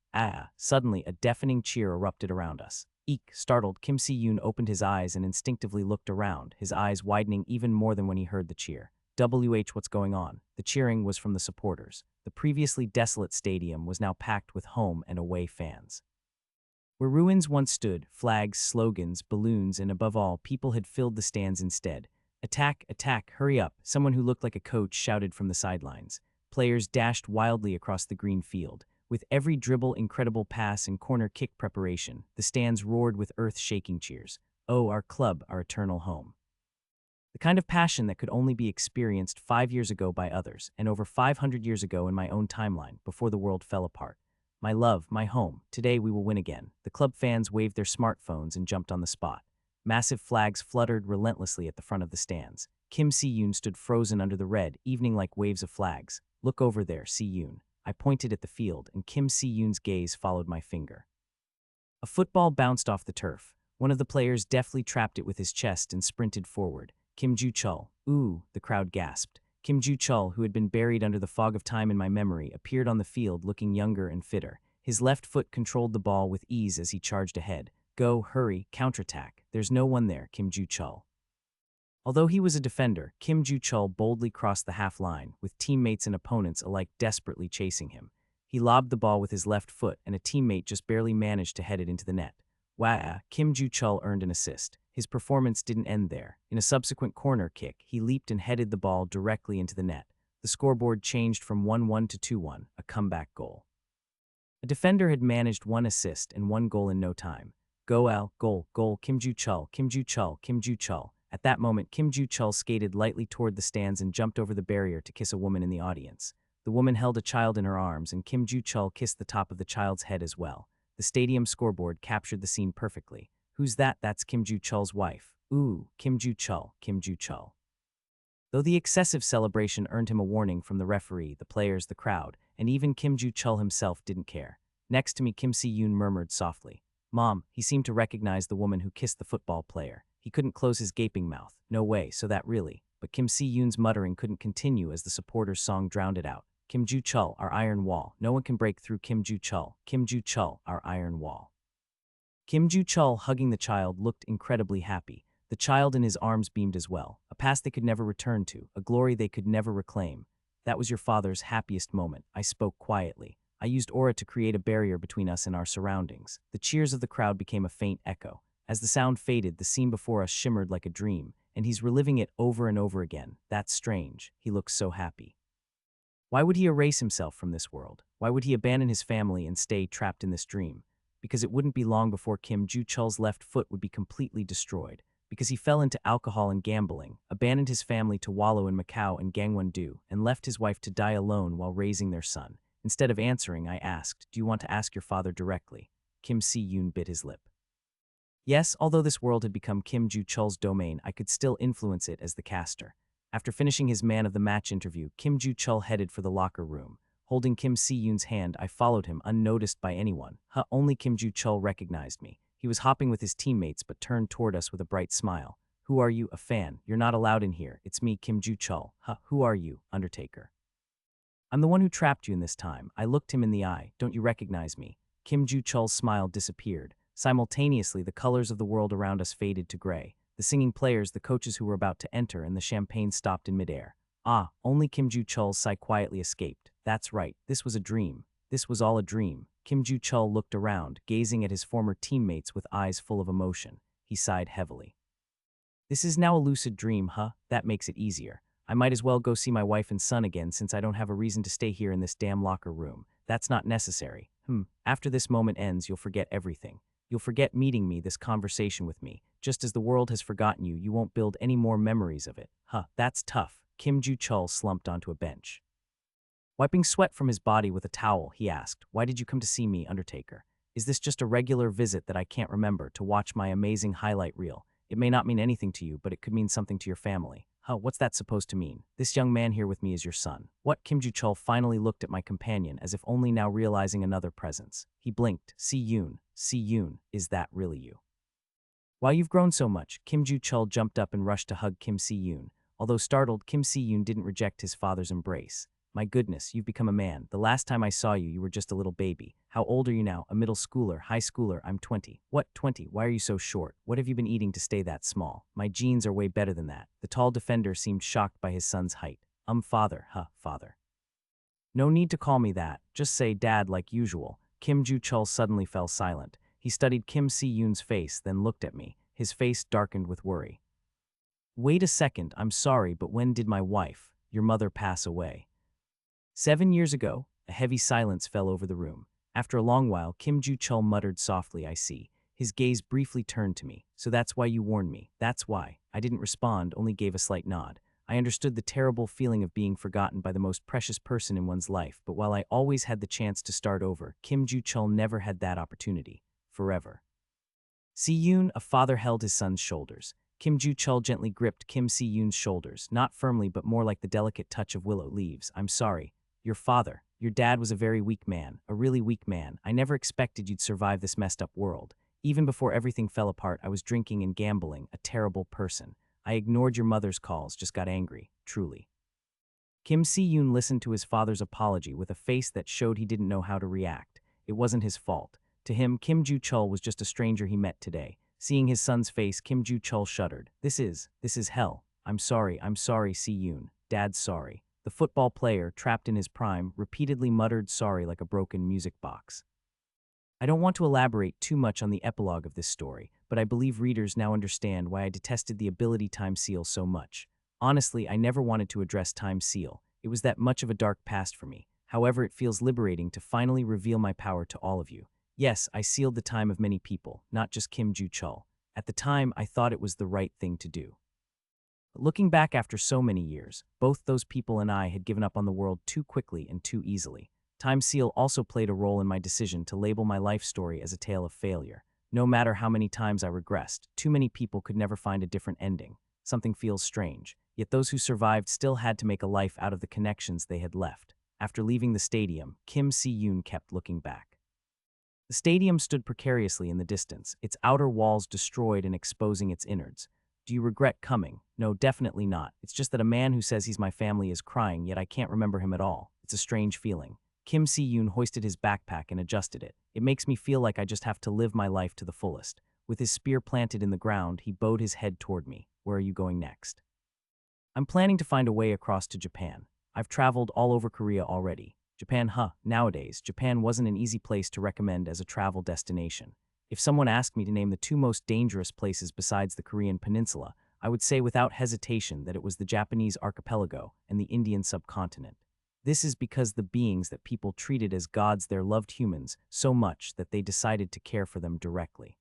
suddenly a deafening cheer erupted around us. Eek, startled, Kim Si-yoon opened his eyes and instinctively looked around, his eyes widening even more than when he heard the cheer. What's going on? The cheering was from the supporters. The previously desolate stadium was now packed with home and away fans. Where ruins once stood, flags, slogans, balloons, and above all, people had filled the stands instead. Attack, attack, hurry up, someone who looked like a coach shouted from the sidelines. Players dashed wildly across the green field. With every dribble, incredible pass, and corner kick preparation, the stands roared with earth-shaking cheers. Oh, our club, our eternal home. The kind of passion that could only be experienced 5 years ago by others, and over 500 years ago in my own timeline, before the world fell apart. My love, my home, today we will win again. The club fans waved their smartphones and jumped on the spot. Massive flags fluttered relentlessly at the front of the stands. Kim Si-yoon stood frozen under the red, evening like waves of flags. Look over there, Si-yoon. I pointed at the field, and Kim Si-yoon's gaze followed my finger. A football bounced off the turf. One of the players deftly trapped it with his chest and sprinted forward. Kim Ju-chul. Ooh, the crowd gasped. Kim Ju-chul, who had been buried under the fog of time in my memory, appeared on the field looking younger and fitter. His left foot controlled the ball with ease as he charged ahead. Go, hurry, counterattack. There's no one there, Kim Ju-chul. Although he was a defender, Kim Ju-chul boldly crossed the half line, with teammates and opponents alike desperately chasing him. He lobbed the ball with his left foot, and a teammate just barely managed to head it into the net. Kim Ju-chul earned an assist. His performance didn't end there. In a subsequent corner kick, he leaped and headed the ball directly into the net. The scoreboard changed from 1-1 to 2-1, a comeback goal. A defender had managed 1 assist and 1 goal in no time. Goal, goal, Kim Ju-chul, Kim Ju-chul, Kim Ju-chul. At that moment, Kim Ju-chul skated lightly toward the stands and jumped over the barrier to kiss a woman in the audience. The woman held a child in her arms, and Kim Ju-chul kissed the top of the child's head as well. The stadium scoreboard captured the scene perfectly. Who's that? That's Kim Ju-chul's wife. Ooh, Kim Ju-chul, Kim Ju-chul. Though the excessive celebration earned him a warning from the referee, the players, the crowd, and even Kim Ju-chul himself didn't care. Next to me, Kim Si-yoon murmured softly. Mom, he seemed to recognize the woman who kissed the football player. He couldn't close his gaping mouth. No way, so that really. But Kim Si-yoon's muttering couldn't continue as the supporters' song drowned it out. Kim Ju-chul, our iron wall. No one can break through Kim Ju-chul. Kim Ju-chul, our iron wall. Kim Ju-chul, hugging the child, looked incredibly happy. The child in his arms beamed as well. A past they could never return to, a glory they could never reclaim. That was your father's happiest moment. I spoke quietly. I used aura to create a barrier between us and our surroundings. The cheers of the crowd became a faint echo. As the sound faded, the scene before us shimmered like a dream, and he's reliving it over and over again. That's strange. He looks so happy. Why would he erase himself from this world? Why would he abandon his family and stay trapped in this dream? Because it wouldn't be long before Kim Ju-chul's left foot would be completely destroyed. Because he fell into alcohol and gambling, abandoned his family to wallow in Macau and Gangwon-do, and left his wife to die alone while raising their son. Instead of answering, I asked, do you want to ask your father directly? Kim Si-yoon bit his lip. Yes, although this world had become Kim Ju-chul's domain, I could still influence it as the caster. After finishing his man-of-the-match interview, Kim Ju-chul headed for the locker room. Holding Kim Si-yoon's hand, I followed him, unnoticed by anyone. Only Kim Ju-chul recognized me. He was hopping with his teammates but turned toward us with a bright smile. Who are you? A fan. You're not allowed in here. It's me, Kim Ju-chul. Who are you? Undertaker. I'm the one who trapped you in this time. I looked him in the eye. Don't you recognize me? Kim Ju-chul's smile disappeared. Simultaneously, the colors of the world around us faded to gray. The singing players, the coaches who were about to enter, and the champagne stopped in midair. Only Kim Ju-chul's sigh quietly escaped. That's right, this was a dream. This was all a dream. Kim Ju-chul looked around, gazing at his former teammates with eyes full of emotion. He sighed heavily. This is now a lucid dream, That makes it easier. I might as well go see my wife and son again since I don't have a reason to stay here in this damn locker room. That's not necessary. After this moment ends, you'll forget everything. You'll forget meeting me, this conversation with me. Just as the world has forgotten you, you won't build any more memories of it. Huh, that's tough. Kim Joo-chul slumped onto a bench. Wiping sweat from his body with a towel, he asked, "Why did you come to see me, Undertaker? Is this just a regular visit that I can't remember to watch my amazing highlight reel? It may not mean anything to you, but it could mean something to your family." "Huh, what's that supposed to mean? This young man here with me is your son." What? Kim Joo-chul finally looked at my companion as if only now realizing another presence. He blinked. Si-yoon, is that really you?" "Why, you've grown so much." Kim Joo-chul jumped up and rushed to hug Kim Si-yoon. Although startled, Kim Si-yoon didn't reject his father's embrace. "My goodness, you've become a man. The last time I saw you, you were just a little baby. How old are you now? A middle schooler, high schooler?" "I'm 20. "What, 20? Why are you so short? What have you been eating to stay that small?" "My genes are way better than that." The tall defender seemed shocked by his son's height. Father, father. "No need to call me that. Just say dad like usual." Kim Joo-chul suddenly fell silent. He studied Kim Si-yoon's face, then looked at me. His face darkened with worry. "Wait a second, I'm sorry, but when did my wife, your mother, pass away?" 7 years ago." A heavy silence fell over the room. After a long while, Kim Joo-chul muttered softly, "I see." His gaze briefly turned to me. "So that's why you warned me." "That's why." I didn't respond, only gave a slight nod. I understood the terrible feeling of being forgotten by the most precious person in one's life, but while I always had the chance to start over, Kim Joo-chul never had that opportunity. Forever. Si-yoon, a father, held his son's shoulders. Kim Joo-chul gently gripped Kim Si-yoon's shoulders, not firmly but more like the delicate touch of willow leaves. "I'm sorry. Your father, your dad was a very weak man, a really weak man. I never expected you'd survive this messed up world. Even before everything fell apart, I was drinking and gambling, a terrible person. I ignored your mother's calls, just got angry, truly." Kim Si-yoon listened to his father's apology with a face that showed he didn't know how to react. It wasn't his fault. To him, Kim Joo-chul was just a stranger he met today. Seeing his son's face, Kim Joo-chul shuddered. This is hell. I'm sorry, Si-yoon. Dad's sorry." The football player, trapped in his prime, repeatedly muttered sorry like a broken music box. I don't want to elaborate too much on the epilogue of this story, but I believe readers now understand why I detested the ability Time Seal so much. Honestly, I never wanted to address Time Seal. It was that much of a dark past for me. However, it feels liberating to finally reveal my power to all of you. Yes, I sealed the time of many people, not just Kim Joo-chul. At the time, I thought it was the right thing to do. But looking back after so many years, both those people and I had given up on the world too quickly and too easily. Time Seal also played a role in my decision to label my life story as a tale of failure. No matter how many times I regressed, too many people could never find a different ending. Something feels strange, yet those who survived still had to make a life out of the connections they had left. After leaving the stadium, Kim Si-yoon kept looking back. The stadium stood precariously in the distance, its outer walls destroyed and exposing its innards. "Do you regret coming?" "No, definitely not. It's just that a man who says he's my family is crying, yet I can't remember him at all. It's a strange feeling." Kim Si-yoon hoisted his backpack and adjusted it. "It makes me feel like I just have to live my life to the fullest." With his spear planted in the ground, he bowed his head toward me. "Where are you going next?" "I'm planning to find a way across to Japan. I've traveled all over Korea already." Japan, nowadays, Japan wasn't an easy place to recommend as a travel destination. If someone asked me to name the two most dangerous places besides the Korean peninsula, I would say without hesitation that it was the Japanese archipelago and the Indian subcontinent. This is because the beings that people treated as gods there loved humans so much that they decided to care for them directly.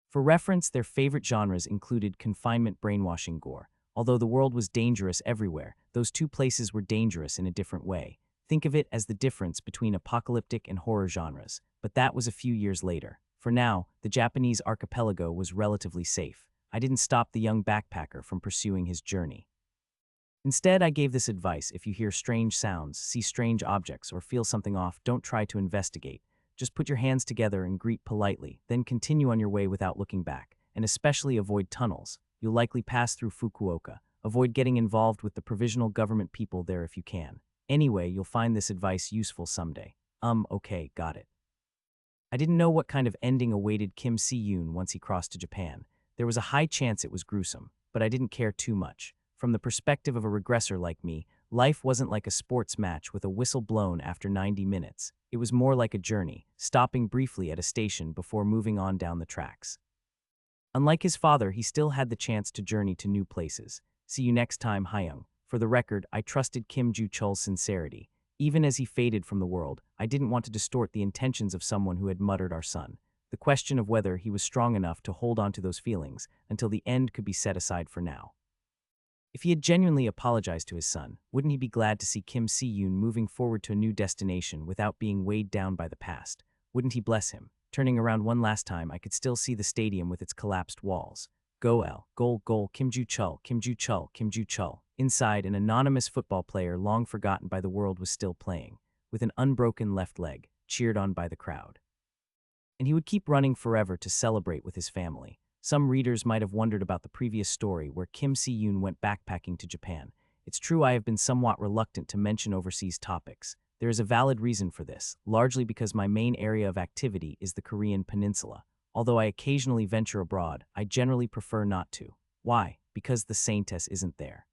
For reference, their favorite genres included confinement, brainwashing, gore. Although the world was dangerous everywhere, those two places were dangerous in a different way. Think of it as the difference between apocalyptic and horror genres, but that was a few years later. For now, the Japanese archipelago was relatively safe. I didn't stop the young backpacker from pursuing his journey. Instead, I gave this advice: if you hear strange sounds, see strange objects, or feel something off, don't try to investigate. Just put your hands together and greet politely, then continue on your way without looking back, and especially avoid tunnels. You'll likely pass through Fukuoka. Avoid getting involved with the provisional government people there if you can. Anyway, you'll find this advice useful someday. Okay, got it. I didn't know what kind of ending awaited Kim Si-yoon once he crossed to Japan. There was a high chance it was gruesome, but I didn't care too much. From the perspective of a regressor like me, life wasn't like a sports match with a whistle blown after 90 minutes. It was more like a journey, stopping briefly at a station before moving on down the tracks. Unlike his father, he still had the chance to journey to new places. See you next time, Hyung. For the record, I trusted Kim Joo-chul's sincerity. Even as he faded from the world, I didn't want to distort the intentions of someone who had murdered our son. the question of whether he was strong enough to hold on to those feelings until the end could be set aside for now. If he had genuinely apologized to his son, wouldn't he be glad to see Kim Si-yoon moving forward to a new destination without being weighed down by the past? Wouldn't he bless him? Turning around one last time, I could still see the stadium with its collapsed walls. Goal, goal, Kim Ju-chul, Kim Ju-chul, Kim Ju-chul. Inside, an anonymous football player long forgotten by the world was still playing, with an unbroken left leg, cheered on by the crowd. And he would keep running forever to celebrate with his family. Some readers might have wondered about the previous story where Kim Si-yoon went backpacking to Japan. It's true I have been somewhat reluctant to mention overseas topics. There is a valid reason for this, largely because my main area of activity is the Korean peninsula. Although I occasionally venture abroad, I generally prefer not to. Why? Because the Saintess isn't there.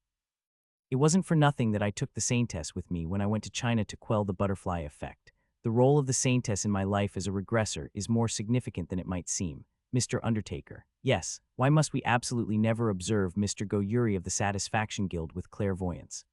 It wasn't for nothing that I took the Saintess with me when I went to China to quell the butterfly effect. The role of the Saintess in my life as a regressor is more significant than it might seem. Mr. Undertaker. Yes, why must we absolutely never observe Mr. Go-Yuri of the Satisfaction Guild with clairvoyance?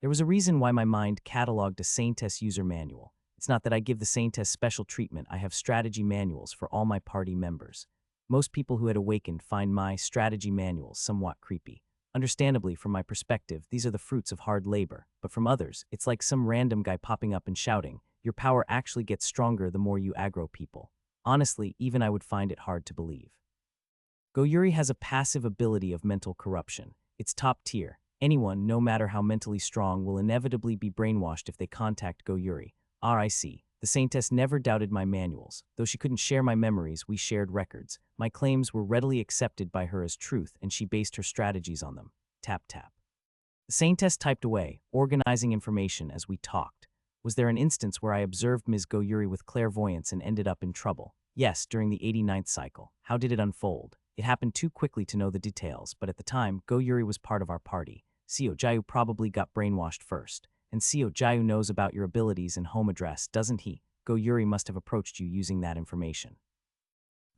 There was a reason why my mind cataloged a Saintess user manual. It's not that I give the Saintess special treatment, I have strategy manuals for all my party members. Most people who had awakened find my strategy manuals somewhat creepy. Understandably, from my perspective, these are the fruits of hard labor, but from others, it's like some random guy popping up and shouting, "Your power actually gets stronger the more you aggro people." Honestly, even I would find it hard to believe. Go-Yuri has a passive ability of mental corruption. It's top tier. Anyone, no matter how mentally strong, will inevitably be brainwashed if they contact Go-Yuri. I see. The Saintess never doubted my manuals. Though she couldn't share my memories, we shared records. My claims were readily accepted by her as truth, and she based her strategies on them. Tap, tap. The Saintess typed away, organizing information as we talked. Was there an instance where I observed Ms. Go-Yuri with clairvoyance and ended up in trouble? Yes, during the 89th cycle. How did it unfold? It happened too quickly to know the details, but at the time, Go-Yuri was part of our party. Seo Jayu probably got brainwashed first. And Seo Jayu knows about your abilities and home address, doesn't he? Go-Yuri must have approached you using that information.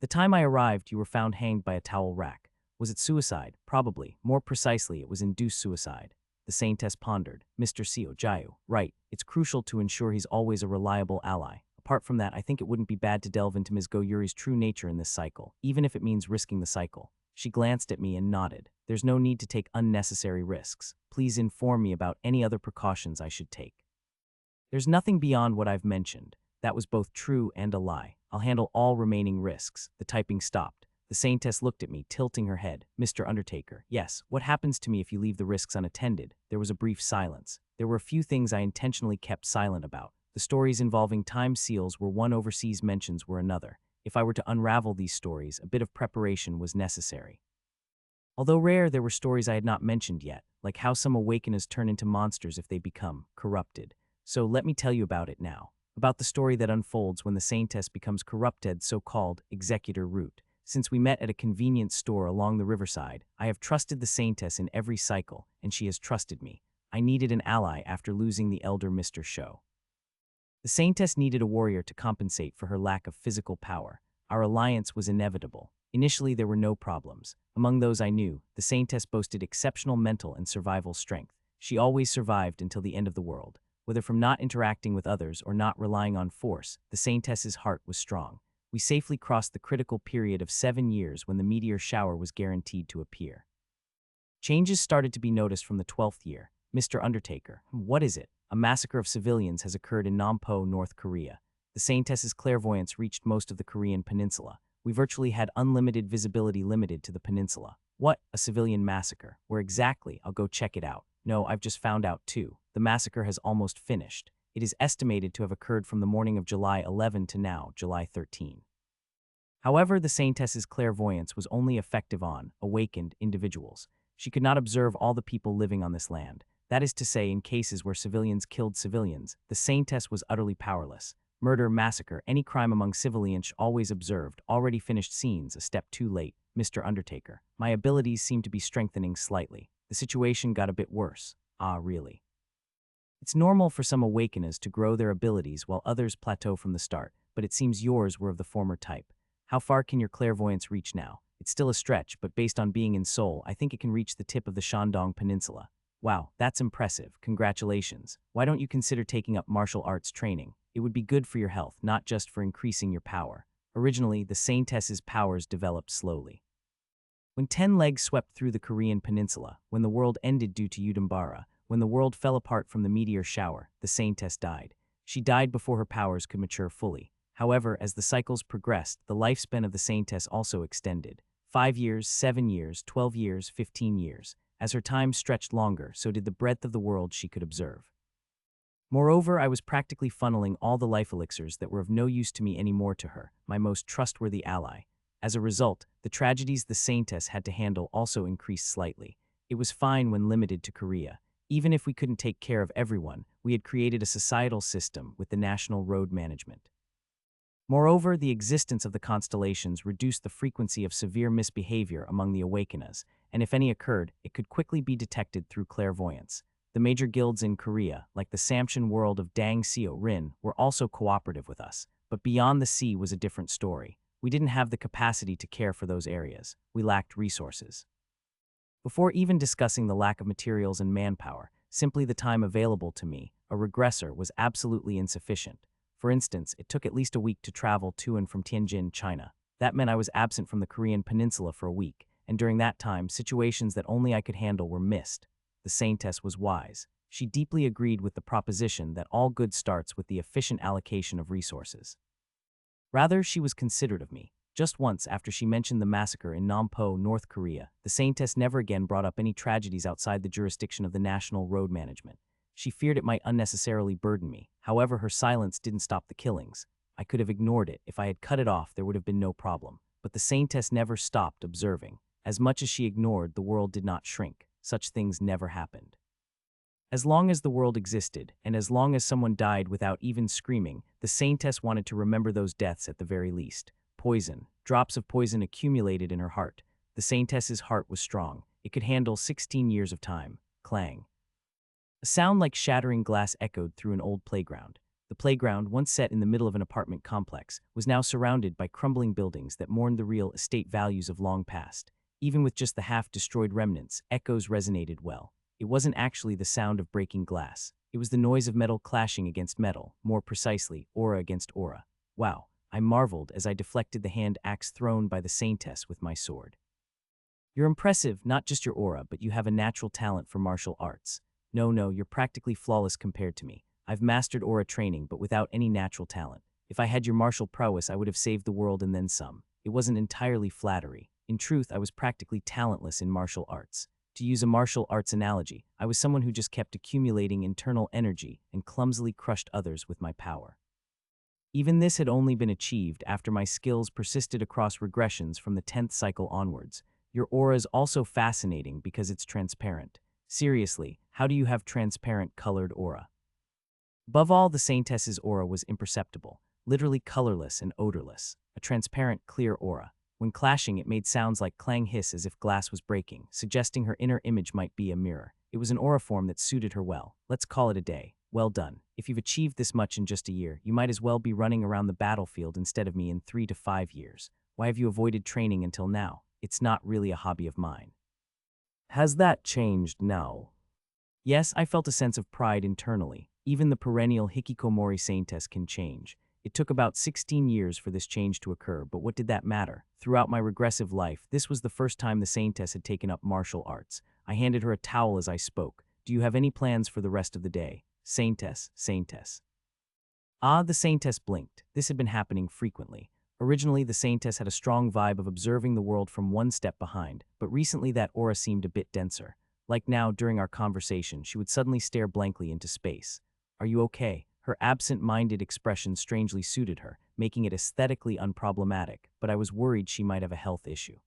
The time I arrived, you were found hanged by a towel rack. Was it suicide? Probably. More precisely, it was induced suicide. The Saintess pondered. Mr. Seo Jayu. Right. It's crucial to ensure he's always a reliable ally. Apart from that, I think it wouldn't be bad to delve into Ms. Go-Yuri's true nature in this cycle, even if it means risking the cycle. She glanced at me and nodded. There's no need to take unnecessary risks. Please inform me about any other precautions I should take. There's nothing beyond what I've mentioned. That was both true and a lie. I'll handle all remaining risks. The typing stopped. The Saintess looked at me, tilting her head. Mr. Undertaker. Yes, what happens to me if you leave the risks unattended? There was a brief silence. There were a few things I intentionally kept silent about. The stories involving time seals were one, overseas mentions were another. If I were to unravel these stories, a bit of preparation was necessary. Although rare, there were stories I had not mentioned yet, like how some awakeners turn into monsters if they become corrupted. So let me tell you about it now. About the story that unfolds when the Saintess becomes corrupted, so-called executor route. Since we met at a convenience store along the riverside, I have trusted the Saintess in every cycle, and she has trusted me. I needed an ally after losing the elder Mr. Sho. The Saintess needed a warrior to compensate for her lack of physical power. Our alliance was inevitable. Initially, there were no problems. Among those I knew, the Saintess boasted exceptional mental and survival strength. She always survived until the end of the world. Whether from not interacting with others or not relying on force, the Saintess's heart was strong. We safely crossed the critical period of 7 years when the meteor shower was guaranteed to appear. Changes started to be noticed from the 12th year. Mr. Undertaker. What is it? A massacre of civilians has occurred in Nampo, North Korea. The Saintess's clairvoyance reached most of the Korean peninsula. We virtually had unlimited visibility limited to the peninsula. What? A civilian massacre? Where exactly? I'll go check it out. No, I've just found out too. The massacre has almost finished. It is estimated to have occurred from the morning of July 11 to now, July 13. However, the Saintess's clairvoyance was only effective on awakened individuals. She could not observe all the people living on this land. That is to say, in cases where civilians killed civilians, the Saintess was utterly powerless. Murder, massacre, any crime among civilians always observed, already finished scenes a step too late. Mr. Undertaker. My abilities seem to be strengthening slightly. The situation got a bit worse. Ah, really? It's normal for some awakeners to grow their abilities while others plateau from the start, but it seems yours were of the former type. How far can your clairvoyance reach now? It's still a stretch, but based on being in Seoul, I think it can reach the tip of the Shandong Peninsula. Wow, that's impressive. Congratulations. Why don't you consider taking up martial arts training? It would be good for your health, not just for increasing your power. Originally, the Saintess's powers developed slowly. When 10 legs swept through the Korean peninsula, when the world ended due to Udambara, when the world fell apart from the meteor shower, the Saintess died. She died before her powers could mature fully. However, as the cycles progressed, the lifespan of the Saintess also extended. 5 years, 7 years, 12 years, 15 years. As her time stretched longer, so did the breadth of the world she could observe. Moreover, I was practically funneling all the life elixirs that were of no use to me anymore to her, my most trustworthy ally. As a result, the tragedies the Saintess had to handle also increased slightly. It was fine when limited to Korea. Even if we couldn't take care of everyone, we had created a societal system with the national road management. Moreover, the existence of the constellations reduced the frequency of severe misbehavior among the awakeners, and if any occurred, it could quickly be detected through clairvoyance. The major guilds in Korea, like the Samcheon world of Dang Seo Rin, were also cooperative with us, but beyond the sea was a different story. We didn't have the capacity to care for those areas. We lacked resources. Before even discussing the lack of materials and manpower, simply the time available to me, a regressor, was absolutely insufficient. For instance, it took at least a week to travel to and from Tianjin, China. That meant I was absent from the Korean peninsula for a week, and during that time, situations that only I could handle were missed. The Saintess was wise. She deeply agreed with the proposition that all good starts with the efficient allocation of resources. Rather, she was considerate of me. Just once after she mentioned the massacre in Nampo, North Korea, the Saintess never again brought up any tragedies outside the jurisdiction of the National Road Management. She feared it might unnecessarily burden me. However, her silence didn't stop the killings. I could have ignored it. If I had cut it off, there would have been no problem. But the Saintess never stopped observing. As much as she ignored, the world did not shrink. Such things never happened. As long as the world existed, and as long as someone died without even screaming, the Saintess wanted to remember those deaths at the very least. Poison. Drops of poison accumulated in her heart. The Saintess's heart was strong. It could handle 16 years of time. Clang. A sound like shattering glass echoed through an old playground. The playground, once set in the middle of an apartment complex, was now surrounded by crumbling buildings that mourned the real estate values of long past. Even with just the half-destroyed remnants, echoes resonated well. It wasn't actually the sound of breaking glass. It was the noise of metal clashing against metal, more precisely, aura against aura. Wow, I marveled as I deflected the hand axe thrown by the Saintess with my sword. You're impressive, not just your aura, but you have a natural talent for martial arts. No, you're practically flawless compared to me. I've mastered aura training, but without any natural talent. If I had your martial prowess, I would have saved the world and then some. It wasn't entirely flattery. In truth, I was practically talentless in martial arts. To use a martial arts analogy, I was someone who just kept accumulating internal energy and clumsily crushed others with my power. Even this had only been achieved after my skills persisted across regressions from the 10th cycle onwards. Your aura is also fascinating because it's transparent. Seriously, how do you have transparent colored aura? Above all, the Saintess's aura was imperceptible, literally colorless and odorless, a transparent, clear aura. When clashing, it made sounds like clang hiss as if glass was breaking, suggesting her inner image might be a mirror. It was an aura form that suited her well. Let's call it a day. Well done. If you've achieved this much in just a year, you might as well be running around the battlefield instead of me in 3 to 5 years. Why have you avoided training until now? It's not really a hobby of mine. Has that changed now? Yes, I felt a sense of pride internally. Even the perennial hikikomori Saintess can change. It took about 16 years for this change to occur, but what did that matter? Throughout my regressive life, this was the first time the Saintess had taken up martial arts. I handed her a towel as I spoke. Do you have any plans for the rest of the day? Saintess. Ah, the Saintess blinked. This had been happening frequently. Originally, the Saintess had a strong vibe of observing the world from one step behind, but recently that aura seemed a bit denser. Like now, during our conversation, she would suddenly stare blankly into space. Are you okay? Her absent-minded expression strangely suited her, making it aesthetically unproblematic, but I was worried she might have a health issue.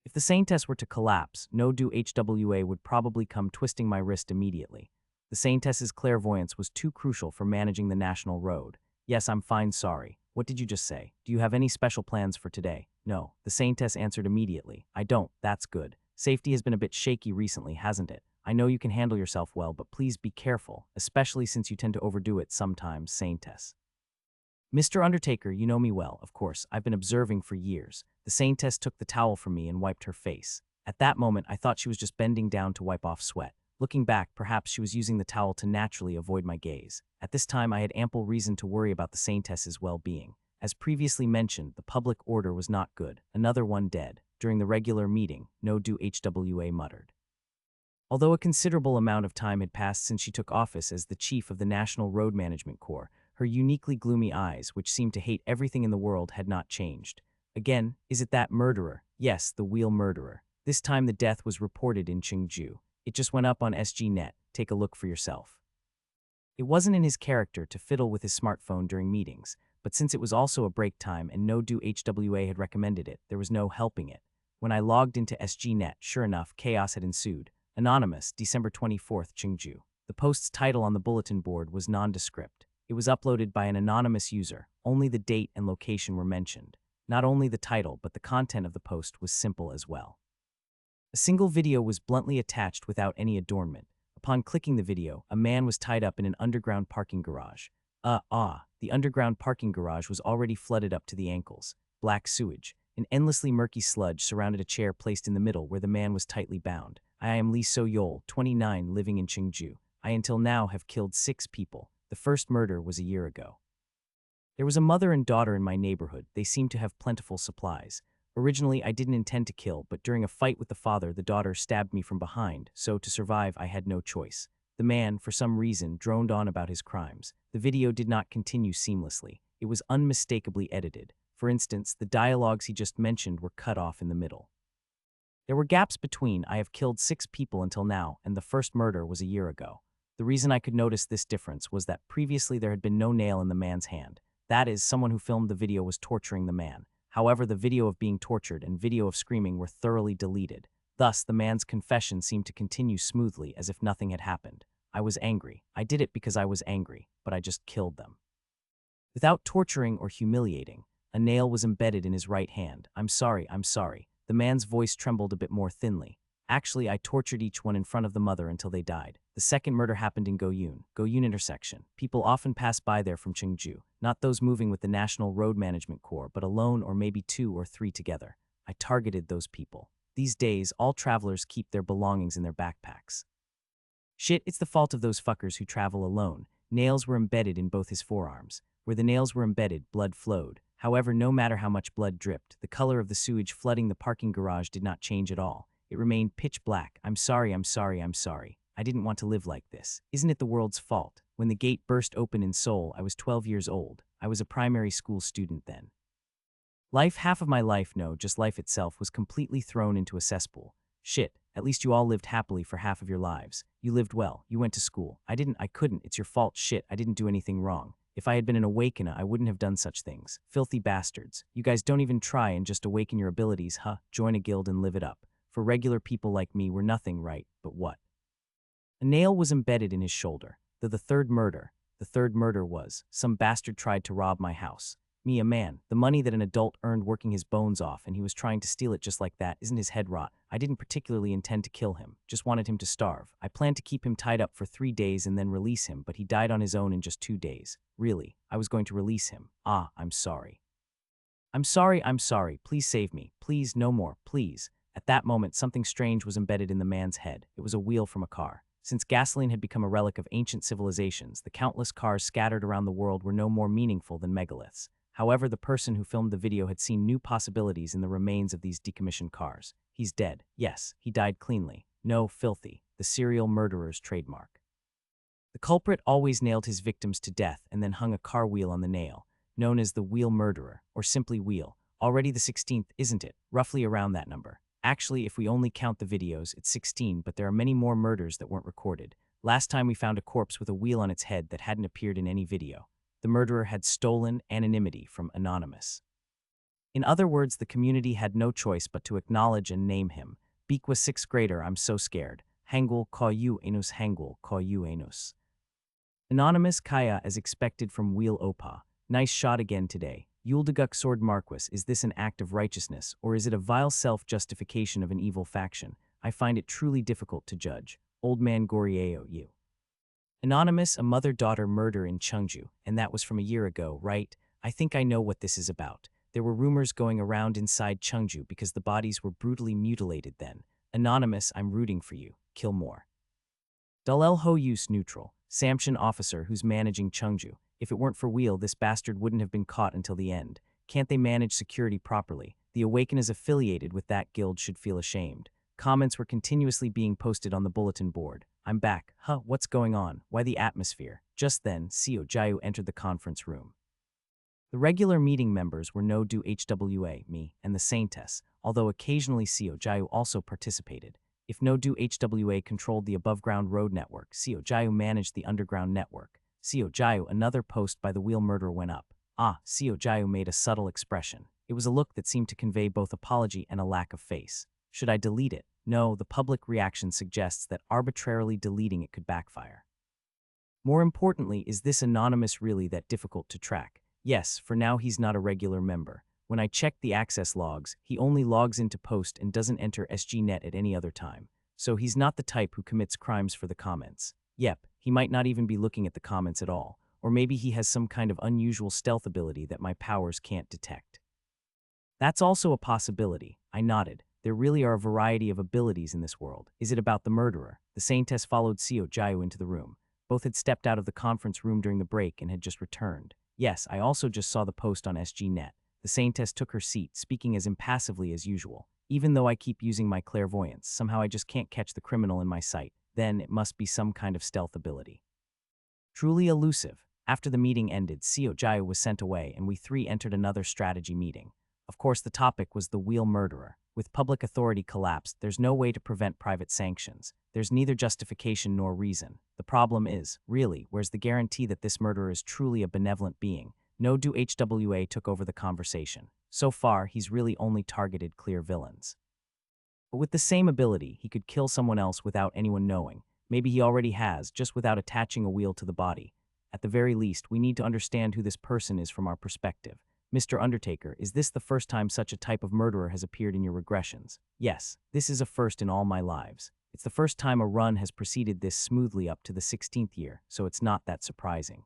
If the Saintess were to collapse, no do HWA would probably come twisting my wrist immediately. The Saintess's clairvoyance was too crucial for managing the national road. Yes, I'm fine, sorry. What did you just say? Do you have any special plans for today? No, the Saintess answered immediately. I don't, that's good. Safety has been a bit shaky recently, hasn't it? I know you can handle yourself well, but please be careful, especially since you tend to overdo it sometimes, Saintess. Mr. Undertaker, you know me well, of course. I've been observing for years. The Saintess took the towel from me and wiped her face. At that moment, I thought she was just bending down to wipe off sweat. Looking back, perhaps she was using the towel to naturally avoid my gaze. At this time, I had ample reason to worry about the Saintess's well-being. As previously mentioned, the public order was not good. Another one dead. During the regular meeting, no do HWA muttered. Although a considerable amount of time had passed since she took office as the chief of the National Road Management Corps, her uniquely gloomy eyes, which seemed to hate everything in the world, had not changed. Again, is it that murderer? Yes, the wheel murderer. This time the death was reported in Chengju. It just went up on SGNet. Take a look for yourself. It wasn't in his character to fiddle with his smartphone during meetings, but since it was also a break time and no do HWA had recommended it, there was no helping it. When I logged into SGNet, sure enough, chaos had ensued. Anonymous, December 24th, Chengju. The post's title on the bulletin board was nondescript. It was uploaded by an anonymous user. Only the date and location were mentioned. Not only the title, but the content of the post was simple as well. A single video was bluntly attached without any adornment. Upon clicking the video, a man was tied up in an underground parking garage. The underground parking garage was already flooded up to the ankles. Black sewage. An endlessly murky sludge surrounded a chair placed in the middle where the man was tightly bound. I am Lee So-yol, 29, living in Chengju. I until now have killed 6 people. The first murder was a year ago. There was a mother and daughter in my neighborhood. They seemed to have plentiful supplies. Originally, I didn't intend to kill, but during a fight with the father, the daughter stabbed me from behind, so to survive, I had no choice. The man, for some reason, droned on about his crimes. The video did not continue seamlessly. It was unmistakably edited. For instance, the dialogues he just mentioned were cut off in the middle. There were gaps between "I have killed 6 people until now" and "the first murder was a year ago." The reason I could notice this difference was that previously there had been no nail in the man's hand. That is, someone who filmed the video was torturing the man. However, the video of being tortured and video of screaming were thoroughly deleted. Thus, the man's confession seemed to continue smoothly as if nothing had happened. I was angry. I did it because I was angry, but I just killed them. Without torturing or humiliating, a nail was embedded in his right hand. I'm sorry. The man's voice trembled a bit more thinly. Actually, I tortured each one in front of the mother until they died. The second murder happened in Goyun intersection. People often pass by there from Chengju, not those moving with the National Road Management Corps, but alone or maybe 2 or 3 together. I targeted those people. These days, all travelers keep their belongings in their backpacks. Shit, it's the fault of those fuckers who travel alone. Nails were embedded in both his forearms. Where the nails were embedded, blood flowed. However, no matter how much blood dripped, the color of the sewage flooding the parking garage did not change at all. It remained pitch black. I'm sorry. I didn't want to live like this. Isn't it the world's fault? When the gate burst open in Seoul, I was 12 years old. I was a primary school student then. Life, half of my life, no, just life itself, was completely thrown into a cesspool. Shit, at least you all lived happily for half of your lives. You lived well. You went to school. I didn't. I couldn't. It's your fault. Shit, I didn't do anything wrong. If I had been an awakener, I wouldn't have done such things. Filthy bastards. You guys don't even try and just awaken your abilities, huh? Join a guild and live it up. For regular people like me, we're nothing, right? But what? A nail was embedded in his shoulder. The third murder was, some bastard tried to rob my house. Me, a man, the money that an adult earned working his bones off, and he was trying to steal it just like that. Isn't his head rot? I didn't particularly intend to kill him, just wanted him to starve. I planned to keep him tied up for 3 days and then release him, but he died on his own in just 2 days. Really, I was going to release him. I'm sorry. I'm sorry, please save me. Please, no more, please. At that moment, something strange was embedded in the man's head. It was a wheel from a car. Since gasoline had become a relic of ancient civilizations, the countless cars scattered around the world were no more meaningful than megaliths. However, the person who filmed the video had seen new possibilities in the remains of these decommissioned cars. He's dead. Yes, he died cleanly. No, filthy. The serial murderer's trademark. The culprit always nailed his victims to death and then hung a car wheel on the nail, known as the wheel murderer, or simply wheel. Already the 16th, isn't it? Roughly around that number. Actually, if we only count the videos, it's 16, but there are many more murders that weren't recorded. Last time we found a corpse with a wheel on its head that hadn't appeared in any video. The murderer had stolen anonymity from Anonymous. In other words, the community had no choice but to acknowledge and name him. Beak was 6th grader, I'm so scared. Hangul ko yu enus Hangul ko yu enus. Anonymous Kaya as expected from Wheel Opa. Nice shot again today. Yuldaguk Sword Marquis, is this an act of righteousness, or is it a vile self-justification of an evil faction? I find it truly difficult to judge. Old Man Gorieo Yu. Anonymous, a mother-daughter murder in Chengju, and that was from a year ago, right? I think I know what this is about. There were rumors going around inside Chengju because the bodies were brutally mutilated then. Anonymous, I'm rooting for you. Kill more. Dalel Ho Yus neutral. Samshin officer who's managing Chengju. If it weren't for Wheel, this bastard wouldn't have been caught until the end. Can't they manage security properly? The Awakeners affiliated with that guild should feel ashamed. Comments were continuously being posted on the bulletin board. I'm back. Huh, what's going on? Why the atmosphere? Just then, Seo Jayu entered the conference room. The regular meeting members were No Do HWA, me, and the Saintess, although occasionally Seo Jayu also participated. If No Do HWA controlled the above-ground road network, Seo Jayu managed the underground network. Seo Jayu, another post by the Wheel Murderer went up. Seo Jayu made a subtle expression. It was a look that seemed to convey both apology and a lack of face. Should I delete it? No, the public reaction suggests that arbitrarily deleting it could backfire. More importantly, is this anonymous really that difficult to track? Yes, for now he's not a regular member. When I checked the access logs, he only logs into post and doesn't enter SGNet at any other time. So he's not the type who commits crimes for the comments. Yep, he might not even be looking at the comments at all. Or maybe he has some kind of unusual stealth ability that my powers can't detect. That's also a possibility. I nodded. There really are a variety of abilities in this world. Is it about the murderer? The Saintess followed Seo Jayu into the room. Both had stepped out of the conference room during the break and had just returned. Yes, I also just saw the post on SGNet. The Saintess took her seat, speaking as impassively as usual. Even though I keep using my clairvoyance, somehow I just can't catch the criminal in my sight. Then it must be some kind of stealth ability. Truly elusive. After the meeting ended, Seo Jayu was sent away and we three entered another strategy meeting. Of course, the topic was the Wheel Murderer. With public authority collapsed, there's no way to prevent private sanctions. There's neither justification nor reason. The problem is, really, where's the guarantee that this murderer is truly a benevolent being? No Do HWA took over the conversation. So far, he's really only targeted clear villains. But with the same ability, he could kill someone else without anyone knowing. Maybe he already has, just without attaching a wheel to the body. At the very least, we need to understand who this person is from our perspective. Mr. Undertaker, is this the first time such a type of murderer has appeared in your regressions? Yes, this is a first in all my lives. It's the first time a run has proceeded this smoothly up to the 16th year, so it's not that surprising.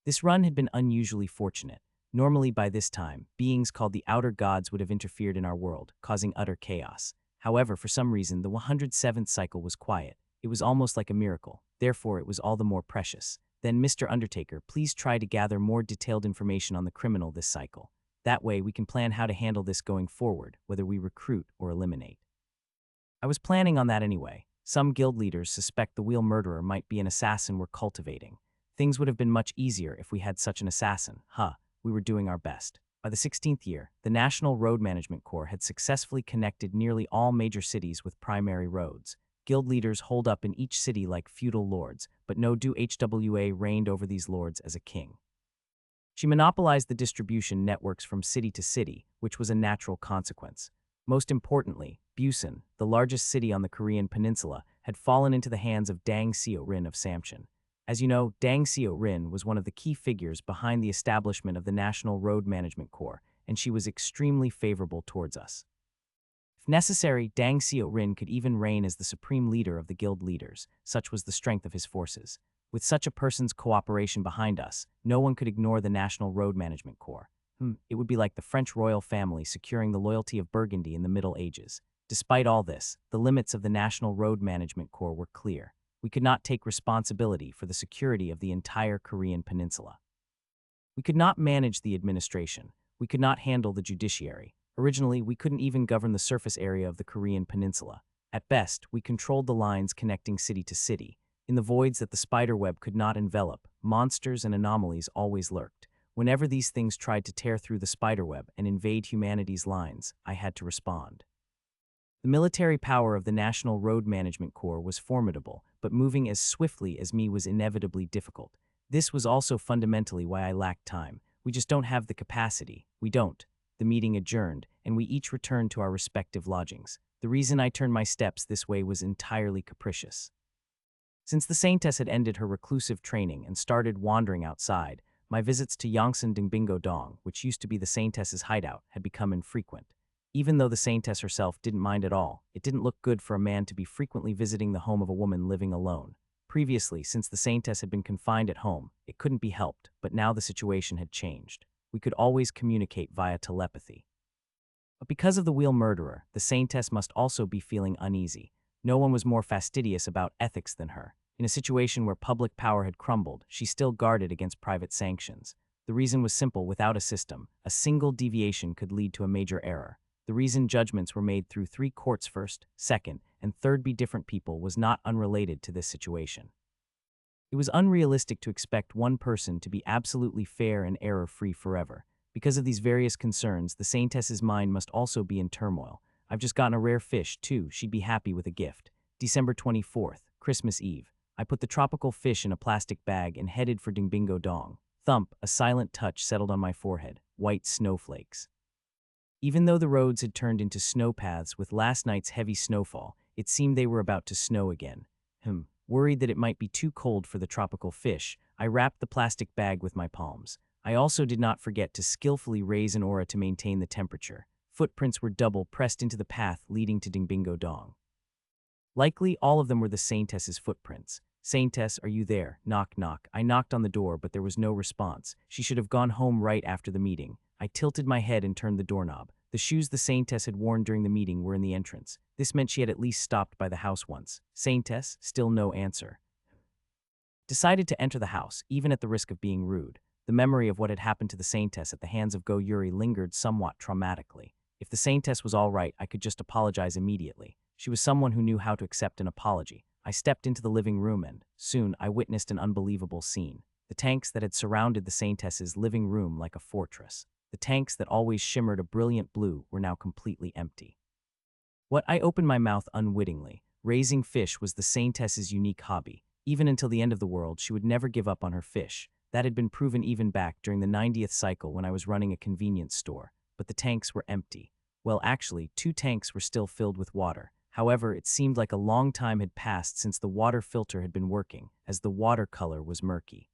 This run had been unusually fortunate. Normally by this time, beings called the Outer Gods would have interfered in our world, causing utter chaos. However, for some reason, the 107th cycle was quiet. It was almost like a miracle. Therefore, it was all the more precious. Then, Mr. Undertaker, please try to gather more detailed information on the criminal this cycle. That way, we can plan how to handle this going forward, whether we recruit or eliminate. I was planning on that anyway. Some guild leaders suspect the Wheel Murderer might be an assassin we're cultivating. Things would have been much easier if we had such an assassin. We were doing our best. By the 16th year, the National Road Management Corps had successfully connected nearly all major cities with primary roads. Guild leaders holed up in each city like feudal lords, but No Do HWA reigned over these lords as a king. She monopolized the distribution networks from city to city, which was a natural consequence. Most importantly, Busan, the largest city on the Korean peninsula, had fallen into the hands of Dang Seo-rin of Samcheon. As you know, Dang Seo-rin was one of the key figures behind the establishment of the National Road Management Corps, and she was extremely favorable towards us. If necessary, Dang Seo-rin could even reign as the supreme leader of the guild leaders. Such was the strength of his forces. With such a person's cooperation behind us, no one could ignore the National Road Management Corps. It would be like the French royal family securing the loyalty of Burgundy in the Middle Ages. Despite all this, the limits of the National Road Management Corps were clear. We could not take responsibility for the security of the entire Korean peninsula. We could not manage the administration. We could not handle the judiciary. Originally, we couldn't even govern the surface area of the Korean peninsula. At best, we controlled the lines connecting city to city. In the voids that the spiderweb could not envelop, monsters and anomalies always lurked. Whenever these things tried to tear through the spiderweb and invade humanity's lines, I had to respond. The military power of the National Road Management Corps was formidable, but moving as swiftly as me was inevitably difficult. This was also fundamentally why I lacked time. We just don't have the capacity. We don't. The meeting adjourned, and we each returned to our respective lodgings. The reason I turned my steps this way was entirely capricious. Since the Saintess had ended her reclusive training and started wandering outside, my visits to Yongsan Dingbingo Dong, which used to be the Saintess's hideout, had become infrequent. Even though the Saintess herself didn't mind at all, it didn't look good for a man to be frequently visiting the home of a woman living alone. Previously, since the Saintess had been confined at home, it couldn't be helped, but now the situation had changed. We could always communicate via telepathy. But because of the Wheel Murderer, the Saintess must also be feeling uneasy. No one was more fastidious about ethics than her. In a situation where public power had crumbled, she still guarded against private sanctions. The reason was simple: without a system, a single deviation could lead to a major error. The reason judgments were made through 3 courts first, second, and third be different people was not unrelated to this situation. It was unrealistic to expect one person to be absolutely fair and error-free forever. Because of these various concerns, the Saintess's mind must also be in turmoil. I've just gotten a rare fish, too. She'd be happy with a gift. December 24th, Christmas Eve. I put the tropical fish in a plastic bag and headed for Dingbingo Dong. Thump, a silent touch settled on my forehead. White snowflakes. Even though the roads had turned into snow paths with last night's heavy snowfall, it seemed they were about to snow again. Worried that it might be too cold for the tropical fish, I wrapped the plastic bag with my palms. I also did not forget to skillfully raise an aura to maintain the temperature. Footprints were double pressed into the path leading to Dingbingo Dong. Likely, all of them were the Saintess's footprints. Saintess, are you there? Knock, knock. I knocked on the door, but there was no response. She should have gone home right after the meeting. I tilted my head and turned the doorknob. The shoes the Saintess had worn during the meeting were in the entrance. This meant she had at least stopped by the house once. Saintess, still no answer. Decided to enter the house, even at the risk of being rude. The memory of what had happened to the Saintess at the hands of Go Yuri lingered somewhat traumatically. If the Saintess was all right, I could just apologize immediately. She was someone who knew how to accept an apology. I stepped into the living room and, soon, I witnessed an unbelievable scene. The tanks that had surrounded the Saintess's living room like a fortress. The tanks that always shimmered a brilliant blue were now completely empty. I opened my mouth unwittingly. Raising fish was the Saintess's unique hobby. Even until the end of the world, she would never give up on her fish. That had been proven even back during the 90th cycle when I was running a convenience store. But the tanks were empty. Well, actually, 2 tanks were still filled with water. However, it seemed like a long time had passed since the water filter had been working, as the water color was murky.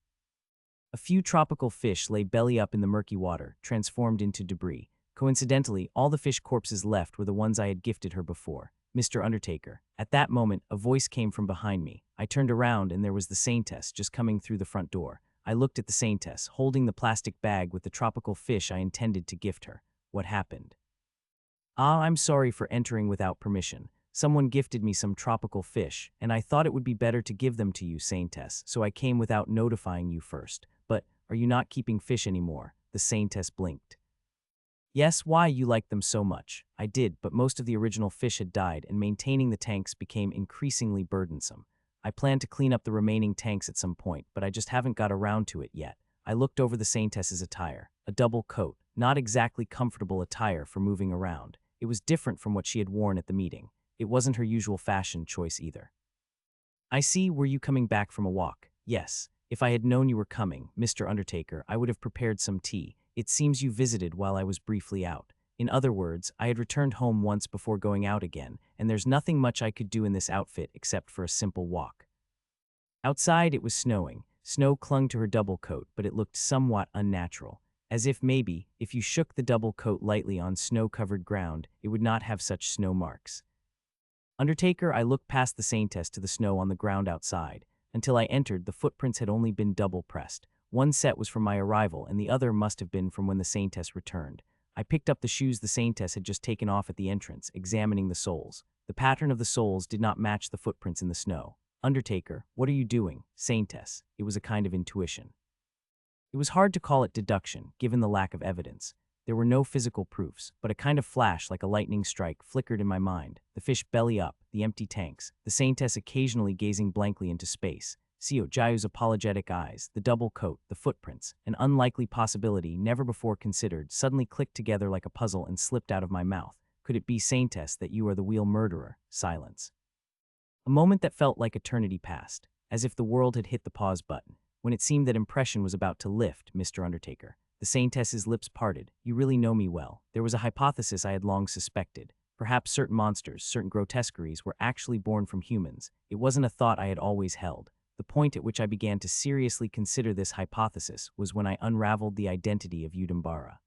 A few tropical fish lay belly up in the murky water, transformed into debris. Coincidentally, all the fish corpses left were the ones I had gifted her before. Mr. Undertaker. At that moment, a voice came from behind me. I turned around and there was the Saintess just coming through the front door. I looked at the Saintess, holding the plastic bag with the tropical fish I intended to gift her. What happened? I'm sorry for entering without permission. Someone gifted me some tropical fish, and I thought it would be better to give them to you, Saintess, so I came without notifying you first. But, are you not keeping fish anymore? The Saintess blinked. Yes, why you like them so much? I did, but most of the original fish had died, and maintaining the tanks became increasingly burdensome. I plan to clean up the remaining tanks at some point, but I just haven't got around to it yet. I looked over the Saintess's attire. A double coat, not exactly comfortable attire for moving around. It was different from what she had worn at the meeting. It wasn't her usual fashion choice either. I see, were you coming back from a walk? Yes. If I had known you were coming, Mr. Undertaker, I would have prepared some tea. It seems you visited while I was briefly out. In other words, I had returned home once before going out again, and there's nothing much I could do in this outfit except for a simple walk. Outside, it was snowing. Snow clung to her double coat, but it looked somewhat unnatural. As if maybe, if you shook the double coat lightly on snow-covered ground, it would not have such snow marks. Undertaker, I looked past the Saintess to the snow on the ground outside. Until I entered, the footprints had only been double-pressed. One set was from my arrival, and the other must have been from when the Saintess returned. I picked up the shoes the Saintess had just taken off at the entrance, examining the soles. The pattern of the soles did not match the footprints in the snow. Undertaker, what are you doing? Saintess. It was a kind of intuition. It was hard to call it deduction, given the lack of evidence. There were no physical proofs, but a kind of flash like a lightning strike flickered in my mind. The fish belly up, the empty tanks, the Saintess occasionally gazing blankly into space, Seo Jayu's apologetic eyes, the double coat, the footprints, an unlikely possibility never before considered, suddenly clicked together like a puzzle and slipped out of my mouth. Could it be, Saintess, that you are the wheel murderer? Silence. A moment that felt like eternity passed, as if the world had hit the pause button. When it seemed that impression was about to lift, Mr. Undertaker. The Saintess's lips parted. You really know me well. There was a hypothesis I had long suspected. Perhaps certain monsters, certain grotesqueries were actually born from humans. It wasn't a thought I had always held. The point at which I began to seriously consider this hypothesis was when I unraveled the identity of Udambara.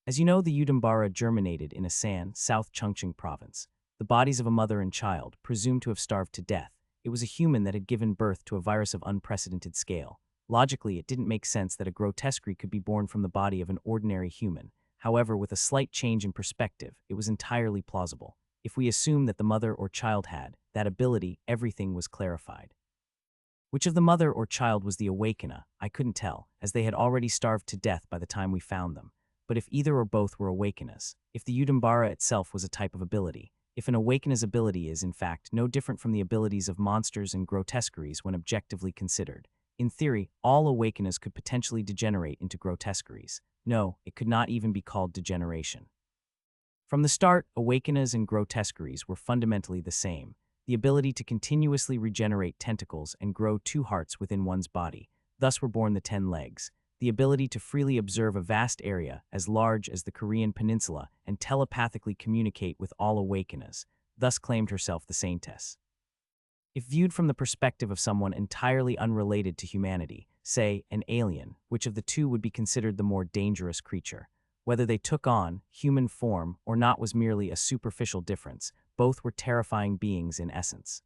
As you know, the Udambara germinated in Asan, South Chungcheong province. The bodies of a mother and child, presumed to have starved to death. It was a human that had given birth to a virus of unprecedented scale. Logically, it didn't make sense that a grotesquerie could be born from the body of an ordinary human. However, with a slight change in perspective, it was entirely plausible. If we assume that the mother or child had that ability, everything was clarified. Which of the mother or child was the awakener? I couldn't tell, as they had already starved to death by the time we found them. But if either or both were awakeners, if the Udambara itself was a type of ability, if an awakener's ability is, in fact, no different from the abilities of monsters and grotesqueries when objectively considered, in theory, all awakeners could potentially degenerate into grotesqueries. No, it could not even be called degeneration. From the start, awakeners and grotesqueries were fundamentally the same: the ability to continuously regenerate tentacles and grow two hearts within one's body. Thus were born the 10 legs, the ability to freely observe a vast area as large as the Korean peninsula and telepathically communicate with all awakeners. Thus claimed herself the saintess. If viewed from the perspective of someone entirely unrelated to humanity, say, an alien, which of the two would be considered the more dangerous creature? Whether they took on human form or not was merely a superficial difference. Both were terrifying beings in essence.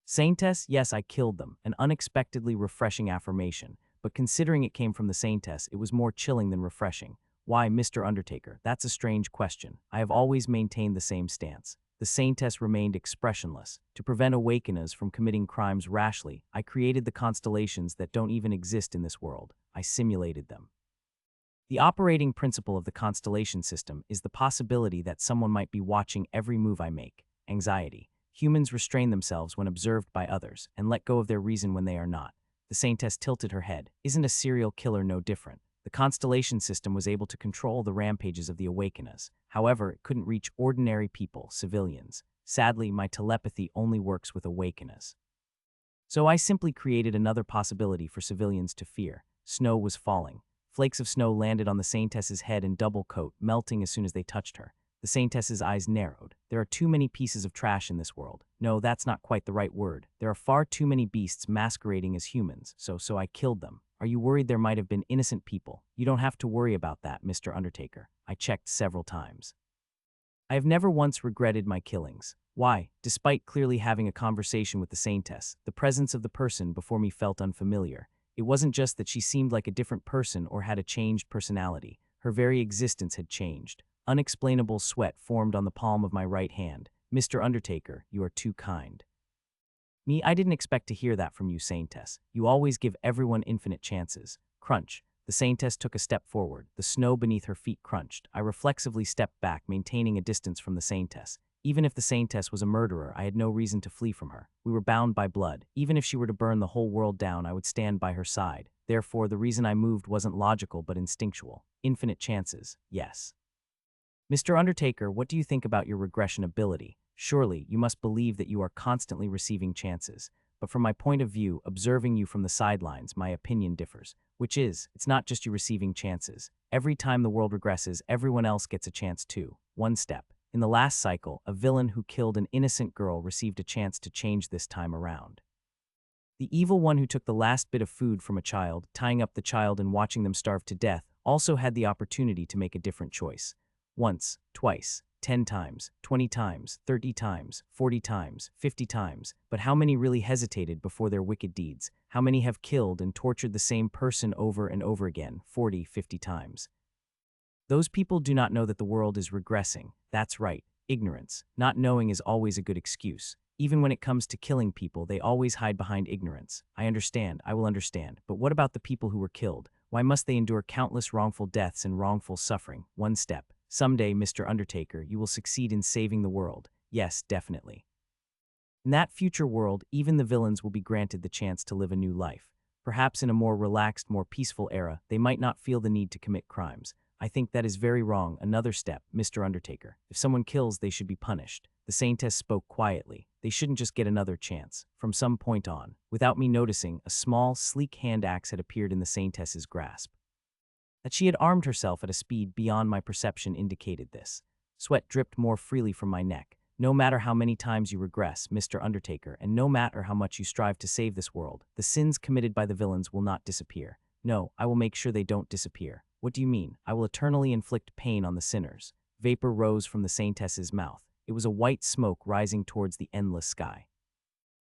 Saintess, yes, I killed them, an unexpectedly refreshing affirmation, but considering it came from the saintess, it was more chilling than refreshing. Why, Mr. Undertaker? That's a strange question. I have always maintained the same stance. The saintess remained expressionless. To prevent awakeners from committing crimes rashly, I created the constellations that don't even exist in this world. I simulated them. The operating principle of the constellation system is the possibility that someone might be watching every move I make. Anxiety. Humans restrain themselves when observed by others and let go of their reason when they are not. The saintess tilted her head. Isn't a serial killer no different? The constellation system was able to control the rampages of the awakeners. However, it couldn't reach ordinary people, civilians. Sadly, my telepathy only works with awakeners. So I simply created another possibility for civilians to fear. Snow was falling. Flakes of snow landed on the saintess's head in double coat, melting as soon as they touched her. The saintess's eyes narrowed. There are too many pieces of trash in this world. No, that's not quite the right word. There are far too many beasts masquerading as humans, so I killed them. Are you worried there might have been innocent people? You don't have to worry about that, Mr. Undertaker. I checked several times. I have never once regretted my killings. Why? Despite clearly having a conversation with the saintess, the presence of the person before me felt unfamiliar. It wasn't just that she seemed like a different person or had a changed personality. Her very existence had changed. Unexplainable sweat formed on the palm of my right hand. Mr. Undertaker, you are too kind. Me, I didn't expect to hear that from you, saintess. You always give everyone infinite chances. Crunch. The saintess took a step forward. The snow beneath her feet crunched. I reflexively stepped back, maintaining a distance from the saintess. Even if the saintess was a murderer, I had no reason to flee from her. We were bound by blood. Even if she were to burn the whole world down, I would stand by her side. Therefore, the reason I moved wasn't logical but instinctual. Infinite chances, yes. Mr. Undertaker, what do you think about your regression ability? Surely, you must believe that you are constantly receiving chances. But from my point of view, observing you from the sidelines, my opinion differs. Which is, it's not just you receiving chances. Every time the world regresses, everyone else gets a chance too. One step. In the last cycle, a villain who killed an innocent girl received a chance to change this time around. The evil one who took the last bit of food from a child, tying up the child and watching them starve to death, also had the opportunity to make a different choice. Once, twice, 10 times, 20 times, 30 times, 40 times, 50 times, but how many really hesitated before their wicked deeds? How many have killed and tortured the same person over and over again, 40, 50 times? Those people do not know that the world is regressing. That's right, ignorance. Not knowing is always a good excuse. Even when it comes to killing people, they always hide behind ignorance. I understand, I will understand, but what about the people who were killed? Why must they endure countless wrongful deaths and wrongful suffering? One step. Someday, Mr. Undertaker, you will succeed in saving the world. Yes, definitely. In that future world, even the villains will be granted the chance to live a new life. Perhaps in a more relaxed, more peaceful era, they might not feel the need to commit crimes. I think that is very wrong. Another step, Mr. Undertaker. If someone kills, they should be punished. The saintess spoke quietly. They shouldn't just get another chance. From some point on, without me noticing, a small, sleek hand axe had appeared in the saintess's grasp. That she had armed herself at a speed beyond my perception indicated this. Sweat dripped more freely from my neck. No matter how many times you regress, Mr. Undertaker, and no matter how much you strive to save this world, the sins committed by the villains will not disappear. No, I will make sure they don't disappear. What do you mean? I will eternally inflict pain on the sinners. Vapor rose from the saintess's mouth. It was a white smoke rising towards the endless sky.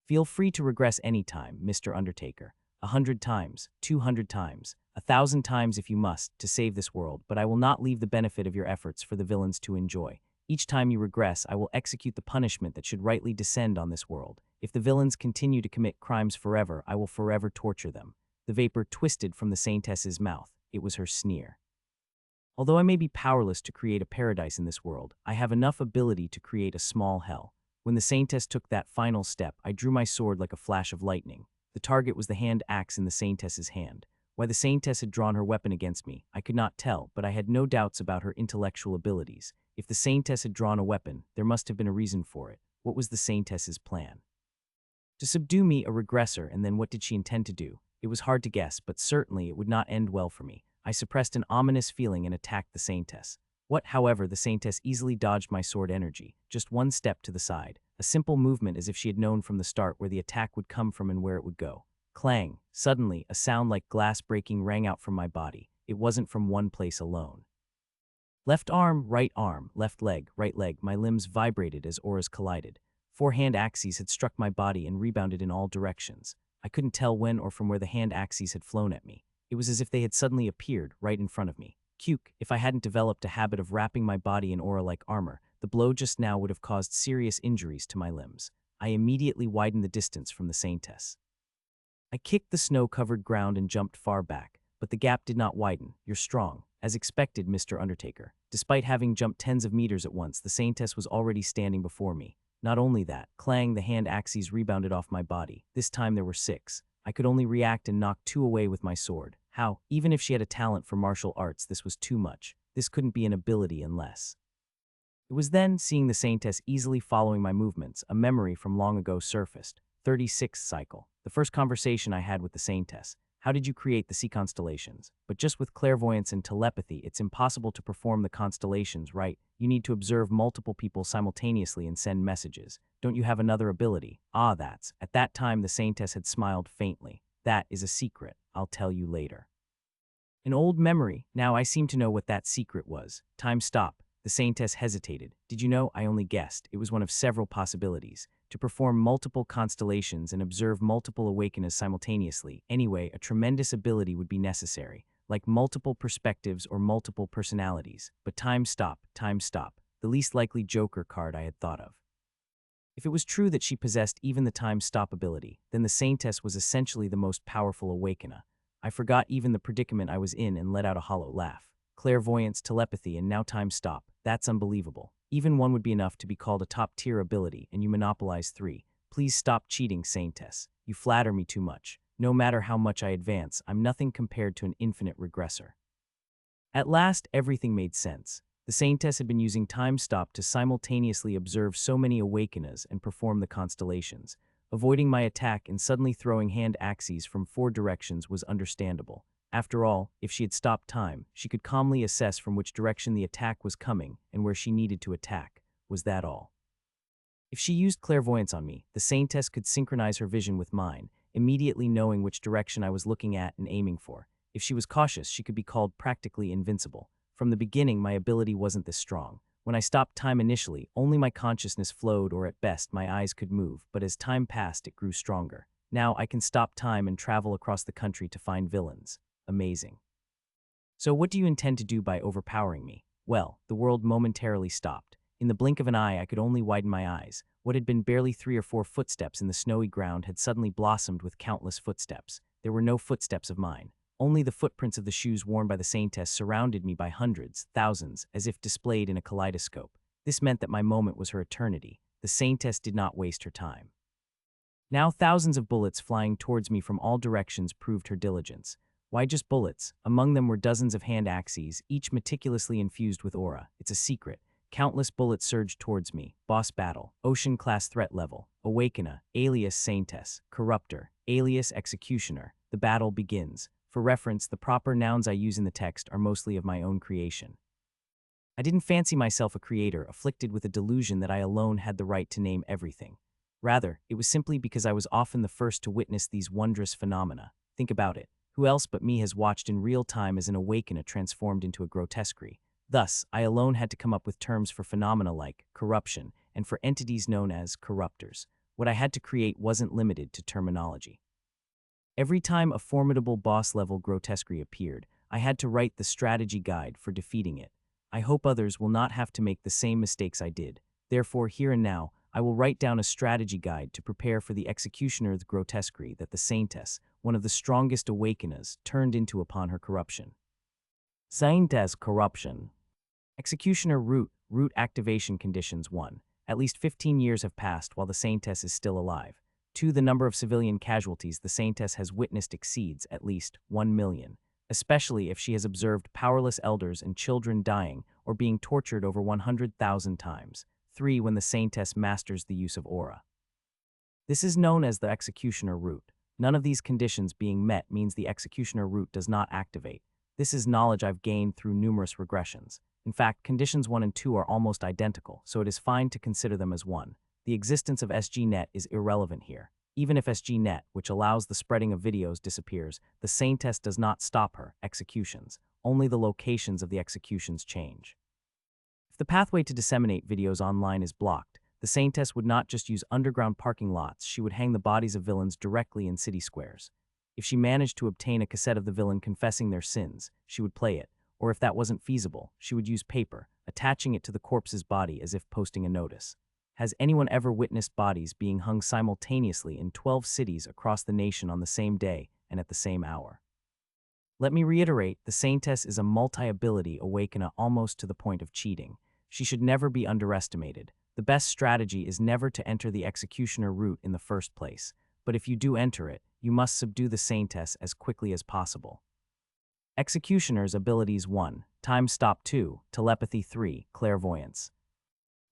Feel free to regress any time, Mr. Undertaker. 100 times, 200 times, 1,000 times if you must, to save this world, but I will not leave the benefit of your efforts for the villains to enjoy. Each time you regress, I will execute the punishment that should rightly descend on this world. If the villains continue to commit crimes forever, I will forever torture them." The vapor twisted from the saintess's mouth. It was her sneer. "Although I may be powerless to create a paradise in this world, I have enough ability to create a small hell." When the saintess took that final step, I drew my sword like a flash of lightning. The target was the hand axe in the saintess's hand. Why the saintess had drawn her weapon against me, I could not tell, but I had no doubts about her intellectual abilities. If the saintess had drawn a weapon, there must have been a reason for it. What was the saintess's plan? To subdue me, a regressor, and then what did she intend to do? It was hard to guess, but certainly it would not end well for me. I suppressed an ominous feeling and attacked the saintess. However, the saintess easily dodged my sword energy, just one step to the side. A simple movement as if she had known from the start where the attack would come from and where it would go. Clang! Suddenly, a sound like glass breaking rang out from my body. It wasn't from one place alone. Left arm, left leg, right leg, my limbs vibrated as auras collided. 4 hand axes had struck my body and rebounded in all directions. I couldn't tell when or from where the hand axes had flown at me. It was as if they had suddenly appeared right in front of me. If I hadn't developed a habit of wrapping my body in aura-like armor, the blow just now would have caused serious injuries to my limbs. I immediately widened the distance from the saintess. I kicked the snow-covered ground and jumped far back, but the gap did not widen. "You're strong." As expected, Mr. Undertaker. Despite having jumped tens of meters at once, the saintess was already standing before me. Not only that, clang, the hand axes rebounded off my body. This time there were 6. I could only react and knock 2 away with my sword. How? Even if she had a talent for martial arts, this was too much. This couldn't be an ability unless. It was then, seeing the saintess easily following my movements, a memory from long ago surfaced. 36th cycle. The first conversation I had with the saintess. "How did you create the sea constellations?" But just with clairvoyance and telepathy, it's impossible to perform the constellations, right? You need to observe multiple people simultaneously and send messages. Don't you have another ability? That's. At that time, the saintess had smiled faintly. "That is a secret. I'll tell you later." An old memory. Now I seem to know what that secret was. Time stop. The saintess hesitated. "Did you know?" I only guessed. It was one of several possibilities. To perform multiple constellations and observe multiple awakeners simultaneously. Anyway, a tremendous ability would be necessary, like multiple perspectives or multiple personalities. But time stop. The least likely Joker card I had thought of. If it was true that she possessed even the time stop ability, then the saintess was essentially the most powerful awakener. I forgot even the predicament I was in and let out a hollow laugh. Clairvoyance, telepathy, and now time stop. That's unbelievable. Even one would be enough to be called a top-tier ability, and you monopolize 3. Please stop cheating, saintess. You flatter me too much. No matter how much I advance, I'm nothing compared to an infinite regressor. At last, everything made sense. The saintess had been using time stop to simultaneously observe so many awakeners and perform the constellations. Avoiding my attack and suddenly throwing hand axes from 4 directions was understandable. After all, if she had stopped time, she could calmly assess from which direction the attack was coming and where she needed to attack. Was that all? If she used clairvoyance on me, the saintess could synchronize her vision with mine, immediately knowing which direction I was looking at and aiming for. If she was cautious, she could be called practically invincible. From the beginning, my ability wasn't this strong. When I stopped time initially, only my consciousness flowed, or at best, my eyes could move, but as time passed, it grew stronger. Now I can stop time and travel across the country to find villains. Amazing. "So what do you intend to do by overpowering me?" Well, the world momentarily stopped. In the blink of an eye, I could only widen my eyes. What had been barely 3 or 4 footsteps in the snowy ground had suddenly blossomed with countless footsteps. There were no footsteps of mine. Only the footprints of the shoes worn by the saintess surrounded me by hundreds, thousands, as if displayed in a kaleidoscope. This meant that my moment was her eternity. The saintess did not waste her time. Now thousands of bullets flying towards me from all directions proved her diligence. Why just bullets? Among them were dozens of hand axes, each meticulously infused with aura. It's a secret. Countless bullets surged towards me. Boss battle. Ocean-class threat level. Awakener. Alias Saintess. Corruptor. Alias Executioner. The battle begins. For reference, the proper nouns I use in the text are mostly of my own creation. I didn't fancy myself a creator afflicted with a delusion that I alone had the right to name everything. Rather, it was simply because I was often the first to witness these wondrous phenomena. Think about it. Who else but me has watched in real time as an awakener transformed into a grotesquerie? Thus, I alone had to come up with terms for phenomena like corruption and for entities known as corruptors. What I had to create wasn't limited to terminology. Every time a formidable boss-level grotesquerie appeared, I had to write the strategy guide for defeating it. I hope others will not have to make the same mistakes I did. Therefore, here and now, I will write down a strategy guide to prepare for the executioner the grotesquerie that the saintess, one of the strongest awakeners, turned into upon her corruption. Saintess corruption. Executioner root activation conditions 1. At least 15 years have passed while the saintess is still alive. 2. The number of civilian casualties the saintess has witnessed exceeds at least 1 million, especially if she has observed powerless elders and children dying or being tortured over 100,000 times. 3. When the saintess masters the use of aura. This is known as the executioner root. None of these conditions being met means the executioner root does not activate. This is knowledge I've gained through numerous regressions. In fact, conditions 1 and 2 are almost identical, so it is fine to consider them as one. The existence of SGNet is irrelevant here. Even if SGNet, which allows the spreading of videos, disappears, the saintess does not stop her executions. Only the locations of the executions change. If the pathway to disseminate videos online is blocked, the saintess would not just use underground parking lots, she would hang the bodies of villains directly in city squares. If she managed to obtain a cassette of the villain confessing their sins, she would play it, or if that wasn't feasible, she would use paper, attaching it to the corpse's body as if posting a notice. Has anyone ever witnessed bodies being hung simultaneously in 12 cities across the nation on the same day and at the same hour? Let me reiterate, the saintess is a multi-ability awakener almost to the point of cheating. She should never be underestimated. The best strategy is never to enter the executioner route in the first place, but if you do enter it, you must subdue the saintess as quickly as possible. Executioner's abilities 1. Time stop 2. Telepathy 3. Clairvoyance.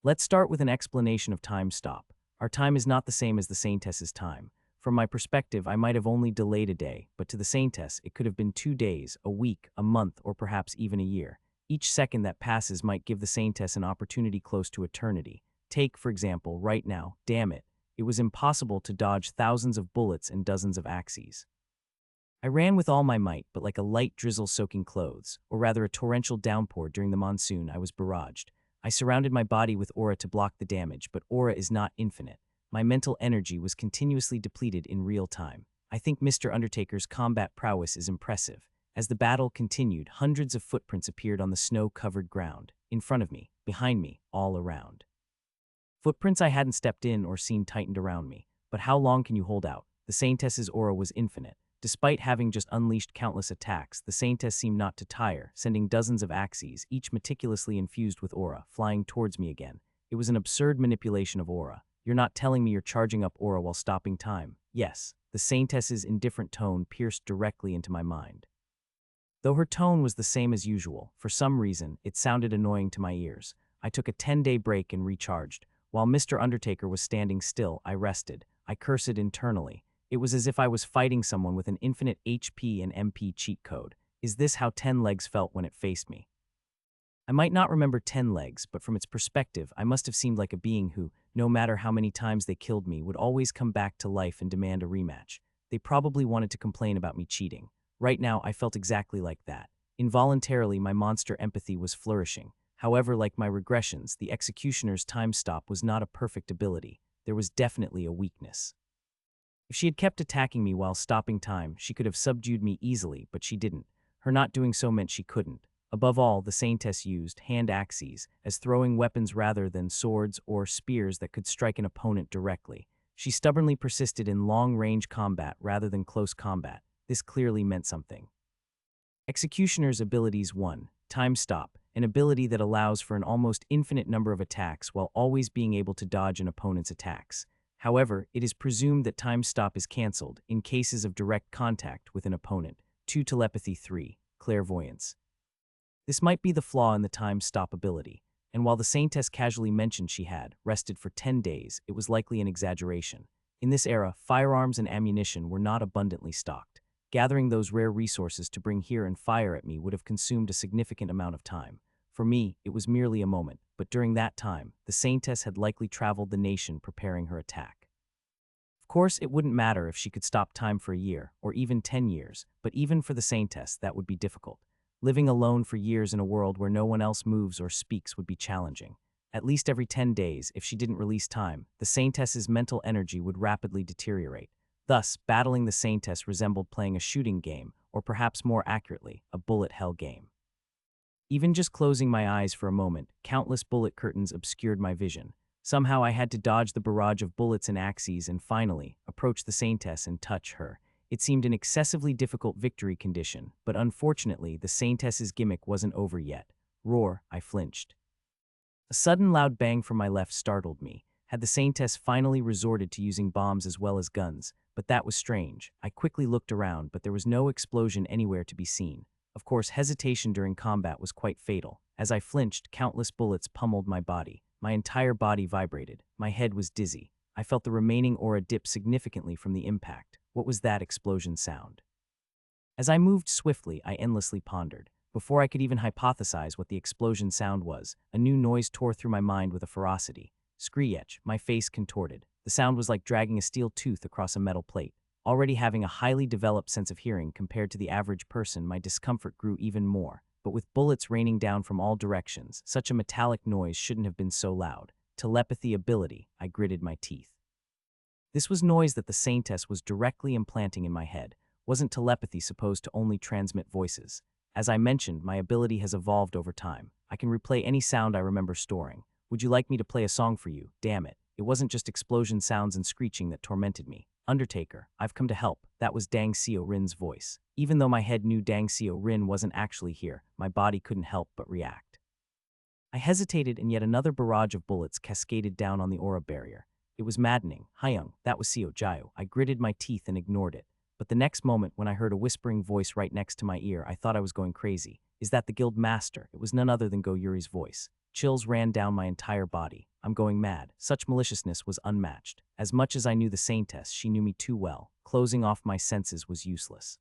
Let's start with an explanation of time stop. Our time is not the same as the saintess's time. From my perspective, I might have only delayed a day, but to the saintess, it could have been 2 days, a week, a month, or perhaps even a year. Each second that passes might give the saintess an opportunity close to eternity. Take, for example, right now, damn it. It was impossible to dodge thousands of bullets and dozens of axes. I ran with all my might, but like a light drizzle soaking clothes, or rather a torrential downpour during the monsoon, I was barraged. I surrounded my body with aura to block the damage, but aura is not infinite. My mental energy was continuously depleted in real time. I think Mr. Undertaker's combat prowess is impressive. As the battle continued, hundreds of footprints appeared on the snow-covered ground, in front of me, behind me, all around. Footprints I hadn't stepped in or seen tightened around me. But how long can you hold out? The saintess's aura was infinite. Despite having just unleashed countless attacks, the saintess seemed not to tire, sending dozens of axes, each meticulously infused with aura, flying towards me again. It was an absurd manipulation of aura. You're not telling me you're charging up aura while stopping time. Yes, the saintess's indifferent tone pierced directly into my mind. Though her tone was the same as usual, for some reason, it sounded annoying to my ears. I took a 10-day break and recharged. While Mr. Undertaker was standing still, I rested. I cursed internally. It was as if I was fighting someone with an infinite HP and MP cheat code. Is this how 10 legs felt when it faced me? I might not remember 10 legs, but from its perspective, I must have seemed like a being who, no matter how many times they killed me, would always come back to life and demand a rematch. They probably wanted to complain about me cheating. Right now, I felt exactly like that. Involuntarily, my monster empathy was flourishing. However, like my regressions, the executioner's time stop was not a perfect ability. There was definitely a weakness. If she had kept attacking me while stopping time, she could have subdued me easily, but she didn't. Her not doing so meant she couldn't. Above all, the saintess used hand axes as throwing weapons rather than swords or spears that could strike an opponent directly. She stubbornly persisted in long-range combat rather than close combat. This clearly meant something. Executioner's abilities 1. Time stop, an ability that allows for an almost infinite number of attacks while always being able to dodge an opponent's attacks. However, it is presumed that time stop is cancelled in cases of direct contact with an opponent. 2. Telepathy 3. Clairvoyance. This might be the flaw in the time stop ability, and while the saintess casually mentioned she had rested for 10 days, it was likely an exaggeration. In this era, firearms and ammunition were not abundantly stocked. Gathering those rare resources to bring here and fire at me would have consumed a significant amount of time. For me, it was merely a moment, but during that time, the saintess had likely traveled the nation preparing her attack. Of course, it wouldn't matter if she could stop time for a year, or even 10 years, but even for the saintess, that would be difficult. Living alone for years in a world where no one else moves or speaks would be challenging. At least every 10 days, if she didn't release time, the saintess's mental energy would rapidly deteriorate. Thus, battling the saintess resembled playing a shooting game, or perhaps more accurately, a bullet hell game. Even just closing my eyes for a moment, countless bullet curtains obscured my vision. Somehow I had to dodge the barrage of bullets and axes and finally approach the Saintess and touch her. It seemed an excessively difficult victory condition, but unfortunately the Saintess's gimmick wasn't over yet. Roar, I flinched. A sudden loud bang from my left startled me. Had the Saintess finally resorted to using bombs as well as guns? But that was strange. I quickly looked around, but there was no explosion anywhere to be seen. Of course, hesitation during combat was quite fatal. As I flinched, countless bullets pummeled my body. My entire body vibrated. My head was dizzy. I felt the remaining aura dip significantly from the impact. What was that explosion sound? As I moved swiftly, I endlessly pondered. Before I could even hypothesize what the explosion sound was, a new noise tore through my mind with a ferocity. Screech, my face contorted. The sound was like dragging a steel tooth across a metal plate. Already having a highly developed sense of hearing compared to the average person, my discomfort grew even more. But with bullets raining down from all directions, such a metallic noise shouldn't have been so loud. Telepathy ability, I gritted my teeth. This was noise that the Saintess was directly implanting in my head. Wasn't telepathy supposed to only transmit voices? As I mentioned, my ability has evolved over time. I can replay any sound I remember storing. Would you like me to play a song for you? Damn it. It wasn't just explosion sounds and screeching that tormented me. Undertaker, I've come to help. That was Dang Seo Rin's voice. Even though my head knew Dang Seo Rin wasn't actually here, my body couldn't help but react. I hesitated and yet another barrage of bullets cascaded down on the aura barrier. It was maddening. Hyung, that was Seo Jiao. I gritted my teeth and ignored it. But the next moment, when I heard a whispering voice right next to my ear, I thought I was going crazy. Is that the guild master? It was none other than Go Yuri's voice. Chills ran down my entire body. I'm going mad. Such maliciousness was unmatched. As much as I knew the Saintess, she knew me too well. Closing off my senses was useless.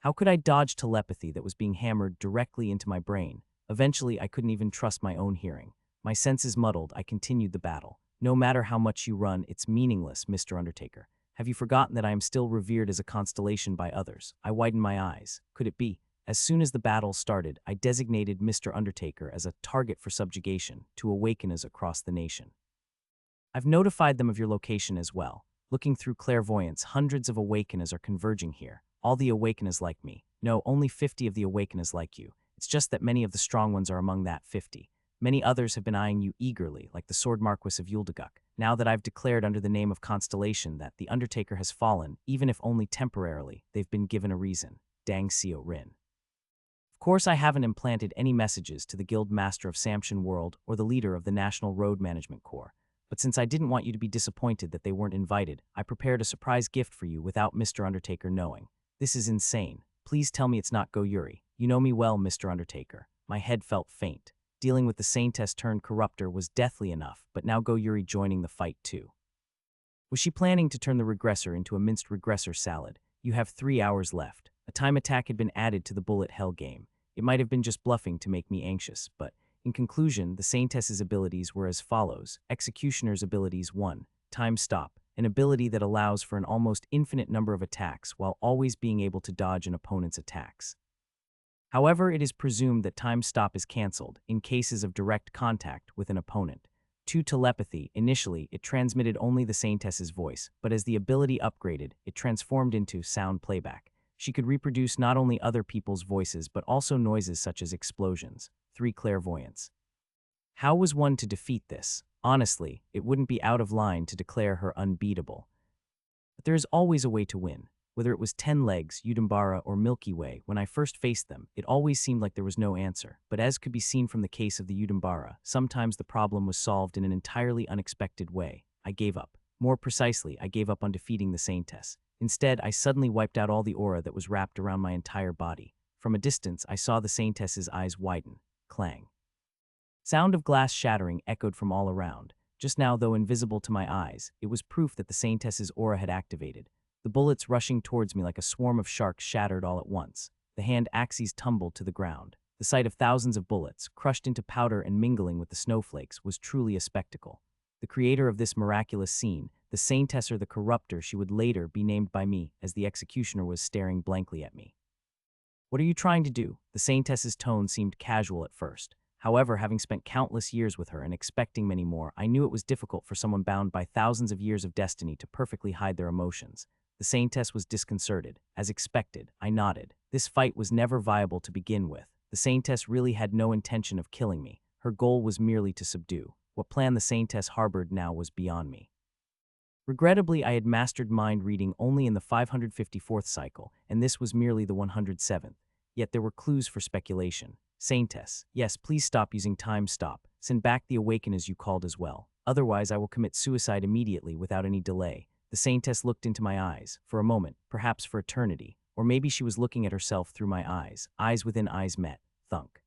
How could I dodge telepathy that was being hammered directly into my brain? Eventually, I couldn't even trust my own hearing. My senses muddled, I continued the battle. No matter how much you run, it's meaningless, Mr. Undertaker. Have you forgotten that I am still revered as a constellation by others? I widened my eyes. Could it be? As soon as the battle started, I designated Mr. Undertaker as a target for subjugation to awakeners across the nation. I've notified them of your location as well. Looking through clairvoyance, hundreds of awakeners are converging here. All the awakeners like me. No, only 50 of the awakeners like you. It's just that many of the strong ones are among that 50. Many others have been eyeing you eagerly, like the Sword Marquis of Yuldaguk. Now that I've declared under the name of Constellation that the Undertaker has fallen, even if only temporarily, they've been given a reason. Dang Seo Rin. Of course, I haven't implanted any messages to the Guild Master of Samshin World or the leader of the National Road Management Corps. But since I didn't want you to be disappointed that they weren't invited, I prepared a surprise gift for you without Mr. Undertaker knowing. This is insane. Please tell me it's not Go Yuri. You know me well, Mr. Undertaker. My head felt faint. Dealing with the Saintess turned corruptor was deathly enough, but now Go Yuri joining the fight too. Was she planning to turn the regressor into a minced regressor salad? You have 3 hours left. A time attack had been added to the bullet hell game. It might have been just bluffing to make me anxious, but in conclusion, the Saintess's abilities were as follows. Executioner's abilities 1. Time stop, an ability that allows for an almost infinite number of attacks while always being able to dodge an opponent's attacks. However, it is presumed that time stop is cancelled in cases of direct contact with an opponent. 2. Telepathy. Initially, it transmitted only the Saintess's voice, but as the ability upgraded, it transformed into sound playback. She could reproduce not only other people's voices but also noises such as explosions. 3. Clairvoyance. How was one to defeat this? Honestly, it wouldn't be out of line to declare her unbeatable. But there is always a way to win. Whether it was 10 Legs, Udambara, or Milky Way, when I first faced them, it always seemed like there was no answer. But as could be seen from the case of the Udambara, sometimes the problem was solved in an entirely unexpected way. I gave up. More precisely, I gave up on defeating the Saintess. Instead, I suddenly wiped out all the aura that was wrapped around my entire body. From a distance, I saw the Saintess's eyes widen. Clang. Sound of glass shattering echoed from all around. Just now, though invisible to my eyes, it was proof that the Saintess's aura had activated. The bullets rushing towards me like a swarm of sharks shattered all at once. The hand axes tumbled to the ground. The sight of thousands of bullets, crushed into powder and mingling with the snowflakes, was truly a spectacle. The creator of this miraculous scene, the Saintess or the corruptor she would later be named by me, as the executioner was staring blankly at me. What are you trying to do? The Saintess's tone seemed casual at first. However, having spent countless years with her and expecting many more, I knew it was difficult for someone bound by thousands of years of destiny to perfectly hide their emotions. The Saintess was disconcerted. As expected, I nodded. This fight was never viable to begin with. The saintess really had no intention of killing me. Her goal was merely to subdue. What plan the saintess harbored now was beyond me. Regrettably, I had mastered mind reading only in the 554th cycle, and this was merely the 107th. Yet there were clues for speculation. Saintess, yes, please stop using time stop. Send back the awakeners you called as well. Otherwise, I will commit suicide immediately without any delay. The saintess looked into my eyes, for a moment, perhaps for eternity, or maybe she was looking at herself through my eyes. Eyes within eyes met. Thunk.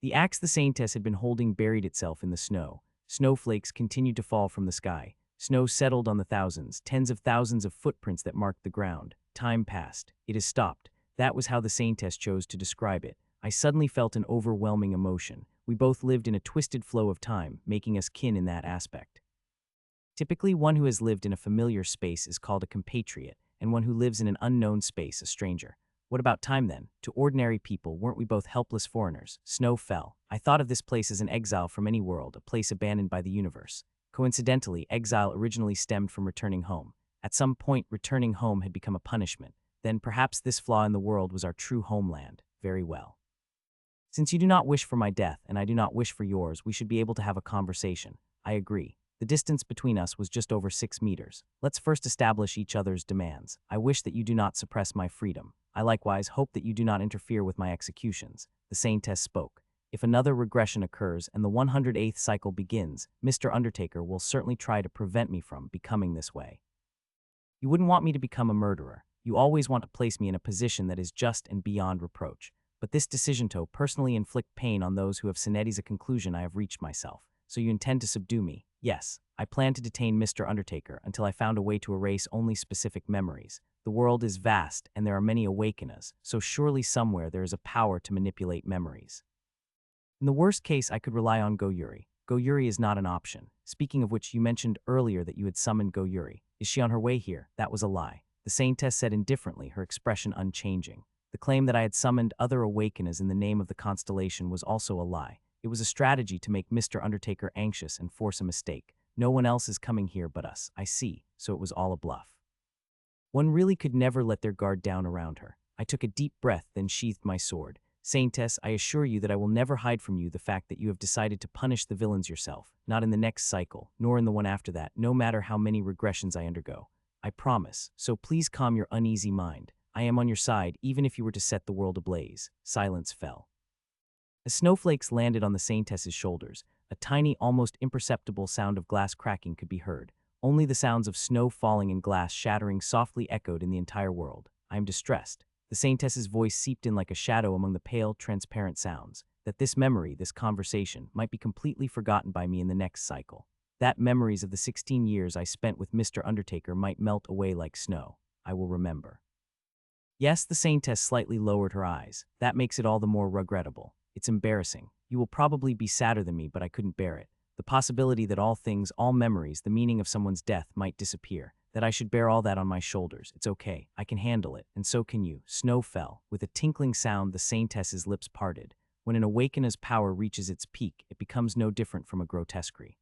The axe the saintess had been holding buried itself in the snow. Snowflakes continued to fall from the sky. Snow settled on the thousands, tens of thousands of footprints that marked the ground. Time passed. It has stopped. That was how the saintess chose to describe it. I suddenly felt an overwhelming emotion. We both lived in a twisted flow of time, making us kin in that aspect. Typically, one who has lived in a familiar space is called a compatriot, and one who lives in an unknown space a stranger. What about time then? To ordinary people, weren't we both helpless foreigners? Snow fell. I thought of this place as an exile from any world, a place abandoned by the universe. Coincidentally, exile originally stemmed from returning home. At some point, returning home had become a punishment. Then perhaps this flaw in the world was our true homeland. Very well. Since you do not wish for my death, and I do not wish for yours, we should be able to have a conversation. I agree. The distance between us was just over 6 meters. Let's first establish each other's demands. I wish that you do not suppress my freedom. I likewise hope that you do not interfere with my executions. The saintess spoke. If another regression occurs and the 108th cycle begins, Mr. Undertaker will certainly try to prevent me from becoming this way. You wouldn't want me to become a murderer. You always want to place me in a position that is just and beyond reproach. But this decision to personally inflict pain on those who have Sinetti's a conclusion I have reached myself. So you intend to subdue me? Yes. I plan to detain Mr. Undertaker until I found a way to erase only specific memories. The world is vast and there are many awakeners, so surely somewhere there is a power to manipulate memories. In the worst case, I could rely on Goyuri. Goyuri is not an option. Speaking of which, you mentioned earlier that you had summoned Goyuri. Is she on her way here? That was a lie. The saintess said indifferently, her expression unchanging. The claim that I had summoned other awakeners in the name of the constellation was also a lie. It was a strategy to make Mr. Undertaker anxious and force a mistake. No one else is coming here but us, I see, so it was all a bluff. One really could never let their guard down around her. I took a deep breath, then sheathed my sword. Saintess, I assure you that I will never hide from you the fact that you have decided to punish the villains yourself, not in the next cycle, nor in the one after that, no matter how many regressions I undergo. I promise, so please calm your uneasy mind. I am on your side, even if you were to set the world ablaze. Silence fell. As snowflakes landed on the saintess's shoulders, a tiny, almost imperceptible sound of glass cracking could be heard. Only the sounds of snow falling and glass shattering softly echoed in the entire world. I am distressed. The saintess's voice seeped in like a shadow among the pale, transparent sounds, that this memory, this conversation, might be completely forgotten by me in the next cycle. That memories of the 16 years I spent with Mr. Undertaker might melt away like snow. I will remember. Yes, the saintess slightly lowered her eyes. That makes it all the more regrettable. It's embarrassing. You will probably be sadder than me, but I couldn't bear it. The possibility that all things, all memories, the meaning of someone's death might disappear, that I should bear all that on my shoulders. It's okay. I can handle it, and so can you. Snow fell. With a tinkling sound, the saintess's lips parted. When an awakener's power reaches its peak, it becomes no different from a grotesquerie.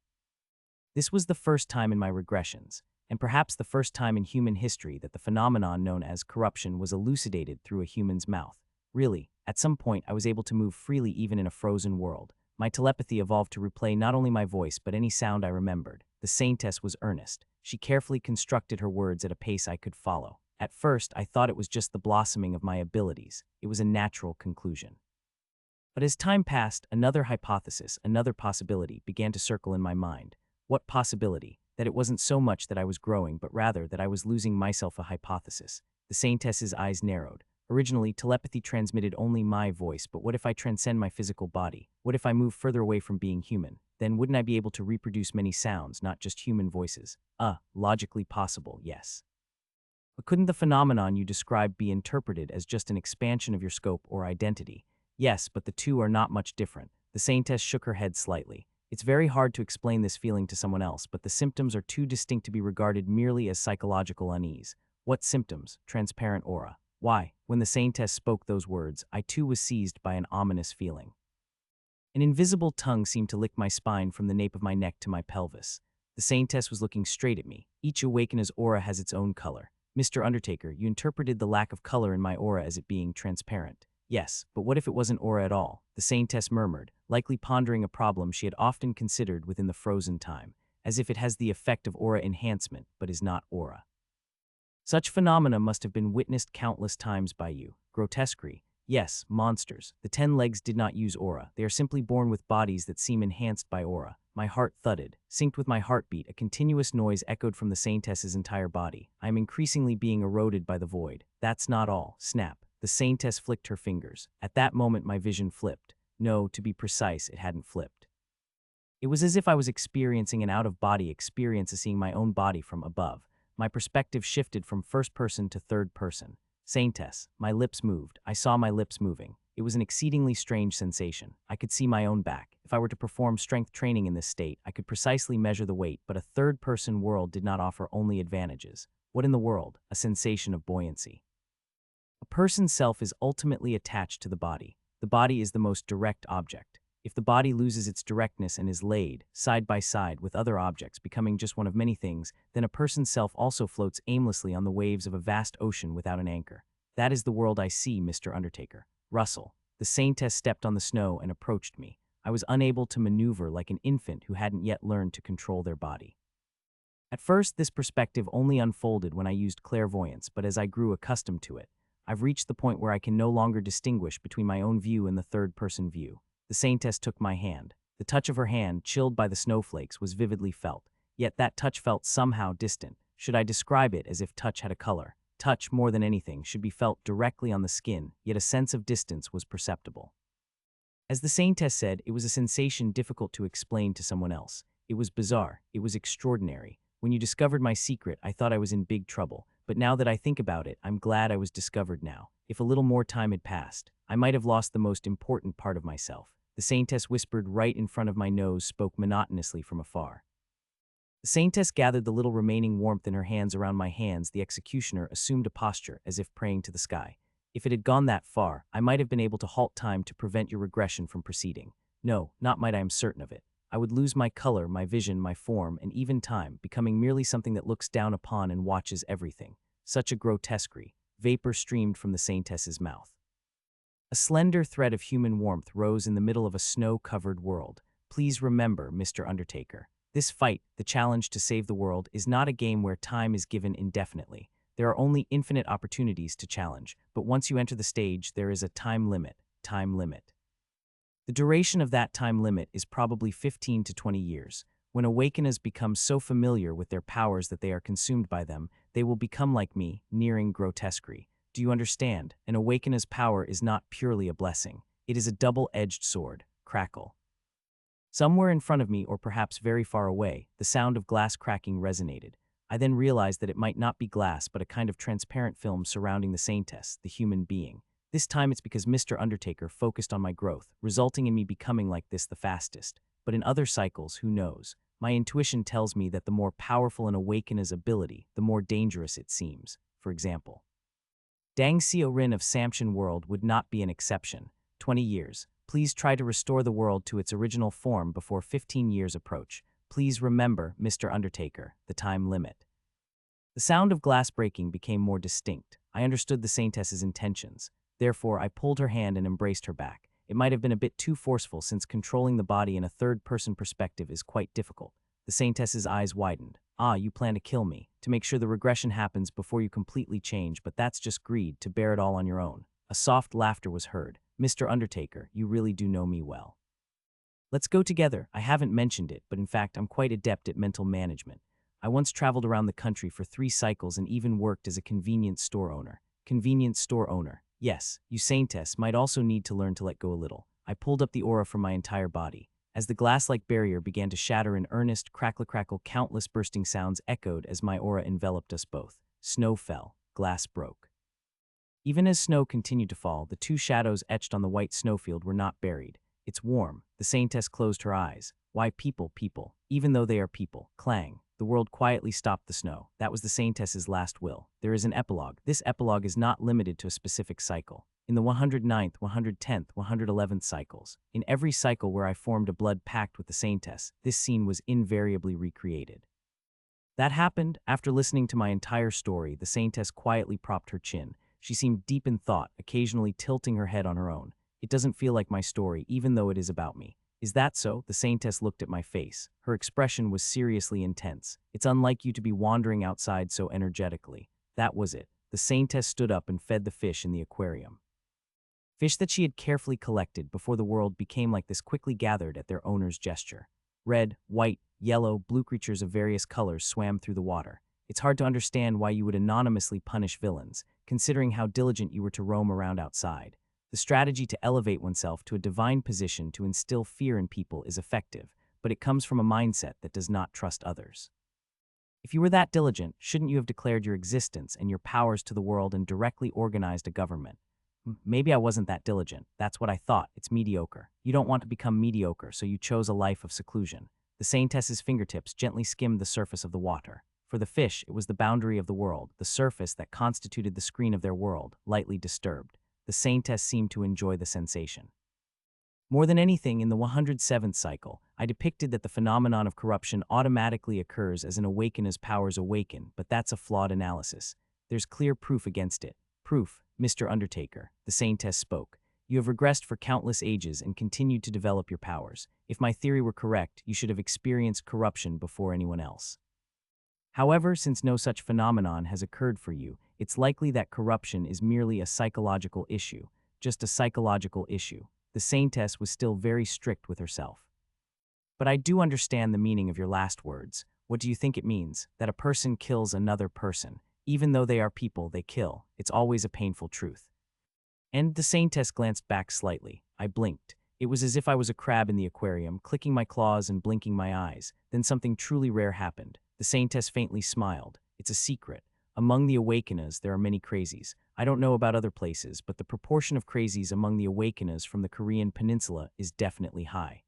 This was the first time in my regressions, and perhaps the first time in human history that the phenomenon known as corruption was elucidated through a human's mouth. Really, at some point I was able to move freely even in a frozen world. My telepathy evolved to replay not only my voice but any sound I remembered. The saintess was earnest. She carefully constructed her words at a pace I could follow. At first, I thought it was just the blossoming of my abilities. It was a natural conclusion. But as time passed, another hypothesis, another possibility began to circle in my mind. What possibility? That it wasn't so much that I was growing, but rather that I was losing myself a hypothesis. The saintess's eyes narrowed. Originally, telepathy transmitted only my voice, but what if I transcend my physical body? What if I move further away from being human? Then wouldn't I be able to reproduce many sounds, not just human voices? Logically possible, yes. But couldn't the phenomenon you described be interpreted as just an expansion of your scope or identity? Yes, but the two are not much different. The saintess shook her head slightly. It's very hard to explain this feeling to someone else, but the symptoms are too distinct to be regarded merely as psychological unease. What symptoms? Transparent aura. Why, when the saintess spoke those words, I too was seized by an ominous feeling. An invisible tongue seemed to lick my spine from the nape of my neck to my pelvis. The saintess was looking straight at me. Each awakener's aura has its own color. Mr. Undertaker, you interpreted the lack of color in my aura as it being transparent. Yes, but what if it wasn't aura at all? The saintess murmured, likely pondering a problem she had often considered within the frozen time, as if it has the effect of aura enhancement but is not aura. Such phenomena must have been witnessed countless times by you. Grotesquerie. Yes, monsters. The 10 legs did not use aura. They are simply born with bodies that seem enhanced by aura. My heart thudded. Synced with my heartbeat, a continuous noise echoed from the saintess's entire body. I am increasingly being eroded by the void. That's not all. Snap. The saintess flicked her fingers. At that moment my vision flipped. No, to be precise, it hadn't flipped. It was as if I was experiencing an out-of-body experience of seeing my own body from above. My perspective shifted from first person to third person. Saintess, my lips moved. I saw my lips moving. It was an exceedingly strange sensation. I could see my own back. If I were to perform strength training in this state, I could precisely measure the weight, but a third-person world did not offer only advantages. What in the world? A sensation of buoyancy. A person's self is ultimately attached to the body. The body is the most direct object. If the body loses its directness and is laid, side by side with other objects, becoming just one of many things, then a person's self also floats aimlessly on the waves of a vast ocean without an anchor. That is the world I see, Mr. Undertaker. Russell. The saintess stepped on the snow and approached me. I was unable to maneuver like an infant who hadn't yet learned to control their body. At first, this perspective only unfolded when I used clairvoyance, but as I grew accustomed to it, I've reached the point where I can no longer distinguish between my own view and the third-person view. The saintess took my hand. The touch of her hand, chilled by the snowflakes, was vividly felt. Yet that touch felt somehow distant. Should I describe it as if touch had a color? Touch, more than anything, should be felt directly on the skin, yet a sense of distance was perceptible. As the saintess said, it was a sensation difficult to explain to someone else. It was bizarre. It was extraordinary. When you discovered my secret, I thought I was in big trouble. But now that I think about it, I'm glad I was discovered now. If a little more time had passed, I might have lost the most important part of myself. The saintess whispered right in front of my nose, spoke monotonously from afar. The saintess gathered the little remaining warmth in her hands around my hands. The executioner assumed a posture as if praying to the sky. If it had gone that far, I might have been able to halt time to prevent your regression from proceeding. No, not might I am certain of it. I would lose my color, my vision, my form, and even time, becoming merely something that looks down upon and watches everything. Such a grotesquerie. Vapor streamed from the saintess's mouth. A slender thread of human warmth rose in the middle of a snow-covered world. Please remember, Mr. Undertaker, this fight, the challenge to save the world, is not a game where time is given indefinitely. There are only infinite opportunities to challenge, but once you enter the stage, there is a time limit. Time limit. The duration of that time limit is probably 15 to 20 years. When awakeners become so familiar with their powers that they are consumed by them, they will become like me, nearing grotesquerie. Do you understand? An awakener's power is not purely a blessing. It is a double-edged sword. Crackle. Somewhere in front of me, or perhaps very far away, the sound of glass cracking resonated. I then realized that it might not be glass but a kind of transparent film surrounding the saintess, the human being. This time it's because Mr. Undertaker focused on my growth, resulting in me becoming like this the fastest. But in other cycles, who knows? My intuition tells me that the more powerful an awakener's ability, the more dangerous it seems. For example, Dang Seo Rin of Samshin World would not be an exception. 20 years. Please try to restore the world to its original form before 15 years approach. Please remember, Mr. Undertaker, the time limit. The sound of glass breaking became more distinct. I understood the saintess's intentions. Therefore, I pulled her hand and embraced her back. It might have been a bit too forceful since controlling the body in a third-person perspective is quite difficult. The saintess's eyes widened. Ah, you plan to kill me, to make sure the regression happens before you completely change, but that's just greed, to bear it all on your own. A soft laughter was heard. Mr. Undertaker, you really do know me well. Let's go together. I haven't mentioned it, but in fact, I'm quite adept at mental management. I once traveled around the country for 3 cycles and even worked as a convenience store owner. Convenience store owner. Yes, you saintess might also need to learn to let go a little. I pulled up the aura from my entire body. As the glass-like barrier began to shatter in earnest crackle, countless bursting sounds echoed as my aura enveloped us both. Snow fell. Glass broke. Even as snow continued to fall, the 2 shadows etched on the white snowfield were not buried. It's warm. The saintess closed her eyes. Why people, people? Even though they are people. Clang. The world quietly stopped the snow. That was the saintess's last will. There is an epilogue. This epilogue is not limited to a specific cycle. In the 109th, 110th, 111th cycles, in every cycle where I formed a blood pact with the saintess, this scene was invariably recreated. That happened after listening to my entire story. The saintess quietly propped her chin. She seemed deep in thought, occasionally tilting her head on her own. It doesn't feel like my story, even though it is about me. Is that so? The saintess looked at my face. Her expression was seriously intense. It's unlike you to be wandering outside so energetically. That was it. The saintess stood up and fed the fish in the aquarium. Fish that she had carefully collected before the world became like this quickly gathered at their owner's gesture. Red, white, yellow, blue creatures of various colors swam through the water. It's hard to understand why you would anonymously punish villains, considering how diligent you were to roam around outside. The strategy to elevate oneself to a divine position to instill fear in people is effective, but it comes from a mindset that does not trust others. If you were that diligent, shouldn't you have declared your existence and your powers to the world and directly organized a government? Maybe I wasn't that diligent. That's what I thought. It's mediocre. You don't want to become mediocre, so you chose a life of seclusion. The saintess's fingertips gently skimmed the surface of the water. For the fish, it was the boundary of the world, the surface that constituted the screen of their world, lightly disturbed. The saintess seemed to enjoy the sensation. More than anything, in the 107th cycle, I depicted that the phenomenon of corruption automatically occurs as an awakener's powers awaken, but that's a flawed analysis. There's clear proof against it. Proof, Mr. Undertaker, the saintess spoke. You have regressed for countless ages and continued to develop your powers. If my theory were correct, you should have experienced corruption before anyone else. However, since no such phenomenon has occurred for you, it's likely that corruption is merely a psychological issue, just a psychological issue. The saintess was still very strict with herself. But I do understand the meaning of your last words. What do you think it means? That a person kills another person. Even though they are people they kill, it's always a painful truth. And the saintess glanced back slightly. I blinked. It was as if I was a crab in the aquarium, clicking my claws and blinking my eyes. Then something truly rare happened. The saintess faintly smiled. It's a secret. Among the awakeners, there are many crazies. I don't know about other places, but the proportion of crazies among the awakeners from the Korean peninsula is definitely high.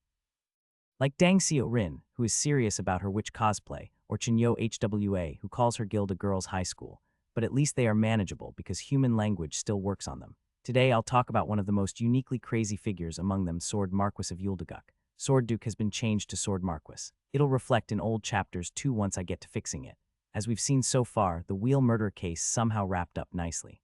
Like Dang Seo-rin, who is serious about her witch cosplay, or Chinyo HWA, who calls her guild a girls' high school. But at least they are manageable because human language still works on them. Today I'll talk about one of the most uniquely crazy figures among them, Sword Marquis of Yuldaguk. Sword Duke has been changed to Sword Marquis. It'll reflect in old chapters too once I get to fixing it. As we've seen so far, the wheel murder case somehow wrapped up nicely.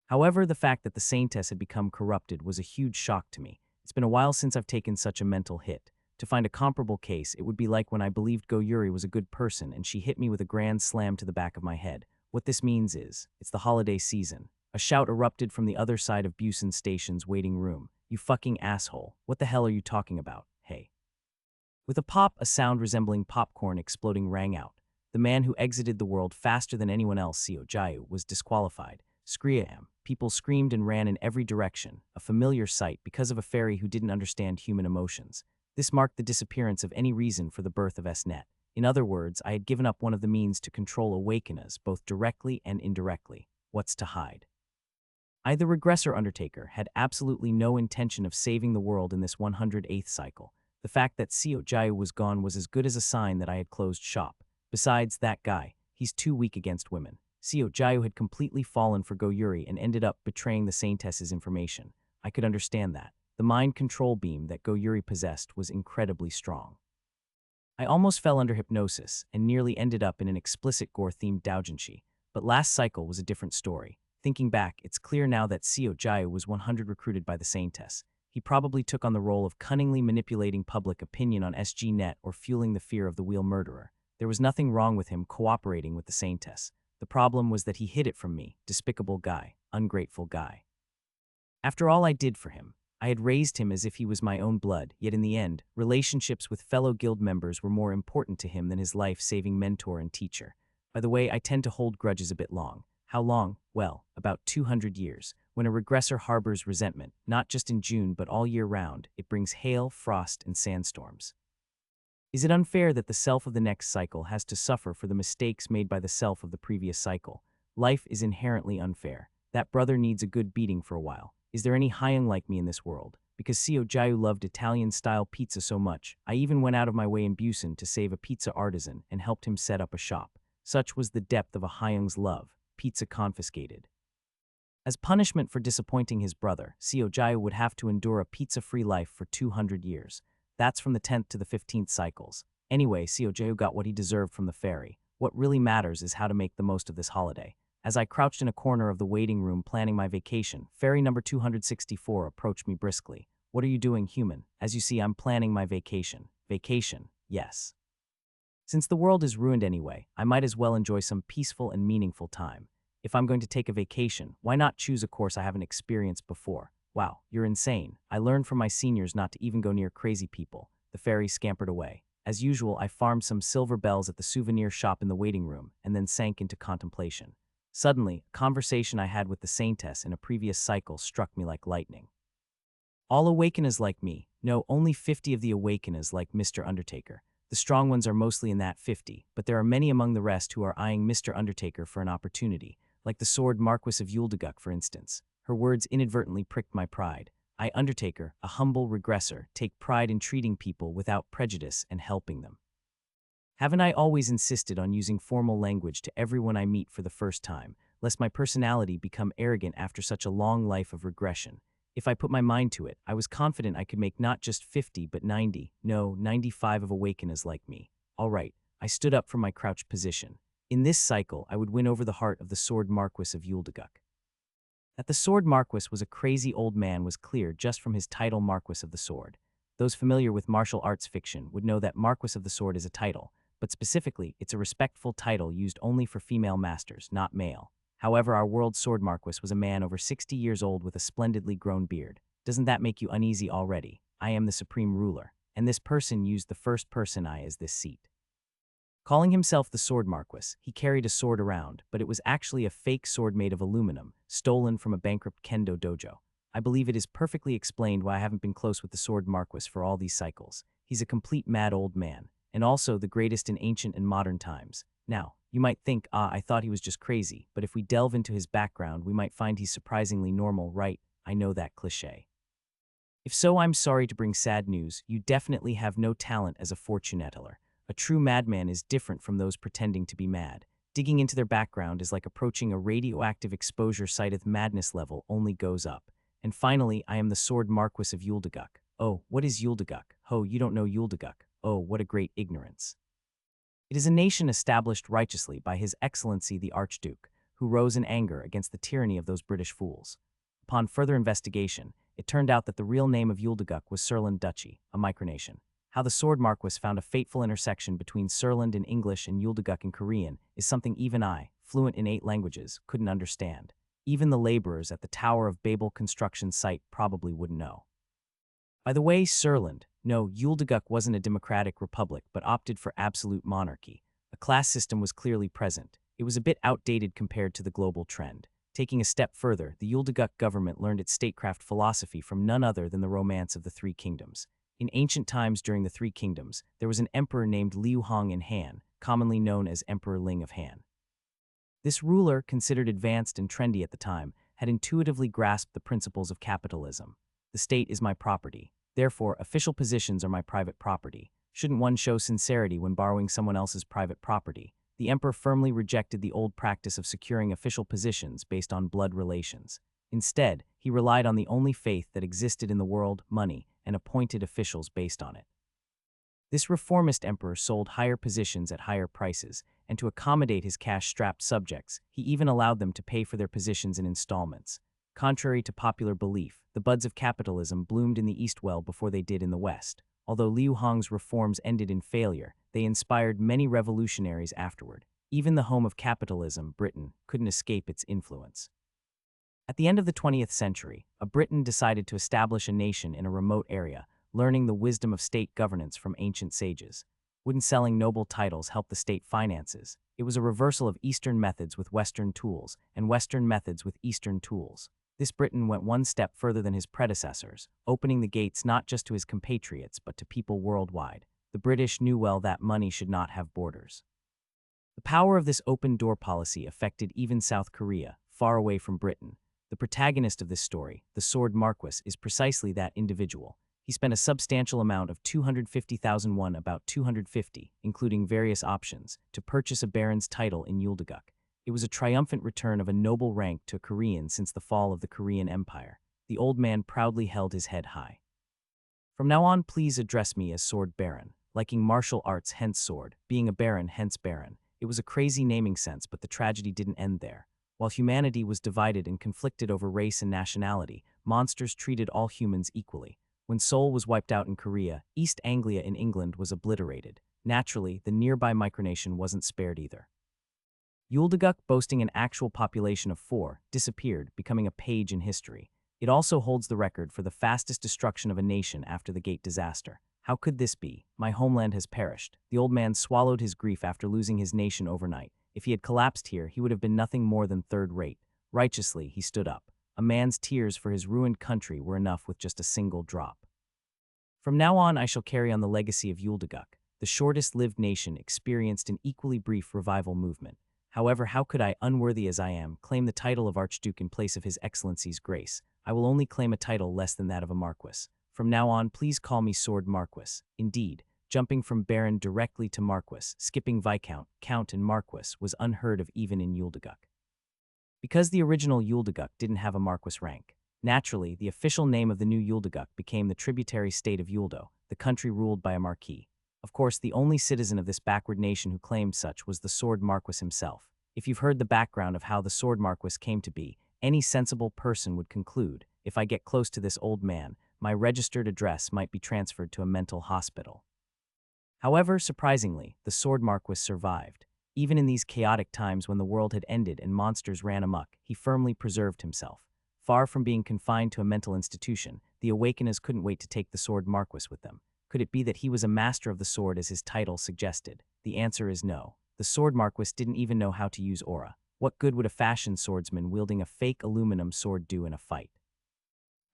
However, the fact that the saintess had become corrupted was a huge shock to me. It's been a while since I've taken such a mental hit. To find a comparable case, it would be like when I believed Go Yuri was a good person and she hit me with a grand slam to the back of my head. What this means is, it's the holiday season. A shout erupted from the other side of Busan Station's waiting room. You fucking asshole. What the hell are you talking about? Hey. With a pop, a sound resembling popcorn exploding rang out. The man who exited the world faster than anyone else, Seo Jae, was disqualified. Scream. People screamed and ran in every direction, a familiar sight because of a fairy who didn't understand human emotions. This marked the disappearance of any reason for the birth of S-Net. In other words, I had given up one of the means to control awakeners, both directly and indirectly. What's to hide? I, the regressor Undertaker, had absolutely no intention of saving the world in this 108th cycle. The fact that Seo Jae was gone was as good as a sign that I had closed shop. Besides, that guy, he's too weak against women. Seo Jae had completely fallen for Go Yuri and ended up betraying the saintess's information. I could understand that. The mind control beam that Go Yuri possessed was incredibly strong. I almost fell under hypnosis and nearly ended up in an explicit gore-themed doujinshi. But last cycle was a different story. Thinking back, it's clear now that Seo Jae was 100 recruited by the saintess. He probably took on the role of cunningly manipulating public opinion on SG-Net or fueling the fear of the wheel murderer. There was nothing wrong with him cooperating with the saintess. The problem was that he hid it from me. Despicable guy. Ungrateful guy. After all I did for him, I had raised him as if he was my own blood, yet in the end, relationships with fellow guild members were more important to him than his life-saving mentor and teacher. By the way, I tend to hold grudges a bit long. How long? Well, about 200 years. When a regressor harbors resentment, not just in June but all year round, it brings hail, frost, and sandstorms. Is it unfair that the self of the next cycle has to suffer for the mistakes made by the self of the previous cycle? Life is inherently unfair. That brother needs a good beating for a while. Is there any Hyung like me in this world? Because Seo Jae loved Italian-style pizza so much, I even went out of my way in Busan to save a pizza artisan and helped him set up a shop. Such was the depth of a Hyung's love. Pizza confiscated. As punishment for disappointing his brother, Seo Jae would have to endure a pizza-free life for 200 years. That's from the 10th to the 15th cycles. Anyway, Seo Jae got what he deserved from the fairy. What really matters is how to make the most of this holiday. As I crouched in a corner of the waiting room planning my vacation, fairy number 264 approached me briskly. What are you doing, human? As you see, I'm planning my vacation. Vacation, yes. Since the world is ruined anyway, I might as well enjoy some peaceful and meaningful time. If I'm going to take a vacation, why not choose a course I haven't experienced before? Wow, you're insane. I learned from my seniors not to even go near crazy people. The fairy scampered away. As usual, I farmed some silver bells at the souvenir shop in the waiting room and then sank into contemplation. Suddenly, a conversation I had with the saintess in a previous cycle struck me like lightning. All awakeners like me. No, only 50 of the awakeners like Mr. Undertaker. The strong ones are mostly in that 50, but there are many among the rest who are eyeing Mr. Undertaker for an opportunity, like the sword Marquis of Yuldaguk, for instance. Her words inadvertently pricked my pride. I, Undertaker, a humble regressor, take pride in treating people without prejudice and helping them. Haven't I always insisted on using formal language to everyone I meet for the first time, lest my personality become arrogant after such a long life of regression? If I put my mind to it, I was confident I could make not just 50 but 90, no, 95 of awakeners like me. All right, I stood up from my crouched position. In this cycle, I would win over the heart of the sword Marquis of Yuldaguk. That the sword Marquis was a crazy old man was clear just from his title Marquis of the Sword. Those familiar with martial arts fiction would know that Marquis of the Sword is a title, but specifically, it's a respectful title used only for female masters, not male. However, our world sword Marquis was a man over 60 years old with a splendidly grown beard. Doesn't that make you uneasy already? I am the supreme ruler, and this person used the first person I as this seat. Calling himself the Sword Marquis, he carried a sword around, but it was actually a fake sword made of aluminum, stolen from a bankrupt kendo dojo. I believe it is perfectly explained why I haven't been close with the Sword Marquis for all these cycles. He's a complete mad old man, and also the greatest in ancient and modern times. Now, you might think, I thought he was just crazy, but if we delve into his background, we might find he's surprisingly normal, right? I know that cliché. If so, I'm sorry to bring sad news. You definitely have no talent as a fortune teller. A true madman is different from those pretending to be mad. Digging into their background is like approaching a radioactive exposure site of madness level only goes up. And finally, I am the sword Marquis of Yuldaguk. Oh, what is Yuldaguk? Oh, you don't know Yuldaguk. Oh, what a great ignorance. It is a nation established righteously by His Excellency the Archduke, who rose in anger against the tyranny of those British fools. Upon further investigation, it turned out that the real name of Yuldaguk was Surland Duchy, a micronation. How the Sword Marquis found a fateful intersection between Surland in English and Yuldaguk in Korean is something even I, fluent in 8 languages, couldn't understand. Even the laborers at the Tower of Babel construction site probably wouldn't know. By the way, Surland, no, Yuldaguk wasn't a democratic republic but opted for absolute monarchy. A class system was clearly present. It was a bit outdated compared to the global trend. Taking a step further, the Yuldaguk government learned its statecraft philosophy from none other than the romance of the Three Kingdoms. In ancient times during the Three Kingdoms, there was an emperor named Liu Hong in Han, commonly known as Emperor Ling of Han. This ruler, considered advanced and trendy at the time, had intuitively grasped the principles of capitalism. The state is my property. Therefore, official positions are my private property. Shouldn't one show sincerity when borrowing someone else's private property? The emperor firmly rejected the old practice of securing official positions based on blood relations. Instead, he relied on the only faith that existed in the world, money, and appointed officials based on it. This reformist emperor sold higher positions at higher prices, and to accommodate his cash-strapped subjects, he even allowed them to pay for their positions in installments. Contrary to popular belief, the buds of capitalism bloomed in the East well before they did in the West. Although Liu Hong's reforms ended in failure, they inspired many revolutionaries afterward. Even the home of capitalism, Britain, couldn't escape its influence. At the end of the 20th century, a Briton decided to establish a nation in a remote area, learning the wisdom of state governance from ancient sages. Wouldn't selling noble titles help the state finances? It was a reversal of Eastern methods with Western tools, and Western methods with Eastern tools. This Briton went one step further than his predecessors, opening the gates not just to his compatriots but to people worldwide. The British knew well that money should not have borders. The power of this open-door policy affected even South Korea, far away from Britain. The protagonist of this story, the Sword Marquis, is precisely that individual. He spent a substantial amount of 250,000 won, about 250, including various options, to purchase a baron's title in Yuldaguk. It was a triumphant return of a noble rank to a Korean since the fall of the Korean Empire. The old man proudly held his head high. From now on, please address me as Sword Baron. Liking martial arts, hence sword. Being a baron, hence baron. It was a crazy naming sense, but the tragedy didn't end there. While humanity was divided and conflicted over race and nationality, monsters treated all humans equally. When Seoul was wiped out in Korea, East Anglia in England was obliterated. Naturally, the nearby micronation wasn't spared either. Yuldaguk, boasting an actual population of 4, disappeared, becoming a page in history. It also holds the record for the fastest destruction of a nation after the Gate disaster. How could this be? My homeland has perished. The old man swallowed his grief after losing his nation overnight. If he had collapsed here, he would have been nothing more than third rate. Righteously, he stood up. A man's tears for his ruined country were enough with just a single drop. From now on, I shall carry on the legacy of Yuldaguk. The shortest-lived nation experienced an equally brief revival movement. However, how could I, unworthy as I am, claim the title of Archduke in place of His Excellency's grace? I will only claim a title less than that of a Marquis. From now on, please call me Sword Marquis. Indeed, jumping from Baron directly to Marquis, skipping Viscount, Count, and Marquis was unheard of even in Yuldaguk. Because the original Yuldaguk didn't have a Marquis rank, naturally, the official name of the new Yuldaguk became the tributary state of Yuldo, the country ruled by a marquis. Of course, the only citizen of this backward nation who claimed such was the Sword Marquis himself. If you've heard the background of how the Sword Marquis came to be, any sensible person would conclude, if I get close to this old man, my registered address might be transferred to a mental hospital. However, surprisingly, the Sword Marquis survived. Even in these chaotic times when the world had ended and monsters ran amok, he firmly preserved himself. Far from being confined to a mental institution, the Awakeners couldn't wait to take the Sword Marquis with them. Could it be that he was a master of the sword as his title suggested? The answer is no. The Sword Marquis didn't even know how to use aura. What good would a fashion swordsman wielding a fake aluminum sword do in a fight?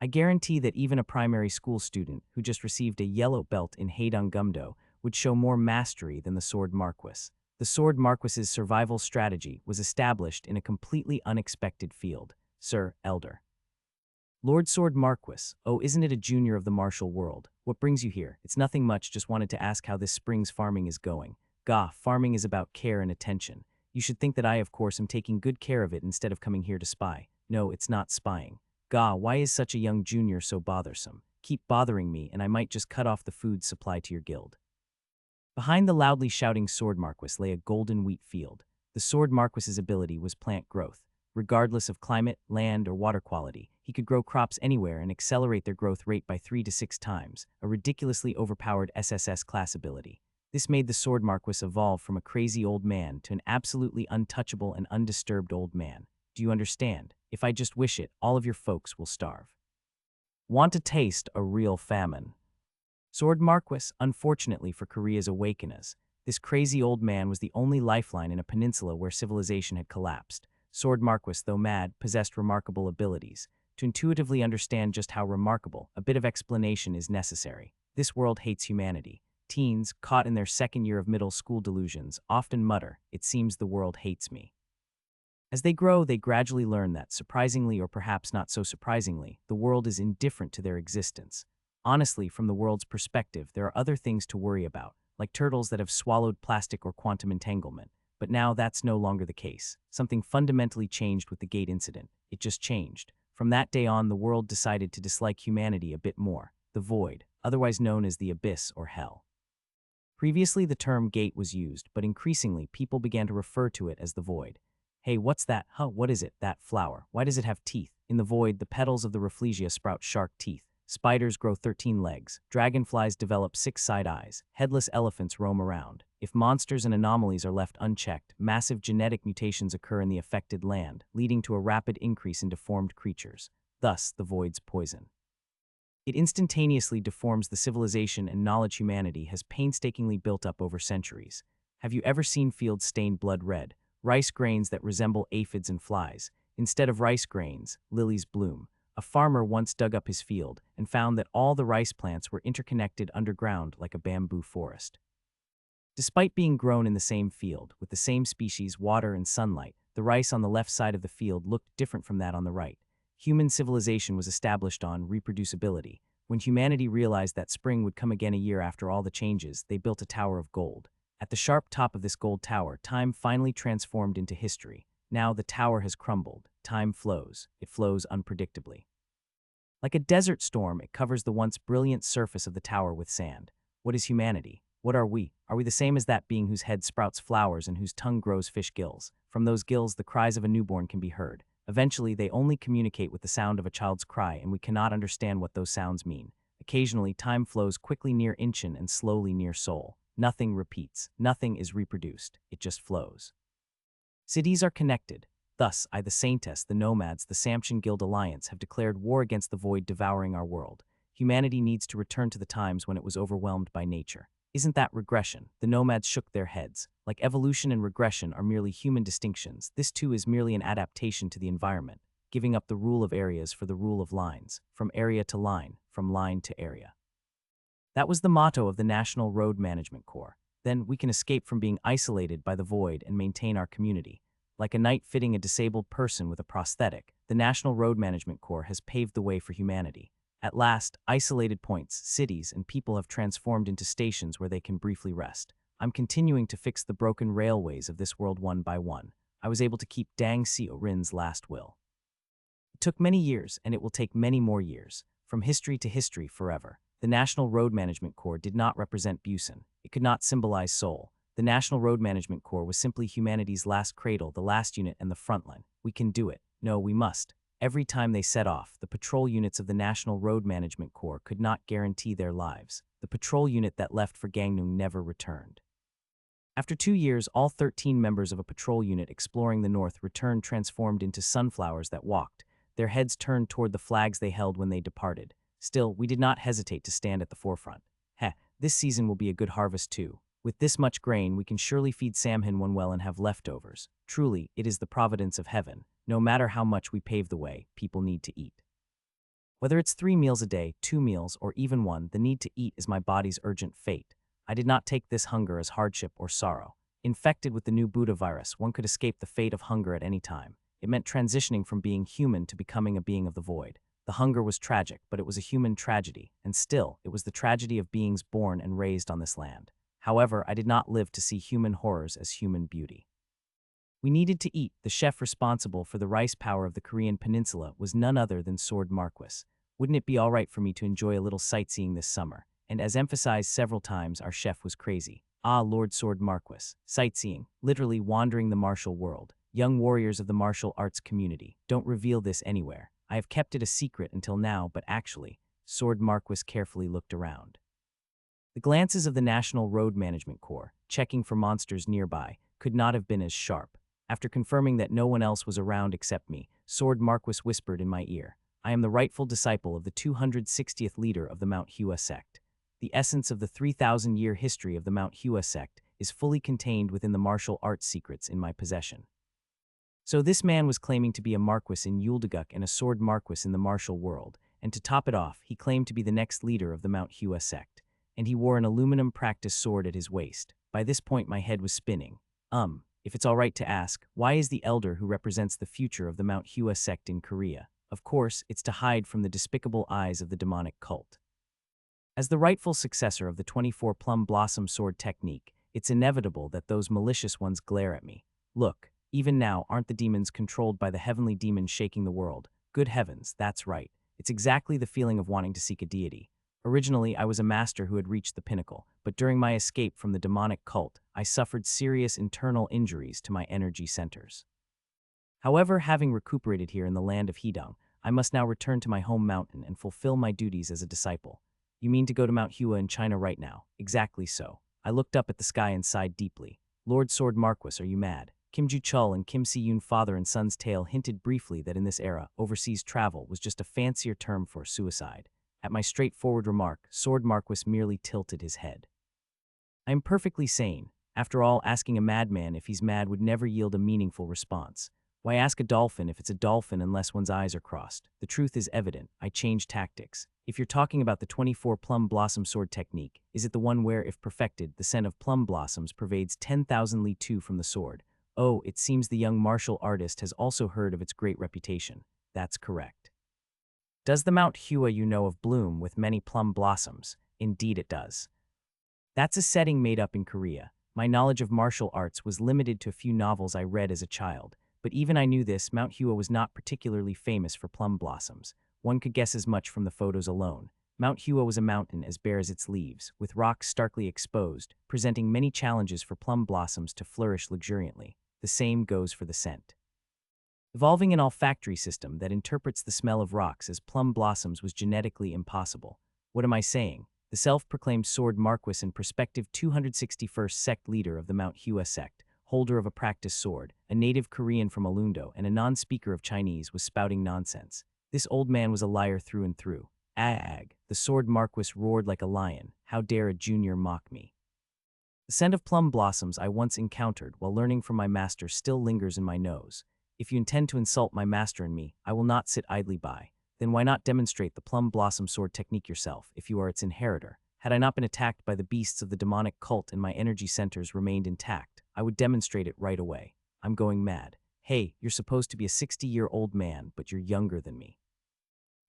I guarantee that even a primary school student who just received a yellow belt in Heidong Gumdo would show more mastery than the Sword Marquis. The Sword Marquis's survival strategy was established in a completely unexpected field. Sir, Elder. Lord Sword Marquis, oh, isn't it a junior of the martial world? What brings you here? It's nothing much, just wanted to ask how this spring's farming is going. Gah, farming is about care and attention. You should think that I, of course, am taking good care of it instead of coming here to spy. No, it's not spying. Gah, why is such a young junior so bothersome? Keep bothering me and I might just cut off the food supply to your guild. Behind the loudly shouting Sword Marquis lay a golden wheat field. The Sword Marquis's ability was plant growth. Regardless of climate, land, or water quality, he could grow crops anywhere and accelerate their growth rate by 3 to 6 times, a ridiculously overpowered SSS class ability. This made the Sword Marquis evolve from a crazy old man to an absolutely untouchable and undisturbed old man. Do you understand? If I just wish it, all of your folks will starve. Want to taste a real famine? Sword Marquis, unfortunately for Korea's Awakeners, this crazy old man was the only lifeline in a peninsula where civilization had collapsed. Sword Marquis, though mad, possessed remarkable abilities. To intuitively understand just how remarkable, a bit of explanation is necessary. This world hates humanity. Teens, caught in their second year of middle school delusions, often mutter, "It seems the world hates me." As they grow, they gradually learn that, surprisingly or perhaps not so surprisingly, the world is indifferent to their existence. Honestly, from the world's perspective, there are other things to worry about, like turtles that have swallowed plastic or quantum entanglement. But now that's no longer the case. Something fundamentally changed with the Gate incident. It just changed. From that day on, the world decided to dislike humanity a bit more. The Void, otherwise known as the Abyss or Hell. Previously, the term Gate was used, but increasingly, people began to refer to it as the Void. Hey, what's that? Huh, what is it? That flower. Why does it have teeth? In the Void, the petals of the Rafflesia sprout shark teeth. Spiders grow 13 legs, dragonflies develop 6 side eyes, headless elephants roam around. If monsters and anomalies are left unchecked, massive genetic mutations occur in the affected land, leading to a rapid increase in deformed creatures. Thus, the Void's poison. It instantaneously deforms the civilization and knowledge humanity has painstakingly built up over centuries. Have you ever seen fields stained blood red, rice grains that resemble aphids and flies? Instead of rice grains, lilies bloom. A farmer once dug up his field and found that all the rice plants were interconnected underground like a bamboo forest. Despite being grown in the same field, with the same species, water, and sunlight, the rice on the left side of the field looked different from that on the right. Human civilization was established on reproducibility. When humanity realized that spring would come again a year after all the changes, they built a tower of gold. At the sharp top of this gold tower, time finally transformed into history. Now the tower has crumbled. Time flows. It flows unpredictably. Like a desert storm, it covers the once brilliant surface of the tower with sand. What is humanity? What are we? Are we the same as that being whose head sprouts flowers and whose tongue grows fish gills? From those gills, the cries of a newborn can be heard. Eventually, they only communicate with the sound of a child's cry, and we cannot understand what those sounds mean. Occasionally, time flows quickly near Inchin and slowly near Seoul. Nothing repeats. Nothing is reproduced. It just flows. Cities are connected. Thus, the Saintess, the Nomads, the Samson Guild Alliance have declared war against the void devouring our world. Humanity needs to return to the times when it was overwhelmed by nature. Isn't that regression? The Nomads shook their heads. Like evolution and regression are merely human distinctions, this too is merely an adaptation to the environment, giving up the rule of areas for the rule of lines, from area to line, from line to area. That was the motto of the National Road Management Corps. Then we can escape from being isolated by the void and maintain our community. Like a knight fitting a disabled person with a prosthetic, the National Road Management Corps has paved the way for humanity. At last, isolated points, cities, and people have transformed into stations where they can briefly rest. I'm continuing to fix the broken railways of this world one by one. I was able to keep Dang Xiaorin's last will. It took many years, and it will take many more years. From history to history, forever. The National Road Management Corps did not represent Busan. It could not symbolize Seoul. The National Road Management Corps was simply humanity's last cradle, the last unit, and the front line. We can do it. No, we must. Every time they set off, the patrol units of the National Road Management Corps could not guarantee their lives. The patrol unit that left for Gangneung never returned. After 2 years, all 13 members of a patrol unit exploring the north returned transformed into sunflowers that walked, their heads turned toward the flags they held when they departed. Still, we did not hesitate to stand at the forefront. This season will be a good harvest too. With this much grain, we can surely feed Samhin one well and have leftovers. Truly, it is the providence of heaven. No matter how much we pave the way, people need to eat. Whether it's 3 meals a day, 2 meals, or even 1, the need to eat is my body's urgent fate. I did not take this hunger as hardship or sorrow. Infected with the new Buddha virus, one could escape the fate of hunger at any time. It meant transitioning from being human to becoming a being of the void. The hunger was tragic, but it was a human tragedy, and still, it was the tragedy of beings born and raised on this land. However, I did not live to see human horrors as human beauty. We needed to eat. The chef responsible for the rice power of the Korean peninsula was none other than Sword Marquis. Wouldn't it be all right for me to enjoy a little sightseeing this summer? And as emphasized several times, our chef was crazy. Ah, Lord Sword Marquis. Sightseeing, literally wandering the martial world. Young warriors of the martial arts community, don't reveal this anywhere. I have kept it a secret until now, but actually, Sword Marquis carefully looked around. The glances of the National Road Management Corps, checking for monsters nearby, could not have been as sharp. After confirming that no one else was around except me, Sword Marquis whispered in my ear, I am the rightful disciple of the 260th leader of the Mount Hua sect. The essence of the 3,000-year history of the Mount Hua sect is fully contained within the martial arts secrets in my possession. So this man was claiming to be a marquis in Yuldaguk and a sword marquis in the martial world, and to top it off, he claimed to be the next leader of the Mount Hua sect, and he wore an aluminum practice sword at his waist. By this point my head was spinning. If it's all right to ask, why is the elder who represents the future of the Mount Hua sect in Korea? Of course, it's to hide from the despicable eyes of the demonic cult. As the rightful successor of the 24 plum blossom sword technique, it's inevitable that those malicious ones glare at me. Look, even now, aren't the demons controlled by the heavenly demon shaking the world? Good heavens, that's right. It's exactly the feeling of wanting to seek a deity. Originally, I was a master who had reached the pinnacle, but during my escape from the demonic cult, I suffered serious internal injuries to my energy centers. However, having recuperated here in the land of Hedong, I must now return to my home mountain and fulfill my duties as a disciple. You mean to go to Mount Hua in China right now? Exactly so. I looked up at the sky and sighed deeply. Lord Sword Marquis, are you mad? Kim Ju-chul and Kim Si-yoon father and son's tale hinted briefly that in this era, overseas travel was just a fancier term for suicide. At my straightforward remark, Sword Marquis merely tilted his head. I am perfectly sane. After all, asking a madman if he's mad would never yield a meaningful response. Why ask a dolphin if it's a dolphin unless one's eyes are crossed? The truth is evident. I changed tactics. If you're talking about the 24 plum blossom sword technique, is it the one where, if perfected, the scent of plum blossoms pervades 10,000 li tu from the sword? Oh, it seems the young martial artist has also heard of its great reputation. That's correct. Does the Mount Hua you know of bloom with many plum blossoms? Indeed it does. That's a setting made up in Korea. My knowledge of martial arts was limited to a few novels I read as a child, but even I knew this, Mount Hua was not particularly famous for plum blossoms. One could guess as much from the photos alone. Mount Hua was a mountain as bare as its leaves, with rocks starkly exposed, presenting many challenges for plum blossoms to flourish luxuriantly. The same goes for the scent. Evolving an olfactory system that interprets the smell of rocks as plum blossoms was genetically impossible. What am I saying? The self-proclaimed Sword Marquis and prospective 261st sect leader of the Mount Hua sect, holder of a practiced sword, a native Korean from Alundo, and a non-speaker of Chinese, was spouting nonsense. This old man was a liar through and through. Ag, the Sword Marquis roared like a lion. How dare a junior mock me? The scent of plum blossoms I once encountered while learning from my master still lingers in my nose. If you intend to insult my master and me, I will not sit idly by. Then why not demonstrate the plum blossom sword technique yourself, if you are its inheritor? Had I not been attacked by the beasts of the demonic cult and my energy centers remained intact, I would demonstrate it right away. I'm going mad. Hey, you're supposed to be a 60-year-old man, but you're younger than me.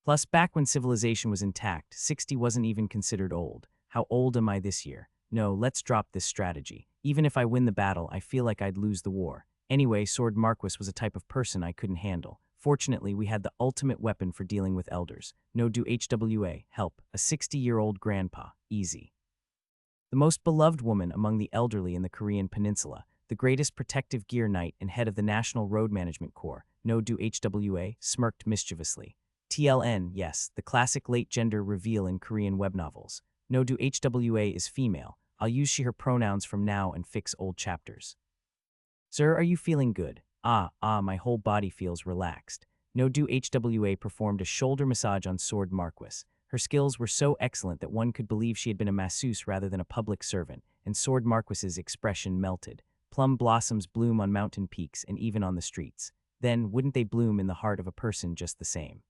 Plus, back when civilization was intact, 60 wasn't even considered old. How old am I this year? No, let's drop this strategy. Even if I win the battle, I feel like I'd lose the war. Anyway, Sword Marquis was a type of person I couldn't handle. Fortunately, we had the ultimate weapon for dealing with elders. No do HWA, help, a 60-year-old grandpa, easy. The most beloved woman among the elderly in the Korean peninsula, the greatest protective gear knight and head of the National Road Management Corps, no do HWA, smirked mischievously. TLN, yes, the classic late gender reveal in Korean web novels. No do HWA is female. I'll use she her pronouns from now and fix old chapters. Sir, are you feeling good? My whole body feels relaxed. No do HWA performed a shoulder massage on Sword Marquis. Her skills were so excellent that one could believe she had been a masseuse rather than a public servant, and Sword Marquis's expression melted. Plum blossoms bloom on mountain peaks and even on the streets. Then, wouldn't they bloom in the heart of a person just the same?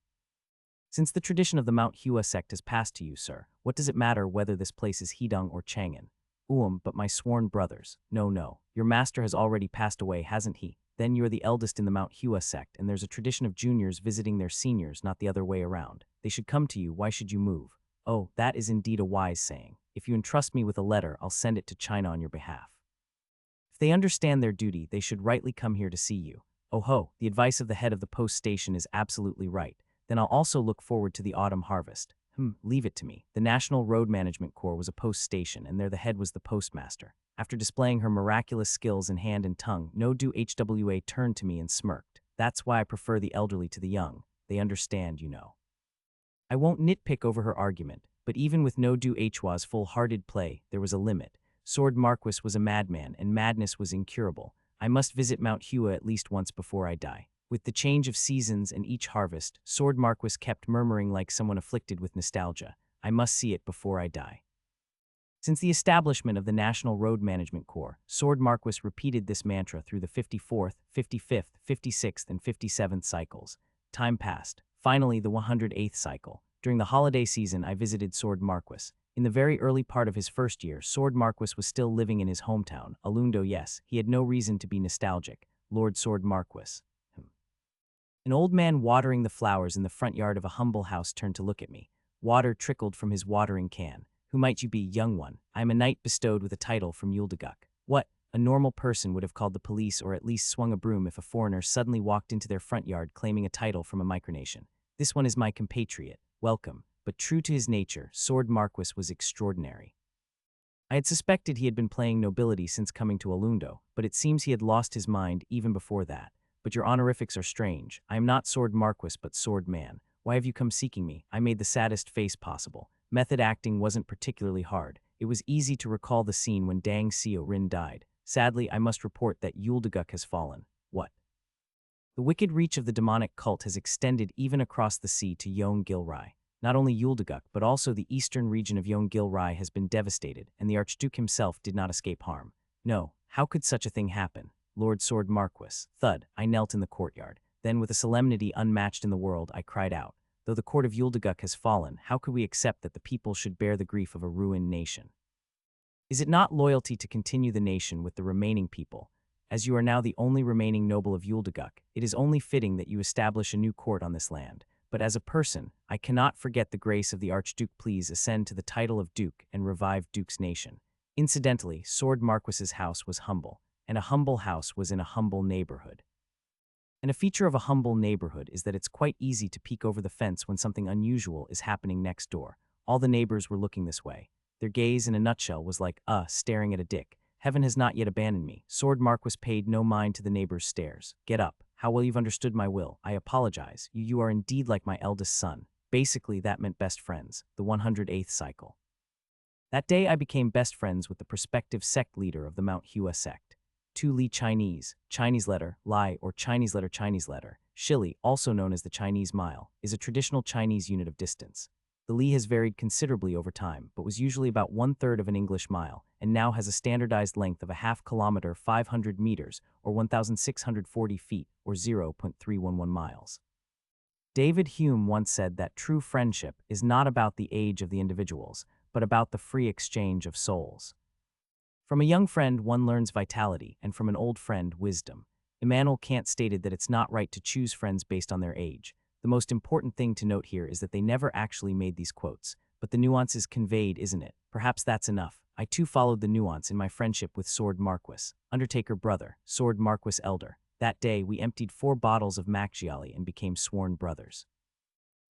Since the tradition of the Mount Hua sect has passed to you, sir, what does it matter whether this place is Hidong or Chang'an? But my sworn brothers. No, your master has already passed away, hasn't he? Then you're the eldest in the Mount Hua sect, and there's a tradition of juniors visiting their seniors, not the other way around. They should come to you, why should you move? Oh, that is indeed a wise saying. If you entrust me with a letter, I'll send it to China on your behalf. If they understand their duty, they should rightly come here to see you. Oh ho, the advice of the head of the post station is absolutely right. Then I'll also look forward to the autumn harvest. Leave it to me. The National Road Management Corps was a post station, and there the head was the postmaster. After displaying her miraculous skills in hand and tongue, no do HWA turned to me and smirked. That's why I prefer the elderly to the young. They understand, you know. I won't nitpick over her argument, but even with no do Hwa's full-hearted play, there was a limit. Sword Marquis was a madman, and madness was incurable. I must visit Mount Hua at least once before I die. With the change of seasons and each harvest, Sword Marquis kept murmuring like someone afflicted with nostalgia. I must see it before I die. Since the establishment of the National Road Management Corps, Sword Marquis repeated this mantra through the 54th, 55th, 56th, and 57th cycles. Time passed. Finally, the 108th cycle. During the holiday season, I visited Sword Marquis. In the very early part of his first year, Sword Marquis was still living in his hometown, Alundo. Yes, he had no reason to be nostalgic. Lord Sword Marquis. An old man watering the flowers in the front yard of a humble house turned to look at me. Water trickled from his watering can. Who might you be, young one? I am a knight bestowed with a title from Yuldaguk. What? A normal person would have called the police or at least swung a broom if a foreigner suddenly walked into their front yard claiming a title from a micronation. This one is my compatriot. Welcome. But true to his nature, Sword Marquis was extraordinary. I had suspected he had been playing nobility since coming to Alundo, but it seems he had lost his mind even before that. But your honorifics are strange. I am not Sword Marquis, but Sword Man. Why have you come seeking me? I made the saddest face possible. Method acting wasn't particularly hard. It was easy to recall the scene when Dang Seo Rin died. Sadly, I must report that Yuldaguk has fallen. What? The wicked reach of the demonic cult has extended even across the sea to Yeonggil-rai. Not only Yuldaguk, but also the eastern region of Yeonggil-rai has been devastated, and the Archduke himself did not escape harm. No, how could such a thing happen? Lord Sword Marquis. Thud, I knelt in the courtyard. Then, with a solemnity unmatched in the world, I cried out, though the court of Yuldaguk has fallen, how could we accept that the people should bear the grief of a ruined nation? Is it not loyalty to continue the nation with the remaining people? As you are now the only remaining noble of Yuldaguk, it is only fitting that you establish a new court on this land. But as a person, I cannot forget the grace of the Archduke. Please ascend to the title of Duke and revive Duke's nation. Incidentally, Sword Marquis's house was humble. And a humble house was in a humble neighborhood. And a feature of a humble neighborhood is that it's quite easy to peek over the fence when something unusual is happening next door. All the neighbors were looking this way. Their gaze in a nutshell was like, staring at a dick. Heaven has not yet abandoned me. Sword Marquis paid no mind to the neighbor's stares. Get up. How well you've understood my will. I apologize. You are indeed like my eldest son. Basically, that meant best friends. The 108th cycle. That day I became best friends with the prospective sect leader of the manhwa sect. Tu Li Chinese, Chinese letter, Lai or Chinese letter, Shili, also known as the Chinese mile, is a traditional Chinese unit of distance. The li has varied considerably over time, but was usually about 1/3 of an English mile, and now has a standardized length of a half kilometer, 500 meters, or 1,640 feet, or 0.311 miles. David Hume once said that true friendship is not about the age of the individuals, but about the free exchange of souls. From a young friend, one learns vitality, and from an old friend, wisdom. Immanuel Kant stated that it's not right to choose friends based on their age. The most important thing to note here is that they never actually made these quotes, but the nuance is conveyed, isn't it? Perhaps that's enough. I too followed the nuance in my friendship with Sword Marquis, Undertaker brother, Sword Marquis elder. That day, we emptied 4 bottles of manhwaedit and became sworn brothers.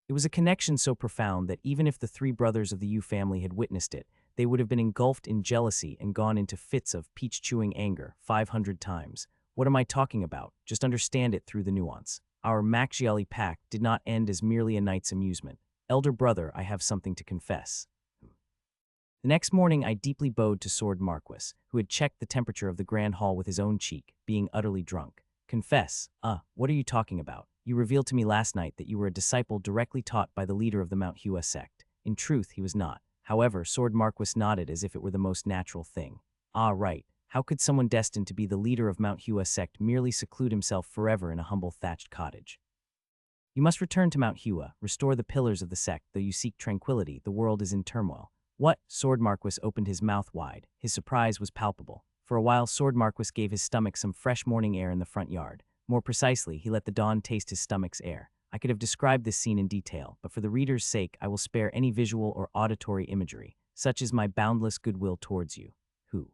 It was a connection so profound that even if the 3 brothers of the Yu family had witnessed it, they would have been engulfed in jealousy and gone into fits of peach-chewing anger 500 times. What am I talking about? Just understand it through the nuance. Our manhwaedit pact did not end as merely a night's amusement. Elder brother, I have something to confess. The next morning, I deeply bowed to Sword Marquis, who had checked the temperature of the grand hall with his own cheek, being utterly drunk. Confess? What are you talking about? You revealed to me last night that you were a disciple directly taught by the leader of the manhwa sect. In truth, he was not. However, Sword Marquis nodded as if it were the most natural thing. Ah, right. How could someone destined to be the leader of manhwa sect merely seclude himself forever in a humble thatched cottage? You must return to manhwa, restore the pillars of the sect, though you seek tranquility, the world is in turmoil. What? Sword Marquis opened his mouth wide. His surprise was palpable. For a while, Sword Marquis gave his stomach some fresh morning air in the front yard. More precisely, he let the dawn taste his stomach's air. I could have described this scene in detail, but for the reader's sake, I will spare any visual or auditory imagery. Such is my boundless goodwill towards you. Who?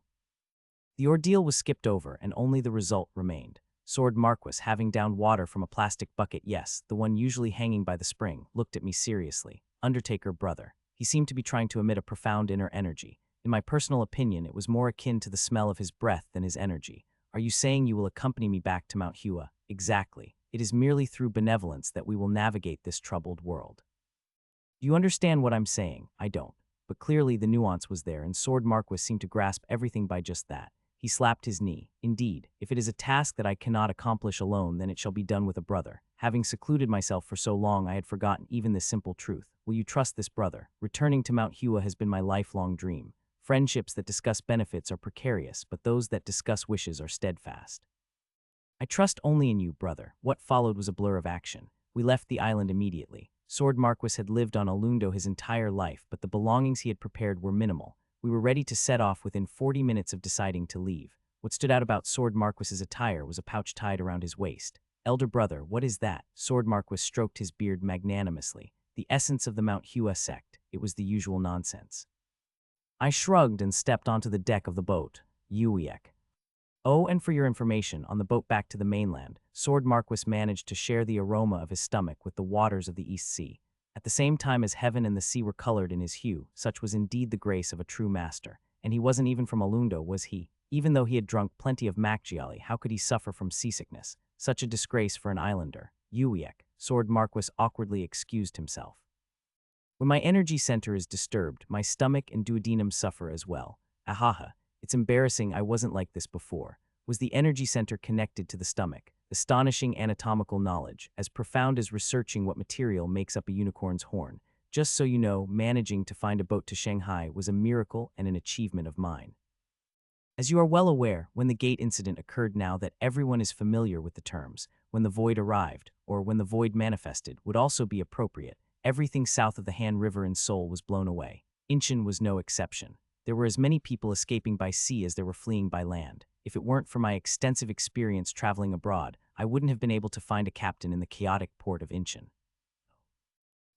The ordeal was skipped over, and only the result remained. Sword Marquis, having downed water from a plastic bucket, yes, the one usually hanging by the spring, looked at me seriously. Undertaker brother. He seemed to be trying to emit a profound inner energy. In my personal opinion, it was more akin to the smell of his breath than his energy. Are you saying you will accompany me back to manhwa? Exactly. It is merely through benevolence that we will navigate this troubled world. Do you understand what I'm saying? I don't. But clearly the nuance was there, and Sword Marquis seemed to grasp everything by just that. He slapped his knee. Indeed, if it is a task that I cannot accomplish alone, then it shall be done with a brother. Having secluded myself for so long, I had forgotten even this simple truth. Will you trust this brother? Returning to manhwa has been my lifelong dream. Friendships that discuss benefits are precarious, but those that discuss wishes are steadfast. I trust only in you, brother. What followed was a blur of action. We left the island immediately. Sword Marquis had lived on Alundo his entire life, but the belongings he had prepared were minimal. We were ready to set off within 40 minutes of deciding to leave. What stood out about Sword Marquis's attire was a pouch tied around his waist. Elder brother, what is that? Sword Marquis stroked his beard magnanimously. The essence of the manhwa sect. It was the usual nonsense. I shrugged and stepped onto the deck of the boat. Uiek. Oh, and for your information, on the boat back to the mainland, Sword Marquis managed to share the aroma of his stomach with the waters of the East Sea. At the same time as heaven and the sea were colored in his hue, such was indeed the grace of a true master. And he wasn't even from Alundo, was he? Even though he had drunk plenty of manhwaedit, how could he suffer from seasickness? Such a disgrace for an islander. Uiek. Sword Marquis awkwardly excused himself. When my energy center is disturbed, my stomach and duodenum suffer as well. Ahaha. It's embarrassing, I wasn't like this before. Was the energy center connected to the stomach? Astonishing anatomical knowledge, as profound as researching what material makes up a unicorn's horn. Just so you know, managing to find a boat to Shanghai was a miracle and an achievement of mine. As you are well aware, when the gate incident occurred, now that everyone is familiar with the terms, when the void arrived, or when the void manifested, would also be appropriate. Everything south of the Han River in Seoul was blown away. Incheon was no exception. There were as many people escaping by sea as there were fleeing by land. If it weren't for my extensive experience traveling abroad, I wouldn't have been able to find a captain in the chaotic port of Incheon.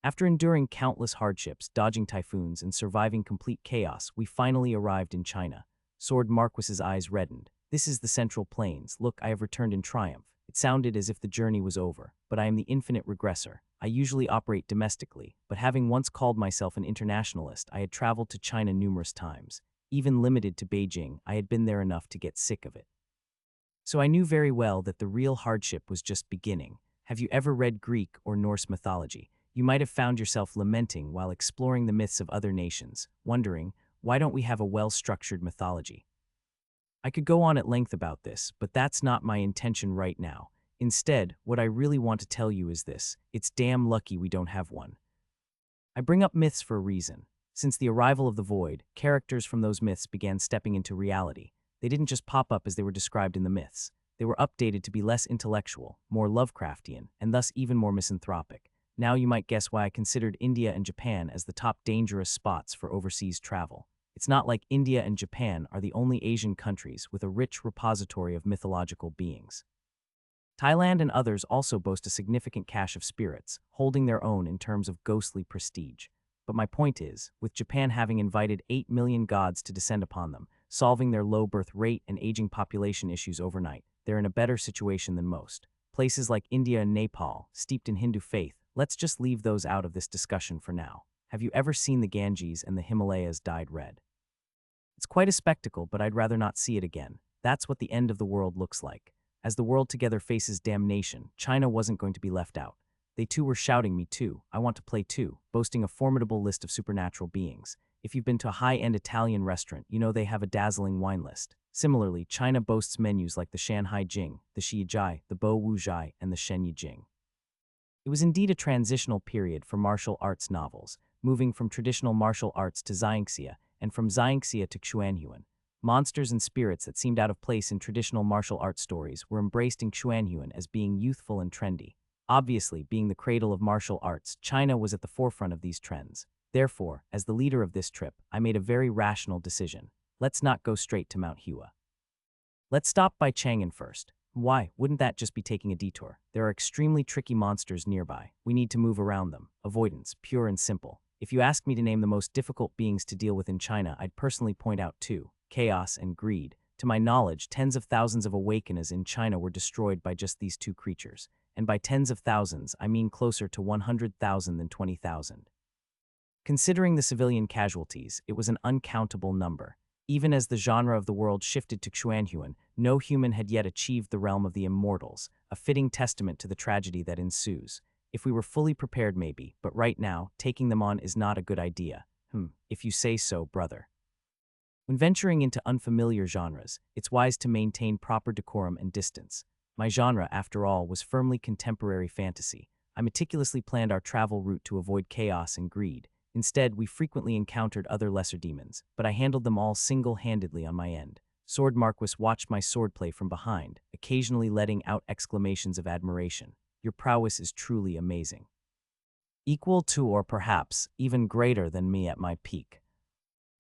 After enduring countless hardships, dodging typhoons, and surviving complete chaos, we finally arrived in China. Sword Marquis's eyes reddened. This is the Central Plains. Look, I have returned in triumph. It sounded as if the journey was over, but I am the infinite regressor. I usually operate domestically, but having once called myself an internationalist, I had traveled to China numerous times. Even limited to Beijing, I had been there enough to get sick of it. So I knew very well that the real hardship was just beginning. Have you ever read Greek or Norse mythology? You might have found yourself lamenting while exploring the myths of other nations, wondering, why don't we have a well-structured mythology? I could go on at length about this, but that's not my intention right now. Instead, what I really want to tell you is this: it's damn lucky we don't have one. I bring up myths for a reason. Since the arrival of the void, characters from those myths began stepping into reality. They didn't just pop up as they were described in the myths. They were updated to be less intellectual, more Lovecraftian, and thus even more misanthropic. Now you might guess why I considered India and Japan as the top dangerous spots for overseas travel. It's not like India and Japan are the only Asian countries with a rich repository of mythological beings. Thailand and others also boast a significant cache of spirits, holding their own in terms of ghostly prestige. But my point is, with Japan having invited 8 million gods to descend upon them, solving their low birth rate and aging population issues overnight, they're in a better situation than most. Places like India and Nepal, steeped in Hindu faith, let's just leave those out of this discussion for now. Have you ever seen the Ganges and the Himalayas dyed red? It's quite a spectacle, but I'd rather not see it again. That's what the end of the world looks like. As the world together faces damnation, China wasn't going to be left out. They too were shouting me too, I want to play too, boasting a formidable list of supernatural beings. If you've been to a high-end Italian restaurant, you know they have a dazzling wine list. Similarly, China boasts menus like the Shanghai Jing, the Shijai, the Bo Wu Jai, and the Shenyi Jing. It was indeed a transitional period for martial arts novels, moving from traditional martial arts to Xianxia, and from Xianxia to Xuanhuan. Monsters and spirits that seemed out of place in traditional martial arts stories were embraced in Xuanhuan as being youthful and trendy. Obviously, being the cradle of martial arts, China was at the forefront of these trends. Therefore, as the leader of this trip, I made a very rational decision. Let's not go straight to Mount Hua. Let's stop by Chang'an first. Why? Wouldn't that just be taking a detour? There are extremely tricky monsters nearby. We need to move around them. Avoidance, pure and simple. If you ask me to name the most difficult beings to deal with in China, I'd personally point out two: chaos and greed. To my knowledge, tens of thousands of awakeners in China were destroyed by just these two creatures. And by tens of thousands, I mean closer to 100,000 than 20,000. Considering the civilian casualties, it was an uncountable number. Even as the genre of the world shifted to Xuanhuan, no human had yet achieved the realm of the immortals, a fitting testament to the tragedy that ensues. If we were fully prepared, maybe, but right now, taking them on is not a good idea. If you say so, brother. When venturing into unfamiliar genres, it's wise to maintain proper decorum and distance. My genre, after all, was firmly contemporary fantasy. I meticulously planned our travel route to avoid chaos and greed. Instead, we frequently encountered other lesser demons, but I handled them all single-handedly on my end. Sword Marquis watched my swordplay from behind, occasionally letting out exclamations of admiration. Your prowess is truly amazing. Equal to, or perhaps even greater than me at my peak.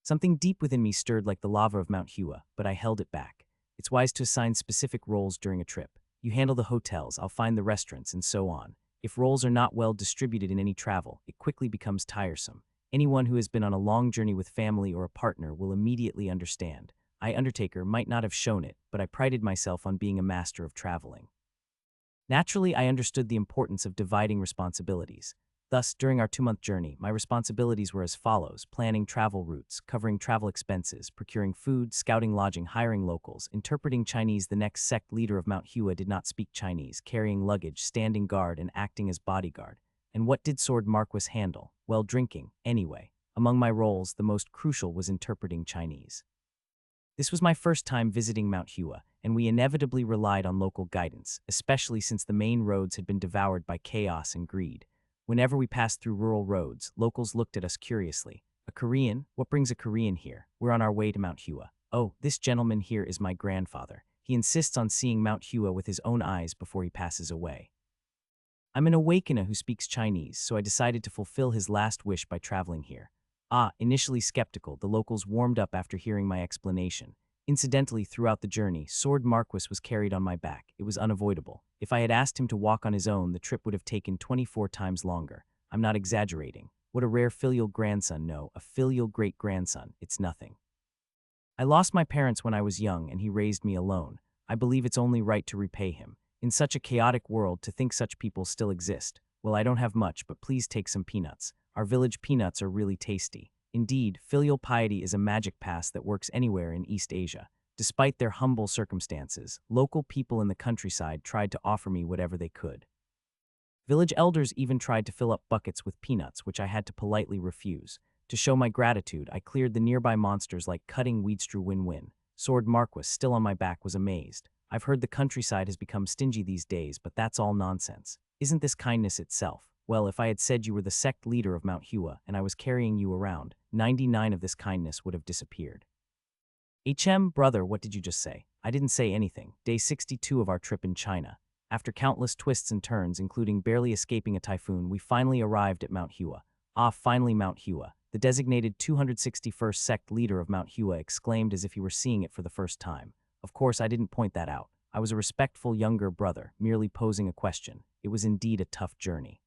Something deep within me stirred like the lava of Mount Hua, but I held it back. It's wise to assign specific roles during a trip. You handle the hotels, I'll find the restaurants, and so on. If roles are not well distributed in any travel, it quickly becomes tiresome. Anyone who has been on a long journey with family or a partner will immediately understand. I, Undertaker, might not have shown it, but I prided myself on being a master of traveling. Naturally, I understood the importance of dividing responsibilities. Thus, during our 2-month journey, my responsibilities were as follows: planning travel routes, covering travel expenses, procuring food, scouting lodging, hiring locals, interpreting Chinese. The next sect leader of Mount Hua did not speak Chinese, carrying luggage, standing guard, and acting as bodyguard. And what did Sword Marquis handle? Well, drinking, anyway. Among my roles, the most crucial was interpreting Chinese. This was my first time visiting Mount Hua, and we inevitably relied on local guidance, especially since the main roads had been devoured by chaos and greed. Whenever we passed through rural roads, locals looked at us curiously. A Korean? What brings a Korean here? We're on our way to Mount Hua. Oh, this gentleman here is my grandfather. He insists on seeing Mount Hua with his own eyes before he passes away. I'm an awakener who speaks Chinese, so I decided to fulfill his last wish by traveling here. Initially skeptical, the locals warmed up after hearing my explanation. Incidentally, throughout the journey, Sword Marquis was carried on my back. It was unavoidable. If I had asked him to walk on his own, the trip would have taken 24 times longer. I'm not exaggerating. What a rare filial grandson, no, a filial great-grandson. It's nothing. I lost my parents when I was young, and he raised me alone. I believe it's only right to repay him. In such a chaotic world, to think such people still exist. Well, I don't have much, but please take some peanuts. Our village peanuts are really tasty. Indeed, filial piety is a magic pass that works anywhere in East Asia. Despite their humble circumstances, local people in the countryside tried to offer me whatever they could. Village elders even tried to fill up buckets with peanuts, which I had to politely refuse. To show my gratitude, I cleared the nearby monsters like cutting weeds through win-win. Sword Marquis, still on my back, was amazed. I've heard the countryside has become stingy these days, but that's all nonsense. Isn't this kindness itself? Well, if I had said you were the sect leader of Mount Hua and I was carrying you around, 99 of this kindness would have disappeared. Brother, what did you just say? I didn't say anything. Day 62 of our trip in China. After countless twists and turns, including barely escaping a typhoon, we finally arrived at Mount Hua. Ah, finally Mount Hua. The designated 261st sect leader of Mount Hua exclaimed as if he were seeing it for the first time. Of course, I didn't point that out. I was a respectful younger brother, merely posing a question. It was indeed a tough journey.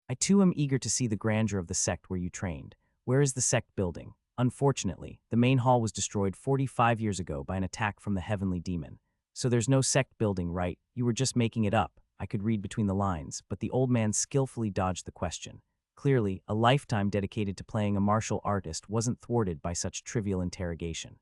I too am eager to see the grandeur of the sect where you trained. Where is the sect building? Unfortunately, the main hall was destroyed 45 years ago by an attack from the heavenly demon. So there's no sect building, right? You were just making it up. I could read between the lines, but the old man skillfully dodged the question. Clearly, a lifetime dedicated to playing a martial artist wasn't thwarted by such trivial interrogation.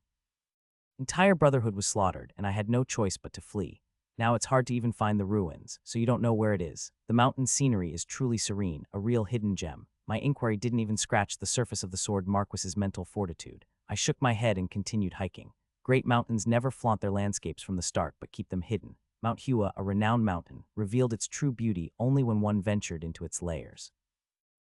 Entire brotherhood was slaughtered, and I had no choice but to flee. Now it's hard to even find the ruins, so you don't know where it is. The mountain scenery is truly serene, a real hidden gem. My inquiry didn't even scratch the surface of the Sword Marquis's mental fortitude. I shook my head and continued hiking. Great mountains never flaunt their landscapes from the start, but keep them hidden. Mount Hua, a renowned mountain, revealed its true beauty only when one ventured into its layers.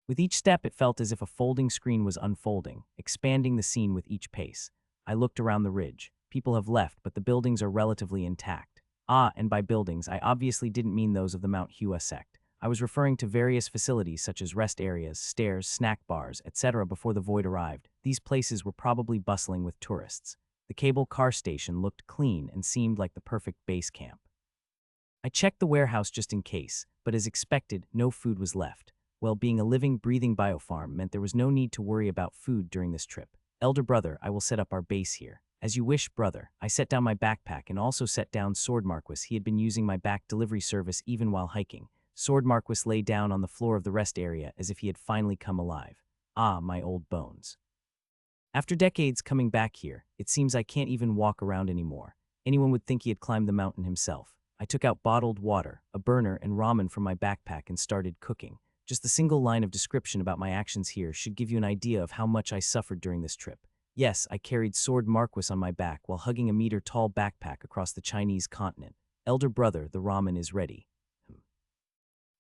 With each step, it felt as if a folding screen was unfolding, expanding the scene with each pace. I looked around the ridge. People have left, but the buildings are relatively intact. Ah, and by buildings, I obviously didn't mean those of the Mount Hua sect. I was referring to various facilities such as rest areas, stairs, snack bars, etc. Before the void arrived. These places were probably bustling with tourists. The cable car station looked clean and seemed like the perfect base camp. I checked the warehouse just in case, but as expected, no food was left. Well, being a living, breathing biofarm meant there was no need to worry about food during this trip. Elder brother, I will set up our base here. As you wish, brother. I set down my backpack and also set down Sword Marquis. He had been using my back delivery service even while hiking. Sword Marquis lay down on the floor of the rest area as if he had finally come alive. Ah, my old bones. After decades coming back here, it seems I can't even walk around anymore. Anyone would think he had climbed the mountain himself. I took out bottled water, a burner, and ramen from my backpack and started cooking. Just the single line of description about my actions here should give you an idea of how much I suffered during this trip. Yes, I carried Sword Marquis on my back while hugging a meter-tall backpack across the Chinese continent. Elder brother, the ramen is ready.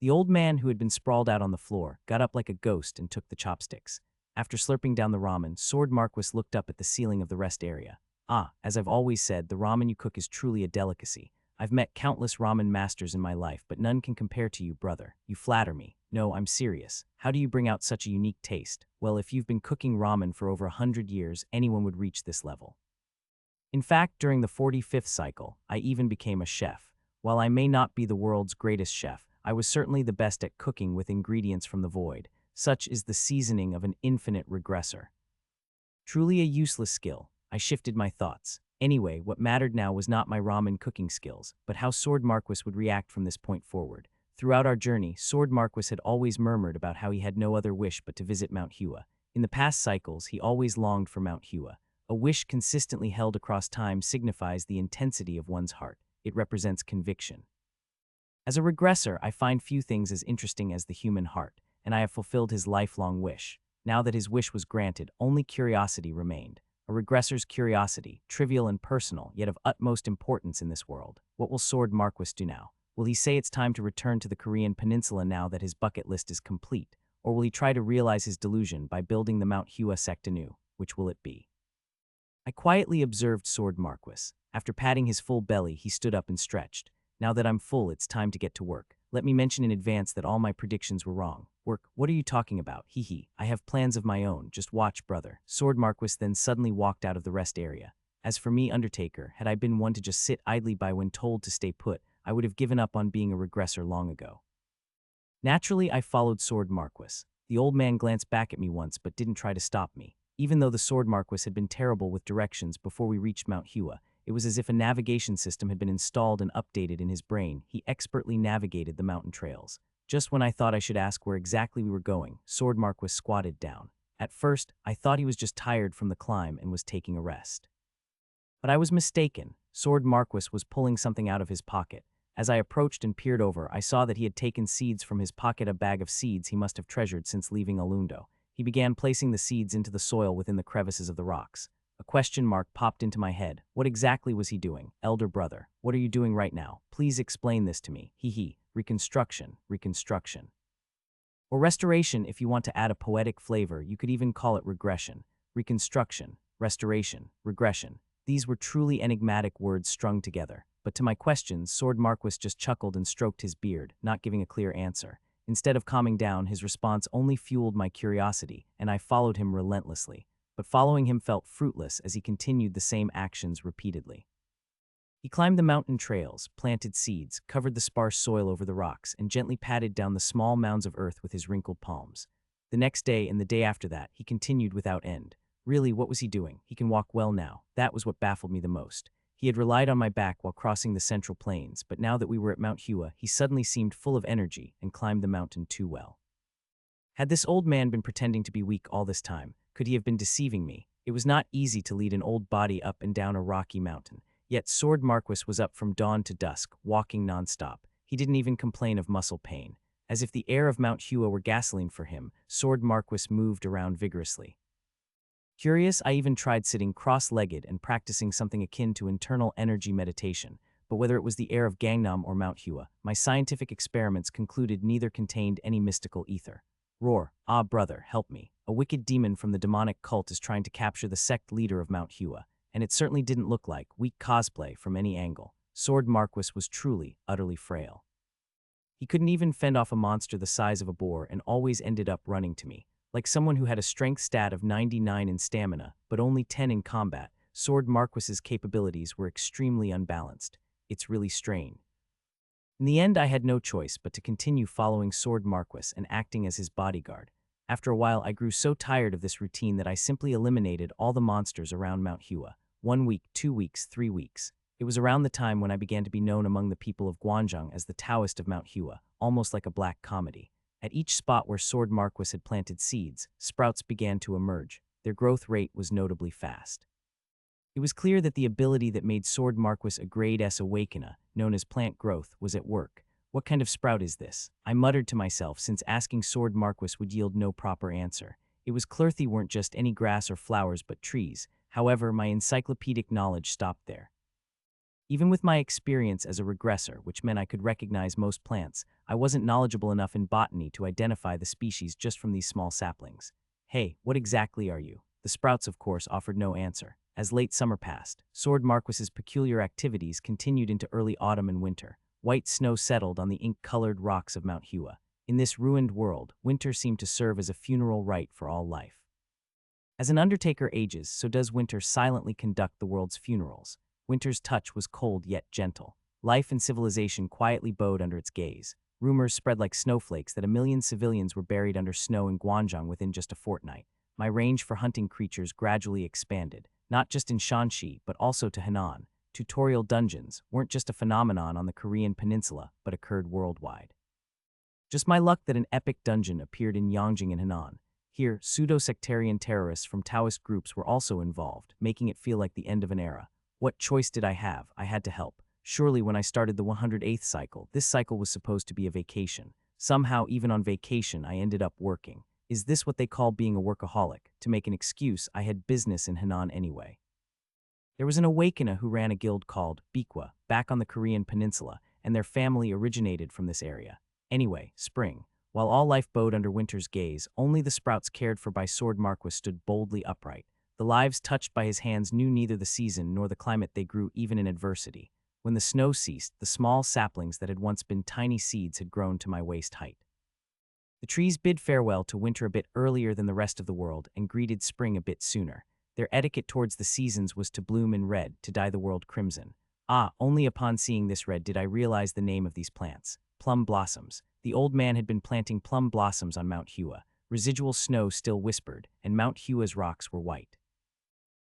The old man, who had been sprawled out on the floor, got up like a ghost and took the chopsticks. After slurping down the ramen, Sword Marquis looked up at the ceiling of the rest area. Ah, as I've always said, the ramen you cook is truly a delicacy. I've met countless ramen masters in my life, but none can compare to you, brother. You flatter me. No, I'm serious. How do you bring out such a unique taste? Well, if you've been cooking ramen for over 100 years, anyone would reach this level. In fact, during the 45th cycle, I even became a chef. While I may not be the world's greatest chef, I was certainly the best at cooking with ingredients from the void. Such is the seasoning of an infinite regressor. Truly a useless skill. I shifted my thoughts. Anyway, what mattered now was not my ramen cooking skills, but how Sword Marquis would react from this point forward. Throughout our journey, Sword Marquis had always murmured about how he had no other wish but to visit Mount Hua. In the past cycles, he always longed for Mount Hua. A wish consistently held across time signifies the intensity of one's heart. It represents conviction. As a regressor, I find few things as interesting as the human heart, and I have fulfilled his lifelong wish. Now that his wish was granted, only curiosity remained. A regressor's curiosity, trivial and personal, yet of utmost importance in this world. What will Sword Marquis do now? Will he say it's time to return to the Korean peninsula now that his bucket list is complete? Or will he try to realize his delusion by building the Mount Hua sect anew? Which will it be? I quietly observed Sword Marquis. After patting his full belly, he stood up and stretched. Now that I'm full, it's time to get to work. Let me mention in advance that all my predictions were wrong. Work? What are you talking about? Hee hee. I have plans of my own. Just watch, brother. Sword Marquis then suddenly walked out of the rest area. As for me, Undertaker, had I been one to just sit idly by when told to stay put, I would have given up on being a regressor long ago. Naturally, I followed Sword Marquis. The old man glanced back at me once but didn't try to stop me. Even though the Sword Marquis had been terrible with directions before we reached Mount Hua, It was as if a navigation system had been installed and updated in his brain. He expertly navigated the mountain trails. Just when I thought I should ask where exactly we were going, Sword Marquis squatted down. At first, I thought he was just tired from the climb and was taking a rest. But I was mistaken. Sword Marquis was pulling something out of his pocket. As I approached and peered over, I saw that he had taken seeds from his pocket, a bag of seeds he must have treasured since leaving Alundo. He began placing the seeds into the soil within the crevices of the rocks. A question mark popped into my head. What exactly was he doing? Elder brother, what are you doing right now? Please explain this to me. Reconstruction. Or restoration, if you want to add a poetic flavor, you could even call it regression. Reconstruction, restoration, regression. These were truly enigmatic words strung together. But to my questions, Sword Marquis just chuckled and stroked his beard, not giving a clear answer. Instead of calming down, his response only fueled my curiosity, and I followed him relentlessly. But following him felt fruitless as he continued the same actions repeatedly. He climbed the mountain trails, planted seeds, covered the sparse soil over the rocks, and gently patted down the small mounds of earth with his wrinkled palms. The next day and the day after that, he continued without end. Really, what was he doing? He can walk well now. That was what baffled me the most. He had relied on my back while crossing the central plains, but now that we were at Mount Hua, he suddenly seemed full of energy and climbed the mountain too well. Had this old man been pretending to be weak all this time? Could he have been deceiving me? It was not easy to lead an old body up and down a rocky mountain. Yet Sword Marquis was up from dawn to dusk, walking nonstop. He didn't even complain of muscle pain. As if the air of Mount Hua were gasoline for him, Sword Marquis moved around vigorously. Curious, I even tried sitting cross-legged and practicing something akin to internal energy meditation, but whether it was the air of Gangnam or Mount Hua, my scientific experiments concluded neither contained any mystical ether. Roar, ah brother, help me. A wicked demon from the demonic cult is trying to capture the sect leader of Mount Hua, and it certainly didn't look like weak cosplay from any angle. Sword Marquis was truly, utterly frail. He couldn't even fend off a monster the size of a boar and always ended up running to me. Like someone who had a strength stat of 99 in stamina, but only 10 in combat, Sword Marquis's capabilities were extremely unbalanced. It's really strange. In the end, I had no choice but to continue following Sword Marquis and acting as his bodyguard. After a while, I grew so tired of this routine that I simply eliminated all the monsters around Mount Hua. 1 week, 2 weeks, 3 weeks. It was around the time when I began to be known among the people of Guangzhou as the Taoist of Mount Hua, almost like a black comedy. At each spot where Sword Marquis had planted seeds, sprouts began to emerge. Their growth rate was notably fast. It was clear that the ability that made Sword Marquis a grade S awakener, known as plant growth, was at work. What kind of sprout is this? I muttered to myself, since asking Sword Marquis would yield no proper answer. It was clear they weren't just any grass or flowers but trees. However, my encyclopedic knowledge stopped there. Even with my experience as a regressor, which meant I could recognize most plants, I wasn't knowledgeable enough in botany to identify the species just from these small saplings. Hey, what exactly are you? The sprouts, of course, offered no answer. As late summer passed, Sword Marquis's peculiar activities continued into early autumn and winter. White snow settled on the ink-colored rocks of Mount Hua. In this ruined world, winter seemed to serve as a funeral rite for all life. As an undertaker ages, so does winter silently conduct the world's funerals. Winter's touch was cold yet gentle. Life and civilization quietly bowed under its gaze. Rumors spread like snowflakes that 1 million civilians were buried under snow in Guangzhou within just a fortnight. My range for hunting creatures gradually expanded, not just in Shanxi, but also to Henan. Tutorial dungeons weren't just a phenomenon on the Korean peninsula, but occurred worldwide. Just my luck that an epic dungeon appeared in Yangjing and Henan. Here, pseudo-sectarian terrorists from Taoist groups were also involved, making it feel like the end of an era. What choice did I have? I had to help. Surely when I started the 108th cycle, this cycle was supposed to be a vacation. Somehow, even on vacation, I ended up working. Is this what they call being a workaholic? To make an excuse, I had business in Henan anyway. There was an awakener who ran a guild called Bikwa, back on the Korean peninsula, and their family originated from this area. Anyway, spring. While all life bowed under winter's gaze, only the sprouts cared for by Sword Marquis stood boldly upright. The lives touched by his hands knew neither the season nor the climate. They grew even in adversity. When the snow ceased, the small saplings that had once been tiny seeds had grown to my waist height. The trees bid farewell to winter a bit earlier than the rest of the world and greeted spring a bit sooner. Their etiquette towards the seasons was to bloom in red, to dye the world crimson. Only upon seeing this red did I realize the name of these plants. Plum blossoms. The old man had been planting plum blossoms on Mount Hua. Residual snow still whispered, and Mount Hua's rocks were white.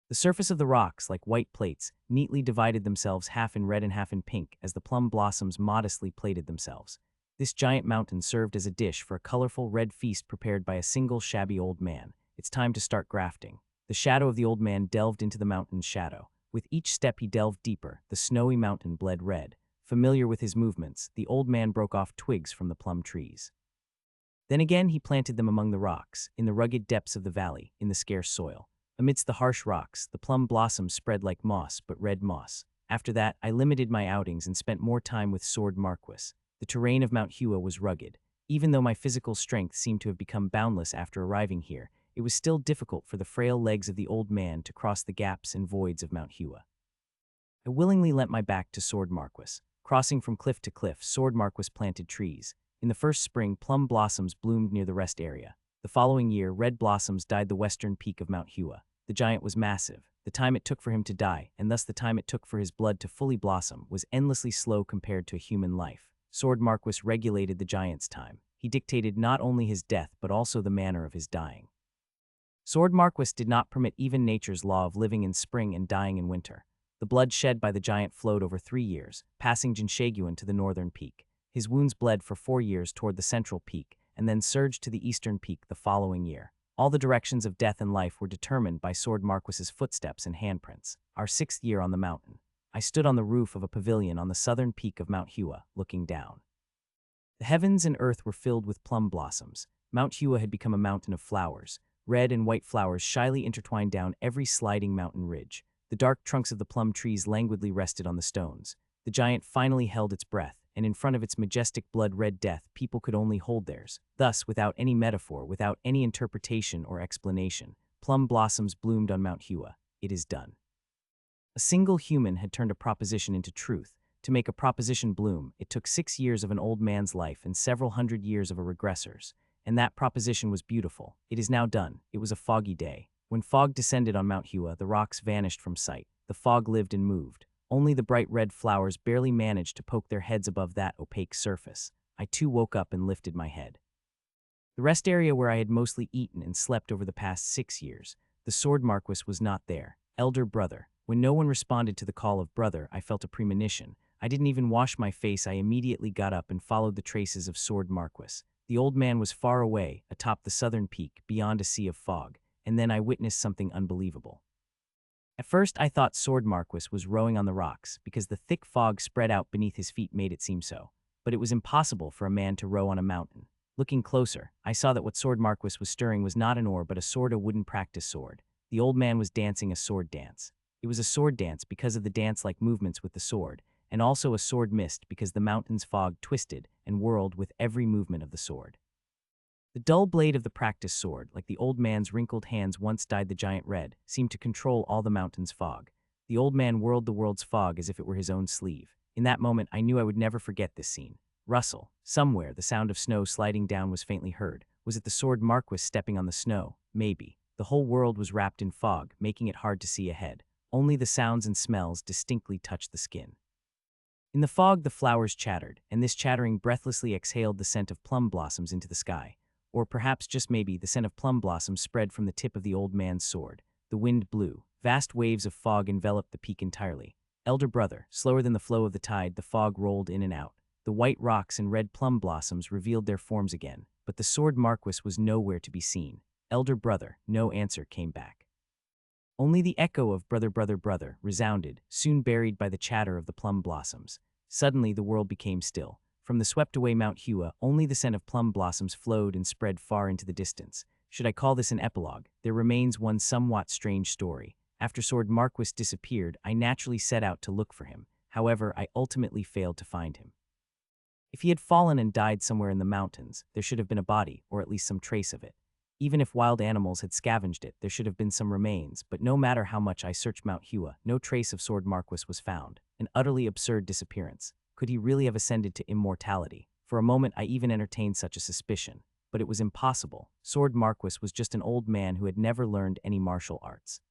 The The surface of the rocks, like white plates, neatly divided themselves half in red and half in pink as the plum blossoms modestly plated themselves. This giant mountain served as a dish for a colorful red feast prepared by a single shabby old man. It's time to start grafting. The shadow of the old man delved into the mountain's shadow. With each step he delved deeper, the snowy mountain bled red. Familiar with his movements, the old man broke off twigs from the plum trees. Then again he planted them among the rocks, in the rugged depths of the valley, in the scarce soil. Amidst the harsh rocks, the plum blossoms spread like moss, but red moss. After that, I limited my outings and spent more time with Sword Marquis. The terrain of Mount Hua was rugged. Even though my physical strength seemed to have become boundless after arriving here, it was still difficult for the frail legs of the old man to cross the gaps and voids of Mount Hua. I willingly lent my back to Sword Marquis. Crossing from cliff to cliff, Sword Marquis planted trees. In the first spring, plum blossoms bloomed near the rest area. The following year, red blossoms dyed the western peak of Mount Hua. The giant was massive. The time it took for him to die, and thus the time it took for his blood to fully blossom, was endlessly slow compared to a human life. Sword Marquis regulated the giant's time. He dictated not only his death but also the manner of his dying. Sword Marquis did not permit even nature's law of living in spring and dying in winter. The blood shed by the giant flowed over 3 years, passing Jinshaiguan to the northern peak. His wounds bled for 4 years toward the central peak, and then surged to the eastern peak the following year. All the directions of death and life were determined by Sword Marquis's footsteps and handprints. Our 6th year on the mountain. I stood on the roof of a pavilion on the southern peak of Mount Hua, looking down. The heavens and earth were filled with plum blossoms. Mount Hua had become a mountain of flowers. Red and white flowers shyly intertwined down every sliding mountain ridge. The dark trunks of the plum trees languidly rested on the stones. The giant finally held its breath, and in front of its majestic blood-red death, people could only hold theirs. Thus, without any metaphor, without any interpretation or explanation, plum blossoms bloomed on Mount Hua. It is done. A single human had turned a proposition into truth. To make a proposition bloom, it took 6 years of an old man's life and several hundred years of a regressor's. And that proposition was beautiful. It is now done. It was a foggy day. When fog descended on Mount Hua, the rocks vanished from sight. The fog lived and moved. Only the bright red flowers barely managed to poke their heads above that opaque surface. I too woke up and lifted my head. The rest area where I had mostly eaten and slept over the past 6 years, the Sword Marquis was not there. Elder brother. When no one responded to the call of brother, I felt a premonition. I didn't even wash my face. I immediately got up and followed the traces of Sword Marquis. The old man was far away, atop the southern peak, beyond a sea of fog, and then I witnessed something unbelievable. At first, I thought Sword Marquis was rowing on the rocks, because the thick fog spread out beneath his feet made it seem so. But it was impossible for a man to row on a mountain. Looking closer, I saw that what Sword Marquis was stirring was not an oar but a wooden practice sword. The old man was dancing a sword dance. It was a sword dance because of the dance-like movements with the sword, and also a sword mist because the mountain's fog twisted and whirled with every movement of the sword. The dull blade of the practice sword, like the old man's wrinkled hands once dyed the giant red, seemed to control all the mountain's fog. The old man whirled the world's fog as if it were his own sleeve. In that moment, I knew I would never forget this scene. Rustle. Somewhere, the sound of snow sliding down was faintly heard. Was it the Sword Marquis stepping on the snow? Maybe. The whole world was wrapped in fog, making it hard to see ahead. Only the sounds and smells distinctly touched the skin. In the fog, the flowers chattered, and this chattering breathlessly exhaled the scent of plum blossoms into the sky. Or perhaps, just maybe, the scent of plum blossoms spread from the tip of the old man's sword. The wind blew. Vast waves of fog enveloped the peak entirely. Elder brother, slower than the flow of the tide, the fog rolled in and out. The white rocks and red plum blossoms revealed their forms again, but the Sword Marquis was nowhere to be seen. Elder brother, no answer came back. Only the echo of brother, brother, brother resounded, soon buried by the chatter of the plum blossoms. Suddenly the world became still. From the swept-away Mount Hua, only the scent of plum blossoms flowed and spread far into the distance. Should I call this an epilogue? There remains one somewhat strange story. After Sword Marquis disappeared, I naturally set out to look for him. However, I ultimately failed to find him. If he had fallen and died somewhere in the mountains, there should have been a body, or at least some trace of it. Even if wild animals had scavenged it, there should have been some remains, but no matter how much I searched Mount Hua, no trace of Sword Marquis was found. An utterly absurd disappearance. Could he really have ascended to immortality? For a moment I even entertained such a suspicion. But it was impossible. Sword Marquis was just an old man who had never learned any martial arts.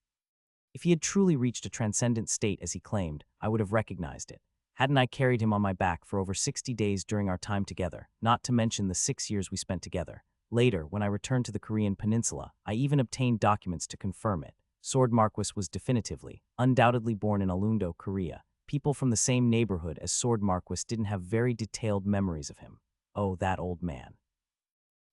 If he had truly reached a transcendent state as he claimed, I would have recognized it. Hadn't I carried him on my back for over 60 days during our time together, not to mention the 6 years we spent together. Later, when I returned to the Korean peninsula, I even obtained documents to confirm it. Sword Marquis was definitively, undoubtedly born in Alundo, Korea. People from the same neighborhood as Sword Marquis didn't have very detailed memories of him. Oh, that old man.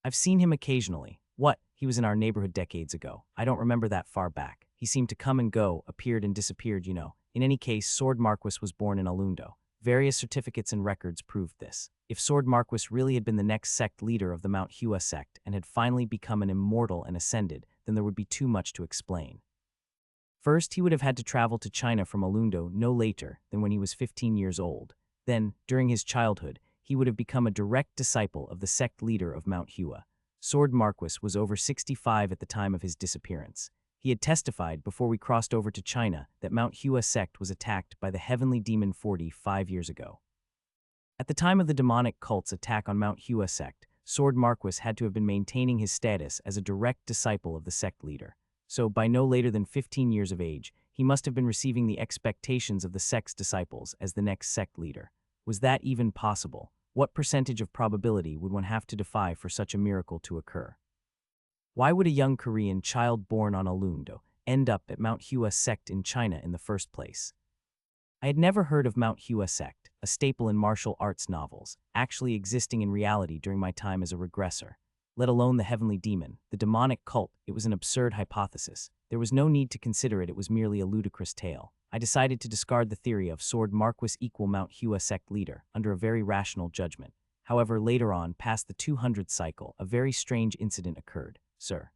I've seen him occasionally. What? He was in our neighborhood decades ago. I don't remember that far back. He seemed to come and go, appeared and disappeared, you know. In any case, Sword Marquis was born in Alundo. Various certificates and records proved this. If Sword Marquis really had been the next sect leader of the Mount Hua sect and had finally become an immortal and ascended, then there would be too much to explain. First, he would have had to travel to China from Alundo no later than when he was 15 years old. Then, during his childhood, he would have become a direct disciple of the sect leader of Mount Hua. Sword Marquis was over 65 at the time of his disappearance. He had testified before we crossed over to China that Mount Hua sect was attacked by the Heavenly Demon 45 years ago. At the time of the demonic cult's attack on Mount Hua sect, Sword Marquis had to have been maintaining his status as a direct disciple of the sect leader. So, by no later than 15 years of age, he must have been receiving the expectations of the sect's disciples as the next sect leader. Was that even possible? What percentage of probability would one have to defy for such a miracle to occur? Why would a young Korean child born on Alundo end up at Mount Hua sect in China in the first place? I had never heard of Mount Hua sect, a staple in martial arts novels, actually existing in reality during my time as a regressor. Let alone the heavenly demon, the demonic cult. It was an absurd hypothesis. There was no need to consider it, it was merely a ludicrous tale. I decided to discard the theory of Sword Marquis equal Mount Hua sect leader under a very rational judgment. However, later on, past the 200th cycle, a very strange incident occurred. Sir,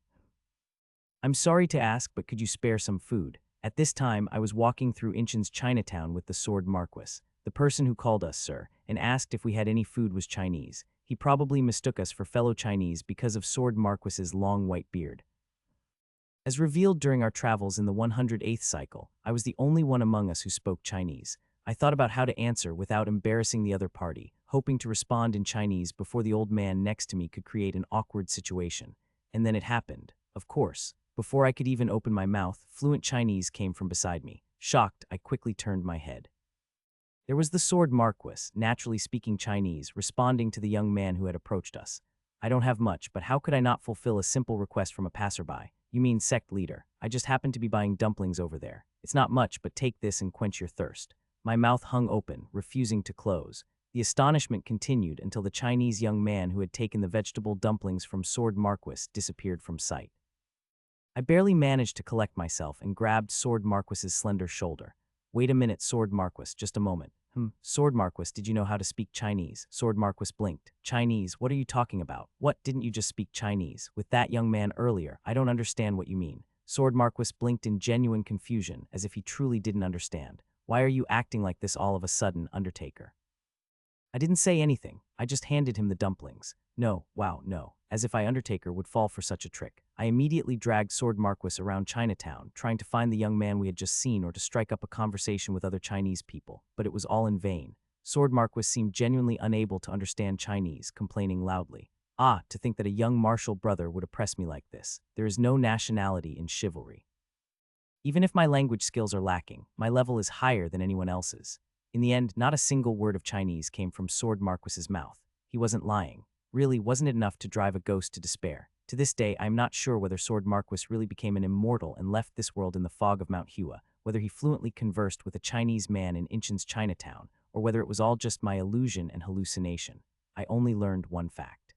I'm sorry to ask, but could you spare some food? At this time, I was walking through Incheon's Chinatown with the Sword Marquis. The person who called us sir and asked if we had any food was Chinese. He probably mistook us for fellow Chinese because of Sword Marquis's long white beard. As revealed during our travels in the 108th cycle, I was the only one among us who spoke Chinese. I thought about how to answer without embarrassing the other party, hoping to respond in Chinese before the old man next to me could create an awkward situation. And then it happened. Of course, before I could even open my mouth, fluent Chinese came from beside me. Shocked, I quickly turned my head. There was the Sword Marquis, naturally speaking Chinese, responding to the young man who had approached us. I don't have much, but how could I not fulfill a simple request from a passerby? You mean sect leader. I just happened to be buying dumplings over there. It's not much, but take this and quench your thirst. My mouth hung open, refusing to close. The astonishment continued until the Chinese young man who had taken the vegetable dumplings from Sword Marquis disappeared from sight. I barely managed to collect myself and grabbed Sword Marquis's slender shoulder. Wait a minute, Sword Marquis, just a moment. Sword Marquis, did you know how to speak Chinese? Sword Marquis blinked. Chinese, what are you talking about? What, didn't you just speak Chinese? With that young man earlier, I don't understand what you mean. Sword Marquis blinked in genuine confusion, as if he truly didn't understand. Why are you acting like this all of a sudden, Undertaker? I didn't say anything. I just handed him the dumplings. No, wow, no. As if Undertaker would fall for such a trick. I immediately dragged Sword Marquis around Chinatown, trying to find the young man we had just seen or to strike up a conversation with other Chinese people, but it was all in vain. Sword Marquis seemed genuinely unable to understand Chinese, complaining loudly. Ah, to think that a young martial brother would oppress me like this. There is no nationality in chivalry. Even if my language skills are lacking, my level is higher than anyone else's. In the end, not a single word of Chinese came from Sword Marquis's mouth. He wasn't lying. Really, wasn't it enough to drive a ghost to despair? To this day, I am not sure whether Sword Marquis really became an immortal and left this world in the fog of Mount Hua, whether he fluently conversed with a Chinese man in Incheon's Chinatown, or whether it was all just my illusion and hallucination. I only learned one fact.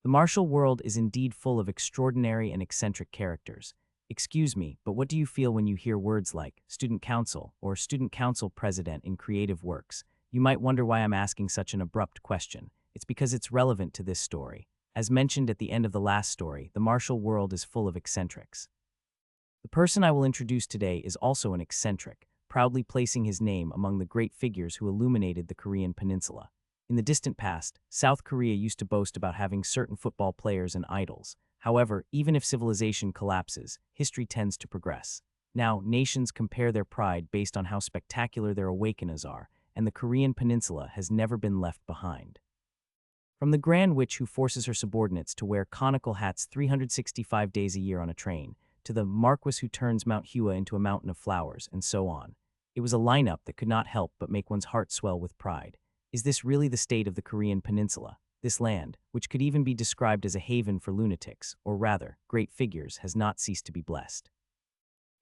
The martial world is indeed full of extraordinary and eccentric characters. Excuse me, but what do you feel when you hear words like student council or student council president in creative works? You might wonder why I'm asking such an abrupt question. It's because it's relevant to this story. As mentioned at the end of the last story, the martial world is full of eccentrics. The person I will introduce today is also an eccentric, proudly placing his name among the great figures who illuminated the Korean peninsula. In the distant past, South Korea used to boast about having certain football players and idols. However, even if civilization collapses, history tends to progress. Now, nations compare their pride based on how spectacular their awakeners are, and the Korean peninsula has never been left behind. From the grand witch who forces her subordinates to wear conical hats 365 days a year on a train, to the marquis who turns Mount Hua into a mountain of flowers, and so on. It was a lineup that could not help but make one's heart swell with pride. Is this really the state of the Korean peninsula? This land, which could even be described as a haven for lunatics, or rather, great figures, has not ceased to be blessed.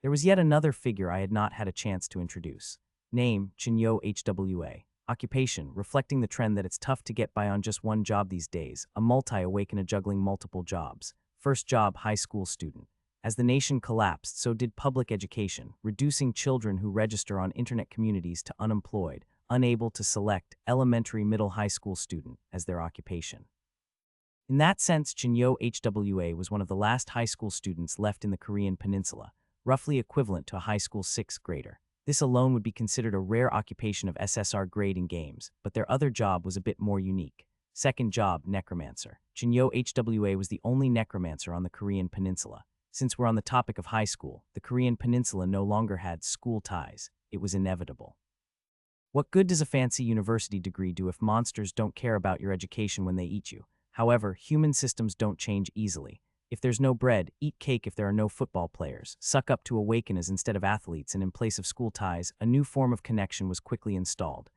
There was yet another figure I had not had a chance to introduce. Name, Chinyo HWA. Occupation, reflecting the trend that it's tough to get by on just one job these days, a multi-awakener juggling multiple jobs. First job, high school student. As the nation collapsed, so did public education, reducing children who register on internet communities to unemployed, unable to select elementary middle high school student as their occupation. In that sense, Chinyo HWA was one of the last high school students left in the Korean peninsula, roughly equivalent to a high school sixth grader. This alone would be considered a rare occupation of SSR grade in games, but their other job was a bit more unique. Second job, necromancer. Chinyo HWA was the only necromancer on the Korean peninsula. Since we're on the topic of high school, the Korean peninsula no longer had school ties. It was inevitable. What good does a fancy university degree do if monsters don't care about your education when they eat you? However, human systems don't change easily. If there's no bread, eat cake. If there are no football players, suck up to awakeners instead of athletes, and in place of school ties, a new form of connection was quickly installed.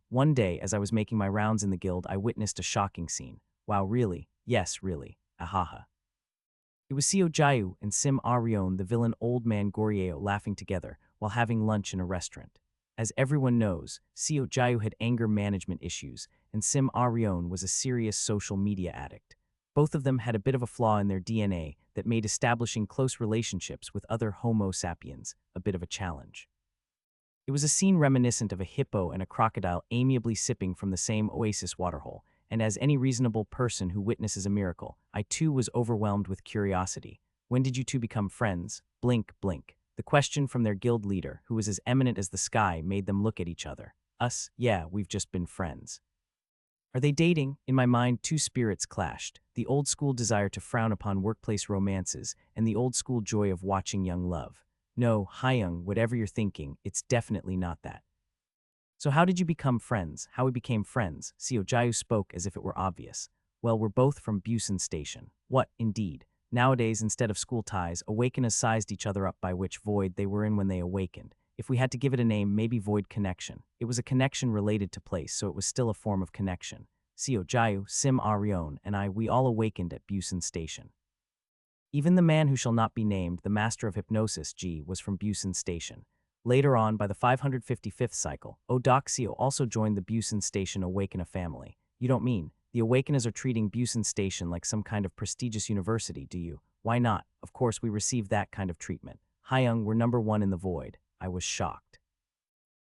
One day, as I was making my rounds in the guild, I witnessed a shocking scene. Wow, really? Yes, really. Ahaha. It was Seo Jae and Sim Arion, the villain old man Gorieo, laughing together while having lunch in a restaurant. As everyone knows, Seo Jae had anger management issues, and Sim Arion was a serious social media addict. Both of them had a bit of a flaw in their DNA that made establishing close relationships with other Homo sapiens a bit of a challenge. It was a scene reminiscent of a hippo and a crocodile amiably sipping from the same oasis waterhole, and as any reasonable person who witnesses a miracle, I too was overwhelmed with curiosity. When did you two become friends? Blink, blink. The question from their guild leader, who was as eminent as the sky, made them look at each other. Us? Yeah, we've just been friends. Are they dating? In my mind, two spirits clashed. The old-school desire to frown upon workplace romances and the old-school joy of watching young love. No, Hyung, whatever you're thinking, it's definitely not that. So how did you become friends? How we became friends? Seo Jae spoke as if it were obvious. Well, we're both from Busan Station. What, indeed? Nowadays, instead of school ties, awakeners sized each other up by which void they were in when they awakened. If we had to give it a name, maybe void connection. It was a connection related to place, so it was still a form of connection. Seo Jae, Sim Arion, and I, we all awakened at Busan Station. Even the man who shall not be named, the master of hypnosis, G, was from Busan Station. Later on, by the 555th cycle, Odoxio also joined the Busan Station Awakener family. You don't mean, the Awakeners are treating Busan Station like some kind of prestigious university, do you? Why not? Of course we received that kind of treatment. Hyung, we're number one in the void. I was shocked.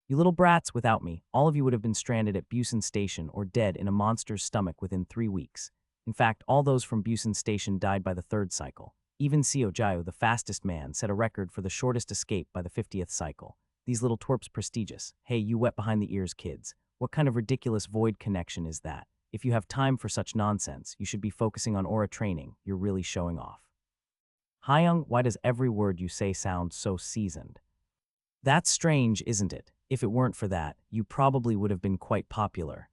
You little brats, without me, all of you would have been stranded at Busan Station or dead in a monster's stomach within 3 weeks. In fact, all those from Busan Station died by the 3rd cycle. Even Seo Jae, the fastest man, set a record for the shortest escape by the 50th cycle. These little twerps prestigious. Hey, you wet behind the ears kids. What kind of ridiculous void connection is that? If you have time for such nonsense, you should be focusing on aura training. You're really showing off. Hyung, why does every word you say sound so seasoned? That's strange, isn't it? If it weren't for that, you probably would have been quite popular.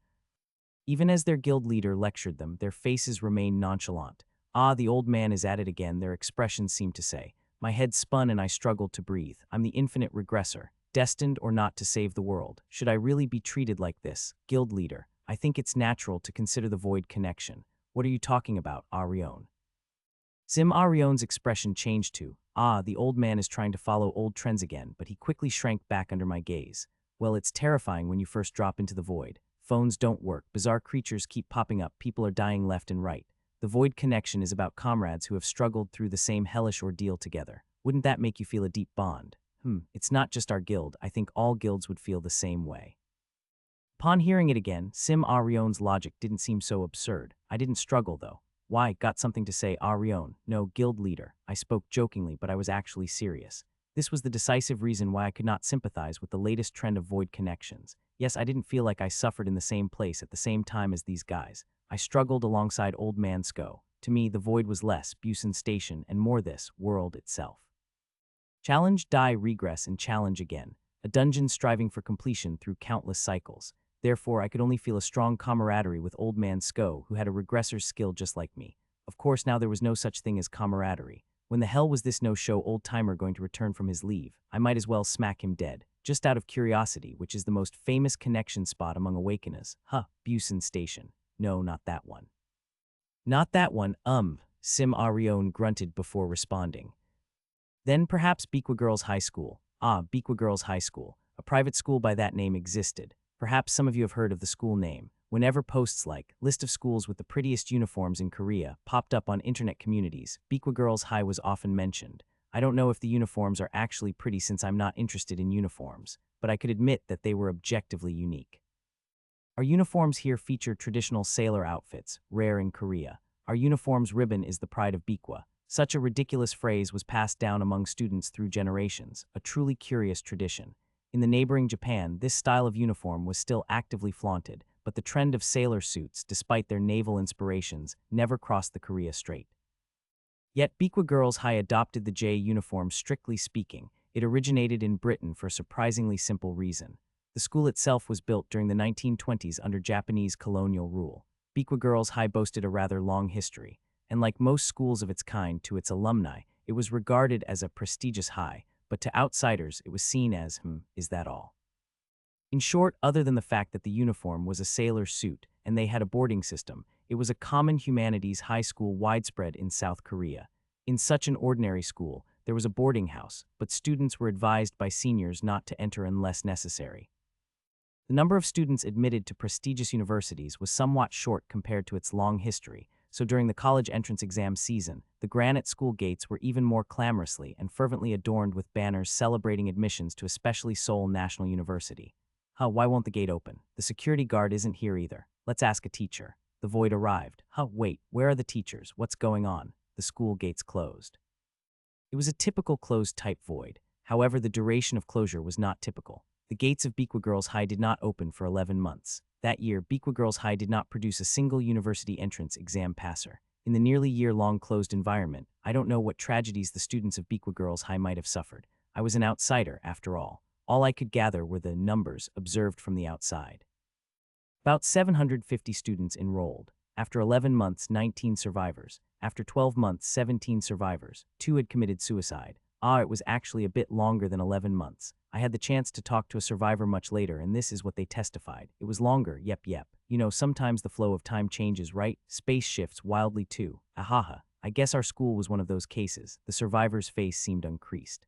Even as their guild leader lectured them, their faces remained nonchalant. Ah, the old man is at it again, their expressions seemed to say. My head spun and I struggled to breathe. I'm the infinite regressor, destined or not to save the world. Should I really be treated like this? Guild leader, I think it's natural to consider the void connection. What are you talking about, Arion? Sim Arion's expression changed to, the old man is trying to follow old trends again, but he quickly shrank back under my gaze. Well, it's terrifying when you first drop into the void. Phones don't work, bizarre creatures keep popping up, people are dying left and right. The void connection is about comrades who have struggled through the same hellish ordeal together. Wouldn't that make you feel a deep bond? It's not just our guild, I think all guilds would feel the same way. Upon hearing it again, Sim Arion's logic didn't seem so absurd. I didn't struggle though. Why, got something to say, Arion? No, guild leader. I spoke jokingly, but I was actually serious. This was the decisive reason why I could not sympathize with the latest trend of void connections. Yes, I didn't feel like I suffered in the same place at the same time as these guys. I struggled alongside Old Man Sko. To me, the void was less Busan Station and more this world itself. Challenge, die, regress, and challenge again. A dungeon striving for completion through countless cycles. Therefore, I could only feel a strong camaraderie with Old Man Sko, who had a regressor's skill just like me. Of course, now there was no such thing as camaraderie. When the hell was this no-show old-timer going to return from his leave? I might as well smack him dead. Just out of curiosity, which is the most famous connection spot among Awakeners? Busan Station. No, not that one. Not that one, Sim Arion grunted before responding. Then perhaps Beekwa Girls High School. Beekwa Girls High School. A private school by that name existed. Perhaps some of you have heard of the school name. Whenever posts like "list of schools with the prettiest uniforms in Korea" popped up on internet communities, Beekwa Girls High was often mentioned. I don't know if the uniforms are actually pretty since I'm not interested in uniforms, but I could admit that they were objectively unique. Our uniforms here feature traditional sailor outfits, rare in Korea. Our uniform's ribbon is the pride of Beekwa. Such a ridiculous phrase was passed down among students through generations, a truly curious tradition. In the neighboring Japan, this style of uniform was still actively flaunted, but the trend of sailor suits, despite their naval inspirations, never crossed the Korea Strait. Yet Beekwa Girls High adopted the J uniform strictly speaking. It originated in Britain for a surprisingly simple reason. The school itself was built during the 1920s under Japanese colonial rule. Beekwa Girls High boasted a rather long history, and like most schools of its kind to its alumni, it was regarded as a prestigious high, but to outsiders it was seen as, is that all? In short, other than the fact that the uniform was a sailor's suit and they had a boarding system, it was a common humanities high school widespread in South Korea. In such an ordinary school, there was a boarding house, but students were advised by seniors not to enter unless necessary. The number of students admitted to prestigious universities was somewhat short compared to its long history, so during the college entrance exam season, the granite school gates were even more clamorously and fervently adorned with banners celebrating admissions to especially Seoul National University. Why won't the gate open? The security guard isn't here either. Let's ask a teacher. The void arrived. Wait, where are the teachers? What's going on? The school gates closed. It was a typical closed-type void. However, the duration of closure was not typical. The gates of Beekwa Girls High did not open for 11 months. That year, Beekwa Girls High did not produce a single university entrance exam passer. In the nearly year-long closed environment, I don't know what tragedies the students of Beekwa Girls High might have suffered. I was an outsider, after all. All I could gather were the numbers observed from the outside. About 750 students enrolled. After 11 months, 19 survivors. After 12 months, 17 survivors. 2 had committed suicide. It was actually a bit longer than 11 months. I had the chance to talk to a survivor much later, and this is what they testified. It was longer, yep. You know, sometimes the flow of time changes, right? Space shifts wildly too. Ahaha. I guess our school was one of those cases. The survivor's face seemed uncreased.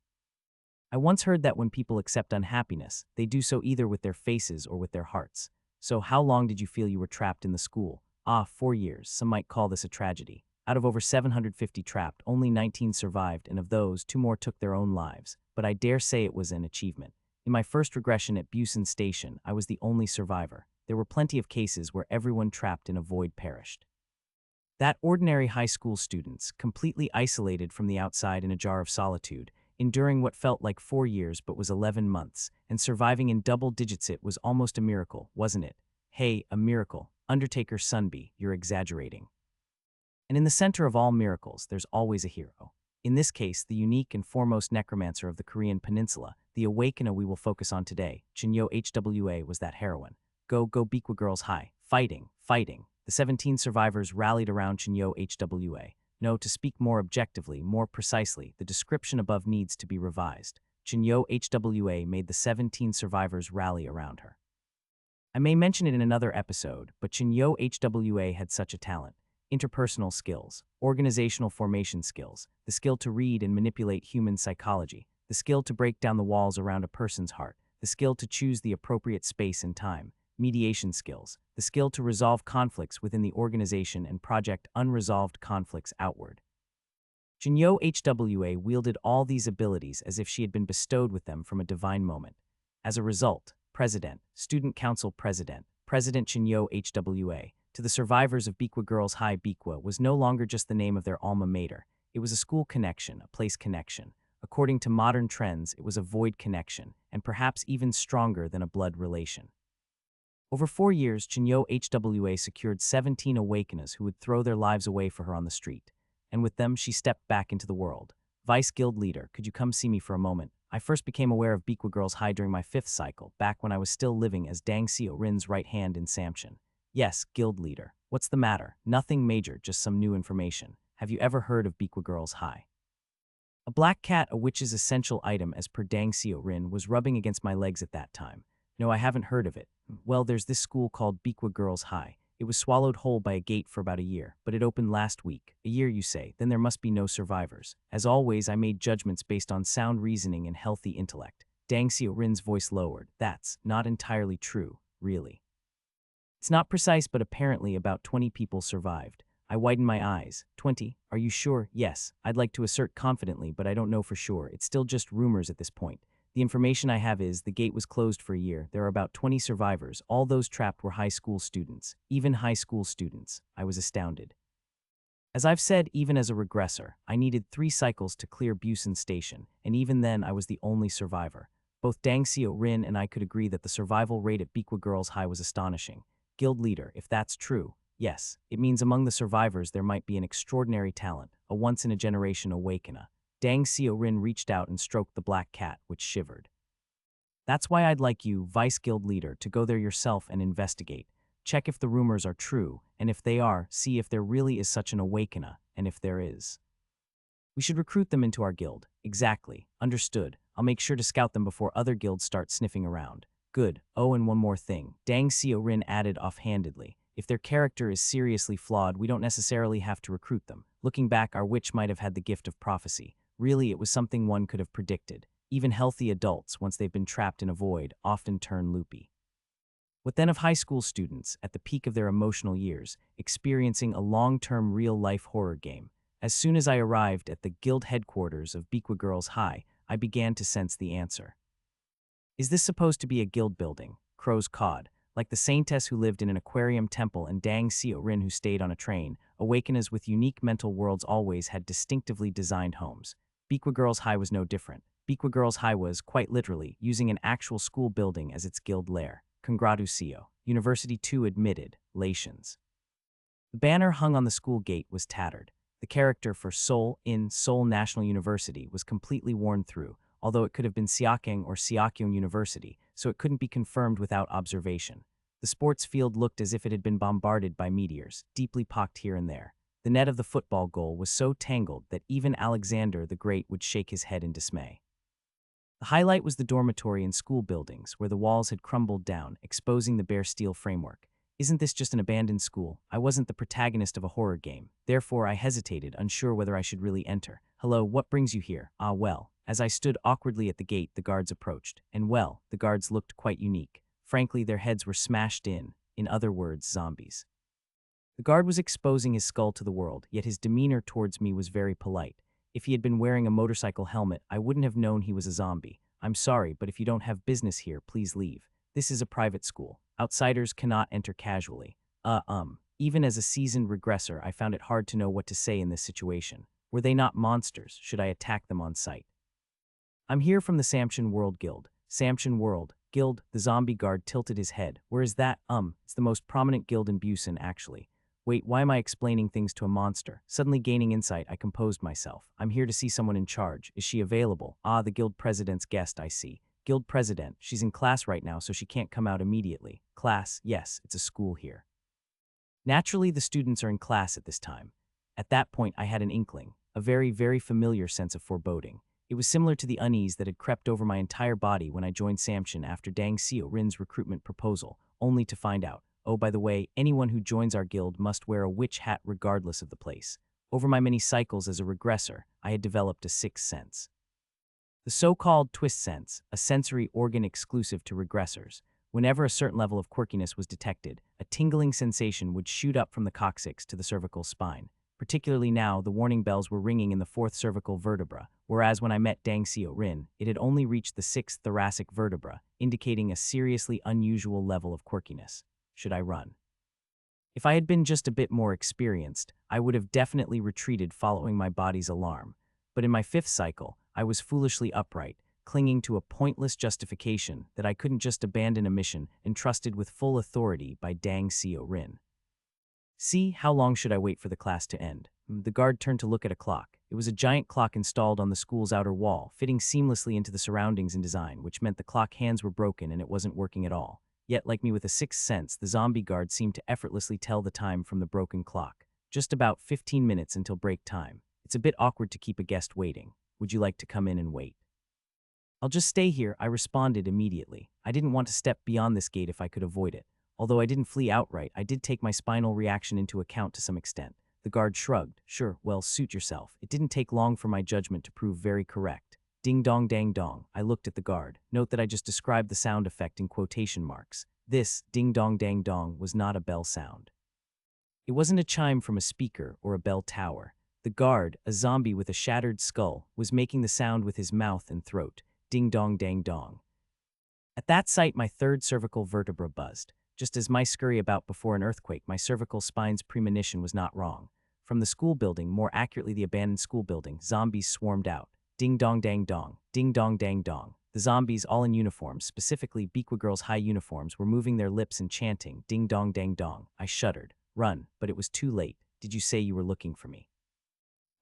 I once heard that when people accept unhappiness, they do so either with their faces or with their hearts. So how long did you feel you were trapped in the school? 4 years. Some might call this a tragedy. Out of over 750 trapped, only 19 survived, and of those, 2 more took their own lives. But I dare say it was an achievement. In my first regression at Busan Station, I was the only survivor. There were plenty of cases where everyone trapped in a void perished. That ordinary high school students, completely isolated from the outside in a jar of solitude, enduring what felt like 4 years but was 11 months, and surviving in double digits, it was almost a miracle, wasn't it? Hey, a miracle. Undertaker Sunbi, you're exaggerating. And in the center of all miracles, there's always a hero. In this case, the unique and foremost necromancer of the Korean peninsula, the awakener we will focus on today, Jinyo Hwa, was that heroine. Go Beekwa Girls High. Fighting. The 17 survivors rallied around Jinyo Hwa. No, to speak more objectively, more precisely, the description above needs to be revised. Jinyo Hwa made the 17 survivors rally around her. I may mention it in another episode, but Jinyo Hwa had such a talent. Interpersonal skills, organizational formation skills, the skill to read and manipulate human psychology, the skill to break down the walls around a person's heart, the skill to choose the appropriate space and time, mediation skills, the skill to resolve conflicts within the organization and project unresolved conflicts outward. Jinyo Hwa wielded all these abilities as if she had been bestowed with them from a divine moment. As a result, Student Council President Jinyo Hwa, to the survivors of Beekwa Girls High, Beekwa was no longer just the name of their alma mater. It was a school connection, a place connection. According to modern trends, it was a void connection, and perhaps even stronger than a blood relation. Over 4 years, Jinyo Hwa secured 17 awakeners who would throw their lives away for her on the street. And with them, she stepped back into the world. Vice Guild Leader, could you come see me for a moment? I first became aware of Beekwa Girls High during my 5th cycle, back when I was still living as Dang Seo Rin's right hand in Samcheon. Yes, Guild Leader. What's the matter? Nothing major, just some new information. Have you ever heard of Beekwa Girls High? A black cat, a witch's essential item as per Dang Seo Rin, was rubbing against my legs at that time. No, I haven't heard of it. Well, there's this school called Beekwa Girls High. It was swallowed whole by a gate for about a year, but it opened last week. A year, you say, then there must be no survivors. As always, I made judgments based on sound reasoning and healthy intellect. Dang Xiao Rin's voice lowered. That's not entirely true, really. It's not precise, but apparently about 20 people survived. I widened my eyes. 20? Are you sure? Yes. I'd like to assert confidently, but I don't know for sure. It's still just rumors at this point. The information I have is the gate was closed for a year. There are about 20 survivors. All those trapped were high school students. Even high school students. I was astounded. As I've said, even as a regressor, I needed 3 cycles to clear Busan Station, and even then I was the only survivor. Both Dang Xiao Rin and I could agree that the survival rate at Beekwa Girls High was astonishing. Guild leader, if that's true, yes, it means among the survivors there might be an extraordinary talent, a once-in-a-generation awakener. Dang Xiao Rin reached out and stroked the black cat, which shivered. That's why I'd like you, Vice Guild Leader, to go there yourself and investigate. Check if the rumors are true, and if they are, see if there really is such an awakener, and if there is. We should recruit them into our guild. Exactly. Understood. I'll make sure to scout them before other guilds start sniffing around. Good. Oh, and one more thing. Dang Xiao Rin added offhandedly. If their character is seriously flawed, we don't necessarily have to recruit them. Looking back, our witch might have had the gift of prophecy. Really, it was something one could have predicted. Even healthy adults, once they've been trapped in a void, often turn loopy. What then of high school students, at the peak of their emotional years, experiencing a long-term real-life horror game? As soon as I arrived at the guild headquarters of Beekwa Girls High, I began to sense the answer. Is this supposed to be a guild building? Crows cawed. Like the saintess who lived in an aquarium temple and Dang Xiao Rin who stayed on a train, awakeners with unique mental worlds always had distinctively designed homes. Beekwa Girls High was no different. Beekwa Girls High was, quite literally, using an actual school building as its guild lair. Congratucio. University 2 admitted. Lations. The banner hung on the school gate was tattered. The character for Seoul in Seoul National University was completely worn through, although it could have been Siakeng or Siakyong University, so it couldn't be confirmed without observation. The sports field looked as if it had been bombarded by meteors, deeply pocked here and there. The net of the football goal was so tangled that even Alexander the Great would shake his head in dismay. The highlight was the dormitory and school buildings, where the walls had crumbled down, exposing the bare steel framework. Isn't this just an abandoned school? I wasn't the protagonist of a horror game. Therefore, I hesitated, unsure whether I should really enter. Hello, what brings you here? Ah, well. As I stood awkwardly at the gate, the guards approached. And well, the guards looked quite unique. Frankly, their heads were smashed in other words, zombies. The guard was exposing his skull to the world, yet his demeanor towards me was very polite. If he had been wearing a motorcycle helmet, I wouldn't have known he was a zombie. I'm sorry, but if you don't have business here, please leave. This is a private school. Outsiders cannot enter casually. Even as a seasoned regressor, I found it hard to know what to say in this situation. Were they not monsters? Should I attack them on sight? I'm here from the Samshin World Guild. Samshin World Guild, the zombie guard tilted his head. Where is that? It's the most prominent guild in Busan, actually. Wait, why am I explaining things to a monster? Suddenly gaining insight, I composed myself. I'm here to see someone in charge. Is she available? Ah, the guild president's guest, I see. Guild president. She's in class right now, so she can't come out immediately. Class? Yes, it's a school here. Naturally, the students are in class at this time. At that point, I had an inkling, a very, very familiar sense of foreboding. It was similar to the unease that had crept over my entire body when I joined Samshin after Dang Xiao Rin's recruitment proposal, only to find out, oh, by the way, anyone who joins our guild must wear a witch hat regardless of the place. Over my many cycles as a regressor, I had developed a sixth sense. The so-called twist sense, a sensory organ exclusive to regressors. Whenever a certain level of quirkiness was detected, a tingling sensation would shoot up from the coccyx to the cervical spine. Particularly now, the warning bells were ringing in the 4th cervical vertebra, whereas when I met Dang Xiao Rin, it had only reached the 6th thoracic vertebra, indicating a seriously unusual level of quirkiness. Should I run? If I had been just a bit more experienced, I would have definitely retreated following my body's alarm. But in my 5th cycle, I was foolishly upright, clinging to a pointless justification that I couldn't just abandon a mission entrusted with full authority by Dang Xiao Rin. See, how long should I wait for the class to end? The guard turned to look at a clock. It was a giant clock installed on the school's outer wall, fitting seamlessly into the surroundings and design, which meant the clock hands were broken and it wasn't working at all. Yet, like me with a sixth sense, the zombie guard seemed to effortlessly tell the time from the broken clock. Just about 15 minutes until break time. It's a bit awkward to keep a guest waiting. Would you like to come in and wait? I'll just stay here, I responded immediately. I didn't want to step beyond this gate if I could avoid it. Although I didn't flee outright, I did take my spinal reaction into account to some extent. The guard shrugged. Sure, well, suit yourself. It didn't take long for my judgment to prove very correct. Ding dong dang dong. I looked at the guard. Note that I just described the sound effect in quotation marks. This, ding dong dang dong, was not a bell sound. It wasn't a chime from a speaker or a bell tower. The guard, a zombie with a shattered skull, was making the sound with his mouth and throat. Ding dong dang dong. At that sight, my third cervical vertebra buzzed. Just as mice scurry about before an earthquake, my cervical spine's premonition was not wrong. From the school building, more accurately the abandoned school building, zombies swarmed out. Ding dong dang dong, ding dong dang dong. The zombies, all in uniforms, specifically Beekwa Girls' high uniforms, were moving their lips and chanting, ding dong dang dong. I shuddered. Run, but it was too late. Did you say you were looking for me?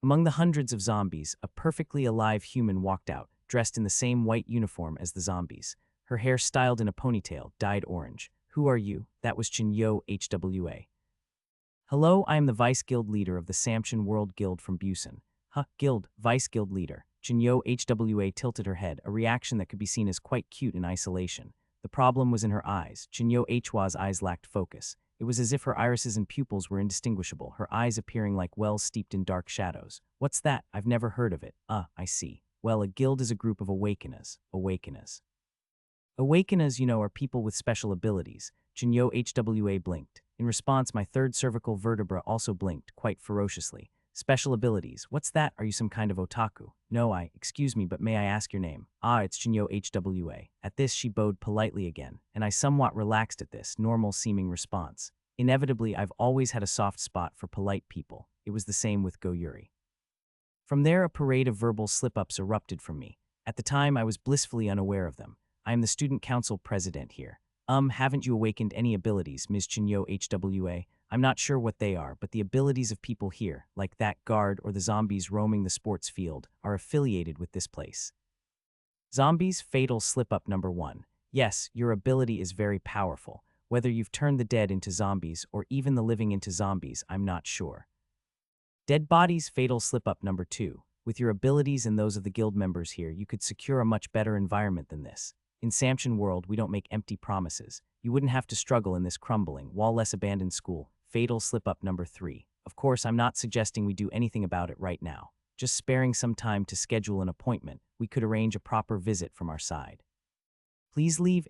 Among the hundreds of zombies, a perfectly alive human walked out, dressed in the same white uniform as the zombies. Her hair styled in a ponytail, dyed orange. Who are you? That was Chinyo HWA. Hello, I am the Vice Guild leader of the Samson World Guild from Busan. Guild, Vice Guild leader. Chinyo HWA tilted her head, a reaction that could be seen as quite cute in isolation. The problem was in her eyes. Chinyo Hwa's eyes lacked focus. It was as if her irises and pupils were indistinguishable, her eyes appearing like wells steeped in dark shadows. What's that? I've never heard of it. I see. Well, a guild is a group of awakeners. Awakeners, are people with special abilities. Chinyo Hwa blinked. In response, my third cervical vertebra also blinked, quite ferociously. Special abilities. What's that? Are you some kind of otaku? No, excuse me, but may I ask your name? It's Chinyo Hwa. At this, she bowed politely again, and I somewhat relaxed at this normal-seeming response. Inevitably, I've always had a soft spot for polite people. It was the same with Go-Yuri. From there, a parade of verbal slip-ups erupted from me. At the time, I was blissfully unaware of them. I am the student council president here. Haven't you awakened any abilities, Ms. Chinyo Hwa? I'm not sure what they are, but the abilities of people here, like that guard or the zombies roaming the sports field, are affiliated with this place. Zombies, fatal slip-up number 1. Yes, your ability is very powerful. Whether you've turned the dead into zombies or even the living into zombies, I'm not sure. Dead bodies, fatal slip-up number 2. With your abilities and those of the guild members here, you could secure a much better environment than this. In Samson World, we don't make empty promises. You wouldn't have to struggle in this crumbling, wall-less abandoned school. Fatal slip-up number 3. Of course, I'm not suggesting we do anything about it right now. Just sparing some time to schedule an appointment, we could arrange a proper visit from our side. Please leave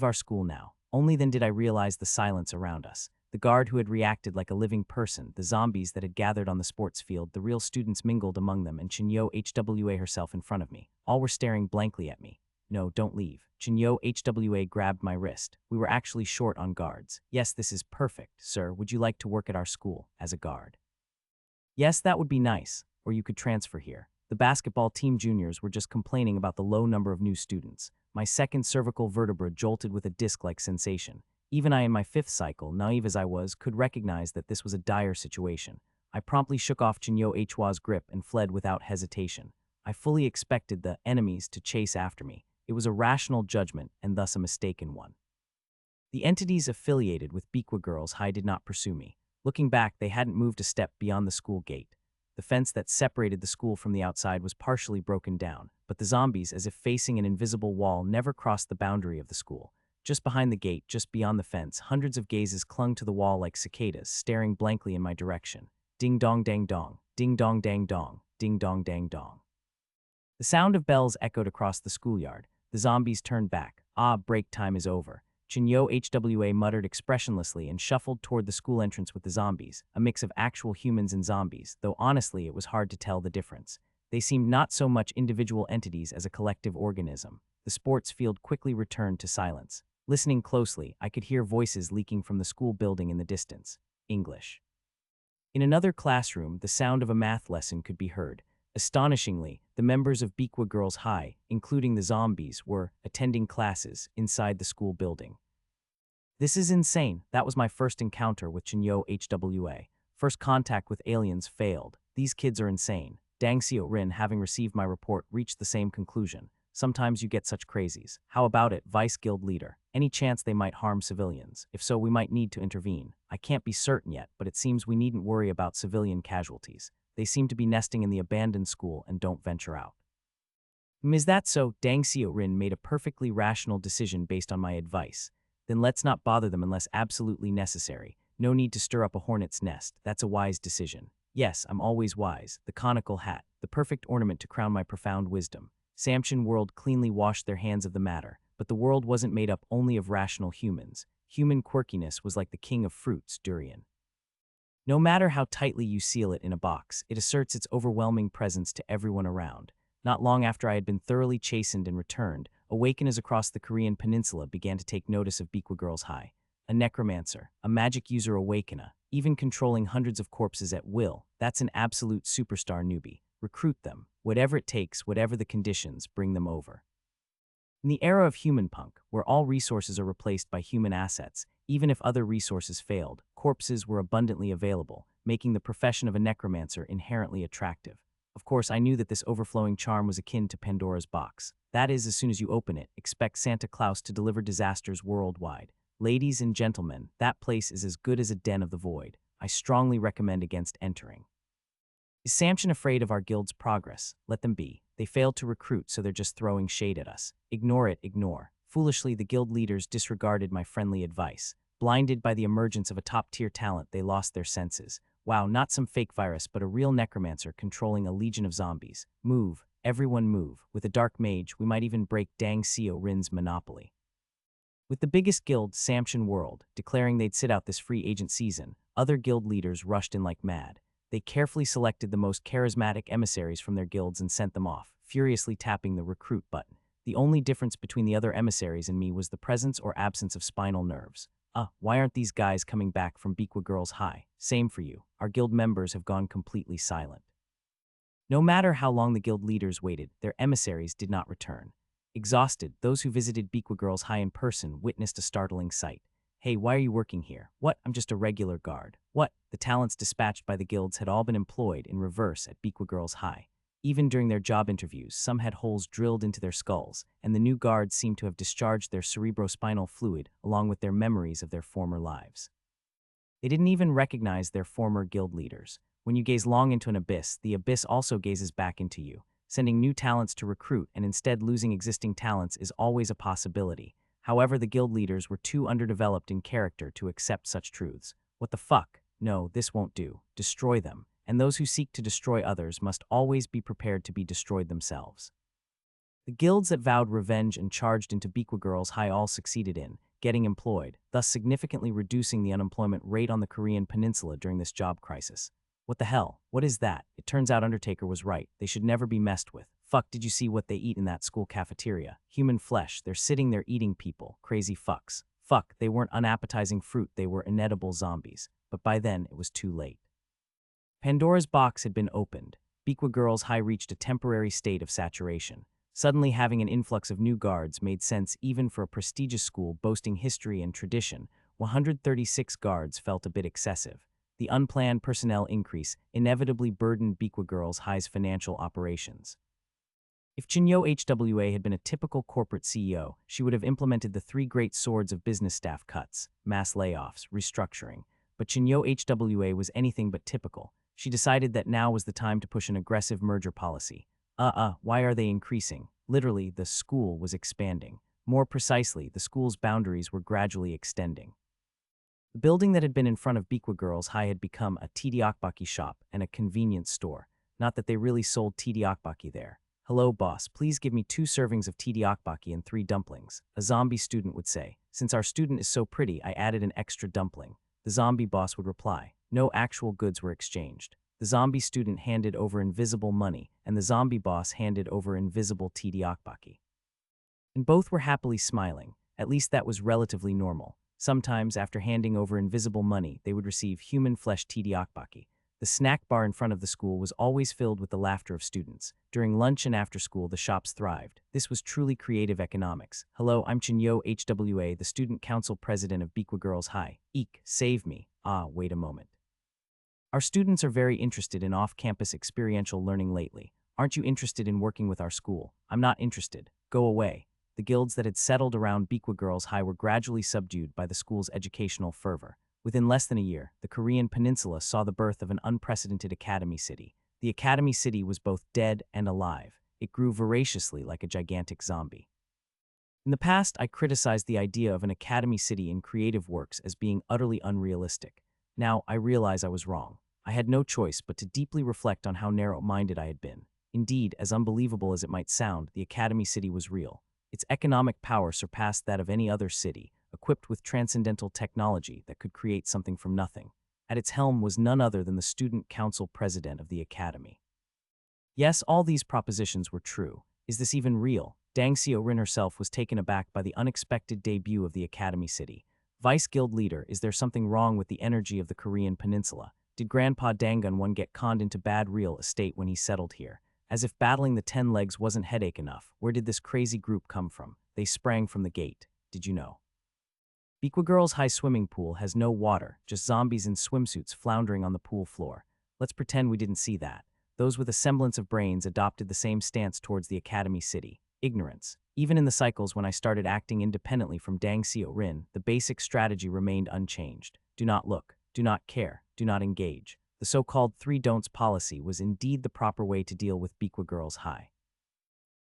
our school now. Only then did I realize the silence around us. The guard who had reacted like a living person, the zombies that had gathered on the sports field, the real students mingled among them, and Chinyo Hwa herself in front of me. All were staring blankly at me. No, don't leave. Chinyo Hwa grabbed my wrist. We were actually short on guards. Yes, this is perfect, sir. Would you like to work at our school as a guard? Yes, that would be nice. Or you could transfer here. The basketball team juniors were just complaining about the low number of new students. My second cervical vertebra jolted with a disc-like sensation. Even I in my 5th cycle, naive as I was, could recognize that this was a dire situation. I promptly shook off Chinyo Hwa's grip and fled without hesitation. I fully expected the enemies to chase after me. It was a rational judgment, and thus a mistaken one. The entities affiliated with Beekwa Girls High did not pursue me. Looking back, they hadn't moved a step beyond the school gate. The fence that separated the school from the outside was partially broken down, but the zombies, as if facing an invisible wall, never crossed the boundary of the school. Just behind the gate, just beyond the fence, hundreds of gazes clung to the wall like cicadas, staring blankly in my direction. Ding dong dang dong, ding dong dang dong, ding dong dang dong. The sound of bells echoed across the schoolyard. The zombies turned back. Break time is over. Chinyo Hwa muttered expressionlessly and shuffled toward the school entrance with the zombies, a mix of actual humans and zombies, though honestly it was hard to tell the difference. They seemed not so much individual entities as a collective organism. The sports field quickly returned to silence. Listening closely, I could hear voices leaking from the school building in the distance. English. In another classroom, the sound of a math lesson could be heard. Astonishingly, the members of Beekwa Girls High, including the zombies, were attending classes inside the school building. This is insane. That was my first encounter with Chinyo Hwa. First contact with aliens failed. These kids are insane. Dang Seo Rin, having received my report, reached the same conclusion. Sometimes you get such crazies. How about it, Vice Guild leader? Any chance they might harm civilians? If so, we might need to intervene. I can't be certain yet, but it seems we needn't worry about civilian casualties. They seem to be nesting in the abandoned school and don't venture out. Is that so? Dang Seo Rin made a perfectly rational decision based on my advice. Then let's not bother them unless absolutely necessary. No need to stir up a hornet's nest. That's a wise decision. Yes, I'm always wise. The conical hat, the perfect ornament to crown my profound wisdom. Samson World cleanly washed their hands of the matter, but the world wasn't made up only of rational humans. Human quirkiness was like the king of fruits, durian. No matter how tightly you seal it in a box, it asserts its overwhelming presence to everyone around. Not long after I had been thoroughly chastened and returned, awakeners across the Korean peninsula began to take notice of Beekwa Girls High. A necromancer, a magic user awakener, even controlling hundreds of corpses at will, that's an absolute superstar newbie. Recruit them. Whatever it takes, whatever the conditions, bring them over. In the era of human punk, where all resources are replaced by human assets, even if other resources failed, corpses were abundantly available, making the profession of a necromancer inherently attractive. Of course, I knew that this overflowing charm was akin to Pandora's box. That is, as soon as you open it, expect Santa Claus to deliver disasters worldwide. Ladies and gentlemen, that place is as good as a den of the void. I strongly recommend against entering. Is Samson afraid of our guild's progress? Let them be. They failed to recruit, so they're just throwing shade at us. Ignore it, ignore. Foolishly, the guild leaders disregarded my friendly advice. Blinded by the emergence of a top-tier talent, they lost their senses. Wow, not some fake virus, but a real necromancer controlling a legion of zombies. Move, everyone move. With a dark mage, we might even break Dang Seo Rin's monopoly. With the biggest guild, Samson World, declaring they'd sit out this free agent season, other guild leaders rushed in like mad. They carefully selected the most charismatic emissaries from their guilds and sent them off, furiously tapping the recruit button. The only difference between the other emissaries and me was the presence or absence of spinal nerves. Why aren't these guys coming back from Beekwa Girls High? Same for you. Our guild members have gone completely silent. No matter how long the guild leaders waited, their emissaries did not return. Exhausted, those who visited Beekwa Girls High in person witnessed a startling sight. Hey, why are you working here? What? I'm just a regular guard. What? The talents dispatched by the guilds had all been employed in reverse at Beekwa Girls High. Even during their job interviews, some had holes drilled into their skulls, and the new guards seemed to have discharged their cerebrospinal fluid along with their memories of their former lives. They didn't even recognize their former guild leaders. When you gaze long into an abyss, the abyss also gazes back into you. Sending new talents to recruit and instead losing existing talents is always a possibility. However, the guild leaders were too underdeveloped in character to accept such truths. What the fuck? No, this won't do. Destroy them. And those who seek to destroy others must always be prepared to be destroyed themselves. The guilds that vowed revenge and charged into Beekwa Girls High all succeeded in getting employed, thus significantly reducing the unemployment rate on the Korean peninsula during this job crisis. What the hell? What is that? It turns out Undertaker was right. They should never be messed with. Fuck, did you see what they eat in that school cafeteria? Human flesh. They're sitting there eating people. Crazy fucks. Fuck, they weren't unappetizing fruit. They were inedible zombies. But by then, it was too late. Pandora's box had been opened. Beekwa Girls High reached a temporary state of saturation. Suddenly having an influx of new guards made sense even for a prestigious school boasting history and tradition. 136 guards felt a bit excessive. The unplanned personnel increase inevitably burdened Beekwa Girls High's financial operations. If Chinyo HWA had been a typical corporate CEO, she would have implemented the three great swords of business staff cuts, mass layoffs, restructuring. But Chinyo HWA was anything but typical. She decided that now was the time to push an aggressive merger policy. Why are they increasing? Literally, the school was expanding. More precisely, the school's boundaries were gradually extending. The building that had been in front of Beekwa Girls High had become a tteokbokki shop and a convenience store. Not that they really sold tteokbokki there. Hello, boss, please give me 2 servings of tteokbokki and 3 dumplings, a zombie student would say. Since our student is so pretty, I added an extra dumpling. The zombie boss would reply. No actual goods were exchanged. The zombie student handed over invisible money, and the zombie boss handed over invisible tteokbokki. And both were happily smiling. At least that was relatively normal. Sometimes, after handing over invisible money, they would receive human flesh tteokbokki. The snack bar in front of the school was always filled with the laughter of students. During lunch and after school, the shops thrived. This was truly creative economics. Hello, I'm Chinyo HWA, the student council president of Beekwa Girls High. Eek, save me. Wait a moment. Our students are very interested in off-campus experiential learning lately. Aren't you interested in working with our school? I'm not interested. Go away. The guilds that had settled around Beekwa Girls High were gradually subdued by the school's educational fervor. Within less than a year, the Korean peninsula saw the birth of an unprecedented academy city. The academy city was both dead and alive. It grew voraciously like a gigantic zombie. In the past, I criticized the idea of an academy city in creative works as being utterly unrealistic. Now, I realize I was wrong. I had no choice but to deeply reflect on how narrow-minded I had been. Indeed, as unbelievable as it might sound, the academy city was real. Its economic power surpassed that of any other city, equipped with transcendental technology that could create something from nothing. At its helm was none other than the student council president of the academy. Yes, all these propositions were true. Is this even real? Dang Xiao-rin herself was taken aback by the unexpected debut of the Academy City. Vice Guild Leader, is there something wrong with the energy of the Korean peninsula? Did Grandpa Dangun get conned into bad real estate when he settled here? As if battling the 10 legs wasn't headache enough, where did this crazy group come from? They sprang from the gate. Did you know? Bequa Girl's high swimming pool has no water, just zombies in swimsuits floundering on the pool floor. Let's pretend we didn't see that. Those with a semblance of brains adopted the same stance towards the Academy City. Ignorance. Even in the cycles when I started acting independently from Dang Xiao-rin, the basic strategy remained unchanged. Do not look, do not care, do not engage. The so-called 3 don'ts policy was indeed the proper way to deal with Bequa Girl's high.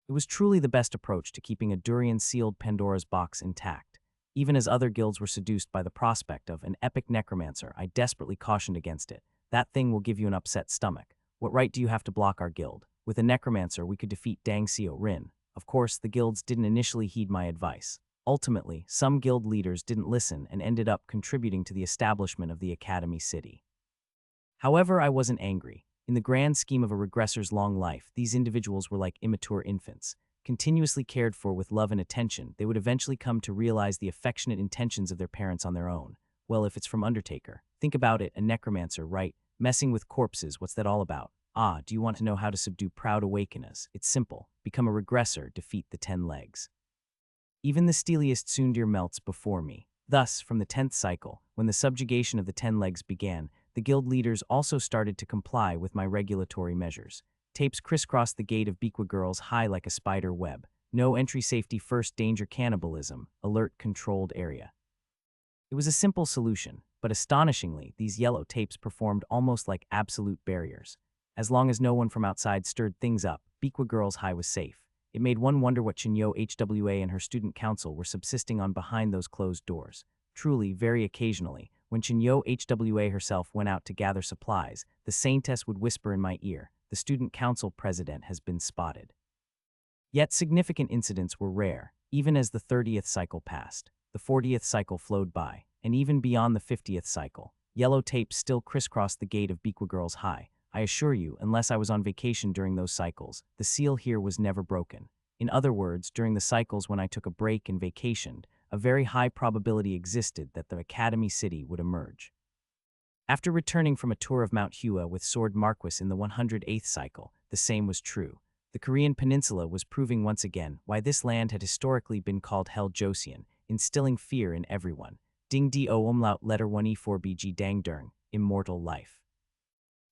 It was truly the best approach to keeping a durian-sealed Pandora's box intact. Even as other guilds were seduced by the prospect of an epic necromancer, I desperately cautioned against it. That thing will give you an upset stomach. What right do you have to block our guild? With a necromancer, we could defeat Dang Xiao-rin. Of course, the guilds didn't initially heed my advice. Ultimately, some guild leaders didn't listen and ended up contributing to the establishment of the Academy City. However, I wasn't angry. In the grand scheme of a regressor's long life, these individuals were like immature infants. Continuously cared for with love and attention, they would eventually come to realize the affectionate intentions of their parents on their own. Well, if it's from Undertaker, think about it, a necromancer, right? Messing with corpses, what's that all about? Ah, do you want to know how to subdue proud awakeners? It's simple. Become a regressor, defeat the 10 legs. Even the steeliest tsundere melts before me. Thus, from the 10th cycle, when the subjugation of the 10 legs began, the guild leaders also started to comply with my regulatory measures. Tapes crisscrossed the gate of Bequa Girls high like a spider web. No entry, safety first, danger, cannibalism, alert, controlled area. It was a simple solution, but astonishingly, these yellow tapes performed almost like absolute barriers. As long as no one from outside stirred things up, Bequa Girls high was safe. It made one wonder what Chinyo HWA and her student council were subsisting on behind those closed doors. Truly, very occasionally, when Chinyo HWA herself went out to gather supplies, the saintess would whisper in my ear, "The student council president has been spotted." Yet significant incidents were rare, even as the 30th cycle passed. The 40th cycle flowed by, and even beyond the 50th cycle, yellow tapes still crisscrossed the gate of Bequa Girls high. I assure you, unless I was on vacation during those cycles, the seal here was never broken. In other words, during the cycles when I took a break and vacationed, a very high probability existed that the Academy City would emerge. After returning from a tour of Mount Hua with Sword Marquis in the 108th cycle, the same was true. The Korean peninsula was proving once again why this land had historically been called Hell Joseon, instilling fear in everyone. Ding di o umlaut letter 1e4bg dang durng, immortal life.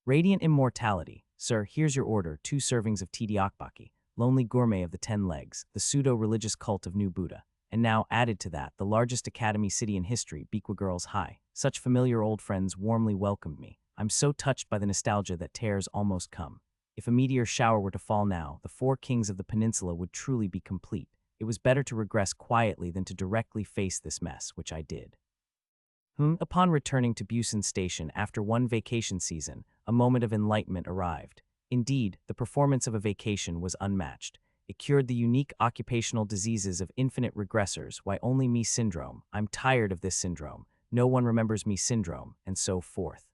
Radiant immortality. Sir, here's your order, 2 servings of Tdiokbaki, lonely gourmet of the 10 legs, the pseudo-religious cult of New Buddha. And now, added to that, the largest academy city in history, Bequa Girls high. Such familiar old friends warmly welcomed me. I'm so touched by the nostalgia that tears almost come. If a meteor shower were to fall now, the 4 kings of the peninsula would truly be complete. It was better to regress quietly than to directly face this mess, which I did. Upon returning to Busan Station after one vacation season, a moment of enlightenment arrived. Indeed, the performance of a vacation was unmatched. It cured the unique occupational diseases of infinite regressors. Why only me syndrome? I'm tired of this syndrome. No one remembers me syndrome, and so forth.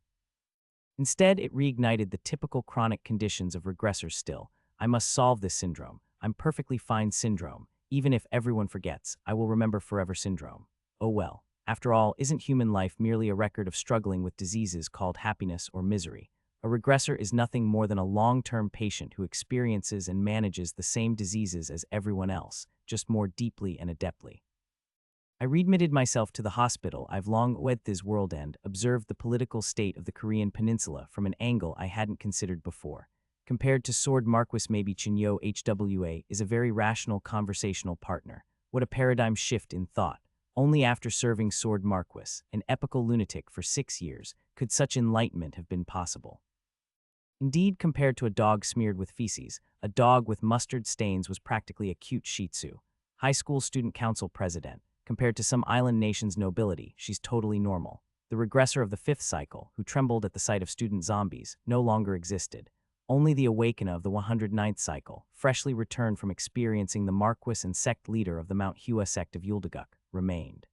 Instead, it reignited the typical chronic conditions of regressors still. I must solve this syndrome. I'm perfectly fine syndrome. Even if everyone forgets, I will remember forever syndrome. Oh well. After all, isn't human life merely a record of struggling with diseases called happiness or misery? A regressor is nothing more than a long-term patient who experiences and manages the same diseases as everyone else, just more deeply and adeptly. I readmitted myself to the hospital. I've long wed this world and observed the political state of the Korean peninsula from an angle I hadn't considered before. Compared to Sword Marquis, maybe Chinyo HWA is a very rational conversational partner. What a paradigm shift in thought. Only after serving Sword Marquis, an epical lunatic, for 6 years, could such enlightenment have been possible. Indeed, compared to a dog smeared with feces, a dog with mustard stains was practically a cute Shih Tzu. high school student council president. Compared to some island nation's nobility, she's totally normal. The regressor of the 5th cycle, who trembled at the sight of student zombies, no longer existed. Only the awakener of the 109th cycle, freshly returned from experiencing the Marquis and sect leader of the Mount Hua sect of Yuldaguk, remained.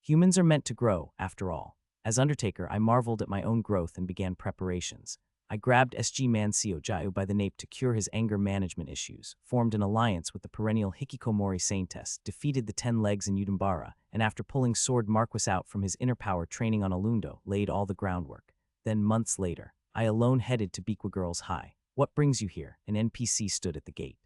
Humans are meant to grow, after all. As Undertaker, I marveled at my own growth and began preparations. I grabbed SG Mansio Jaiu by the nape to cure his anger management issues, formed an alliance with the perennial Hikikomori Saintess, defeated the 10 Legs in Udambara, and after pulling Sword Marquis out from his inner power training on Alundo, laid all the groundwork. Then, months later, I alone headed to Biqua Girls High. What brings you here? An NPC stood at the gate.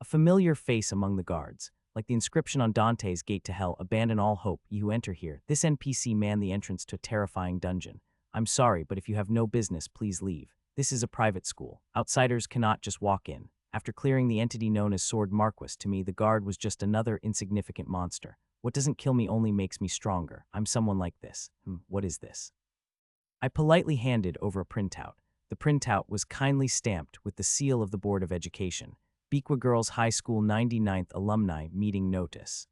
A familiar face among the guards. Like the inscription on Dante's Gate to Hell, abandon all hope, ye who enter here. This NPC manned the entrance to a terrifying dungeon. I'm sorry, but if you have no business, please leave. This is a private school. Outsiders cannot just walk in. After clearing the entity known as Sword Marquis, to me, the guard was just another insignificant monster. What doesn't kill me only makes me stronger. I'm someone like this. What is this? I politely handed over a printout. The printout was kindly stamped with the seal of the Board of Education. Biqua Girls High School 99th Alumni Meeting Notice.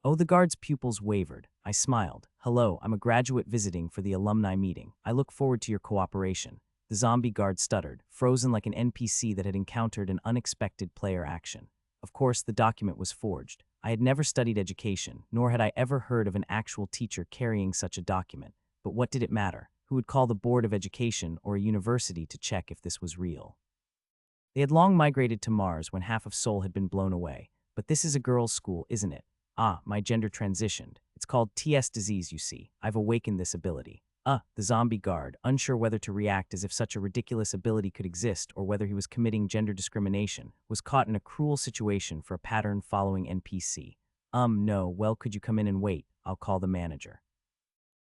Oh, the guard's pupils wavered. I smiled. Hello, I'm a graduate visiting for the alumni meeting. I look forward to your cooperation. The zombie guard stuttered, frozen like an NPC that had encountered an unexpected player action. Of course, the document was forged. I had never studied education, nor had I ever heard of an actual teacher carrying such a document. But what did it matter? Who would call the Board of Education or a university to check if this was real? They had long migrated to Mars when half of Seoul had been blown away. But this is a girls' school, isn't it? Ah, my gender transitioned. It's called TS disease, you see. I've awakened this ability. The zombie guard, unsure whether to react as if such a ridiculous ability could exist or whether he was committing gender discrimination, was caught in a cruel situation for a pattern-following NPC. No, well, could you come in and wait? I'll call the manager.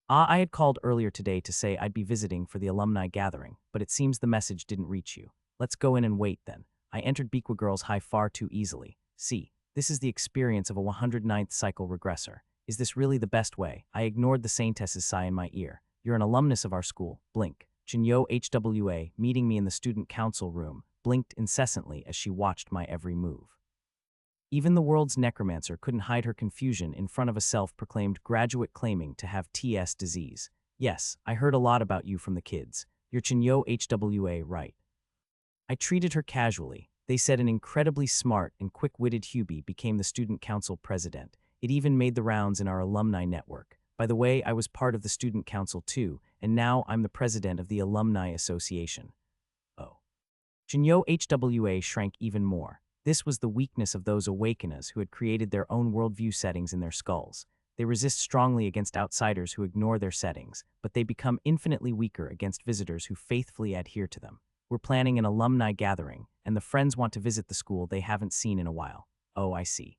I had called earlier today to say I'd be visiting for the alumni gathering, but it seems the message didn't reach you. Let's go in and wait then. I entered Biqua Girls High far too easily. See, this is the experience of a 109th cycle regressor. Is this really the best way? I ignored the Saintess's sigh in my ear. You're an alumnus of our school. Blink. Chinyo HWA, meeting me in the student council room, blinked incessantly as she watched my every move. Even the world's necromancer couldn't hide her confusion in front of a self-proclaimed graduate claiming to have TS disease. Yes, I heard a lot about you from the kids. You're Chinyo HWA, right? I treated her casually. They said an incredibly smart and quick-witted Hubie became the student council president. It even made the rounds in our alumni network. By the way, I was part of the student council too, and now I'm the president of the Alumni Association. Oh. Chinyo HWA shrank even more. This was the weakness of those awakeners who had created their own worldview settings in their skulls. They resist strongly against outsiders who ignore their settings, but they become infinitely weaker against visitors who faithfully adhere to them. We're planning an alumni gathering, and the friends want to visit the school they haven't seen in a while. Oh, I see.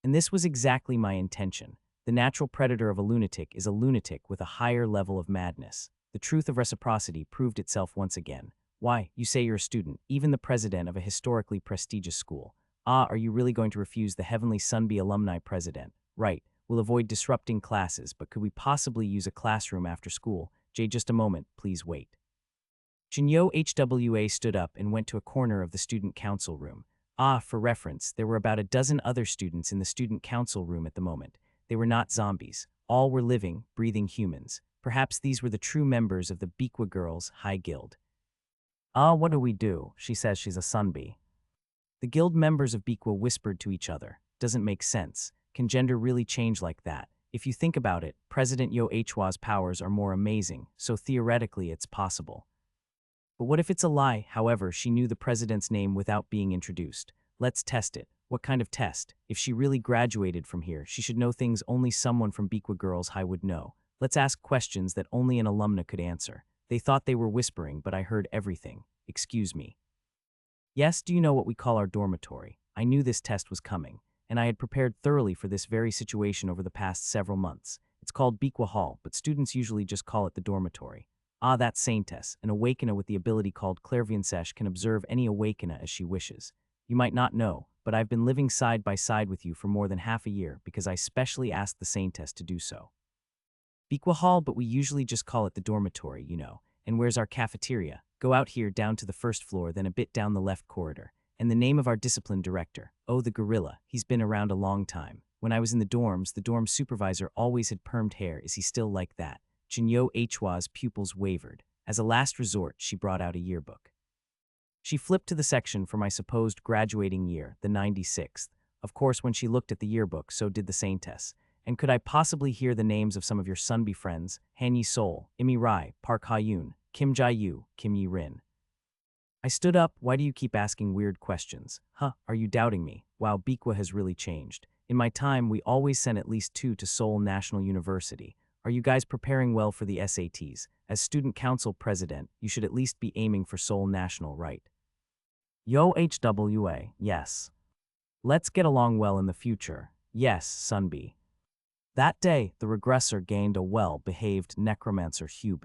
And this was exactly my intention. The natural predator of a lunatic is a lunatic with a higher level of madness. The truth of reciprocity proved itself once again. Why, you say you're a student, even the president of a historically prestigious school. Are you really going to refuse the Heavenly Sunbee alumni president? Right, we'll avoid disrupting classes, but could we possibly use a classroom after school? Jay, just a moment, please wait. Chinyo HWA stood up and went to a corner of the student council room. For reference, there were about a dozen other students in the student council room at the moment. They were not zombies. All were living, breathing humans. Perhaps these were the true members of the Biqua Girls High Guild. What do we do? She says she's a Sunbee. The guild members of Biqua whispered to each other. Doesn't make sense. Can gender really change like that? If you think about it, President Yo Hwa's powers are more amazing, so theoretically it's possible. But what if it's a lie? However, she knew the president's name without being introduced. Let's test it. What kind of test? If she really graduated from here, she should know things only someone from Biqua Girls High would know. Let's ask questions that only an alumna could answer. They thought they were whispering, but I heard everything. Excuse me. Yes, do you know what we call our dormitory? I knew this test was coming, and I had prepared thoroughly for this very situation over the past several months. It's called Biqua Hall, but students usually just call it the dormitory. That Saintess, an awakener with the ability called clairvoyance, can observe any awakener as she wishes. You might not know, but I've been living side by side with you for more than half a year because I specially asked the Saintess to do so. Biqua Hall, but we usually just call it the dormitory, you know. And where's our cafeteria? Go out here down to the first floor, then a bit down the left corridor. And the name of our discipline director, oh, the gorilla, he's been around a long time. When I was in the dorm supervisor always had permed hair. Is he still like that? Jinyo Hwa's pupils wavered. As a last resort, she brought out a yearbook. She flipped to the section for my supposed graduating year, the 96th. Of course, when she looked at the yearbook, so did the saintess. And could I possibly hear the names of some of your Sunbi friends? Han Yi Sol, Imi Rai, Park Ha-yoon, Kim Jae-yu, Kim Yi-rin. I stood up. Why do you keep asking weird questions? Are you doubting me? Wow, Bikwa has really changed. In my time, we always sent at least 2 to Seoul National University. Are you guys preparing well for the SATs? As student council president, you should at least be aiming for Seoul National, right? Yo HWA, yes. Let's get along well in the future. Yes, Sunbi. That day, the regressor gained a well-behaved necromancer Hubie.